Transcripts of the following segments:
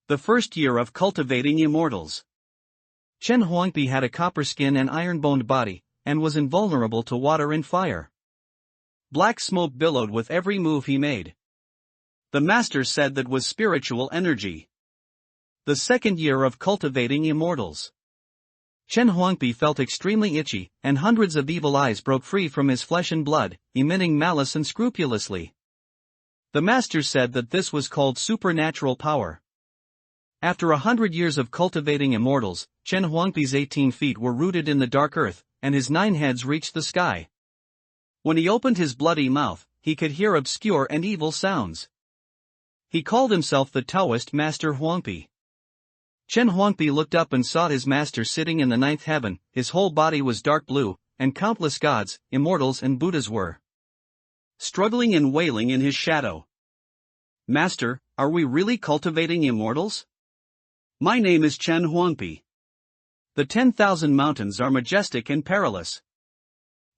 The first year of cultivating immortals. Chen Huangpi had a copper skin and iron-boned body, and was invulnerable to water and fire. Black smoke billowed with every move he made. The master said that was spiritual energy. The second year of cultivating immortals. Chen Huangpi felt extremely itchy, and hundreds of evil eyes broke free from his flesh and blood, emitting malice unscrupulously. The master said that this was called supernatural power. After 100 years of cultivating immortals, Chen Huangpi's 18 feet were rooted in the dark earth, and his 9 heads reached the sky. When he opened his bloody mouth, he could hear obscure and evil sounds. He called himself the Taoist Master Huangpi. Chen Huangpi looked up and saw his master sitting in the 9th heaven. His whole body was dark blue, and countless gods, immortals and Buddhas were struggling and wailing in his shadow. Master, are we really cultivating immortals? My name is Chen Huangpi. The 10,000 mountains are majestic and perilous.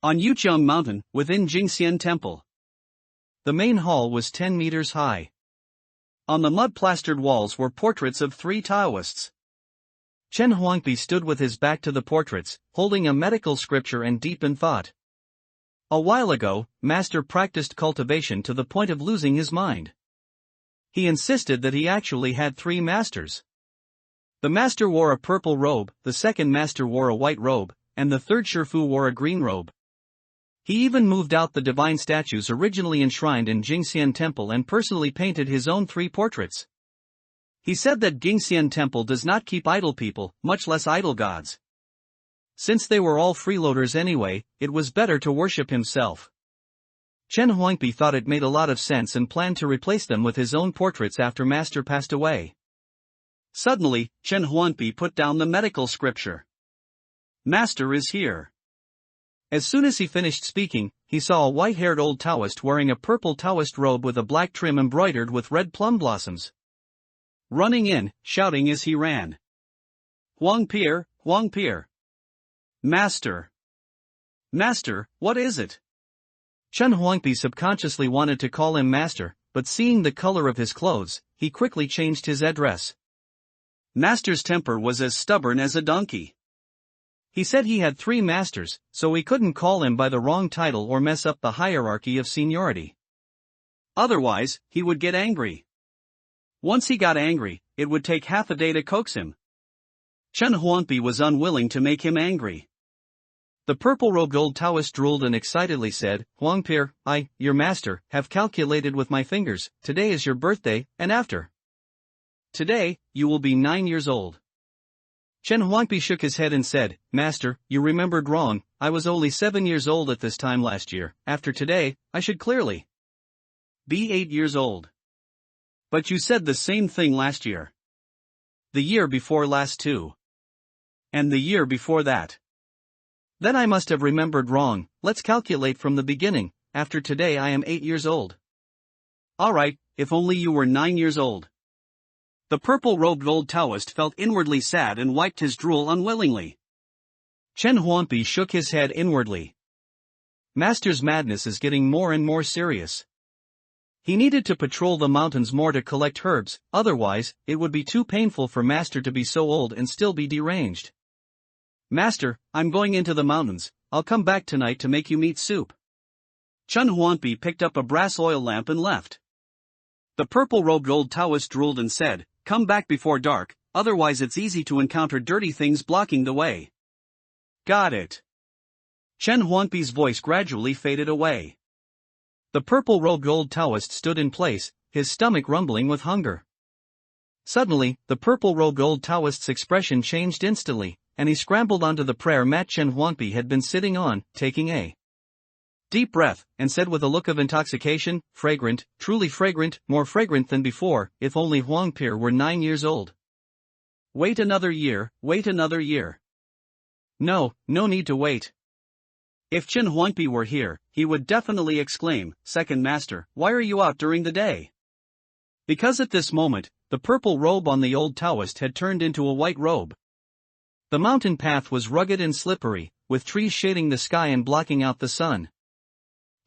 On Yuqiang Mountain, within Jingxian Temple. The main hall was 10 meters high. On the mud-plastered walls were portraits of 3 Taoists. Chen Huangpi stood with his back to the portraits, holding a medical scripture and deep in thought. A while ago, Master practiced cultivation to the point of losing his mind. He insisted that he actually had 3 masters. The master wore a purple robe, the second master wore a white robe, and the third Shifu wore a green robe. He even moved out the divine statues originally enshrined in Jingxian Temple and personally painted his own 3 portraits. He said that Jingxian Temple does not keep idle people, much less idle gods. Since they were all freeloaders anyway, it was better to worship himself. Chen Huangpi thought it made a lot of sense and planned to replace them with his own portraits after Master passed away. Suddenly, Chen Huangpi put down the medical scripture. Master is here. As soon as he finished speaking, he saw a white-haired old Taoist wearing a purple Taoist robe with a black trim embroidered with red plum blossoms. Running in, shouting as he ran. Huangpi, Huangpi. Master. Master, what is it? Chen Huangpi subconsciously wanted to call him Master, but seeing the color of his clothes, he quickly changed his address. Master's temper was as stubborn as a donkey. He said he had 3 masters, so he couldn't call him by the wrong title or mess up the hierarchy of seniority. Otherwise, he would get angry. Once he got angry, it would take half a day to coax him. Chen Huangpi was unwilling to make him angry. The purple-robed old Taoist drooled and excitedly said, Huangpi, I, your master, have calculated with my fingers. Today is your birthday, and after today, you will be 9 years old. Chen Huangpi shook his head and said, Master, you remembered wrong, I was only 7 years old at this time last year. After today, I should clearly be 8 years old. But you said the same thing last year. The year before last too. And the year before that. Then I must have remembered wrong. Let's calculate from the beginning. After today I am 8 years old. Alright, if only you were 9 years old. The purple-robed old Taoist felt inwardly sad and wiped his drool unwillingly. Chen Huangpi shook his head inwardly. Master's madness is getting more and more serious. He needed to patrol the mountains more to collect herbs, otherwise, it would be too painful for Master to be so old and still be deranged. Master, I'm going into the mountains, I'll come back tonight to make you meat soup. Chen Huangpi picked up a brass oil lamp and left. The purple-robed old Taoist drooled and said, Come back before dark, otherwise it's easy to encounter dirty things blocking the way. Got it. Chen Huangpi's voice gradually faded away. The purple-robed old Taoist stood in place, his stomach rumbling with hunger. Suddenly, the purple-robed old Taoist's expression changed instantly, and he scrambled onto the prayer mat Chen Huangpi had been sitting on, taking a deep breath, and said with a look of intoxication, fragrant, truly fragrant, more fragrant than before, if only Huangpi were 9 years old. Wait another year, wait another year. No need to wait. If Chen Huangpi were here, he would definitely exclaim, Second Master, why are you out during the day? Because at this moment, the purple robe on the old Taoist had turned into a white robe. The mountain path was rugged and slippery, with trees shading the sky and blocking out the sun.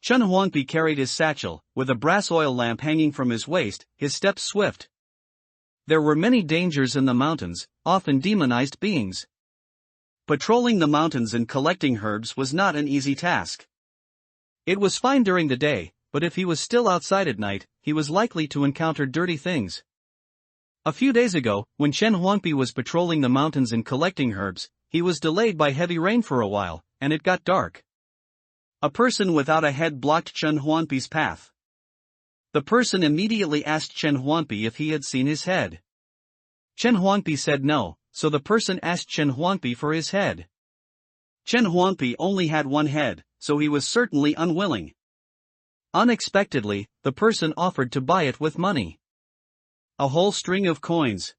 Chen Huangpi carried his satchel, with a brass oil lamp hanging from his waist, his steps swift. There were many dangers in the mountains, often demonized beings. Patrolling the mountains and collecting herbs was not an easy task. It was fine during the day, but if he was still outside at night, he was likely to encounter dirty things. A few days ago, when Chen Huangpi was patrolling the mountains and collecting herbs, he was delayed by heavy rain for a while, and it got dark. A person without a head blocked Chen Huangpi's path. The person immediately asked Chen Huangpi if he had seen his head. Chen Huangpi said no, so the person asked Chen Huangpi for his head. Chen Huangpi only had one head, so he was certainly unwilling. Unexpectedly, the person offered to buy it with money. A whole string of coins.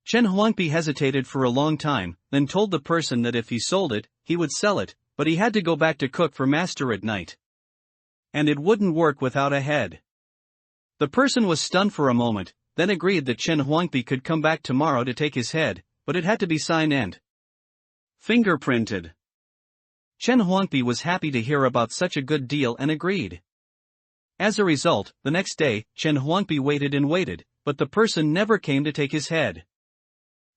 Chen Huangpi hesitated for a long time, then told the person that if he sold it, he would sell it, but he had to go back to cook for master at night. And it wouldn't work without a head. The person was stunned for a moment, then agreed that Chen Huangpi could come back tomorrow to take his head, but it had to be signed and fingerprinted. Chen Huangpi was happy to hear about such a good deal and agreed. As a result, the next day, Chen Huangpi waited and waited, but the person never came to take his head.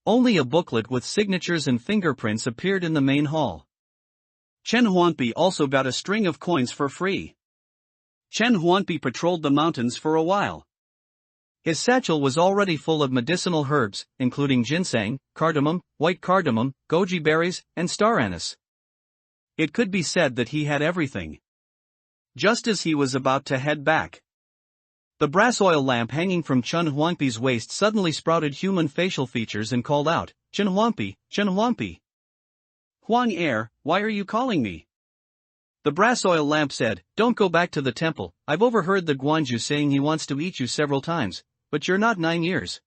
Only a booklet with signatures and fingerprints appeared in the main hall. Chen Huangpi also got a string of coins for free. Chen Huangpi patrolled the mountains for a while. His satchel was already full of medicinal herbs, including ginseng, cardamom, white cardamom, goji berries, and star anise. It could be said that he had everything. Just as he was about to head back, the brass oil lamp hanging from Chen Huangpi's waist suddenly sprouted human facial features and called out, "Chen Huangpi, Chen Huangpi. Huang why are you calling me?" The brass oil lamp said, "Don't go back to the temple, I've overheard the Guanju saying he wants to eat you several times, but you're not 9 years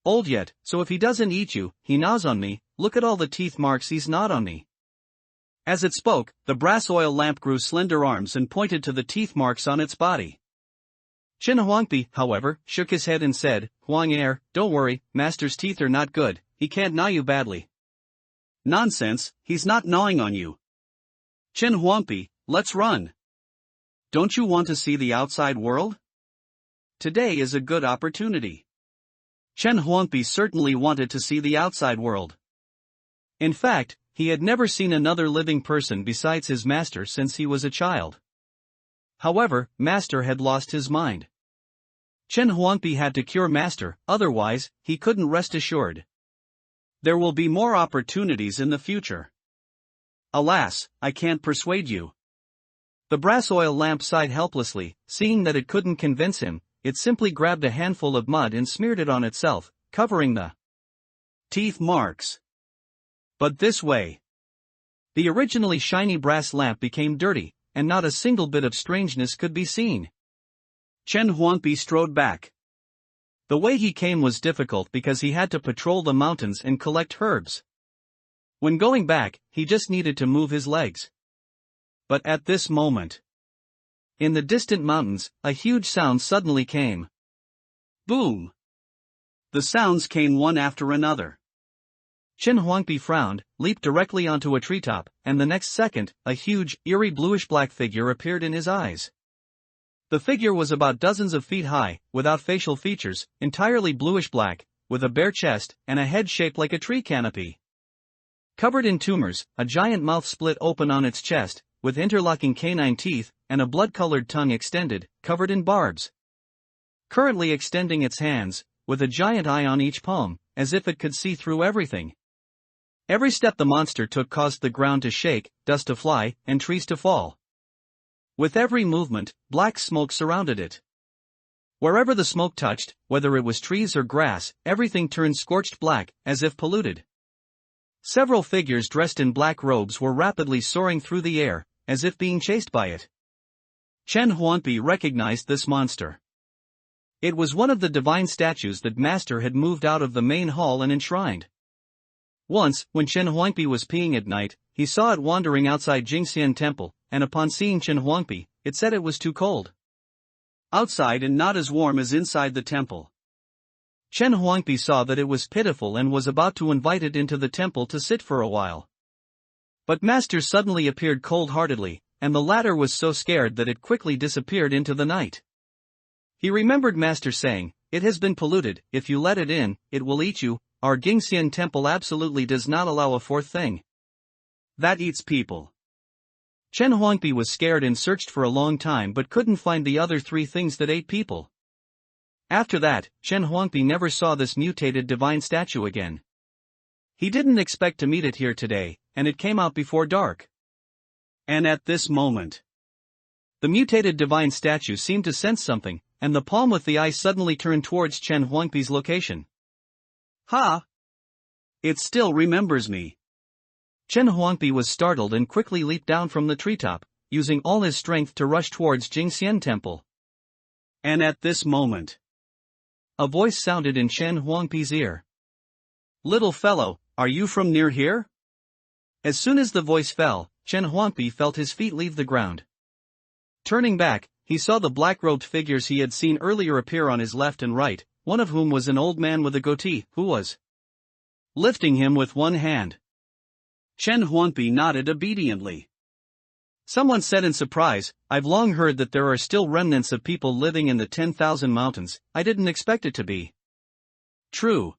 old yet, so if he doesn't eat you, he gnaws on me, look at all the teeth marks he's gnawed on me." As it spoke, the brass oil lamp grew slender arms and pointed to the teeth marks on its body. Chen Huangpi, however, shook his head and said, "Huang don't worry, master's teeth are not good, he can't gnaw you badly." "Nonsense, he's not gnawing on you. Chen Huangpi, let's run. Don't you want to see the outside world? Today is a good opportunity." Chen Huangpi certainly wanted to see the outside world. In fact, he had never seen another living person besides his master since he was a child. However, master had lost his mind. Chen Huangpi had to cure master, otherwise, he couldn't rest assured. There will be more opportunities in the future. Alas, I can't persuade you. The brass oil lamp sighed helplessly, seeing that it couldn't convince him. It simply grabbed a handful of mud and smeared it on itself, covering the teeth marks. But this way, the originally shiny brass lamp became dirty, and not a single bit of strangeness could be seen. Chen Huangpi strode back. The way he came was difficult because he had to patrol the mountains and collect herbs. When going back, he just needed to move his legs. But at this moment, in the distant mountains, a huge sound suddenly came. Boom! The sounds came one after another. Chen Huangpi frowned, leaped directly onto a treetop, and the next second, a huge, eerie bluish-black figure appeared in his eyes. The figure was about dozens of feet high, without facial features, entirely bluish-black, with a bare chest, and a head shaped like a tree canopy. Covered in tumors, a giant mouth split open on its chest, with interlocking canine teeth, and a blood-colored tongue extended, covered in barbs. Currently extending its hands, with a giant eye on each palm, as if it could see through everything. Every step the monster took caused the ground to shake, dust to fly, and trees to fall. With every movement, black smoke surrounded it. Wherever the smoke touched, whether it was trees or grass, everything turned scorched black, as if polluted. Several figures dressed in black robes were rapidly soaring through the air, as if being chased by it. Chen Huangpi recognized this monster. It was one of the divine statues that master had moved out of the main hall and enshrined. Once, when Chen Huangpi was peeing at night, he saw it wandering outside Jingxian Temple, and upon seeing Chen Huangpi, it said it was too cold outside and not as warm as inside the temple. Chen Huangpi saw that it was pitiful and was about to invite it into the temple to sit for a while. But master suddenly appeared cold-heartedly, and the latter was so scared that it quickly disappeared into the night. He remembered master saying, It has been polluted. If you let it in, it will eat you. Our Gingxian temple absolutely does not allow a fourth thing that eats people. Chen Huangpi was scared and searched for a long time but couldn't find the other three things that ate people. After that, Chen Huangpi never saw this mutated divine statue again. He didn't expect to meet it here today, and it came out before dark. And at this moment, the mutated divine statue seemed to sense something, and the palm with the eye suddenly turned towards Chen Huangpi's location. Ha! It still remembers me. Chen Huangpi was startled and quickly leaped down from the treetop, using all his strength to rush towards Jingxian Temple. And at this moment, a voice sounded in Chen Huangpi's ear. Little fellow, are you from near here? As soon as the voice fell, Chen Huangpi felt his feet leave the ground. Turning back, he saw the black-robed figures he had seen earlier appear on his left and right, one of whom was an old man with a goatee, who was lifting him with one hand. Chen Huangpi nodded obediently. Someone said in surprise, I've long heard that there are still remnants of people living in the 10,000 mountains. I didn't expect it to be true.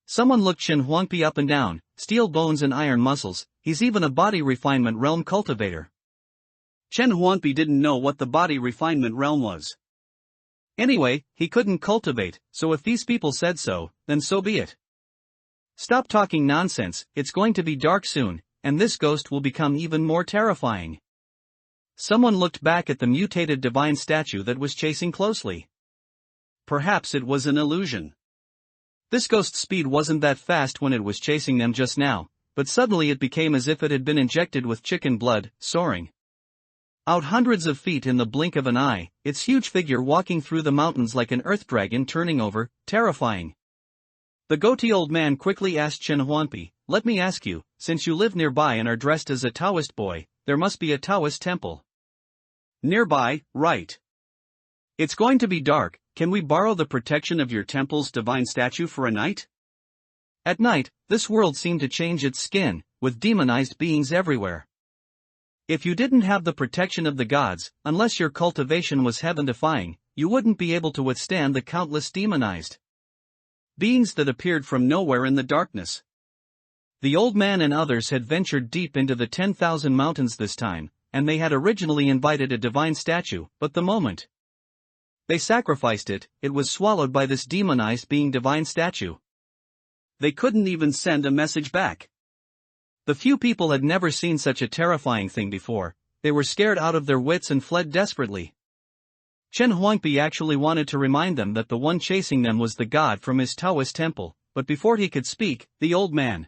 Someone looked Chen Huangpi up and down, steel bones and iron muscles, he's even a body refinement realm cultivator. Chen Huangpi didn't know what the body refinement realm was. Anyway, he couldn't cultivate, so if these people said so, then so be it. Stop talking nonsense, it's going to be dark soon, and this ghost will become even more terrifying. Someone looked back at the mutated divine statue that was chasing closely. Perhaps it was an illusion. This ghost's speed wasn't that fast when it was chasing them just now, but suddenly it became as if it had been injected with chicken blood, soaring out hundreds of feet in the blink of an eye, its huge figure walking through the mountains like an earth dragon turning over, terrifying. The goatee old man quickly asked Chen Huangpi, let me ask you, since you live nearby and are dressed as a Taoist boy, there must be a Taoist temple nearby, right? It's going to be dark, can we borrow the protection of your temple's divine statue for a night? At night, this world seemed to change its skin, with demonized beings everywhere. If you didn't have the protection of the gods, unless your cultivation was heaven-defying, you wouldn't be able to withstand the countless demonized beings that appeared from nowhere in the darkness. The old man and others had ventured deep into the 10,000 mountains this time, and they had originally invited a divine statue, but the moment they sacrificed it, it was swallowed by this demonized being divine statue. They couldn't even send a message back. The few people had never seen such a terrifying thing before, they were scared out of their wits and fled desperately. Chen Huangpi actually wanted to remind them that the one chasing them was the god from his Taoist temple, but before he could speak, the old man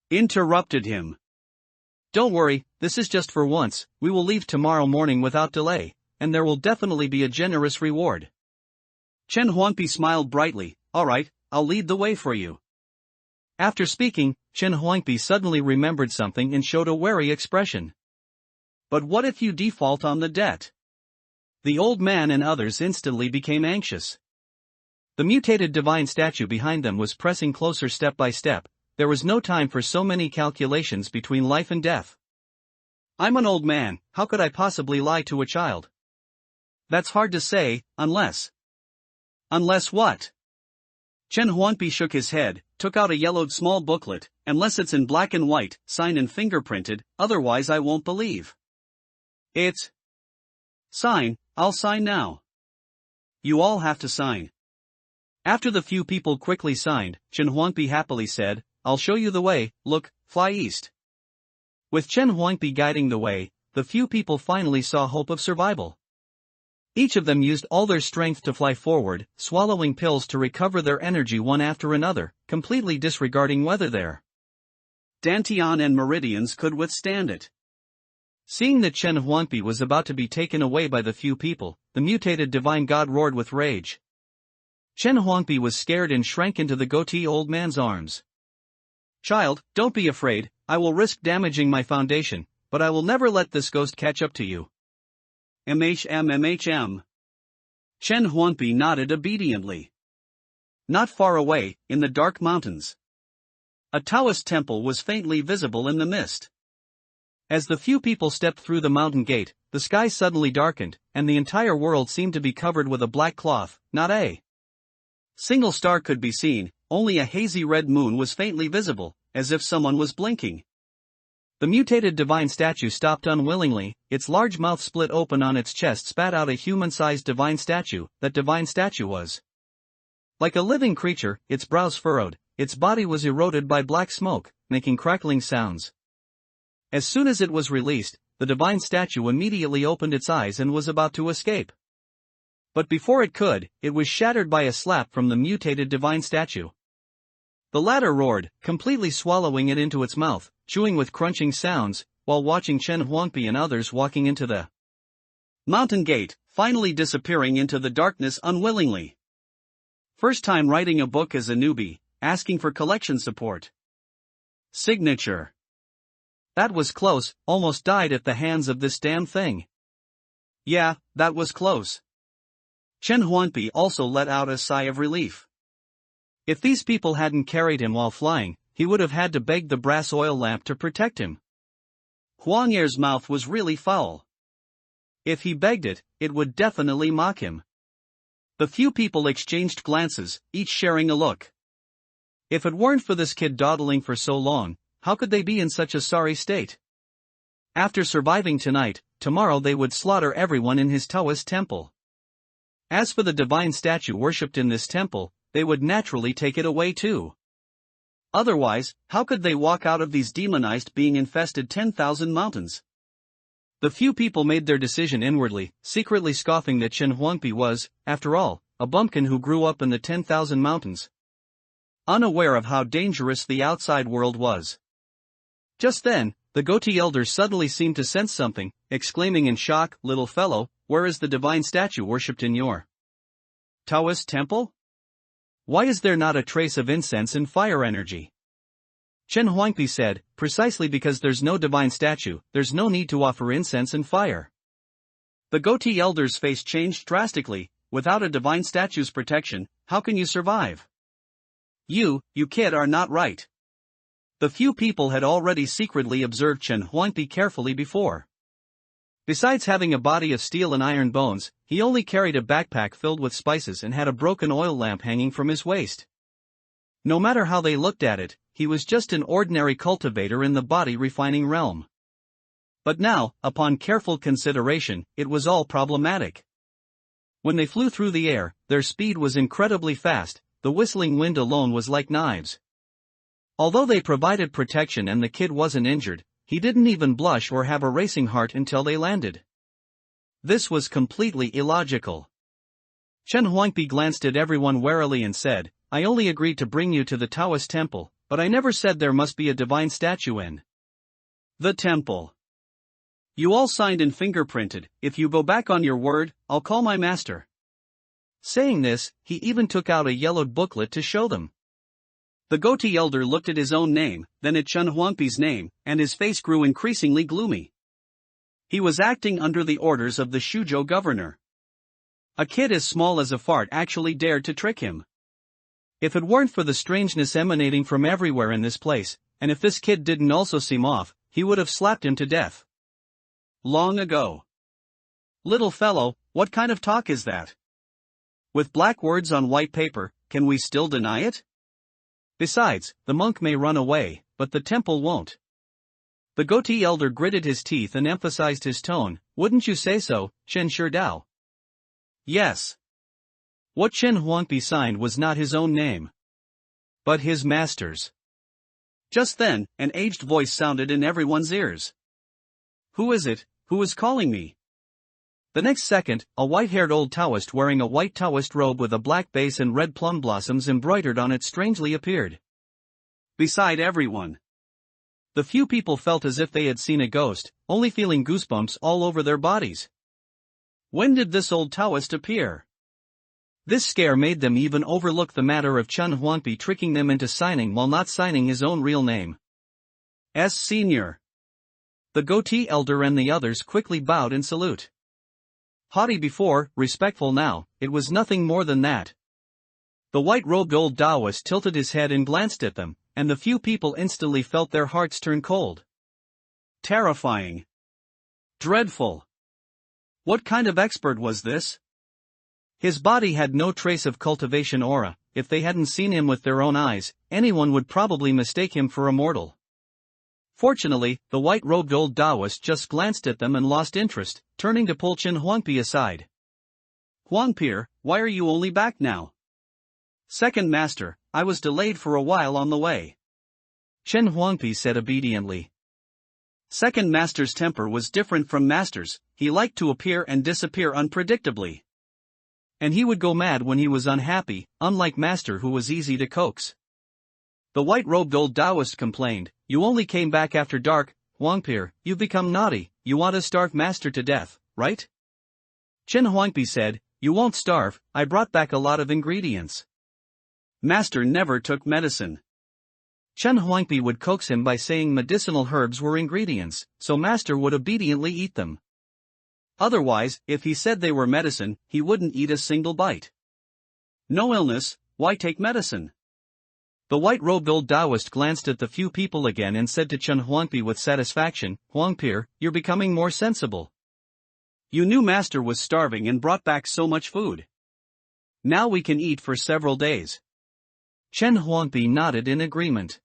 interrupted him. Don't worry, this is just for once, we will leave tomorrow morning without delay, and there will definitely be a generous reward. Chen Huangpi smiled brightly, alright, I'll lead the way for you. After speaking, Chen Huangpi suddenly remembered something and showed a wary expression. But what if you default on the debt? The old man and others instantly became anxious. The mutated divine statue behind them was pressing closer step by step. There was no time for so many calculations between life and death. I'm an old man, how could I possibly lie to a child? That's hard to say, unless. Unless what? Chen Huangpi shook his head, took out a yellowed small booklet, unless it's in black and white, signed and fingerprinted, otherwise I won't believe. It's. Sign, I'll sign now. You all have to sign. After the few people quickly signed, Chen Huangpi happily said, I'll show you the way, look, fly east. With Chen Huangpi guiding the way, the few people finally saw hope of survival. Each of them used all their strength to fly forward, swallowing pills to recover their energy one after another, completely disregarding whether their dantian and meridians could withstand it. Seeing that Chen Huangpi was about to be taken away by the few people, the mutated divine god roared with rage. Chen Huangpi was scared and shrank into the goatee old man's arms. Child, don't be afraid, I will risk damaging my foundation, but I will never let this ghost catch up to you. MHM. Chen Huangpi nodded obediently. Not far away, in the dark mountains, a Taoist temple was faintly visible in the mist. As the few people stepped through the mountain gate, the sky suddenly darkened, and the entire world seemed to be covered with a black cloth, not a Single star could be seen, only a hazy red moon was faintly visible, as if someone was blinking. The mutated divine statue stopped unwillingly, its large mouth split open on its chest spat out a human-sized divine statue. That divine statue was like a living creature, its brows furrowed, its body was eroded by black smoke, making crackling sounds. As soon as it was released, the divine statue immediately opened its eyes and was about to escape. But before it could, it was shattered by a slap from the mutated divine statue. The latter roared, completely swallowing it into its mouth, chewing with crunching sounds, while watching Chen Huangpi and others walking into the mountain gate, finally disappearing into the darkness unwillingly. First time writing a book as a newbie, asking for collection support. Signature. That was close, almost died at the hands of this damn thing. Yeah, that was close. Chen Huangpi also let out a sigh of relief. If these people hadn't carried him while flying, he would have had to beg the brass oil lamp to protect him. Huang Ye's mouth was really foul. If he begged it, it would definitely mock him. The few people exchanged glances, each sharing a look. If it weren't for this kid dawdling for so long, how could they be in such a sorry state? After surviving tonight, tomorrow they would slaughter everyone in his Taoist temple. As for the divine statue worshipped in this temple, they would naturally take it away too. Otherwise, how could they walk out of these demonized being-infested 10,000 mountains? The few people made their decision inwardly, secretly scoffing that Chen Huangpi was, after all, a bumpkin who grew up in the 10,000 mountains, unaware of how dangerous the outside world was. Just then, the goatee elder suddenly seemed to sense something, exclaiming in shock, "Little fellow, where is the divine statue worshipped in your Taoist temple? Why is there not a trace of incense and fire energy?" Chen Huangpi said, "Precisely because there's no divine statue, there's no need to offer incense and fire." The goatee elder's face changed drastically. "Without a divine statue's protection, how can you survive? You kid are not right." The few people had already secretly observed Chen Huangpi carefully before. Besides having a body of steel and iron bones, he only carried a backpack filled with spices and had a broken oil lamp hanging from his waist. No matter how they looked at it, he was just an ordinary cultivator in the body-refining realm. But now, upon careful consideration, it was all problematic. When they flew through the air, their speed was incredibly fast, the whistling wind alone was like knives. Although they provided protection and the kid wasn't injured, he didn't even blush or have a racing heart until they landed. This was completely illogical. Chen Huangpi glanced at everyone warily and said, "I only agreed to bring you to the Taoist temple, but I never said there must be a divine statue in the temple. You all signed and fingerprinted. If you go back on your word, I'll call my master." Saying this, he even took out a yellowed booklet to show them. The goatee elder looked at his own name, then at Chen Huangpi's name, and his face grew increasingly gloomy. He was acting under the orders of the Shuzhou governor. A kid as small as a fart actually dared to trick him. If it weren't for the strangeness emanating from everywhere in this place, and if this kid didn't also seem off, he would have slapped him to death long ago. "Little fellow, what kind of talk is that? With black words on white paper, can we still deny it? Besides, the monk may run away, but the temple won't." The goatee elder gritted his teeth and emphasized his tone, "Wouldn't you say so, Chen Shidao?" Yes. What Chen Huangpi signed was not his own name, but his master's. Just then, an aged voice sounded in everyone's ears. "Who is it? Who is calling me?" The next second, a white-haired old Taoist wearing a white Taoist robe with a black base and red plum blossoms embroidered on it strangely appeared beside everyone. The few people felt as if they had seen a ghost, only feeling goosebumps all over their bodies. When did this old Taoist appear? This scare made them even overlook the matter of Chen Huangpi tricking them into signing while not signing his own real name. Senior. The goatee elder and the others quickly bowed in salute. Haughty before, respectful now, it was nothing more than that. The white-robed old Taoist tilted his head and glanced at them, and the few people instantly felt their hearts turn cold. Terrifying. Dreadful. What kind of expert was this? His body had no trace of cultivation aura. If they hadn't seen him with their own eyes, anyone would probably mistake him for a mortal. Fortunately, the white-robed old Taoist just glanced at them and lost interest, turning to pull Chen Huangpi aside. "Huangpi, why are you only back now?" "Second Master, I was delayed for a while on the way," Chen Huangpi said obediently. Second Master's temper was different from Master's. He liked to appear and disappear unpredictably. And he would go mad when he was unhappy, unlike Master, who was easy to coax. The white-robed old Taoist complained, "You only came back after dark, Huangpi, you've become naughty, you want to starve Master to death, right?" Chen Huangpi said, "You won't starve, I brought back a lot of ingredients." Master never took medicine. Chen Huangpi would coax him by saying medicinal herbs were ingredients, so Master would obediently eat them. Otherwise, if he said they were medicine, he wouldn't eat a single bite. "No illness, why take medicine?" The white-robed old Taoist glanced at the few people again and said to Chen Huangpi with satisfaction, "Huangpi, you're becoming more sensible. You knew Master was starving and brought back so much food. Now we can eat for several days." Chen Huangpi nodded in agreement.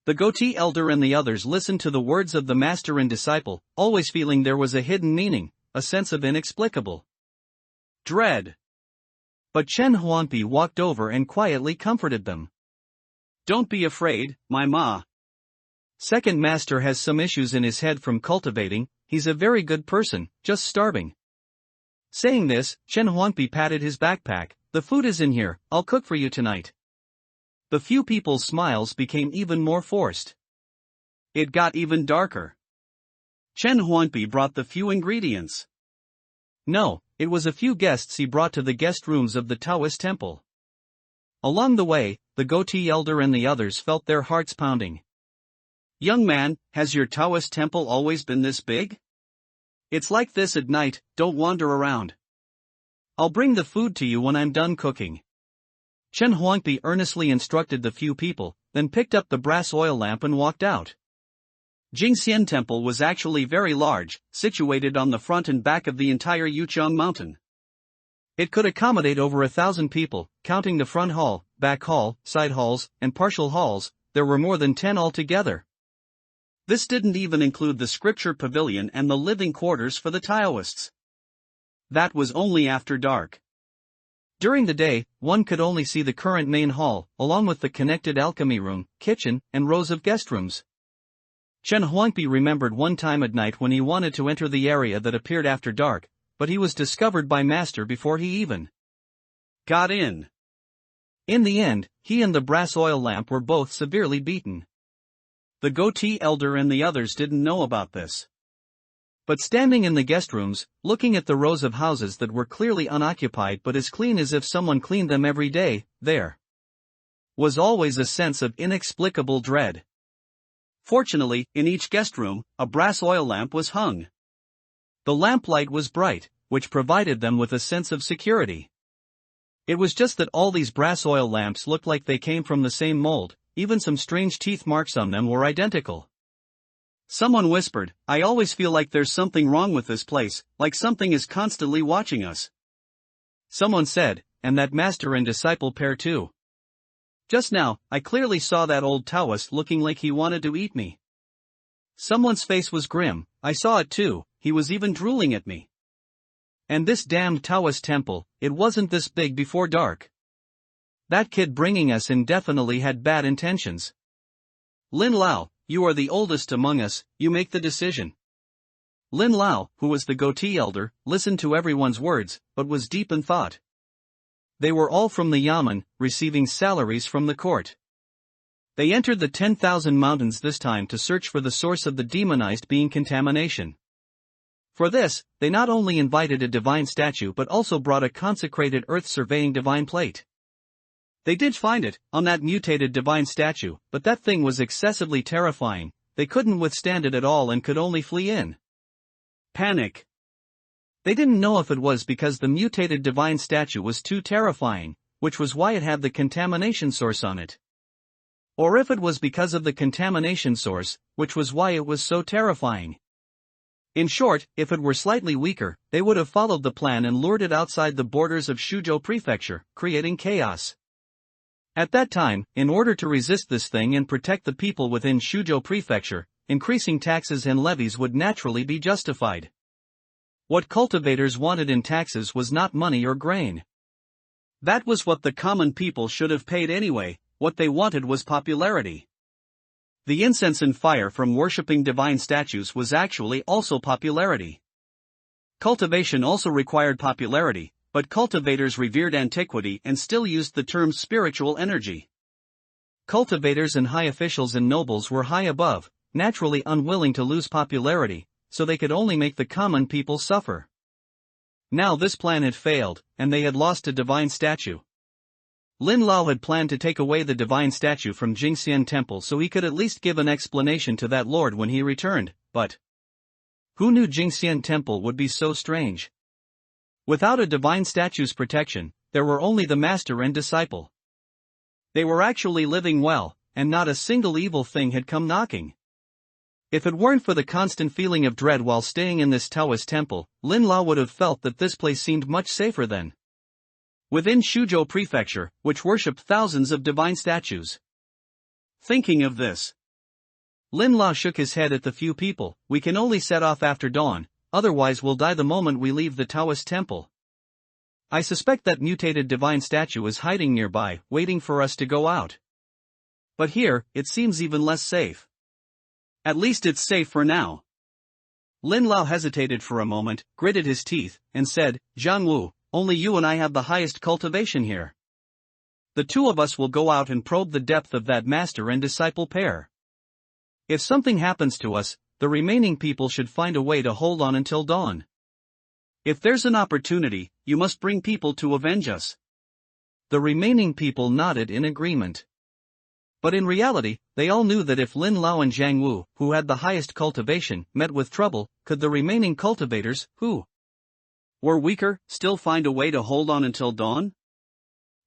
The goatee elder and the others listened to the words of the master and disciple, always feeling there was a hidden meaning, a sense of inexplicable dread. But Chen Huangpi walked over and quietly comforted them. "Don't be afraid, my ma. Second Master has some issues in his head from cultivating, he's a very good person, just starving." Saying this, Chen Huangpi patted his backpack, "The food is in here, I'll cook for you tonight." The few people's smiles became even more forced. It got even darker. Chen Huangpi brought the few ingredients. No, it was a few guests he brought to the guest rooms of the Taoist temple. Along the way, the goatee elder and the others felt their hearts pounding. "Young man, has your Taoist temple always been this big? It's like this at night, don't wander around. I'll bring the food to you when I'm done cooking." Chen Huangpi earnestly instructed the few people, then picked up the brass oil lamp and walked out. Jingxian Temple was actually very large, situated on the front and back of the entire Yuchang Mountain. It could accommodate over 1,000 people, counting the front hall, back hall, side halls, and partial halls. There were more than 10 altogether. This didn't even include the scripture pavilion and the living quarters for the Taoists. That was only after dark. During the day, one could only see the current main hall, along with the connected alchemy room, kitchen, and rows of guest rooms. Chen Huangpi remembered one time at night when he wanted to enter the area that appeared after dark, but he was discovered by Master before he even got in. In the end, he and the brass oil lamp were both severely beaten. The goatee elder and the others didn't know about this. But standing in the guest rooms, looking at the rows of houses that were clearly unoccupied but as clean as if someone cleaned them every day, there was always a sense of inexplicable dread. Fortunately, in each guest room, a brass oil lamp was hung. The lamplight was bright, which provided them with a sense of security. It was just that all these brass oil lamps looked like they came from the same mold, even some strange teeth marks on them were identical. Someone whispered, "I always feel like there's something wrong with this place, like something is constantly watching us." Someone said, "And that master and disciple pair too. Just now, I clearly saw that old Taoist looking like he wanted to eat me." Someone's face was grim, "I saw it too, he was even drooling at me. And this damned Taoist temple, it wasn't this big before dark. That kid bringing us in definitely had bad intentions." "Lin Lao, you are the oldest among us, you make the decision." Lin Lao, who was the goatee elder, listened to everyone's words, but was deep in thought. They were all from the Yamen, receiving salaries from the court. They entered the 10,000 mountains this time to search for the source of the demonized being contamination. For this, they not only invited a divine statue but also brought a consecrated earth-surveying divine plate. They did find it, on that mutated divine statue, but that thing was excessively terrifying, they couldn't withstand it at all and could only flee in panic. They didn't know if it was because the mutated divine statue was too terrifying, which was why it had the contamination source on it. Or if it was because of the contamination source, which was why it was so terrifying. In short, if it were slightly weaker, they would have followed the plan and lured it outside the borders of Shuzhou Prefecture, creating chaos. At that time, in order to resist this thing and protect the people within Shuzhou Prefecture, increasing taxes and levies would naturally be justified. What cultivators wanted in taxes was not money or grain. That was what the common people should have paid anyway. What they wanted was popularity. The incense and fire from worshipping divine statues was actually also popularity. Cultivation also required popularity, but cultivators revered antiquity and still used the term spiritual energy. Cultivators and high officials and nobles were high above, naturally unwilling to lose popularity, so they could only make the common people suffer. Now this plan had failed, and they had lost a divine statue. Lin Lao had planned to take away the divine statue from Jingxian Temple so he could at least give an explanation to that lord when he returned, but who knew Jingxian Temple would be so strange? Without a divine statue's protection, there were only the master and disciple. They were actually living well, and not a single evil thing had come knocking. If it weren't for the constant feeling of dread while staying in this Taoist temple, Lin Lao would have felt that this place seemed much safer than within Shuzhou Prefecture, which worshipped thousands of divine statues. Thinking of this, Lin Lao shook his head at the few people. We can only set off after dawn, otherwise we'll die the moment we leave the Taoist temple. I suspect that mutated divine statue is hiding nearby, waiting for us to go out. But here, it seems even less safe. At least it's safe for now. Lin Lao hesitated for a moment, gritted his teeth, and said, Zhang Wu, only you and I have the highest cultivation here. The two of us will go out and probe the depth of that master and disciple pair. If something happens to us, the remaining people should find a way to hold on until dawn. If there's an opportunity, you must bring people to avenge us. The remaining people nodded in agreement. But in reality, they all knew that if Lin Lao and Zhang Wu, who had the highest cultivation, met with trouble, could the remaining cultivators, who were weaker, still find a way to hold on until dawn?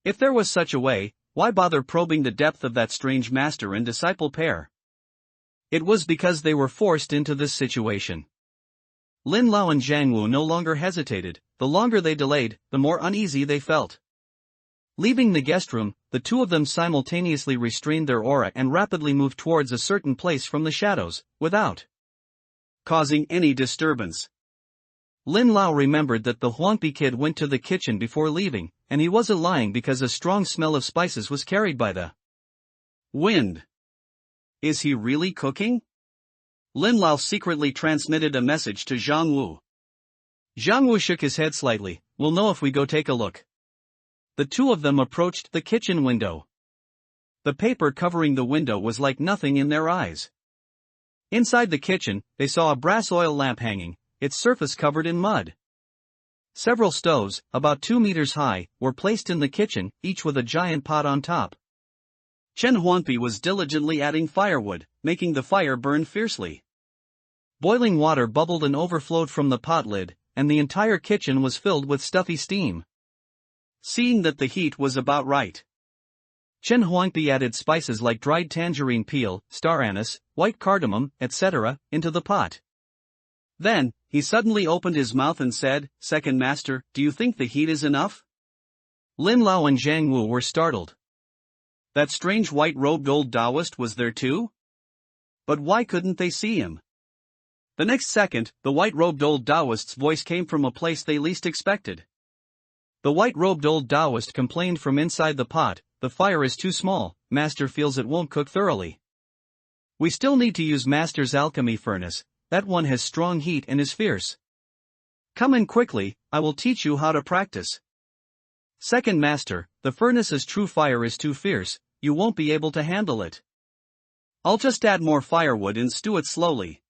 If there was such a way, why bother probing the depth of that strange master and disciple pair? It was because they were forced into this situation. Lin Lao and Zhang Wu no longer hesitated. The longer they delayed, the more uneasy they felt. Leaving the guest room, the two of them simultaneously restrained their aura and rapidly moved towards a certain place from the shadows, without causing any disturbance. Lin Lao remembered that the Huangpi kid went to the kitchen before leaving, and he wasn't lying because a strong smell of spices was carried by the wind. Is he really cooking? Lin Lao secretly transmitted a message to Zhang Wu. Zhang Wu shook his head slightly. We'll know if we go take a look. The two of them approached the kitchen window. The paper covering the window was like nothing in their eyes. Inside the kitchen, they saw a brass oil lamp hanging, its surface covered in mud. Several stoves, about 2 meters high, were placed in the kitchen, each with a giant pot on top. Chen Huangpi was diligently adding firewood, making the fire burn fiercely. Boiling water bubbled and overflowed from the pot lid, and the entire kitchen was filled with stuffy steam. Seeing that the heat was about right, Chen Huangpi added spices like dried tangerine peel, star anise, white cardamom, etc., into the pot. Then, he suddenly opened his mouth and said, Second Master, do you think the heat is enough? Lin Lao and Zhang Wu were startled. That strange white-robed old Taoist was there too? But why couldn't they see him? The next second, the white-robed old Taoist's voice came from a place they least expected. The white-robed old Taoist complained from inside the pot, the fire is too small, Master feels it won't cook thoroughly. We still need to use Master's alchemy furnace, that one has strong heat and is fierce. Come in quickly, I will teach you how to practice. Second Master, the furnace's true fire is too fierce, you won't be able to handle it. I'll just add more firewood and stew it slowly.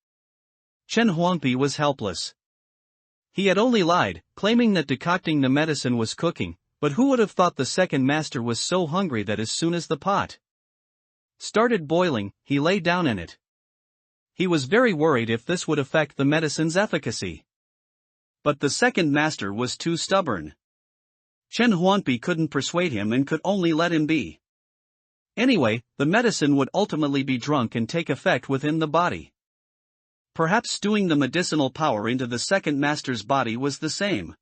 Chen Huangpi was helpless. He had only lied, claiming that decocting the medicine was cooking, but who would have thought the second master was so hungry that as soon as the pot started boiling, he lay down in it. He was very worried if this would affect the medicine's efficacy. But the second master was too stubborn. Chen Huangpi couldn't persuade him and could only let him be. Anyway, the medicine would ultimately be drunk and take effect within the body. perhaps stewing the medicinal power into the second master's body was the same.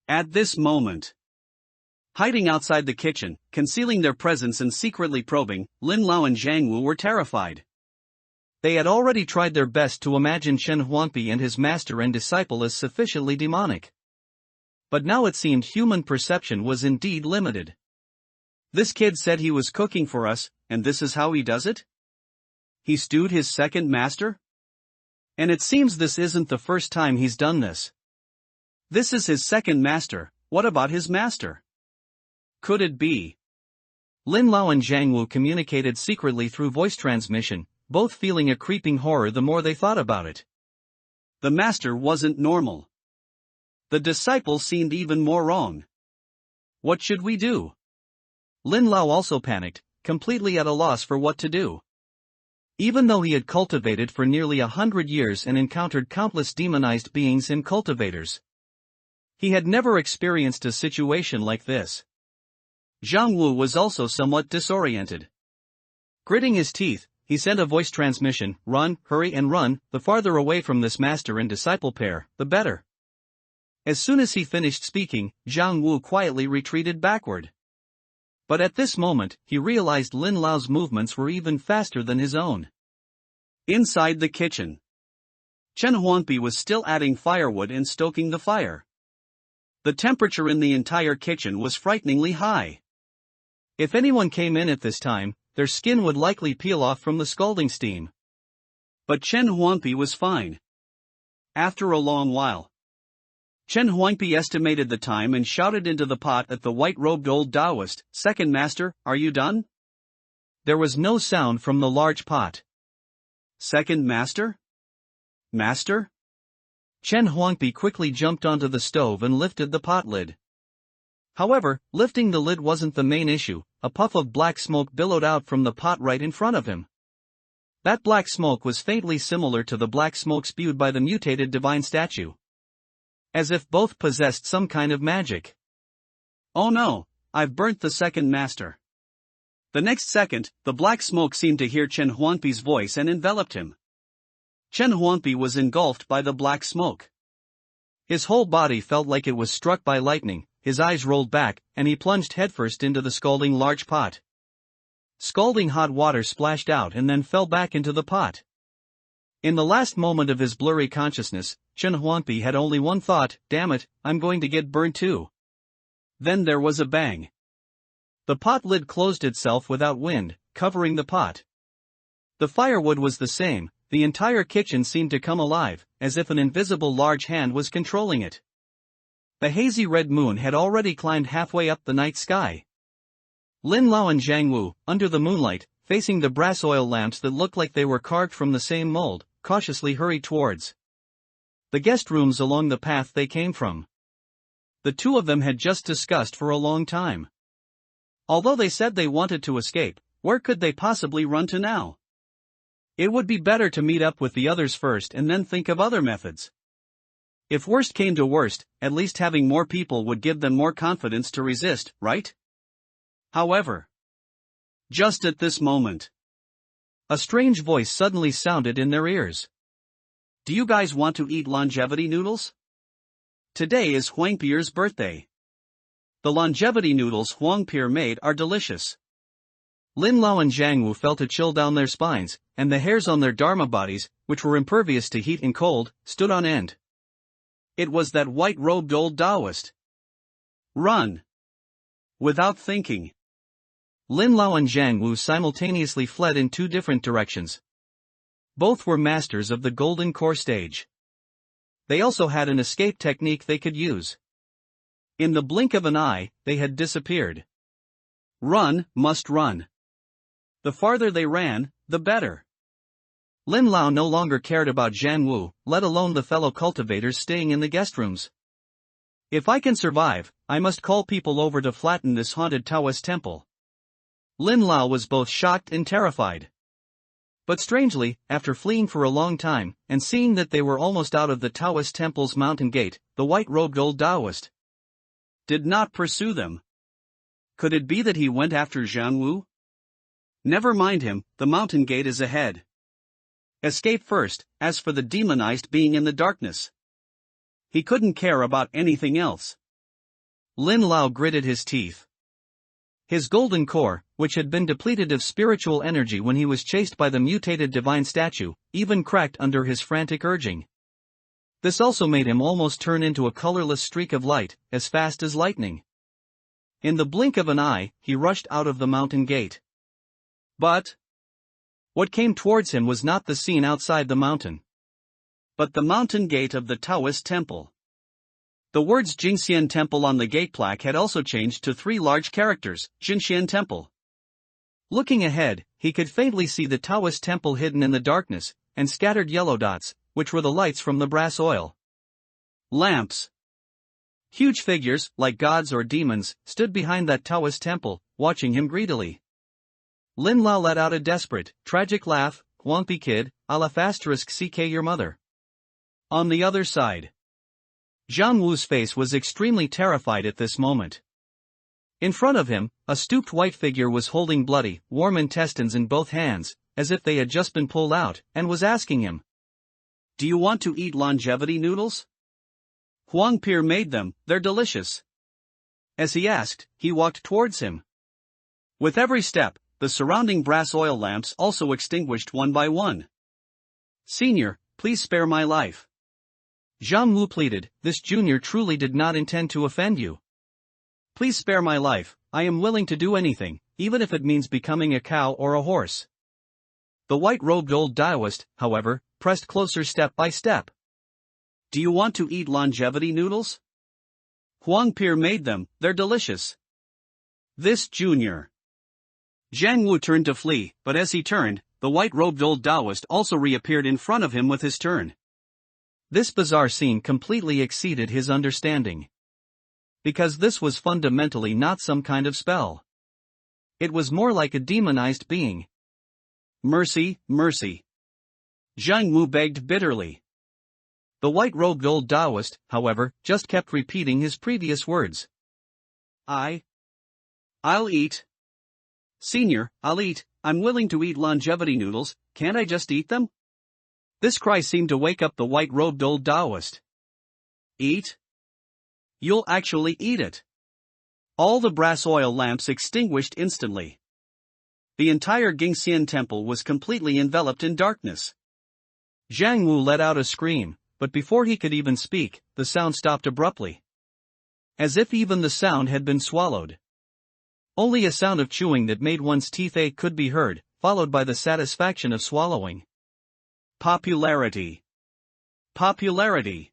At this moment, hiding outside the kitchen, concealing their presence and secretly probing, Lin Lao and Zhang Wu were terrified. They had already tried their best to imagine Chen Huangpi and his master and disciple as sufficiently demonic. But now it seemed human perception was indeed limited. This kid said he was cooking for us, and this is how he does it? He stewed his second master? And it seems this isn't the first time he's done this. This is his second master. What about his master? Could it be? Lin Lao and Zhang Wu communicated secretly through voice transmission, both feeling a creeping horror the more they thought about it. The master wasn't normal. The disciple seemed even more wrong. What should we do? Lin Lao also panicked, completely at a loss for what to do. Even though he had cultivated for nearly 100 years and encountered countless demonized beings and cultivators, he had never experienced a situation like this. Zhang Wu was also somewhat disoriented. Gritting his teeth, he sent a voice transmission, "Run, hurry and run, the farther away from this master and disciple pair, the better." As soon as he finished speaking, Zhang Wu quietly retreated backward. But at this moment, he realized Lin Lao's movements were even faster than his own. Inside the kitchen, Chen Huangpi was still adding firewood and stoking the fire. The temperature in the entire kitchen was frighteningly high. If anyone came in at this time, their skin would likely peel off from the scalding steam. But Chen Huangpi was fine. After a long while, Chen Huangpi estimated the time and shouted into the pot at the white-robed old Taoist, "Second master, are you done?" There was no sound from the large pot. "Second master? Master?" Chen Huangpi quickly jumped onto the stove and lifted the pot lid. However, lifting the lid wasn't the main issue. A puff of black smoke billowed out from the pot right in front of him. That black smoke was faintly similar to the black smoke spewed by the mutated divine statue. As if both possessed some kind of magic. "Oh no, I've burnt the second master." The next second, the black smoke seemed to hear Chen Huangpi's voice and enveloped him. Chen Huangpi was engulfed by the black smoke. His whole body felt like it was struck by lightning, his eyes rolled back, and he plunged headfirst into the scalding large pot. Scalding hot water splashed out and then fell back into the pot. In the last moment of his blurry consciousness, Chen Huangpi had only one thought: damn it, I'm going to get burned too. Then there was a bang. The pot lid closed itself without wind, covering the pot. The firewood was the same. The entire kitchen seemed to come alive, as if an invisible large hand was controlling it. The hazy red moon had already climbed halfway up the night sky. Lin Lao and Zhang Wu, under the moonlight, facing the brass oil lamps that looked like they were carved from the same mold, cautiously hurried towards the guest rooms along the path they came from. The two of them had just discussed for a long time. Although they said they wanted to escape, where could they possibly run to now? It would be better to meet up with the others first and then think of other methods. If worst came to worst, at least having more people would give them more confidence to resist, right? However, just at this moment, a strange voice suddenly sounded in their ears. "Do you guys want to eat longevity noodles? Today is Huangpier's birthday. The longevity noodles Huangpier made are delicious." Lin Lao and Zhang Wu felt a chill down their spines, and the hairs on their dharma bodies, which were impervious to heat and cold, stood on end. It was that white-robed old Taoist. "Run!" Without thinking, Lin Lao and Zhang Wu simultaneously fled in two different directions. Both were masters of the golden core stage. They also had an escape technique they could use. In the blink of an eye, they had disappeared. Run, must run. The farther they ran, the better. Lin Lao no longer cared about Zhang Wu, let alone the fellow cultivators staying in the guest rooms. "If I can survive, I must call people over to flatten this haunted Taoist temple." Lin Lao was both shocked and terrified. But strangely, after fleeing for a long time, and seeing that they were almost out of the Taoist temple's mountain gate, the white-robed old Taoist did not pursue them. Could it be that he went after Zhang Wu? Never mind him, the mountain gate is ahead. Escape first, as for the demonized being in the darkness. He couldn't care about anything else. Lin Lao gritted his teeth. His golden core, which had been depleted of spiritual energy when he was chased by the mutated divine statue, even cracked under his frantic urging. This also made him almost turn into a colorless streak of light, as fast as lightning. In the blink of an eye, he rushed out of the mountain gate. But what came towards him was not the scene outside the mountain, but the mountain gate of the Taoist temple. The words Jingxian Temple on the gate plaque had also changed to 3 large characters, Jingxian Temple. Looking ahead, he could faintly see the Taoist temple hidden in the darkness, and scattered yellow dots, which were the lights from the brass oil lamps. Huge figures, like gods or demons, stood behind that Taoist temple, watching him greedily. Lin Lao let out a desperate, tragic laugh. Huangpi kid, Aleph asterisk CK your mother. On the other side, Zhang Wu's face was extremely terrified at this moment. In front of him, a stooped white figure was holding bloody, warm intestines in both hands, as if they had just been pulled out, and was asking him, "Do you want to eat longevity noodles? Huangpi made them, they're delicious." As he asked, he walked towards him. With every step, the surrounding brass oil lamps also extinguished one by one. "Senior, please spare my life." Zhang Wu pleaded, "This junior truly did not intend to offend you. Please spare my life, I am willing to do anything, even if it means becoming a cow or a horse." The white-robed old Taoist, however, pressed closer step by step. "Do you want to eat longevity noodles? Huangpi made them, they're delicious." This junior. Zhang Wu turned to flee, but as he turned, the white-robed old Taoist also reappeared in front of him with his turn. This bizarre scene completely exceeded his understanding. Because this was fundamentally not some kind of spell. It was more like a demonized being. "Mercy, mercy." Zhang Wu begged bitterly. The white-robed old Taoist, however, just kept repeating his previous words. I'll eat. Senior, I'll eat, I'm willing to eat longevity noodles, can't I just eat them?" This cry seemed to wake up the white-robed old Taoist. "Eat? You'll actually eat it." All the brass oil lamps extinguished instantly. The entire Jingxian temple was completely enveloped in darkness. Zhang Wu let out a scream, but before he could even speak, the sound stopped abruptly. As if even the sound had been swallowed. Only a sound of chewing that made one's teeth ache could be heard, followed by the satisfaction of swallowing. Popularity. Popularity.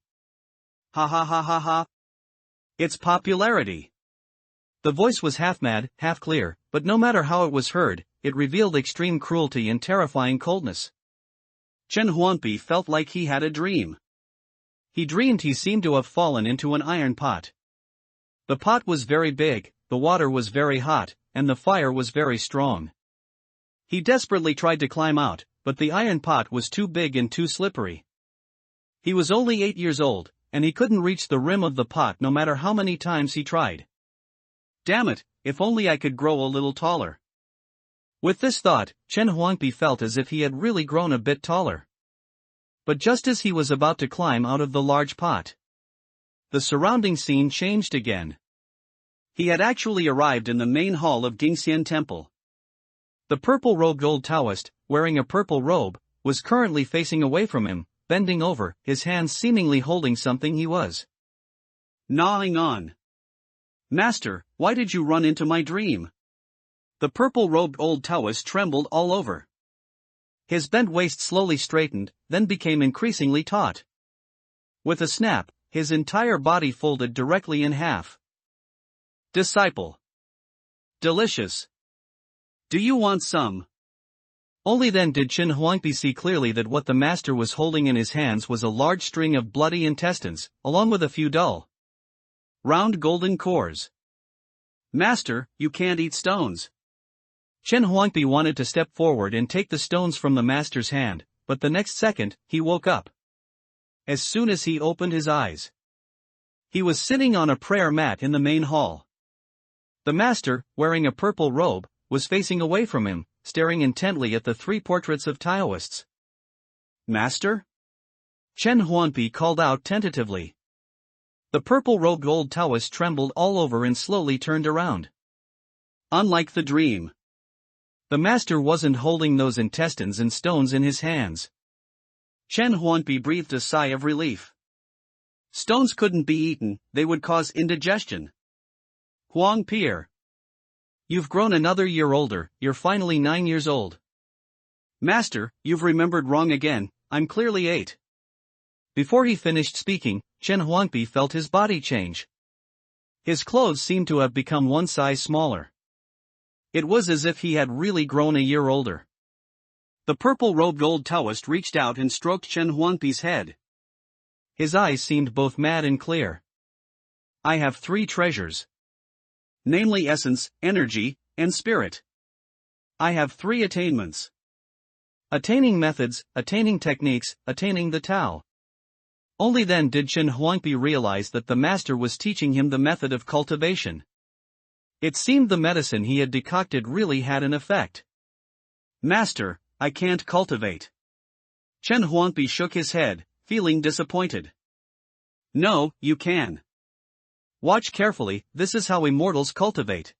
Ha ha ha ha ha. It's popularity. The voice was half mad, half clear, but no matter how it was heard, it revealed extreme cruelty and terrifying coldness. Chen Huangpi felt like he had a dream. He dreamed he seemed to have fallen into an iron pot. The pot was very big, the water was very hot, and the fire was very strong. He desperately tried to climb out, but the iron pot was too big and too slippery. He was only 8 years old, and he couldn't reach the rim of the pot no matter how many times he tried. Damn it, if only I could grow a little taller. With this thought, Chen Huangpi felt as if he had really grown a bit taller. But just as he was about to climb out of the large pot, the surrounding scene changed again. He had actually arrived in the main hall of Jingxian Temple. The purple-robed old Taoist, wearing a purple robe, was currently facing away from him, bending over, his hands seemingly holding something he was gnawing on. "Master, why did you run into my dream?" The purple-robed old Taoist trembled all over. His bent waist slowly straightened, then became increasingly taut. With a snap, his entire body folded directly in half. "Disciple. Delicious. Do you want some?" Only then did Chen Huangpi see clearly that what the master was holding in his hands was a large string of bloody intestines, along with a few dull, round golden cores. "Master, you can't eat stones." Chen Huangpi wanted to step forward and take the stones from the master's hand, but the next second, he woke up. As soon as he opened his eyes, he was sitting on a prayer mat in the main hall. The master, wearing a purple robe, was facing away from him, staring intently at the 3 portraits of Taoists. Master? Chen Huangpi called out tentatively. The purple-robed old Taoist trembled all over and slowly turned around. Unlike the dream, the master wasn't holding those intestines and stones in his hands. Chen Huangpi breathed a sigh of relief. Stones couldn't be eaten, they would cause indigestion. Huangpi, you've grown another year older, you're finally 9 years old. Master, you've remembered wrong again, I'm clearly 8. Before he finished speaking, Chen Huangpi felt his body change. His clothes seemed to have become one size smaller. It was as if he had really grown a year older. The purple-robed old Taoist reached out and stroked Chen Huangpi's head. His eyes seemed both mad and clear. I have 3 treasures. Namely essence, energy, and spirit. I have 3 attainments. Attaining methods, attaining techniques, attaining the Tao. Only then did Chen Huangpi realize that the master was teaching him the method of cultivation. It seemed the medicine he had decocted really had an effect. Master, I can't cultivate. Chen Huangpi shook his head, feeling disappointed. No, you can. Watch carefully, this is how immortals cultivate.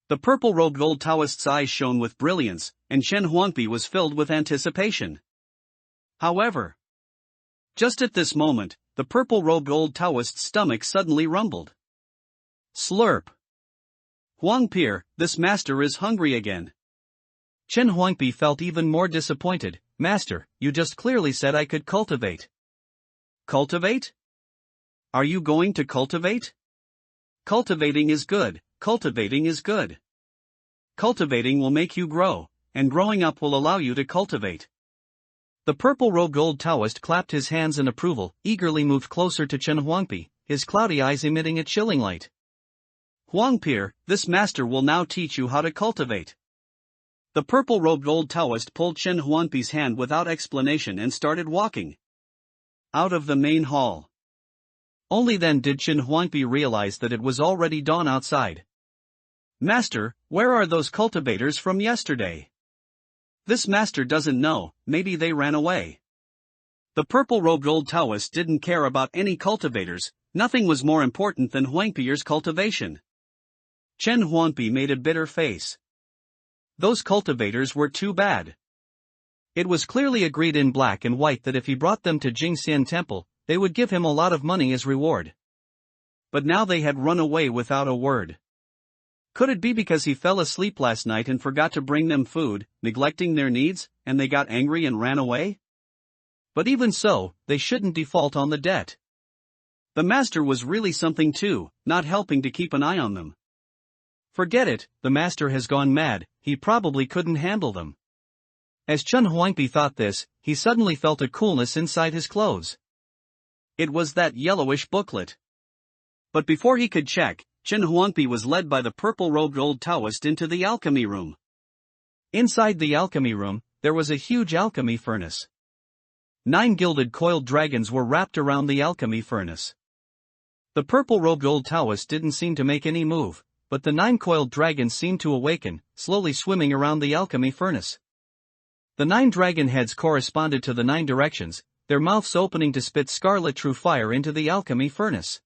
The purple-robed old Taoist's eyes shone with brilliance, and Chen Huangpi was filled with anticipation. However, just at this moment, the purple-robed old Taoist's stomach suddenly rumbled. Slurp. Huangpi, this master is hungry again. Chen Huangpi felt even more disappointed. Master, you just clearly said I could cultivate. Cultivate? Are you going to cultivate? Cultivating is good, cultivating is good. Cultivating will make you grow, and growing up will allow you to cultivate. The purple-robed old Taoist clapped his hands in approval, eagerly moved closer to Chen Huangpi, his cloudy eyes emitting a chilling light. Huangpi, this master will now teach you how to cultivate. The purple-robed old Taoist pulled Chen Huangpi's hand without explanation and started walking out of the main hall. Only then did Chen Huangpi realize that it was already dawn outside. Master, where are those cultivators from yesterday? This master doesn't know, maybe they ran away. The purple-robed old Taoist didn't care about any cultivators, nothing was more important than Huangpi's cultivation. Chen Huangpi made a bitter face. Those cultivators were too bad. It was clearly agreed in black and white that if he brought them to Jingxian Temple, they would give him a lot of money as reward. But now they had run away without a word. Could it be because he fell asleep last night and forgot to bring them food, neglecting their needs, and they got angry and ran away? But even so, they shouldn't default on the debt. The master was really something too, not helping to keep an eye on them. Forget it, the master has gone mad, he probably couldn't handle them. As Chen Huangpi thought this, he suddenly felt a coolness inside his clothes. It was that yellowish booklet. But before he could check, Chen Huangpi was led by the purple-robed old Taoist into the alchemy room. Inside the alchemy room, there was a huge alchemy furnace. 9 gilded coiled dragons were wrapped around the alchemy furnace. The purple-robed old Taoist didn't seem to make any move, but the 9 coiled dragons seemed to awaken, slowly swimming around the alchemy furnace. The 9 dragon heads corresponded to the 9 directions, their mouths opening to spit scarlet true fire into the alchemy furnace.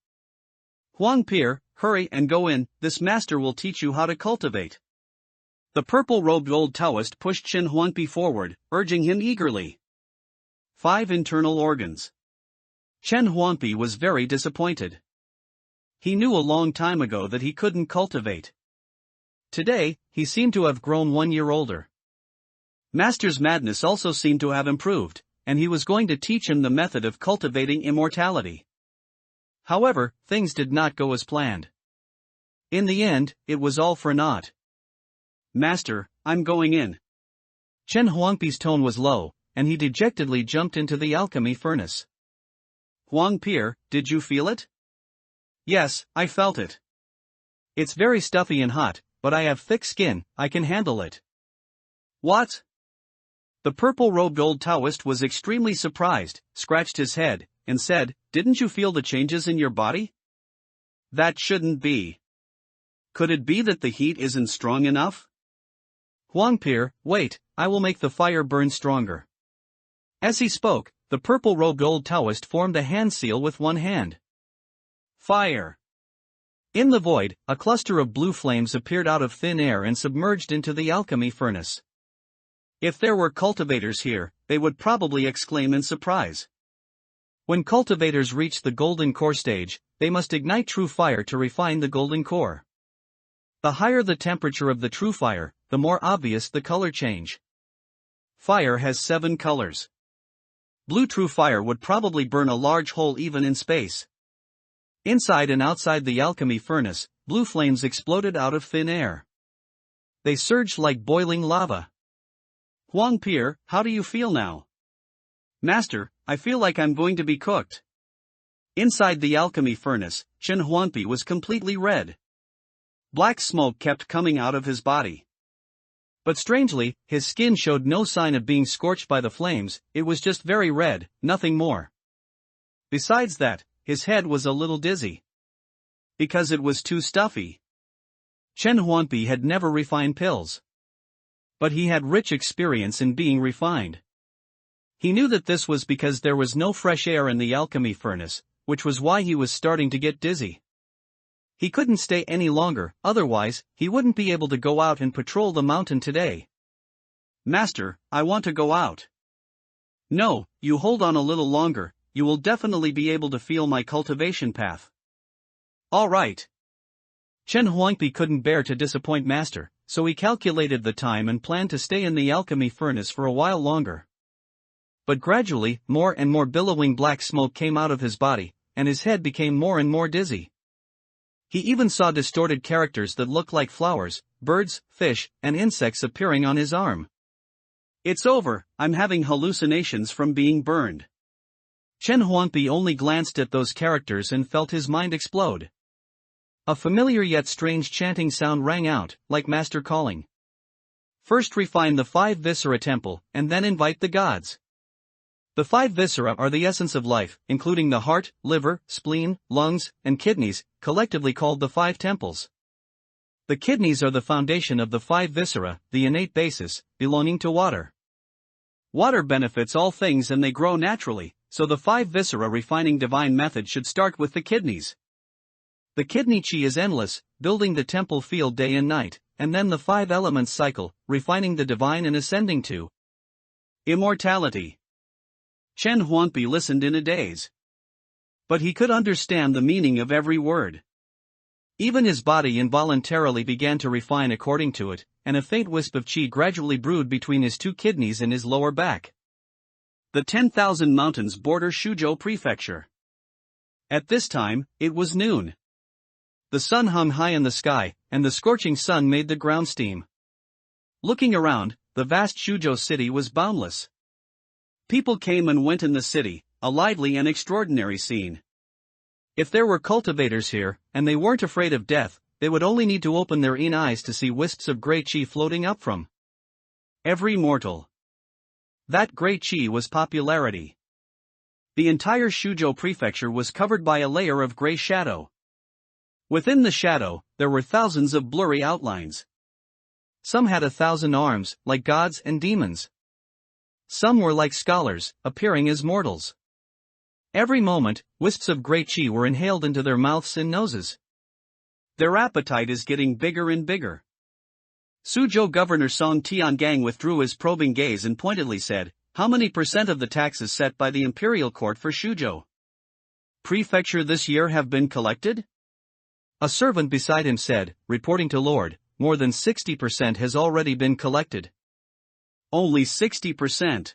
Huangpi, hurry and go in, this master will teach you how to cultivate. The purple-robed old Taoist pushed Chen Huangpi forward, urging him eagerly. 5 internal organs. Chen Huangpi was very disappointed. He knew a long time ago that he couldn't cultivate. Today, he seemed to have grown 1 year older. Master's madness also seemed to have improved, and he was going to teach him the method of cultivating immortality. However, things did not go as planned. In the end, it was all for naught. Master, I'm going in. Chen Huangpi's tone was low, and he dejectedly jumped into the alchemy furnace. Huangpi, did you feel it? Yes, I felt it. It's very stuffy and hot, but I have thick skin, I can handle it. What? The purple-robed old Taoist was extremely surprised, scratched his head, and said, didn't you feel the changes in your body? That shouldn't be. Could it be that the heat isn't strong enough? Huangpi, wait, I will make the fire burn stronger. As he spoke, the purple-robed old Taoist formed a hand seal with one hand. Fire! In the void, a cluster of blue flames appeared out of thin air and submerged into the alchemy furnace. If there were cultivators here, they would probably exclaim in surprise. When cultivators reach the golden core stage, they must ignite true fire to refine the golden core. The higher the temperature of the true fire, the more obvious the color change. Fire has 7 colors. Blue true fire would probably burn a large hole even in space. Inside and outside the alchemy furnace, blue flames exploded out of thin air. They surged like boiling lava. Huangpi, how do you feel now? Master, I feel like I'm going to be cooked. Inside the alchemy furnace, Chen Huangpi was completely red. Black smoke kept coming out of his body. But strangely, his skin showed no sign of being scorched by the flames, it was just very red, nothing more. Besides that, his head was a little dizzy. Because it was too stuffy. Chen Huangpi had never refined pills. But he had rich experience in being refined. He knew that this was because there was no fresh air in the alchemy furnace, which was why he was starting to get dizzy. He couldn't stay any longer, otherwise, he wouldn't be able to go out and patrol the mountain today. Master, I want to go out. No, you hold on a little longer, you will definitely be able to feel my cultivation path. All right. Chen Huangpi couldn't bear to disappoint Master, so he calculated the time and planned to stay in the alchemy furnace for a while longer. But gradually, more and more billowing black smoke came out of his body, and his head became more and more dizzy. He even saw distorted characters that looked like flowers, birds, fish, and insects appearing on his arm. It's over, I'm having hallucinations from being burned. Chen Huangpi only glanced at those characters and felt his mind explode. A familiar yet strange chanting sound rang out, like Master calling. First refine the 5 viscera temple, and then invite the gods. The 5 viscera are the essence of life, including the heart, liver, spleen, lungs, and kidneys, collectively called the 5 temples. The kidneys are the foundation of the 5 viscera, the innate basis, belonging to water. Water benefits all things and they grow naturally, so the 5 viscera refining divine method should start with the kidneys. The kidney chi is endless, building the temple field day and night, and then the 5 elements cycle, refining the divine and ascending to immortality. Chen Huangpi listened in a daze. But he could understand the meaning of every word. Even his body involuntarily began to refine according to it, and a faint wisp of qi gradually brewed between his 2 kidneys and his lower back. The 10,000 mountains border Shuzhou Prefecture. At this time, it was noon. The sun hung high in the sky, and the scorching sun made the ground steam. Looking around, the vast Shuzhou city was boundless. People came and went in the city, a lively and extraordinary scene. If there were cultivators here, and they weren't afraid of death, they would only need to open their eyes to see wisps of grey qi floating up from every mortal. That grey qi was popularity. The entire Shuzhou prefecture was covered by a layer of grey shadow. Within the shadow, there were thousands of blurry outlines. Some had 1,000 arms, like gods and demons. Some were like scholars, appearing as mortals. Every moment, wisps of grey qi were inhaled into their mouths and noses. Their appetite is getting bigger and bigger. Suzhou Governor Song Tiangang withdrew his probing gaze and pointedly said, "How many % of the taxes set by the imperial court for Shuzhou Prefecture this year have been collected?" A servant beside him said, reporting to Lord, "More than 60% has already been collected." Only 60%.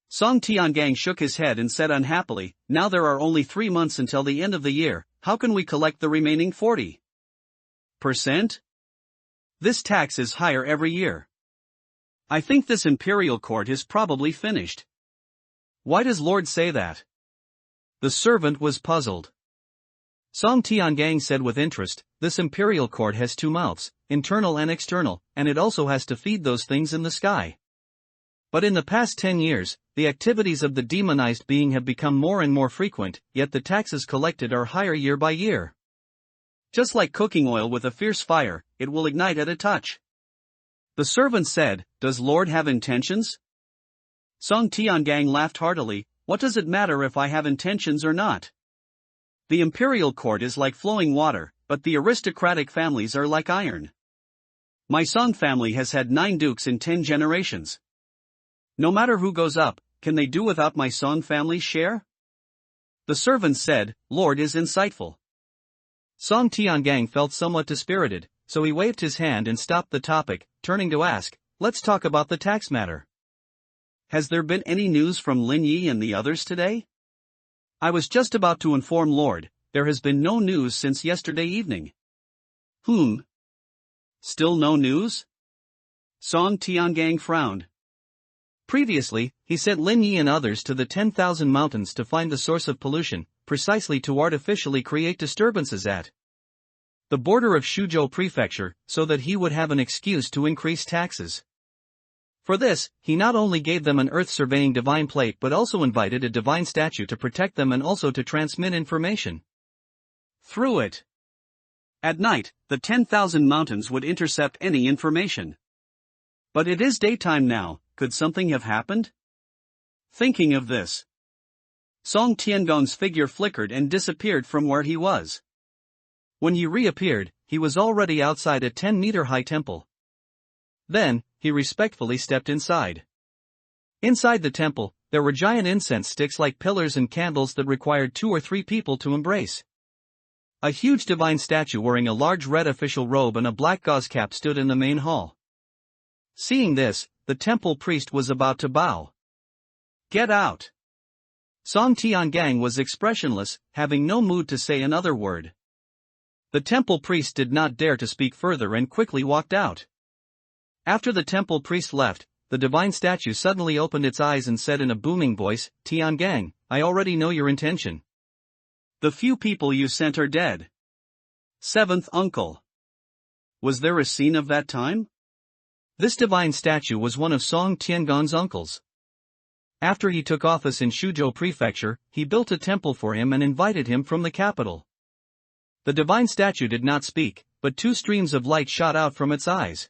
Song Tiangang shook his head and said unhappily, "Now there are only 3 months until the end of the year, how can we collect the remaining 40%? This tax is higher every year. I think this imperial court is probably finished." "Why does Lord say that?" The servant was puzzled. Song Tiangang said with interest, "This imperial court has 2 mouths, internal and external, and it also has to feed those things in the sky. But in the past 10 years, the activities of the demonized being have become more and more frequent, yet the taxes collected are higher year by year. Just like cooking oil with a fierce fire, it will ignite at a touch." The servant said, "Does Lord have intentions?" Song Tiangang laughed heartily. What does it matter if I have intentions or not? The imperial court is like flowing water, but the aristocratic families are like iron. My Song family has had 9 dukes in 10 generations. No matter who goes up, can they do without my Song family's share? The servant said, Lord is insightful. Song Tiangang felt somewhat dispirited, so he waved his hand and stopped the topic, turning to ask, let's talk about the tax matter. Has there been any news from Lin Yi and the others today? I was just about to inform Lord, there has been no news since yesterday evening. Still no news? Song Tiangang frowned. Previously, he sent Lin Yi and others to the 10,000 mountains to find the source of pollution, precisely to artificially create disturbances at the border of Shuzhou Prefecture, so that he would have an excuse to increase taxes. For this, he not only gave them an earth-surveying divine plate but also invited a divine statue to protect them and also to transmit information through it. At night, the 10,000 mountains would intercept any information. But it is daytime now, could something have happened? Thinking of this, Song Tiangong's figure flickered and disappeared from where he was. When he reappeared, he was already outside a 10-meter-high temple. Then, he respectfully stepped inside. Inside the temple, there were giant incense sticks like pillars and candles that required 2 or 3 people to embrace. A huge divine statue wearing a large red official robe and a black gauze cap stood in the main hall. Seeing this, the temple priest was about to bow. Get out! Song Tiangang was expressionless, having no mood to say another word. The temple priest did not dare to speak further and quickly walked out. After the temple priest left, the divine statue suddenly opened its eyes and said in a booming voice, Tiangang, I already know your intention. The few people you sent are dead. 7th uncle. Was there a scene of that time? This divine statue was one of Song Tiangong's uncles. After he took office in Shuzhou Prefecture, he built a temple for him and invited him from the capital. The divine statue did not speak, but 2 streams of light shot out from its eyes.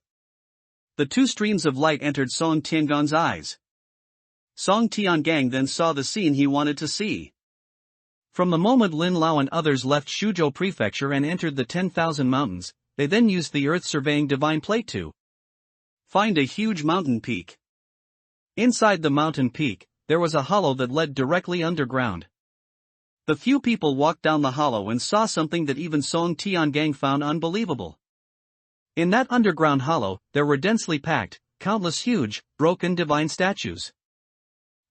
The 2 streams of light entered Song Tiangong's eyes. Song Tiangang then saw the scene he wanted to see. From the moment Lin Lao and others left Shuzhou Prefecture and entered the 10,000 mountains, they then used the earth-surveying divine plate to find a huge mountain peak. Inside the mountain peak, there was a hollow that led directly underground. The few people walked down the hollow and saw something that even Song Tiangang found unbelievable. In that underground hollow, there were densely packed, countless huge, broken divine statues.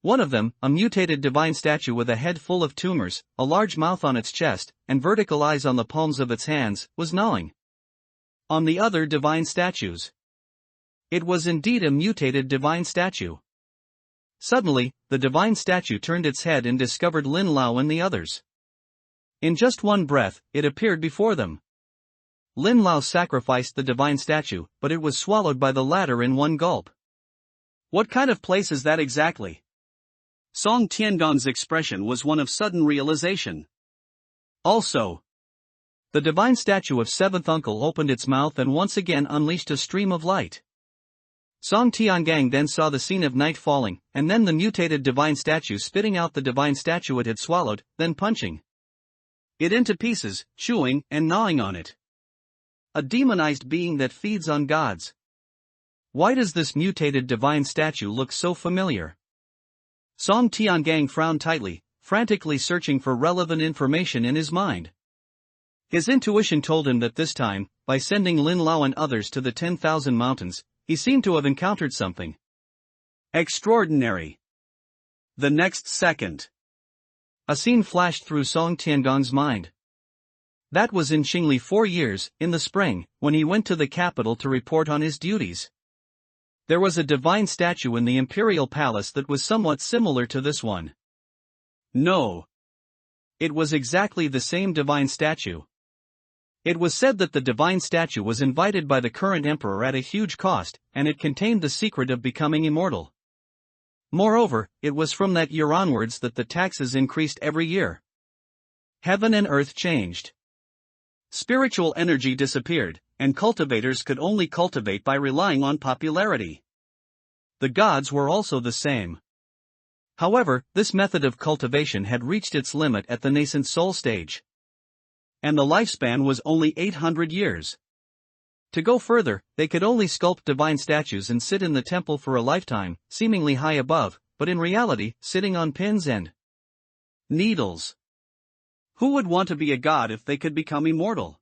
One of them, a mutated divine statue with a head full of tumors, a large mouth on its chest, and vertical eyes on the palms of its hands, was gnawing on the other divine statues. It was indeed a mutated divine statue. Suddenly, the divine statue turned its head and discovered Lin Lao and the others. In just one breath, it appeared before them. Lin Lao sacrificed the divine statue, but it was swallowed by the latter in one gulp. What kind of place is that exactly? Song Tiangong's expression was one of sudden realization. Also, the divine statue of 7th uncle opened its mouth and once again unleashed a stream of light. Song Tiangang then saw the scene of night falling, and then the mutated divine statue spitting out the divine statue it had swallowed, then punching it into pieces, chewing and gnawing on it. A demonized being that feeds on gods. Why does this mutated divine statue look so familiar? Song Tiangang frowned tightly, frantically searching for relevant information in his mind. His intuition told him that this time, by sending Lin Lao and others to the 10,000 mountains, he seemed to have encountered something extraordinary. The next second, a scene flashed through Song Tiangong's mind. That was in Qingli 4 years, in the spring, when he went to the capital to report on his duties. There was a divine statue in the imperial palace that was somewhat similar to this one. No. It was exactly the same divine statue. It was said that the divine statue was invited by the current emperor at a huge cost, and it contained the secret of becoming immortal. Moreover, it was from that year onwards that the taxes increased every year. Heaven and earth changed. Spiritual energy disappeared, and cultivators could only cultivate by relying on popularity. The gods were also the same. However, this method of cultivation had reached its limit at the nascent soul stage. And the lifespan was only 800 years. To go further, they could only sculpt divine statues and sit in the temple for a lifetime, seemingly high above, but in reality, sitting on pins and needles. Who would want to be a god if they could become immortal?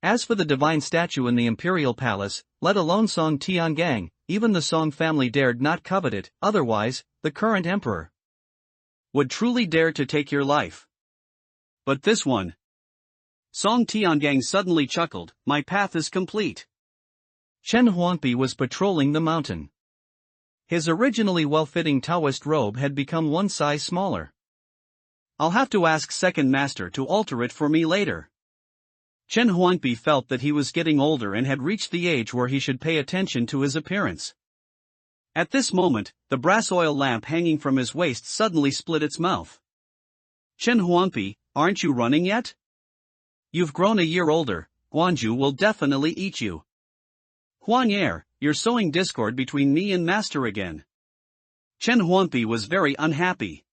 As for the divine statue in the imperial palace, let alone Song Tiangang, even the Song family dared not covet it, otherwise, the current emperor would truly dare to take your life. But this one. Song Tiangang suddenly chuckled, my path is complete. Chen Huangpi was patrolling the mountain. His originally well-fitting Taoist robe had become one size smaller. I'll have to ask second master to alter it for me later. Chen Huangpi felt that he was getting older and had reached the age where he should pay attention to his appearance. At this moment, the brass oil lamp hanging from his waist suddenly split its mouth. Chen Huangpi, aren't you running yet? You've grown a year older, Guanju will definitely eat you. Huang Er, you're sowing discord between me and master again. Chen Huangpi was very unhappy.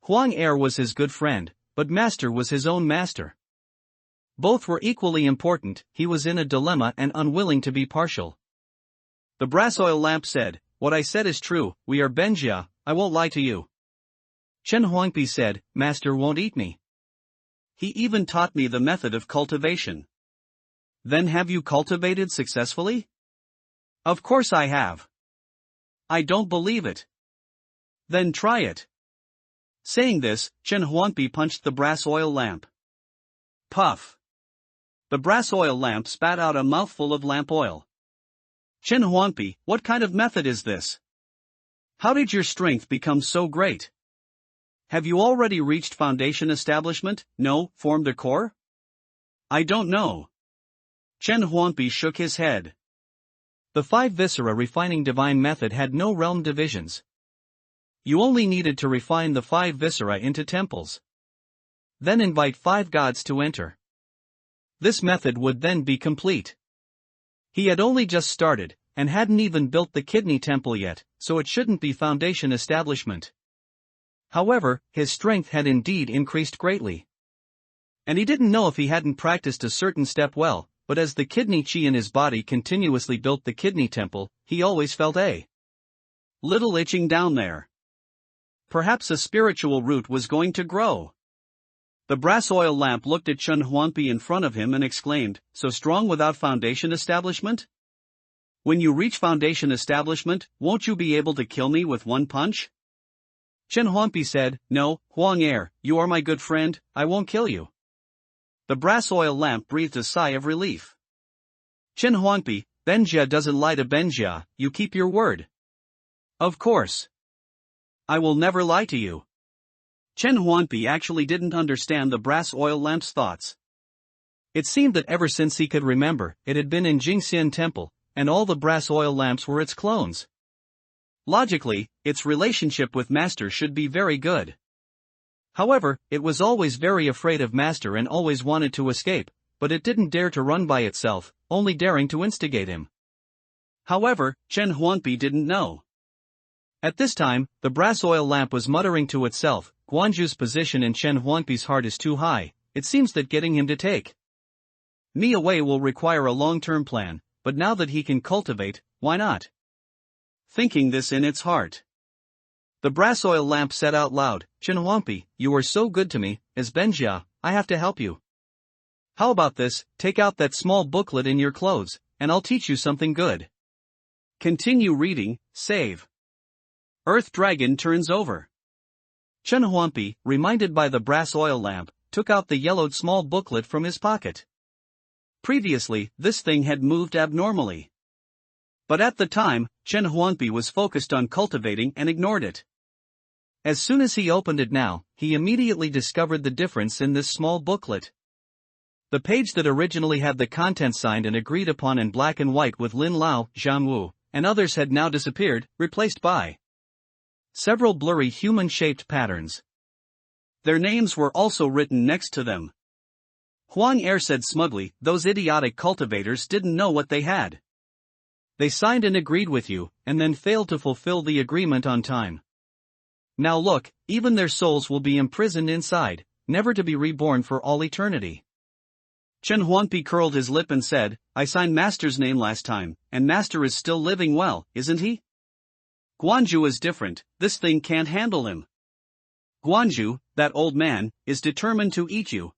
Huang Er was his good friend, but master was his own master. Both were equally important, he was in a dilemma and unwilling to be partial. The brass oil lamp said, what I said is true, we are Benjia, I won't lie to you. Chen Huangpi said, master won't eat me. He even taught me the method of cultivation. Then have you cultivated successfully? Of course I have. I don't believe it. Then try it. Saying this, Chen Huangpi punched the brass oil lamp. Puff. The brass oil lamp spat out a mouthful of lamp oil. Chen Huangpi, what kind of method is this? How did your strength become so great? Have you already reached foundation establishment, no, formed a core? I don't know. Chen Huangpi shook his head. The 5 viscera refining divine method had no realm divisions. You only needed to refine the 5 viscera into temples. Then invite 5 gods to enter. This method would then be complete. He had only just started, and hadn't even built the kidney temple yet, so it shouldn't be foundation establishment. However, his strength had indeed increased greatly. And he didn't know if he hadn't practiced a certain step well, but as the kidney chi in his body continuously built the kidney temple, he always felt a little itching down there. Perhaps a spiritual root was going to grow. The brass oil lamp looked at Chen Huangpi in front of him and exclaimed, so strong without foundation establishment? When you reach foundation establishment, won't you be able to kill me with one punch? Chen Huangpi said, no, Huang Er, you are my good friend, I won't kill you. The brass oil lamp breathed a sigh of relief. Chen Huangpi, Benjia doesn't lie to Benjia, you keep your word. Of course. I will never lie to you. Chen Huangpi actually didn't understand the brass oil lamp's thoughts. It seemed that ever since he could remember, it had been in Jingxian Temple, and all the brass oil lamps were its clones. Logically, its relationship with Master should be very good. However, it was always very afraid of Master and always wanted to escape, but it didn't dare to run by itself, only daring to instigate him. However, Chen Huangpi didn't know. At this time, the brass oil lamp was muttering to itself, Guanju's position in Chen Huangpi's heart is too high, it seems that getting him to take me away will require a long-term plan, but now that he can cultivate, why not? Thinking this in its heart, the brass oil lamp said out loud, Chen Huangpi, you are so good to me, as Benjia, I have to help you. How about this, take out that small booklet in your clothes, and I'll teach you something good. Continue reading, save. Earth Dragon turns over. Chen Huangpi, reminded by the brass oil lamp, took out the yellowed small booklet from his pocket. Previously, this thing had moved abnormally. But at the time, Chen Huangpi was focused on cultivating and ignored it. As soon as he opened it now, he immediately discovered the difference in this small booklet. The page that originally had the content signed and agreed upon in black and white with Lin Lao, Zhang Wu, and others had now disappeared, replaced by several blurry human-shaped patterns. Their names were also written next to them. Huang Er said smugly, those idiotic cultivators didn't know what they had. They signed and agreed with you, and then failed to fulfill the agreement on time. Now look, even their souls will be imprisoned inside, never to be reborn for all eternity. Chen Huangpi curled his lip and said, I signed Master's name last time, and Master is still living well, isn't he? Guanju is different, this thing can't handle him. Guanju, that old man, is determined to eat you.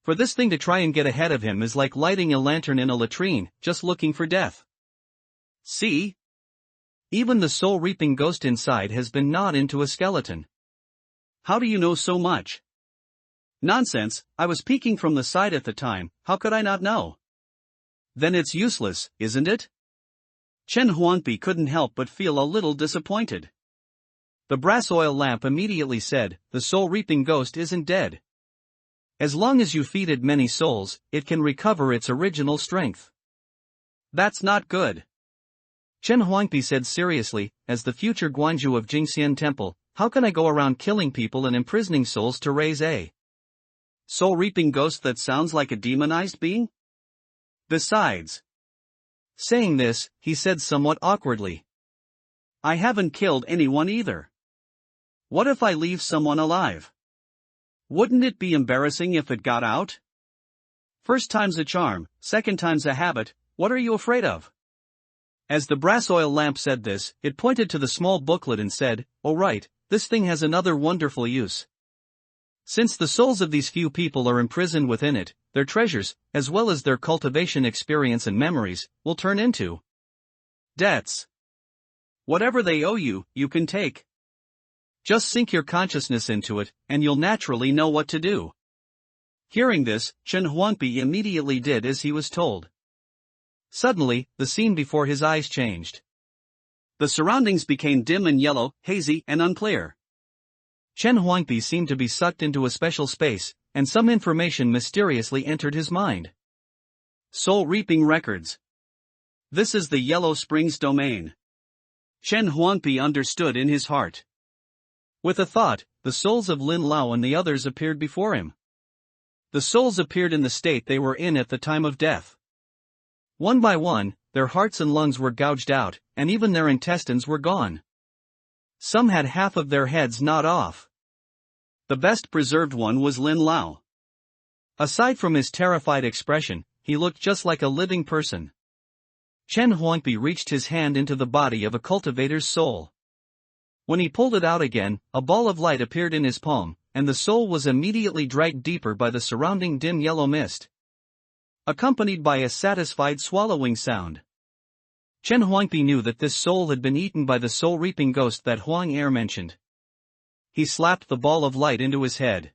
For this thing to try and get ahead of him is like lighting a lantern in a latrine, just looking for death. See? Even the soul-reaping ghost inside has been gnawed into a skeleton. How do you know so much? Nonsense, I was peeking from the side at the time, how could I not know? Then it's useless, isn't it? Chen Huangpi couldn't help but feel a little disappointed. The brass oil lamp immediately said, the soul-reaping ghost isn't dead. As long as you feed it many souls, it can recover its original strength. That's not good. Chen Huangpi said seriously, as the future Guanju of Jingxian Temple, how can I go around killing people and imprisoning souls to raise a soul-reaping ghost that sounds like a demonized being? Besides. Saying this, he said somewhat awkwardly. I haven't killed anyone either. What if I leave someone alive? Wouldn't it be embarrassing if it got out? First time's a charm, second time's a habit, what are you afraid of? As the brass oil lamp said this, it pointed to the small booklet and said, oh right, this thing has another wonderful use. Since the souls of these few people are imprisoned within it, their treasures, as well as their cultivation experience and memories, will turn into debts. Whatever they owe you, you can take. Just sink your consciousness into it, and you'll naturally know what to do. Hearing this, Chen Huangpi immediately did as he was told. Suddenly, the scene before his eyes changed. The surroundings became dim and yellow, hazy and unclear. Chen Huangpi seemed to be sucked into a special space, and some information mysteriously entered his mind. Soul-reaping records. This is the Yellow Springs domain. Chen Huangpi understood in his heart. With a thought, the souls of Lin Lao and the others appeared before him. The souls appeared in the state they were in at the time of death. One by one, their hearts and lungs were gouged out, and even their intestines were gone. Some had half of their heads gnawed off. The best preserved one was Lin Lao. Aside from his terrified expression, he looked just like a living person. Chen Huangpi reached his hand into the body of a cultivator's soul. When he pulled it out again, a ball of light appeared in his palm, and the soul was immediately dragged deeper by the surrounding dim yellow mist, accompanied by a satisfied swallowing sound. Chen Huangpi knew that this soul had been eaten by the soul-reaping ghost that Huang Er mentioned. He slapped the ball of light into his head.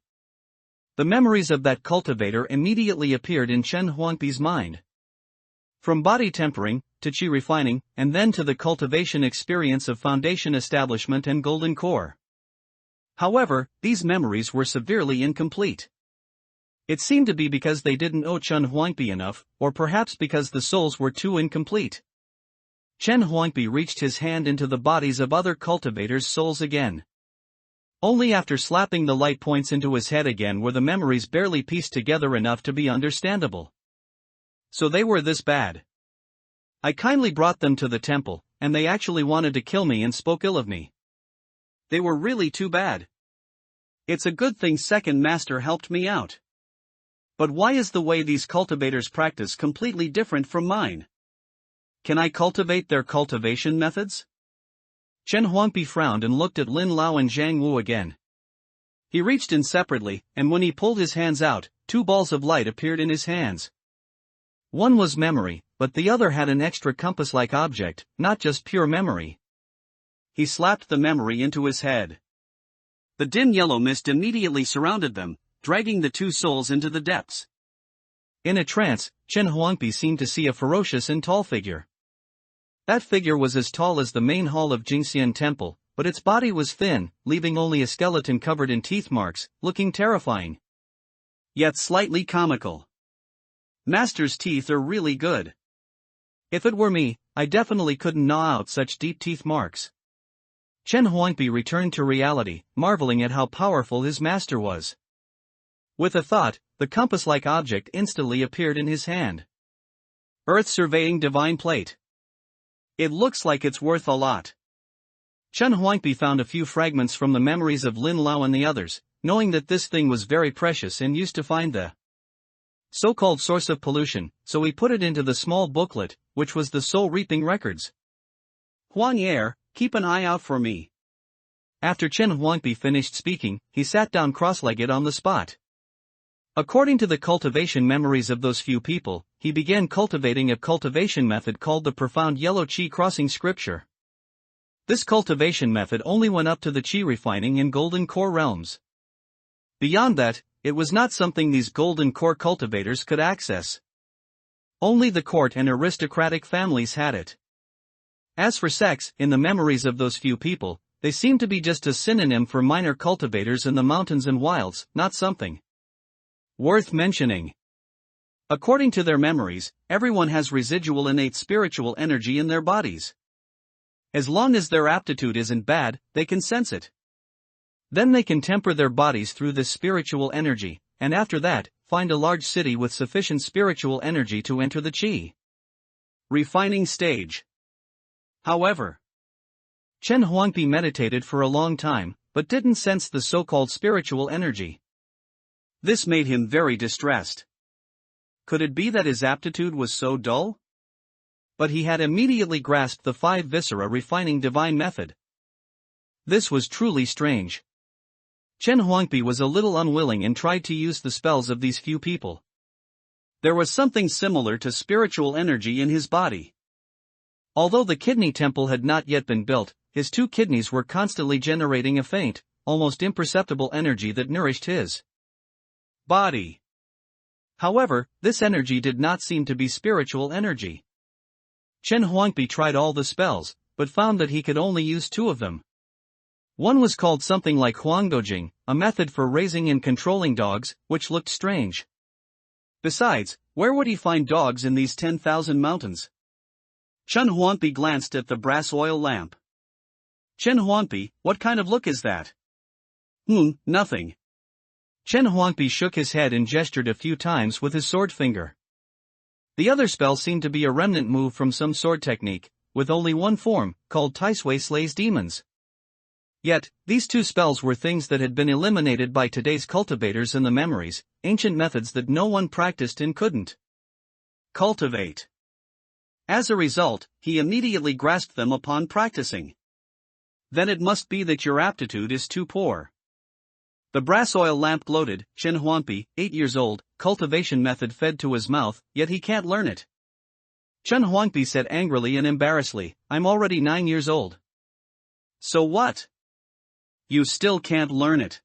The memories of that cultivator immediately appeared in Chen Huangpi's mind. From body tempering, to qi refining, and then to the cultivation experience of foundation establishment and golden core. However, these memories were severely incomplete. It seemed to be because they didn't owe Chen Huangpi enough, or perhaps because the souls were too incomplete. Chen Huangpi reached his hand into the bodies of other cultivators' souls again. Only after slapping the light points into his head again were the memories barely pieced together enough to be understandable. So they were this bad. I kindly brought them to the temple, and they actually wanted to kill me and spoke ill of me. They were really too bad. It's a good thing Second Master helped me out. But why is the way these cultivators practice completely different from mine? Can I cultivate their cultivation methods? Chen Huangpi frowned and looked at Lin Lao and Zhang Wu again. He reached in separately, and when he pulled his hands out, two balls of light appeared in his hands. One was memory, but the other had an extra compass-like object, not just pure memory. He slapped the memory into his head. The dim yellow mist immediately surrounded them, dragging the two souls into the depths. In a trance, Chen Huangpi seemed to see a ferocious and tall figure. That figure was as tall as the main hall of Jingxian Temple, but its body was thin, leaving only a skeleton covered in teeth marks, looking terrifying. Yet slightly comical. Master's teeth are really good. If it were me, I definitely couldn't gnaw out such deep teeth marks. Chen Huangpi returned to reality, marveling at how powerful his master was. With a thought, the compass-like object instantly appeared in his hand. Earth Surveying Divine Plate. It looks like it's worth a lot. Chen Huangpi found a few fragments from the memories of Lin Lao and the others, knowing that this thing was very precious and used to find the so-called source of pollution, so he put it into the small booklet, which was the soul reaping records. Huang Yer, keep an eye out for me. After Chen Huangpi finished speaking, he sat down cross-legged on the spot. According to the cultivation memories of those few people, he began cultivating a cultivation method called the profound yellow qi crossing scripture. This cultivation method only went up to the qi refining in golden core realms. Beyond that, it was not something these golden core cultivators could access. Only the court and aristocratic families had it. As for sex, in the memories of those few people, they seemed to be just a synonym for minor cultivators in the mountains and wilds, not something worth mentioning. According to their memories, everyone has residual innate spiritual energy in their bodies. As long as their aptitude isn't bad, they can sense it. Then they can temper their bodies through this spiritual energy, and after that, find a large city with sufficient spiritual energy to enter the qi refining stage. However, Chen Huangpi meditated for a long time, but didn't sense the so-called spiritual energy. This made him very distressed. Could it be that his aptitude was so dull? But he had immediately grasped the 5 viscera refining divine method. This was truly strange. Chen Huangpi was a little unwilling and tried to use the spells of these few people. There was something similar to spiritual energy in his body. Although the kidney temple had not yet been built, his 2 kidneys were constantly generating a faint, almost imperceptible energy that nourished his body. However, this energy did not seem to be spiritual energy. Chen Huangpi tried all the spells, but found that he could only use 2 of them. One was called something like Huangdojing, a method for raising and controlling dogs, which looked strange. Besides, where would he find dogs in these 10,000 mountains? Chen Huangpi glanced at the brass oil lamp. Chen Huangpi, what kind of look is that? Nothing. Chen Huangpi shook his head and gestured a few times with his sword finger. The other spell seemed to be a remnant move from some sword technique, with only one form, called Taisui slays demons. Yet, these 2 spells were things that had been eliminated by today's cultivators in the memories, ancient methods that no one practiced and couldn't cultivate. As a result, he immediately grasped them upon practicing. Then it must be that your aptitude is too poor. The brass oil lamp gloated. Chen Huangpi, 8 years old, cultivation method fed to his mouth, yet he can't learn it. Chen Huangpi said angrily and embarrassedly, I'm already 9 years old. So what? You still can't learn it.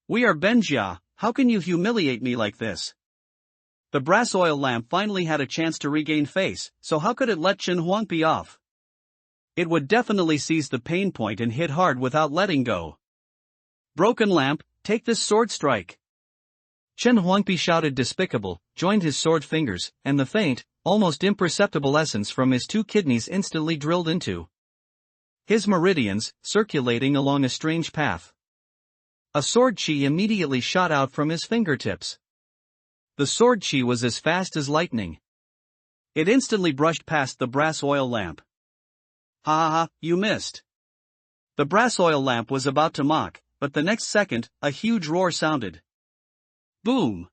We are Benjia, how can you humiliate me like this? The brass oil lamp finally had a chance to regain face, so how could it let Chen Huangpi off? It would definitely seize the pain point and hit hard without letting go. Broken lamp, take this sword strike. Chen Huangpi shouted despicable, joined his sword fingers, and the faint, almost imperceptible essence from his 2 kidneys instantly drilled into his meridians, circulating along a strange path. A sword qi immediately shot out from his fingertips. The sword qi was as fast as lightning. It instantly brushed past the brass oil lamp. Ha ha ha, you missed. The brass oil lamp was about to mock, but the next second, a huge roar sounded. Boom!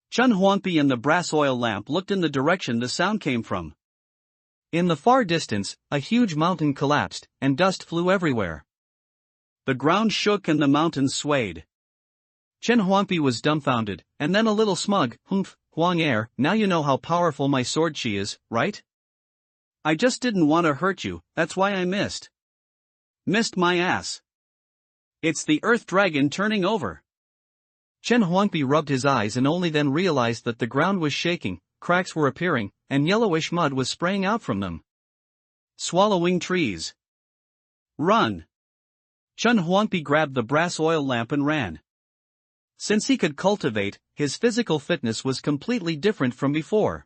Chen Huangpi and the brass oil lamp looked in the direction the sound came from. In the far distance, a huge mountain collapsed, and dust flew everywhere. The ground shook and the mountains swayed. Chen Huangpi was dumbfounded, and then a little smug. Huang Er, now you know how powerful my sword qi is, right? I just didn't want to hurt you, that's why I missed. Missed my ass. It's the earth dragon turning over. Chen Huangpi rubbed his eyes and only then realized that the ground was shaking, cracks were appearing, and yellowish mud was spraying out from them. Swallowing trees. Run! Chen Huangpi grabbed the brass oil lamp and ran. Since he could cultivate, his physical fitness was completely different from before.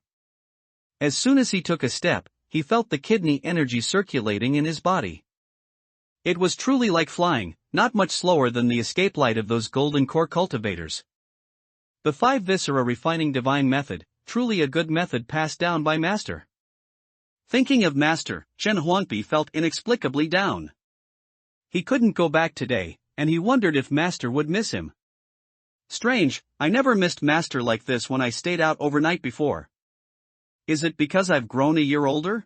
As soon as he took a step, he felt the kidney energy circulating in his body. It was truly like flying, not much slower than the escape light of those golden core cultivators. The 5 viscera refining divine method, truly a good method passed down by Master. Thinking of Master, Chen Huangpi felt inexplicably down. He couldn't go back today, and he wondered if Master would miss him. Strange, I never missed Master like this when I stayed out overnight before. Is it because I've grown a year older?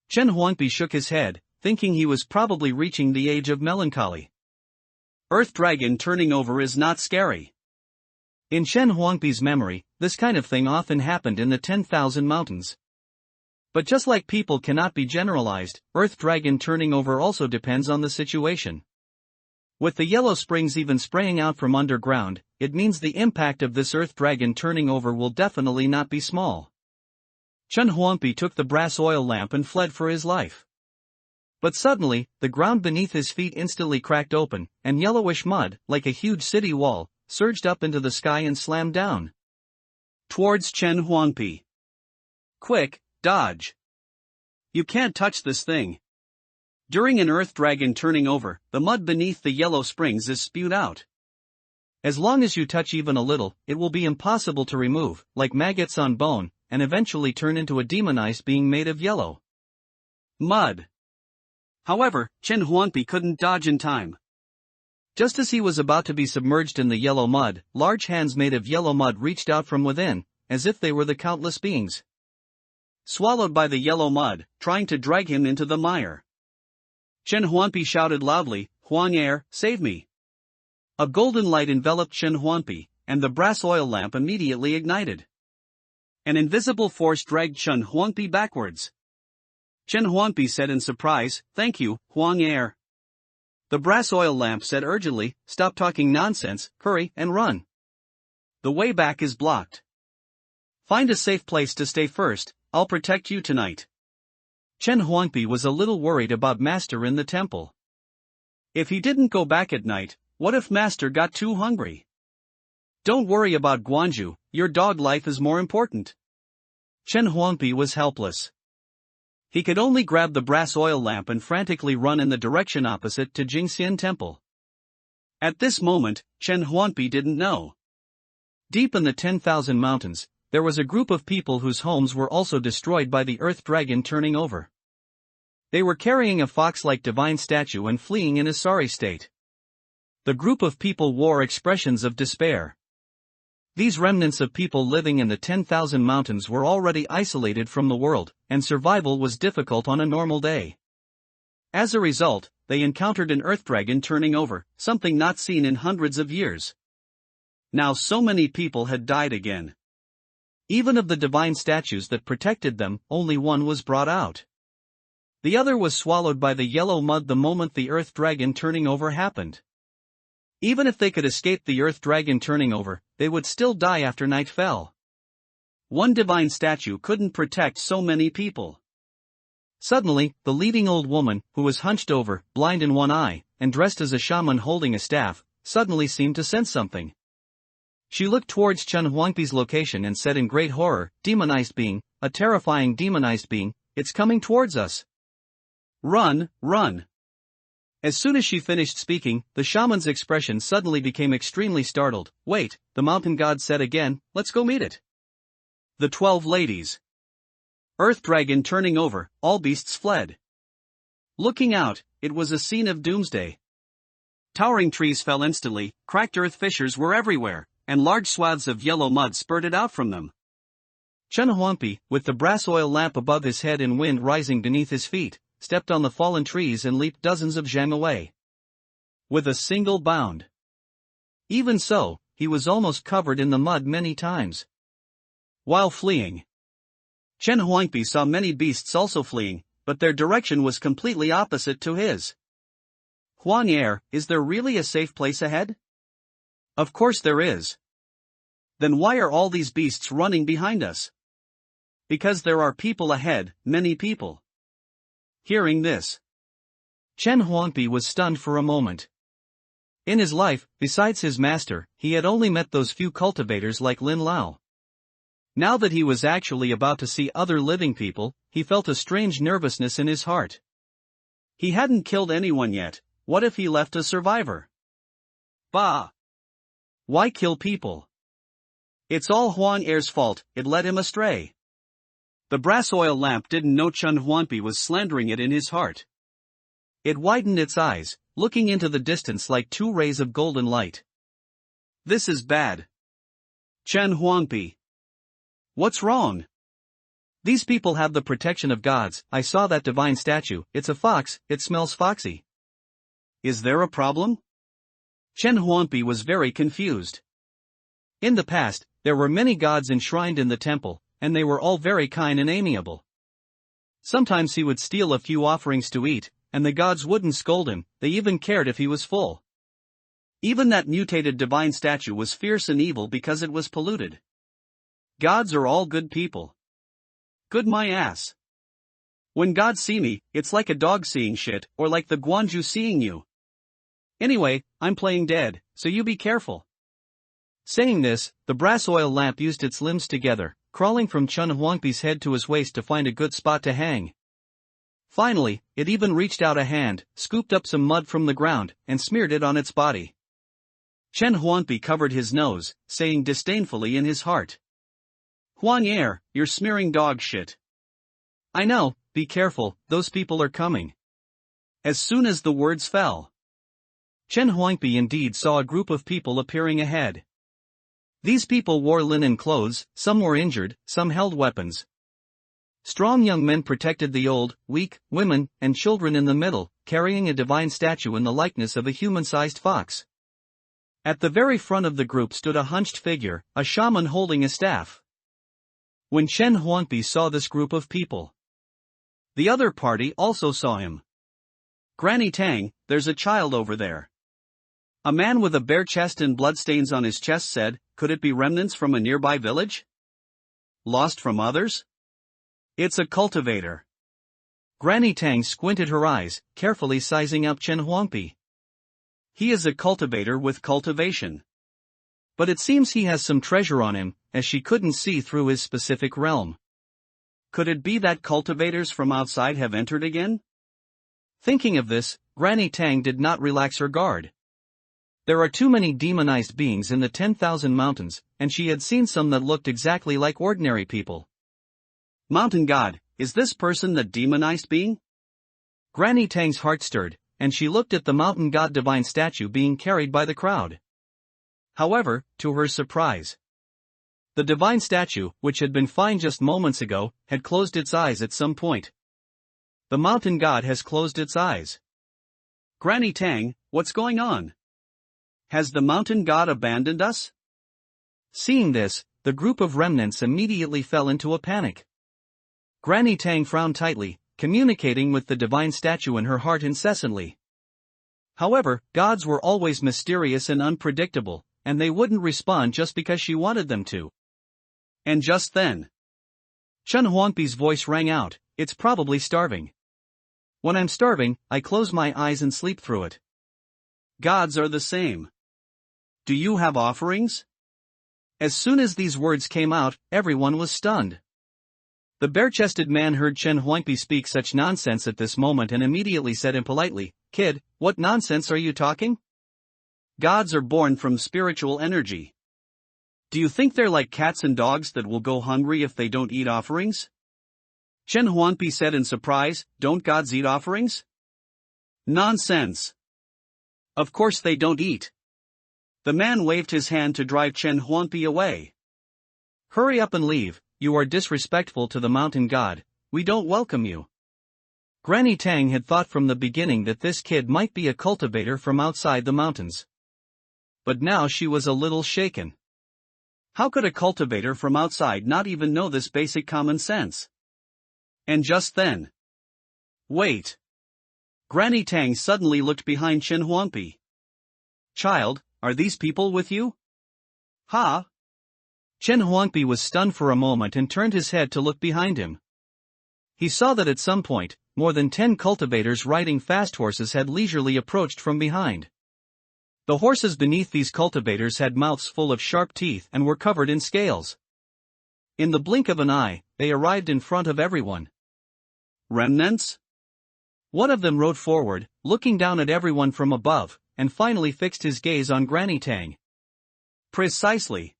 Chen Huangpi shook his head, thinking he was probably reaching the age of melancholy. Earth dragon turning over is not scary. In Chen Huangpi's memory, this kind of thing often happened in the 10,000 mountains. But just like people cannot be generalized, earth dragon turning over also depends on the situation. With the yellow springs even spraying out from underground, it means the impact of this earth dragon turning over will definitely not be small. Chen Huangpi took the brass oil lamp and fled for his life. But suddenly, the ground beneath his feet instantly cracked open, and yellowish mud, like a huge city wall, surged up into the sky and slammed down towards Chen Huangpi. Quick, dodge! You can't touch this thing. During an earth dragon turning over, the mud beneath the yellow springs is spewed out. As long as you touch even a little, it will be impossible to remove, like maggots on bone, and eventually turn into a demonized being made of yellow mud. However, Chen Huangpi couldn't dodge in time. Just as he was about to be submerged in the yellow mud, large hands made of yellow mud reached out from within, as if they were the countless beings swallowed by the yellow mud, trying to drag him into the mire. Chen Huangpi shouted loudly, "Huang save me!" A golden light enveloped Chen Huangpi, and the brass oil lamp immediately ignited. An invisible force dragged Chen Huangpi backwards. Chen Huangpi said in surprise, "Thank you, Huang." The brass oil lamp said urgently, "Stop talking nonsense, hurry and run. The way back is blocked. Find a safe place to stay first, I'll protect you tonight." Chen Huangpi was a little worried about Master in the temple. If he didn't go back at night, what if Master got too hungry? Don't worry about Guanju, your dog life is more important. Chen Huangpi was helpless. He could only grab the brass oil lamp and frantically run in the direction opposite to Jingxian Temple. At this moment, Chen Huangpi didn't know. Deep in the 10,000 mountains, there was a group of people whose homes were also destroyed by the earth dragon turning over. They were carrying a fox-like divine statue and fleeing in a sorry state. The group of people wore expressions of despair. These remnants of people living in the 10,000 mountains were already isolated from the world, and survival was difficult on a normal day. As a result, they encountered an earth dragon turning over, something not seen in hundreds of years. Now so many people had died again. Even of the divine statues that protected them, only one was brought out. The other was swallowed by the yellow mud the moment the earth dragon turning over happened. Even if they could escape the earth dragon turning over, they would still die after night fell. One divine statue couldn't protect so many people. Suddenly, the leading old woman, who was hunched over, blind in one eye, and dressed as a shaman holding a staff, suddenly seemed to sense something. She looked towards Chen Huangpi's location and said in great horror, "Demonized being, a terrifying demonized being, it's coming towards us. Run, run." As soon as she finished speaking, the shaman's expression suddenly became extremely startled. "Wait," the mountain god said again, "let's go meet it." The 12 ladies. Earth dragon turning over, all beasts fled. Looking out, it was a scene of doomsday. Towering trees fell instantly, cracked earth fissures were everywhere, and large swaths of yellow mud spurted out from them. Chen Huangpi, with the brass oil lamp above his head and wind rising beneath his feet, stepped on the fallen trees and leaped dozens of zhang away. With a single bound. Even so, he was almost covered in the mud many times. While fleeing, Chen Huangpi saw many beasts also fleeing, but their direction was completely opposite to his. "Huang, is there really a safe place ahead?" "Of course there is." "Then why are all these beasts running behind us?" "Because there are people ahead, many people." Hearing this, Chen Huangpi was stunned for a moment. In his life, besides his master, he had only met those few cultivators like Lin Lao. Now that he was actually about to see other living people, he felt a strange nervousness in his heart. He hadn't killed anyone yet, what if he left a survivor? Bah! Why kill people? It's all Huang fault, it led him astray. The brass oil lamp didn't know Chen Huangpi was slandering it in his heart. It widened its eyes, looking into the distance like two rays of golden light. This is bad. Chen Huangpi. What's wrong? These people have the protection of gods. I saw that divine statue. It's a fox, it smells foxy. Is there a problem? Chen Huangpi was very confused. In the past, there were many gods enshrined in the temple, and they were all very kind and amiable. Sometimes he would steal a few offerings to eat, and the gods wouldn't scold him, they even cared if he was full. Even that mutated divine statue was fierce and evil because it was polluted. Gods are all good people. Good my ass. When gods see me, it's like a dog seeing shit, or like the Guanju seeing you. Anyway, I'm playing dead, so you be careful. Saying this, the brass oil lamp used its limbs together, crawling from Chen Huangpi's head to his waist to find a good spot to hang. Finally, it even reached out a hand, scooped up some mud from the ground, and smeared it on its body. Chen Huangpi covered his nose, saying disdainfully in his heart, "Huang, you're smearing dog shit." "I know, be careful, those people are coming." As soon as the words fell, Chen Huangpi indeed saw a group of people appearing ahead. These people wore linen clothes, some were injured, some held weapons. Strong young men protected the old, weak, women, and children in the middle, carrying a divine statue in the likeness of a human-sized fox. At the very front of the group stood a hunched figure, a shaman holding a staff. When Chen Huangpi saw this group of people, the other party also saw him. "Granny Tang, there's a child over there." A man with a bare chest and bloodstains on his chest said, "Could it be remnants from a nearby village? Lost from others? It's a cultivator." Granny Tang squinted her eyes, carefully sizing up Chen Huangpi. He is a cultivator with cultivation. But it seems he has some treasure on him, as she couldn't see through his specific realm. Could it be that cultivators from outside have entered again? Thinking of this, Granny Tang did not relax her guard. There are too many demonized beings in the 10,000 mountains, and she had seen some that looked exactly like ordinary people. Mountain God, is this person the demonized being? Granny Tang's heart stirred, and she looked at the mountain god divine statue being carried by the crowd. However, to her surprise, the divine statue, which had been fine just moments ago, had closed its eyes at some point. The mountain god has closed its eyes. Granny Tang, what's going on? Has the mountain god abandoned us? Seeing this, the group of remnants immediately fell into a panic. Granny Tang frowned tightly, communicating with the divine statue in her heart incessantly. However, gods were always mysterious and unpredictable, and they wouldn't respond just because she wanted them to. And just then, Chen Huangpi's voice rang out, "It's probably starving. When I'm starving, I close my eyes and sleep through it. Gods are the same. Do you have offerings?" As soon as these words came out, everyone was stunned. The bare-chested man heard Chen Huangpi speak such nonsense at this moment and immediately said impolitely, "Kid, what nonsense are you talking? Gods are born from spiritual energy. Do you think they're like cats and dogs that will go hungry if they don't eat offerings?" Chen Huangpi said in surprise, "Don't gods eat offerings?" "Nonsense. Of course they don't eat." The man waved his hand to drive Chen Huangpi away. "Hurry up and leave, you are disrespectful to the mountain god, we don't welcome you." Granny Tang had thought from the beginning that this kid might be a cultivator from outside the mountains. But now she was a little shaken. How could a cultivator from outside not even know this basic common sense? And just then, wait. Granny Tang suddenly looked behind Chen Huangpi. "Child, are these people with you?" "Ha?" Chen Huangpi was stunned for a moment and turned his head to look behind him. He saw that at some point, more than 10 cultivators riding fast horses had leisurely approached from behind. The horses beneath these cultivators had mouths full of sharp teeth and were covered in scales. In the blink of an eye, they arrived in front of everyone. Remnants? One of them rode forward, looking down at everyone from above, and finally fixed his gaze on Granny Tang. Precisely.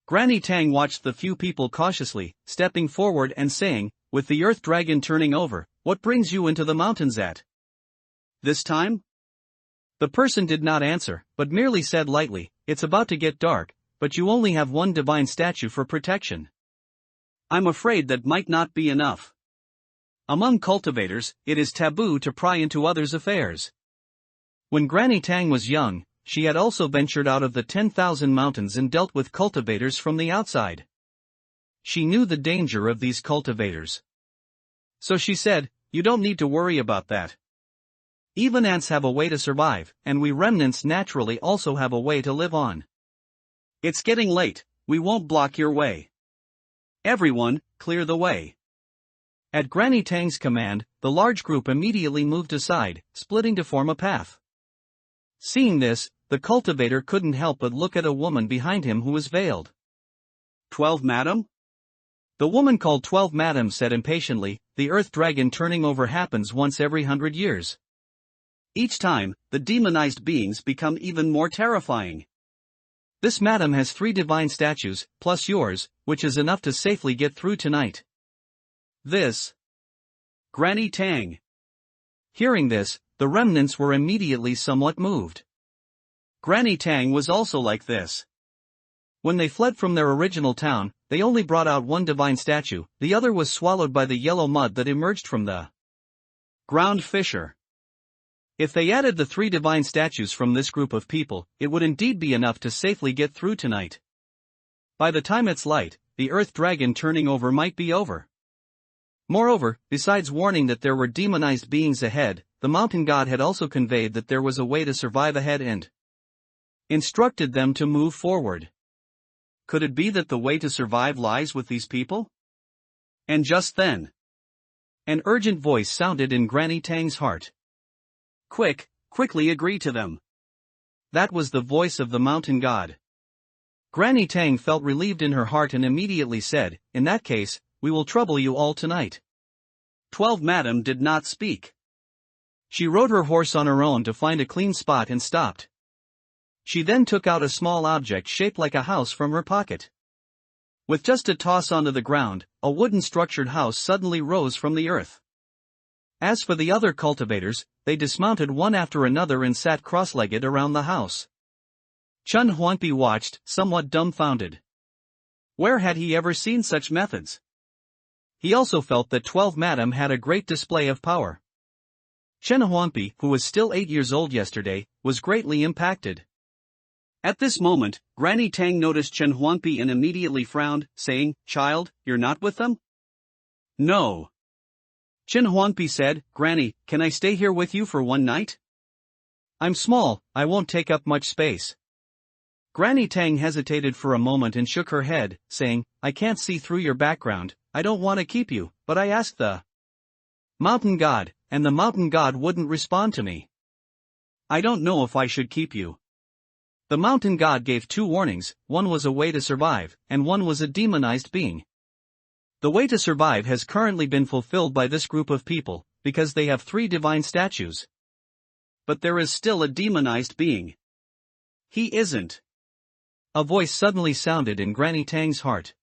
Granny Tang watched the few people cautiously, stepping forward and saying, with the earth dragon turning over, "What brings you into the mountains at?" this time?" The person did not answer, but merely said lightly, "It's about to get dark, but you only have one divine statue for protection." "I'm afraid that might not be enough. Among cultivators, it is taboo to pry into others' affairs." When Granny Tang was young, she had also ventured out of the 10,000 mountains and dealt with cultivators from the outside. She knew the danger of these cultivators. So she said, "You don't need to worry about that. Even ants have a way to survive, and we remnants naturally also have a way to live on. It's getting late, we won't block your way. Everyone, clear the way." At Granny Tang's command, the large group immediately moved aside, splitting to form a path. Seeing this, the cultivator couldn't help but look at a woman behind him who was veiled. "12, madam?" The woman called 12 madam said impatiently, "The earth dragon turning over happens once every 100 years. Each time, the demonized beings become even more terrifying. This madam has 3 divine statues, plus yours, which is enough to safely get through tonight." This. Granny Tang. Hearing this, the remnants were immediately somewhat moved. Granny Tang was also like this. When they fled from their original town, they only brought out one divine statue, the other was swallowed by the yellow mud that emerged from the ground fissure. If they added the 3 divine statues from this group of people, it would indeed be enough to safely get through tonight. By the time it's light, the earth dragon turning over might be over. Moreover, besides warning that there were demonized beings ahead, the mountain god had also conveyed that there was a way to survive ahead and instructed them to move forward. Could it be that the way to survive lies with these people? And just then, an urgent voice sounded in Granny Tang's heart. Quickly agree to them." That was the voice of the mountain god. Granny Tang felt relieved in her heart and immediately said, "In that case, we will trouble you all tonight." 12 madam did not speak. She rode her horse on her own to find a clean spot and stopped. She then took out a small object shaped like a house from her pocket. With just a toss onto the ground, a wooden structured house suddenly rose from the earth. As for the other cultivators, they dismounted one after another and sat cross-legged around the house. Chen Huangpi watched, somewhat dumbfounded. Where had he ever seen such methods? He also felt that 12 madam had a great display of power. Chen Huangpi, who was still 8 years old yesterday, was greatly impacted. At this moment, Granny Tang noticed Chen Huangpi and immediately frowned, saying, "Child, you're not with them?" "No." Chen Huangpi said, "Granny, can I stay here with you for one night? I'm small, I won't take up much space." Granny Tang hesitated for a moment and shook her head, saying, "I can't see through your background, I don't want to keep you, but I asked the mountain god, and the mountain god wouldn't respond to me. I don't know if I should keep you." The mountain god gave 2 warnings, one was a way to survive, and one was a demonized being. The way to survive has currently been fulfilled by this group of people, because they have 3 divine statues. But there is still a demonized being. He isn't. A voice suddenly sounded in Granny Tang's heart.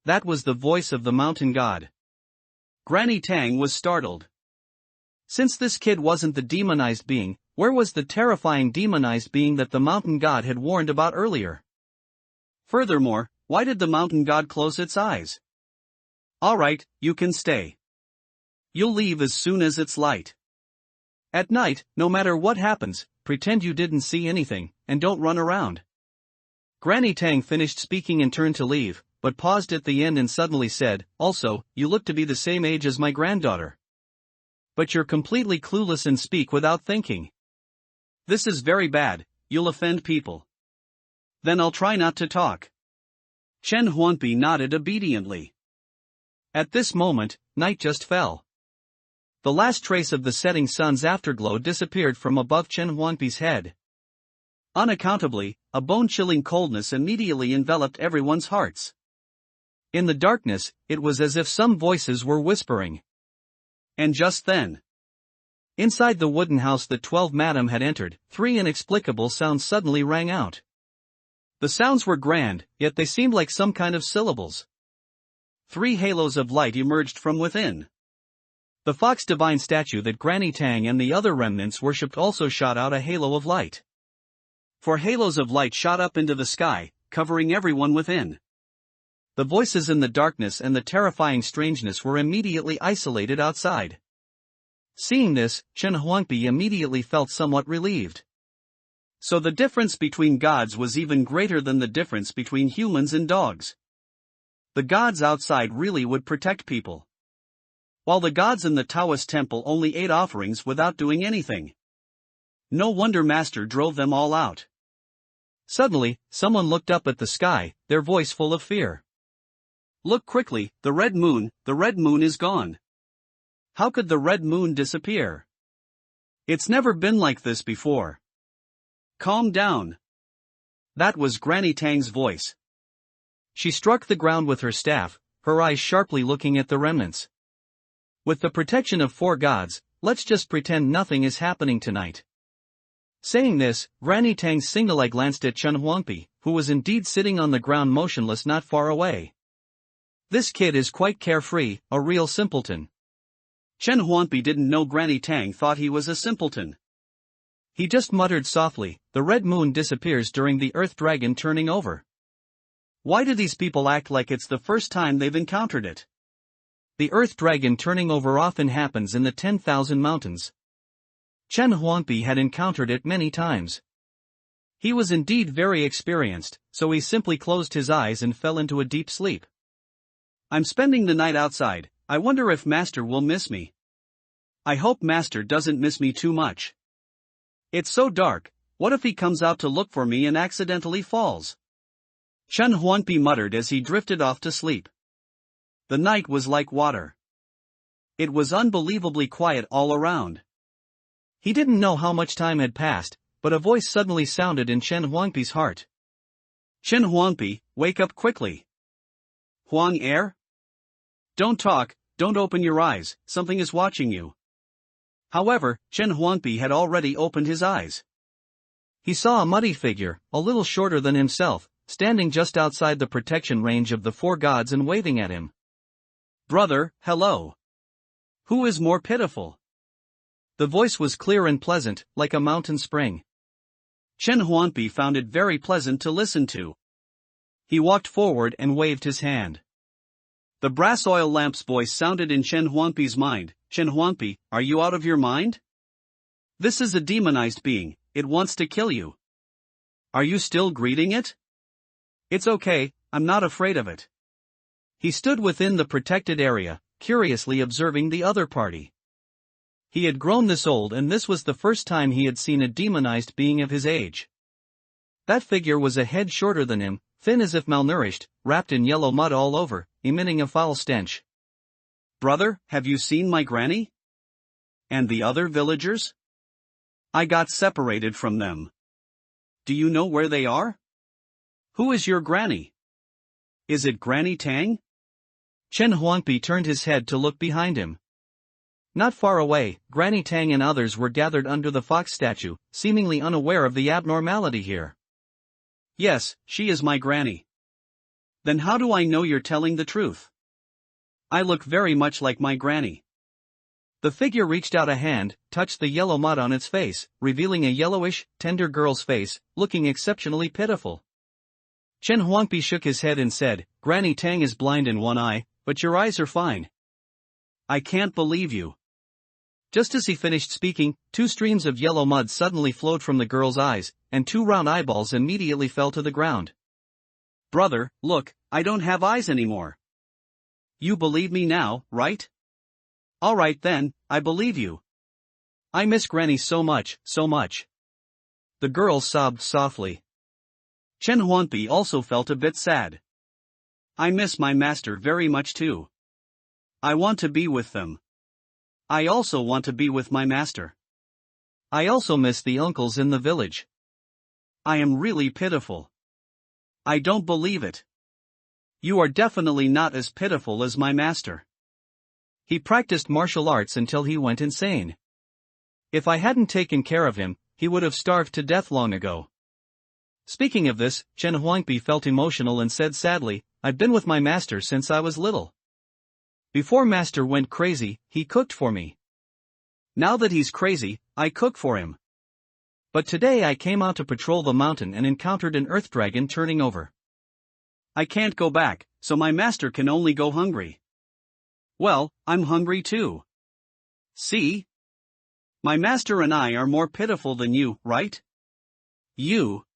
That was the voice of the mountain god. Granny Tang was startled. Since this kid wasn't the demonized being, where was the terrifying demonized being that the mountain god had warned about earlier? Furthermore, why did the mountain god close its eyes? "Alright, you can stay. You'll leave as soon as it's light. At night, no matter what happens, pretend you didn't see anything, and don't run around." Granny Tang finished speaking and turned to leave, but paused at the end and suddenly said, "Also, you look to be the same age as my granddaughter. But you're completely clueless and speak without thinking. This is very bad, you'll offend people." "Then I'll try not to talk." Chen Huangpi nodded obediently. At this moment, night just fell. The last trace of the setting sun's afterglow disappeared from above Chen Huangpi's head. Unaccountably, a bone-chilling coldness immediately enveloped everyone's hearts. In the darkness, it was as if some voices were whispering. And just then, inside the wooden house that 12 madam had entered, 3 inexplicable sounds suddenly rang out. The sounds were grand, yet they seemed like some kind of syllables. 3 halos of light emerged from within. The fox divine statue that Granny Tang and the other remnants worshipped also shot out a halo of light. 4 halos of light shot up into the sky, covering everyone within. The voices in the darkness and the terrifying strangeness were immediately isolated outside. Seeing this, Chen Huangpi immediately felt somewhat relieved. So the difference between gods was even greater than the difference between humans and dogs. The gods outside really would protect people, while the gods in the Taoist temple only ate offerings without doing anything. No wonder Master drove them all out. Suddenly, someone looked up at the sky, their voice full of fear. Look quickly, the red moon is gone. How could the red moon disappear? It's never been like this before. Calm down. That was Granny Tang's voice. She struck the ground with her staff, her eyes sharply looking at the remnants. With the protection of 4 gods, let's just pretend nothing is happening tonight. Saying this, Granny Tang's single eye glanced at Chen Huangpi, who was indeed sitting on the ground motionless not far away. This kid is quite carefree, a real simpleton. Chen Huangpi didn't know Granny Tang thought he was a simpleton. He just muttered softly, the red moon disappears during the earth dragon turning over. Why do these people act like it's the first time they've encountered it? The earth dragon turning over often happens in the 10,000 mountains. Chen Huangpi had encountered it many times. He was indeed very experienced, so he simply closed his eyes and fell into a deep sleep. I'm spending the night outside, I wonder if Master will miss me. I hope Master doesn't miss me too much. It's so dark, what if he comes out to look for me and accidentally falls? Chen Huangpi muttered as he drifted off to sleep. The night was like water. It was unbelievably quiet all around. He didn't know how much time had passed, but a voice suddenly sounded in Chen Huangpi's heart. Chen Huangpi, wake up quickly. Huang Er? Don't talk, don't open your eyes, something is watching you. However, Chen Huangpi had already opened his eyes. He saw a muddy figure, a little shorter than himself, standing just outside the protection range of the 4 gods and waving at him. Brother, hello. Who is more pitiful? The voice was clear and pleasant, like a mountain spring. Chen Huangpi found it very pleasant to listen to. He walked forward and waved his hand. The brass oil lamp's voice sounded in Chen Huangpi's mind. Chen Huangpi, are you out of your mind? This is a demonized being, it wants to kill you. Are you still greeting it? It's okay, I'm not afraid of it. He stood within the protected area, curiously observing the other party. He had grown this old and this was the first time he had seen a demonized being of his age. That figure was a head shorter than him, thin as if malnourished, wrapped in yellow mud all over, emitting a foul stench. Brother, have you seen my granny? And the other villagers? I got separated from them. Do you know where they are? Who is your granny? Is it Granny Tang? Chen Huangpi turned his head to look behind him. Not far away, Granny Tang and others were gathered under the fox statue, seemingly unaware of the abnormality here. Yes, she is my granny. Then how do I know you're telling the truth? I look very much like my granny. The figure reached out a hand, touched the yellow mud on its face, revealing a yellowish, tender girl's face, looking exceptionally pitiful. Chen Huangpi shook his head and said, Granny Tang is blind in one eye, but your eyes are fine. I can't believe you. Just as he finished speaking, 2 streams of yellow mud suddenly flowed from the girl's eyes, and 2 round eyeballs immediately fell to the ground. Brother, look, I don't have eyes anymore. You believe me now, right? Alright then, I believe you. I miss Granny so much, so much. The girl sobbed softly. Chen Huangpi also felt a bit sad. I miss my master very much too. I want to be with them. I also want to be with my master. I also miss the uncles in the village. I am really pitiful. I don't believe it. You are definitely not as pitiful as my master. He practiced martial arts until he went insane. If I hadn't taken care of him, he would have starved to death long ago. Speaking of this, Chen Huangpi felt emotional and said sadly, I've been with my master since I was little. Before Master went crazy, he cooked for me. Now that he's crazy, I cook for him. But today I came out to patrol the mountain and encountered an earth dragon turning over. I can't go back, so my master can only go hungry. Well, I'm hungry too. See? My master and I are more pitiful than you, right? You.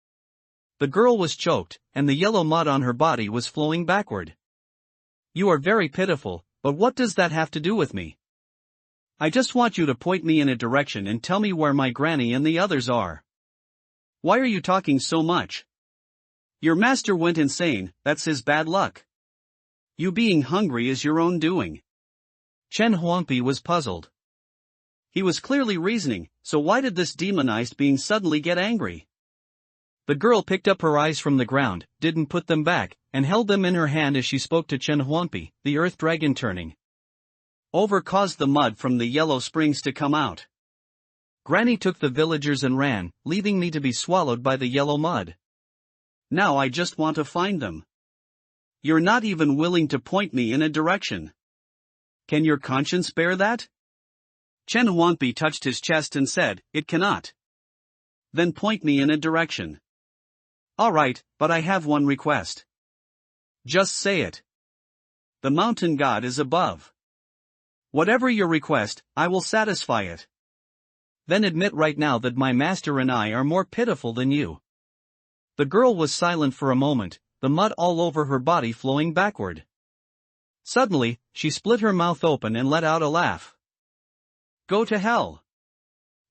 The girl was choked, and the yellow mud on her body was flowing backward. You are very pitiful, but what does that have to do with me? I just want you to point me in a direction and tell me where my granny and the others are. Why are you talking so much? Your master went insane, that's his bad luck. You being hungry is your own doing. Chen Huangpi was puzzled. He was clearly reasoning, so why did this demonized being suddenly get angry? The girl picked up her eyes from the ground, didn't put them back, and held them in her hand as she spoke to Chen Huangpi, the earth dragon turning over caused the mud from the yellow springs to come out. Granny took the villagers and ran, leaving me to be swallowed by the yellow mud. Now I just want to find them. You're not even willing to point me in a direction. Can your conscience bear that? Chen Huangpi touched his chest and said, "It cannot." Then point me in a direction. Alright, but I have one request. Just say it. The mountain god is above. Whatever your request, I will satisfy it. Then admit right now that my master and I are more pitiful than you. The girl was silent for a moment, the mud all over her body flowing backward. Suddenly, she split her mouth open and let out a laugh. Go to hell.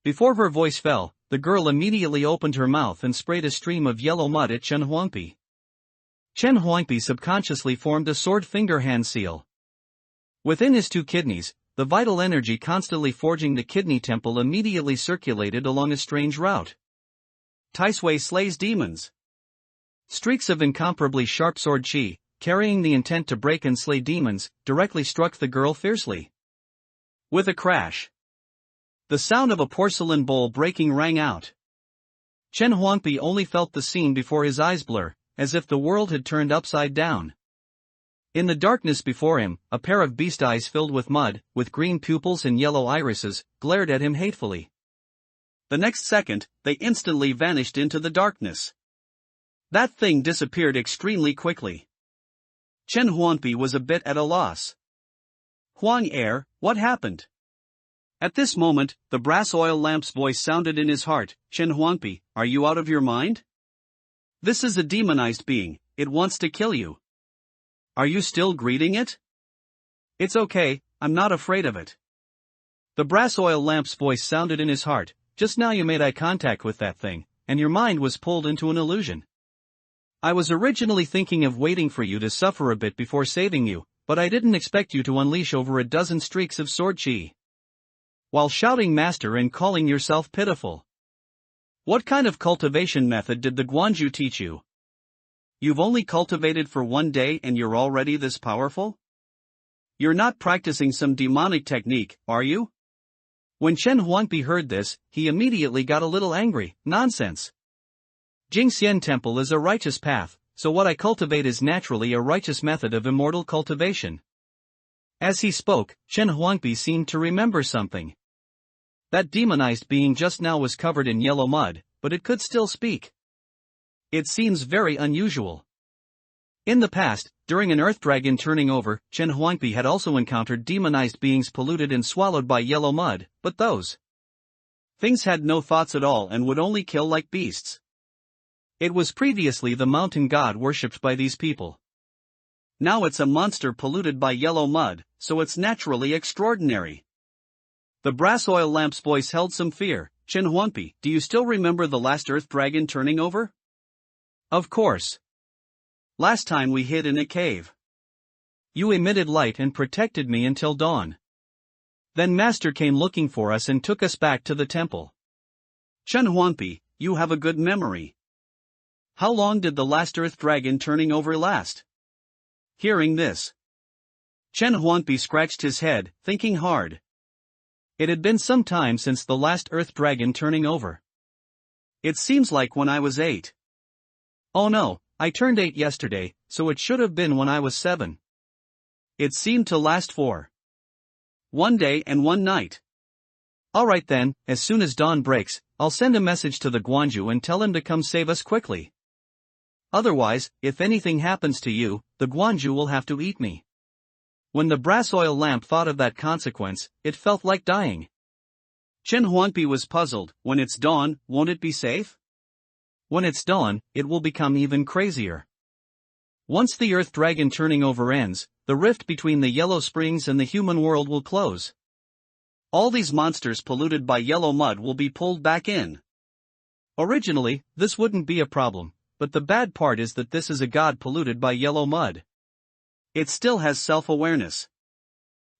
Before her voice fell, the girl immediately opened her mouth and sprayed a stream of yellow mud at Chen Huangpi. Chen Huangpi subconsciously formed a sword finger hand seal. Within his two kidneys, the vital energy constantly forging the kidney temple immediately circulated along a strange route. Taisui slays demons. Streaks of incomparably sharp sword chi, carrying the intent to break and slay demons, directly struck the girl fiercely. With a crash, the sound of a porcelain bowl breaking rang out. Chen Huangpi only felt the scene before his eyes blur, as if the world had turned upside down. In the darkness before him, a pair of beast eyes filled with mud, with green pupils and yellow irises, glared at him hatefully. The next second, they instantly vanished into the darkness. That thing disappeared extremely quickly. Chen Huangpi was a bit at a loss. Huang Er, what happened? At this moment, the brass oil lamp's voice sounded in his heart. Chen Huangpi, are you out of your mind? This is a demonized being, it wants to kill you. Are you still greeting it? It's okay, I'm not afraid of it. The brass oil lamp's voice sounded in his heart. Just now you made eye contact with that thing, and your mind was pulled into an illusion. I was originally thinking of waiting for you to suffer a bit before saving you, but I didn't expect you to unleash over a dozen streaks of sword chi, while shouting master and calling yourself pitiful. What kind of cultivation method did the Guanju teach you? You've only cultivated for one day and you're already this powerful? You're not practicing some demonic technique, are you? When Chen Huangpi heard this, he immediately got a little angry. Nonsense. Jingxian Temple is a righteous path, so what I cultivate is naturally a righteous method of immortal cultivation. As he spoke, Chen Huangpi seemed to remember something. That demonized being just now was covered in yellow mud, but it could still speak. It seems very unusual. In the past, during an earth dragon turning over, Chen Huangpi had also encountered demonized beings polluted and swallowed by yellow mud, but those things had no thoughts at all and would only kill like beasts. It was previously the mountain god worshipped by these people. Now it's a monster polluted by yellow mud, so it's naturally extraordinary. The brass oil lamp's voice held some fear. Chen Huangpi, do you still remember the last earth dragon turning over? Of course. Last time we hid in a cave. You emitted light and protected me until dawn. Then Master came looking for us and took us back to the temple. Chen Huangpi, you have a good memory. How long did the last earth dragon turning over last? Hearing this, Chen Huangpi scratched his head, thinking hard. It had been some time since the last earth dragon turning over. It seems like when I was 8. Oh no, I turned 8 yesterday, so it should have been when I was 7. It seemed to last for 1 day and 1 night. Alright then, as soon as dawn breaks, I'll send a message to the Guanju and tell him to come save us quickly. Otherwise, if anything happens to you, the Guanju will have to eat me. When the brass oil lamp thought of that consequence, it felt like dying. Chen Huangpi was puzzled. When it's dawn, won't it be safe? When it's dawn, it will become even crazier. Once the earth dragon turning over ends, the rift between the Yellow Springs and the human world will close. All these monsters polluted by yellow mud will be pulled back in. Originally, this wouldn't be a problem, but the bad part is that this is a god polluted by yellow mud. It still has self-awareness.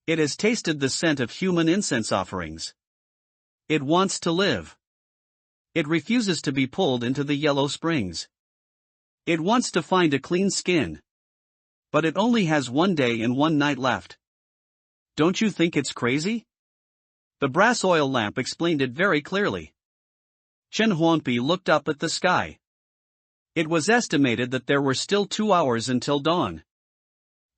It has tasted the scent of human incense offerings. It wants to live. It refuses to be pulled into the Yellow Springs. It wants to find a clean skin. But it only has 1 day and 1 night left. Don't you think it's crazy? The brass oil lamp explained it very clearly. Chen Huangpi looked up at the sky. It was estimated that there were still 2 hours until dawn.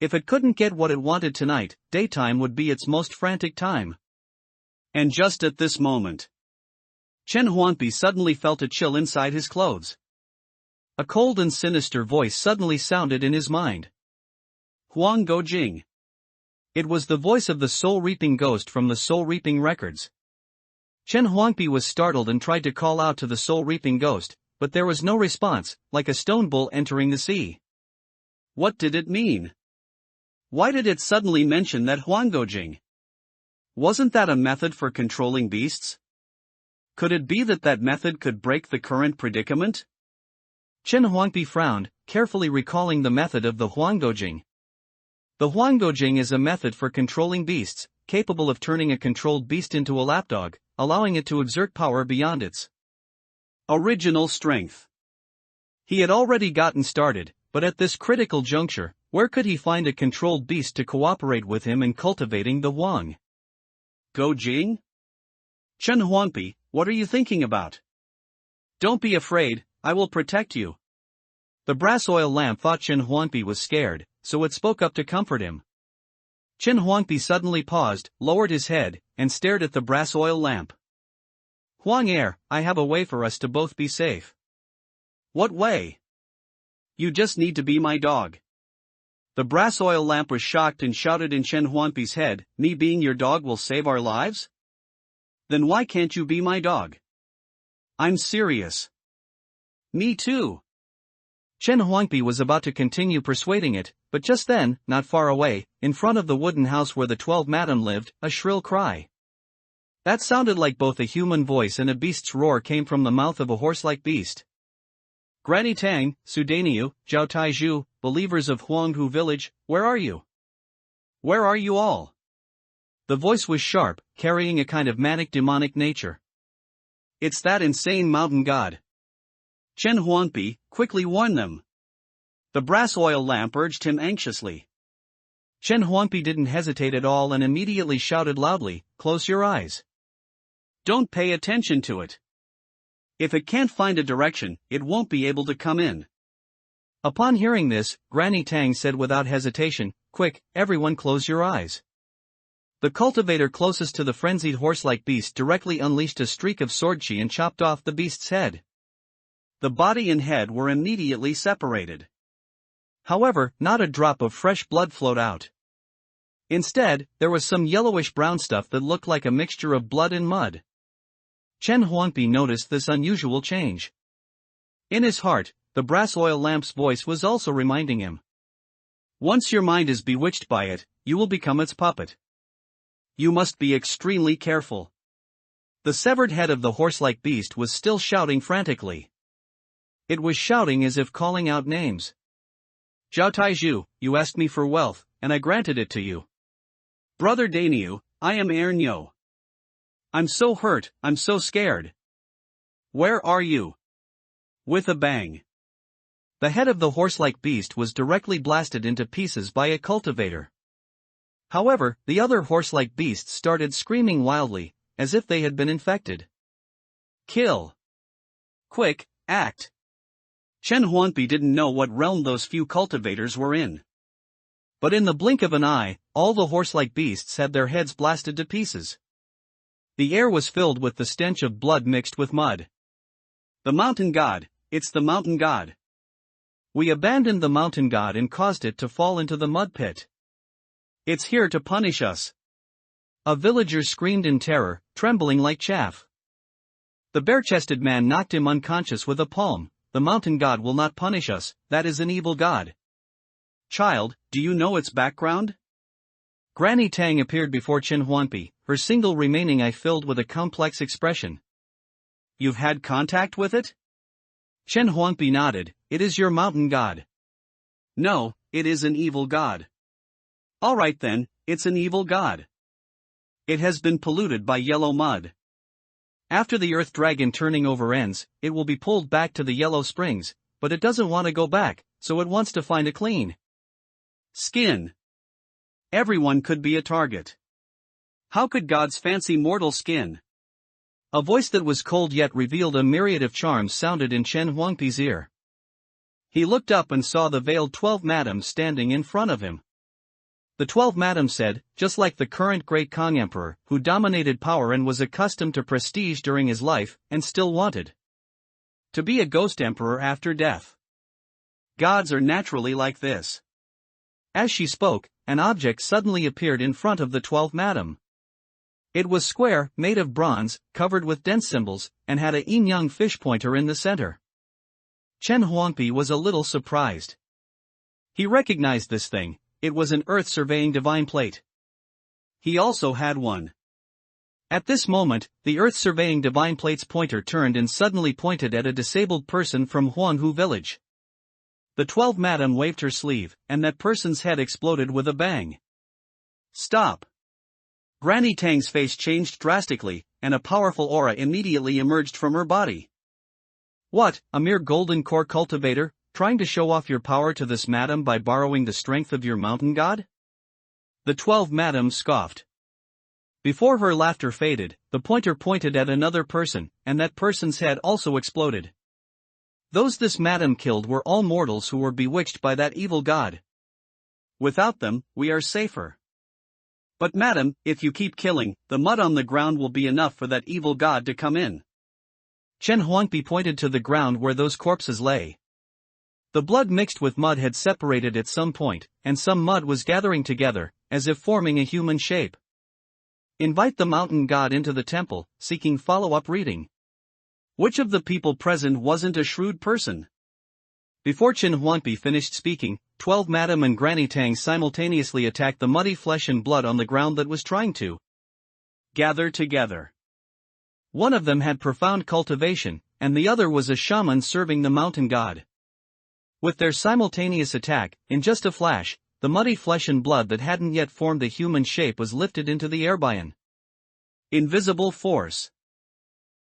If it couldn't get what it wanted tonight, daytime would be its most frantic time. And just at this moment, Chen Huangpi suddenly felt a chill inside his clothes. A cold and sinister voice suddenly sounded in his mind. Huang Gojing. It was the voice of the soul-reaping ghost from the soul-reaping records. Chen Huangpi was startled and tried to call out to the soul-reaping ghost, but there was no response, like a stone bull entering the sea. What did it mean? Why did it suddenly mention that Huang Gojing? Wasn't that a method for controlling beasts? Could it be that that method could break the current predicament? Chen Huangpi frowned, carefully recalling the method of the Huang Gojing. The Huang Gojing is a method for controlling beasts, capable of turning a controlled beast into a lapdog, allowing it to exert power beyond its original strength. He had already gotten started, but at this critical juncture, where could he find a controlled beast to cooperate with him in cultivating the Huang Gojing? Chen Huangpi, what are you thinking about? Don't be afraid, I will protect you. The brass oil lamp thought Chen Huangpi was scared, so it spoke up to comfort him. Chen Huangpi suddenly paused, lowered his head, and stared at the brass oil lamp. Huang Er, I have a way for us to both be safe. What way? You just need to be my dog. The brass oil lamp was shocked and shouted in Chen Huangpi's head, me being your dog will save our lives? Then why can't you be my dog? I'm serious. Me too. Chen Huangpi was about to continue persuading it, but just then, not far away, in front of the wooden house where the 12 madam lived, a shrill cry. That sounded like both a human voice and a beast's roar came from the mouth of a horse-like beast. Granny Tang, Sudaniu, Zhao Taizhu, believers of Huanghu village, where are you? Where are you all? The voice was sharp, carrying a kind of manic demonic nature. It's that insane mountain god. Chen Huangpi, quickly warn them. The brass oil lamp urged him anxiously. Chen Huangpi didn't hesitate at all and immediately shouted loudly, close your eyes. Don't pay attention to it. If it can't find a direction, it won't be able to come in. Upon hearing this, Granny Tang said without hesitation, quick, everyone close your eyes. The cultivator closest to the frenzied horse-like beast directly unleashed a streak of sword chi and chopped off the beast's head. The body and head were immediately separated. However, not a drop of fresh blood flowed out. Instead, there was some yellowish-brown stuff that looked like a mixture of blood and mud. Chen Huangpi noticed this unusual change. In his heart, the brass oil lamp's voice was also reminding him. Once your mind is bewitched by it, you will become its puppet. You must be extremely careful. The severed head of the horse-like beast was still shouting frantically. It was shouting as if calling out names. Zhao Taizhu, you asked me for wealth, and I granted it to you. Brother Daniu, I am Ernyo. I'm so hurt, I'm so scared. Where are you? With a bang. The head of the horse-like beast was directly blasted into pieces by a cultivator. However, the other horse-like beasts started screaming wildly, as if they had been infected. Kill. Quick, act. Chen Huangpi didn't know what realm those few cultivators were in. But in the blink of an eye, all the horse-like beasts had their heads blasted to pieces. The air was filled with the stench of blood mixed with mud. The mountain god, it's the mountain god. We abandoned the mountain god and caused it to fall into the mud pit. It's here to punish us. A villager screamed in terror, trembling like chaff. The bare-chested man knocked him unconscious with a palm. The mountain god will not punish us, that is an evil god. Child, do you know its background? Granny Tang appeared before Chen Huangpi, her single remaining eye filled with a complex expression. You've had contact with it? Chen Huangpi nodded. It is your mountain god. No, it is an evil god. Alright then, it's an evil god. It has been polluted by yellow mud. After the earth dragon turning over ends, it will be pulled back to the yellow springs, but it doesn't want to go back, so it wants to find a clean skin. Everyone could be a target. How could gods fancy mortal skin? A voice that was cold yet revealed a myriad of charms sounded in Chen Huangpi's ear. He looked up and saw the veiled 12 madams standing in front of him. The 12 madams said, just like the current great Kong emperor, who dominated power and was accustomed to prestige during his life, and still wanted to be a ghost emperor after death. Gods are naturally like this. As she spoke, an object suddenly appeared in front of the 12 madam. It was square, made of bronze, covered with dense symbols, and had a yin-yang fish pointer in the center. Chen Huangpi was a little surprised. He recognized this thing. It was an earth-surveying divine plate. He also had one. At this moment, the earth-surveying divine plate's pointer turned and suddenly pointed at a disabled person from Huanghu village. The 12 madam waved her sleeve, and that person's head exploded with a bang. Stop! Granny Tang's face changed drastically, and a powerful aura immediately emerged from her body. What, a mere golden core cultivator, trying to show off your power to this madam by borrowing the strength of your mountain god? The 12 madams scoffed. Before her laughter faded, the pointer pointed at another person, and that person's head also exploded. Those this madam killed were all mortals who were bewitched by that evil god. Without them, we are safer. But madam, if you keep killing, the mud on the ground will be enough for that evil god to come in. Chen Huangpi pointed to the ground where those corpses lay. The blood mixed with mud had separated at some point, and some mud was gathering together, as if forming a human shape. Invite the mountain god into the temple, seeking follow-up reading. Which of the people present wasn't a shrewd person? Before Chen Huangpi finished speaking, 12 madam and Granny Tang simultaneously attacked the muddy flesh and blood on the ground that was trying to gather together. One of them had profound cultivation, and the other was a shaman serving the mountain god. With their simultaneous attack, in just a flash, the muddy flesh and blood that hadn't yet formed the human shape was lifted into the air by an invisible force.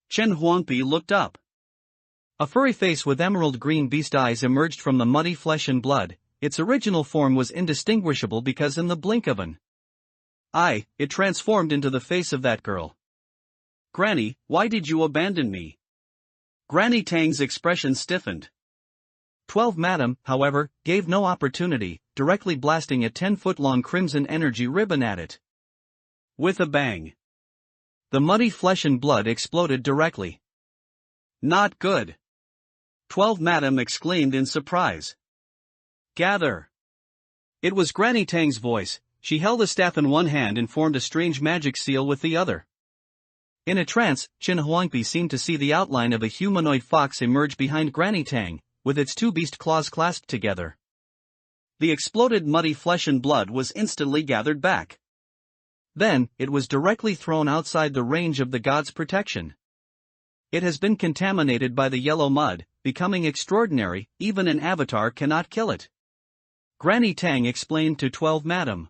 Chen Huangpi looked up. A furry face with emerald green beast eyes emerged from the muddy flesh and blood. Its original form was indistinguishable because in the blink of an eye, it transformed into the face of that girl. Granny, why did you abandon me? Granny Tang's expression stiffened. 12 madam, however, gave no opportunity, directly blasting a 10-foot-long crimson energy ribbon at it. With a bang, the muddy flesh and blood exploded directly. Not good. 12 madam exclaimed in surprise. Gather. It was Granny Tang's voice. She held a staff in one hand and formed a strange magic seal with the other. In a trance, Chen Huangpi seemed to see the outline of a humanoid fox emerge behind Granny Tang, with its two beast claws clasped together. The exploded muddy flesh and blood was instantly gathered back. Then, it was directly thrown outside the range of the god's protection. It has been contaminated by the yellow mud, becoming extraordinary. Even an avatar cannot kill it. Granny Tang explained to 12 madam.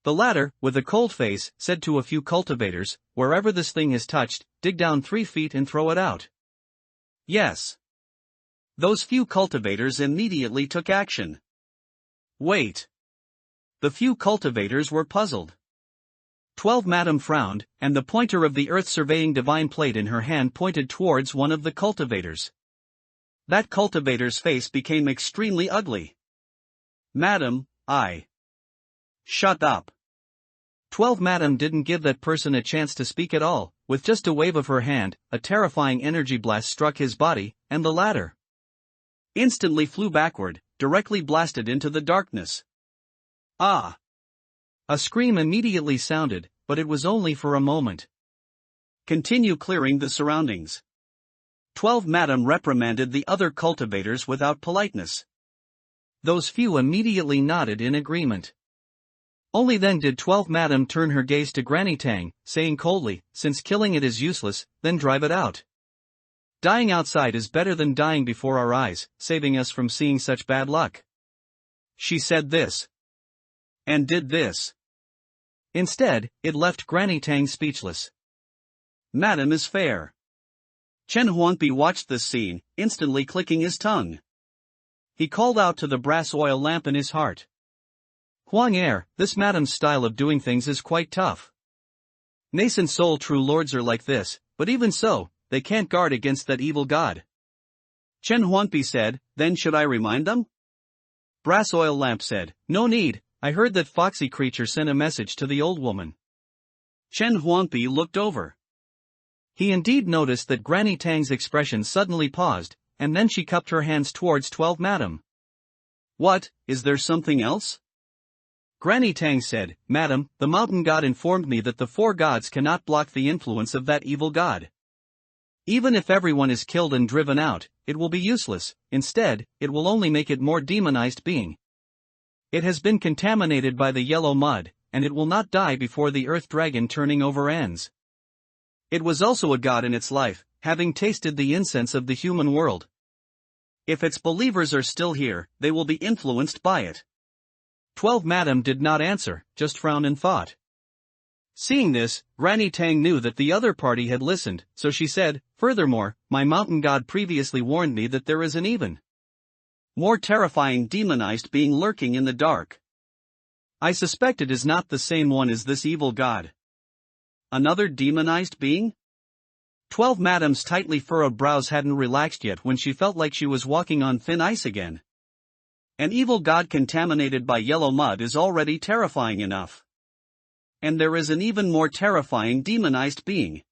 The latter, with a cold face, said to a few cultivators, wherever this thing is touched, dig down 3 feet and throw it out. Yes. Those few cultivators immediately took action. Wait. The few cultivators were puzzled. 12 madam frowned, and the pointer of the earth-surveying divine plate in her hand pointed towards one of the cultivators. That cultivator's face became extremely ugly. Madam, I Shut up. 12 Madam didn't give that person a chance to speak at all. With just a wave of her hand, a terrifying energy blast struck his body, and the latter instantly flew backward, directly blasted into the darkness. Ah! A scream immediately sounded, but it was only for a moment. Continue clearing the surroundings. 12 Madam reprimanded the other cultivators without politeness. Those few immediately nodded in agreement. Only then did 12 Madam turn her gaze to Granny Tang, saying coldly, "Since killing it is useless, then drive it out. Dying outside is better than dying before our eyes, saving us from seeing such bad luck." She said this. And did this. Instead, it left Granny Tang speechless. Madam is fair. Chen Huangpi watched this scene, instantly clicking his tongue. He called out to the brass oil lamp in his heart. Huang this madam's style of doing things is quite tough. Nascent soul true lords are like this, but even so, they can't guard against that evil god. Chen Huangpi said, then should I remind them? Brass oil lamp said, no need, I heard that foxy creature sent a message to the old woman. Chen Huangpi looked over. He indeed noticed that Granny Tang's expression suddenly paused, and then she cupped her hands towards 12 Madam. What, is there something else? Granny Tang said, Madam, the mountain god informed me that the 4 gods cannot block the influence of that evil god. Even if everyone is killed and driven out, it will be useless, instead, it will only make it more demonized being. It has been contaminated by the yellow mud, and it will not die before the earth dragon turning over ends. It was also a god in its life, having tasted the incense of the human world. If its believers are still here, they will be influenced by it. 12 Madam did not answer, just frowned in thought. Seeing this, Granny Tang knew that the other party had listened, so she said, furthermore, my mountain god previously warned me that there is an even more terrifying demonized being lurking in the dark. I suspect it is not the same one as this evil god. Another demonized being? 12 Madam's tightly furrowed brows hadn't relaxed yet when she felt like she was walking on thin ice again. An evil god contaminated by yellow mud is already terrifying enough. And there is an even more terrifying demonized being.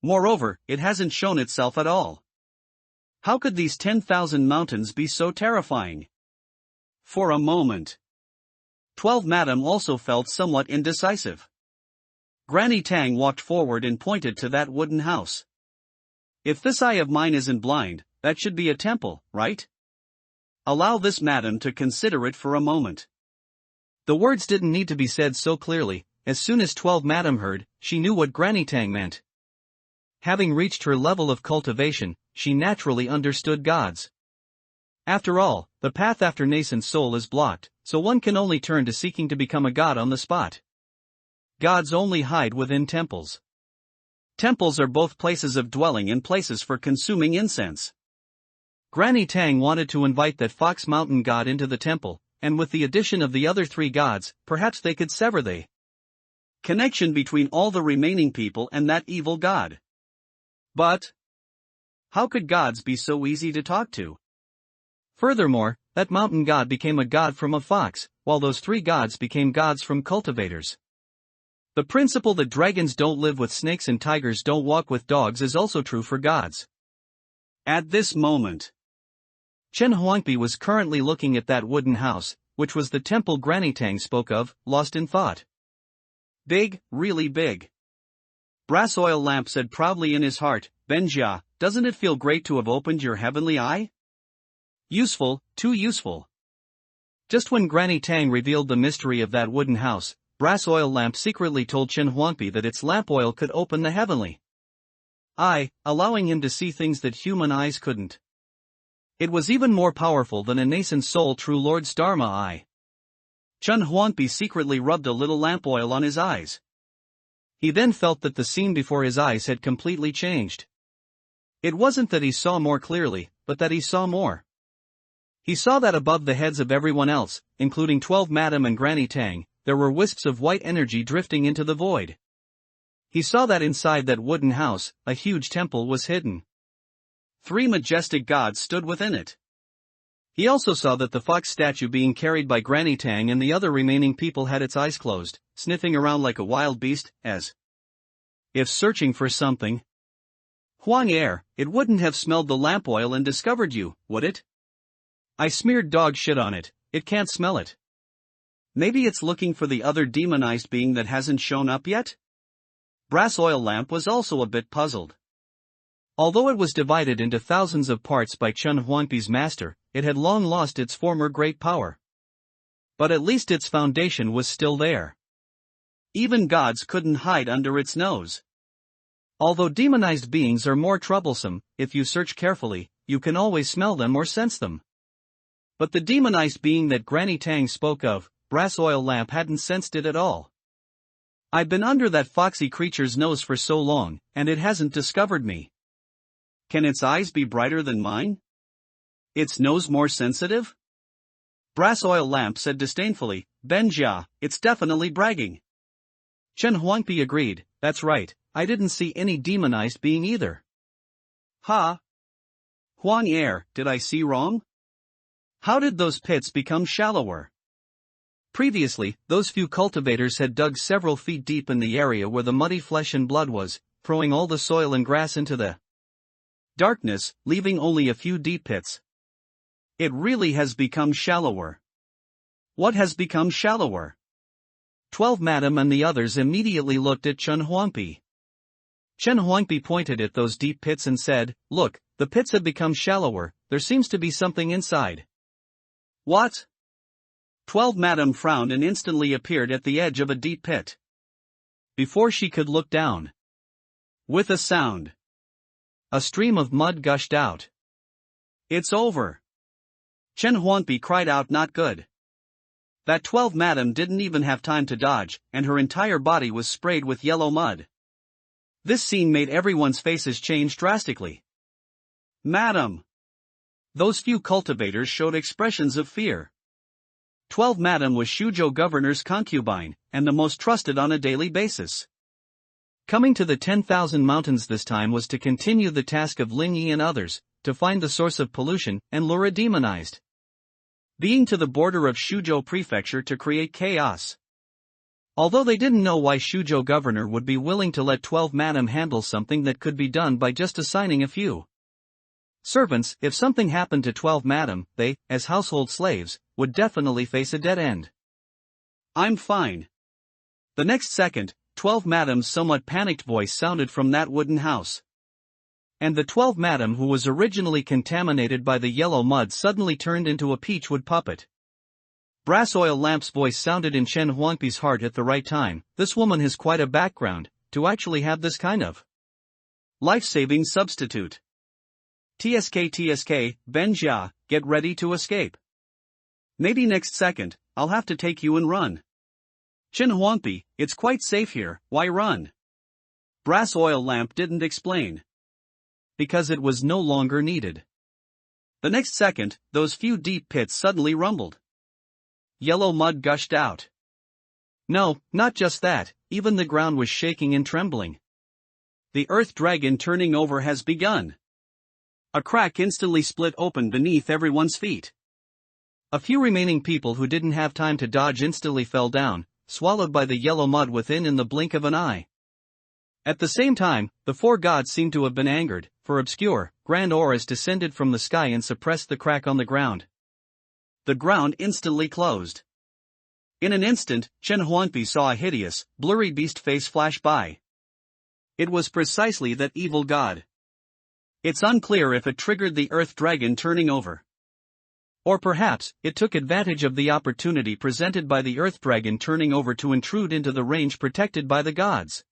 Moreover, it hasn't shown itself at all. How could these 10,000 mountains be so terrifying? For a moment, 12 Madam also felt somewhat indecisive. Granny Tang walked forward and pointed to that wooden house. If this eye of mine isn't blind, that should be a temple, right? Allow this madam to consider it for a moment. The words didn't need to be said so clearly. As soon as 12 Madam heard, she knew what Granny Tang meant. Having reached her level of cultivation, she naturally understood gods. After all, the path after nascent soul is blocked, so one can only turn to seeking to become a god on the spot. Gods only hide within temples. Temples are both places of dwelling and places for consuming incense. Granny Tang wanted to invite that Fox Mountain god into the temple, and with the addition of the other 3 gods, perhaps they could sever the connection between all the remaining people and that evil god. But how could gods be so easy to talk to? Furthermore, that mountain god became a god from a fox, while those 3 gods became gods from cultivators. The principle that dragons don't live with snakes and tigers don't walk with dogs is also true for gods. At this moment, Chen Huangpi was currently looking at that wooden house, which was the temple Granny Tang spoke of, lost in thought. Big, really big. Brass oil lamp said proudly in his heart, Benjia, doesn't it feel great to have opened your heavenly eye? Useful, too useful. Just when Granny Tang revealed the mystery of that wooden house, Brass oil lamp secretly told Chen Huangpi that its lamp oil could open the heavenly eye, allowing him to see things that human eyes couldn't. It was even more powerful than a nascent soul true Lord's Dharma eye. Chen Huangpi secretly rubbed a little lamp oil on his eyes. He then felt that the scene before his eyes had completely changed. It wasn't that he saw more clearly, but that he saw more. He saw that above the heads of everyone else, including 12 Madam and Granny Tang, there were wisps of white energy drifting into the void. He saw that inside that wooden house, a huge temple was hidden. 3 majestic gods stood within it. He also saw that the fox statue being carried by Granny Tang and the other remaining people had its eyes closed, sniffing around like a wild beast, as if searching for something. Huang Er, it wouldn't have smelled the lamp oil and discovered you, would it? I smeared dog shit on it, it can't smell it. Maybe it's looking for the other demonized being that hasn't shown up yet? Brass oil lamp was also a bit puzzled. Although it was divided into thousands of parts by Chen Huangpi's master, it had long lost its former great power. But at least its foundation was still there. Even gods couldn't hide under its nose. Although demonized beings are more troublesome, if you search carefully, you can always smell them or sense them. But the demonized being that Granny Tang spoke of, Brass Oil Lamp, hadn't sensed it at all. I've been under that foxy creature's nose for so long, and it hasn't discovered me. Can its eyes be brighter than mine? Its nose more sensitive? Brass Oil Lamp said disdainfully, Benjia, it's definitely bragging. Chen Huangpi agreed, that's right, I didn't see any demonized being either. Ha! Huang Er, did I see wrong? How did those pits become shallower? Previously, those few cultivators had dug several feet deep in the area where the muddy flesh and blood was, throwing all the soil and grass into the darkness, leaving only a few deep pits. It really has become shallower. What has become shallower? 12 Madam and the others immediately looked at Chen Huangpi. Chen Huangpi pointed at those deep pits and said, look, the pits have become shallower, there seems to be something inside. What? 12 Madam frowned and instantly appeared at the edge of a deep pit. Before she could look down, with a sound, a stream of mud gushed out. It's over. Chen Huangpi cried out, not good. That 12 Madam didn't even have time to dodge, and her entire body was sprayed with yellow mud. This scene made everyone's faces change drastically. Madam! Those few cultivators showed expressions of fear. 12 Madam was Shuzhou governor's concubine, and the most trusted on a daily basis. Coming to the 10,000 mountains this time was to continue the task of Ling Yi and others, to find the source of pollution and lure a demonized being to the border of Shuzhou prefecture to create chaos. Although they didn't know why Shuzhou governor would be willing to let 12 Madam handle something that could be done by just assigning a few servants, if something happened to 12 Madam, they, as household slaves, would definitely face a dead end. I'm fine. The next second, 12 Madam's somewhat panicked voice sounded from that wooden house. And the 12 Madam who was originally contaminated by the yellow mud suddenly turned into a peachwood puppet. Brass Oil Lamp's voice sounded in Chen Huangpi's heart at the right time. This woman has quite a background, to actually have this kind of life-saving substitute. TSK, Benjia, get ready to escape. Maybe next second, I'll have to take you and run. Chen Huangpi, it's quite safe here, why run? Brass Oil Lamp didn't explain. Because it was no longer needed. The next second, those few deep pits suddenly rumbled. Yellow mud gushed out. No, not just that, even the ground was shaking and trembling. The earth dragon turning over has begun. A crack instantly split open beneath everyone's feet. A few remaining people who didn't have time to dodge instantly fell down, swallowed by the yellow mud within in the blink of an eye. At the same time, the four gods seemed to have been angered, for obscure, grand auras descended from the sky and suppressed the crack on the ground. The ground instantly closed. In an instant, Chen Huangpi saw a hideous, blurry beast face flash by. It was precisely that evil god. It's unclear if it triggered the earth dragon turning over. Or perhaps, it took advantage of the opportunity presented by the earth dragon turning over to intrude into the range protected by the gods.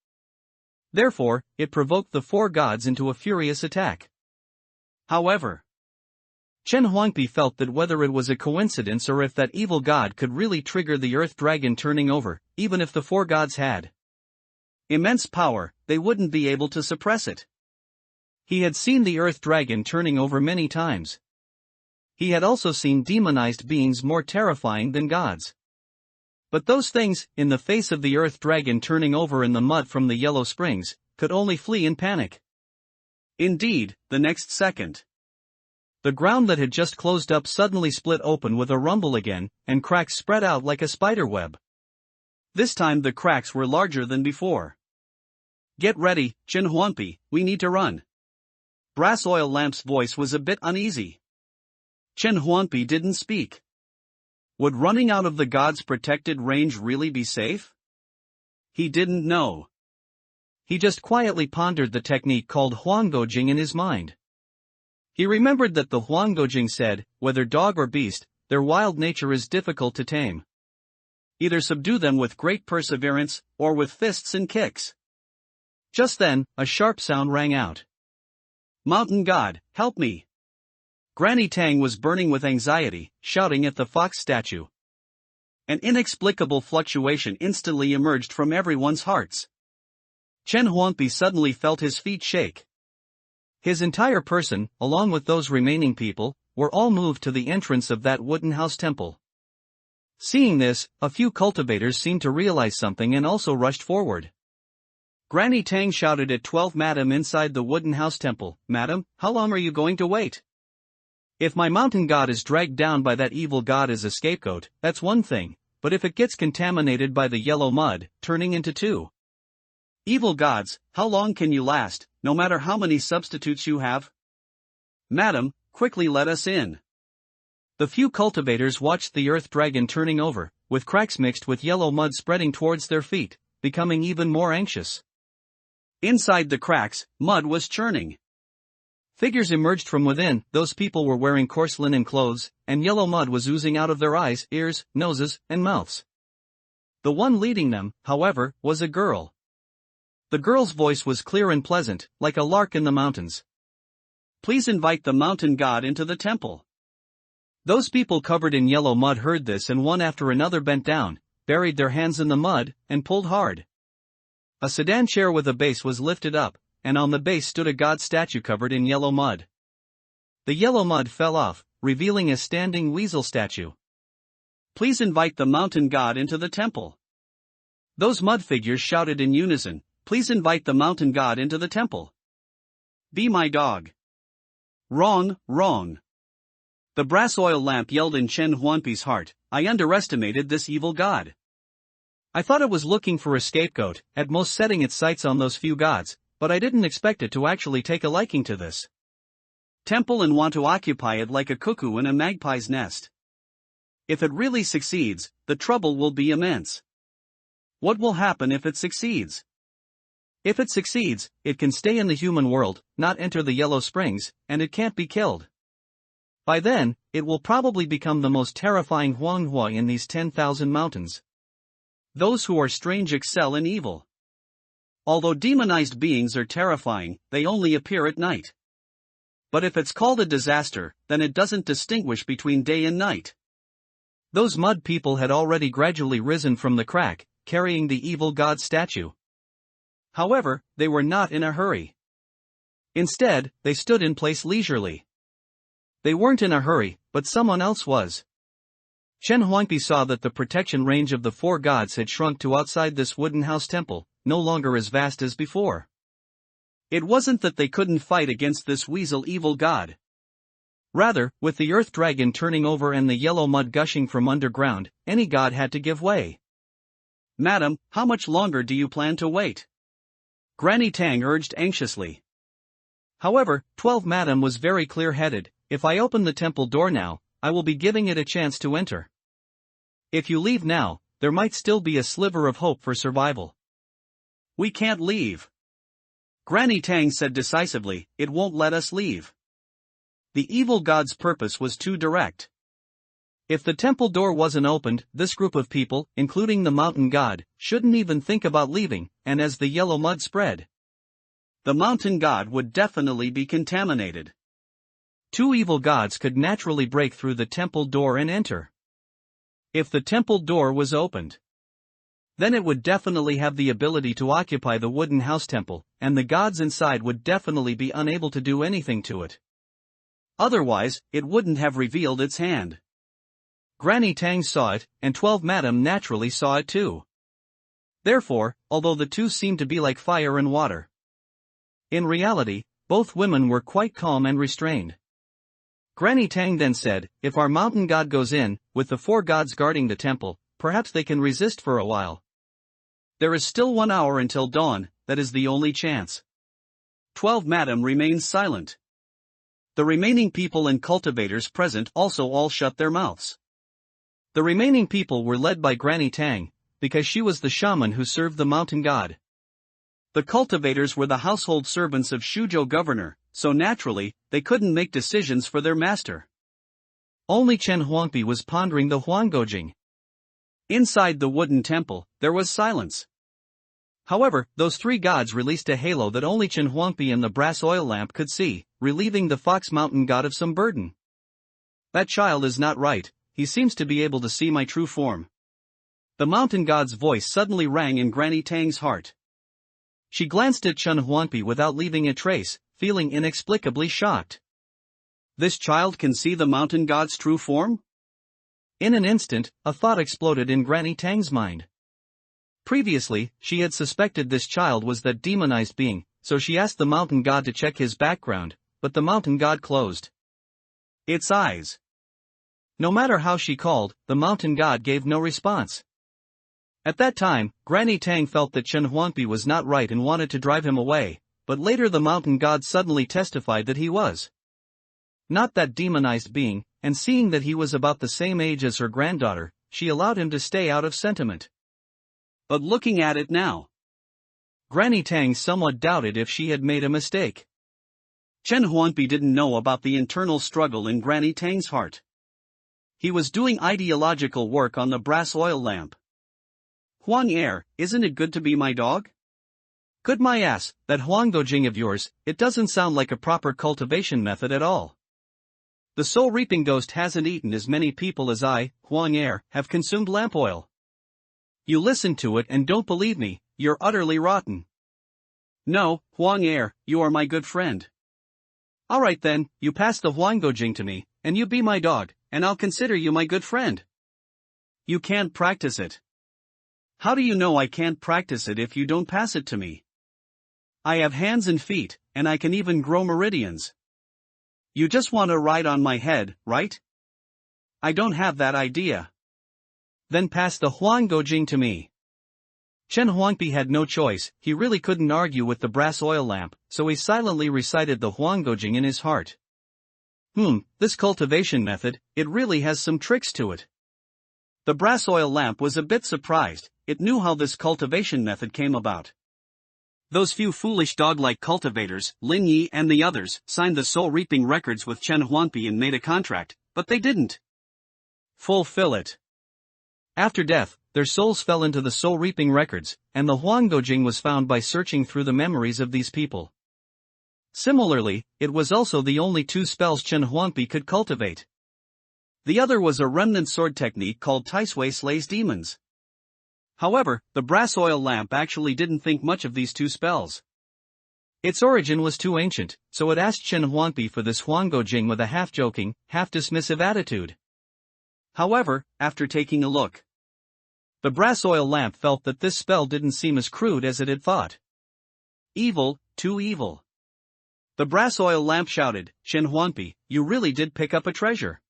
Therefore, it provoked the four gods into a furious attack. However, Chen Huangpi felt that whether it was a coincidence or if that evil god could really trigger the earth dragon turning over, even if the four gods had immense power, they wouldn't be able to suppress it. He had seen the earth dragon turning over many times. He had also seen demonized beings more terrifying than gods. But those things, in the face of the earth dragon turning over in the mud from the yellow springs, could only flee in panic. Indeed, the next second, The ground that had just closed up suddenly split open with a rumble again, and cracks spread out like a spider web. This time the cracks were larger than before. "Get ready, Chen Huangpi, we need to run." Brass Oil Lamp's voice was a bit uneasy. Chen Huangpi didn't speak. Would running out of the god's protected range really be safe? He didn't know. He just quietly pondered the technique called Huanggojing in his mind. He remembered that the Huanggojing said, whether dog or beast, their wild nature is difficult to tame. Either subdue them with great perseverance, or with fists and kicks. Just then, a sharp sound rang out. "Mountain God, help me!" Granny Tang was burning with anxiety, shouting at the fox statue. An inexplicable fluctuation instantly emerged from everyone's hearts. Chen Huangpi suddenly felt his feet shake. His entire person, along with those remaining people, were all moved to the entrance of that wooden house temple. Seeing this, a few cultivators seemed to realize something and also rushed forward. Granny Tang shouted at 12 Madam inside the wooden house temple, "Madam, how long are you going to wait? If my mountain god is dragged down by that evil god as a scapegoat, that's one thing, but if it gets contaminated by the yellow mud, turning into two evil gods, how long can you last, no matter how many substitutes you have? Madam, quickly let us in." The few cultivators watched the earth dragon turning over, with cracks mixed with yellow mud spreading towards their feet, becoming even more anxious. Inside the cracks, mud was churning. Figures emerged from within. Those people were wearing coarse linen clothes, and yellow mud was oozing out of their eyes, ears, noses, and mouths. The one leading them, however, was a girl. The girl's voice was clear and pleasant, like a lark in the mountains. "Please invite the mountain god into the temple." Those people covered in yellow mud heard this, and one after another bent down, buried their hands in the mud, and pulled hard. A sedan chair with a base was lifted up, and on the base stood a god statue covered in yellow mud. The yellow mud fell off, revealing a standing weasel statue. "Please invite the mountain god into the temple." Those mud figures shouted in unison, "Please invite the mountain god into the temple." "Be my dog." "Wrong, wrong." The brass oil lamp yelled in Chen Huangpi's heart, "I underestimated this evil god. I thought it was looking for a scapegoat, at most setting its sights on those few gods, but I didn't expect it to actually take a liking to this temple and want to occupy it like a cuckoo in a magpie's nest. If it really succeeds, the trouble will be immense. What will happen if it succeeds? If it succeeds, it can stay in the human world, not enter the Yellow Springs, and it can't be killed. By then, it will probably become the most terrifying Huanghua in these 10,000 mountains. Those who are strange excel in evil. Although demonized beings are terrifying, they only appear at night. But if it's called a disaster, then it doesn't distinguish between day and night." Those mud people had already gradually risen from the crack, carrying the evil god statue. However, they were not in a hurry. Instead, they stood in place leisurely. They weren't in a hurry, but someone else was. Chen Huangpi saw that the protection range of the four gods had shrunk to outside this wooden house temple, no longer as vast as before. It wasn't that they couldn't fight against this weasel evil god. Rather, with the earth dragon turning over and the yellow mud gushing from underground, any god had to give way. "Madam, how much longer do you plan to wait?" Granny Tang urged anxiously. However, 12 Madam was very clear-headed. "If I open the temple door now, I will be giving it a chance to enter. If you leave now, there might still be a sliver of hope for survival." "We can't leave," Granny Tang said decisively. "It won't let us leave." The evil god's purpose was too direct. If the temple door wasn't opened, this group of people, including the mountain god, shouldn't even think about leaving, and as the yellow mud spread, the mountain god would definitely be contaminated. Two evil gods could naturally break through the temple door and enter. If the temple door was opened, then it would definitely have the ability to occupy the wooden house temple, and the gods inside would definitely be unable to do anything to it. Otherwise, it wouldn't have revealed its hand. Granny Tang saw it, and 12 Madam naturally saw it too. Therefore, although the two seemed to be like fire and water, in reality, both women were quite calm and restrained. Granny Tang then said, if our mountain god goes in, with the 4 gods guarding the temple, perhaps they can resist for a while. There is still 1 hour until dawn, that is the only chance. 12 Madam remains silent. The remaining people and cultivators present also all shut their mouths. The remaining people were led by Granny Tang, because she was the shaman who served the mountain god. The cultivators were the household servants of Shuzhou governor, so naturally, they couldn't make decisions for their master. Only Chen Huangpi was pondering the Huanggojing. Inside the wooden temple, there was silence. However, those 3 gods released a halo that only Chen Huangpi and the brass oil lamp could see, relieving the Fox Mountain god of some burden. That child is not right, he seems to be able to see my true form. The mountain god's voice suddenly rang in Granny Tang's heart. She glanced at Chen Huangpi without leaving a trace, feeling inexplicably shocked. This child can see the mountain god's true form? In an instant, a thought exploded in Granny Tang's mind. Previously, she had suspected this child was that demonized being, so she asked the mountain god to check his background, but the mountain god closed its eyes. No matter how she called, the mountain god gave no response. At that time, Granny Tang felt that Chen Huangpi was not right and wanted to drive him away, but later the mountain god suddenly testified that he was not that demonized being, and seeing that he was about the same age as her granddaughter, she allowed him to stay out of sentiment. But looking at it now, Granny Tang somewhat doubted if she had made a mistake. Chen Huangpi didn't know about the internal struggle in Granny Tang's heart. He was doing ideological work on the brass oil lamp. Huang Er, isn't it good to be my dog? Good my ass, that Huanggojing of yours, it doesn't sound like a proper cultivation method at all. The soul reaping ghost hasn't eaten as many people as I, Huang Er, have consumed lamp oil. You listen to it and don't believe me, you're utterly rotten. No, Huang Er, you are my good friend. Alright then, you pass the Huanggojing to me, and you be my dog, and I'll consider you my good friend. You can't practice it. How do you know I can't practice it if you don't pass it to me? I have hands and feet, and I can even grow meridians. You just want to ride on my head, right? I don't have that idea. Then pass the Huanggojing to me. Chen Huangpi had no choice, he really couldn't argue with the brass oil lamp, so he silently recited the Huanggojing in his heart. This cultivation method, it really has some tricks to it. The brass oil lamp was a bit surprised, it knew how this cultivation method came about. Those few foolish dog-like cultivators, Lin Yi and the others, signed the soul-reaping records with Chen Huangpi and made a contract, but they didn't fulfill it. After death, their souls fell into the soul-reaping records, and the Huanggojing was found by searching through the memories of these people. Similarly, it was also the only 2 spells Chen Huangpi could cultivate. The other was a remnant sword technique called Taisui Slays Demons. However, the brass oil lamp actually didn't think much of these 2 spells. Its origin was too ancient, so it asked Chen Huangpi for this Huanggojing with a half-joking, half-dismissive attitude. However, after taking a look, the brass oil lamp felt that this spell didn't seem as crude as it had thought. Evil, too evil. The brass oil lamp shouted, Chen Huangpi, you really did pick up a treasure.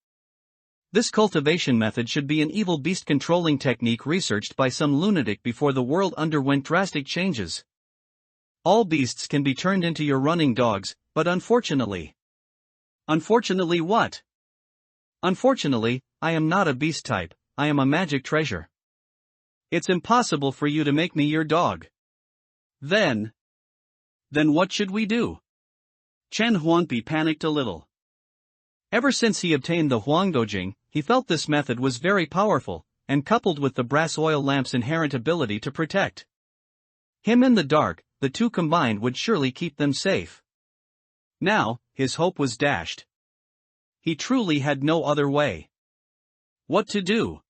This cultivation method should be an evil beast controlling technique researched by some lunatic before the world underwent drastic changes. All beasts can be turned into your running dogs, but unfortunately. Unfortunately what? Unfortunately, I am not a beast type, I am a magic treasure. It's impossible for you to make me your dog. Then what should we do? Chen Huangpi panicked a little. Ever since he obtained the Huanggojing, he felt this method was very powerful, and coupled with the brass oil lamp's inherent ability to protect him in the dark, the 2 combined would surely keep them safe. Now, his hope was dashed. He truly had no other way. What to do?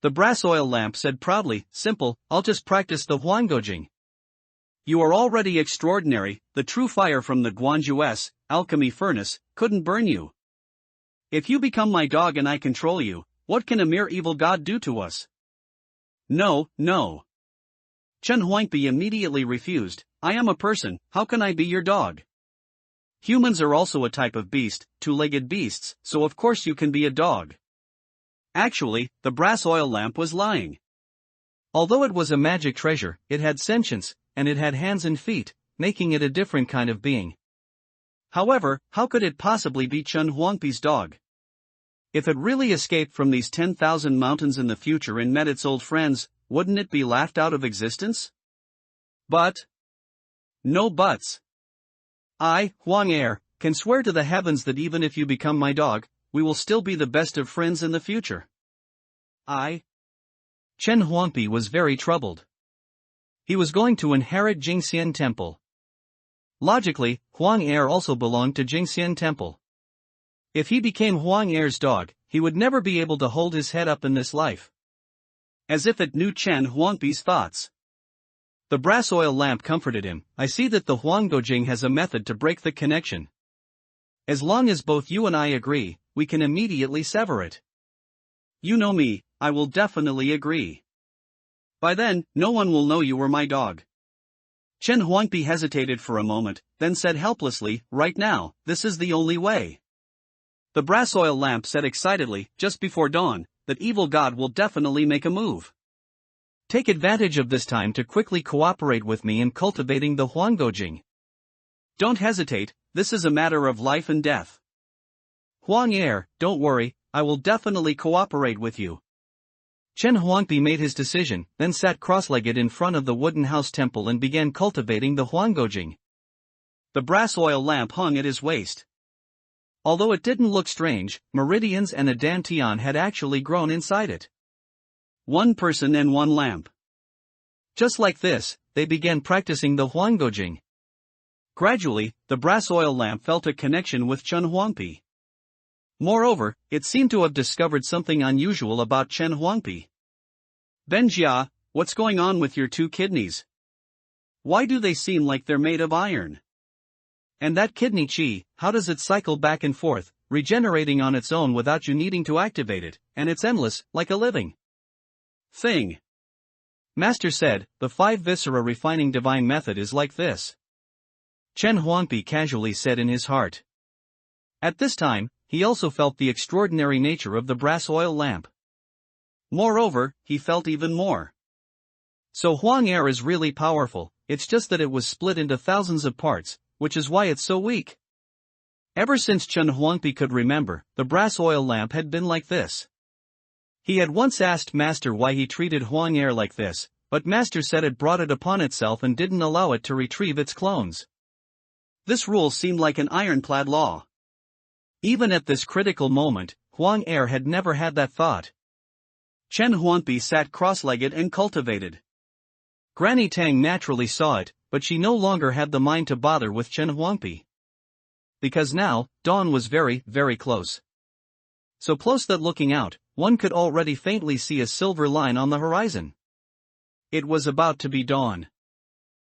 The brass oil lamp said proudly, simple, I'll just practice the Huanggojing. You are already extraordinary, the true fire from the Guanju's alchemy furnace couldn't burn you. If you become my dog and I control you, what can a mere evil god do to us? No, no. Chen Huangpi immediately refused, I am a person, how can I be your dog? Humans are also a type of beast, two-legged beasts, so of course you can be a dog. Actually, the brass oil lamp was lying. Although it was a magic treasure, it had sentience, and it had hands and feet, making it a different kind of being. However, how could it possibly be Chen Huangpi's dog? If it really escaped from these 10,000 mountains in the future and met its old friends, wouldn't it be laughed out of existence? But no buts. I, Huang Er, can swear to the heavens that even if you become my dog, we will still be the best of friends in the future. Chen Huangpi was very troubled. He was going to inherit Jingxian Temple. Logically, Huang Er also belonged to Jingxian Temple. If he became Huang Er's dog, he would never be able to hold his head up in this life. As if it knew Chen Huangpi's thoughts. The brass oil lamp comforted him. I see that the Huanggojing has a method to break the connection. As long as both you and I agree, we can immediately sever it. You know me, I will definitely agree. By then, no one will know you were my dog. Chen Huangpi hesitated for a moment, then said helplessly, right now, this is the only way. The brass oil lamp said excitedly, just before dawn, that evil God will definitely make a move. Take advantage of this time to quickly cooperate with me in cultivating the Huanggojing. Don't hesitate, this is a matter of life and death. Huang Er, don't worry, I will definitely cooperate with you. Chen Huangpi made his decision, then sat cross-legged in front of the wooden house temple and began cultivating the Huanggojing. The brass oil lamp hung at his waist. Although it didn't look strange, meridians and a dantian had actually grown inside it. One person and one lamp. Just like this, they began practicing the Huanggojing. Gradually, the brass oil lamp felt a connection with Chen Huangpi. Moreover, it seemed to have discovered something unusual about Chen Huangpi. Benjia, what's going on with your two kidneys? Why do they seem like they're made of iron? And that kidney chi, how does it cycle back and forth, regenerating on its own without you needing to activate it, and it's endless, like a living thing? Master said, the 5 viscera refining divine method is like this. Chen Huangpi casually said in his heart. At this time, he also felt the extraordinary nature of the brass oil lamp. Moreover, he felt even more. So Huang Er is really powerful, it's just that it was split into thousands of parts, which is why it's so weak. Ever since Chen Huangpi could remember, the brass oil lamp had been like this. He had once asked Master why he treated Huang Er like this, but Master said it brought it upon itself and didn't allow it to retrieve its clones. This rule seemed like an ironclad law. Even at this critical moment, Huang Er had never had that thought. Chen Huangpi sat cross-legged and cultivated. Granny Tang naturally saw it, but she no longer had the mind to bother with Chen Huangpi. Because now, dawn was very, very close. So close that looking out, one could already faintly see a silver line on the horizon. It was about to be dawn.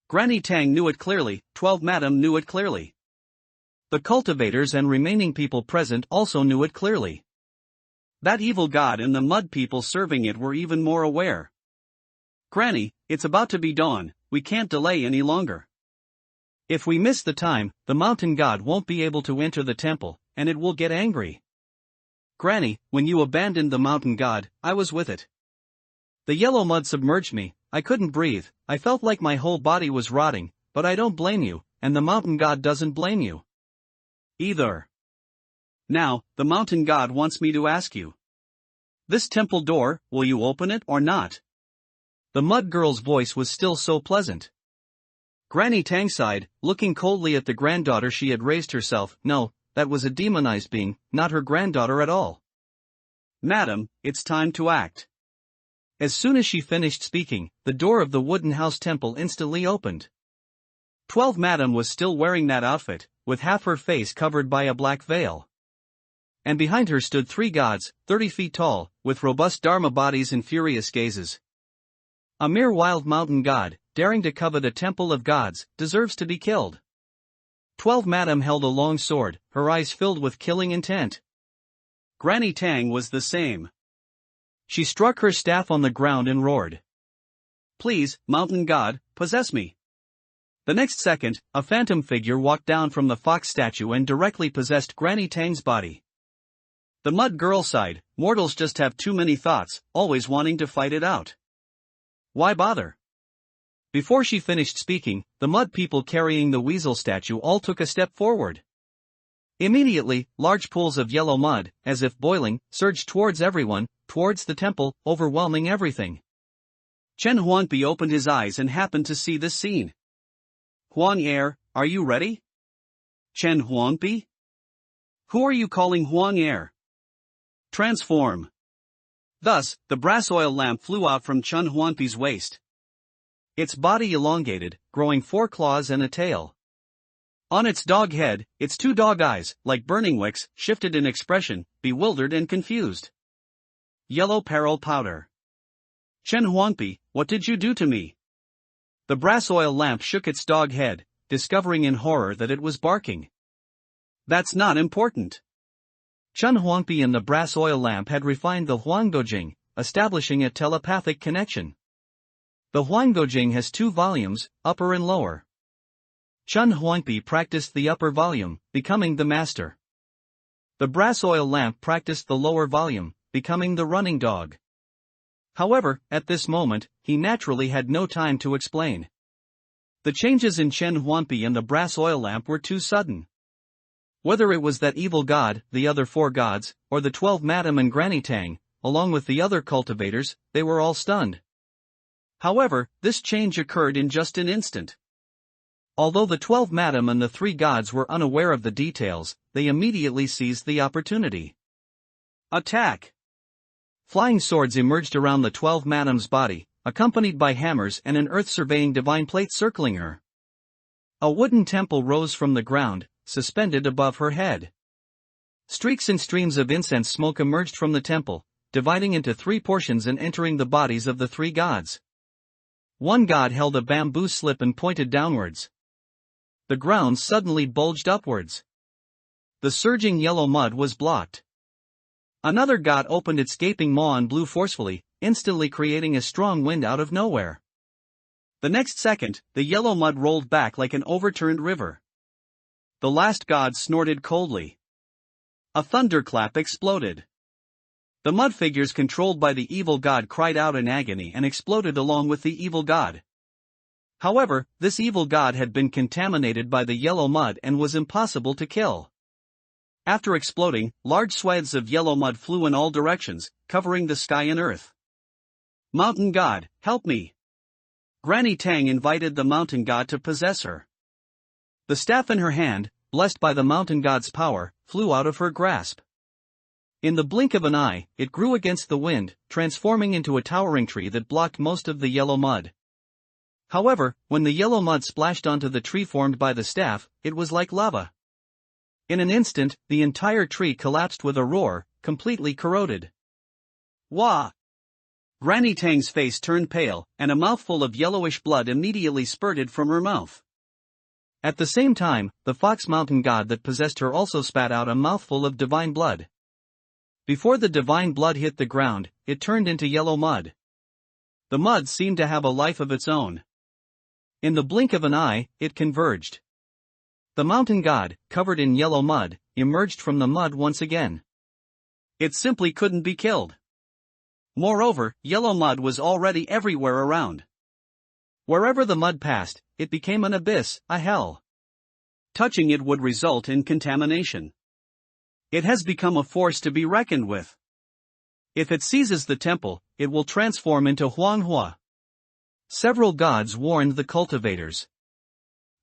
Granny Tang knew it clearly, 12 Madam knew it clearly. The cultivators and remaining people present also knew it clearly. That evil god and the mud people serving it were even more aware. Granny, it's about to be dawn, we can't delay any longer. If we miss the time, the mountain god won't be able to enter the temple, and it will get angry. Granny, when you abandoned the mountain god, I was with it. The yellow mud submerged me, I couldn't breathe, I felt like my whole body was rotting, but I don't blame you, and the mountain god doesn't blame you either. Now, the mountain god wants me to ask you. This temple door, will you open it or not? The mud girl's voice was still so pleasant. Granny Tang sighed, looking coldly at the granddaughter she had raised herself. No, that was a demonized being, not her granddaughter at all. Madam, it's time to act. As soon as she finished speaking, the door of the wooden house temple instantly opened. 12 Madam was still wearing that outfit, with half her face covered by a black veil. And behind her stood 3 gods, 30 feet tall, with robust dharma bodies and furious gazes. A mere wild mountain god, daring to covet a temple of gods, deserves to be killed. 12 Madam held a long sword, her eyes filled with killing intent. Granny Tang was the same. She struck her staff on the ground and roared. Please, mountain god, possess me. The next second, a phantom figure walked down from the fox statue and directly possessed Granny Tang's body. The mud girl sighed, "Mortals just have too many thoughts, always wanting to fight it out. Why bother?" Before she finished speaking, the mud people carrying the weasel statue all took a step forward. Immediately, large pools of yellow mud, as if boiling, surged towards everyone, towards the temple, overwhelming everything. Chen Huangpi opened his eyes and happened to see this scene. "Huang Heir, are you ready?" "Chen Huangpi? Who are you calling Huang Heir? Transform." Thus, the brass oil lamp flew out from Chen Huangpi's waist. Its body elongated, growing 4 claws and a tail. On its dog head, its 2 dog eyes, like burning wicks, shifted in expression, bewildered and confused. Yellow peril powder. "Chen Huangpi, what did you do to me?" The brass oil lamp shook its dog head, discovering in horror that it was barking. "That's not important." Chen Huangpi and the brass oil lamp had refined the Huanggojing, establishing a telepathic connection. The Huanggojing has 2 volumes, upper and lower. Chen Huangpi practiced the upper volume, becoming the master. The brass oil lamp practiced the lower volume, becoming the running dog. However, at this moment, he naturally had no time to explain. The changes in Chen Huangpi and the brass oil lamp were too sudden. Whether it was that evil god, the other 4 gods, or the 12 Madam and Granny Tang, along with the other cultivators, they were all stunned. However, this change occurred in just an instant. Although the 12 Madam and the 3 gods were unaware of the details, they immediately seized the opportunity. Attack! Flying swords emerged around the 12 Madam's body, accompanied by hammers and an earth-surveying divine plate circling her. A wooden temple rose from the ground, suspended above her head. Streaks and streams of incense smoke emerged from the temple, dividing into 3 portions and entering the bodies of the 3 gods. One god held a bamboo slip and pointed downwards. The ground suddenly bulged upwards. The surging yellow mud was blocked. Another god opened its gaping maw and blew forcefully, instantly creating a strong wind out of nowhere. The next second, the yellow mud rolled back like an overturned river. The last god snorted coldly. A thunderclap exploded. The mud figures controlled by the evil god cried out in agony and exploded along with the evil god. However, this evil god had been contaminated by the yellow mud and was impossible to kill. After exploding, large swathes of yellow mud flew in all directions, covering the sky and earth. "Mountain god, help me!" Granny Tang invited the mountain god to possess her. The staff in her hand, blessed by the mountain god's power, flew out of her grasp. In the blink of an eye, it grew against the wind, transforming into a towering tree that blocked most of the yellow mud. However, when the yellow mud splashed onto the tree formed by the staff, it was like lava. In an instant, the entire tree collapsed with a roar, completely corroded. "Wah!" Granny Tang's face turned pale, and a mouthful of yellowish blood immediately spurted from her mouth. At the same time, the fox mountain god that possessed her also spat out a mouthful of divine blood. Before the divine blood hit the ground, it turned into yellow mud. The mud seemed to have a life of its own. In the blink of an eye, it converged. The mountain god, covered in yellow mud, emerged from the mud once again. It simply couldn't be killed. Moreover, yellow mud was already everywhere around. Wherever the mud passed, it became an abyss, a hell. Touching it would result in contamination. It has become a force to be reckoned with. If it seizes the temple, it will transform into Huanghua. Several gods warned the cultivators.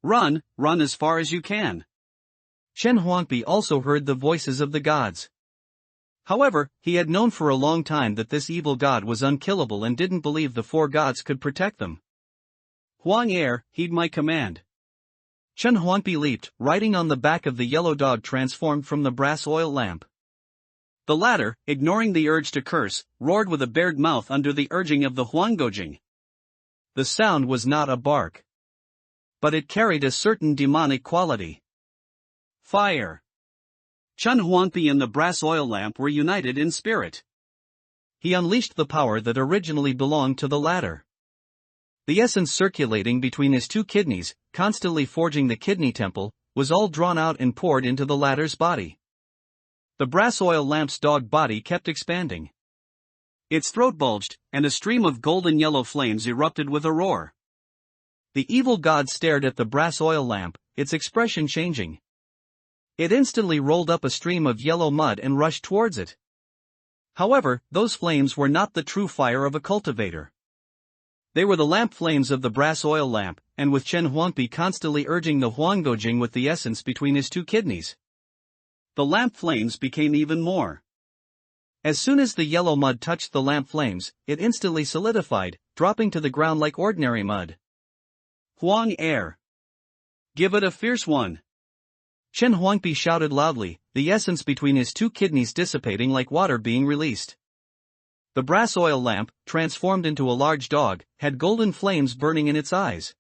"Run, run as far as you can." Chen Huangpi also heard the voices of the gods. However, he had known for a long time that this evil god was unkillable and didn't believe the 4 gods could protect them. "Huang Heir, heed my command." Chen Huangpi leaped, riding on the back of the yellow dog transformed from the brass oil lamp. The latter, ignoring the urge to curse, roared with a bared mouth under the urging of the Huanggojing. The sound was not a bark, but it carried a certain demonic quality. Fire! Chen Huangpi and the brass oil lamp were united in spirit. He unleashed the power that originally belonged to the latter. The essence circulating between his two kidneys, constantly forging the kidney temple, was all drawn out and poured into the latter's body. The brass oil lamp's dog body kept expanding. Its throat bulged, and a stream of golden yellow flames erupted with a roar. The evil god stared at the brass oil lamp, its expression changing. It instantly rolled up a stream of yellow mud and rushed towards it. However, those flames were not the true fire of a cultivator. They were the lamp flames of the brass oil lamp, and with Chen Huangpi constantly urging the Huanggojing with the essence between his two kidneys, the lamp flames became even more. As soon as the yellow mud touched the lamp flames, it instantly solidified, dropping to the ground like ordinary mud. Huang air. Give it a fierce one. Chen Huangpi shouted loudly, the essence between his two kidneys dissipating like water being released. The brass oil lamp, transformed into a large dog, had golden flames burning in its eyes.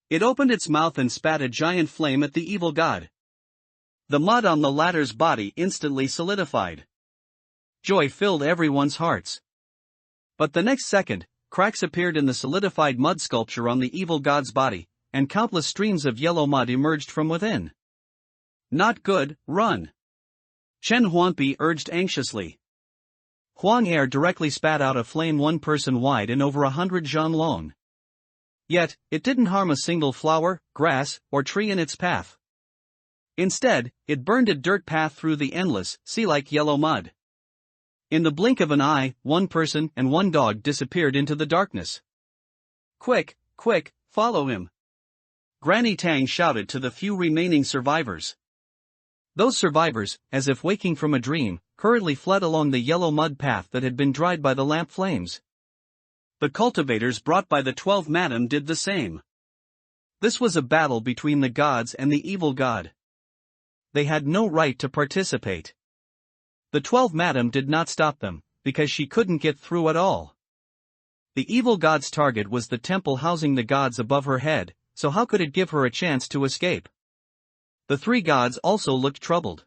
It opened its mouth and spat a giant flame at the evil god. The mud on the latter's body instantly solidified. Joy filled everyone's hearts. But the next second, cracks appeared in the solidified mud sculpture on the evil god's body, and countless streams of yellow mud emerged from within. Not good, run! Chen Huangpi urged anxiously. Huang air directly spat out a flame 1 person wide and over 100 zhan long. Yet, it didn't harm a single flower, grass, or tree in its path. Instead, it burned a dirt path through the endless, sea-like yellow mud. In the blink of an eye, 1 person and 1 dog disappeared into the darkness. Quick, quick, follow him! Granny Tang shouted to the few remaining survivors. Those survivors, as if waking from a dream, hurriedly fled along the yellow mud path that had been dried by the lamp flames. The cultivators brought by the 12 madam did the same. This was a battle between the gods and the evil god. They had no right to participate. The 12 madam did not stop them, because she couldn't get through at all. The evil god's target was the temple housing the gods above her head, so how could it give her a chance to escape? The 3 gods also looked troubled.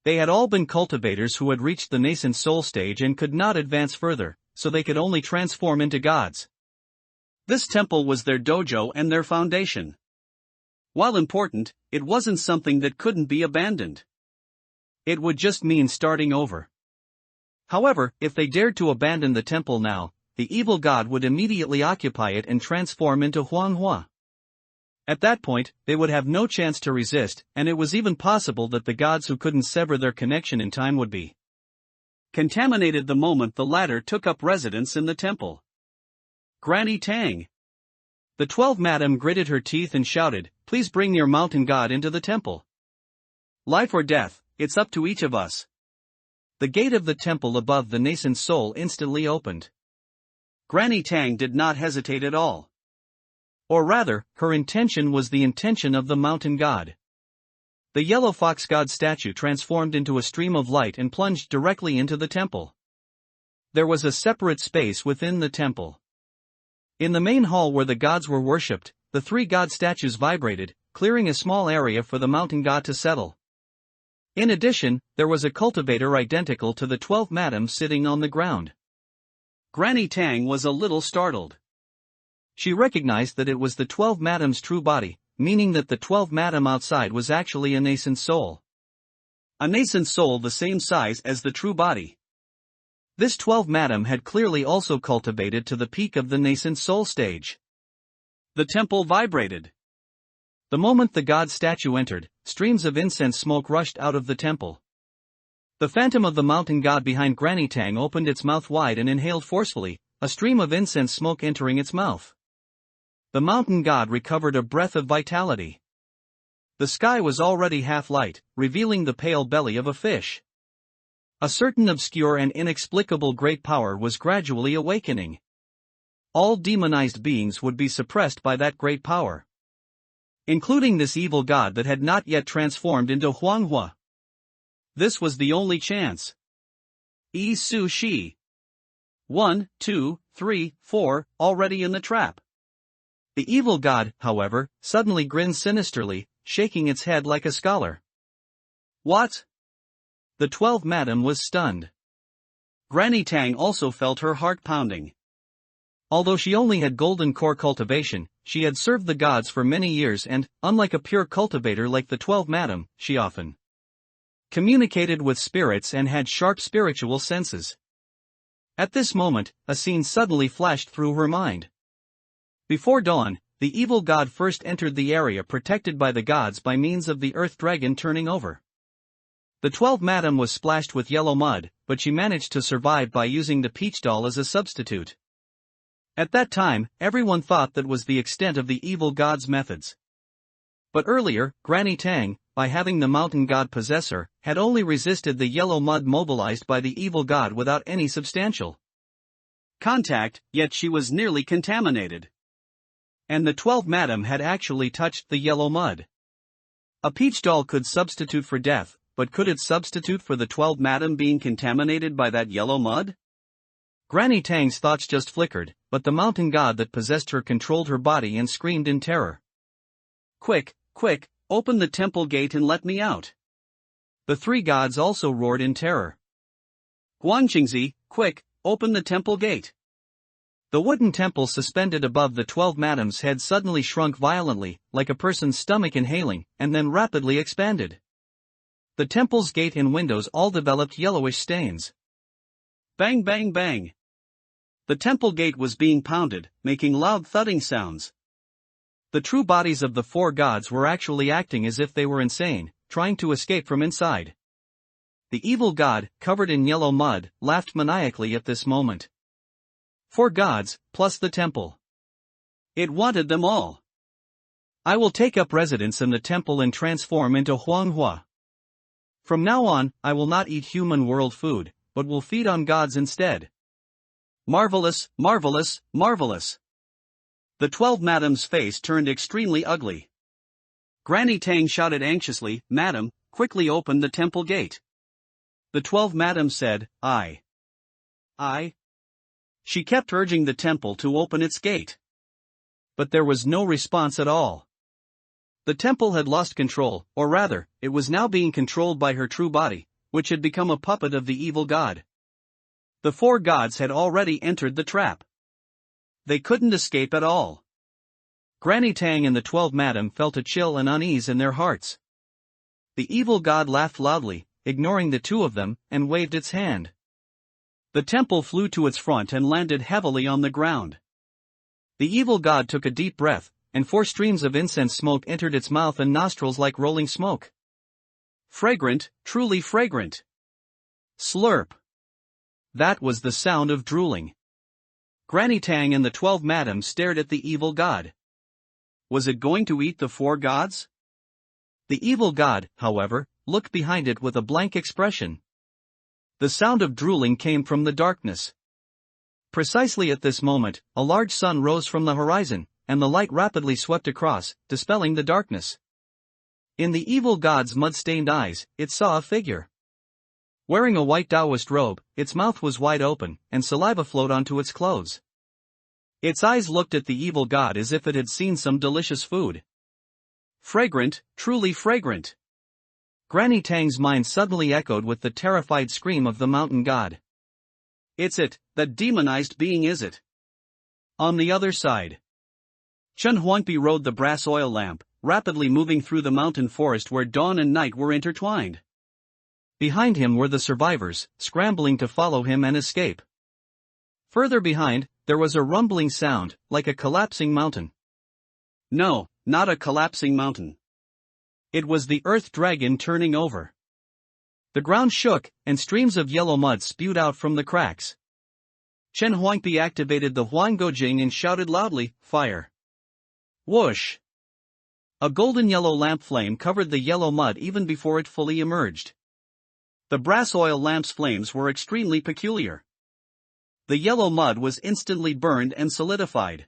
They had all been cultivators who had reached the nascent soul stage and could not advance further, so they could only transform into gods. This temple was their dojo and their foundation. While important, it wasn't something that couldn't be abandoned. It would just mean starting over. However, if they dared to abandon the temple now, the evil god would immediately occupy it and transform into Huanghua. At that point, they would have no chance to resist, and it was even possible that the gods who couldn't sever their connection in time would be contaminated the moment the latter took up residence in the temple. Granny Tang. The 12 madam gritted her teeth and shouted, please bring your mountain god into the temple. Life or death, it's up to each of us. The gate of the temple above the nascent soul instantly opened. Granny Tang did not hesitate at all. Or rather, her intention was the intention of the mountain god. The yellow fox god statue transformed into a stream of light and plunged directly into the temple. There was a separate space within the temple. In the main hall where the gods were worshipped, the 3 god statues vibrated, clearing a small area for the mountain god to settle. In addition, there was a cultivator identical to the 12 madams sitting on the ground. Granny Tang was a little startled. She recognized that it was the 12 madam's true body, meaning that the 12 madam outside was actually a nascent soul. A nascent soul the same size as the true body. This 12 madam had clearly also cultivated to the peak of the nascent soul stage. The temple vibrated. The moment the god statue entered, streams of incense smoke rushed out of the temple. The phantom of the mountain god behind Granny Tang opened its mouth wide and inhaled forcefully, a stream of incense smoke entering its mouth. The mountain god recovered a breath of vitality. The sky was already half light, revealing the pale belly of a fish. A certain obscure and inexplicable great power was gradually awakening. All demonized beings would be suppressed by that great power, including this evil god that had not yet transformed into Huanghua. This was the only chance. Yi Su Shi. 1, 2, 3, 4, already in the trap. The evil god, however, suddenly grinned sinisterly, shaking its head like a scholar. What? The 12 madam was stunned. Granny Tang also felt her heart pounding. Although she only had golden core cultivation, she had served the gods for many years and, unlike a pure cultivator like the 12 Madam, she often communicated with spirits and had sharp spiritual senses. At this moment, a scene suddenly flashed through her mind. Before dawn, the evil god first entered the area protected by the gods by means of the earth dragon turning over. The 12 Madam was splashed with yellow mud, but she managed to survive by using the peach doll as a substitute. At that time, everyone thought that was the extent of the evil god's methods. But earlier, Granny Tang, by having the mountain god possess her, had only resisted the yellow mud mobilized by the evil god without any substantial contact, yet she was nearly contaminated. And the 12 Madam had actually touched the yellow mud. A peach doll could substitute for death, but could it substitute for the 12 Madam being contaminated by that yellow mud? Granny Tang's thoughts just flickered, but the mountain god that possessed her controlled her body and screamed in terror. "Quick, quick, open the temple gate and let me out." The 3 gods also roared in terror. "Guanqingzi, quick, open the temple gate." The wooden temple suspended above the 12 Madam's head suddenly shrunk violently, like a person's stomach inhaling, and then rapidly expanded. The temple's gate and windows all developed yellowish stains. Bang bang bang. The temple gate was being pounded, making loud thudding sounds. The true bodies of the 4 gods were actually acting as if they were insane, trying to escape from inside. The evil god, covered in yellow mud, laughed maniacally at this moment. 4 gods, plus the temple. It wanted them all. "I will take up residence in the temple and transform into Huanghua. From now on, I will not eat human world food, but will feed on gods instead. Marvelous, marvelous, marvelous." The 12 Madam's face turned extremely ugly. Granny Tang shouted anxiously, "Madam, quickly open the temple gate." The 12 Madam said, I. She kept urging the temple to open its gate. But there was no response at all. The temple had lost control, or rather, it was now being controlled by her true body, which had become a puppet of the evil god. The 4 gods had already entered the trap. They couldn't escape at all. Granny Tang and the 12 Madam felt a chill and unease in their hearts. The evil god laughed loudly, ignoring the 2 of them, and waved its hand. The temple flew to its front and landed heavily on the ground. The evil god took a deep breath, and 4 streams of incense smoke entered its mouth and nostrils like rolling smoke. Fragrant, truly fragrant. Slurp. That was the sound of drooling. Granny Tang and the 12 Madam stared at the evil god. Was it going to eat the 4 gods? The evil god, however, looked behind it with a blank expression. The sound of drooling came from the darkness. Precisely at this moment, a large sun rose from the horizon, and the light rapidly swept across, dispelling the darkness. In the evil god's mud-stained eyes, it saw a figure. Wearing a white Taoist robe, its mouth was wide open, and saliva flowed onto its clothes. Its eyes looked at the evil god as if it had seen some delicious food. Fragrant, truly fragrant. Granny Tang's mind suddenly echoed with the terrified scream of the mountain god. It's it, that demonized being is it. On the other side. Chen Huangpi rode the brass oil lamp, rapidly moving through the mountain forest where dawn and night were intertwined. Behind him were the survivors, scrambling to follow him and escape. Further behind, there was a rumbling sound, like a collapsing mountain. No, not a collapsing mountain. It was the earth dragon turning over. The ground shook, and streams of yellow mud spewed out from the cracks. Chen Huangpi activated the Huangojing and shouted loudly, "Fire!" Whoosh! A golden yellow lamp flame covered the yellow mud even before it fully emerged. The brass oil lamp's flames were extremely peculiar. The yellow mud was instantly burned and solidified.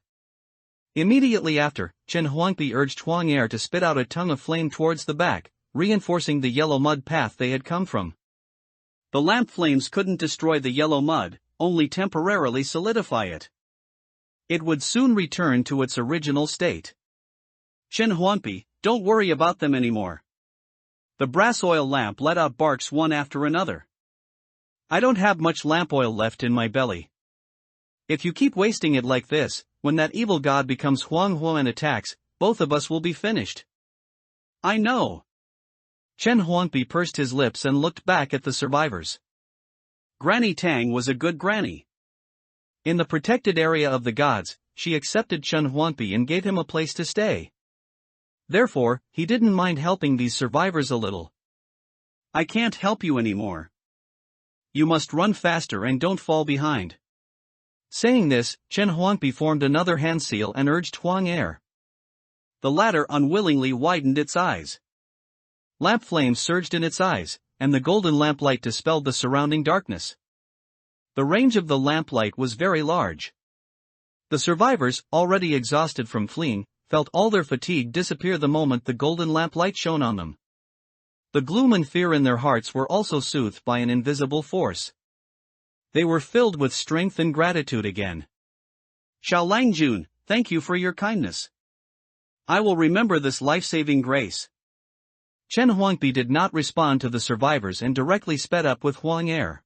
Immediately after, Chen Huangpi urged Huang Er to spit out a tongue of flame towards the back, reinforcing the yellow mud path they had come from. The lamp flames couldn't destroy the yellow mud, only temporarily solidify it. It would soon return to its original state. Chen Huangpi, don't worry about them anymore. The brass oil lamp let out barks one after another. I don't have much lamp oil left in my belly. If you keep wasting it like this, when that evil god becomes Huanghua and attacks, both of us will be finished. I know. Chen Huangpi pursed his lips and looked back at the survivors. Granny Tang was a good granny. In the protected area of the gods, she accepted Chen Huangpi and gave him a place to stay. Therefore, he didn't mind helping these survivors a little. I can't help you anymore. You must run faster and don't fall behind. Saying this, Chen Huangpi formed another hand seal and urged Huang Er. The latter unwillingly widened its eyes. Lamp flames surged in its eyes, and the golden lamplight dispelled the surrounding darkness. The range of the lamplight was very large. The survivors, already exhausted from fleeing, felt all their fatigue disappear the moment the golden lamplight shone on them. The gloom and fear in their hearts were also soothed by an invisible force. They were filled with strength and gratitude again. Xiao Langjun, thank you for your kindness. I will remember this life-saving grace. Chen Huangpi did not respond to the survivors and directly sped up with Huang Er.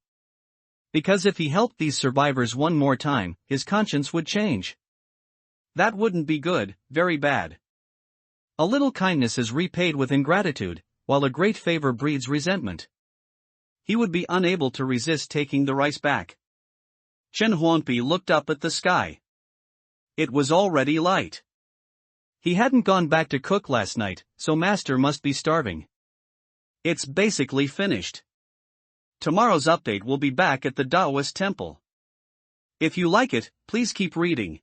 Because if he helped these survivors one more time, his conscience would change. That wouldn't be good, very bad. A little kindness is repaid with ingratitude, while a great favor breeds resentment. He would be unable to resist taking the rice back. Chen Huangpi looked up at the sky. It was already light. He hadn't gone back to cook last night, so Master must be starving. It's basically finished. Tomorrow's update will be back at the Taoist temple. If you like it, please keep reading.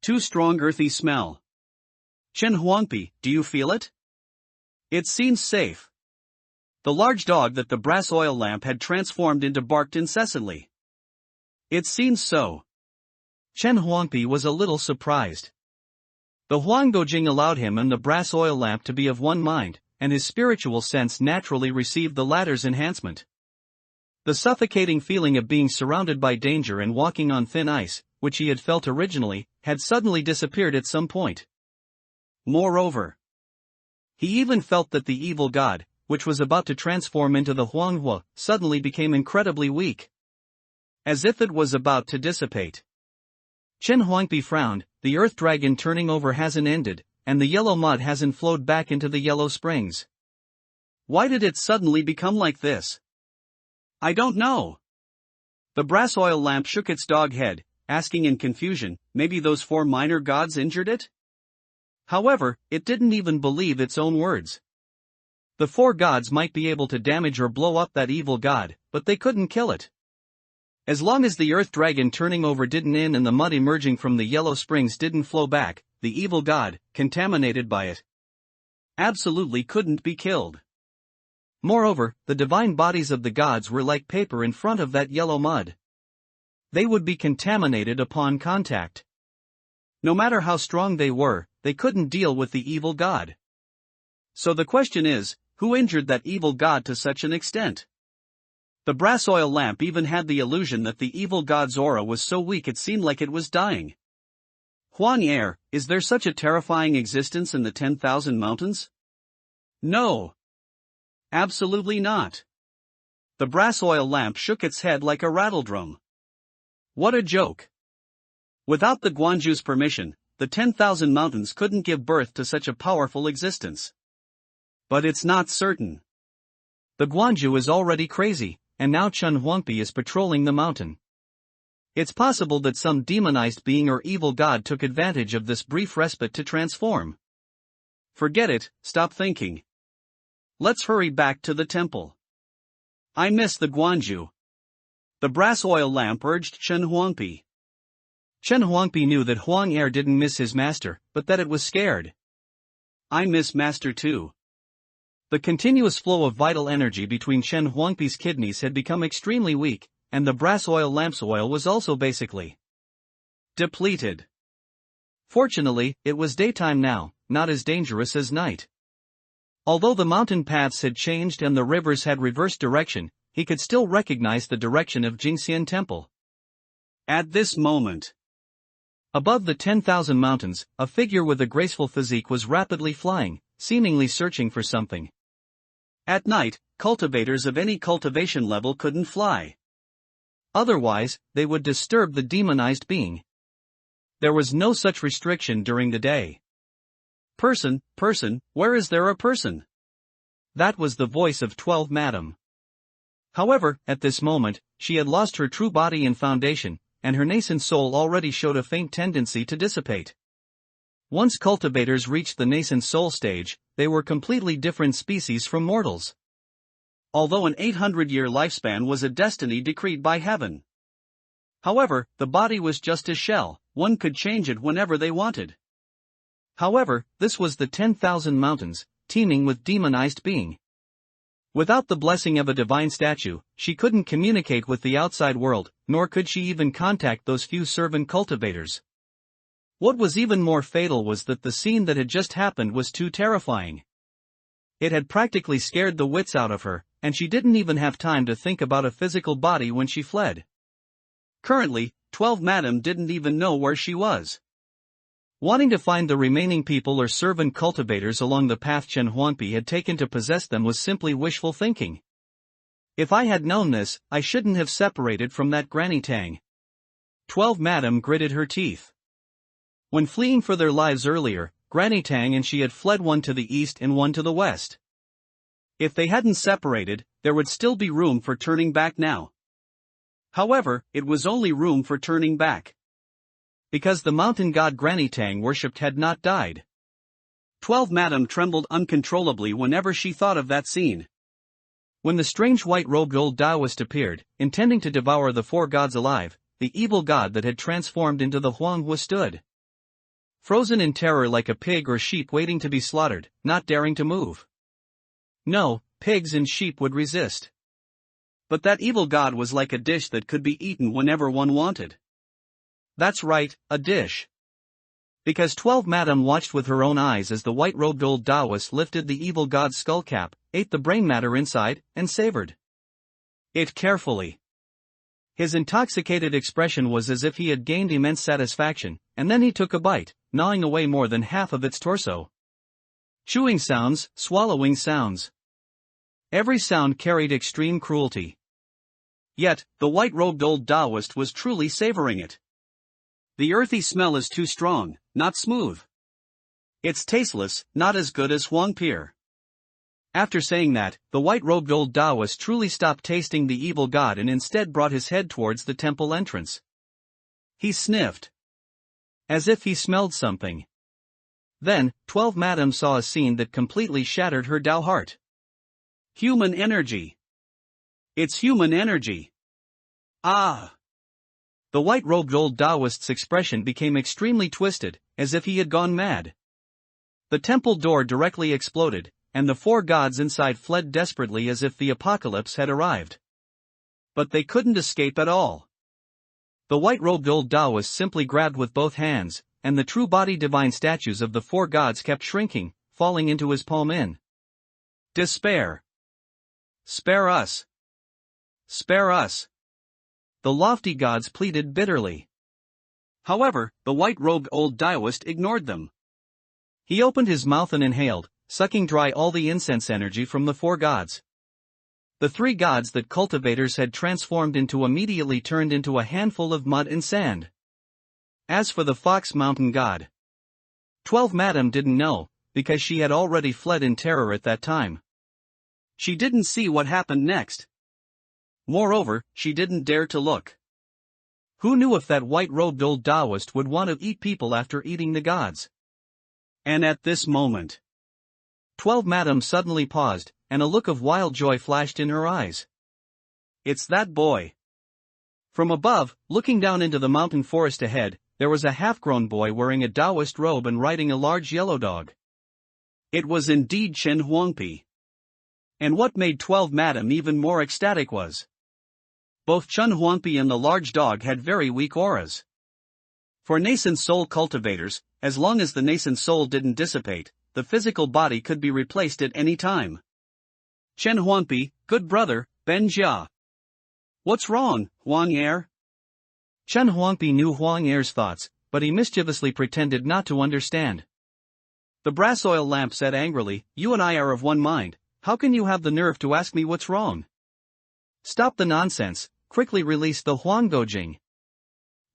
Too strong earthy smell. Chen Huangpi, do you feel it? It seems safe. The large dog that the brass oil lamp had transformed into barked incessantly. It seems so. Chen Huangpi was a little surprised. The Huanggojing allowed him and the brass oil lamp to be of one mind, and his spiritual sense naturally received the latter's enhancement. The suffocating feeling of being surrounded by danger and walking on thin ice, which he had felt originally, had suddenly disappeared at some point. Moreover, he even felt that the evil god, which was about to transform into the Huanghua, suddenly became incredibly weak. As if it was about to dissipate. Chen Huangpi frowned, the earth dragon turning over hasn't ended, and the yellow mud hasn't flowed back into the yellow springs. Why did it suddenly become like this? I don't know. The brass oil lamp shook its dog head, asking in confusion, maybe those 4 minor gods injured it? However, it didn't even believe its own words. The 4 gods might be able to damage or blow up that evil god, but they couldn't kill it. As long as the earth dragon turning over didn't end and the mud emerging from the yellow springs didn't flow back, the evil god, contaminated by it, absolutely couldn't be killed. Moreover, the divine bodies of the gods were like paper in front of that yellow mud. They would be contaminated upon contact. No matter how strong they were, they couldn't deal with the evil god. So the question is, who injured that evil god to such an extent? The brass oil lamp even had the illusion that the evil god's aura was so weak it seemed like it was dying. Huang Er, is there such a terrifying existence in the 10,000 mountains? No. Absolutely not. The brass oil lamp shook its head like a rattledrum. What a joke. Without the Guanju's permission, the 10,000 mountains couldn't give birth to such a powerful existence. But it's not certain. The Guanju is already crazy, and now Chen Huangpi is patrolling the mountain. It's possible that some demonized being or evil god took advantage of this brief respite to transform. Forget it, stop thinking. Let's hurry back to the temple. I miss the Guanju. The brass oil lamp urged Chen Huangpi. Chen Huangpi knew that Huang Er didn't miss his master, but that it was scared. I miss master too. The continuous flow of vital energy between Chen Huangpi's kidneys had become extremely weak, and the brass oil lamp's oil was also basically depleted. Fortunately, it was daytime now, not as dangerous as night. Although the mountain paths had changed and the rivers had reversed direction, he could still recognize the direction of Jingxian Temple. At this moment, above the 10,000 mountains, a figure with a graceful physique was rapidly flying, seemingly searching for something. At night, cultivators of any cultivation level couldn't fly. Otherwise, they would disturb the demonized being. There was no such restriction during the day. Person, where is there a person? That was the voice of 12 Madam. However, at this moment, she had lost her true body and foundation, and her nascent soul already showed a faint tendency to dissipate. Once cultivators reached the nascent soul stage, they were completely different species from mortals. Although an 800-year lifespan was a destiny decreed by heaven. However, the body was just a shell, one could change it whenever they wanted. However, this was the 10,000 mountains, teeming with demonized being. Without the blessing of a divine statue, she couldn't communicate with the outside world, nor could she even contact those few servant cultivators. What was even more fatal was that the scene that had just happened was too terrifying. It had practically scared the wits out of her, and she didn't even have time to think about a physical body when she fled. Currently, 12 Madam didn't even know where she was. Wanting to find the remaining people or servant cultivators along the path Chen Huangpi had taken to possess them was simply wishful thinking. If I had known this, I shouldn't have separated from that Granny Tang. 12 Madam gritted her teeth. When fleeing for their lives earlier, Granny Tang and she had fled, one to the east and one to the west. If they hadn't separated, there would still be room for turning back now. However, it was only room for turning back. Because the mountain god Granny Tang worshipped had not died. 12 Madam trembled uncontrollably whenever she thought of that scene. When the strange white-robed old Taoist appeared, intending to devour the 4 gods alive, the evil god that had transformed into the Huanghua stood. Frozen in terror like a pig or sheep waiting to be slaughtered, not daring to move. No, pigs and sheep would resist. But that evil god was like a dish that could be eaten whenever one wanted. That's right, a dish. Because 12 Madam watched with her own eyes as the white-robed old Taoist lifted the evil god's skullcap, ate the brain matter inside, and savored it carefully. His intoxicated expression was as if he had gained immense satisfaction, and then he took a bite, gnawing away more than half of its torso. Chewing sounds, swallowing sounds. Every sound carried extreme cruelty. Yet, the white-robed old Taoist was truly savoring it. The earthy smell is too strong, not smooth. It's tasteless, not as good as Huangpi. After saying that, the white-robed old Taoist truly stopped tasting the evil god and instead brought his head towards the temple entrance. He sniffed, as if he smelled something. Then, 12 Madam saw a scene that completely shattered her Tao heart. Human energy. It's human energy. Ah! The white-robed old Taoist's expression became extremely twisted, as if he had gone mad. The temple door directly exploded, and the 4 gods inside fled desperately as if the apocalypse had arrived. But they couldn't escape at all. The white-robed old Taoist simply grabbed with both hands, and the true body divine statues of the 4 gods kept shrinking, falling into his palm in despair. Spare us! Spare us! The lofty gods pleaded bitterly. However, the white-robed old Taoist ignored them. He opened his mouth and inhaled, sucking dry all the incense energy from the 4 gods. The 3 gods that cultivators had transformed into immediately turned into a handful of mud and sand. As for the Fox Mountain god, 12 Madam didn't know, because she had already fled in terror at that time. She didn't see what happened next. Moreover, she didn't dare to look. Who knew if that white-robed old Taoist would want to eat people after eating the gods? And at this moment, 12 Madam suddenly paused, and a look of wild joy flashed in her eyes. It's that boy. From above, looking down into the mountain forest ahead, there was a half-grown boy wearing a Taoist robe and riding a large yellow dog. It was indeed Chen Huangpi. And what made 12 Madam even more ecstatic was, both Chen Huangpi and the large dog had very weak auras. For nascent soul cultivators, as long as the nascent soul didn't dissipate, the physical body could be replaced at any time. Chen Huangpi, good brother, Ben Jia. What's wrong, Huang Er? Chen Huangpi knew Huang Er's thoughts, but he mischievously pretended not to understand. The brass oil lamp said angrily, you and I are of one mind, how can you have the nerve to ask me what's wrong? Stop the nonsense, quickly released the Huanggojing.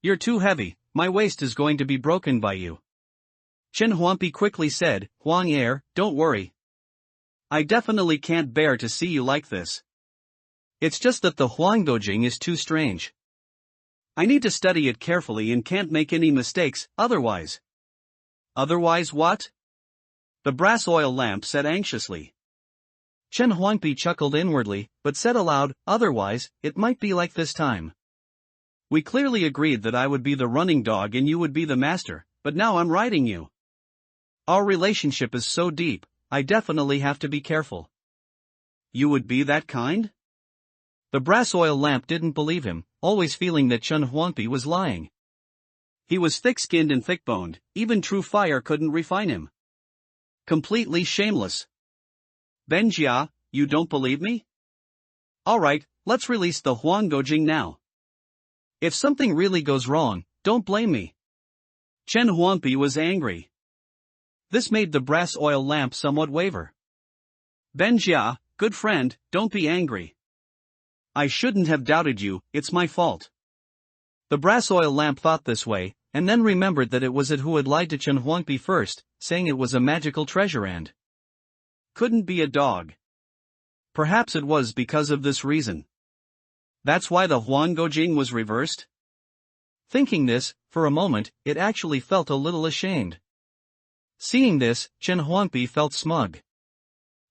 "You're too heavy, my waist is going to be broken by you." Chen Huangpi quickly said, "Huang Er, don't worry. I definitely can't bear to see you like this. It's just that the Huanggojing is too strange. I need to study it carefully and can't make any mistakes, otherwise." "Otherwise what?" the brass oil lamp said anxiously. Chen Huangpi chuckled inwardly, but said aloud, "Otherwise, it might be like this time. We clearly agreed that I would be the running dog and you would be the master, but now I'm riding you. Our relationship is so deep, I definitely have to be careful." "You would be that kind?" The brass oil lamp didn't believe him, always feeling that Chen Huangpi was lying. He was thick-skinned and thick-boned, even true fire couldn't refine him. Completely shameless. "Benjia, you don't believe me? Alright, let's release the Huanggojing now. If something really goes wrong, don't blame me." Chen Huangpi was angry. This made the brass oil lamp somewhat waver. "Benjia, good friend, don't be angry. I shouldn't have doubted you, it's my fault." The brass oil lamp thought this way, and then remembered that it was it who had lied to Chen Huangpi first, saying it was a magical treasure and couldn't be a dog. Perhaps it was because of this reason. That's why the Huanggojing was reversed? Thinking this, for a moment, it actually felt a little ashamed. Seeing this, Chen Huangpi felt smug.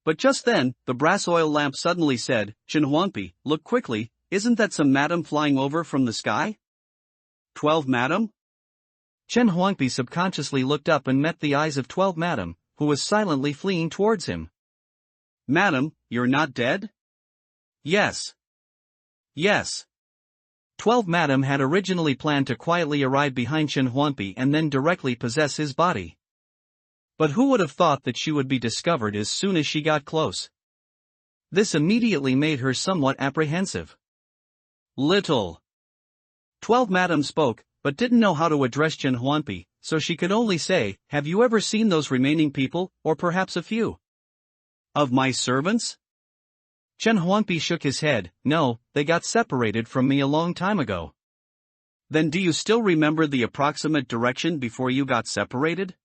But just then, the brass oil lamp suddenly said, "Chen Huangpi, look quickly, isn't that some madam flying over from the sky?" 12 madam? Chen Huangpi subconsciously looked up and met the eyes of 12 madam, who was silently fleeing towards him. "Madam, you're not dead?" "Yes. Yes." 12 madam had originally planned to quietly arrive behind Chen Huangpi and then directly possess his body. But who would have thought that she would be discovered as soon as she got close? This immediately made her somewhat apprehensive. "Little." 12 madam spoke, but didn't know how to address Chen Huangpi, so she could only say, "Have you ever seen those remaining people, or perhaps a few of my servants?" Chen Huangpi shook his head, "No, they got separated from me a long time ago." "Then do you still remember the approximate direction before you got separated?"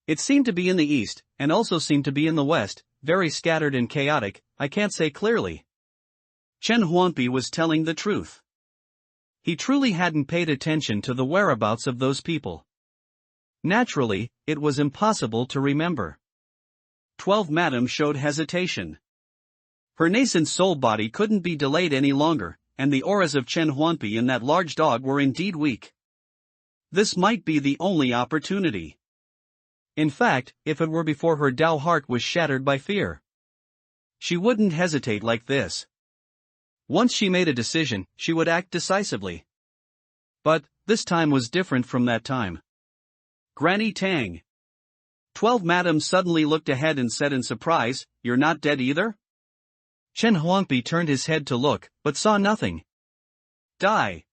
"It seemed to be in the east, and also seemed to be in the west, very scattered and chaotic, I can't say clearly." Chen Huangpi was telling the truth. He truly hadn't paid attention to the whereabouts of those people. Naturally, it was impossible to remember. 12 madam showed hesitation. Her nascent soul body couldn't be delayed any longer, and the auras of Chen Huangpi and that large dog were indeed weak. This might be the only opportunity. In fact, if it were before her Dao heart was shattered by fear, she wouldn't hesitate like this. Once she made a decision, she would act decisively. But this time was different from that time. "Granny Tang." 12 madam suddenly looked ahead and said in surprise, "You're not dead either?" Chen Huangpi turned his head to look, but saw nothing. "Die."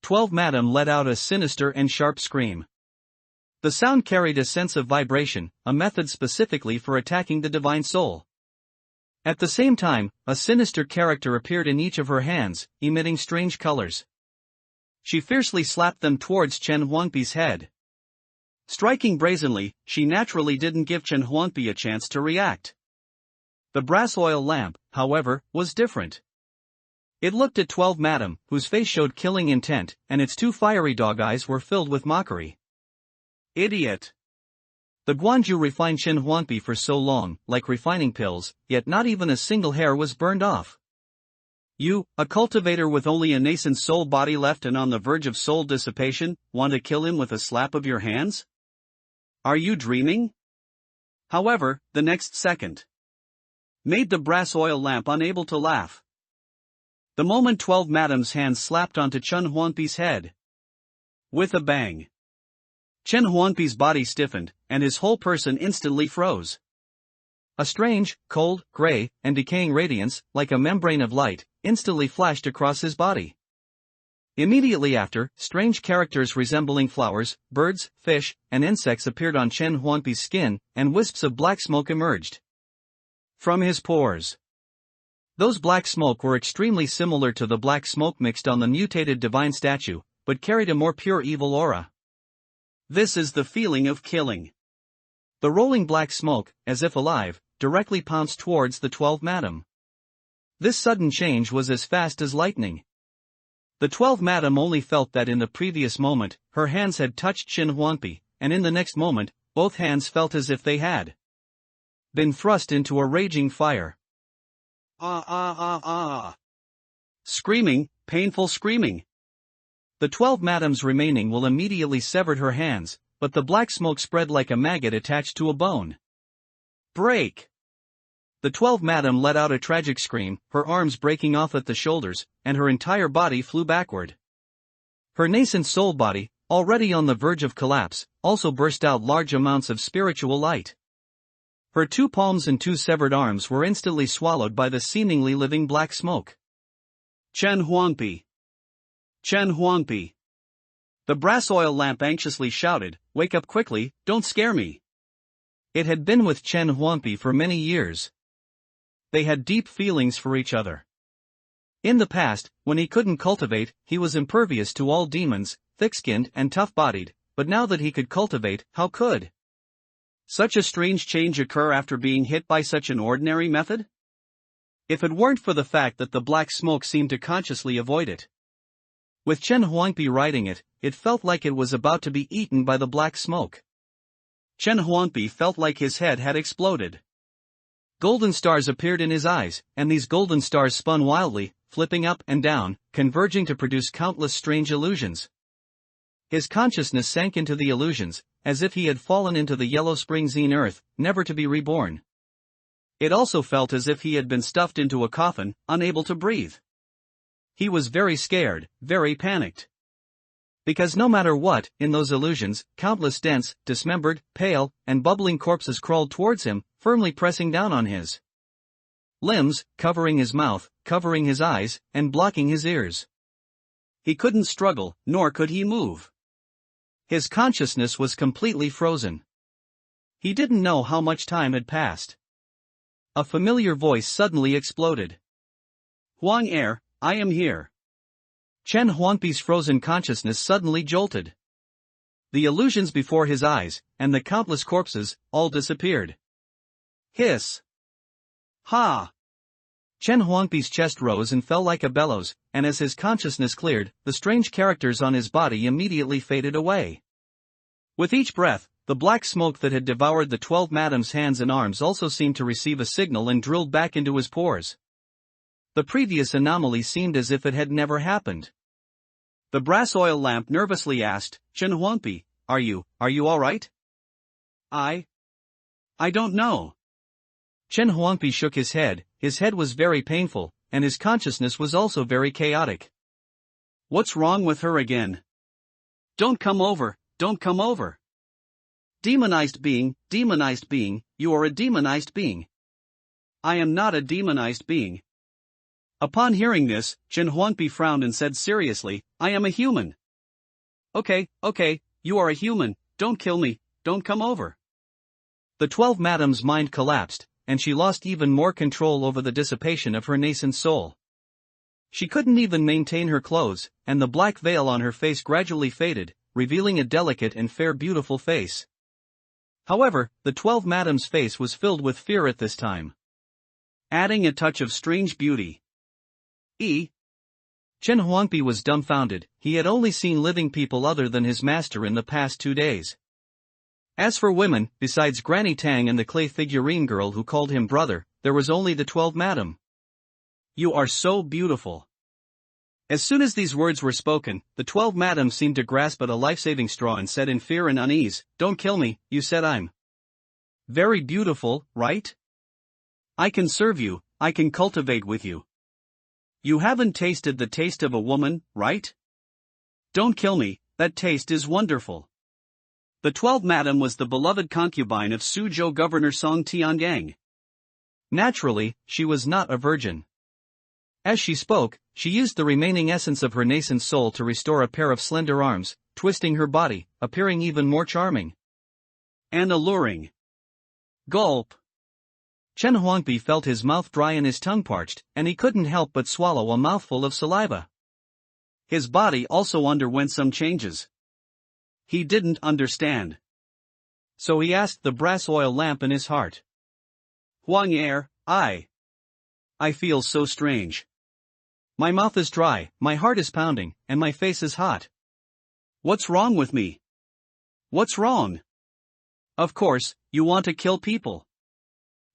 12 madam let out a sinister and sharp scream. The sound carried a sense of vibration, a method specifically for attacking the divine soul. At the same time, a sinister character appeared in each of her hands, emitting strange colors. She fiercely slapped them towards Chen Huangpi's head. Striking brazenly, she naturally didn't give Chen Huangpi a chance to react. The brass oil lamp, however, was different. It looked at 12 madam, whose face showed killing intent, and its two fiery dog eyes were filled with mockery. "Idiot. The Guanju refined Chen Huangpi for so long, like refining pills, yet not even a single hair was burned off. You, a cultivator with only a nascent soul body left and on the verge of soul dissipation, want to kill him with a slap of your hands? Are you dreaming?" However, the next second made the brass oil lamp unable to laugh. The moment 12 madam's hands slapped onto Chen Huangpi's head. With a bang, Chen Huangpi's body stiffened, and his whole person instantly froze. A strange, cold, gray, and decaying radiance, like a membrane of light, instantly flashed across his body. Immediately after, strange characters resembling flowers, birds, fish, and insects appeared on Chen Huangpi's skin, and wisps of black smoke emerged from his pores. Those black smoke were extremely similar to the black smoke mixed on the mutated divine statue, but carried a more pure evil aura. This is the feeling of killing. The rolling black smoke, as if alive, directly pounced towards the 12 madam. This sudden change was as fast as lightning. The 12 madam only felt that in the previous moment, her hands had touched Chen Huangpi, and in the next moment, both hands felt as if they had been thrust into a raging fire. Screaming, painful screaming. The 12 madams remaining will immediately severed her hands, but the black smoke spread like a maggot attached to a bone. Break! The 12 madam let out a tragic scream, her arms breaking off at the shoulders, and her entire body flew backward. Her nascent soul body, already on the verge of collapse, also burst out large amounts of spiritual light. Her 2 palms and 2 severed arms were instantly swallowed by the seemingly living black smoke. Chen Huangpi! Chen Huangpi! The brass oil lamp anxiously shouted, "Wake up quickly, don't scare me." It had been with Chen Huangpi for many years. They had deep feelings for each other. In the past, when he couldn't cultivate, he was impervious to all demons, thick-skinned and tough-bodied, but now that he could cultivate, how could such a strange change occur after being hit by such an ordinary method? If it weren't for the fact that the black smoke seemed to consciously avoid it. With Chen Huangpi riding it, it felt like it was about to be eaten by the black smoke. Chen Huangpi felt like his head had exploded. Golden stars appeared in his eyes, and these golden stars spun wildly, flipping up and down, converging to produce countless strange illusions. His consciousness sank into the illusions, as if he had fallen into the yellow spring-zine earth, never to be reborn. It also felt as if he had been stuffed into a coffin, unable to breathe. He was very scared, very panicked. Because no matter what, in those illusions, countless dense, dismembered, pale, and bubbling corpses crawled towards him, firmly pressing down on his limbs, covering his mouth, covering his eyes, and blocking his ears. He couldn't struggle, nor could he move. His consciousness was completely frozen. He didn't know how much time had passed. A familiar voice suddenly exploded. "Huang Er, I am here." Chen Huangpi's frozen consciousness suddenly jolted. The illusions before his eyes, and the countless corpses, all disappeared. Hiss! Ha! Chen Huangpi's chest rose and fell like a bellows, and as his consciousness cleared, the strange characters on his body immediately faded away. With each breath, the black smoke that had devoured the 12 madam's hands and arms also seemed to receive a signal and drilled back into his pores. The previous anomaly seemed as if it had never happened. The brass oil lamp nervously asked, "Chen Huangpi, are you all right?" I don't know." Chen Huangpi shook his head was very painful, and his consciousness was also very chaotic. "What's wrong with her again? Don't come over, don't come over. Demonized being, you are a demonized being." "I am not a demonized being." Upon hearing this, Chen Huangpi frowned and said seriously, "I am a human." Okay, you are a human, don't kill me, don't come over." The 12 madam's mind collapsed, and she lost even more control over the dissipation of her nascent soul. She couldn't even maintain her clothes, and the black veil on her face gradually faded, revealing a delicate and fair beautiful face. However, the 12 madam's face was filled with fear at this time, adding a touch of strange beauty. Chen Huangpi was dumbfounded. He had only seen living people other than his master in the past 2 days. As for women, besides Granny Tang and the clay figurine girl who called him brother, there was only the 12 madam. "You are so beautiful." As soon as these words were spoken, the 12 madam seemed to grasp at a life-saving straw and said in fear and unease, "Don't kill me, you said I'm very beautiful, right? I can serve you, I can cultivate with you. You haven't tasted the taste of a woman, right? Don't kill me, that taste is wonderful." The 12 madam was the beloved concubine of Suzhou Governor Song Tianyang. Naturally, she was not a virgin. As she spoke, she used the remaining essence of her nascent soul to restore a pair of slender arms, twisting her body, appearing even more charming and alluring. Gulp! Chen Huangpi felt his mouth dry and his tongue parched, and he couldn't help but swallow a mouthful of saliva. His body also underwent some changes. He didn't understand. So he asked the brass oil lamp in his heart. Huang I feel so strange. My mouth is dry, my heart is pounding, and my face is hot. What's wrong with me? What's wrong? Of course, you want to kill people.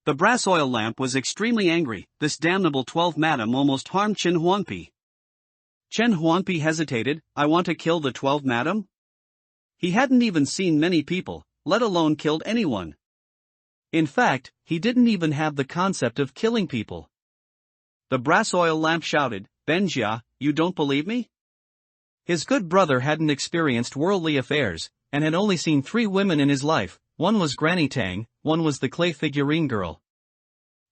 The brass oil lamp was extremely angry. This damnable 12th madam almost harmed Chen Huangpi. Chen Huangpi hesitated. I want to kill the 12th madam? He hadn't even seen many people, let alone killed anyone. In fact, he didn't even have the concept of killing people. The brass oil lamp shouted, Benjia, you don't believe me? His good brother hadn't experienced worldly affairs, and had only seen 3 women in his life. One was Granny Tang, one was the clay figurine girl,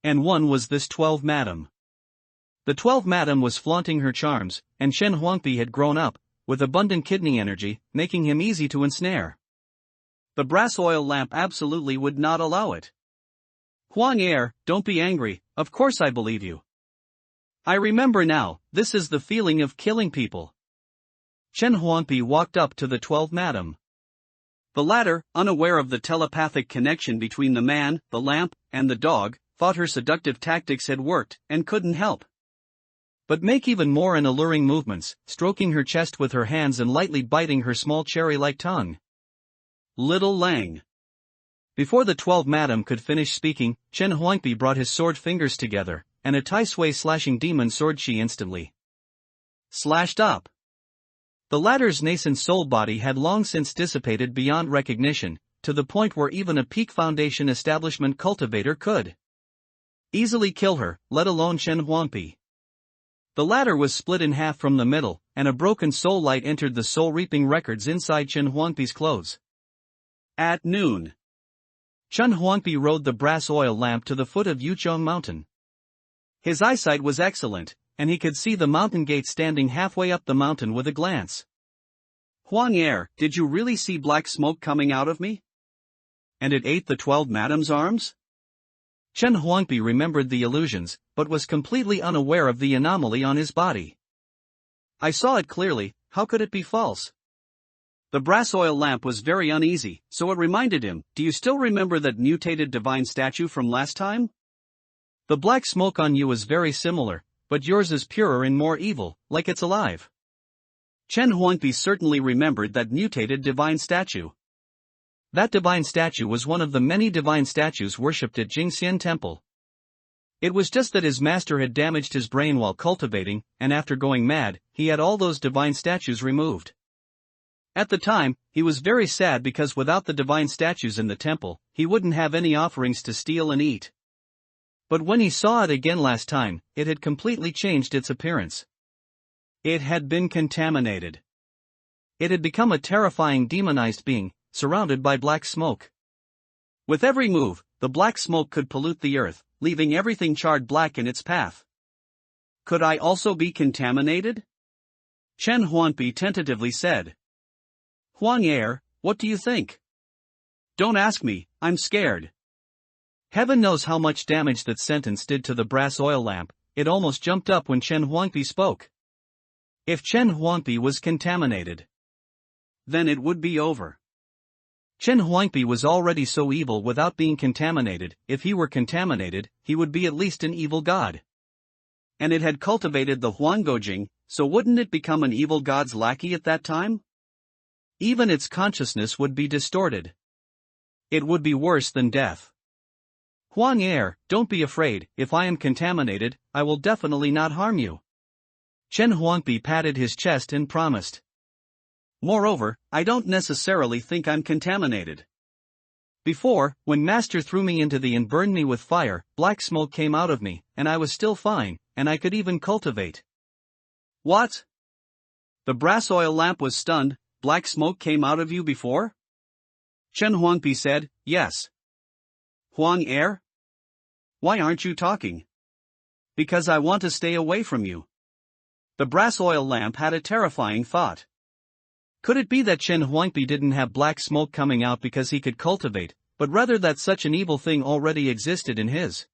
and one was this 12th madam. The 12th madam was flaunting her charms, and Chen Huangpi had grown up, with abundant kidney energy, making him easy to ensnare. The brass oil lamp absolutely would not allow it. Huang don't be angry, of course I believe you. I remember now, this is the feeling of killing people. Chen Huangpi walked up to the 12th madam. The latter, unaware of the telepathic connection between the man, the lamp, and the dog, thought her seductive tactics had worked, and couldn't help but make even more alluring movements, stroking her chest with her hands and lightly biting her small cherry-like tongue. Little Lang. Before the 12th madam could finish speaking, Chen Huangpi brought his sword fingers together, and a Tai Sui slashing demon sword she instantly slashed up. The latter's nascent soul body had long since dissipated beyond recognition, to the point where even a peak foundation establishment cultivator could easily kill her, let alone Chen Huangpi. The latter was split in half from the middle, and a broken soul light entered the soul-reaping records inside Chen Huangpi's clothes. At noon, Chen Huangpi rode the brass oil lamp to the foot of Yuchong Mountain. His eyesight was excellent, and he could see the mountain gate standing halfway up the mountain with a glance. Huang did you really see black smoke coming out of me? And it ate the 12th madam's arms? Chen Huangpi remembered the illusions, but was completely unaware of the anomaly on his body. I saw it clearly, how could it be false? The brass oil lamp was very uneasy, so it reminded him, do you still remember that mutated divine statue from last time? The black smoke on you is very similar, but yours is purer and more evil, like it's alive. Chen Huangpi certainly remembered that mutated divine statue. That divine statue was one of the many divine statues worshipped at Jingxian Temple. It was just that his master had damaged his brain while cultivating, and after going mad, he had all those divine statues removed. At the time, he was very sad because without the divine statues in the temple, he wouldn't have any offerings to steal and eat. But when he saw it again last time, it had completely changed its appearance. It had been contaminated. It had become a terrifying demonized being, surrounded by black smoke. With every move, the black smoke could pollute the earth, leaving everything charred black in its path. Could I also be contaminated? Chen Huangpi tentatively said. Huang what do you think? Don't ask me, I'm scared. Heaven knows how much damage that sentence did to the brass oil lamp. It almost jumped up when Chen Huangpi spoke. If Chen Huangpi was contaminated, then it would be over. Chen Huangpi was already so evil without being contaminated. If he were contaminated, he would be at least an evil god. And it had cultivated the Huanggojing, so wouldn't it become an evil god's lackey at that time? Even its consciousness would be distorted. It would be worse than death. Huang don't be afraid, if I am contaminated, I will definitely not harm you. Chen Huangpi patted his chest and promised. Moreover, I don't necessarily think I'm contaminated. Before, when Master threw me into the and burned me with fire, black smoke came out of me, and I was still fine, and I could even cultivate. What? The brass oil lamp was stunned. Black smoke came out of you before? Chen Huangpi said, yes. Huang why aren't you talking? Because I want to stay away from you. The brass oil lamp had a terrifying thought. Could it be that Chen Huangpi didn't have black smoke coming out because he could cultivate, but rather that such an evil thing already existed in his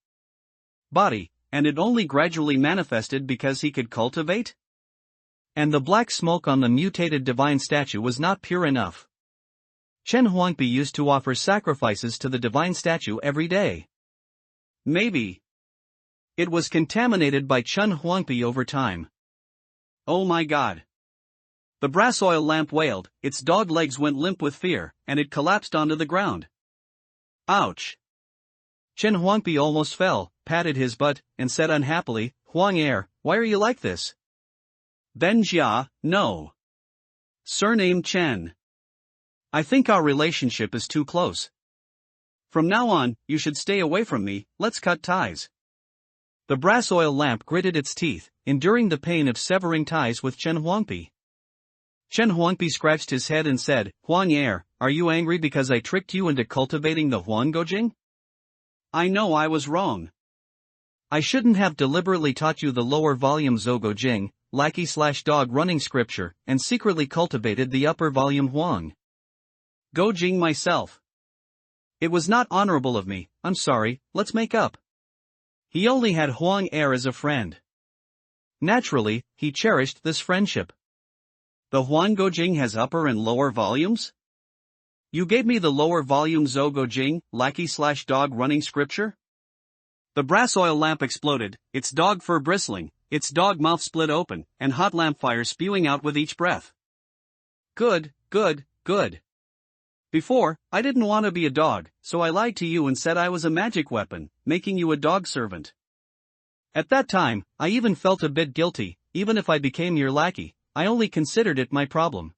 body, and it only gradually manifested because he could cultivate? And the black smoke on the mutated divine statue was not pure enough. Chen Huangpi used to offer sacrifices to the divine statue every day. Maybe it was contaminated by Chen Huangpi over time. Oh my god. The brass oil lamp wailed, its dog legs went limp with fear, and it collapsed onto the ground. Ouch. Chen Huangpi almost fell, patted his butt, and said unhappily, Huang Er, why are you like this? Ben Jia, no. Surname Chen. I think our relationship is too close. From now on, you should stay away from me, let's cut ties. The brass oil lamp gritted its teeth, enduring the pain of severing ties with Chen Huangpi. Chen Huangpi scratched his head and said, Huang Er, are you angry because I tricked you into cultivating the Huangojing? I know I was wrong. I shouldn't have deliberately taught you the lower volume Zogojing, lackey/dog running scripture, and secretly cultivated the upper volume Huang Gojing myself. It was not honorable of me, I'm sorry, let's make up. He only had Huang Er as a friend. Naturally, he cherished this friendship. The Huangojing has upper and lower volumes? You gave me the lower volume Zogojing, lackey/dog running scripture? The brass oil lamp exploded, its dog fur bristling, its dog mouth split open, and hot lamp fire spewing out with each breath. Good, good, good. Before, I didn't want to be a dog, so I lied to you and said I was a magic weapon, making you a dog servant. At that time, I even felt a bit guilty, even if I became your lackey, I only considered it my problem.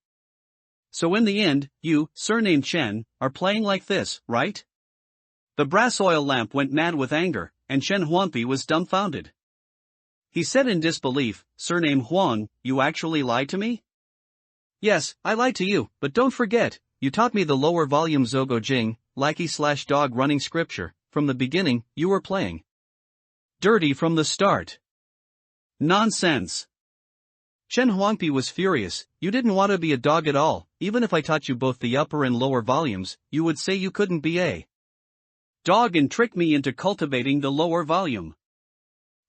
So in the end, you, surname Chen, are playing like this, right? The brass oil lamp went mad with anger, and Chen Huangpi was dumbfounded. He said in disbelief, Surname Huang, you actually lied to me? Yes, I lied to you, but don't forget, you taught me the lower volume Zogojing, lackey/dog running scripture, from the beginning, you were playing dirty from the start. Nonsense. Chen Huangpi was furious, you didn't want to be a dog at all, even if I taught you both the upper and lower volumes, you would say you couldn't be a dog and trick me into cultivating the lower volume.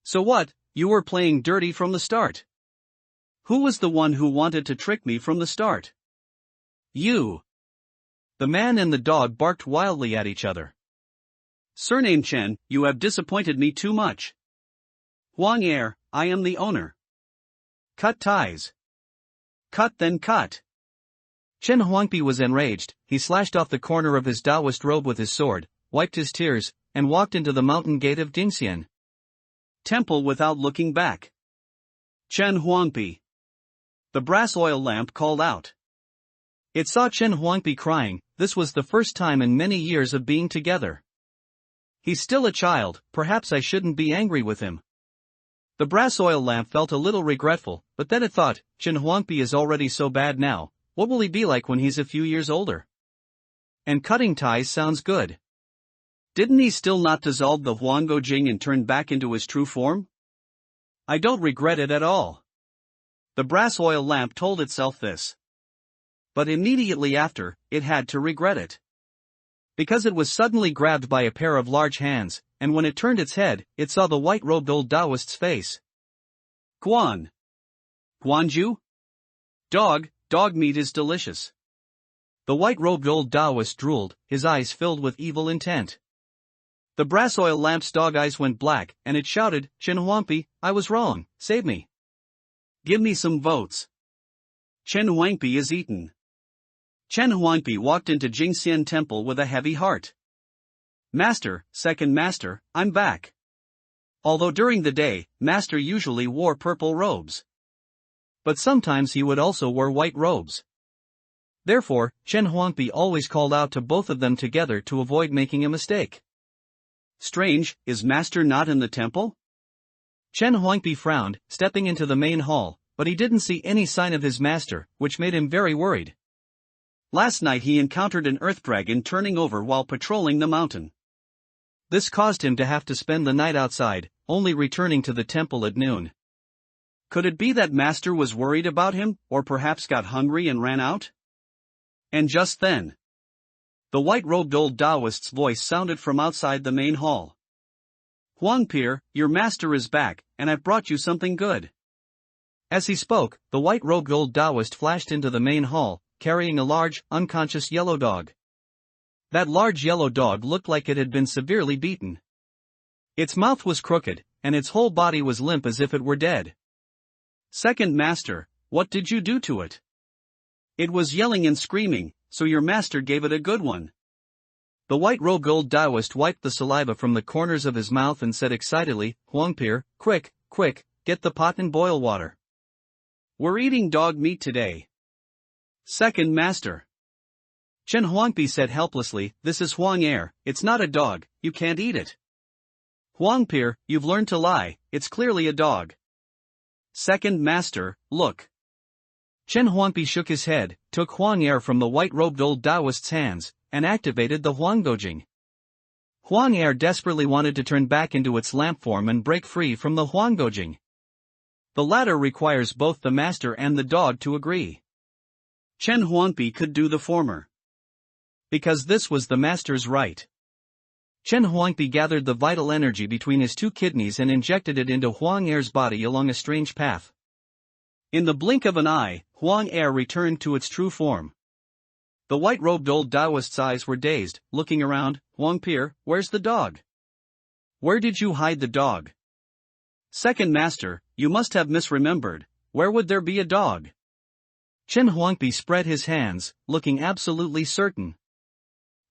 So what, you were playing dirty from the start? Who was the one who wanted to trick me from the start? You. The man and the dog barked wildly at each other. Surname Chen, you have disappointed me too much. Huang Er, I am the owner. Cut ties. Cut then cut. Chen Huangpi was enraged, he slashed off the corner of his Taoist robe with his sword, wiped his tears, and walked into the mountain gate of Dingxian Temple without looking back. Chen Huangpi. The brass oil lamp called out. It saw Chen Huangpi crying, this was the first time in many years of being together. He's still a child, perhaps I shouldn't be angry with him. The brass oil lamp felt a little regretful, but then it thought, Chen Huangpi is already so bad now, what will he be like when he's a few years older? And cutting ties sounds good. Didn't he still not dissolve the Huangojing and turn back into his true form? I don't regret it at all. The brass oil lamp told itself this. But immediately after, it had to regret it. Because it was suddenly grabbed by a pair of large hands, and when it turned its head, it saw the white-robed old Taoist's face. Guan. Guanju? Dog meat is delicious. The white-robed old Taoist drooled, his eyes filled with evil intent. The brass oil lamp's dog eyes went black, and it shouted, Chen Huangpi, I was wrong, save me. Give me some votes. Chen Huangpi is eaten. Chen Huangpi walked into Jingxian Temple with a heavy heart. Master, second master, I'm back. Although during the day, master usually wore purple robes. But sometimes he would also wear white robes. Therefore, Chen Huangpi always called out to both of them together to avoid making a mistake. Strange, is master not in the temple? Chen Huangpi frowned, stepping into the main hall, but he didn't see any sign of his master, which made him very worried. Last night he encountered an earth dragon turning over while patrolling the mountain. This caused him to have to spend the night outside, only returning to the temple at noon. Could it be that master was worried about him, or perhaps got hungry and ran out? And just then, the white-robed old Taoist's voice sounded from outside the main hall. Huangpi, your master is back, and I've brought you something good. As he spoke, the white-robed old Taoist flashed into the main hall, carrying a large, unconscious yellow dog. That large yellow dog looked like it had been severely beaten. Its mouth was crooked, and its whole body was limp as if it were dead. Second master, what did you do to it? It was yelling and screaming, so your master gave it a good one. The white-robed old Taoist wiped the saliva from the corners of his mouth and said excitedly, Huangpi, quick, quick, get the pot and boil water. We're eating dog meat today. Second master. Chen Huangpi said helplessly, this is Huangpi, it's not a dog, you can't eat it. Huangpi, you've learned to lie, it's clearly a dog. Second master, look. Chen Huangpi shook his head, took Huangpi from the white-robed old Taoist's hands, and activated the Huanggojing. Huangpi desperately wanted to turn back into its lamp form and break free from the Huanggojing. The latter requires both the master and the dog to agree. Chen Huangpi could do the former, because this was the master's right. Chen Huangpi gathered the vital energy between his two kidneys and injected it into Huangpi's body along a strange path. In the blink of an eye, Huangpi returned to its true form. The white-robed old Taoist's eyes were dazed, looking around. Huangpi, where's the dog? Where did you hide the dog? Second master, you must have misremembered. Where would there be a dog? Chen Huangpi spread his hands, looking absolutely certain.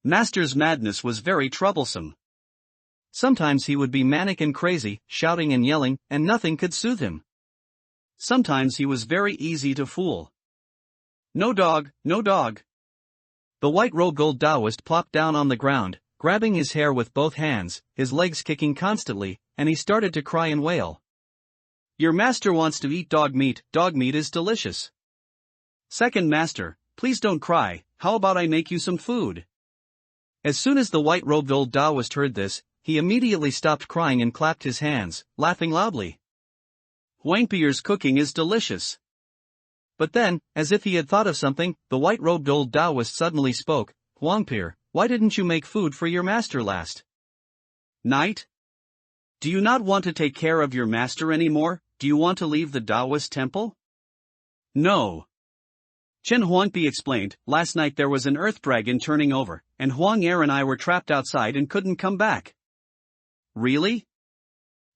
Master's madness was very troublesome. Sometimes he would be manic and crazy, shouting and yelling, and nothing could soothe him. Sometimes he was very easy to fool. No dog, no dog. The white-robed old Taoist plopped down on the ground, grabbing his hair with both hands, his legs kicking constantly, and he started to cry and wail. Your master wants to eat dog meat is delicious. Second master, please don't cry, how about I make you some food? As soon as the white-robed old Taoist heard this, he immediately stopped crying and clapped his hands, laughing loudly. Huangpi's cooking is delicious. But then, as if he had thought of something, the white-robed old Taoist suddenly spoke, Huangpi, why didn't you make food for your master last night? Do you not want to take care of your master anymore? Do you want to leave the Taoist temple? No. Chen Huangpi explained, last night there was an earth dragon turning over, and Huangpi and I were trapped outside and couldn't come back. Really?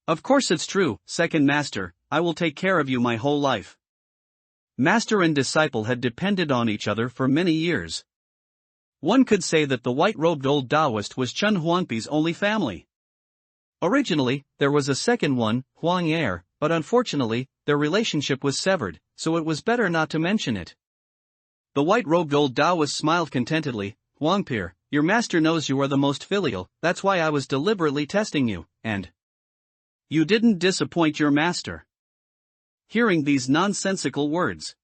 Of course it's true, second master, I will take care of you my whole life. Master and disciple had depended on each other for many years. One could say that the white-robed old Taoist was Chen Huangpi's only family. Originally, there was a second one, Huangpi, but unfortunately, their relationship was severed, so it was better not to mention it. The white-robed old Taoist smiled contentedly, Huangpi, your master knows you are the most filial, that's why I was deliberately testing you, and you didn't disappoint your master. Hearing these nonsensical words,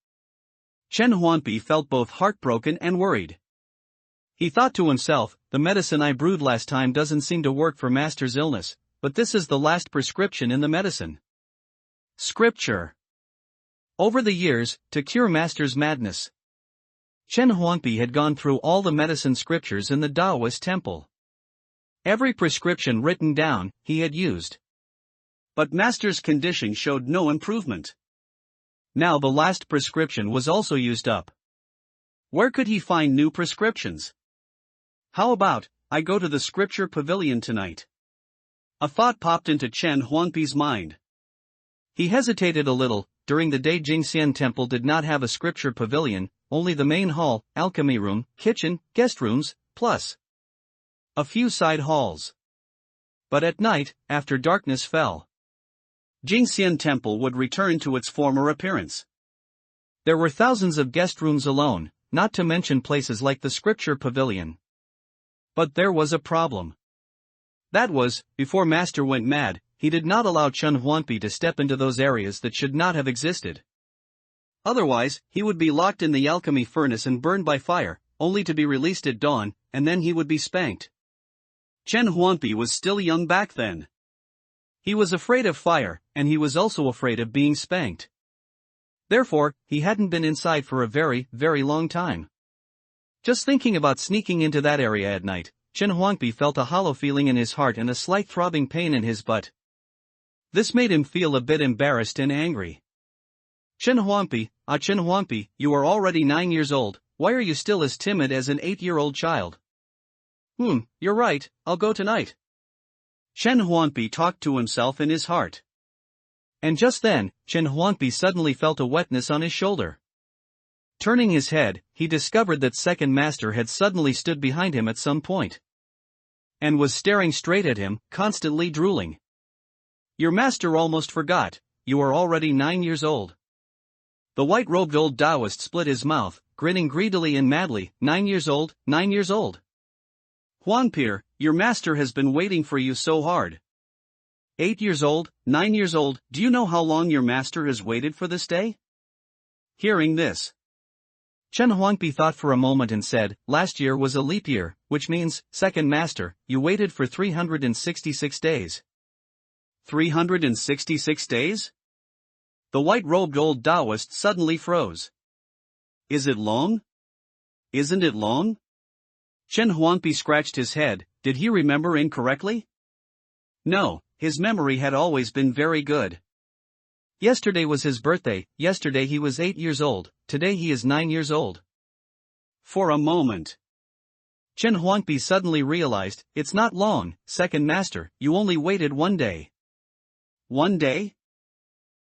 Chen Huangpi felt both heartbroken and worried. He thought to himself, the medicine I brewed last time doesn't seem to work for master's illness, but this is the last prescription in the medicine. Scripture. Over the years, to cure master's madness, Chen Huangpi had gone through all the medicine scriptures in the Taoist temple. Every prescription written down, he had used. But master's condition showed no improvement. Now the last prescription was also used up. Where could he find new prescriptions? How about, I go to the scripture pavilion tonight? A thought popped into Chen Huangpi's mind. He hesitated a little. During the day Jingxian Temple did not have a scripture pavilion, only the main hall, alchemy room, kitchen, guest rooms, plus a few side halls. But at night, after darkness fell, Jingxian Temple would return to its former appearance. There were thousands of guest rooms alone, not to mention places like the scripture pavilion. But there was a problem. That was, before Master went mad, he did not allow Chen Huangpi to step into those areas that should not have existed. Otherwise, he would be locked in the alchemy furnace and burned by fire, only to be released at dawn, and then he would be spanked. Chen Huangpi was still young back then. He was afraid of fire, and he was also afraid of being spanked. Therefore, he hadn't been inside for a very, very long time. Just thinking about sneaking into that area at night, Chen Huangpi felt a hollow feeling in his heart and a slight throbbing pain in his butt. This made him feel a bit embarrassed and angry. Chen Huangpi, you are already 9 years old, why are you still as timid as an 8-year-old child? You're right, I'll go tonight. Chen Huangpi talked to himself in his heart. And just then, Chen Huangpi suddenly felt a wetness on his shoulder. Turning his head, he discovered that second master had suddenly stood behind him at some point. And was staring straight at him, constantly drooling. Your master almost forgot, you are already 9 years old. The white-robed old Taoist split his mouth, grinning greedily and madly, 9 years old, 9 years old. Huangpi, your master has been waiting for you so hard. 8 years old, 9 years old, do you know how long your master has waited for this day? Hearing this, Chen Huangpi thought for a moment and said, last year was a leap year, which means, second master, you waited for 366 days. 366 days? The white-robed old Taoist suddenly froze. Is it long? Isn't it long? Chen Huangpi scratched his head, did he remember incorrectly? No, his memory had always been very good. Yesterday was his birthday, yesterday he was 8 years old, today he is 9 years old. For a moment, Chen Huangpi suddenly realized, it's not long, second master, you only waited 1 day. 1 day?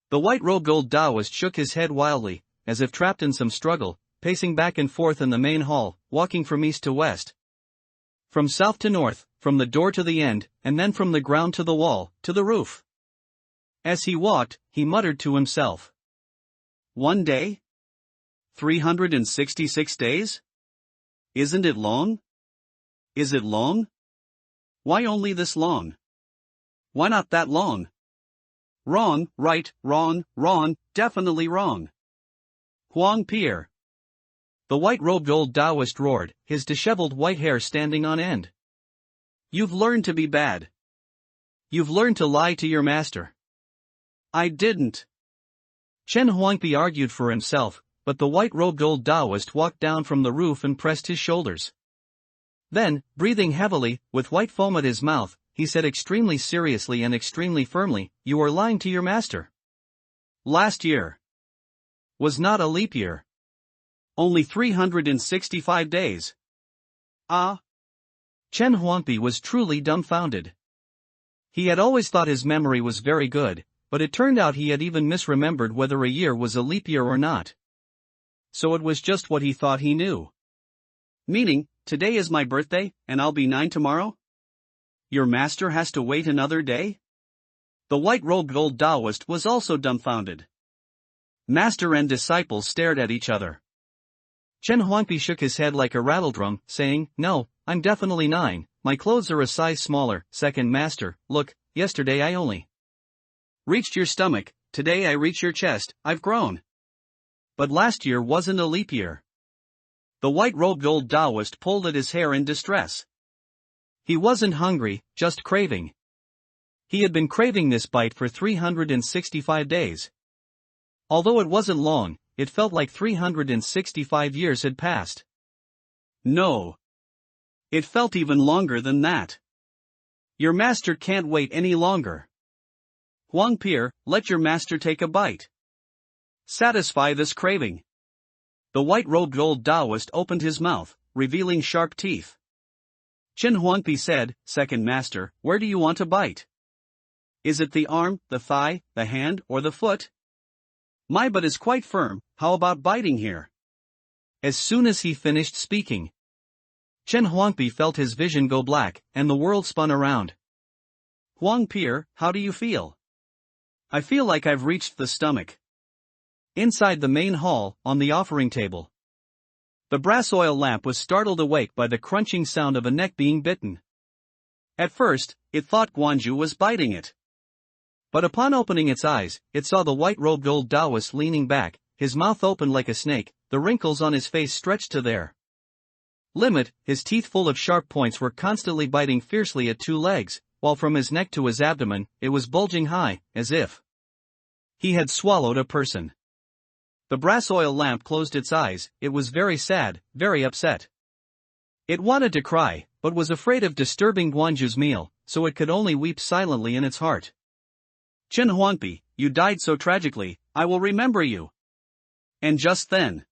The white-robed old Taoist shook his head wildly, as if trapped in some struggle, pacing back and forth in the main hall, walking from east to west. From south to north, from the door to the end, and then from the ground to the wall, to the roof. As he walked, he muttered to himself. 1 day? 366 days? Isn't it long? Is it long? Why only this long? Why not that long? Wrong, right, wrong, definitely wrong. Huangpi. The white-robed old Taoist roared, his disheveled white hair standing on end. You've learned to be bad. You've learned to lie to your master. I didn't. Chen Huangpi argued for himself, but the white-robed old Taoist walked down from the roof and pressed his shoulders. Then, breathing heavily, with white foam at his mouth, he said extremely seriously and extremely firmly, you are lying to your master. Last year was not a leap year. Only 365 days. Ah! Chen Huangpi was truly dumbfounded. He had always thought his memory was very good, but it turned out he had even misremembered whether a year was a leap year or not. So it was just what he thought he knew. Meaning, today is my birthday, and I'll be 9 tomorrow? Your master has to wait another day? The white-robed old Taoist was also dumbfounded. Master and disciple stared at each other. Chen Huangpi shook his head like a rattledrum, saying, no, I'm definitely 9, my clothes are a size smaller, second master, look, yesterday I only reached your stomach, today I reach your chest, I've grown. But last year wasn't a leap year. The white-robed old Taoist pulled at his hair in distress. He wasn't hungry, just craving. He had been craving this bite for 365 days. Although it wasn't long, it felt like 365 years had passed. No. It felt even longer than that. Your master can't wait any longer. Huangpi, let your master take a bite. Satisfy this craving. The white-robed old Taoist opened his mouth, revealing sharp teeth. Chen Huangpi said, second master, where do you want to bite? Is it the arm, the thigh, the hand, or the foot? My butt is quite firm, how about biting here? As soon as he finished speaking, Chen Huangpi felt his vision go black, and the world spun around. Huangpi, how do you feel? I feel like I've reached the stomach. Inside the main hall, on the offering table, the brass oil lamp was startled awake by the crunching sound of a neck being bitten. At first, it thought Guanju was biting it. But upon opening its eyes, it saw the white-robed old Taoist leaning back, his mouth open like a snake, the wrinkles on his face stretched to their limit, his teeth full of sharp points were constantly biting fiercely at 2 legs, while from his neck to his abdomen, it was bulging high, as if he had swallowed a person. The brass oil lamp closed its eyes, it was very sad, very upset. It wanted to cry, but was afraid of disturbing Guanju's meal, so it could only weep silently in its heart. Chen Huangpi, you died so tragically, I will remember you. And just then,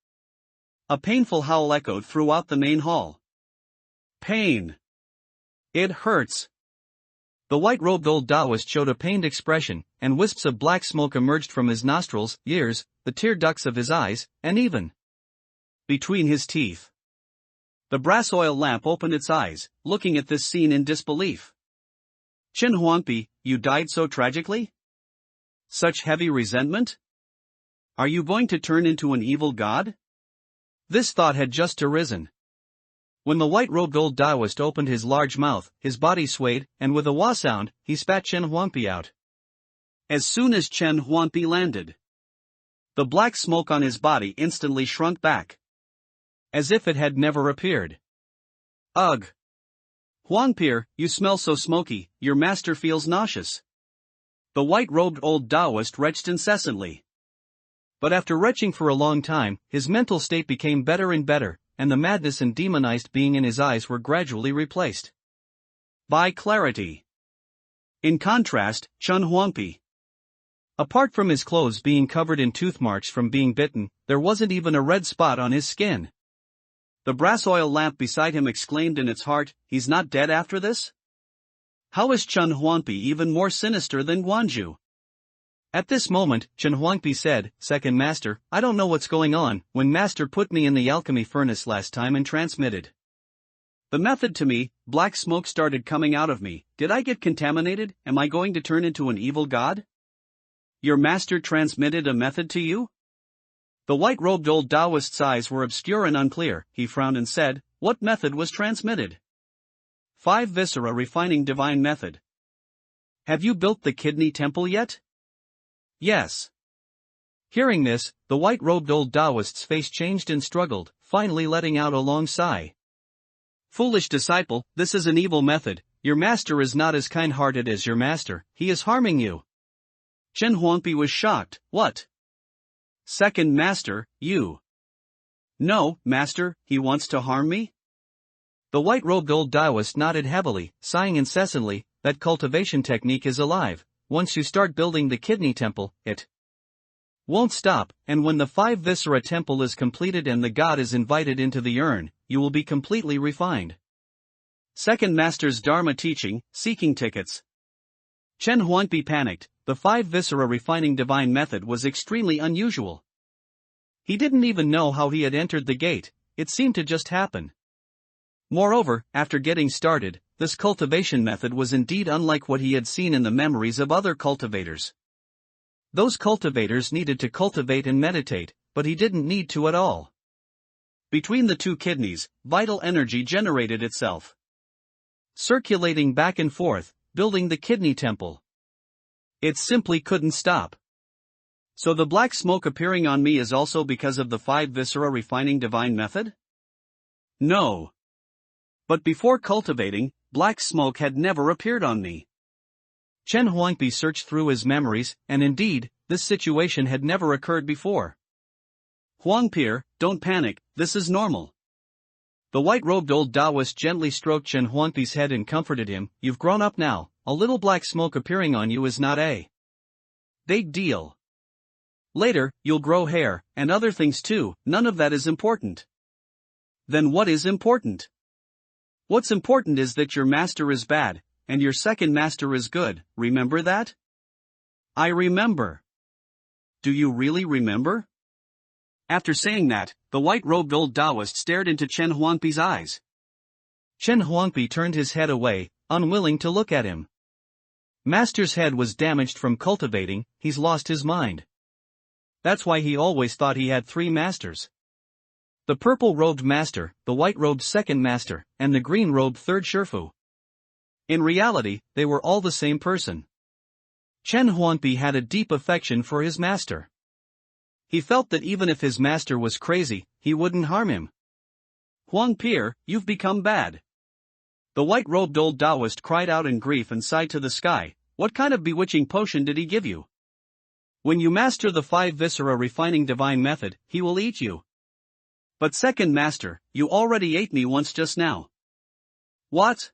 a painful howl echoed throughout the main hall. Pain. It hurts. The white-robed old Taoist showed a pained expression, and wisps of black smoke emerged from his nostrils, ears, the tear ducts of his eyes, and even between his teeth. The brass oil lamp opened its eyes, looking at this scene in disbelief. Chen Huangpi, you died so tragically? Such heavy resentment? Are you going to turn into an evil god? This thought had just arisen. When the white-robed old Taoist opened his large mouth, his body swayed, and with a wah sound, he spat Chen Huangpi out. As soon as Chen Huangpi landed, the black smoke on his body instantly shrunk back, as if it had never appeared. Ugh! Huangpi, you smell so smoky, your master feels nauseous. The white-robed old Taoist retched incessantly. But after retching for a long time, his mental state became better and better, and the madness and demonized being in his eyes were gradually replaced by clarity. In contrast, Chen Huangpi. Apart from his clothes being covered in tooth marks from being bitten, there wasn't even a red spot on his skin. The brass oil lamp beside him exclaimed in its heart, he's not dead after this? How is Chen Huangpi even more sinister than Guanju? At this moment, Chen Huangpi said, Second Master, I don't know what's going on. When Master put me in the alchemy furnace last time and transmitted the method to me, black smoke started coming out of me. Did I get contaminated? Am I going to turn into an evil god? Your master transmitted a method to you? The white-robed old Taoist's eyes were obscure and unclear. He frowned and said, what method was transmitted? 5 Viscera Refining Divine Method. Have you built the kidney temple yet? Yes. Hearing this, the white-robed old Taoist's face changed and struggled, finally letting out a long sigh. Foolish disciple, this is an evil method. Your master is not as kind-hearted as your master, he is harming you. Chen Huangpi was shocked. What? Second Master, you? No, Master, he wants to harm me? The white-robed old Taoist nodded heavily, sighing incessantly. That cultivation technique is alive. Once you start building the kidney temple, it won't stop, and when the 5 Viscera temple is completed and the god is invited into the urn, you will be completely refined. Second Master's Dharma teaching, seeking tickets. Chen Huangpi panicked. The 5 Viscera Refining Divine Method was extremely unusual. He didn't even know how he had entered the gate, it seemed to just happen. Moreover, after getting started, this cultivation method was indeed unlike what he had seen in the memories of other cultivators. Those cultivators needed to cultivate and meditate, but he didn't need to at all. Between the 2 kidneys, vital energy generated itself, circulating back and forth, building the kidney temple. It simply couldn't stop. So the black smoke appearing on me is also because of the 5 Viscera Refining Divine Method? No. But before cultivating, black smoke had never appeared on me. Chen Huangpi searched through his memories, and indeed, this situation had never occurred before. Huangpi, don't panic, this is normal. The white-robed old Taoist gently stroked Chen Huangpi's head and comforted him. You've grown up now, a little black smoke appearing on you is not a big deal. Later, you'll grow hair, and other things too, none of that is important. Then what is important? What's important is that your master is bad, and your second master is good, remember that? I remember. Do you really remember? After saying that, the white-robed old Taoist stared into Chen Huangpi's eyes. Chen Huangpi turned his head away, unwilling to look at him. Master's head was damaged from cultivating, he's lost his mind. That's why he always thought he had 3 masters. The purple-robed master, the white-robed second master, and the green-robed third Shifu. In reality, they were all the same person. Chen Huangpi had a deep affection for his master. He felt that even if his master was crazy, he wouldn't harm him. Huangpi, you've become bad. The white-robed old Taoist cried out in grief and sighed to the sky. What kind of bewitching potion did he give you? When you master the 5 Viscera Refining Divine Method, he will eat you. But second master, you already ate me once just now. What?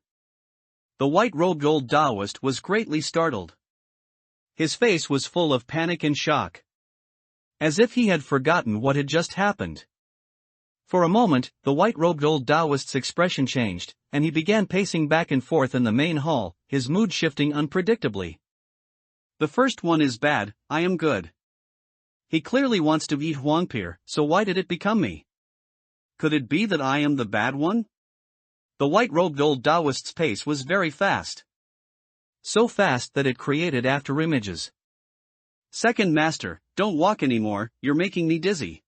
The white-robed old Taoist was greatly startled. His face was full of panic and shock, as if he had forgotten what had just happened. For a moment, the white-robed old Taoist's expression changed, and he began pacing back and forth in the main hall, his mood shifting unpredictably. The first one is bad, I am good. He clearly wants to eat Huangpi, so why did it become me? Could it be that I am the bad one? The white-robed old Taoist's pace was very fast. So fast that it created afterimages. Second Master, don't walk anymore, you're making me dizzy.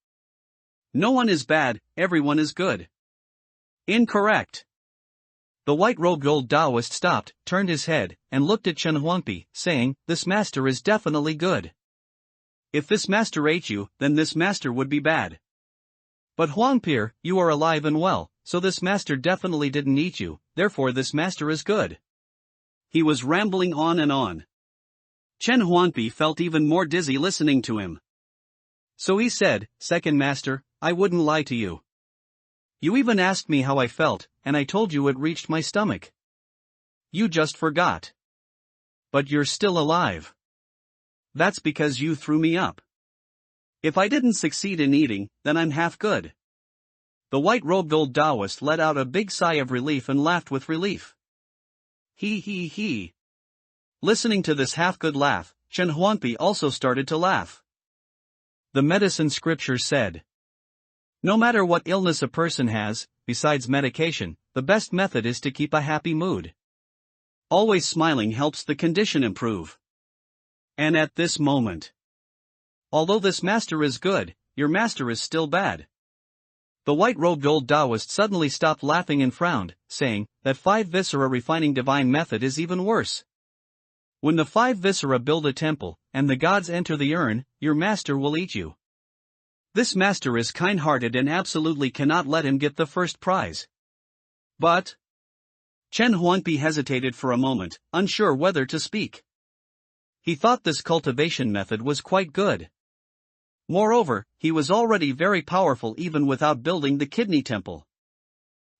No one is bad, everyone is good. Incorrect. The white-robed old Taoist stopped, turned his head, and looked at Chen Huangpi, saying, this master is definitely good. If this master ate you, then this master would be bad. But Huangpi, you are alive and well, so this master definitely didn't eat you, therefore this master is good. He was rambling on and on. Chen Huangpi felt even more dizzy listening to him. So he said, Second Master, I wouldn't lie to you. You even asked me how I felt, and I told you it reached my stomach. You just forgot. But you're still alive. That's because you threw me up. If I didn't succeed in eating, then I'm half good. The white-robed old Taoist let out a big sigh of relief and laughed with relief. He. Listening to this half-good laugh, Chen Huangpi also started to laugh. The medicine scripture said, no matter what illness a person has, besides medication, the best method is to keep a happy mood. Always smiling helps the condition improve. And at this moment, although this master is good, your master is still bad. The white-robed old Taoist suddenly stopped laughing and frowned, saying, that 5 viscera refining divine method is even worse. When the 5 viscera build a temple, and the gods enter the urn, your master will eat you. This master is kind-hearted and absolutely cannot let him get the first prize. But Chen Huangpi hesitated for a moment, unsure whether to speak. He thought this cultivation method was quite good. Moreover, he was already very powerful even without building the kidney temple.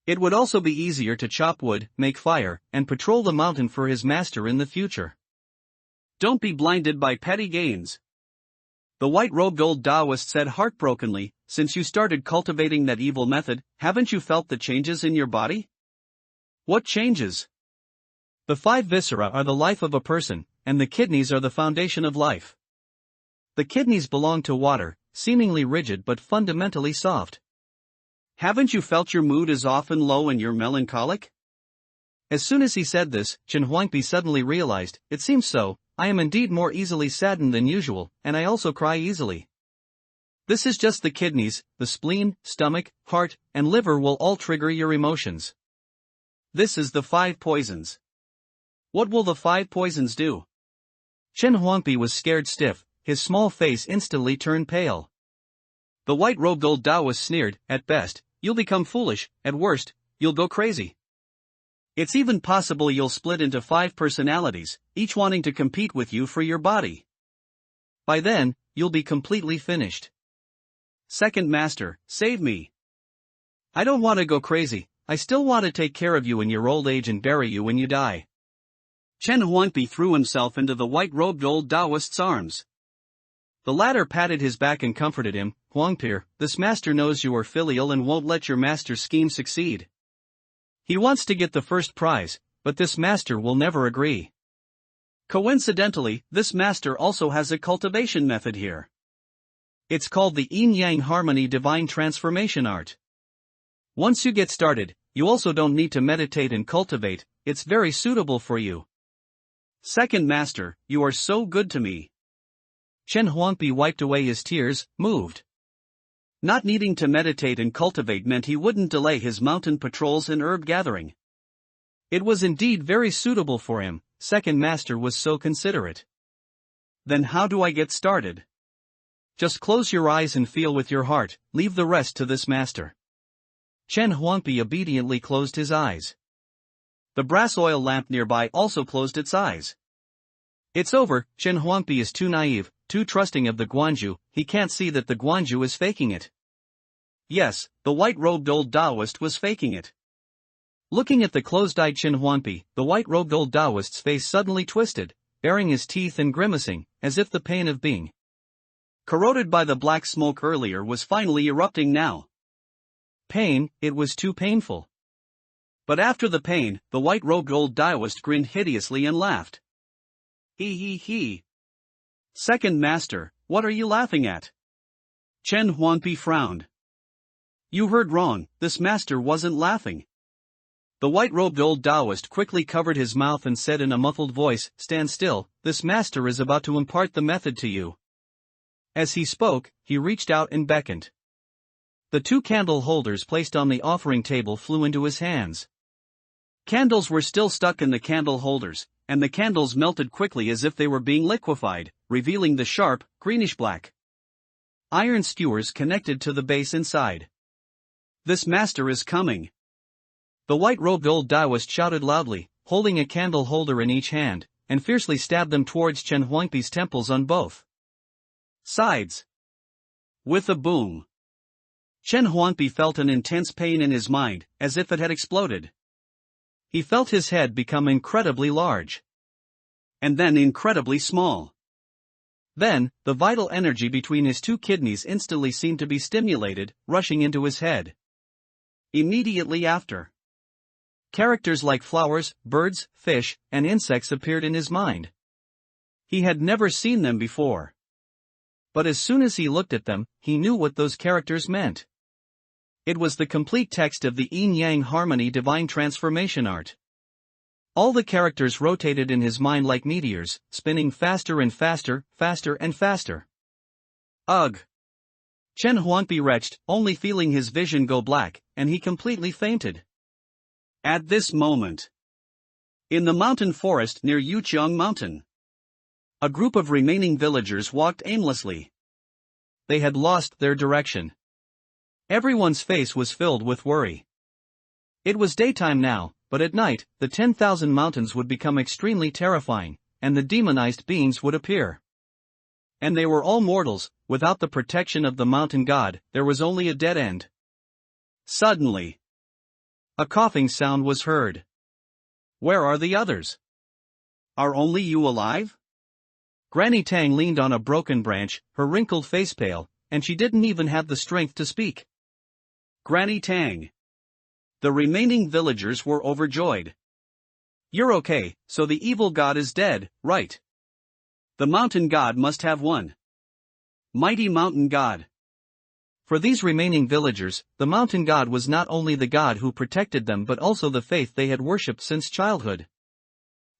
It would also be easier to chop wood, make fire, and patrol the mountain for his master in the future. Don't be blinded by petty gains. The white-robed old Taoist said heartbrokenly, since you started cultivating that evil method, haven't you felt the changes in your body? What changes? The 5 viscera are the life of a person, and the kidneys are the foundation of life. The kidneys belong to water, seemingly rigid but fundamentally soft. Haven't you felt your mood is often low and you're melancholic? As soon as he said this, Chen Huangpi suddenly realized, it seems so, I am indeed more easily saddened than usual, and I also cry easily. This is just the kidneys, the spleen, stomach, heart, and liver will all trigger your emotions. This is the 5 poisons. What will the 5 poisons do? Chen Huangpi was scared stiff, his small face instantly turned pale. The white-robed old Taoist sneered, at best, you'll become foolish, at worst, you'll go crazy. It's even possible you'll split into 5 personalities, each wanting to compete with you for your body. By then, you'll be completely finished. Second Master, save me. I don't want to go crazy, I still want to take care of you in your old age and bury you when you die. Chen Huangpi threw himself into the white-robed old Taoist's arms. The latter patted his back and comforted him, Huangpi, this master knows you are filial and won't let your master's scheme succeed. He wants to get the first prize, but this master will never agree. Coincidentally, this master also has a cultivation method here. It's called the yin-yang harmony divine transformation art. Once you get started, you also don't need to meditate and cultivate, it's very suitable for you. Second Master, you are so good to me. Chen Huangpi wiped away his tears, moved. Not needing to meditate and cultivate meant he wouldn't delay his mountain patrols and herb gathering. It was indeed very suitable for him, Second Master was so considerate. Then how do I get started? Just close your eyes and feel with your heart, leave the rest to this master. Chen Huangpi obediently closed his eyes. The brass oil lamp nearby also closed its eyes. It's over, Chen Huangpi is too naive, too trusting of the Guanju, he can't see that the Guanju is faking it. Yes, the white-robed old Taoist was faking it. Looking at the closed-eyed Chen Huangpi, the white-robed old Taoist's face suddenly twisted, baring his teeth and grimacing, as if the pain of being corroded by the black smoke earlier was finally erupting now. Pain, it was too painful. But after the pain, the white-robed old Taoist grinned hideously and laughed. He. Second master, what are you laughing at? Chen Huangpi frowned. You heard wrong, this master wasn't laughing. The white-robed old Taoist quickly covered his mouth and said in a muffled voice, Stand still, this master is about to impart the method to you. As he spoke, he reached out and beckoned. The 2 candle holders placed on the offering table flew into his hands. Candles were still stuck in the candle holders, and the candles melted quickly as if they were being liquefied, revealing the sharp, greenish-black iron skewers connected to the base inside. This master is coming. The white-robed old Taoist shouted loudly, holding a candle holder in each hand, and fiercely stabbed them towards Chen Huangpi's temples on both sides. With a boom, Chen Huangpi felt an intense pain in his mind, as if it had exploded. He felt his head become incredibly large. And then incredibly small. Then, the vital energy between his 2 kidneys instantly seemed to be stimulated, rushing into his head. Immediately after, characters like flowers, birds, fish, and insects appeared in his mind. He had never seen them before. But as soon as he looked at them, he knew what those characters meant. It was the complete text of the yin-yang harmony divine transformation art. All the characters rotated in his mind like meteors, spinning faster and faster, faster and faster. Ugh! Chen Huangpi retched, only feeling his vision go black, and he completely fainted. At this moment, in the mountain forest near Yuqiang Mountain, a group of remaining villagers walked aimlessly. They had lost their direction. Everyone's face was filled with worry. It was daytime now, but at night, the 10,000 mountains would become extremely terrifying, and the demonized beings would appear. And they were all mortals. Without the protection of the mountain god, there was only a dead end. Suddenly, a coughing sound was heard. Where are the others? Are only you alive? Granny Tang leaned on a broken branch, her wrinkled face pale, and she didn't even have the strength to speak. Granny Tang. The remaining villagers were overjoyed. You're okay, so the evil god is dead, right? The mountain god must have won. Mighty mountain god. For these remaining villagers, the mountain god was not only the god who protected them but also the faith they had worshipped since childhood.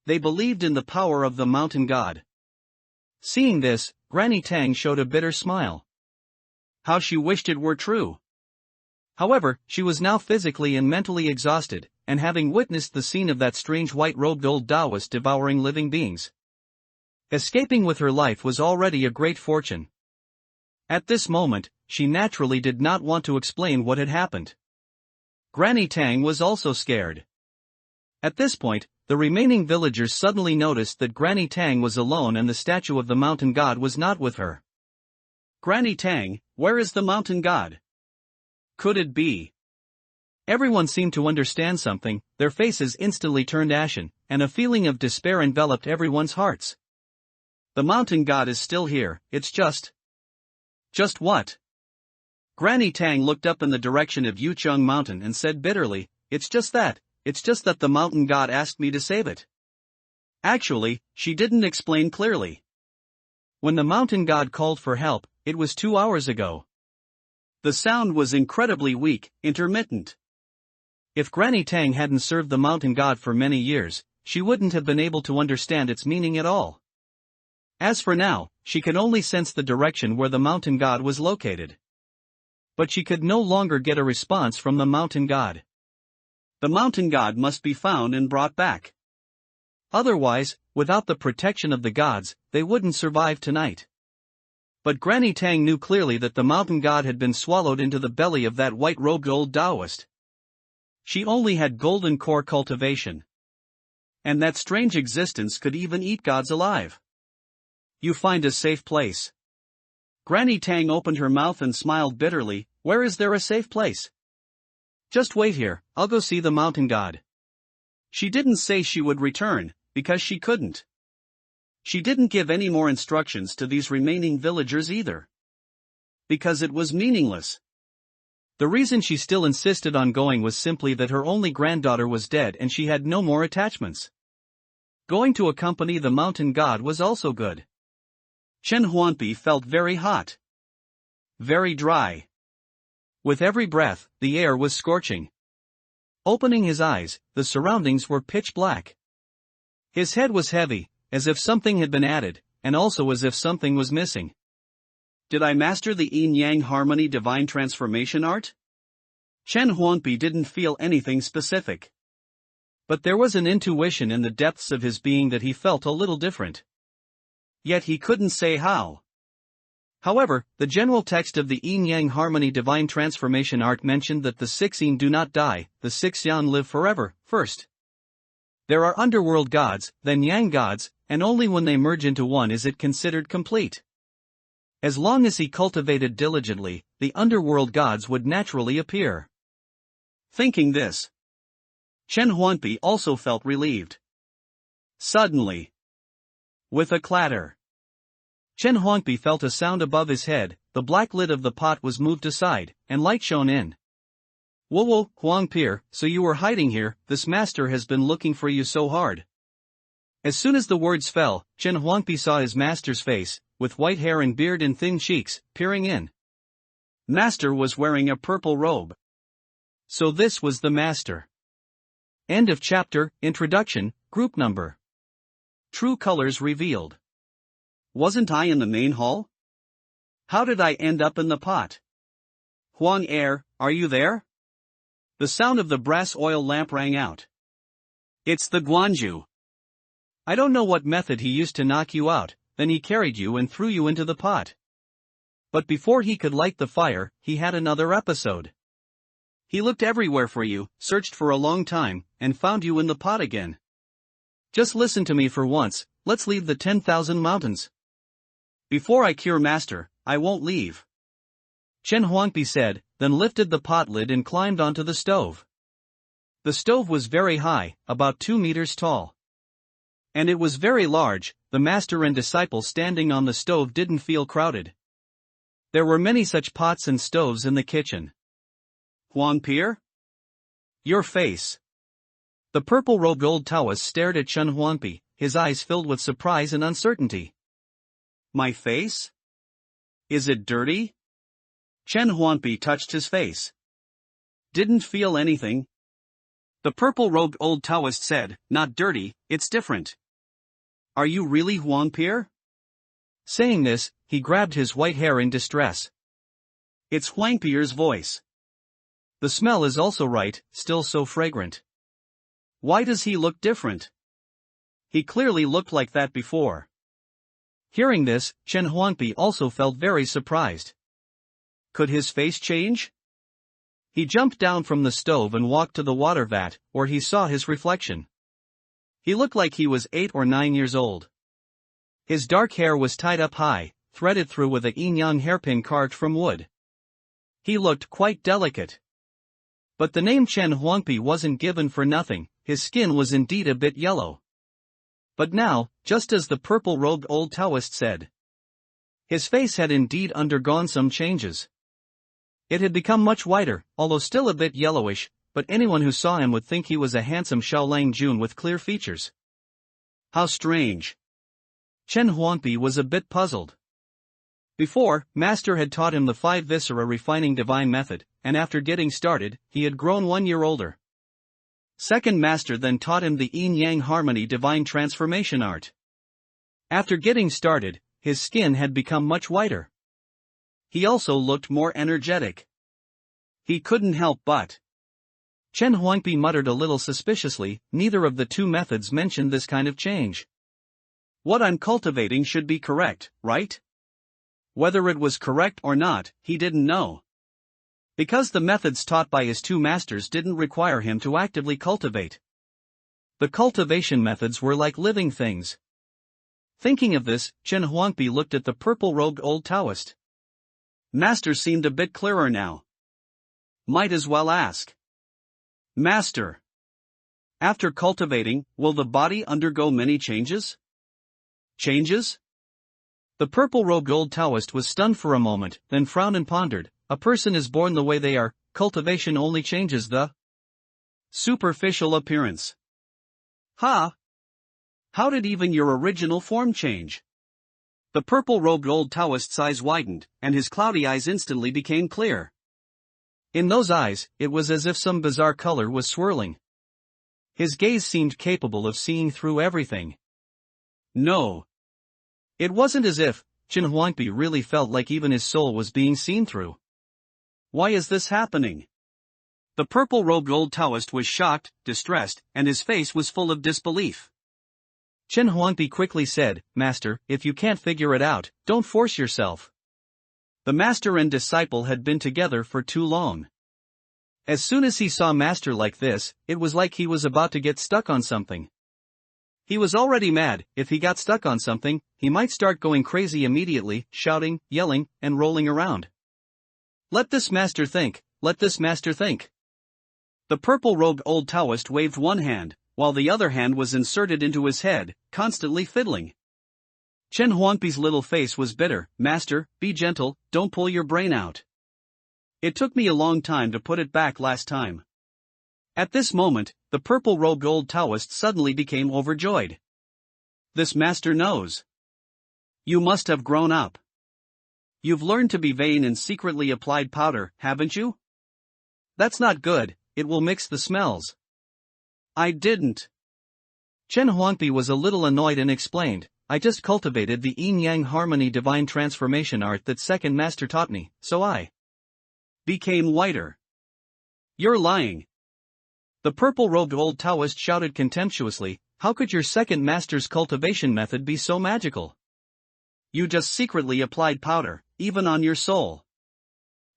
They believed in the power of the mountain god. Seeing this, Granny Tang showed a bitter smile. How she wished it were true. However, she was now physically and mentally exhausted, and having witnessed the scene of that strange white-robed old Taoist devouring living beings, escaping with her life was already a great fortune. At this moment, she naturally did not want to explain what had happened. Granny Tang was also scared. At this point, the remaining villagers suddenly noticed that Granny Tang was alone and the statue of the mountain god was not with her. Granny Tang, where is the mountain god? Could it be? Everyone seemed to understand something, their faces instantly turned ashen, and a feeling of despair enveloped everyone's hearts. The mountain god is still here, it's just... Just what? Granny Tang looked up in the direction of Yuqiang Mountain and said bitterly, it's just that the mountain god asked me to save it. Actually, she didn't explain clearly. When the mountain god called for help, it was 2 hours ago. The sound was incredibly weak, intermittent. If Granny Tang hadn't served the mountain god for many years, she wouldn't have been able to understand its meaning at all. As for now, she could only sense the direction where the mountain god was located. But she could no longer get a response from the mountain god. The mountain god must be found and brought back. Otherwise, without the protection of the gods, they wouldn't survive tonight. But Granny Tang knew clearly that the mountain god had been swallowed into the belly of that white-robed old Taoist. She only had golden core cultivation. And that strange existence could even eat gods alive. You find a safe place. Granny Tang opened her mouth and smiled bitterly, where is there a safe place? Just wait here, I'll go see the mountain god. She didn't say she would return, because she couldn't. She didn't give any more instructions to these remaining villagers either. Because it was meaningless. The reason she still insisted on going was simply that her only granddaughter was dead and she had no more attachments. Going to accompany the mountain god was also good. Chen Huangpi felt very hot. Very dry. With every breath, the air was scorching. Opening his eyes, the surroundings were pitch black. His head was heavy, as if something had been added, and also as if something was missing. Did I master the yin-yang harmony divine transformation art? Chen Huangpi didn't feel anything specific. But there was an intuition in the depths of his being that he felt a little different. Yet he couldn't say how. However, the general text of the yin-yang harmony divine transformation art mentioned that the 6 yin do not die, the 6 yang live forever. First, there are underworld gods, then yang gods, and only when they merge into one is it considered complete. As long as he cultivated diligently, the underworld gods would naturally appear. Thinking this, Chen Huangpi also felt relieved. Suddenly, with a clatter, Chen Huangpi felt a sound above his head, the black lid of the pot was moved aside, and light shone in. Whoa, Huangpi, so you were hiding here, this master has been looking for you so hard. As soon as the words fell, Chen Huangpi saw his master's face, with white hair and beard and thin cheeks, peering in. Master was wearing a purple robe. So this was the master. End of chapter. Introduction. Group number. True colors revealed. Wasn't I in the main hall? How did I end up in the pot? Huang Er, are you there? The sound of the brass oil lamp rang out. It's the Guanju. I don't know what method he used to knock you out, then he carried you and threw you into the pot. But before he could light the fire, he had another episode. He looked everywhere for you, searched for a long time, and found you in the pot again. Just listen to me for once, let's leave the 10,000 mountains. Before I cure master, I won't leave. Chen Huangpi said, then lifted the pot lid and climbed onto the stove. The stove was very high, about 2 meters tall. And it was very large. The master and disciple standing on the stove didn't feel crowded. There were many such pots and stoves in the kitchen. Huangpi? Your face. The purple-robed old Taoist stared at Chen Huangpi, his eyes filled with surprise and uncertainty. My face? Is it dirty? Chen Huangpi touched his face. Didn't feel anything. The purple-robed old Taoist said, not dirty, it's different. Are you really Huangpi? Saying this, he grabbed his white hair in distress. It's Huangpi's voice. The smell is also right, still so fragrant. Why does he look different? He clearly looked like that before. Hearing this, Chen Huangpi also felt very surprised. Could his face change? He jumped down from the stove and walked to the water vat, where he saw his reflection. He looked like he was 8 or 9 years old. His dark hair was tied up high, threaded through with a yin-yang hairpin carved from wood. He looked quite delicate. But the name Chen Huangpi wasn't given for nothing, his skin was indeed a bit yellow. But now, just as the purple-robed old Taoist said, his face had indeed undergone some changes. It had become much whiter, although still a bit yellowish, but anyone who saw him would think he was a handsome Shaolang Jun with clear features. How strange. Chen Huangpi was a bit puzzled. Before, Master had taught him the 5 viscera refining divine method, and after getting started, he had grown 1 year older. Second Master then taught him the yin-yang harmony divine transformation art. After getting started, his skin had become much whiter. He also looked more energetic. He couldn't help but. Chen Huangpi muttered a little suspiciously, neither of the 2 methods mentioned this kind of change. What I'm cultivating should be correct, right? Whether it was correct or not, he didn't know. Because the methods taught by his 2 masters didn't require him to actively cultivate. The cultivation methods were like living things. Thinking of this, Chen Huangpi looked at the purple-robed old Taoist. Master seemed a bit clearer now. Might as well ask. Master. After cultivating, will the body undergo many changes? Changes? The purple-robed old Taoist was stunned for a moment, then frowned and pondered. A person is born the way they are, cultivation only changes the superficial appearance. Ha! How did even your original form change? The purple-robed old Taoist's eyes widened, and his cloudy eyes instantly became clear. In those eyes, it was as if some bizarre color was swirling. His gaze seemed capable of seeing through everything. No. It wasn't as if Chen Huangpi really felt like even his soul was being seen through. Why is this happening? The purple-robed old Taoist was shocked, distressed, and his face was full of disbelief. Chen Huangpi quickly said, "Master, if you can't figure it out, don't force yourself." The master and disciple had been together for too long. As soon as he saw Master like this, it was like he was about to get stuck on something. He was already mad. If he got stuck on something, he might start going crazy immediately, shouting, yelling, and rolling around. Let this master think, let this master think. The purple-robed old Taoist waved one hand, while the other hand was inserted into his head, constantly fiddling. Chen Huangpi's little face was bitter. "Master, be gentle, don't pull your brain out. It took me a long time to put it back last time." At this moment, the purple-robed old Taoist suddenly became overjoyed. This master knows. You must have grown up. You've learned to be vain and secretly applied powder, haven't you? That's not good, it will mix the smells. I didn't. Chen Huangpi was a little annoyed and explained, "I just cultivated the yin-yang harmony divine transformation art that second master taught me, so I became whiter." You're lying. The purple-robed old Taoist shouted contemptuously, "How could your second master's cultivation method be so magical? You just secretly applied powder, even on your soul."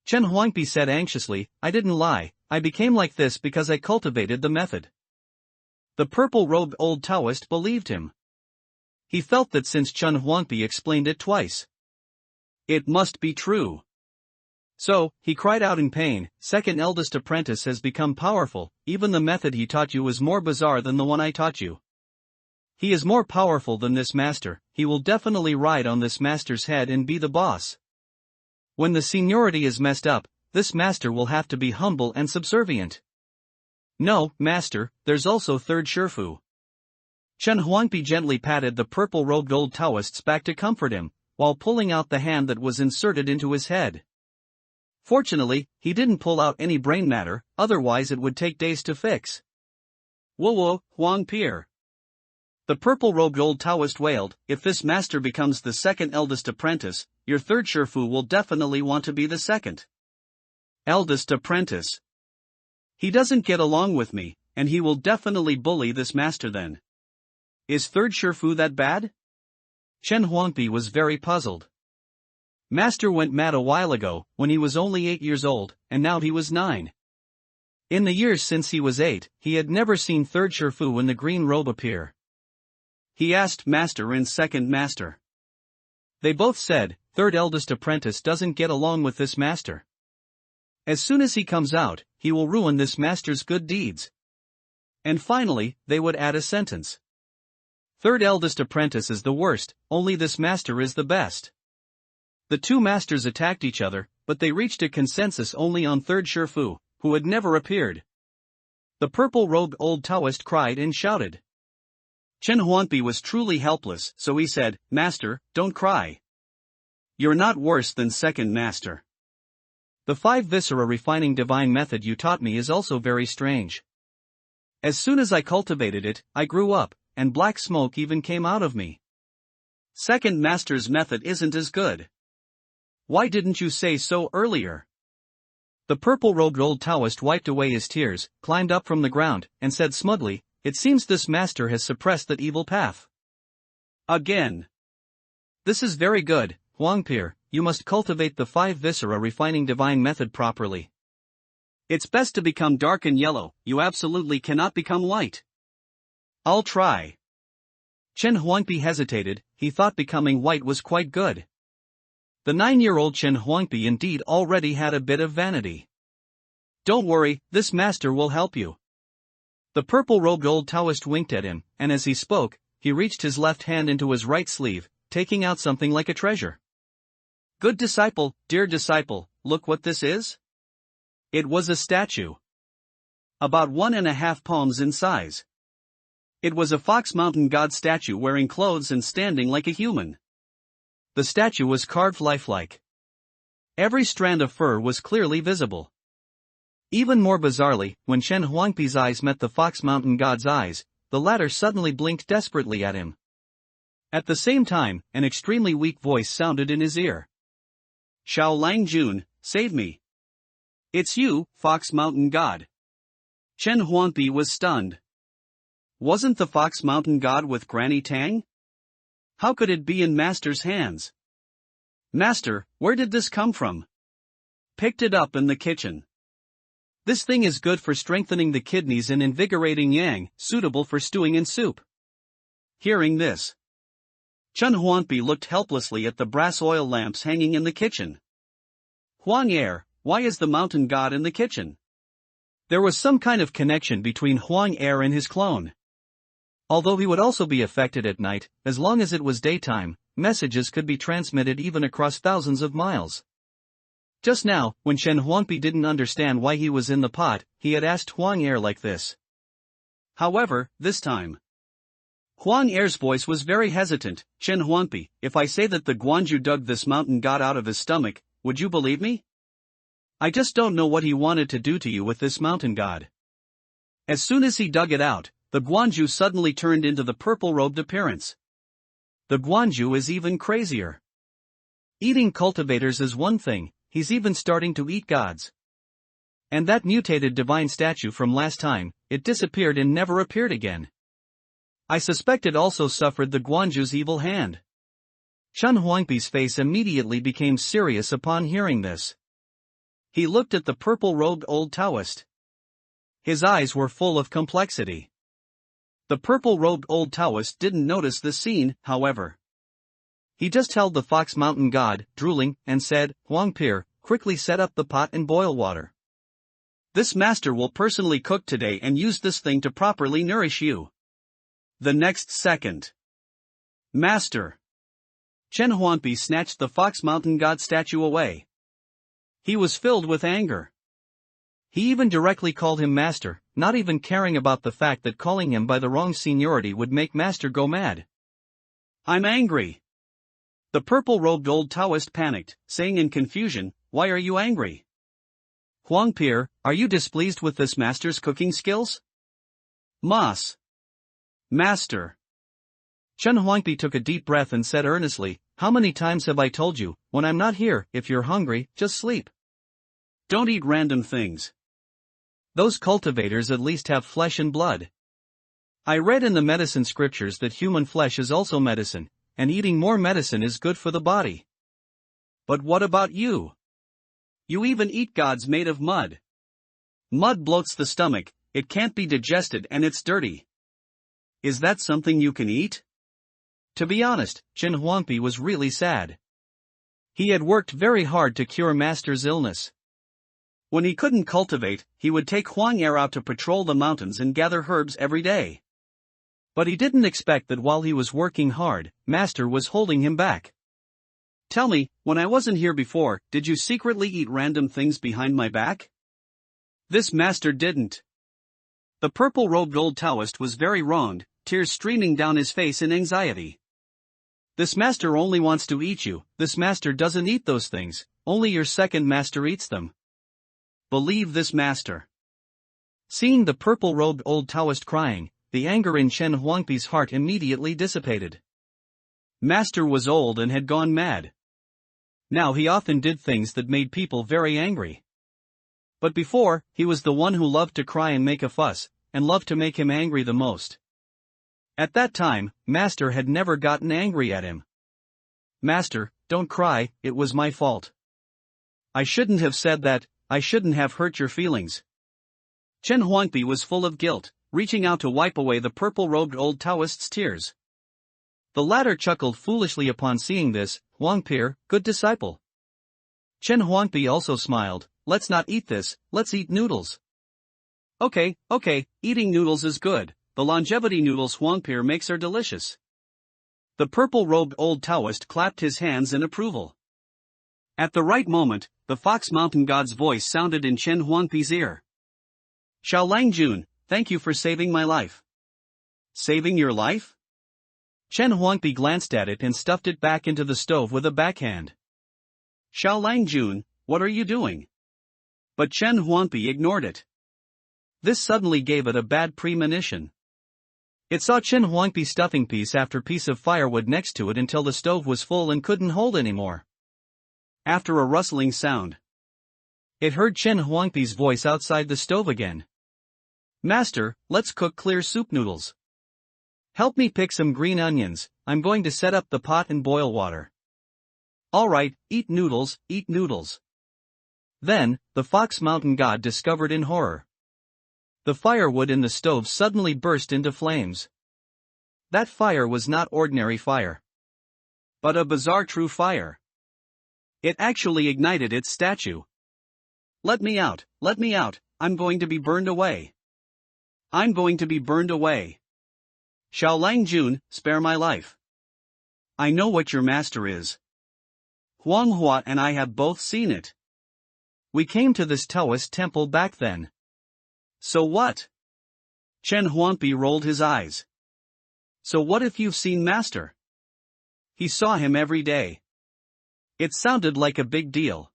Chen Huangpi said anxiously, "I didn't lie, I became like this because I cultivated the method." The purple-robed old Taoist believed him. He felt that since Chen Huangpi explained it twice, it must be true. So, he cried out in pain, "Second eldest apprentice has become powerful, even the method he taught you is more bizarre than the one I taught you. He is more powerful than this master, he will definitely ride on this master's head and be the boss. When the seniority is messed up, this master will have to be humble and subservient. No, master, there's also third Shifu." Chen Huangpi gently patted the purple-robed old Taoist's back to comfort him, while pulling out the hand that was inserted into his head. Fortunately, he didn't pull out any brain matter, otherwise it would take days to fix. "Whoa, Huangpi." The purple-robed old Taoist wailed, "If this master becomes the second eldest apprentice, your third Shifu will definitely want to be the second eldest apprentice. He doesn't get along with me, and he will definitely bully this master then. Is third Shifu that bad?" Chen Huangpi was very puzzled. Master went mad a while ago, when he was only 8 years old, and now he was 9. In the years since he was 8, he had never seen third Shifu in the green robe appear. He asked Master and second master. They both said, "Third eldest apprentice doesn't get along with this master. As soon as he comes out, he will ruin this master's good deeds." And finally, they would add a sentence. "Third eldest apprentice is the worst, only this master is the best." The two masters attacked each other, but they reached a consensus only on third Shifu, who had never appeared. The purple-robed old Taoist cried and shouted. Chen Huangpi was truly helpless, so he said, "Master, don't cry. You're not worse than second master. The 5 viscera refining divine method you taught me is also very strange. As soon as I cultivated it, I grew up, and black smoke even came out of me. Second master's method isn't as good. Why didn't you say so earlier?" The purple-robed old Taoist wiped away his tears, climbed up from the ground, and said smugly, "It seems this master has suppressed that evil path. Again. This is very good, Huangpi, you must cultivate the 5 viscera refining divine method properly. It's best to become dark and yellow, you absolutely cannot become white." "I'll try." Chen Huangpi hesitated, he thought becoming white was quite good. The 9-year-old Chen Huangpi indeed already had a bit of vanity. "Don't worry, this master will help you." The purple-robed old Taoist winked at him, and as he spoke, he reached his left hand into his right sleeve, taking out something like a treasure. Good disciple, dear disciple, look what this is? It was a statue. About 1.5 palms in size. It was a Fox Mountain god statue wearing clothes and standing like a human. The statue was carved lifelike. Every strand of fur was clearly visible. Even more bizarrely, when Chen Huangpi's eyes met the Fox Mountain god's eyes, the latter suddenly blinked desperately at him. At the same time, an extremely weak voice sounded in his ear. Xiao Lang Jun, save me. It's you, Fox Mountain god. Chen Huangpi was stunned. Wasn't the Fox Mountain god with Granny Tang? How could it be in Master's hands? Master, where did this come from? Picked it up in the kitchen. This thing is good for strengthening the kidneys and invigorating yang, suitable for stewing in soup. Hearing this, Chen Huangpi looked helplessly at the brass oil lamps hanging in the kitchen. Huang Er, why is the mountain god in the kitchen? There was some kind of connection between Huang Er and his clone. Although he would also be affected at night, as long as it was daytime, messages could be transmitted even across thousands of miles. Just now, when Chen Huangpi didn't understand why he was in the pot, he had asked Huang Er like this. However, this time, Huang Er's voice was very hesitant. Chen Huangpi, if I say that the Guanju dug this mountain god out of his stomach, would you believe me? I just don't know what he wanted to do to you with this mountain god. As soon as he dug it out, the Guanju suddenly turned into the purple-robed appearance. The Guanju is even crazier. Eating cultivators is one thing, he's even starting to eat gods. And that mutated divine statue from last time, it disappeared and never appeared again. I suspect it also suffered the Guanju's evil hand. Chen Huangpi's face immediately became serious upon hearing this. He looked at the purple-robed old Taoist. His eyes were full of complexity. The purple-robed old Taoist didn't notice the scene, however. He just held the Fox Mountain god, drooling, and said, Huangpi, quickly set up the pot and boil water. This master will personally cook today and use this thing to properly nourish you. The next second. Master. Chen Huangpi snatched the Fox Mountain god statue away. He was filled with anger. He even directly called him master, not even caring about the fact that calling him by the wrong seniority would make master go mad. I'm angry. The purple-robed old Taoist panicked, saying in confusion, why are you angry? Huangpi, are you displeased with this master's cooking skills? Master. Chen Huangpi took a deep breath and said earnestly, how many times have I told you, when I'm not here, if you're hungry, just sleep. Don't eat random things. Those cultivators at least have flesh and blood. I read in the medicine scriptures that human flesh is also medicine, and eating more medicine is good for the body. But what about you? You even eat gods made of mud. Mud bloats the stomach, it can't be digested and it's dirty. Is that something you can eat? To be honest, Chen Huangpi was really sad. He had worked very hard to cure Master's illness. When he couldn't cultivate, he would take Huang Er out to patrol the mountains and gather herbs every day. But he didn't expect that while he was working hard, Master was holding him back. Tell me, when I wasn't here before, did you secretly eat random things behind my back? This Master didn't. The purple-robed old Taoist was very wronged, tears streaming down his face in anxiety. This Master only wants to eat you, this Master doesn't eat those things, only your second Master eats them. Believe this Master. Seeing the purple-robed old Taoist crying, the anger in Chen Huangpi's heart immediately dissipated. Master was old and had gone mad. Now he often did things that made people very angry. But before, he was the one who loved to cry and make a fuss, and loved to make him angry the most. At that time, Master had never gotten angry at him. Master, don't cry, it was my fault. I shouldn't have said that, I shouldn't have hurt your feelings. Chen Huangpi was full of guilt, reaching out to wipe away the purple-robed old Taoist's tears. The latter chuckled foolishly upon seeing this, Huangpi, good disciple. Chen Huangpi also smiled, let's not eat this, let's eat noodles. Okay, eating noodles is good. The longevity noodles Huangpi makes are delicious. The purple-robed old Taoist clapped his hands in approval. At the right moment, the Fox Mountain God's voice sounded in Chen Huangpi's ear. Xiaolang Jun, thank you for saving my life. Saving your life? Chen Huangpi glanced at it and stuffed it back into the stove with a backhand. Xiaolang Jun, what are you doing? But Chen Huangpi ignored it. This suddenly gave it a bad premonition. It saw Chen Huangpi stuffing piece after piece of firewood next to it until the stove was full and couldn't hold anymore. After a rustling sound, it heard Chen Huangpi's voice outside the stove again. Master, let's cook clear soup noodles. Help me pick some green onions, I'm going to set up the pot and boil water. Alright, eat noodles, eat noodles. Then, the Fox Mountain God discovered in horror. The firewood in the stove suddenly burst into flames. That fire was not ordinary fire, but a bizarre true fire. It actually ignited its statue. Let me out, I'm going to be burned away. I'm going to be burned away. Xiaolang Jun, spare my life. I know what your master is. Huanghua and I have both seen it. We came to this Taoist temple back then. So what? Chen Huangpi rolled his eyes. So what if you've seen master? He saw him every day. It sounded like a big deal.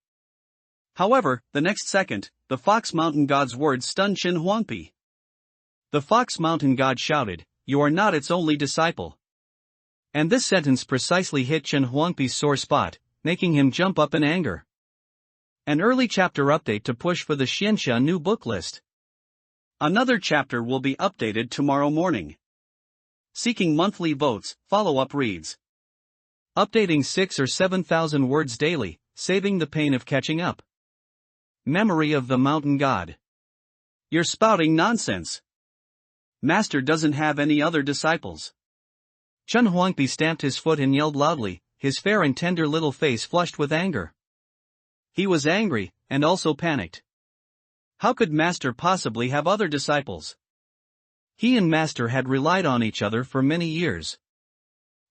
However, the next second, the Fox Mountain God's words stunned Chen Huangpi. The Fox Mountain God shouted, "You are not its only disciple." And this sentence precisely hit Chen Huangpi's sore spot, making him jump up in anger. An early chapter update to push for the Xianxia new book list. Another chapter will be updated tomorrow morning. Seeking monthly votes, follow-up reads. Updating 6 or 7,000 words daily, saving the pain of catching up. Memory of the Mountain God. You're spouting nonsense. Master doesn't have any other disciples. Chen Huangpi stamped his foot and yelled loudly, his fair and tender little face flushed with anger. He was angry, and also panicked. How could Master possibly have other disciples? He and Master had relied on each other for many years.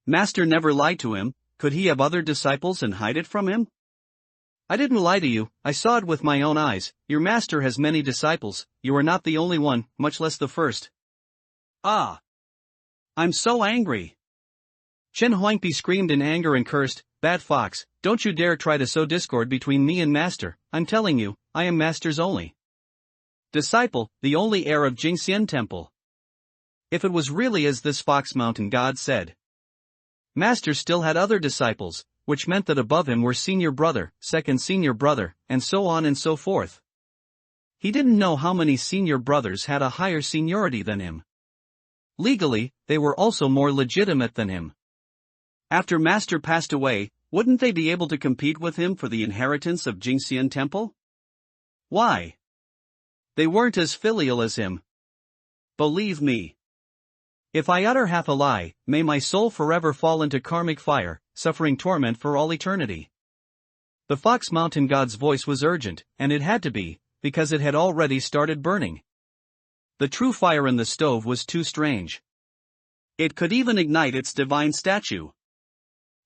Master never lied to him, could he have other disciples and hide it from him? I didn't lie to you, I saw it with my own eyes, your master has many disciples, you are not the only one, much less the first. Ah! I'm so angry! Chen Huangpi screamed in anger and cursed, Bad fox, don't you dare try to sow discord between me and master, I'm telling you, I am master's only disciple, the only heir of Jingxian Temple. If it was really as this Fox Mountain God said, Master still had other disciples, which meant that above him were senior brother, second senior brother, and so on and so forth. He didn't know how many senior brothers had a higher seniority than him. Legally, they were also more legitimate than him. After Master passed away, wouldn't they be able to compete with him for the inheritance of Jingxian Temple? Why? They weren't as filial as him. Believe me. If I utter half a lie, may my soul forever fall into karmic fire, suffering torment for all eternity. The Fox Mountain God's voice was urgent, and it had to be, because it had already started burning. The true fire in the stove was too strange. It could even ignite its divine statue.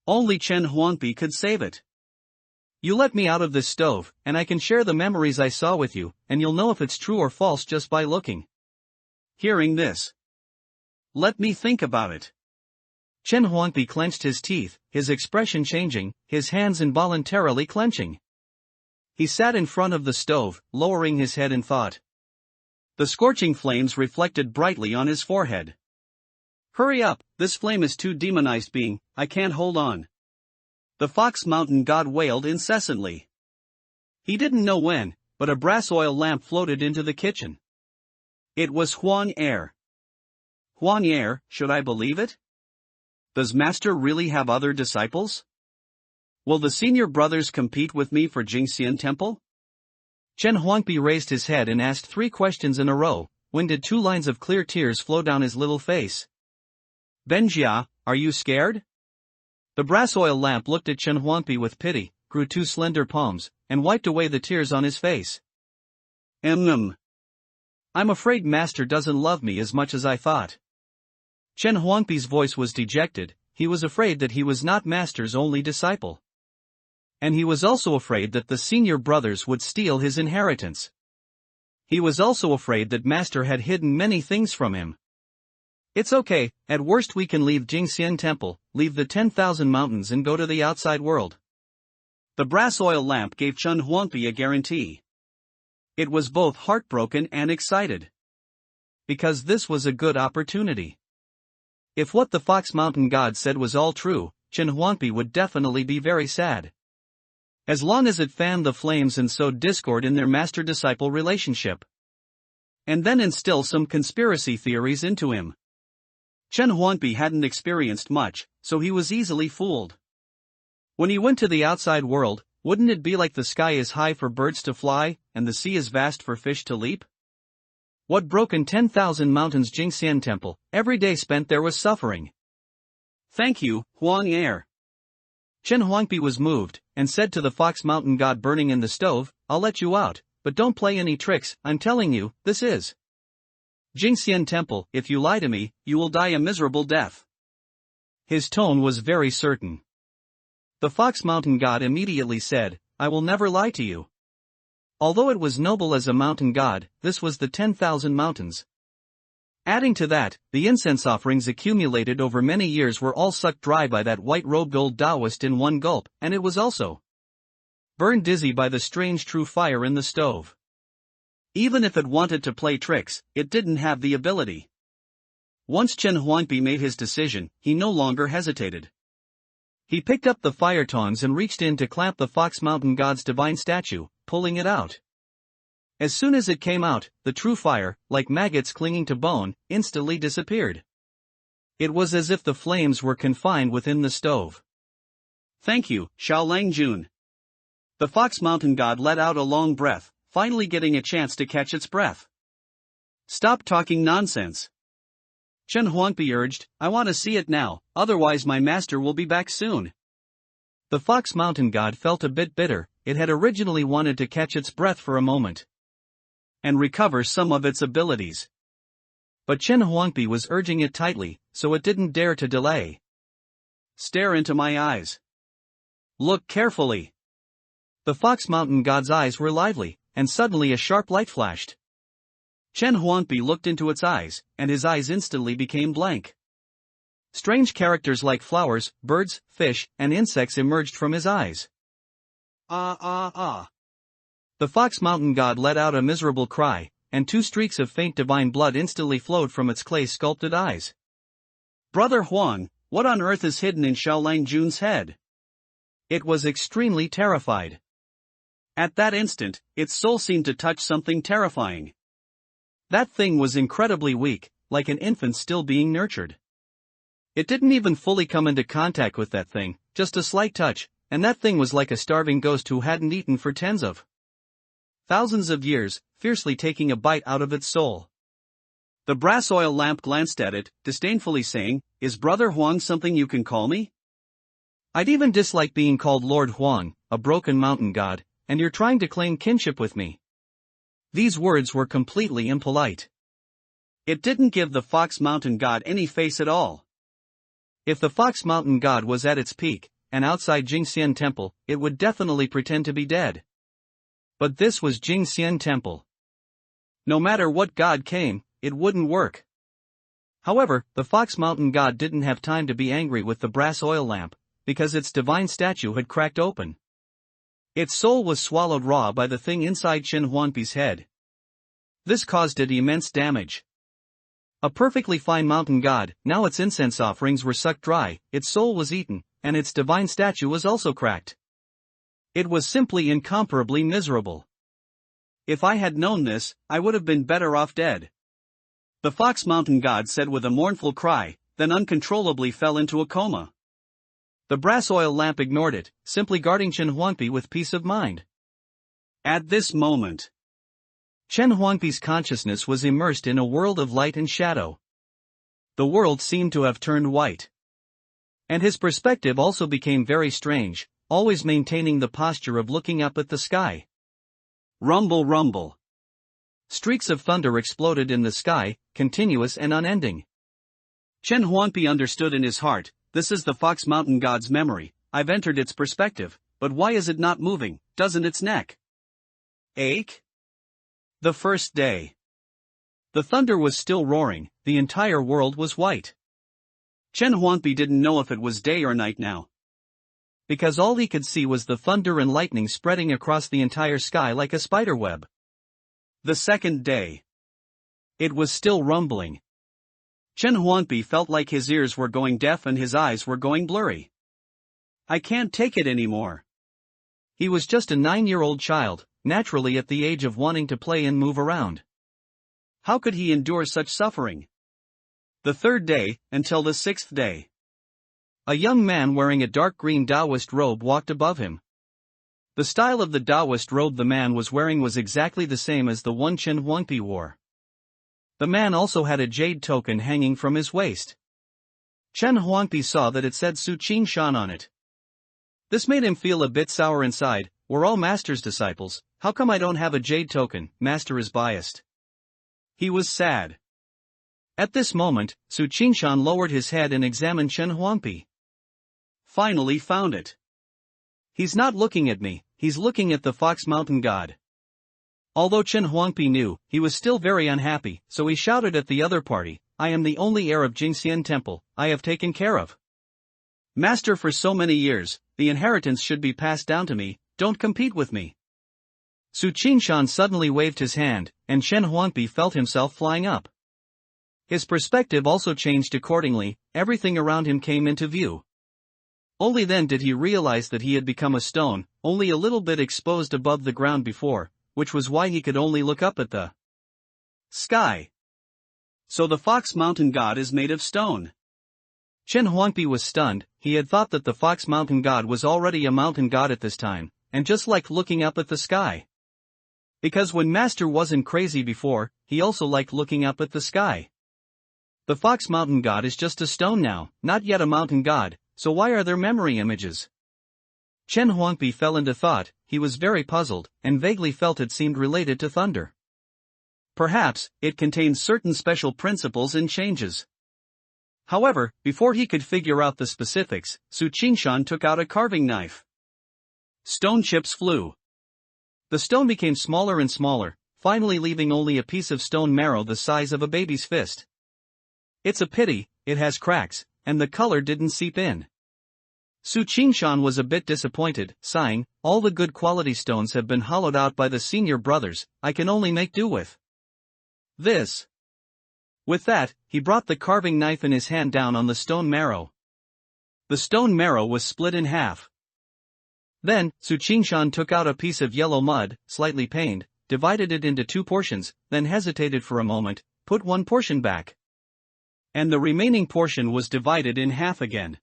Only Chen Huangpi could save it. You let me out of this stove, and I can share the memories I saw with you, and you'll know if it's true or false just by looking. Hearing this. Let me think about it. Chen Huangpi clenched his teeth, his expression changing, his hands involuntarily clenching. He sat in front of the stove, lowering his head in thought. The scorching flames reflected brightly on his forehead. Hurry up, this flame is too demonized being, I can't hold on. The Fox Mountain God wailed incessantly. He didn't know when, but a brass oil lamp floated into the kitchen. It was Huang Air. Huang Air, should I believe it? Does Master really have other disciples? Will the senior brothers compete with me for Jingxian Temple? Chen Huangpi raised his head and asked 3 questions in a row. When did 2 lines of clear tears flow down his little face? Benjia, are you scared? The brass oil lamp looked at Chen Huangpi with pity, grew 2 slender palms, and wiped away the tears on his face. I'm afraid Master doesn't love me as much as I thought. Chen Huangpi's voice was dejected. He was afraid that he was not Master's only disciple. And he was also afraid that the senior brothers would steal his inheritance. He was also afraid that Master had hidden many things from him. It's okay, at worst we can leave Jingxian Temple, leave the 10,000 mountains and go to the outside world. The brass oil lamp gave Chen Huangpi a guarantee. It was both heartbroken and excited. Because this was a good opportunity. If what the Fox Mountain God said was all true, Chen Huangpi would definitely be very sad. As long as it fanned the flames and sowed discord in their master-disciple relationship. And then instill some conspiracy theories into him. Chen Huangpi hadn't experienced much, so he was easily fooled. When he went to the outside world, wouldn't it be like the sky is high for birds to fly, and the sea is vast for fish to leap? What broken 10,000 mountains Jingxian Temple, every day spent there was suffering. Thank you, Huang Heir. Chen Huangpi was moved, and said to the Fox Mountain God burning in the stove, I'll let you out, but don't play any tricks, I'm telling you, this is Jingxian Temple, if you lie to me, you will die a miserable death. His tone was very certain. The Fox Mountain God immediately said, I will never lie to you. Although it was noble as a mountain god, this was the 10,000 mountains. Adding to that, the incense offerings accumulated over many years were all sucked dry by that white-robed old Taoist in one gulp, and it was also burned dizzy by the strange true fire in the stove. Even if it wanted to play tricks, it didn't have the ability. Once Chen Huangpi made his decision, he no longer hesitated. He picked up the fire tongs and reached in to clamp the Fox Mountain God's divine statue, pulling it out. As soon as it came out, the true fire, like maggots clinging to bone, instantly disappeared. It was as if the flames were confined within the stove. Thank you, Xiaolang Jun. The Fox Mountain God let out a long breath, finally getting a chance to catch its breath. Stop talking nonsense. Chen Huangpi urged, I want to see it now, otherwise my master will be back soon. The Fox Mountain God felt a bit bitter. It had originally wanted to catch its breath for a moment and recover some of its abilities. But Chen Huangpi was urging it tightly, so it didn't dare to delay. Stare into my eyes. Look carefully. The Fox Mountain God's eyes were lively, and suddenly a sharp light flashed. Chen Huangpi looked into its eyes, and his eyes instantly became blank. Strange characters like flowers, birds, fish, and insects emerged from his eyes. The Fox Mountain God let out a miserable cry, and 2 streaks of faint divine blood instantly flowed from its clay-sculpted eyes. Brother Huang, what on earth is hidden in Xiaolang Jun's head? It was extremely terrified. At that instant, its soul seemed to touch something terrifying. That thing was incredibly weak, like an infant still being nurtured. It didn't even fully come into contact with that thing, just a slight touch, and that thing was like a starving ghost who hadn't eaten for tens of thousands of years, fiercely taking a bite out of its soul. The brass oil lamp glanced at it, disdainfully saying, Is Brother Huang something you can call me? I'd even dislike being called Lord Huang, a broken mountain god, and you're trying to claim kinship with me. These words were completely impolite. It didn't give the Fox Mountain God any face at all. If the Fox Mountain God was at its peak, and outside Jingxian Temple, it would definitely pretend to be dead. But this was Jingxian Temple. No matter what god came, it wouldn't work. However, the Fox Mountain God didn't have time to be angry with the brass oil lamp, because its divine statue had cracked open. Its soul was swallowed raw by the thing inside Chen Huangpi's head. This caused it immense damage. A perfectly fine mountain god, now its incense offerings were sucked dry, its soul was eaten, and its divine statue was also cracked. It was simply incomparably miserable. If I had known this, I would have been better off dead. The Fox Mountain God said with a mournful cry, then uncontrollably fell into a coma. The brass oil lamp ignored it, simply guarding Chen Huangpi with peace of mind. At this moment, Chen Huangpi's consciousness was immersed in a world of light and shadow. The world seemed to have turned white. And his perspective also became very strange, always maintaining the posture of looking up at the sky. Rumble rumble. Streaks of thunder exploded in the sky, continuous and unending. Chen Huangpi understood in his heart, this is the Fox Mountain God's memory, I've entered its perspective, but why is it not moving, doesn't its neck ache? The first day. The thunder was still roaring, the entire world was white. Chen Huangpi didn't know if it was day or night now, because all he could see was the thunder and lightning spreading across the entire sky like a spider web. The second day. It was still rumbling. Chen Huangpi felt like his ears were going deaf and his eyes were going blurry. I can't take it anymore. He was just a 9-year-old child, naturally at the age of wanting to play and move around. How could he endure such suffering? The third day, until the sixth day. A young man wearing a dark green Taoist robe walked above him. The style of the Taoist robe the man was wearing was exactly the same as the one Chen Huangpi wore. The man also had a jade token hanging from his waist. Chen Huangpi saw that it said Su Qing Shan on it. This made him feel a bit sour inside. We're all Master's disciples, how come I don't have a jade token? Master is biased. He was sad. At this moment, Su Qingshan lowered his head and examined Chen Huangpi. Finally found it. He's not looking at me, he's looking at the Fox Mountain God. Although Chen Huangpi knew, he was still very unhappy, so he shouted at the other party, I am the only heir of Jingxian Temple, I have taken care of. Master for so many years, the inheritance should be passed down to me, don't compete with me. Su Qingshan suddenly waved his hand, and Chen Huangpi felt himself flying up. His perspective also changed accordingly, everything around him came into view. Only then did he realize that he had become a stone, only a little bit exposed above the ground before, which was why he could only look up at the sky. So the Fox Mountain God is made of stone. Chen Huangpi was stunned, he had thought that the Fox Mountain God was already a mountain god at this time, and just like looking up at the sky. Because when Master wasn't crazy before, he also liked looking up at the sky. The Fox Mountain God is just a stone now, not yet a mountain god, so why are there memory images? Chen Huangpi fell into thought, he was very puzzled, and vaguely felt it seemed related to thunder. Perhaps, it contained certain special principles and changes. However, before he could figure out the specifics, Su Qingshan took out a carving knife. Stone chips flew. The stone became smaller and smaller, finally leaving only a piece of stone marrow the size of a baby's fist. It's a pity, it has cracks, and the color didn't seep in. Su Qingshan was a bit disappointed, sighing, all the good quality stones have been hollowed out by the senior brothers, I can only make do with this. With that, he brought the carving knife in his hand down on the stone marrow. The stone marrow was split in half. Then, Su Qingshan took out a piece of yellow mud, slightly pained, divided it into 2 portions, then hesitated for a moment, put one portion back. And the remaining portion was divided in half again.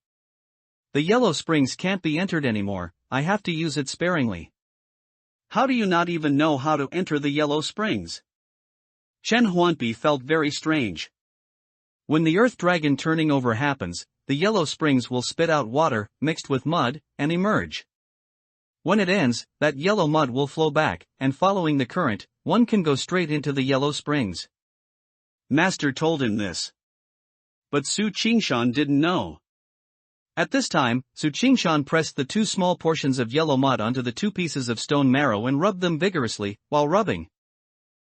The yellow springs can't be entered anymore, I have to use it sparingly. How do you not even know how to enter the yellow springs? Chen Huangpi felt very strange. When the earth dragon turning over happens, the yellow springs will spit out water, mixed with mud, and emerge. When it ends, that yellow mud will flow back, and following the current, one can go straight into the yellow springs. Master told him this. But Su Qingshan didn't know. At this time, Su Qingshan pressed the 2 small portions of yellow mud onto the 2 pieces of stone marrow and rubbed them vigorously, while rubbing.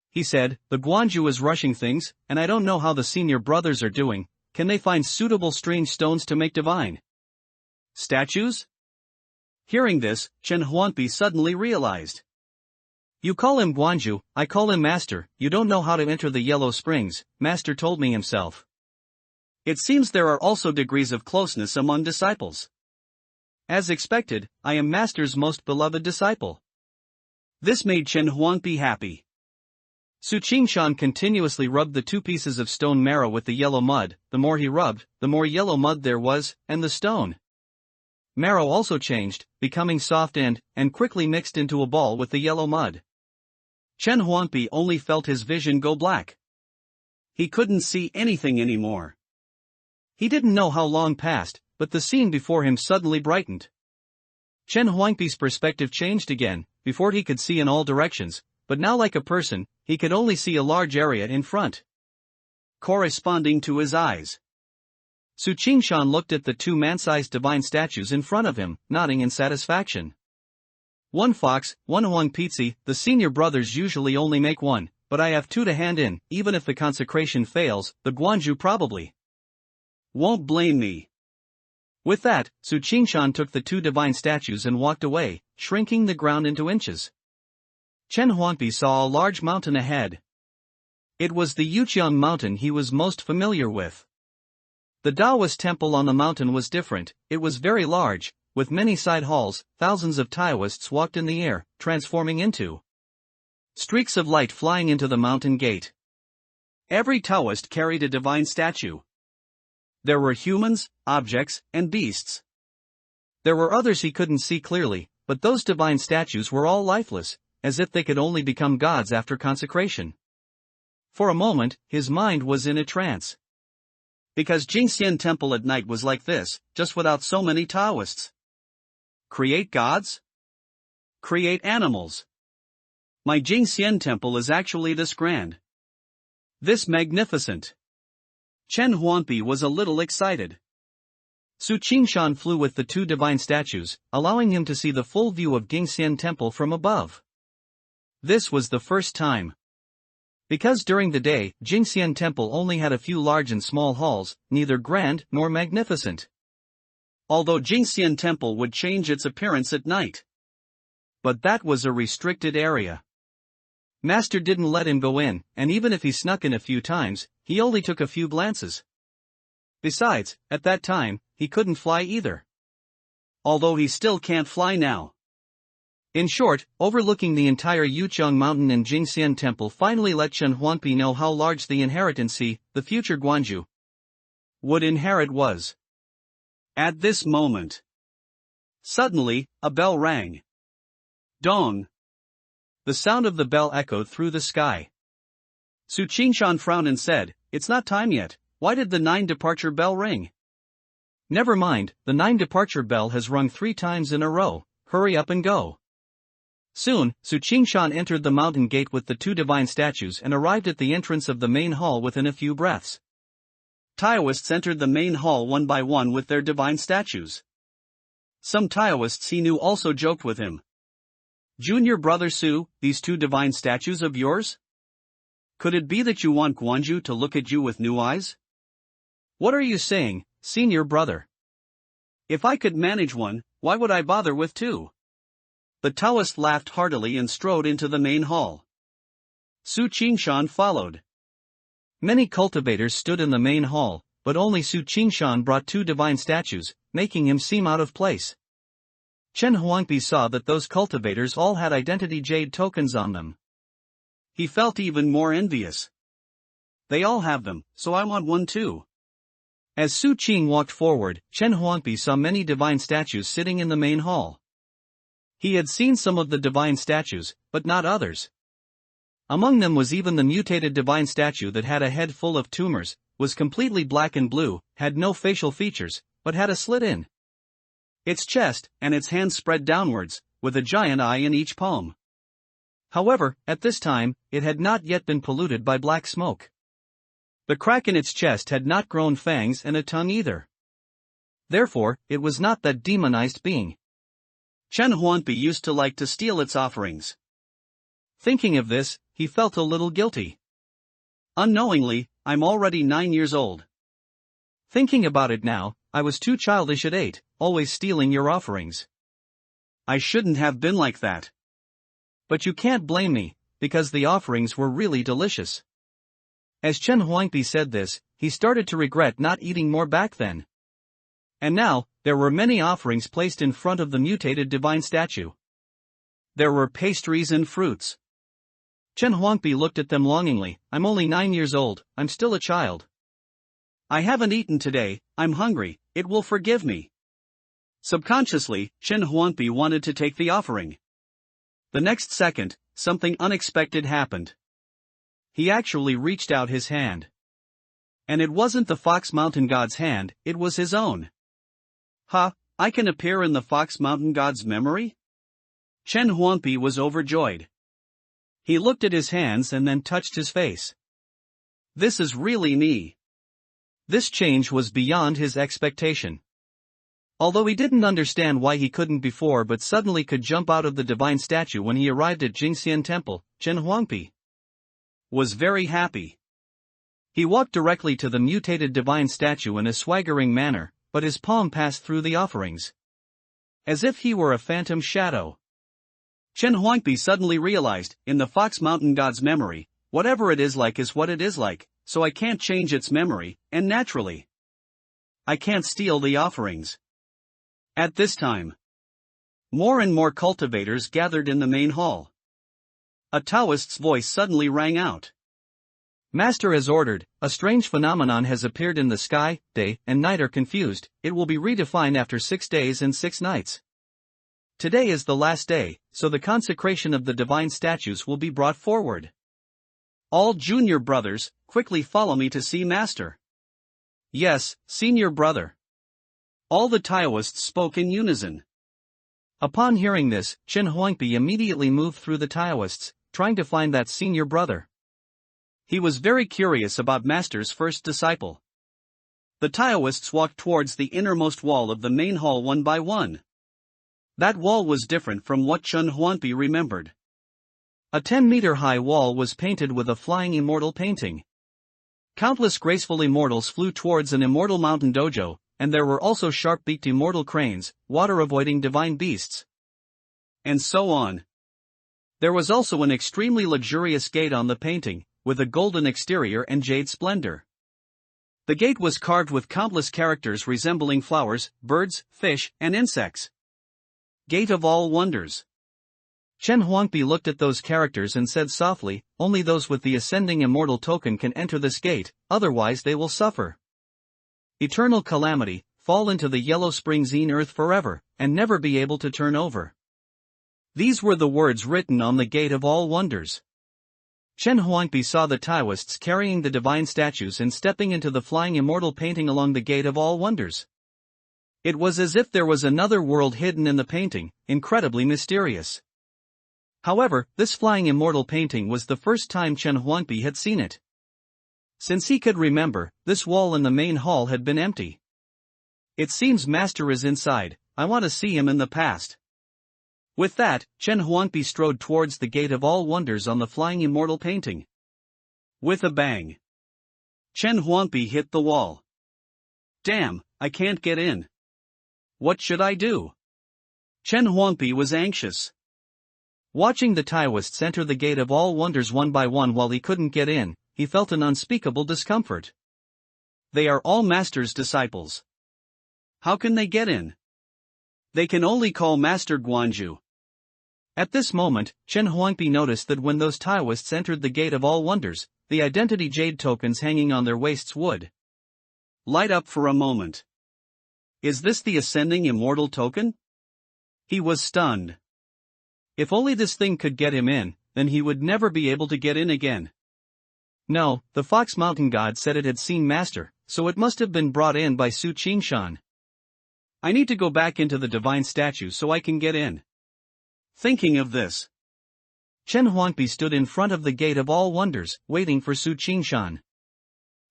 He said, the Guanju is rushing things, and I don't know how the senior brothers are doing, can they find suitable strange stones to make divine statues? Hearing this, Chen Huangpi suddenly realized. You call him Guanju, I call him Master, you don't know how to enter the yellow springs, Master told me himself. It seems there are also degrees of closeness among disciples. As expected, I am Master's most beloved disciple. This made Chen Huangpi happy. Su Qingshan continuously rubbed the 2 pieces of stone marrow with the yellow mud, the more he rubbed, the more yellow mud there was, and the stone marrow also changed, becoming soft and quickly mixed into a ball with the yellow mud. Chen Huangpi only felt his vision go black. He couldn't see anything anymore. He didn't know how long passed, but the scene before him suddenly brightened. Chen Huangpi's perspective changed again, before he could see in all directions, but now like a person, he could only see a large area in front, corresponding to his eyes. Su Qingshan looked at the two man-sized divine statues in front of him, nodding in satisfaction. One fox, one Huangpi, the senior brothers usually only make one, but I have two to hand in, even if the consecration fails, the Guanju probably won't blame me. With that, Su Qingshan took the two divine statues and walked away, shrinking the ground into inches. Chen Huangpi saw a large mountain ahead. It was the Yuqiang mountain he was most familiar with. The Taoist temple on the mountain was different. It was very large, with many side halls. Thousands of Taoists walked in the air, transforming into streaks of light flying into the mountain gate. Every Taoist carried a divine statue. There were humans, objects, and beasts. There were others he couldn't see clearly, but those divine statues were all lifeless, as if they could only become gods after consecration. For a moment, his mind was in a trance. Because Jingxian Temple at night was like this, just without so many Taoists. Create gods? Create animals. My Jingxian Temple is actually this grand. This magnificent. Chen Huangpi was a little excited. Su Qingshan flew with the two divine statues, allowing him to see the full view of Jingxian Temple from above. This was the first time. Because during the day, Jingxian Temple only had a few large and small halls, neither grand nor magnificent. Although Jingxian Temple would change its appearance at night. But that was a restricted area. Master didn't let him go in, and even if he snuck in a few times, he only took a few glances. Besides, at that time, he couldn't fly either. Although he still can't fly now. In short, overlooking the entire Yuqiang Mountain and Jingxian Temple finally let Chen Huangpi know how large the inheritance he, the future Guanju, would inherit was. At this moment, suddenly, a bell rang. Dong. The sound of the bell echoed through the sky. Su Qingshan frowned and said, "It's not time yet. Why did the 9 departure bell ring?" "Never mind, the 9 departure bell has rung 3 times in a row. Hurry up and go." Soon, Su Qingshan entered the mountain gate with the two divine statues and arrived at the entrance of the main hall within a few breaths. Taoists entered the main hall one by one with their divine statues. Some Taoists he knew also joked with him. "Junior brother Su, these two divine statues of yours? Could it be that you want Guanju to look at you with new eyes?" "What are you saying, senior brother? If I could manage one, why would I bother with two?" The Taoist laughed heartily and strode into the main hall. Su Qingshan followed. Many cultivators stood in the main hall, but only Su Qingshan brought two divine statues, making him seem out of place. Chen Huangpi saw that those cultivators all had identity jade tokens on them. He felt even more envious. They all have them, so I want one too. As Su Qing walked forward, Chen Huangpi saw many divine statues sitting in the main hall. He had seen some of the divine statues, but not others. Among them was even the mutated divine statue that had a head full of tumors, was completely black and blue, had no facial features, but had a slit in its chest, and its hands spread downwards, with a giant eye in each palm. However, at this time, it had not yet been polluted by black smoke. The crack in its chest had not grown fangs and a tongue either. Therefore, it was not that demonized being. Chen Huangpi used to like to steal its offerings. Thinking of this, he felt a little guilty. Unknowingly, I'm already 9 years old. Thinking about it now, I was too childish at 8, always stealing your offerings. I shouldn't have been like that. But you can't blame me, because the offerings were really delicious. As Chen Huangpi said this, he started to regret not eating more back then. And now, there were many offerings placed in front of the mutated divine statue. There were pastries and fruits. Chen Huangpi looked at them longingly. I'm only 9 years old, I'm still a child. I haven't eaten today, I'm hungry, it will forgive me. Subconsciously, Chen Huangpi wanted to take the offering. The next second, something unexpected happened. He actually reached out his hand. And it wasn't the Fox Mountain God's hand, it was his own. I can appear in the Fox Mountain God's memory? Chen Huangpi was overjoyed. He looked at his hands and then touched his face. This is really me. This change was beyond his expectation. Although he didn't understand why he couldn't before but suddenly could jump out of the divine statue when he arrived at Jingxian Temple, Chen Huangpi was very happy. He walked directly to the mutated divine statue in a swaggering manner, but his palm passed through the offerings, as if he were a phantom shadow. Chen Huangpi suddenly realized, in the Fox Mountain God's memory, whatever it is what it is like, so I can't change its memory, and naturally, I can't steal the offerings. At this time, more and more cultivators gathered in the main hall. A Taoist's voice suddenly rang out. Master has ordered, a strange phenomenon has appeared in the sky, day and night are confused, it will be redefined after 6 days and 6 nights. Today is the last day, so the consecration of the divine statues will be brought forward. All junior brothers, quickly follow me to see Master. Yes, senior brother. All the Taoists spoke in unison. Upon hearing this, Chen Huangpi immediately moved through the Taoists, trying to find that senior brother. He was very curious about Master's first disciple. The Taoists walked towards the innermost wall of the main hall one by one. That wall was different from what Chen Huangpi remembered. A 10-meter-high wall was painted with a flying immortal painting. Countless graceful immortals flew towards an immortal mountain dojo, and there were also sharp-beaked immortal cranes, water-avoiding divine beasts, and so on. There was also an extremely luxurious gate on the painting, with a golden exterior and jade splendor. The gate was carved with countless characters resembling flowers, birds, fish, and insects. Gate of all wonders. Chen Huangpi looked at those characters and said softly, only those with the ascending immortal token can enter this gate, otherwise they will suffer eternal calamity, fall into the yellow springs-in earth forever, and never be able to turn over. These were the words written on the Gate of All Wonders. Chen Huangpi saw the Taoists carrying the divine statues and stepping into the flying immortal painting along the Gate of All Wonders. It was as if there was another world hidden in the painting, incredibly mysterious. However, this flying immortal painting was the first time Chen Huangpi had seen it. Since he could remember, this wall in the main hall had been empty. It seems Master is inside, I want to see him in the past. With that, Chen Huangpi strode towards the Gate of All Wonders on the flying immortal painting. With a bang, Chen Huangpi hit the wall. Damn, I can't get in. What should I do? Chen Huangpi was anxious. Watching the Taoists enter the Gate of All Wonders one by one while he couldn't get in, he felt an unspeakable discomfort. They are all Master's disciples. How can they get in? They can only call Master Guanju. At this moment, Chen Huangpi noticed that when those Taoists entered the Gate of All Wonders, the identity jade tokens hanging on their waists would light up for a moment. Is this the ascending immortal token? He was stunned. If only this thing could get him in, then he would never be able to get in again. No, the Fox Mountain God said it had seen Master, so it must have been brought in by Su Qingshan. I need to go back into the divine statue so I can get in. Thinking of this, Chen Huangpi stood in front of the Gate of All Wonders, waiting for Su Qingshan.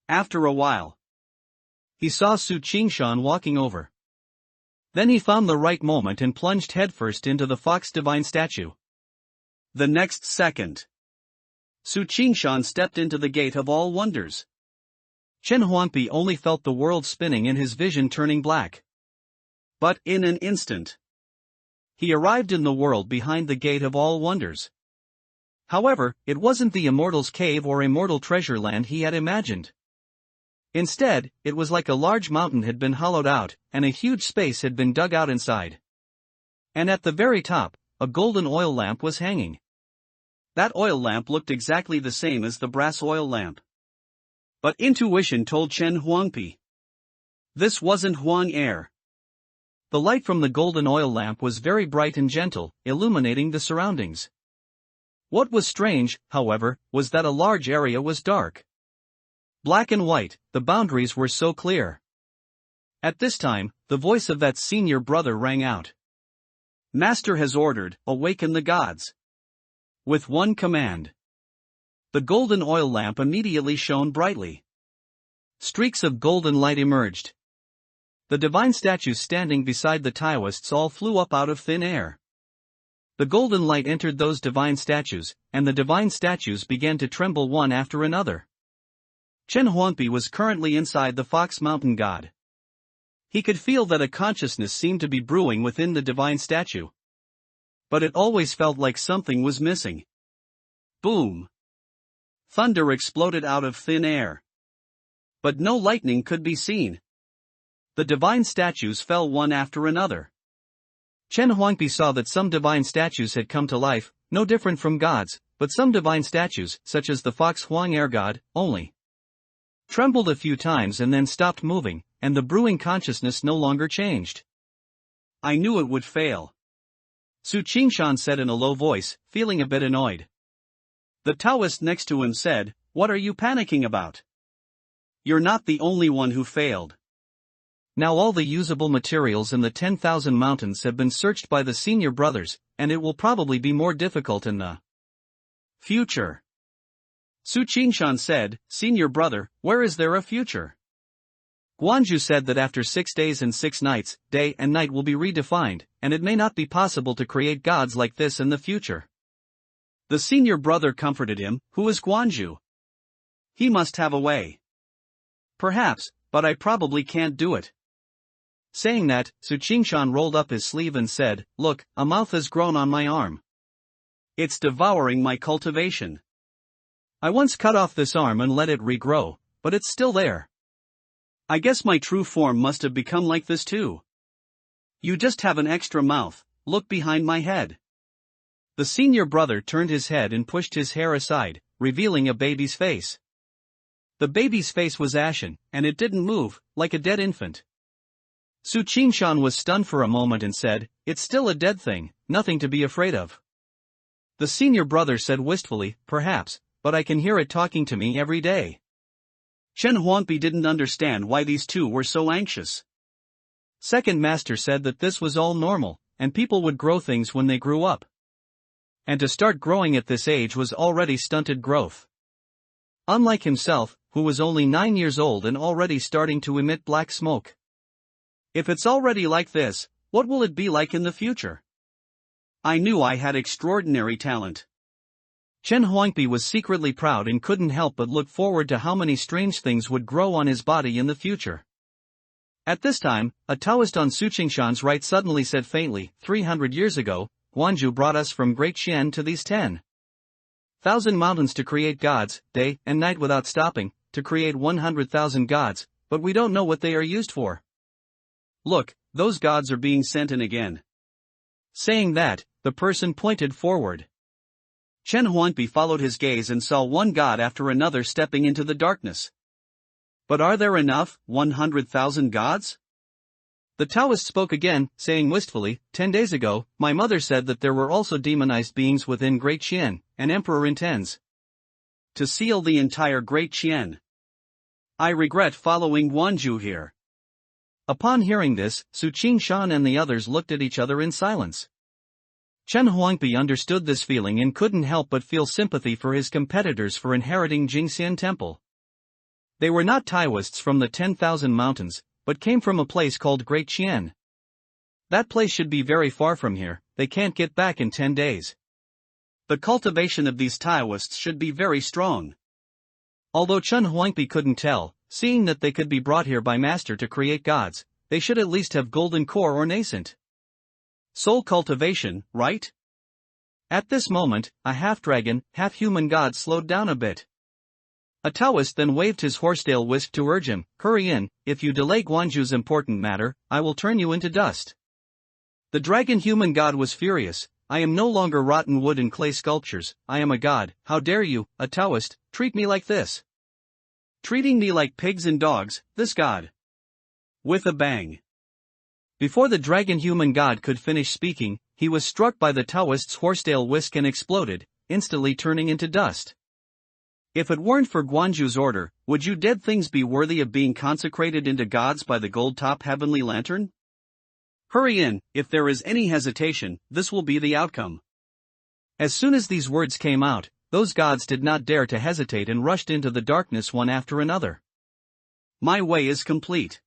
After a while, he saw Su Qingshan walking over. Then he found the right moment and plunged headfirst into the Fox divine statue. The next second, Su Qingshan stepped into the Gate of All Wonders. Chen Huangpi only felt the world spinning and his vision turning black. But in an instant, he arrived in the world behind the Gate of All Wonders. However, it wasn't the Immortal's Cave or Immortal Treasure Land he had imagined. Instead, it was like a large mountain had been hollowed out, and a huge space had been dug out inside. And at the very top, a golden oil lamp was hanging. That oil lamp looked exactly the same as the brass oil lamp. But intuition told Chen Huangpi, this wasn't Huang air. The light from the golden oil lamp was very bright and gentle, illuminating the surroundings. What was strange, however, was that a large area was dark. Black and white, the boundaries were so clear. At this time, the voice of that senior brother rang out. Master has ordered, awaken the gods. With one command, the golden oil lamp immediately shone brightly. Streaks of golden light emerged. The divine statues standing beside the Taoists all flew up out of thin air. The golden light entered those divine statues, and the divine statues began to tremble one after another. Chen Huangpi was currently inside the Fox Mountain god. He could feel that a consciousness seemed to be brewing within the divine statue. But it always felt like something was missing. Boom! Thunder exploded out of thin air. But no lightning could be seen. The divine statues fell one after another. Chen Huangpi saw that some divine statues had come to life, no different from gods, but some divine statues, such as the Fox Huang Air god, only trembled a few times and then stopped moving, and the brewing consciousness no longer changed. I knew it would fail, Su Qingshan said in a low voice, feeling a bit annoyed. The Taoist next to him said, "What are you panicking about? You're not the only one who failed." Now all the usable materials in the 10,000 mountains have been searched by the senior brothers, and it will probably be more difficult in the future. Su Qingshan said, "Senior brother, where is there a future?" Guanju said that after 6 days and 6 nights, day and night will be redefined, and it may not be possible to create gods like this in the future. The senior brother comforted him. Who is Guanju? He must have a way. Perhaps, but I probably can't do it. Saying that, Su Qingshan rolled up his sleeve and said, "Look, a mouth has grown on my arm. It's devouring my cultivation. I once cut off this arm and let it regrow, but it's still there. I guess my true form must have become like this too. You just have an extra mouth, look behind my head." The senior brother turned his head and pushed his hair aside, revealing a baby's face. The baby's face was ashen, and it didn't move, like a dead infant. Su Qingshan was stunned for a moment and said, "It's still a dead thing, nothing to be afraid of." The senior brother said wistfully, "Perhaps, but I can hear it talking to me every day." Chen Huangpi didn't understand why these two were so anxious. Second master said that this was all normal, and people would grow things when they grew up. And to start growing at this age was already stunted growth. Unlike himself, who was only 9 years old and already starting to emit black smoke. If it's already like this, what will it be like in the future? I knew I had extraordinary talent. Chen Huangpi was secretly proud and couldn't help but look forward to how many strange things would grow on his body in the future. At this time, a Taoist on Su Qingshan's right suddenly said faintly, 300 years ago, Guanju brought us from Great Qian to these 10,000 mountains to create gods, day and night without stopping, to create 100,000 gods, but we don't know what they are used for. Look, those gods are being sent in again. Saying that, the person pointed forward. Chen Huangpi followed his gaze and saw one god after another stepping into the darkness. But are there enough, 100,000 gods? The Taoist spoke again, saying wistfully, 10 days ago, my mother said that there were also demonized beings within Great Qian, and Emperor intends to seal the entire Great Qian. I regret following Guanju here. Upon hearing this, Su Qingshan and the others looked at each other in silence. Chen Huangpi understood this feeling and couldn't help but feel sympathy for his competitors for inheriting Jingxian Temple. They were not Taoists from the 10,000 mountains, but came from a place called Great Qian. That place should be very far from here, they can't get back in 10 days. The cultivation of these Taoists should be very strong. Although Chen Huangpi couldn't tell, seeing that they could be brought here by Master to create gods, they should at least have golden core or nascent soul cultivation, right? At this moment, a half-dragon, half-human god slowed down a bit. A Taoist then waved his horsetail whisk to urge him, hurry in, if you delay Guanju's important matter, I will turn you into dust. The dragon-human god was furious, I am no longer rotten wood and clay sculptures, I am a god, how dare you, a Taoist, treat me like this? Treating me like pigs and dogs, this god. With a bang. Before the dragon-human god could finish speaking, he was struck by the Taoist's horsetail whisk and exploded, instantly turning into dust. If it weren't for Guanju's order, would you dead things be worthy of being consecrated into gods by the gold-top heavenly lantern? Hurry in, if there is any hesitation, this will be the outcome. As soon as these words came out, those gods did not dare to hesitate and rushed into the darkness one after another. My way is complete.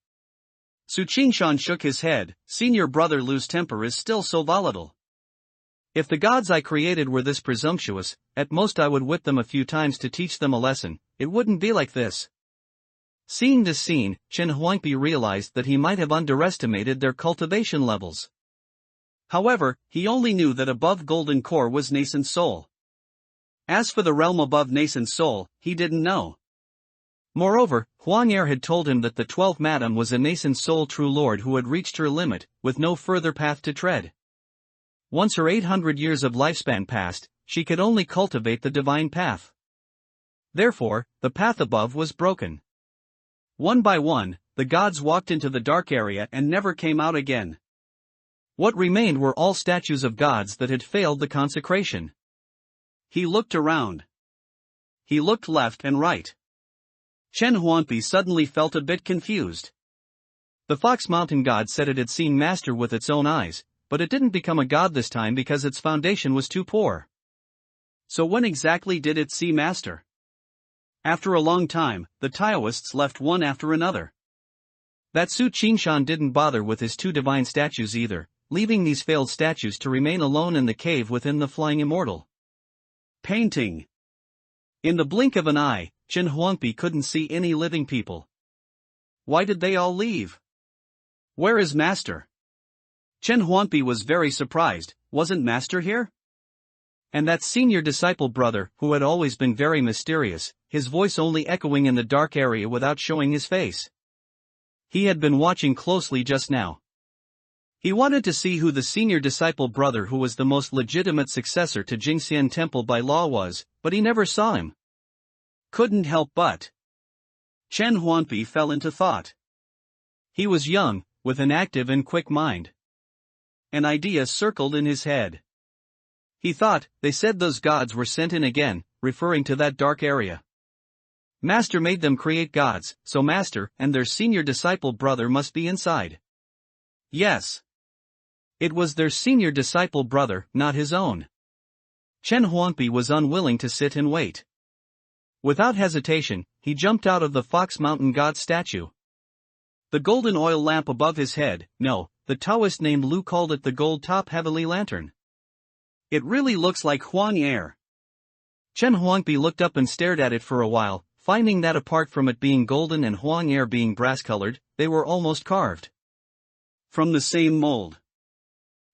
Su Qingshan shook his head. Senior brother Lu's temper is still so volatile. If the gods I created were this presumptuous, at most I would whip them a few times to teach them a lesson. It wouldn't be like this. Seeing this scene, Chen Huangpi realized that he might have underestimated their cultivation levels. However, he only knew that above golden core was nascent soul. As for the realm above nascent soul, he didn't know. Moreover, Huang Er had told him that the 12th madam was a nascent soul true lord who had reached her limit, with no further path to tread. Once her 800 years of lifespan passed, she could only cultivate the divine path. Therefore, the path above was broken. One by one, the gods walked into the dark area and never came out again. What remained were all statues of gods that had failed the consecration. He looked around. He looked left and right. Chen Huangpi suddenly felt a bit confused. The Fox Mountain god said it had seen Master with its own eyes, but it didn't become a god this time because its foundation was too poor. So when exactly did it see Master? After a long time, the Taoists left one after another. That Su Qingshan didn't bother with his two divine statues either, leaving these failed statues to remain alone in the cave within the flying immortal. Painting. In the blink of an eye, Chen Huangpi couldn't see any living people. Why did they all leave? Where is Master? Chen Huangpi was very surprised. Wasn't Master here? And that senior disciple brother, who had always been very mysterious, his voice only echoing in the dark area without showing his face. He had been watching closely just now. He wanted to see who the senior disciple brother who was the most legitimate successor to Jingxian Temple by law was, but he never saw him. Couldn't help but. Chen Huangpi fell into thought. He was young, with an active and quick mind. An idea circled in his head. He thought, they said those gods were sent in again, referring to that dark area. Master made them create gods, so Master and their senior disciple brother must be inside. Yes. It was their senior disciple brother, not his own. Chen Huangpi was unwilling to sit and wait. Without hesitation, he jumped out of the Fox Mountain god statue. The golden oil lamp above his head, no, the Taoist named Lu called it the gold top heavenly lantern. It really looks like Huang Er. Chen Huangpi looked up and stared at it for a while, finding that apart from it being golden and Huang Er being brass-colored, they were almost carved from the same mold.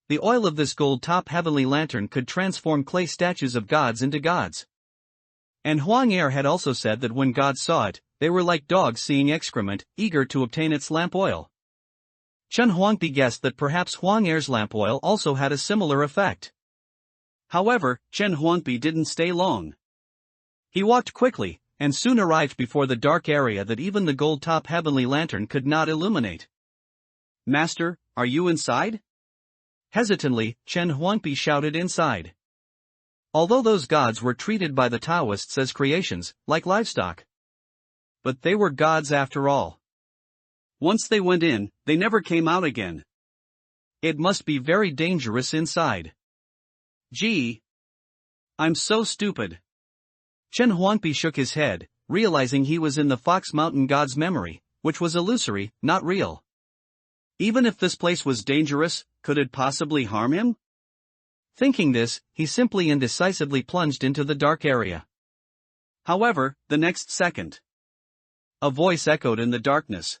The oil of this gold-top heavenly lantern could transform clay statues of gods into gods. And Huang Er had also said that when gods saw it, they were like dogs seeing excrement, eager to obtain its lamp oil. Chen Huangpi guessed that perhaps Huang Er's lamp oil also had a similar effect. However, Chen Huangpi didn't stay long. He walked quickly, and soon arrived before the dark area that even the gold-top heavenly lantern could not illuminate. Master, are you inside? Hesitantly, Chen Huangpi shouted inside. Although those gods were treated by the Taoists as creations, like livestock. But they were gods after all. Once they went in, they never came out again. It must be very dangerous inside. Gee. I'm so stupid. Chen Huangpi shook his head, realizing he was in the Fox Mountain god's memory, which was illusory, not real. Even if this place was dangerous, could it possibly harm him? Thinking this, he simply and decisively plunged into the dark area. However, the next second, a voice echoed in the darkness.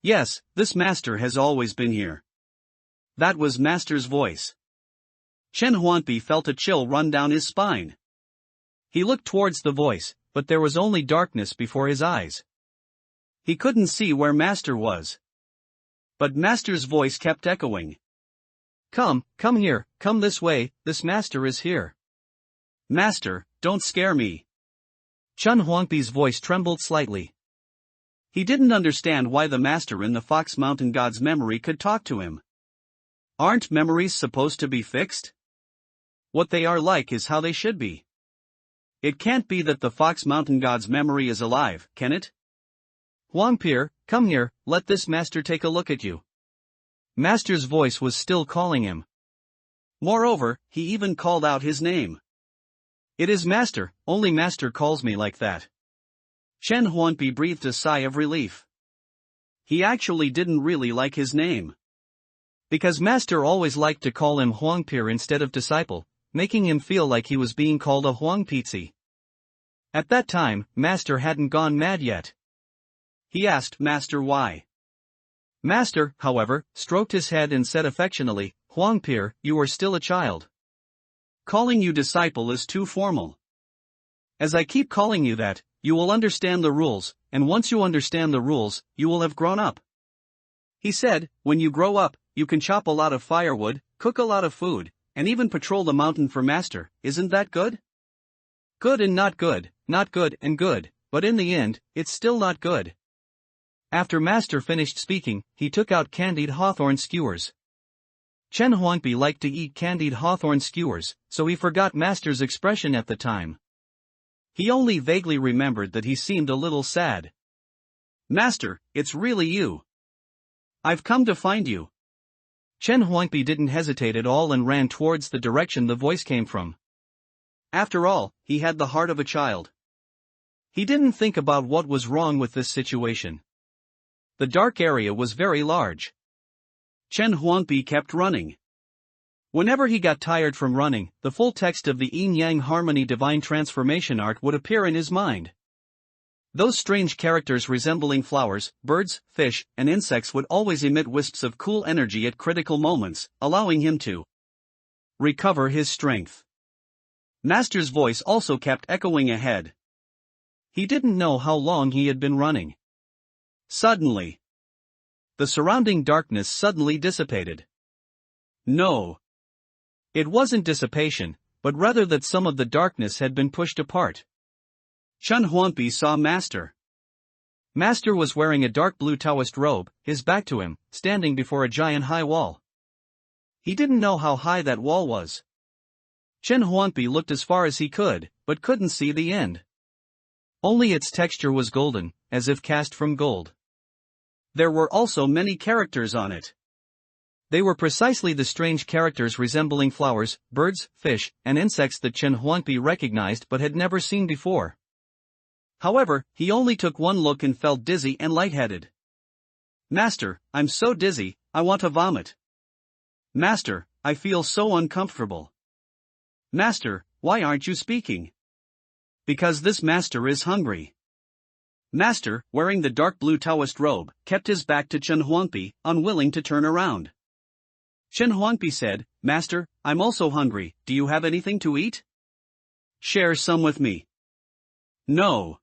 Yes, this master has always been here. That was Master's voice. Chen Huangpi felt a chill run down his spine. He looked towards the voice, but there was only darkness before his eyes. He couldn't see where Master was. But Master's voice kept echoing. Come here, come this way, this Master is here. Master, don't scare me. Chen Huangpi's voice trembled slightly. He didn't understand why the Master in the Fox Mountain god's memory could talk to him. Aren't memories supposed to be fixed? What they are like is how they should be. It can't be that the Fox Mountain god's memory is alive, can it? Huangpi, come here, let this Master take a look at you. Master's voice was still calling him. Moreover, he even called out his name. It is Master, only Master calls me like that. Chen Huangpi breathed a sigh of relief. He actually didn't really like his name. Because Master always liked to call him Huangpi instead of disciple, making him feel like he was being called a Huangpizzi. At that time, Master hadn't gone mad yet. He asked Master why. Master, however, stroked his head and said affectionately, Huangpi, you are still a child. Calling you disciple is too formal. As I keep calling you that, you will understand the rules, and once you understand the rules, you will have grown up. He said, when you grow up, you can chop a lot of firewood, cook a lot of food, and even patrol the mountain for Master, isn't that good? Good and not good and good, but in the end, it's still not good. After Master finished speaking, he took out candied hawthorn skewers. Chen Huangpi liked to eat candied hawthorn skewers, so he forgot Master's expression at the time. He only vaguely remembered that he seemed a little sad. Master, it's really you. I've come to find you. Chen Huangpi didn't hesitate at all and ran towards the direction the voice came from. After all, he had the heart of a child. He didn't think about what was wrong with this situation. The dark area was very large. Chen Huangpi kept running. Whenever he got tired from running, the full text of the Yin-Yang Harmony Divine Transformation art would appear in his mind. Those strange characters resembling flowers, birds, fish, and insects would always emit wisps of cool energy at critical moments, allowing him to recover his strength. Master's voice also kept echoing ahead. He didn't know how long he had been running. Suddenly, the surrounding darkness suddenly dissipated. No. It wasn't dissipation, but rather that some of the darkness had been pushed apart. Chen Huangpi saw Master. Master was wearing a dark blue Taoist robe, his back to him, standing before a giant high wall. He didn't know how high that wall was. Chen Huangpi looked as far as he could, but couldn't see the end. Only its texture was golden, as if cast from gold. There were also many characters on it. They were precisely the strange characters resembling flowers, birds, fish, and insects that Chen Huangpi recognized but had never seen before. However, he only took one look and felt dizzy and lightheaded. Master, I'm so dizzy, I want to vomit. Master, I feel so uncomfortable. Master, why aren't you speaking? Because this Master is hungry. Master, wearing the dark blue Taoist robe, kept his back to Chen Huangpi, unwilling to turn around. Chen Huangpi said, Master, I'm also hungry, do you have anything to eat? Share some with me. No.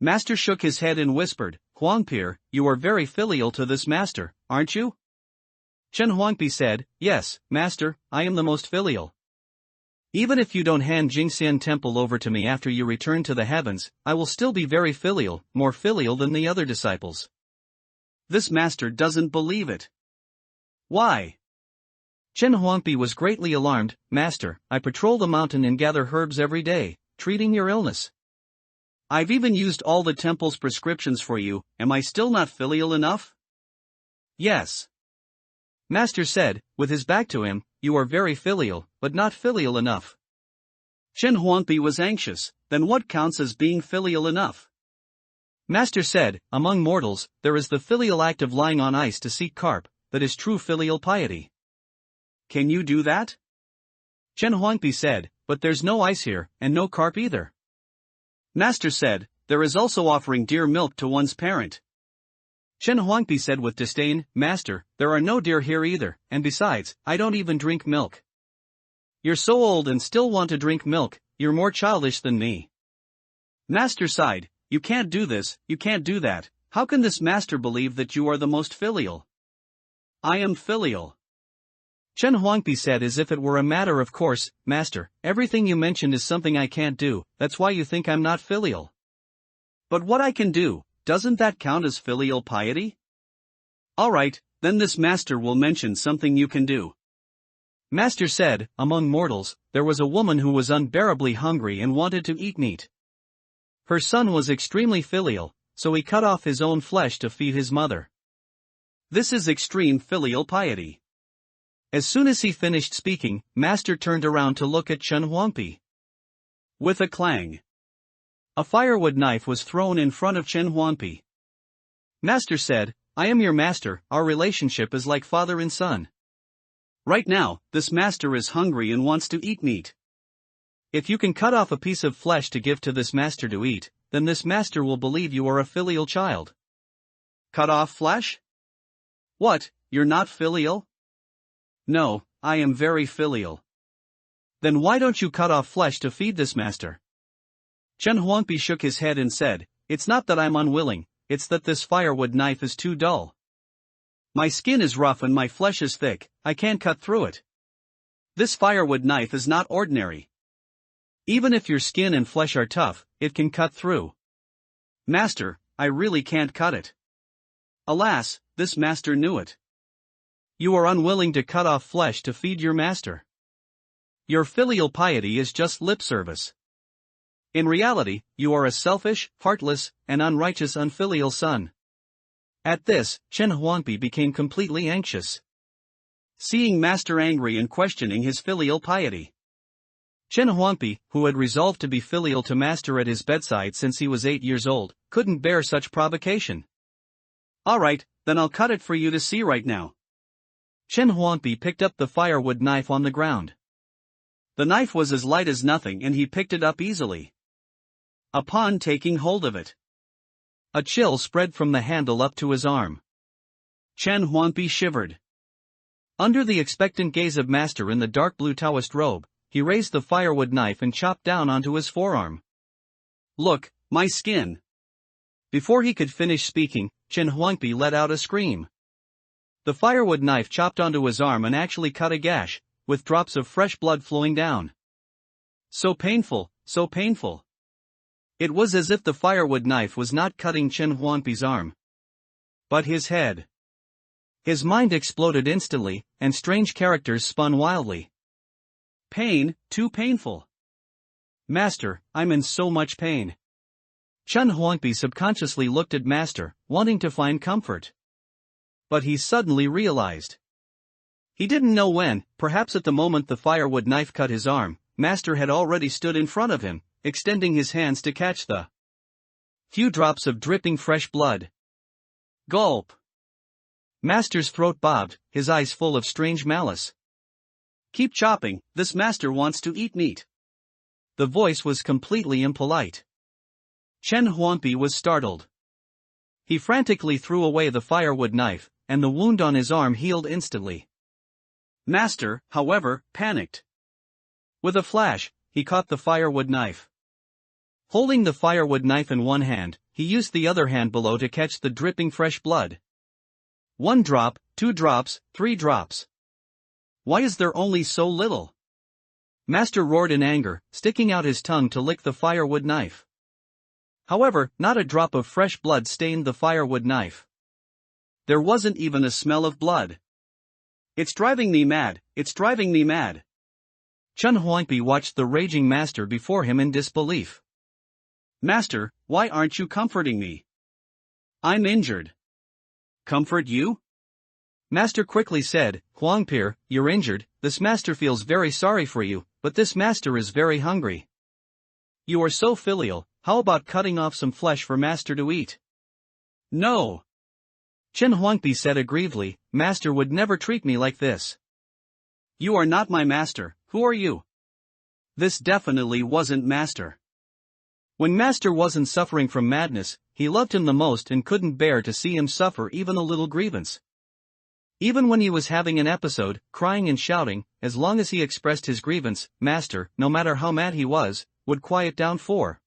Master shook his head and whispered, Huangpi, you are very filial to this Master, aren't you? Chen Huangpi said, Yes, Master, I am the most filial. Even if you don't hand Jingxian Temple over to me after you return to the heavens, I will still be very filial, more filial than the other disciples. This Master doesn't believe it. Why? Chen Huangpi was greatly alarmed. Master, I patrol the mountain and gather herbs every day, treating your illness. I've even used all the temple's prescriptions for you, am I still not filial enough? Yes. Master said, with his back to him, you are very filial, but not filial enough. Chen Huangpi was anxious, then what counts as being filial enough? Master said, among mortals, there is the filial act of lying on ice to seek carp, that is true filial piety. Can you do that? Chen Huangpi said, but there's no ice here, and no carp either. Master said, there is also offering deer milk to one's parent. Chen Huangpi said with disdain, Master, there are no deer here either, and besides, I don't even drink milk. You're so old and still want to drink milk, you're more childish than me. Master sighed, you can't do this, you can't do that, how can this Master believe that you are the most filial? I am filial. Chen Huangpi said as if it were a matter of course, Master, everything you mentioned is something I can't do, that's why you think I'm not filial. But what I can do, doesn't that count as filial piety? Alright, then this Master will mention something you can do. Master said, among mortals, there was a woman who was unbearably hungry and wanted to eat meat. Her son was extremely filial, so he cut off his own flesh to feed his mother. This is extreme filial piety. As soon as he finished speaking, Master turned around to look at Chen Huangpi. With a clang, a firewood knife was thrown in front of Chen Huangpi. Master said, "I am your master, our relationship is like father and son. Right now, this master is hungry and wants to eat meat. If you can cut off a piece of flesh to give to this master to eat, then this master will believe you are a filial child." Cut off flesh? What, you're not filial? No, I am very filial. Then why don't you cut off flesh to feed this master? Chen Huangpi shook his head and said, "It's not that I'm unwilling, it's that this firewood knife is too dull. My skin is rough and my flesh is thick, I can't cut through it. This firewood knife is not ordinary. Even if your skin and flesh are tough, it can cut through. Master, I really can't cut it." Alas, this master knew it. You are unwilling to cut off flesh to feed your master. Your filial piety is just lip service. In reality, you are a selfish, heartless, and unrighteous unfilial son. At this, Chen Huangpi became completely anxious. Seeing Master angry and questioning his filial piety. Chen Huangpi, who had resolved to be filial to Master at his bedside since he was 8 years old, couldn't bear such provocation. "Alright, then I'll cut it for you to see right now." Chen Huangpi picked up the firewood knife on the ground. The knife was as light as nothing and he picked it up easily. Upon taking hold of it, a chill spread from the handle up to his arm. Chen Huangpi shivered. Under the expectant gaze of Master in the dark blue Taoist robe, he raised the firewood knife and chopped down onto his forearm. "Look, my skin!" Before he could finish speaking, Chen Huangpi let out a scream. The firewood knife chopped onto his arm and actually cut a gash, with drops of fresh blood flowing down. So painful, so painful. It was as if the firewood knife was not cutting Chen Huangpi's arm, but his head. His mind exploded instantly, and strange characters spun wildly. Pain, too painful. Master, I'm in so much pain. Chen Huangpi subconsciously looked at Master, wanting to find comfort. But he suddenly realized. He didn't know when, perhaps at the moment the firewood knife cut his arm, Master had already stood in front of him, extending his hands to catch the few drops of dripping fresh blood. Gulp! Master's throat bobbed, his eyes full of strange malice. "Keep chopping, this master wants to eat meat." The voice was completely impolite. Chen Huangpi was startled. He frantically threw away the firewood knife, and the wound on his arm healed instantly. Master, however, panicked. With a flash, he caught the firewood knife. Holding the firewood knife in one hand, he used the other hand below to catch the dripping fresh blood. 1 drop, 2 drops, 3 drops. Why is there only so little? Master roared in anger, sticking out his tongue to lick the firewood knife. However, not a drop of fresh blood stained the firewood knife. There wasn't even a smell of blood. "It's driving me mad, it's driving me mad." Chen Huangpi watched the raging Master before him in disbelief. "Master, why aren't you comforting me? I'm injured." "Comfort you?" Master quickly said, "Huangpi, you're injured, this master feels very sorry for you, but this master is very hungry. You are so filial, how about cutting off some flesh for master to eat?" "No." Chen Huangpi said aggrievedly, "Master would never treat me like this." "You are not my master, who are you?" This definitely wasn't Master. When Master wasn't suffering from madness, he loved him the most and couldn't bear to see him suffer even a little grievance. Even when he was having an episode, crying and shouting, as long as he expressed his grievance, Master, no matter how mad he was, would quiet down for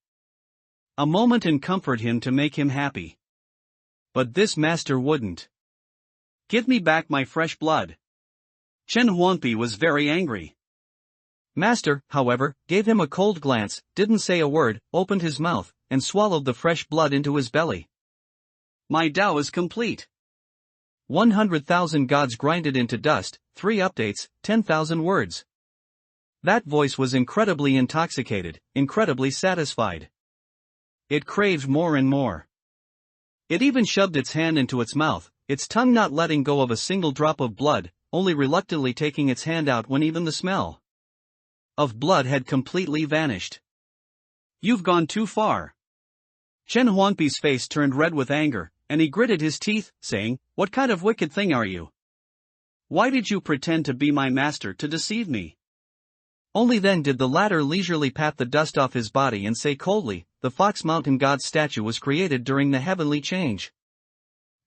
a moment and comfort him to make him happy. But this Master wouldn't. "Give me back my fresh blood." Chen Huangpi was very angry. Master, however, gave him a cold glance, didn't say a word, opened his mouth, and swallowed the fresh blood into his belly. "My Tao is complete. 100,000 gods grinded into dust, 3 updates, 10,000 words." That voice was incredibly intoxicated, incredibly satisfied. It craved more and more. It even shoved its hand into its mouth, its tongue not letting go of a single drop of blood, only reluctantly taking its hand out when even the smell of blood had completely vanished. "You've gone too far." Chen Huangpi's face turned red with anger, and he gritted his teeth, saying, "What kind of wicked thing are you? Why did you pretend to be my master to deceive me?" Only then did the latter leisurely pat the dust off his body and say coldly, "The Fox Mountain God statue was created during the heavenly change.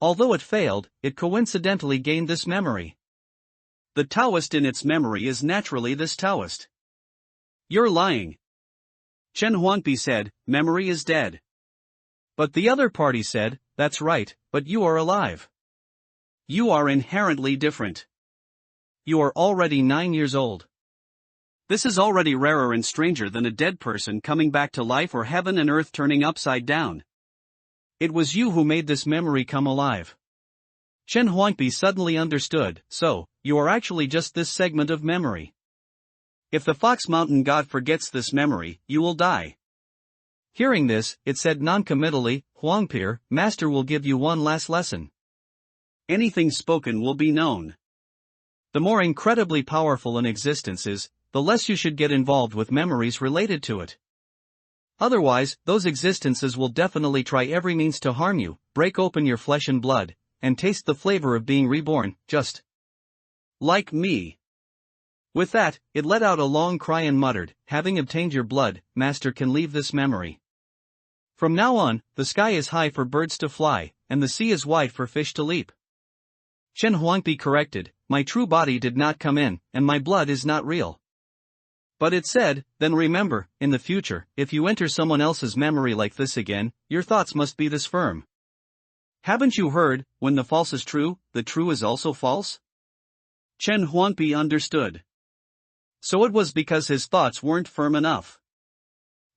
Although it failed, it coincidentally gained this memory. The Taoist in its memory is naturally this Taoist." "You're lying." Chen Huangpi said, "Memory is dead." But the other party said, "That's right, but you are alive. You are inherently different. You are already 9 years old. This is already rarer and stranger than a dead person coming back to life or heaven and earth turning upside down. It was you who made this memory come alive." Chen Huangpi suddenly understood, "So, you are actually just this segment of memory. If the Fox Mountain God forgets this memory, you will die." Hearing this, it said non-committally, "Huangpi, Master will give you one last lesson. Anything spoken will be known. The more incredibly powerful an existence is, the less you should get involved with memories related to it. Otherwise, those existences will definitely try every means to harm you, break open your flesh and blood, and taste the flavor of being reborn, just like me." With that, it let out a long cry and muttered, "Having obtained your blood, Master can leave this memory. From now on, the sky is high for birds to fly, and the sea is wide for fish to leap." Chen Huangpi corrected, "My true body did not come in, and my blood is not real." But it said, "Then remember, in the future, if you enter someone else's memory like this again, your thoughts must be this firm. Haven't you heard, when the false is true, the true is also false?" Chen Huangpi understood. So it was because his thoughts weren't firm enough.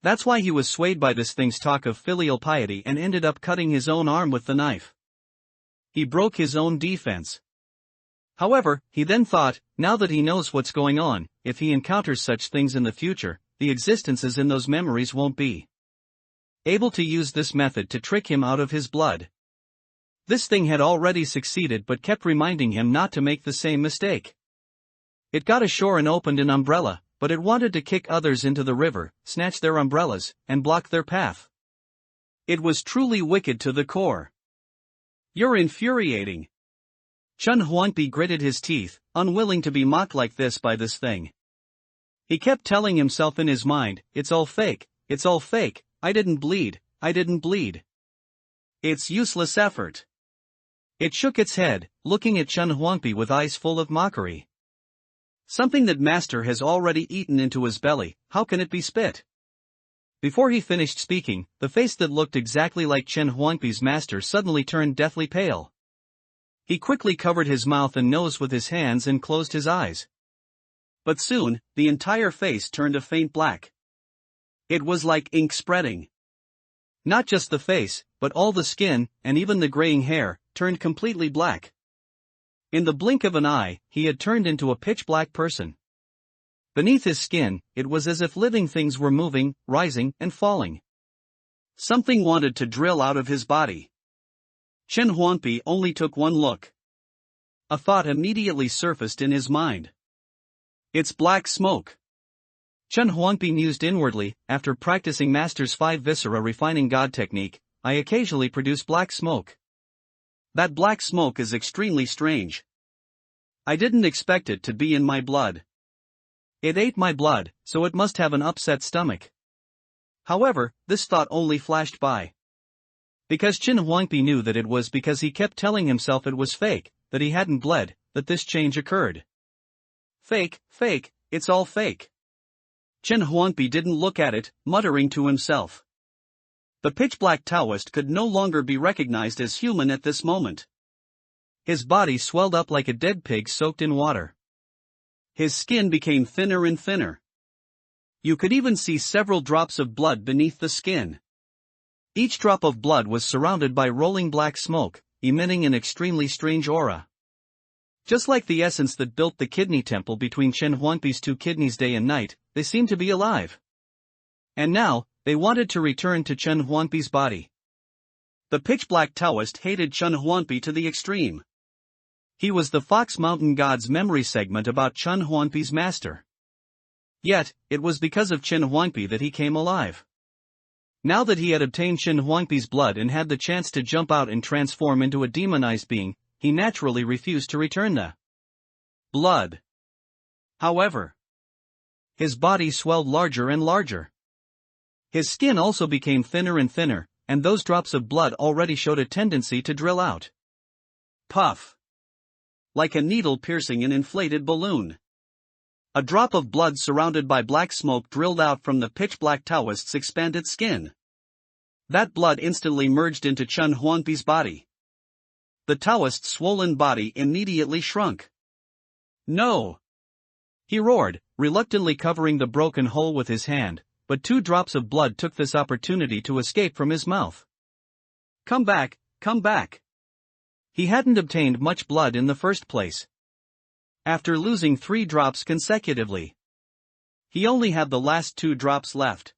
That's why he was swayed by this thing's talk of filial piety and ended up cutting his own arm with the knife. He broke his own defense. However, he then thought, now that he knows what's going on, if he encounters such things in the future, the existences in those memories won't be able to use this method to trick him out of his blood. This thing had already succeeded but kept reminding him not to make the same mistake. It got ashore and opened an umbrella, but it wanted to kick others into the river, snatch their umbrellas, and block their path. It was truly wicked to the core. "You're infuriating." Chen Huangpi gritted his teeth, unwilling to be mocked like this by this thing. He kept telling himself in his mind, "It's all fake, it's all fake, I didn't bleed, I didn't bleed. It's useless effort." It shook its head, looking at Chen Huangpi with eyes full of mockery. "Something that Master has already eaten into his belly, how can it be spit?" Before he finished speaking, the face that looked exactly like Chen Huangpi's master suddenly turned deathly pale. He quickly covered his mouth and nose with his hands and closed his eyes. But soon, the entire face turned a faint black. It was like ink spreading. Not just the face, but all the skin, and even the graying hair, turned completely black. In the blink of an eye, he had turned into a pitch-black person. Beneath his skin, it was as if living things were moving, rising, and falling. Something wanted to drill out of his body. Chen Huangpi only took one look. A thought immediately surfaced in his mind. "It's black smoke." Chen Huangpi mused inwardly, after practicing Master's 5 viscera refining God technique, I occasionally produce black smoke. That black smoke is extremely strange. I didn't expect it to be in my blood. It ate my blood, so it must have an upset stomach. However, this thought only flashed by. Because Chen Huangpi knew that it was because he kept telling himself it was fake, that he hadn't bled, that this change occurred. Fake, fake, it's all fake. Chen Huangpi didn't look at it, muttering to himself. The pitch-black Taoist could no longer be recognized as human at this moment. His body swelled up like a dead pig soaked in water. His skin became thinner and thinner. You could even see several drops of blood beneath the skin. Each drop of blood was surrounded by rolling black smoke, emitting an extremely strange aura. Just like the essence that built the kidney temple between Chen Huangpi's 2 kidneys day and night, they seemed to be alive. And now, they wanted to return to Chen Huangpi's body. The pitch-black Taoist hated Chen Huangpi to the extreme. He was the Fox Mountain God's memory segment about Chen Huangpi's master. Yet, it was because of Chen Huangpi that he came alive. Now that he had obtained Chen Huangpi's blood and had the chance to jump out and transform into a demonized being, he naturally refused to return the blood. However, his body swelled larger and larger. His skin also became thinner and thinner, and those drops of blood already showed a tendency to drill out. Puff! Like a needle piercing an inflated balloon. A drop of blood surrounded by black smoke drilled out from the pitch-black Taoist's expanded skin. That blood instantly merged into Chen Huangpi's body. The Taoist's swollen body immediately shrunk. No! He roared, reluctantly covering the broken hole with his hand, but 2 drops of blood took this opportunity to escape from his mouth. Come back, come back! He hadn't obtained much blood in the first place. After losing 3 drops consecutively, he only had the last 2 drops left.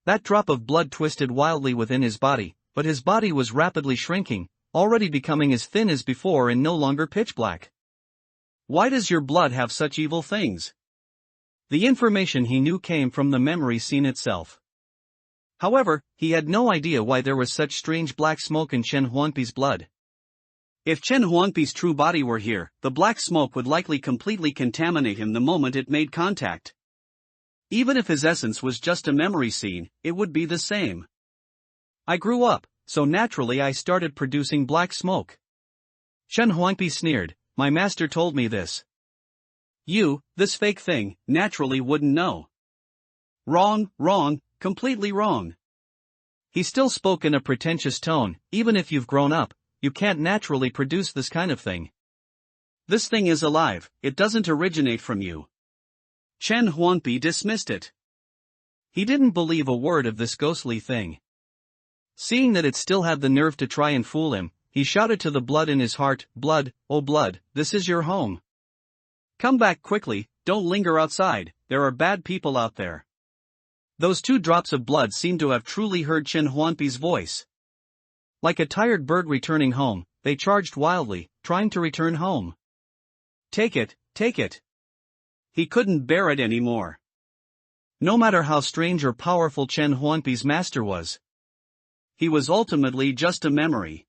That drop of blood twisted wildly within his body, but his body was rapidly shrinking, already becoming as thin as before and no longer pitch black. Why does your blood have such evil things? The information he knew came from the memory scene itself. However, he had no idea why there was such strange black smoke in Chen Huangpi's blood. If Chen Huangpi's true body were here, the black smoke would likely completely contaminate him the moment it made contact. Even if his essence was just a memory scene, it would be the same. I grew up, so naturally I started producing black smoke. Chen Huangpi sneered, my master told me this. You, this fake thing, naturally wouldn't know. Wrong, wrong, completely wrong. He still spoke in a pretentious tone, even if you've grown up, you can't naturally produce this kind of thing. This thing is alive, it doesn't originate from you. Chen Huangpi dismissed it. He didn't believe a word of this ghostly thing. Seeing that it still had the nerve to try and fool him, he shouted to the blood in his heart, blood, oh blood, this is your home. Come back quickly, don't linger outside, there are bad people out there. Those 2 drops of blood seemed to have truly heard Chen Huangpi's voice. Like a tired bird returning home, they charged wildly, trying to return home. Take it, take it. He couldn't bear it anymore. No matter how strange or powerful Chen Huangpi's master was, he was ultimately just a memory.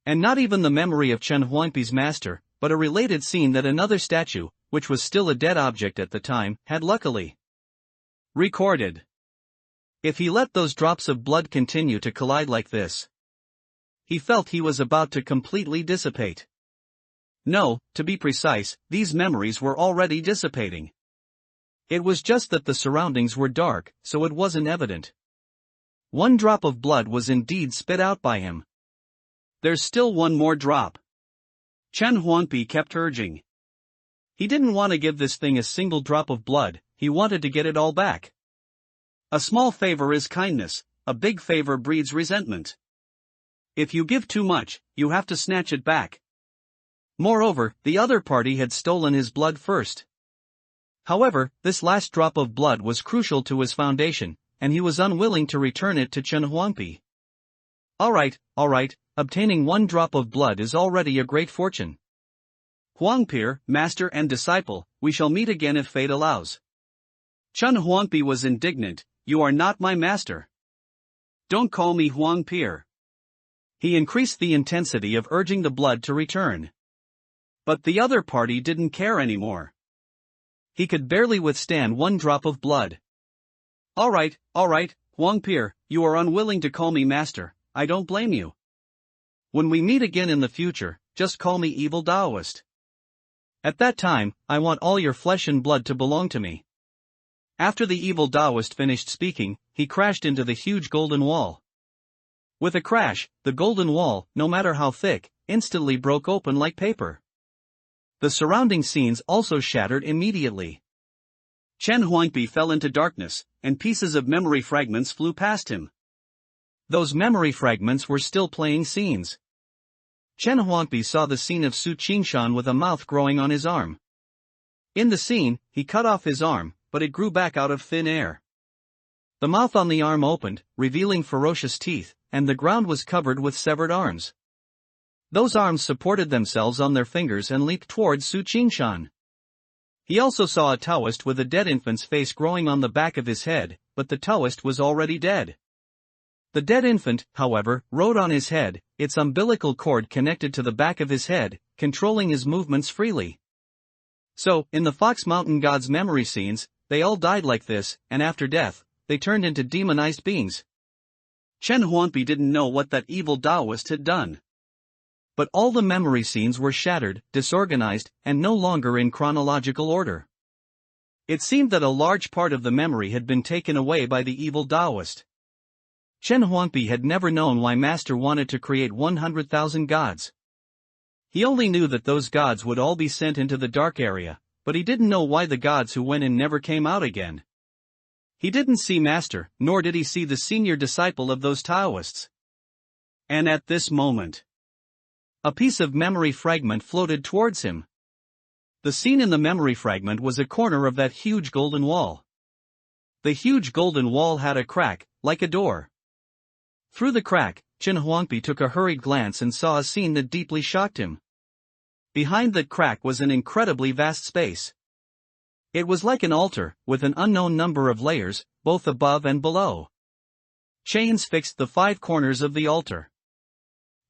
And not even the memory of Chen Huangpi's master, but a related scene that another statue, which was still a dead object at the time, had luckily recorded. If he let those drops of blood continue to collide like this, he felt he was about to completely dissipate. No, to be precise, these memories were already dissipating. It was just that the surroundings were dark, so it wasn't evident. 1 drop of blood was indeed spit out by him. There's still 1 more drop. Chen Huangpi kept urging. He didn't want to give this thing a single drop of blood, he wanted to get it all back. A small favor is kindness, a big favor breeds resentment. If you give too much, you have to snatch it back. Moreover, the other party had stolen his blood first. However, this last drop of blood was crucial to his foundation, and he was unwilling to return it to Chen Huangpi. Alright, obtaining 1 drop of blood is already a great fortune. Huangpi, master and disciple, we shall meet again if fate allows. Chen Huangpi was indignant, you are not my master. Don't call me Huangpi. He increased the intensity of urging the blood to return. But the other party didn't care anymore. He could barely withstand 1 drop of blood. Alright, Huangpi, you are unwilling to call me master, I don't blame you. When we meet again in the future, just call me evil Taoist. At that time, I want all your flesh and blood to belong to me. After the evil Taoist finished speaking, he crashed into the huge golden wall. With a crash, the golden wall, no matter how thick, instantly broke open like paper. The surrounding scenes also shattered immediately. Chen Huangpi fell into darkness, and pieces of memory fragments flew past him. Those memory fragments were still playing scenes. Chen Huangpi saw the scene of Su Qingshan with a mouth growing on his arm. In the scene, he cut off his arm, but it grew back out of thin air. The mouth on the arm opened, revealing ferocious teeth, and the ground was covered with severed arms. Those arms supported themselves on their fingers and leaped towards Su Qingshan. He also saw a Taoist with a dead infant's face growing on the back of his head, but the Taoist was already dead. The dead infant, however, rode on his head, its umbilical cord connected to the back of his head, controlling his movements freely. So, in the Fox Mountain God's memory scenes, they all died like this, and after death, they turned into demonized beings. Chen Huangpi didn't know what that evil Taoist had done. But all the memory scenes were shattered, disorganized, and no longer in chronological order. It seemed that a large part of the memory had been taken away by the evil Taoist. Chen Huangpi had never known why Master wanted to create 100,000 gods. He only knew that those gods would all be sent into the dark area, but he didn't know why the gods who went in never came out again. He didn't see Master, nor did he see the senior disciple of those Taoists. And at this moment, a piece of memory fragment floated towards him. The scene in the memory fragment was a corner of that huge golden wall. The huge golden wall had a crack, like a door. Through the crack, Chen Huangpi took a hurried glance and saw a scene that deeply shocked him. Behind that crack was an incredibly vast space. It was like an altar, with an unknown number of layers, both above and below. Chains fixed the 5 corners of the altar.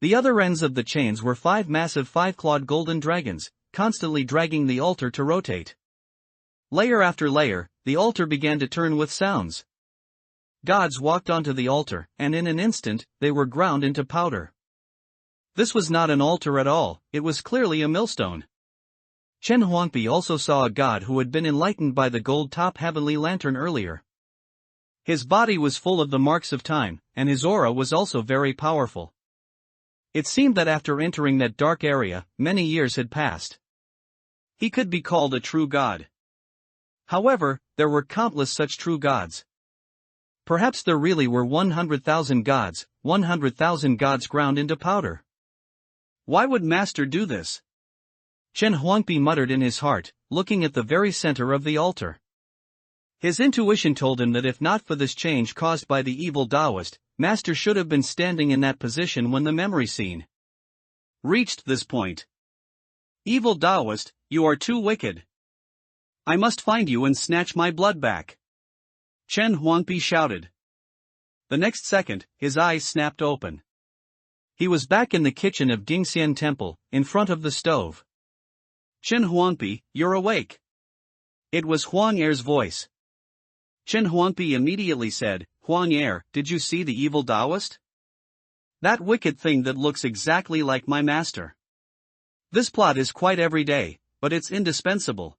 The other ends of the chains were 5 massive 5-clawed golden dragons, constantly dragging the altar to rotate. Layer after layer, the altar began to turn with sounds. Gods walked onto the altar, and in an instant, they were ground into powder. This was not an altar at all, it was clearly a millstone. Chen Huangpi also saw a god who had been enlightened by the gold-top heavenly lantern earlier. His body was full of the marks of time, and his aura was also very powerful. It seemed that after entering that dark area, many years had passed. He could be called a true god. However, there were countless such true gods. Perhaps there really were 100,000 gods, 100,000 gods ground into powder. Why would Master do this? Chen Huangpi muttered in his heart, looking at the very center of the altar. His intuition told him that if not for this change caused by the evil Taoist, Master should have been standing in that position when the memory scene reached this point. Evil Taoist, you are too wicked. I must find you and snatch my blood back. Chen Huangpi shouted. The next second, his eyes snapped open. He was back in the kitchen of Dingxian Temple, in front of the stove. Chen Huangpi, you're awake. It was Huang Er's voice. Chen Huangpi immediately said, Huang Er, did you see the evil Taoist? That wicked thing that looks exactly like my master. This plot is quite everyday, but it's indispensable.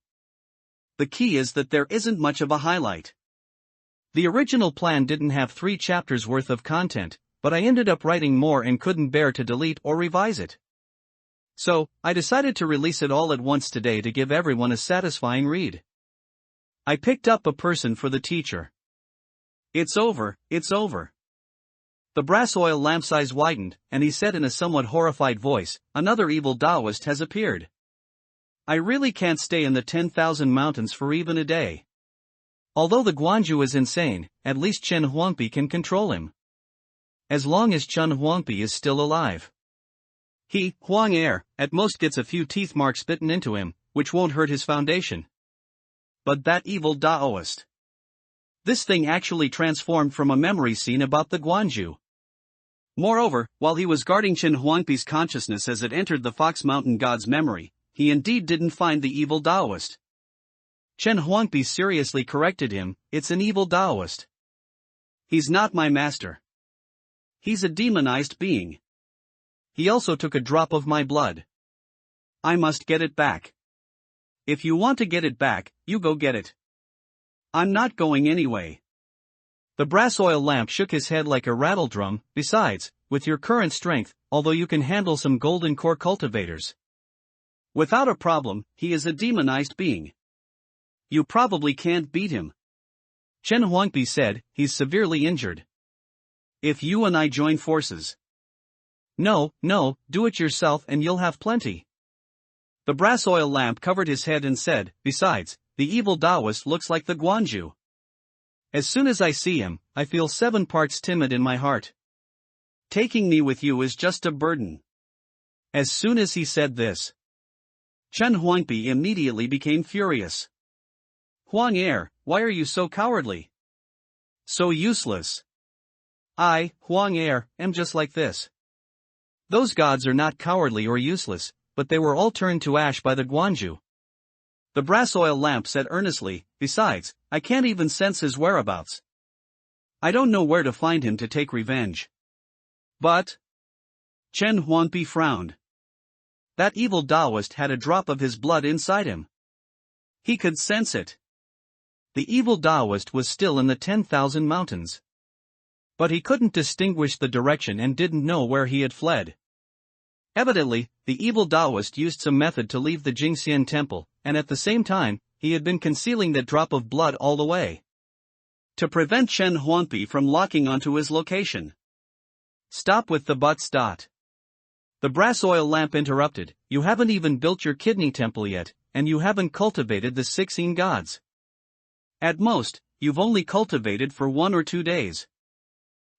The key is that there isn't much of a highlight. The original plan didn't have 3 chapters worth of content, but I ended up writing more and couldn't bear to delete or revise it. So, I decided to release it all at once today to give everyone a satisfying read. I picked up a person for the teacher. It's over, it's over. The brass oil lamp's eyes widened, and he said in a somewhat horrified voice, another evil Taoist has appeared. I really can't stay in the 10,000 mountains for even a day. Although the Guanju is insane, at least Chen Huangpi can control him. As long as Chen Huangpi is still alive. He, Huang Er, at most gets a few teeth marks bitten into him, which won't hurt his foundation. But that evil Taoist. This thing actually transformed from a memory scene about the Guanju. Moreover, while he was guarding Chen Huangpi's consciousness as it entered the Fox Mountain God's memory, he indeed didn't find the evil Taoist. Chen Huangpi seriously corrected him, it's an evil Taoist. He's not my master. He's a demonized being. He also took a drop of my blood. I must get it back. If you want to get it back, you go get it. I'm not going anyway. The brass oil lamp shook his head like a rattledrum. Besides, with your current strength, although you can handle some golden core cultivators. Without a problem, he is a demonized being. You probably can't beat him. Chen Huangpi said, he's severely injured. If you and I join forces. No, do it yourself and you'll have plenty. The brass oil lamp covered his head and said, besides, the evil Taoist looks like the Guanju. As soon as I see him, I feel 7 parts timid in my heart. Taking me with you is just a burden. As soon as he said this, Chen Huangpi immediately became furious. Huang Er, why are you so cowardly? So useless. I, Huang Er, am just like this. Those gods are not cowardly or useless, but they were all turned to ash by the Guanju. The brass oil lamp said earnestly, besides, I can't even sense his whereabouts. I don't know where to find him to take revenge. But Chen Huangpi frowned. That evil Taoist had a drop of his blood inside him. He could sense it. The evil Taoist was still in the 10,000 mountains. But he couldn't distinguish the direction and didn't know where he had fled. Evidently, the evil Taoist used some method to leave the Jingxian temple, and at the same time, he had been concealing that drop of blood all the way. To prevent Chen Huangpi from locking onto his location. Stop with the buts. The brass oil lamp interrupted, you haven't even built your kidney temple yet, and you haven't cultivated the 16 gods. At most, you've only cultivated for 1 or 2 days.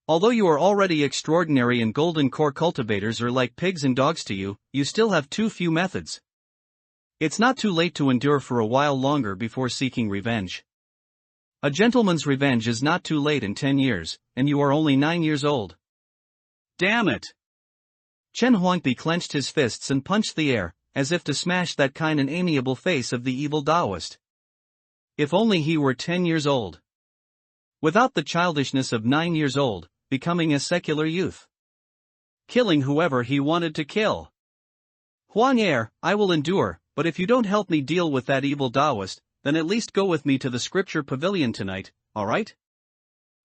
Although you are already extraordinary and golden core cultivators are like pigs and dogs to you, you still have too few methods. It's not too late to endure for a while longer before seeking revenge. A gentleman's revenge is not too late in 10 years, and you are only 9 years old. Damn it! Chen Huangpi clenched his fists and punched the air, as if to smash that kind and amiable face of the evil Taoist. If only he were 10 years old. Without the childishness of 9 years old, becoming a secular youth. Killing whoever he wanted to kill. Huang Er, I will endure, but if you don't help me deal with that evil Taoist, then at least go with me to the scripture pavilion tonight, alright?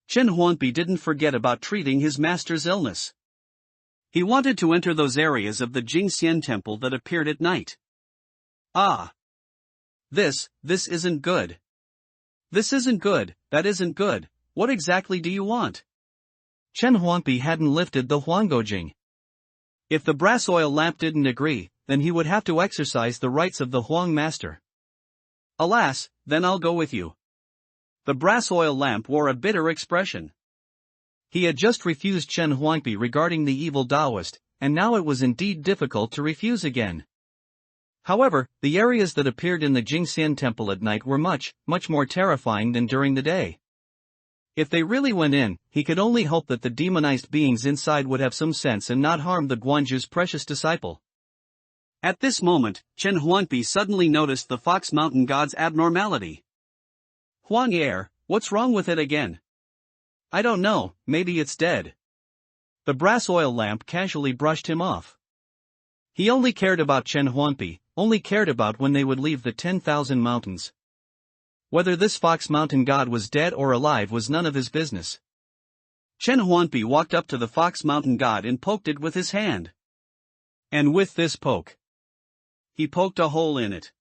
Chen Huangpi didn't forget about treating his master's illness. He wanted to enter those areas of the Jingxian temple that appeared at night. Ah! This isn't good. This isn't good, that isn't good, what exactly do you want? Chen Huangpi hadn't lifted the Huanggojing. If the brass oil lamp didn't agree, then he would have to exercise the rights of the Huang master. Alas, then I'll go with you. The brass oil lamp wore a bitter expression. He had just refused Chen Huangpi regarding the evil Taoist, and now it was indeed difficult to refuse again. However, the areas that appeared in the Jingxian temple at night were much more terrifying than during the day. If they really went in, he could only hope that the demonized beings inside would have some sense and not harm the Guanju's precious disciple. At this moment, Chen Huangpi suddenly noticed the Fox Mountain God's abnormality. Huang Er, what's wrong with it again? I don't know, maybe it's dead. The brass oil lamp casually brushed him off. He only cared about Chen Huangpi, only cared about when they would leave the 10,000 mountains. Whether this Fox Mountain God was dead or alive was none of his business. Chen Huangpi walked up to the Fox Mountain God and poked it with his hand. And with this poke, he poked a hole in it.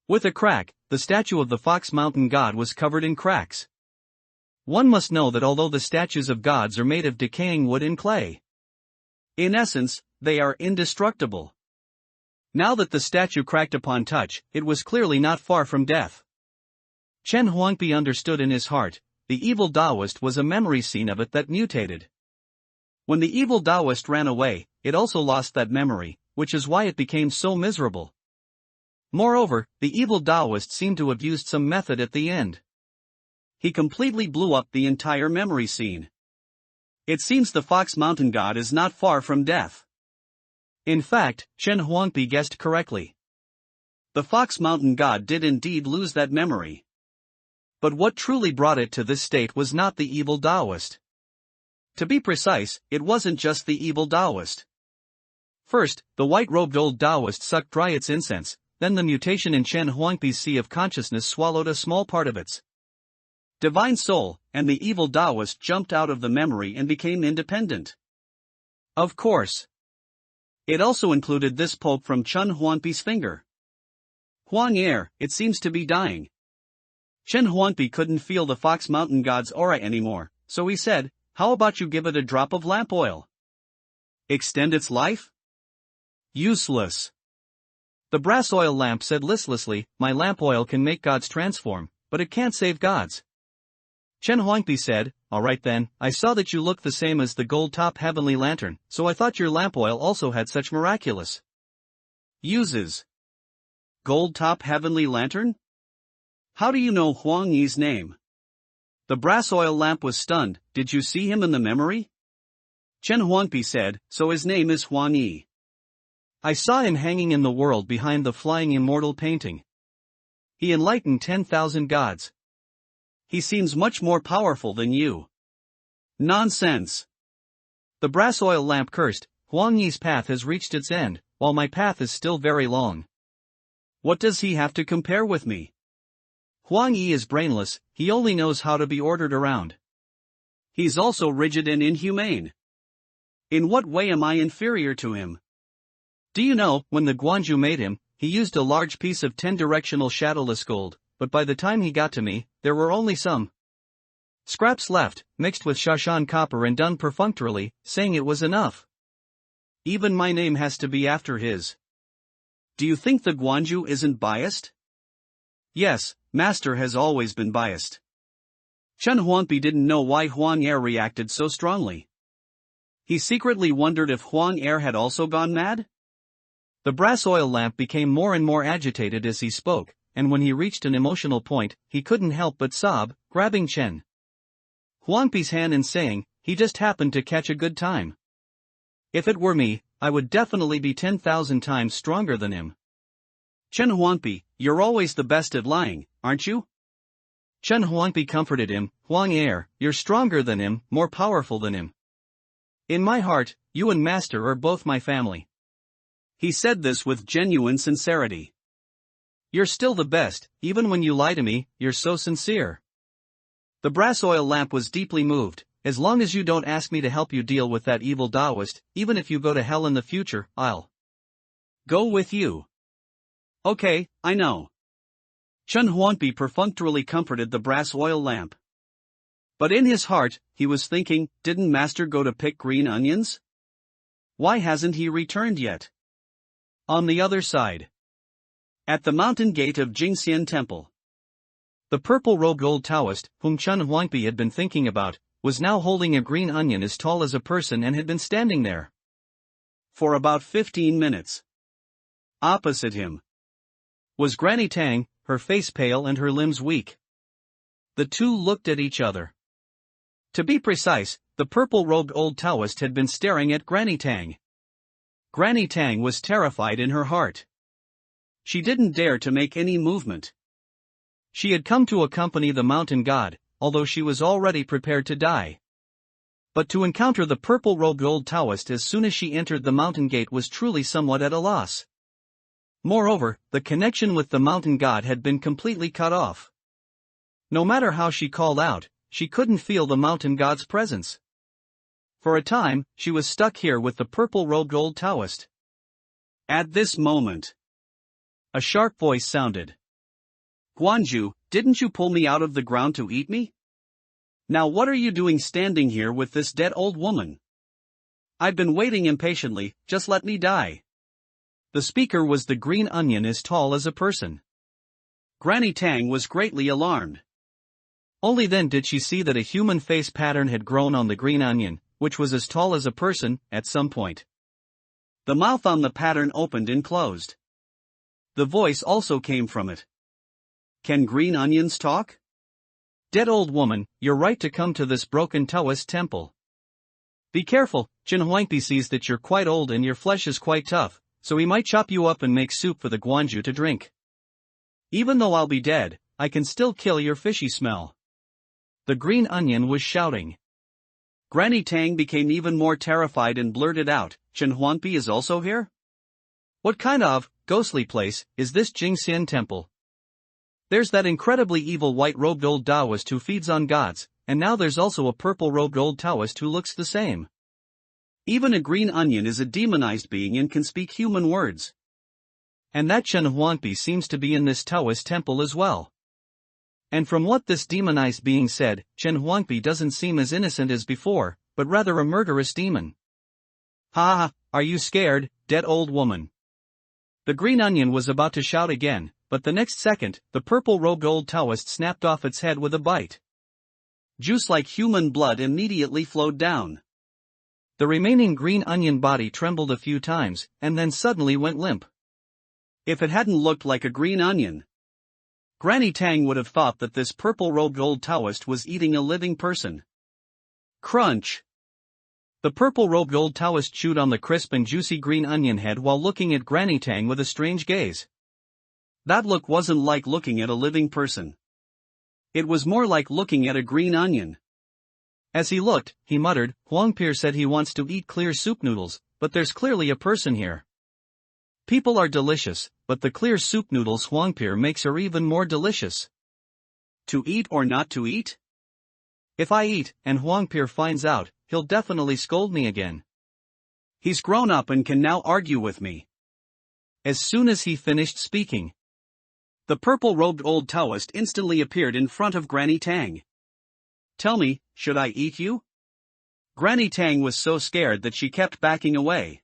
With a crack, the statue of the Fox Mountain God was covered in cracks. One must know that although the statues of gods are made of decaying wood and clay, in essence, they are indestructible. Now that the statue cracked upon touch, it was clearly not far from death. Chen Huangpi understood in his heart, the evil Taoist was a memory scene of it that mutated. When the evil Taoist ran away, it also lost that memory, which is why it became so miserable. Moreover, the evil Taoist seemed to have used some method at the end. He completely blew up the entire memory scene. It seems the Fox Mountain God is not far from death. In fact, Chen Huangpi guessed correctly. The Fox Mountain God did indeed lose that memory. But what truly brought it to this state was not the evil Taoist. To be precise, it wasn't just the evil Taoist. First, the white-robed old Taoist sucked dry its incense, then the mutation in Chen Huangpi's sea of consciousness swallowed a small part of its divine soul, and the evil Taoist jumped out of the memory and became independent. Of course. It also included this poke from Chen Huangpi's finger. Huang Er, it seems to be dying. Chen Huangpi couldn't feel the Fox Mountain God's aura anymore, so he said, how about you give it a drop of lamp oil? Extend its life? Useless. The brass oil lamp said listlessly, my lamp oil can make gods transform, but it can't save gods. Chen Huangpi said, alright then, I saw that you look the same as the gold-top heavenly lantern, so I thought your lamp oil also had such miraculous uses. Gold-top heavenly lantern? How do you know Huang Yi's name? The brass oil lamp was stunned. Did you see him in the memory? Chen Huangpi said, so his name is Huang Yi. I saw him hanging in the world behind the flying immortal painting. He enlightened 10,000 gods. He seems much more powerful than you. Nonsense. The brass oil lamp cursed. Huang Yi's path has reached its end, while my path is still very long. What does he have to compare with me? Huang Yi is brainless, he only knows how to be ordered around. He's also rigid and inhumane. In what way am I inferior to him? Do you know, when the Guanju made him, he used a large piece of 10-directional shadowless gold, but by the time he got to me, there were only some scraps left, mixed with Shashan copper and done perfunctorily, saying it was enough. Even my name has to be after his. Do you think the Guanju isn't biased? Yes, Master has always been biased. Chen Huangpi didn't know why Huang Yi reacted so strongly. He secretly wondered if Huang Yi had also gone mad? The brass oil lamp became more and more agitated as he spoke, and when he reached an emotional point, he couldn't help but sob, grabbing Chen Huangpi's hand and saying, he just happened to catch a good time. If it were me, I would definitely be 10,000 times stronger than him. Chen Huangpi, you're always the best at lying, aren't you? Chen Huangpi comforted him, Huang Yi, you're stronger than him, more powerful than him. In my heart, you and Master are both my family. He said this with genuine sincerity. You're still the best, even when you lie to me, you're so sincere. The brass oil lamp was deeply moved. As long as you don't ask me to help you deal with that evil Taoist, even if you go to hell in the future, I'll go with you. Okay, I know. Chen Huangpi perfunctorily comforted the brass oil lamp. But in his heart, he was thinking, didn't Master go to pick green onions? Why hasn't he returned yet? On the other side. At the mountain gate of Jingxian Temple. The purple-robed old Taoist, whom Chen Huangpi had been thinking about, was now holding a green onion as tall as a person and had been standing there for about 15 minutes. Opposite him was Granny Tang, her face pale and her limbs weak. The two looked at each other. To be precise, the purple-robed old Taoist had been staring at Granny Tang. Granny Tang was terrified in her heart. She didn't dare to make any movement. She had come to accompany the mountain god, although she was already prepared to die. But to encounter the purple-robed old Taoist as soon as she entered the mountain gate was truly somewhat at a loss. Moreover, the connection with the mountain god had been completely cut off. No matter how she called out, she couldn't feel the mountain god's presence. For a time, she was stuck here with the purple-robed old Taoist. At this moment, a sharp voice sounded. Guanju, didn't you pull me out of the ground to eat me? Now what are you doing standing here with this dead old woman? I've been waiting impatiently, just let me die. The speaker was the green onion as tall as a person. Granny Tang was greatly alarmed. Only then did she see that a human face pattern had grown on the green onion, which was as tall as a person, at some point. The mouth on the pattern opened and closed. The voice also came from it. Can green onions talk? Dead old woman, you're right to come to this broken Taoist temple. Be careful, Chen Huangpi sees that you're quite old and your flesh is quite tough, so he might chop you up and make soup for the Guanju to drink. Even though I'll be dead, I can still kill your fishy smell. The green onion was shouting. Granny Tang became even more terrified and blurted out, Chen Huangpi is also here? What kind of ghostly place is this Jingxian temple? There's that incredibly evil white-robed old Taoist who feeds on gods, and now there's also a purple-robed old Taoist who looks the same. Even a green onion is a demonized being and can speak human words. And that Chen Huangpi seems to be in this Taoist temple as well. And from what this demonized being said, Chen Huangpi doesn't seem as innocent as before, but rather a murderous demon. Ha ha, are you scared, dead old woman? The green onion was about to shout again, but the next second, the purple-robed old Taoist snapped off its head with a bite. Juice like human blood immediately flowed down. The remaining green onion body trembled a few times, and then suddenly went limp. If it hadn't looked like a green onion, Granny Tang would have thought that this purple-robed old Taoist was eating a living person. Crunch! The purple-robed old Taoist chewed on the crisp and juicy green onion head while looking at Granny Tang with a strange gaze. That look wasn't like looking at a living person. It was more like looking at a green onion. As he looked, he muttered, "Huangpi said he wants to eat clear soup noodles, but there's clearly a person here. People are delicious, but the clear soup noodles Huangpi makes are even more delicious. To eat or not to eat? If I eat, and Huangpi finds out, he'll definitely scold me again. He's grown up and can now argue with me." As soon as he finished speaking, the purple-robed old Taoist instantly appeared in front of Granny Tang. "Tell me, should I eat you?" Granny Tang was so scared that she kept backing away.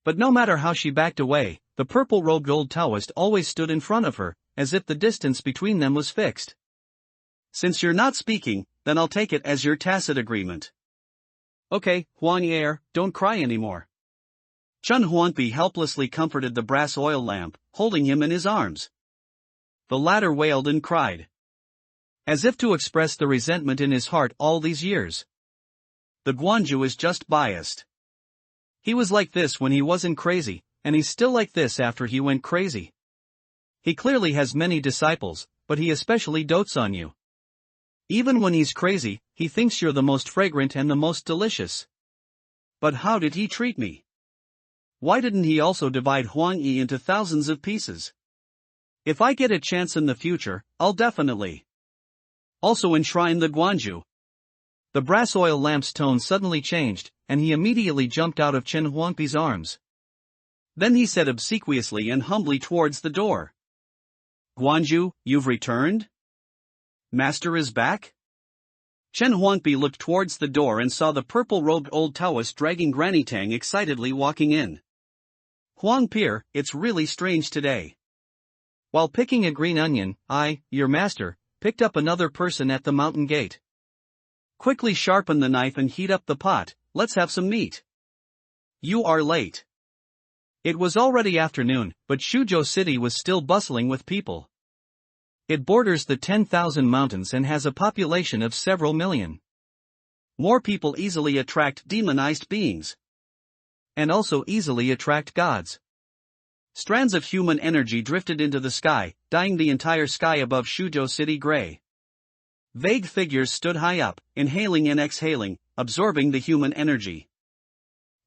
But no matter how she backed away, the purple-robed old Taoist always stood in front of her, as if the distance between them was fixed. "Since you're not speaking, then I'll take it as your tacit agreement. Okay, Huang, don't cry anymore." Chen Huangpi helplessly comforted the brass oil lamp, holding him in his arms. The latter wailed and cried, as if to express the resentment in his heart all these years. The Guanju is just biased. He was like this when he wasn't crazy, and he's still like this after he went crazy. He clearly has many disciples, but he especially dotes on you. Even when he's crazy, he thinks you're the most fragrant and the most delicious. But how did he treat me? Why didn't he also divide Huang Yi into thousands of pieces? If I get a chance in the future, I'll definitely also enshrine the Guanju. The brass oil lamp's tone suddenly changed, and he immediately jumped out of Chen Huangpi's arms. Then he said obsequiously and humbly towards the door, "Guanju, you've returned? Master is back?" Chen Huangpi looked towards the door and saw the purple-robed old Taoist dragging Granny Tang excitedly walking in. "Huangpi, it's really strange today. While picking a green onion, your master, picked up another person at the mountain gate. Quickly sharpen the knife and heat up the pot, let's have some meat. You are late." It was already afternoon, but Shuzhou City was still bustling with people. It borders the 10,000 mountains and has a population of several million. More people easily attract demonized beings. And also easily attract gods. Strands of human energy drifted into the sky, dyeing the entire sky above Shuzhou City gray. Vague figures stood high up, inhaling and exhaling, absorbing the human energy.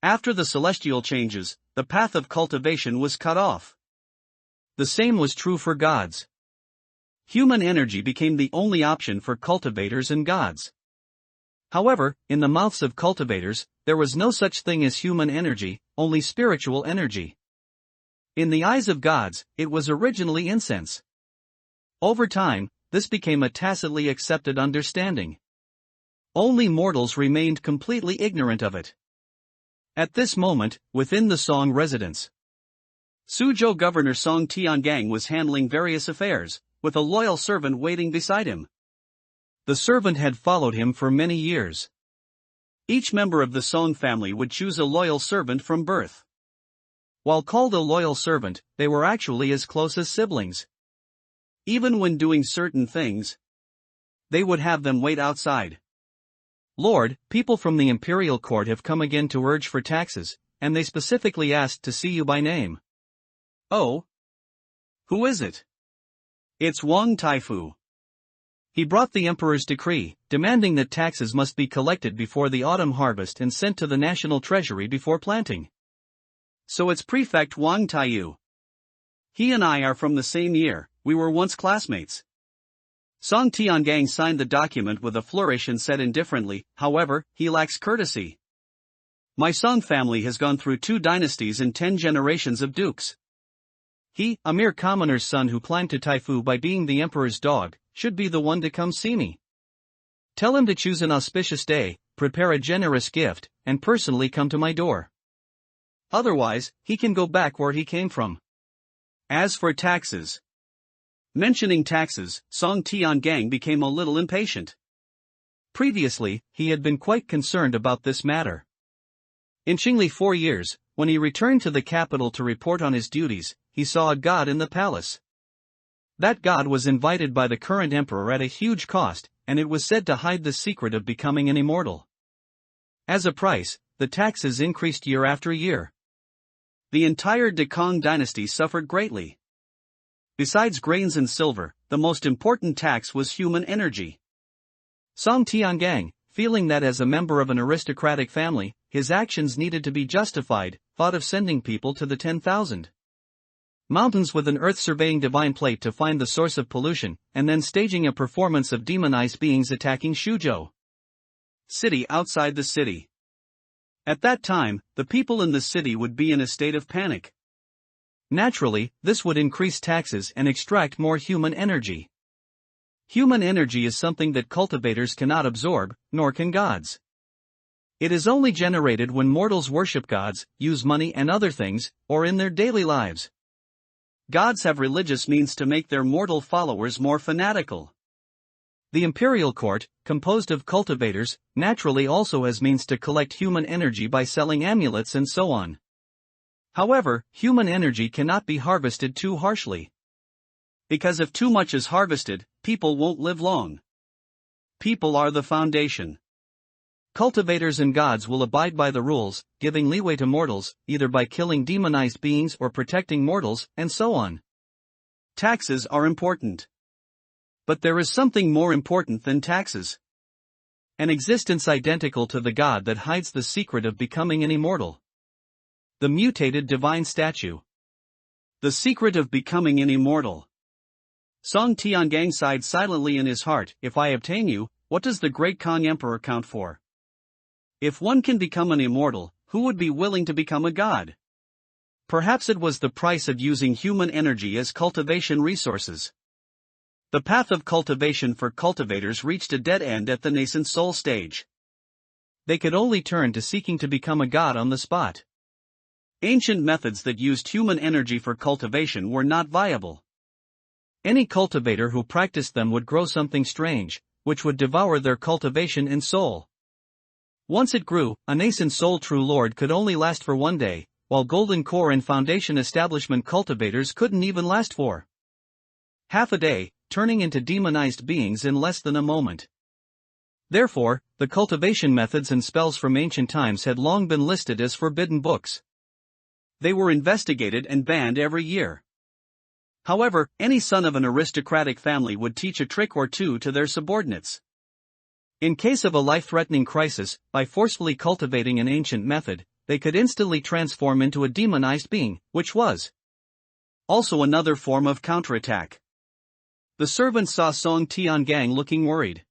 After the celestial changes, the path of cultivation was cut off. The same was true for gods. Human energy became the only option for cultivators and gods. However, in the mouths of cultivators, there was no such thing as human energy, only spiritual energy. In the eyes of gods, it was originally incense. Over time, this became a tacitly accepted understanding. Only mortals remained completely ignorant of it. At this moment, within the Song residence, Suzhou Governor Song Tiangang was handling various affairs, with a loyal servant waiting beside him. The servant had followed him for many years. Each member of the Song family would choose a loyal servant from birth. While called a loyal servant, they were actually as close as siblings. Even when doing certain things, they would have them wait outside. "Lord, people from the imperial court have come again to urge for taxes, and they specifically asked to see you by name." "Oh? Who is it?" "It's Wang Taifu. He brought the emperor's decree, demanding that taxes must be collected before the autumn harvest and sent to the national treasury before planting. So it's Prefect Wang Taiyu. He and I are from the same year, we were once classmates." Song Tiangang signed the document with a flourish and said indifferently, "However, he lacks courtesy. My Song family has gone through 2 dynasties and 10 generations of dukes. He, a mere commoner's son who climbed to Taifu by being the emperor's dog, should be the one to come see me. Tell him to choose an auspicious day, prepare a generous gift, and personally come to my door. Otherwise, he can go back where he came from." As for taxes. Mentioning taxes, Song Tiangang became a little impatient. Previously, he had been quite concerned about this matter. In Qingli 4 years, when he returned to the capital to report on his duties, he saw a god in the palace. That god was invited by the current emperor at a huge cost, and it was said to hide the secret of becoming an immortal. As a price, the taxes increased year after year. The entire Dekong dynasty suffered greatly. Besides grains and silver, the most important tax was human energy. Song Tiangang, feeling that as a member of an aristocratic family, his actions needed to be justified, thought of sending people to the 10,000 mountains with an earth-surveying divine plate to find the source of pollution, and then staging a performance of demonized beings attacking Shuzhou city outside the city. At that time, the people in the city would be in a state of panic. Naturally, this would increase taxes and extract more human energy. Human energy is something that cultivators cannot absorb, nor can gods. It is only generated when mortals worship gods, use money and other things, or in their daily lives. Gods have religious means to make their mortal followers more fanatical. The imperial court, composed of cultivators, naturally also has means to collect human energy by selling amulets and so on. However, human energy cannot be harvested too harshly. Because if too much is harvested, people won't live long. People are the foundation. Cultivators and gods will abide by the rules, giving leeway to mortals, either by killing demonized beings or protecting mortals, and so on. Taxes are important. But there is something more important than taxes. An existence identical to the god that hides the secret of becoming an immortal. The mutated divine statue. The secret of becoming an immortal. Song Tiangang sighed silently in his heart. If I obtain you, what does the great Khan Emperor count for? If one can become an immortal, who would be willing to become a god? Perhaps it was the price of using human energy as cultivation resources. The path of cultivation for cultivators reached a dead end at the nascent soul stage. They could only turn to seeking to become a god on the spot. Ancient methods that used human energy for cultivation were not viable. Any cultivator who practiced them would grow something strange, which would devour their cultivation and soul. Once it grew, a nascent soul true lord could only last for 1 day, while golden core and foundation establishment cultivators couldn't even last for half a day, turning into demonized beings in less than a moment. Therefore, the cultivation methods and spells from ancient times had long been listed as forbidden books. They were investigated and banned every year. However, any son of an aristocratic family would teach a trick or two to their subordinates. In case of a life-threatening crisis, by forcefully cultivating an ancient method, they could instantly transform into a demonized being, which was also another form of counterattack. The servant saw Song Tiangang looking worried.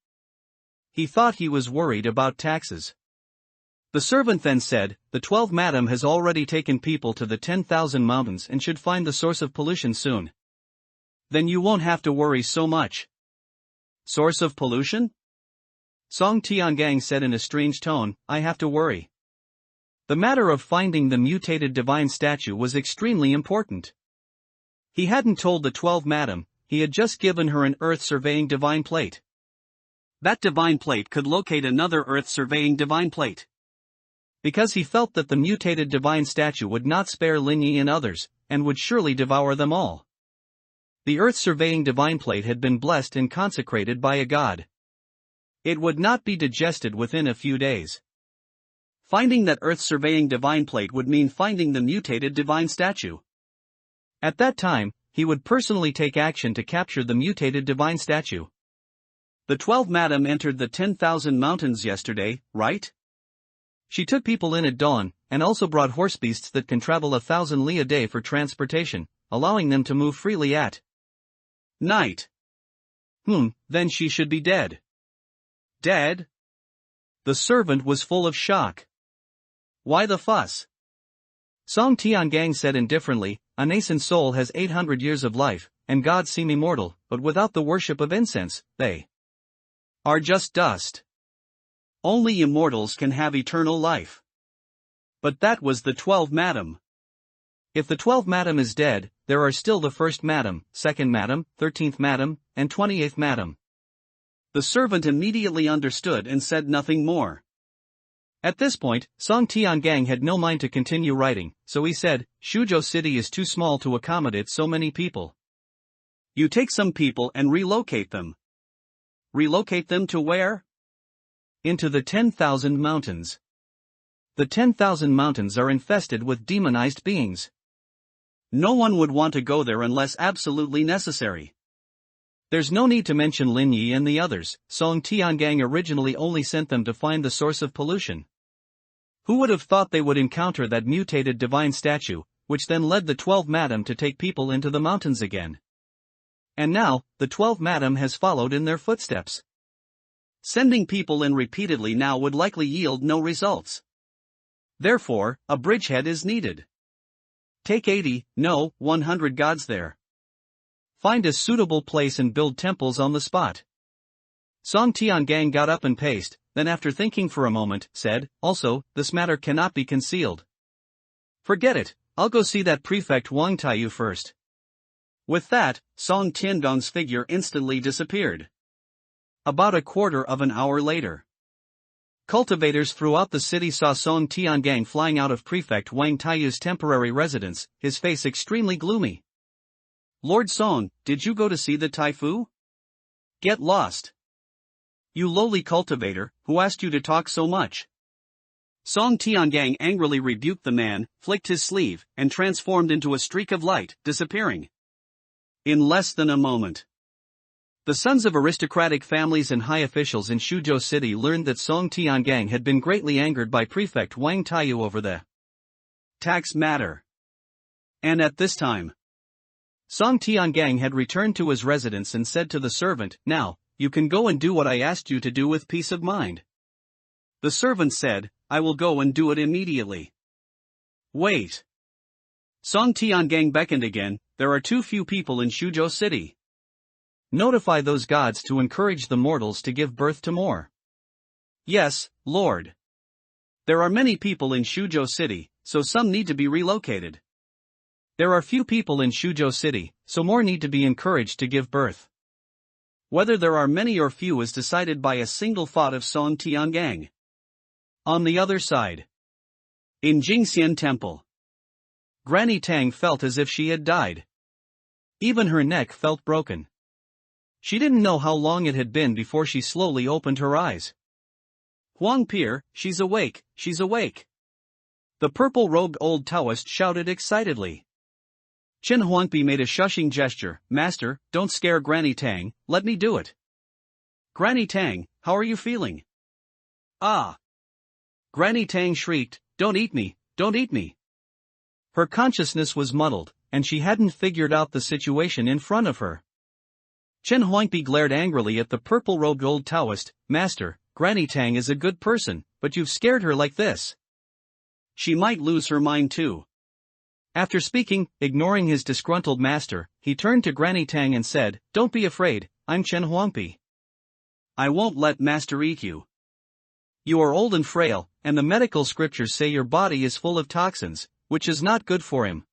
He thought he was worried about taxes. The servant then said, "The 12th madam has already taken people to the 10,000 mountains and should find the source of pollution soon. Then you won't have to worry so much." Source of pollution? Song Tiangang said in a strange tone, "I have to worry." The matter of finding the mutated divine statue was extremely important. He hadn't told the 12th madam, he had just given her an earth-surveying divine plate. That divine plate could locate another earth-surveying divine plate. Because he felt that the mutated divine statue would not spare Linyi and others, and would surely devour them all. The earth-surveying divine plate had been blessed and consecrated by a god. It would not be digested within a few days. Finding that earth-surveying divine plate would mean finding the mutated divine statue. At that time, he would personally take action to capture the mutated divine statue. The 12th madam entered the 10,000 mountains yesterday, right? She took people in at dawn, and also brought horse beasts that can travel 1,000 li a day for transportation, allowing them to move freely at night. Then she should be dead. Dead? The servant was full of shock. Why the fuss? Song Tiangang said indifferently, "A nascent soul has 800 years of life, and gods seem immortal, but without the worship of incense, they are just dust. Only immortals can have eternal life." But that was the 12th madam. If the 12th madam is dead, there are still the 1st madam, 2nd madam, 13th madam, and 28th madam. The servant immediately understood and said nothing more. At this point, Song Tiangang had no mind to continue writing, so he said, Shuzhou City is too small to accommodate so many people. You take some people and relocate them. Relocate them to where? Into the 10,000 mountains. The 10,000 mountains are infested with demonized beings. No one would want to go there unless absolutely necessary. There's no need to mention Lin Yi and the others. Song Tiangang originally only sent them to find the source of pollution. Who would have thought they would encounter that mutated divine statue, which then led the 12 Madam to take people into the mountains again? And now, the 12 Madam has followed in their footsteps. Sending people in repeatedly now would likely yield no results. Therefore, a bridgehead is needed. Take 80, no, 100 gods there. Find a suitable place and build temples on the spot. Song Tiangang got up and paced, then after thinking for a moment, said, also, this matter cannot be concealed. Forget it, I'll go see that prefect Wang Taiyu first. With that, Song Tiangong's figure instantly disappeared. About a quarter of an hour later. Cultivators throughout the city saw Song Tiangang flying out of Prefect Wang Taiyu's temporary residence, his face extremely gloomy. Lord Song, did you go to see the Taifu? Get lost. You lowly cultivator, who asked you to talk so much? Song Tiangang angrily rebuked the man, flicked his sleeve, and transformed into a streak of light, disappearing. In less than a moment. The sons of aristocratic families and high officials in Shuzhou City learned that Song Tiangang had been greatly angered by Prefect Wang Taiyu over the tax matter. And at this time, Song Tiangang had returned to his residence and said to the servant, now, you can go and do what I asked you to do with peace of mind. The servant said, I will go and do it immediately. Wait. Song Tiangang beckoned again, there are too few people in Shuzhou City. Notify those gods to encourage the mortals to give birth to more. Yes, Lord. There are many people in Shuzhou City, so some need to be relocated. There are few people in Shuzhou City, so more need to be encouraged to give birth. Whether there are many or few is decided by a single thought of Song Tiangang. On the other side. In Jingxian Temple. Granny Tang felt as if she had died. Even her neck felt broken. She didn't know how long it had been before she slowly opened her eyes. Huangpi, she's awake, she's awake. The purple-robed old Taoist shouted excitedly. Chen Huangpi made a shushing gesture, Master, don't scare Granny Tang, let me do it. Granny Tang, how are you feeling? Ah! Granny Tang shrieked, don't eat me, don't eat me. Her consciousness was muddled, and she hadn't figured out the situation in front of her. Chen Huangpi glared angrily at the purple-robed old Taoist, Master, Granny Tang is a good person, but you've scared her like this. She might lose her mind too. After speaking, ignoring his disgruntled master, he turned to Granny Tang and said, don't be afraid, I'm Chen Huangpi. I won't let Master eat you. You are old and frail, and the medical scriptures say your body is full of toxins, which is not good for him.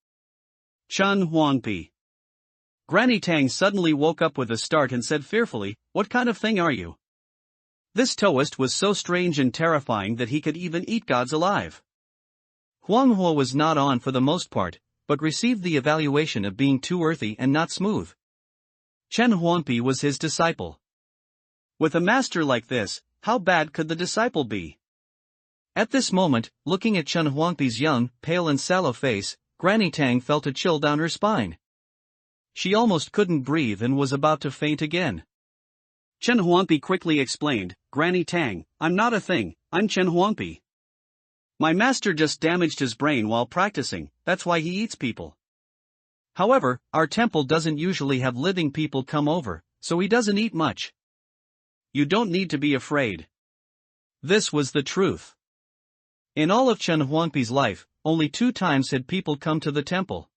Chen Huangpi. Granny Tang suddenly woke up with a start and said fearfully, what kind of thing are you? This Taoist was so strange and terrifying that he could even eat gods alive. Manhwa was not on for the most part, but received the evaluation of being too earthy and not smooth. Chen Huangpi was his disciple. With a master like this, how bad could the disciple be? At this moment, looking at Chen Huangpi's young, pale and sallow face, Granny Tang felt a chill down her spine. She almost couldn't breathe and was about to faint again. Chen Huangpi quickly explained, Granny Tang, I'm not a thing, I'm Chen Huangpi. My master just damaged his brain while practicing, that's why he eats people. However, our temple doesn't usually have living people come over, so he doesn't eat much. You don't need to be afraid. This was the truth. In all of Chen Huangpi's life, only 2 times had people come to the temple.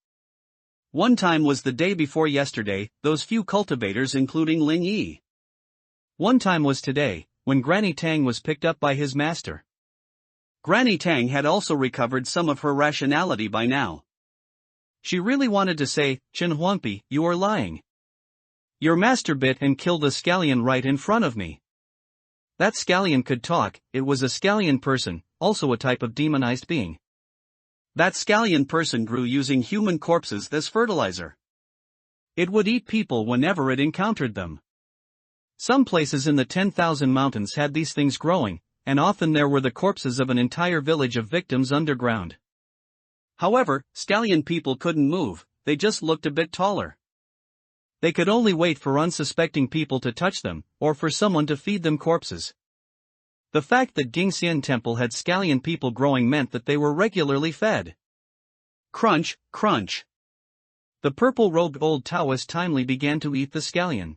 One time was the day before yesterday, those few cultivators including Ling Yi. One time was today, when Granny Tang was picked up by his master. Granny Tang had also recovered some of her rationality by now. She really wanted to say, Chen Huangpi, you are lying. Your master bit and killed a scallion right in front of me. That scallion could talk. It was a scallion person, also a type of demonized being. That scallion person grew using human corpses as fertilizer. It would eat people whenever it encountered them. Some places in the 10,000 mountains had these things growing, and often there were the corpses of an entire village of victims underground. However, scallion people couldn't move, they just looked a bit taller. They could only wait for unsuspecting people to touch them, or for someone to feed them corpses. The fact that Jingxian Temple had scallion people growing meant that they were regularly fed. Crunch, crunch. The purple-robed old Taoist timely began to eat the scallion.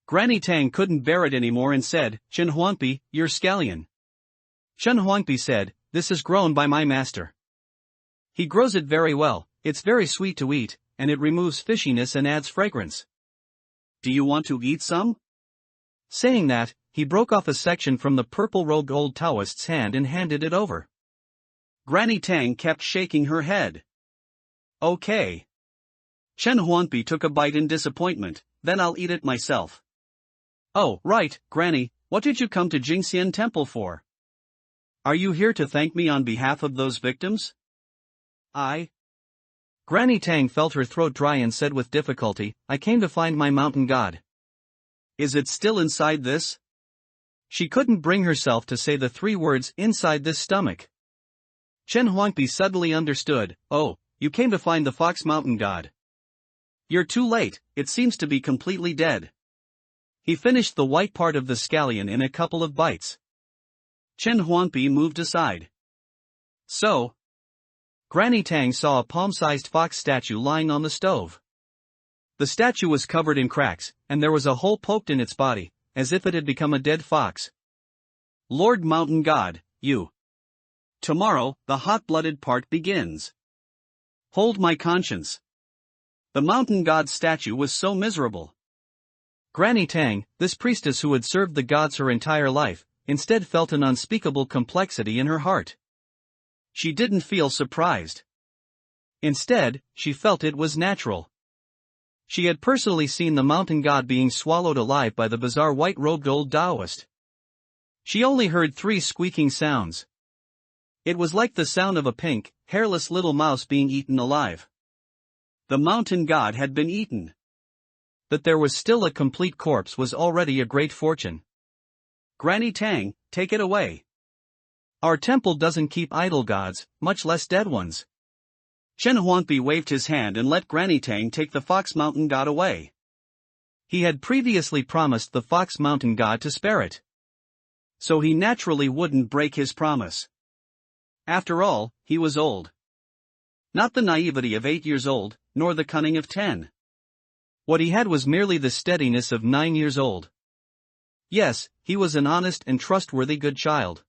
Granny Tang couldn't bear it anymore and said, "Chen Huangpi, you're scallion." Chen Huangpi said, "This is grown by my master. He grows it very well, it's very sweet to eat, and it removes fishiness and adds fragrance. Do you want to eat some?" Saying that, he broke off a section from the purple-robed old Taoist's hand and handed it over. Granny Tang kept shaking her head. "Okay." Chen Huangpi took a bite in disappointment, "Then I'll eat it myself." "Oh, right, Granny, what did you come to Jingxian Temple for? Are you here to thank me on behalf of those victims?" Granny Tang felt her throat dry and said with difficulty, "I came to find my mountain god." "Is it still inside this?" She couldn't bring herself to say the three words, "inside this stomach." Chen Huangpi suddenly understood, "Oh, you came to find the fox mountain god. You're too late, it seems to be completely dead." He finished the white part of the scallion in a couple of bites. Chen Huangpi moved aside. "So?" Granny Tang saw a palm-sized fox statue lying on the stove. The statue was covered in cracks, and there was a hole poked in its body, as if it had become a dead fox. "Lord Mountain God, you. Tomorrow, the hot-blooded part begins. Hold my conscience." The mountain god statue was so miserable. Granny Tang, this priestess who had served the gods her entire life, instead felt an unspeakable complexity in her heart. She didn't feel surprised. Instead, she felt it was natural. She had personally seen the mountain god being swallowed alive by the bizarre white-robed old Taoist. She only heard 3 squeaking sounds. It was like the sound of a pink, hairless little mouse being eaten alive. The mountain god had been eaten. That there was still a complete corpse was already a great fortune. "Granny Tang, take it away. Our temple doesn't keep idle gods, much less dead ones." Chen Huangpi waved his hand and let Granny Tang take the Fox Mountain God away. He had previously promised the Fox Mountain God to spare it. So he naturally wouldn't break his promise. After all, he was old. Not the naivety of 8 years old, nor the cunning of 10. What he had was merely the steadiness of 9 years old. Yes, he was an honest and trustworthy good child.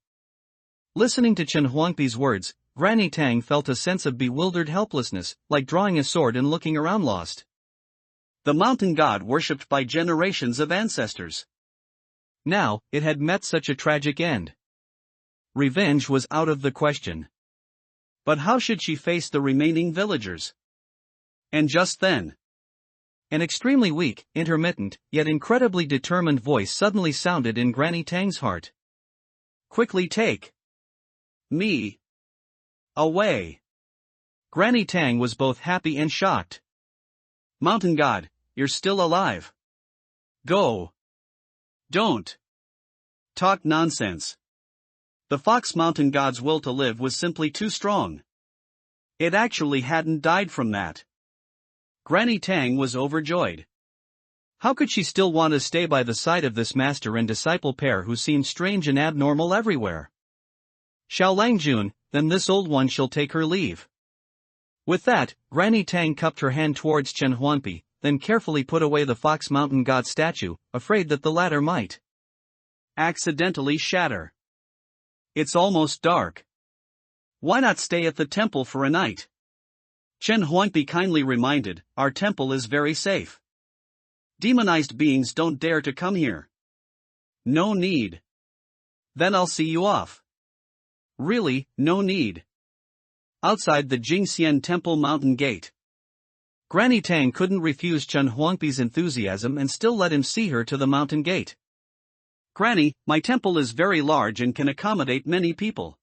Listening to Chen Huangpi's words, Granny Tang felt a sense of bewildered helplessness, like drawing a sword and looking around lost. The mountain god worshipped by generations of ancestors. Now, it had met such a tragic end. Revenge was out of the question. But how should she face the remaining villagers? And just then, an extremely weak, intermittent, yet incredibly determined voice suddenly sounded in Granny Tang's heart. "Quickly take me away." Granny Tang was both happy and shocked. "Mountain God, you're still alive. Go. Don't talk nonsense." The Fox Mountain God's will to live was simply too strong. It actually hadn't died from that. Granny Tang was overjoyed. How could she still want to stay by the side of this master and disciple pair who seemed strange and abnormal everywhere? "Xiaolang Jun, then this old one shall take her leave." With that, Granny Tang cupped her hand towards Chen Huangpi, then carefully put away the Fox Mountain God statue, afraid that the latter might accidentally shatter. "It's almost dark. Why not stay at the temple for a night?" Chen Huangpi kindly reminded, "Our temple is very safe. Demonized beings don't dare to come here." "No need. Then I'll see you off." "Really, no need. Outside the Jingxian Temple mountain gate." Granny Tang couldn't refuse Chen Huangpi's enthusiasm and still let him see her to the mountain gate. "Granny, my temple is very large and can accommodate many people.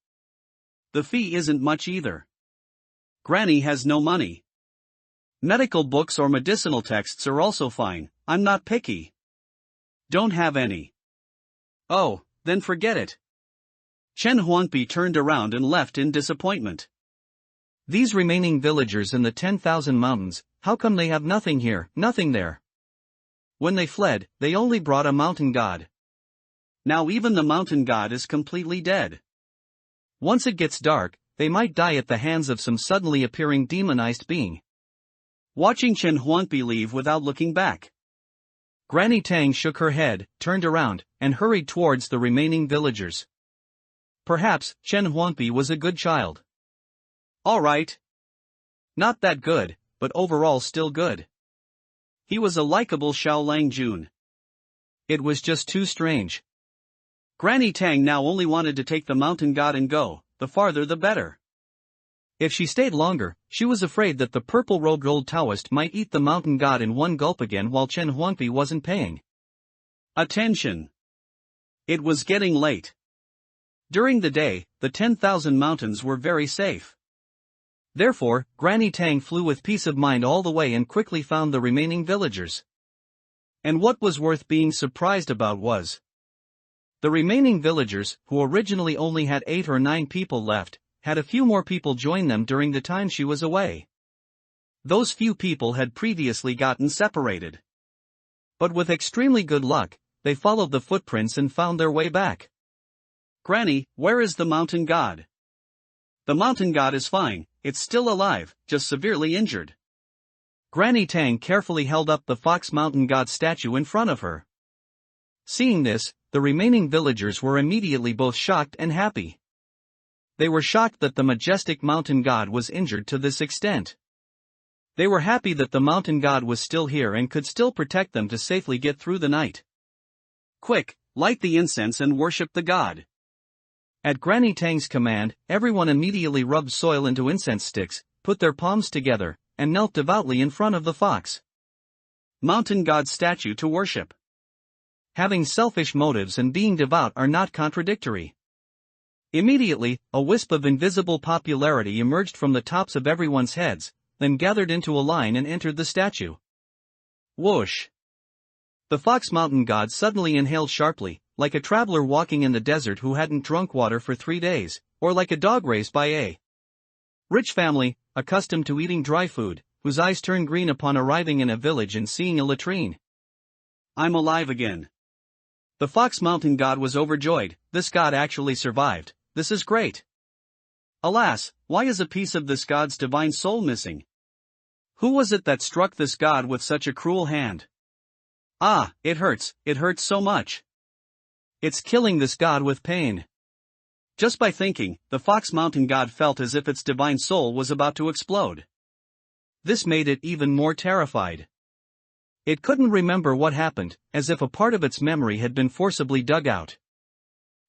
The fee isn't much either. Granny has no money. Medical books or medicinal texts are also fine, I'm not picky. Don't have any." "Oh, then forget it." Chen Huangpi turned around and left in disappointment. These remaining villagers in the 10,000 mountains, how come they have nothing here, nothing there? When they fled, they only brought a mountain god. Now even the mountain god is completely dead. Once it gets dark, they might die at the hands of some suddenly appearing demonized being. Watching Chen Huangpi leave without looking back, Granny Tang shook her head, turned around, and hurried towards the remaining villagers. Perhaps Chen Huangpi was a good child. All right. Not that good, but overall still good. He was a likable Shaolang Jun. It was just too strange. Granny Tang now only wanted to take the mountain god and go, the farther the better. If she stayed longer, she was afraid that the purple-robed old Taoist might eat the mountain god in one gulp again while Chen Huangpi wasn't paying attention. It was getting late. During the day, the 10,000 mountains were very safe. Therefore, Granny Tang flew with peace of mind all the way and quickly found the remaining villagers. And what was worth being surprised about was the remaining villagers, who originally only had 8 or 9 people left, had a few more people join them during the time she was away. Those few people had previously gotten separated. But with extremely good luck, they followed the footprints and found their way back. "Granny, where is the mountain god?" "The mountain god is fine, it's still alive, just severely injured." Granny Tang carefully held up the fox mountain god statue in front of her. Seeing this, the remaining villagers were immediately both shocked and happy. They were shocked that the majestic mountain god was injured to this extent. They were happy that the mountain god was still here and could still protect them to safely get through the night. "Quick, light the incense and worship the god." At Granny Tang's command, everyone immediately rubbed soil into incense sticks, put their palms together, and knelt devoutly in front of the fox mountain god statue to worship. Having selfish motives and being devout are not contradictory. Immediately, a wisp of invisible popularity emerged from the tops of everyone's heads, then gathered into a line and entered the statue. Whoosh! The fox mountain god suddenly inhaled sharply, like a traveler walking in the desert who hadn't drunk water for 3 days, or like a dog raised by a rich family, accustomed to eating dry food, whose eyes turn green upon arriving in a village and seeing a latrine. "I'm alive again." The fox mountain god was overjoyed. This god actually survived. This is great. Alas, why is a piece of this god's divine soul missing? Who was it that struck this god with such a cruel hand? Ah, it hurts so much. It's killing this god with pain. Just by thinking, the fox mountain god felt as if its divine soul was about to explode. This made it even more terrified. It couldn't remember what happened, as if a part of its memory had been forcibly dug out.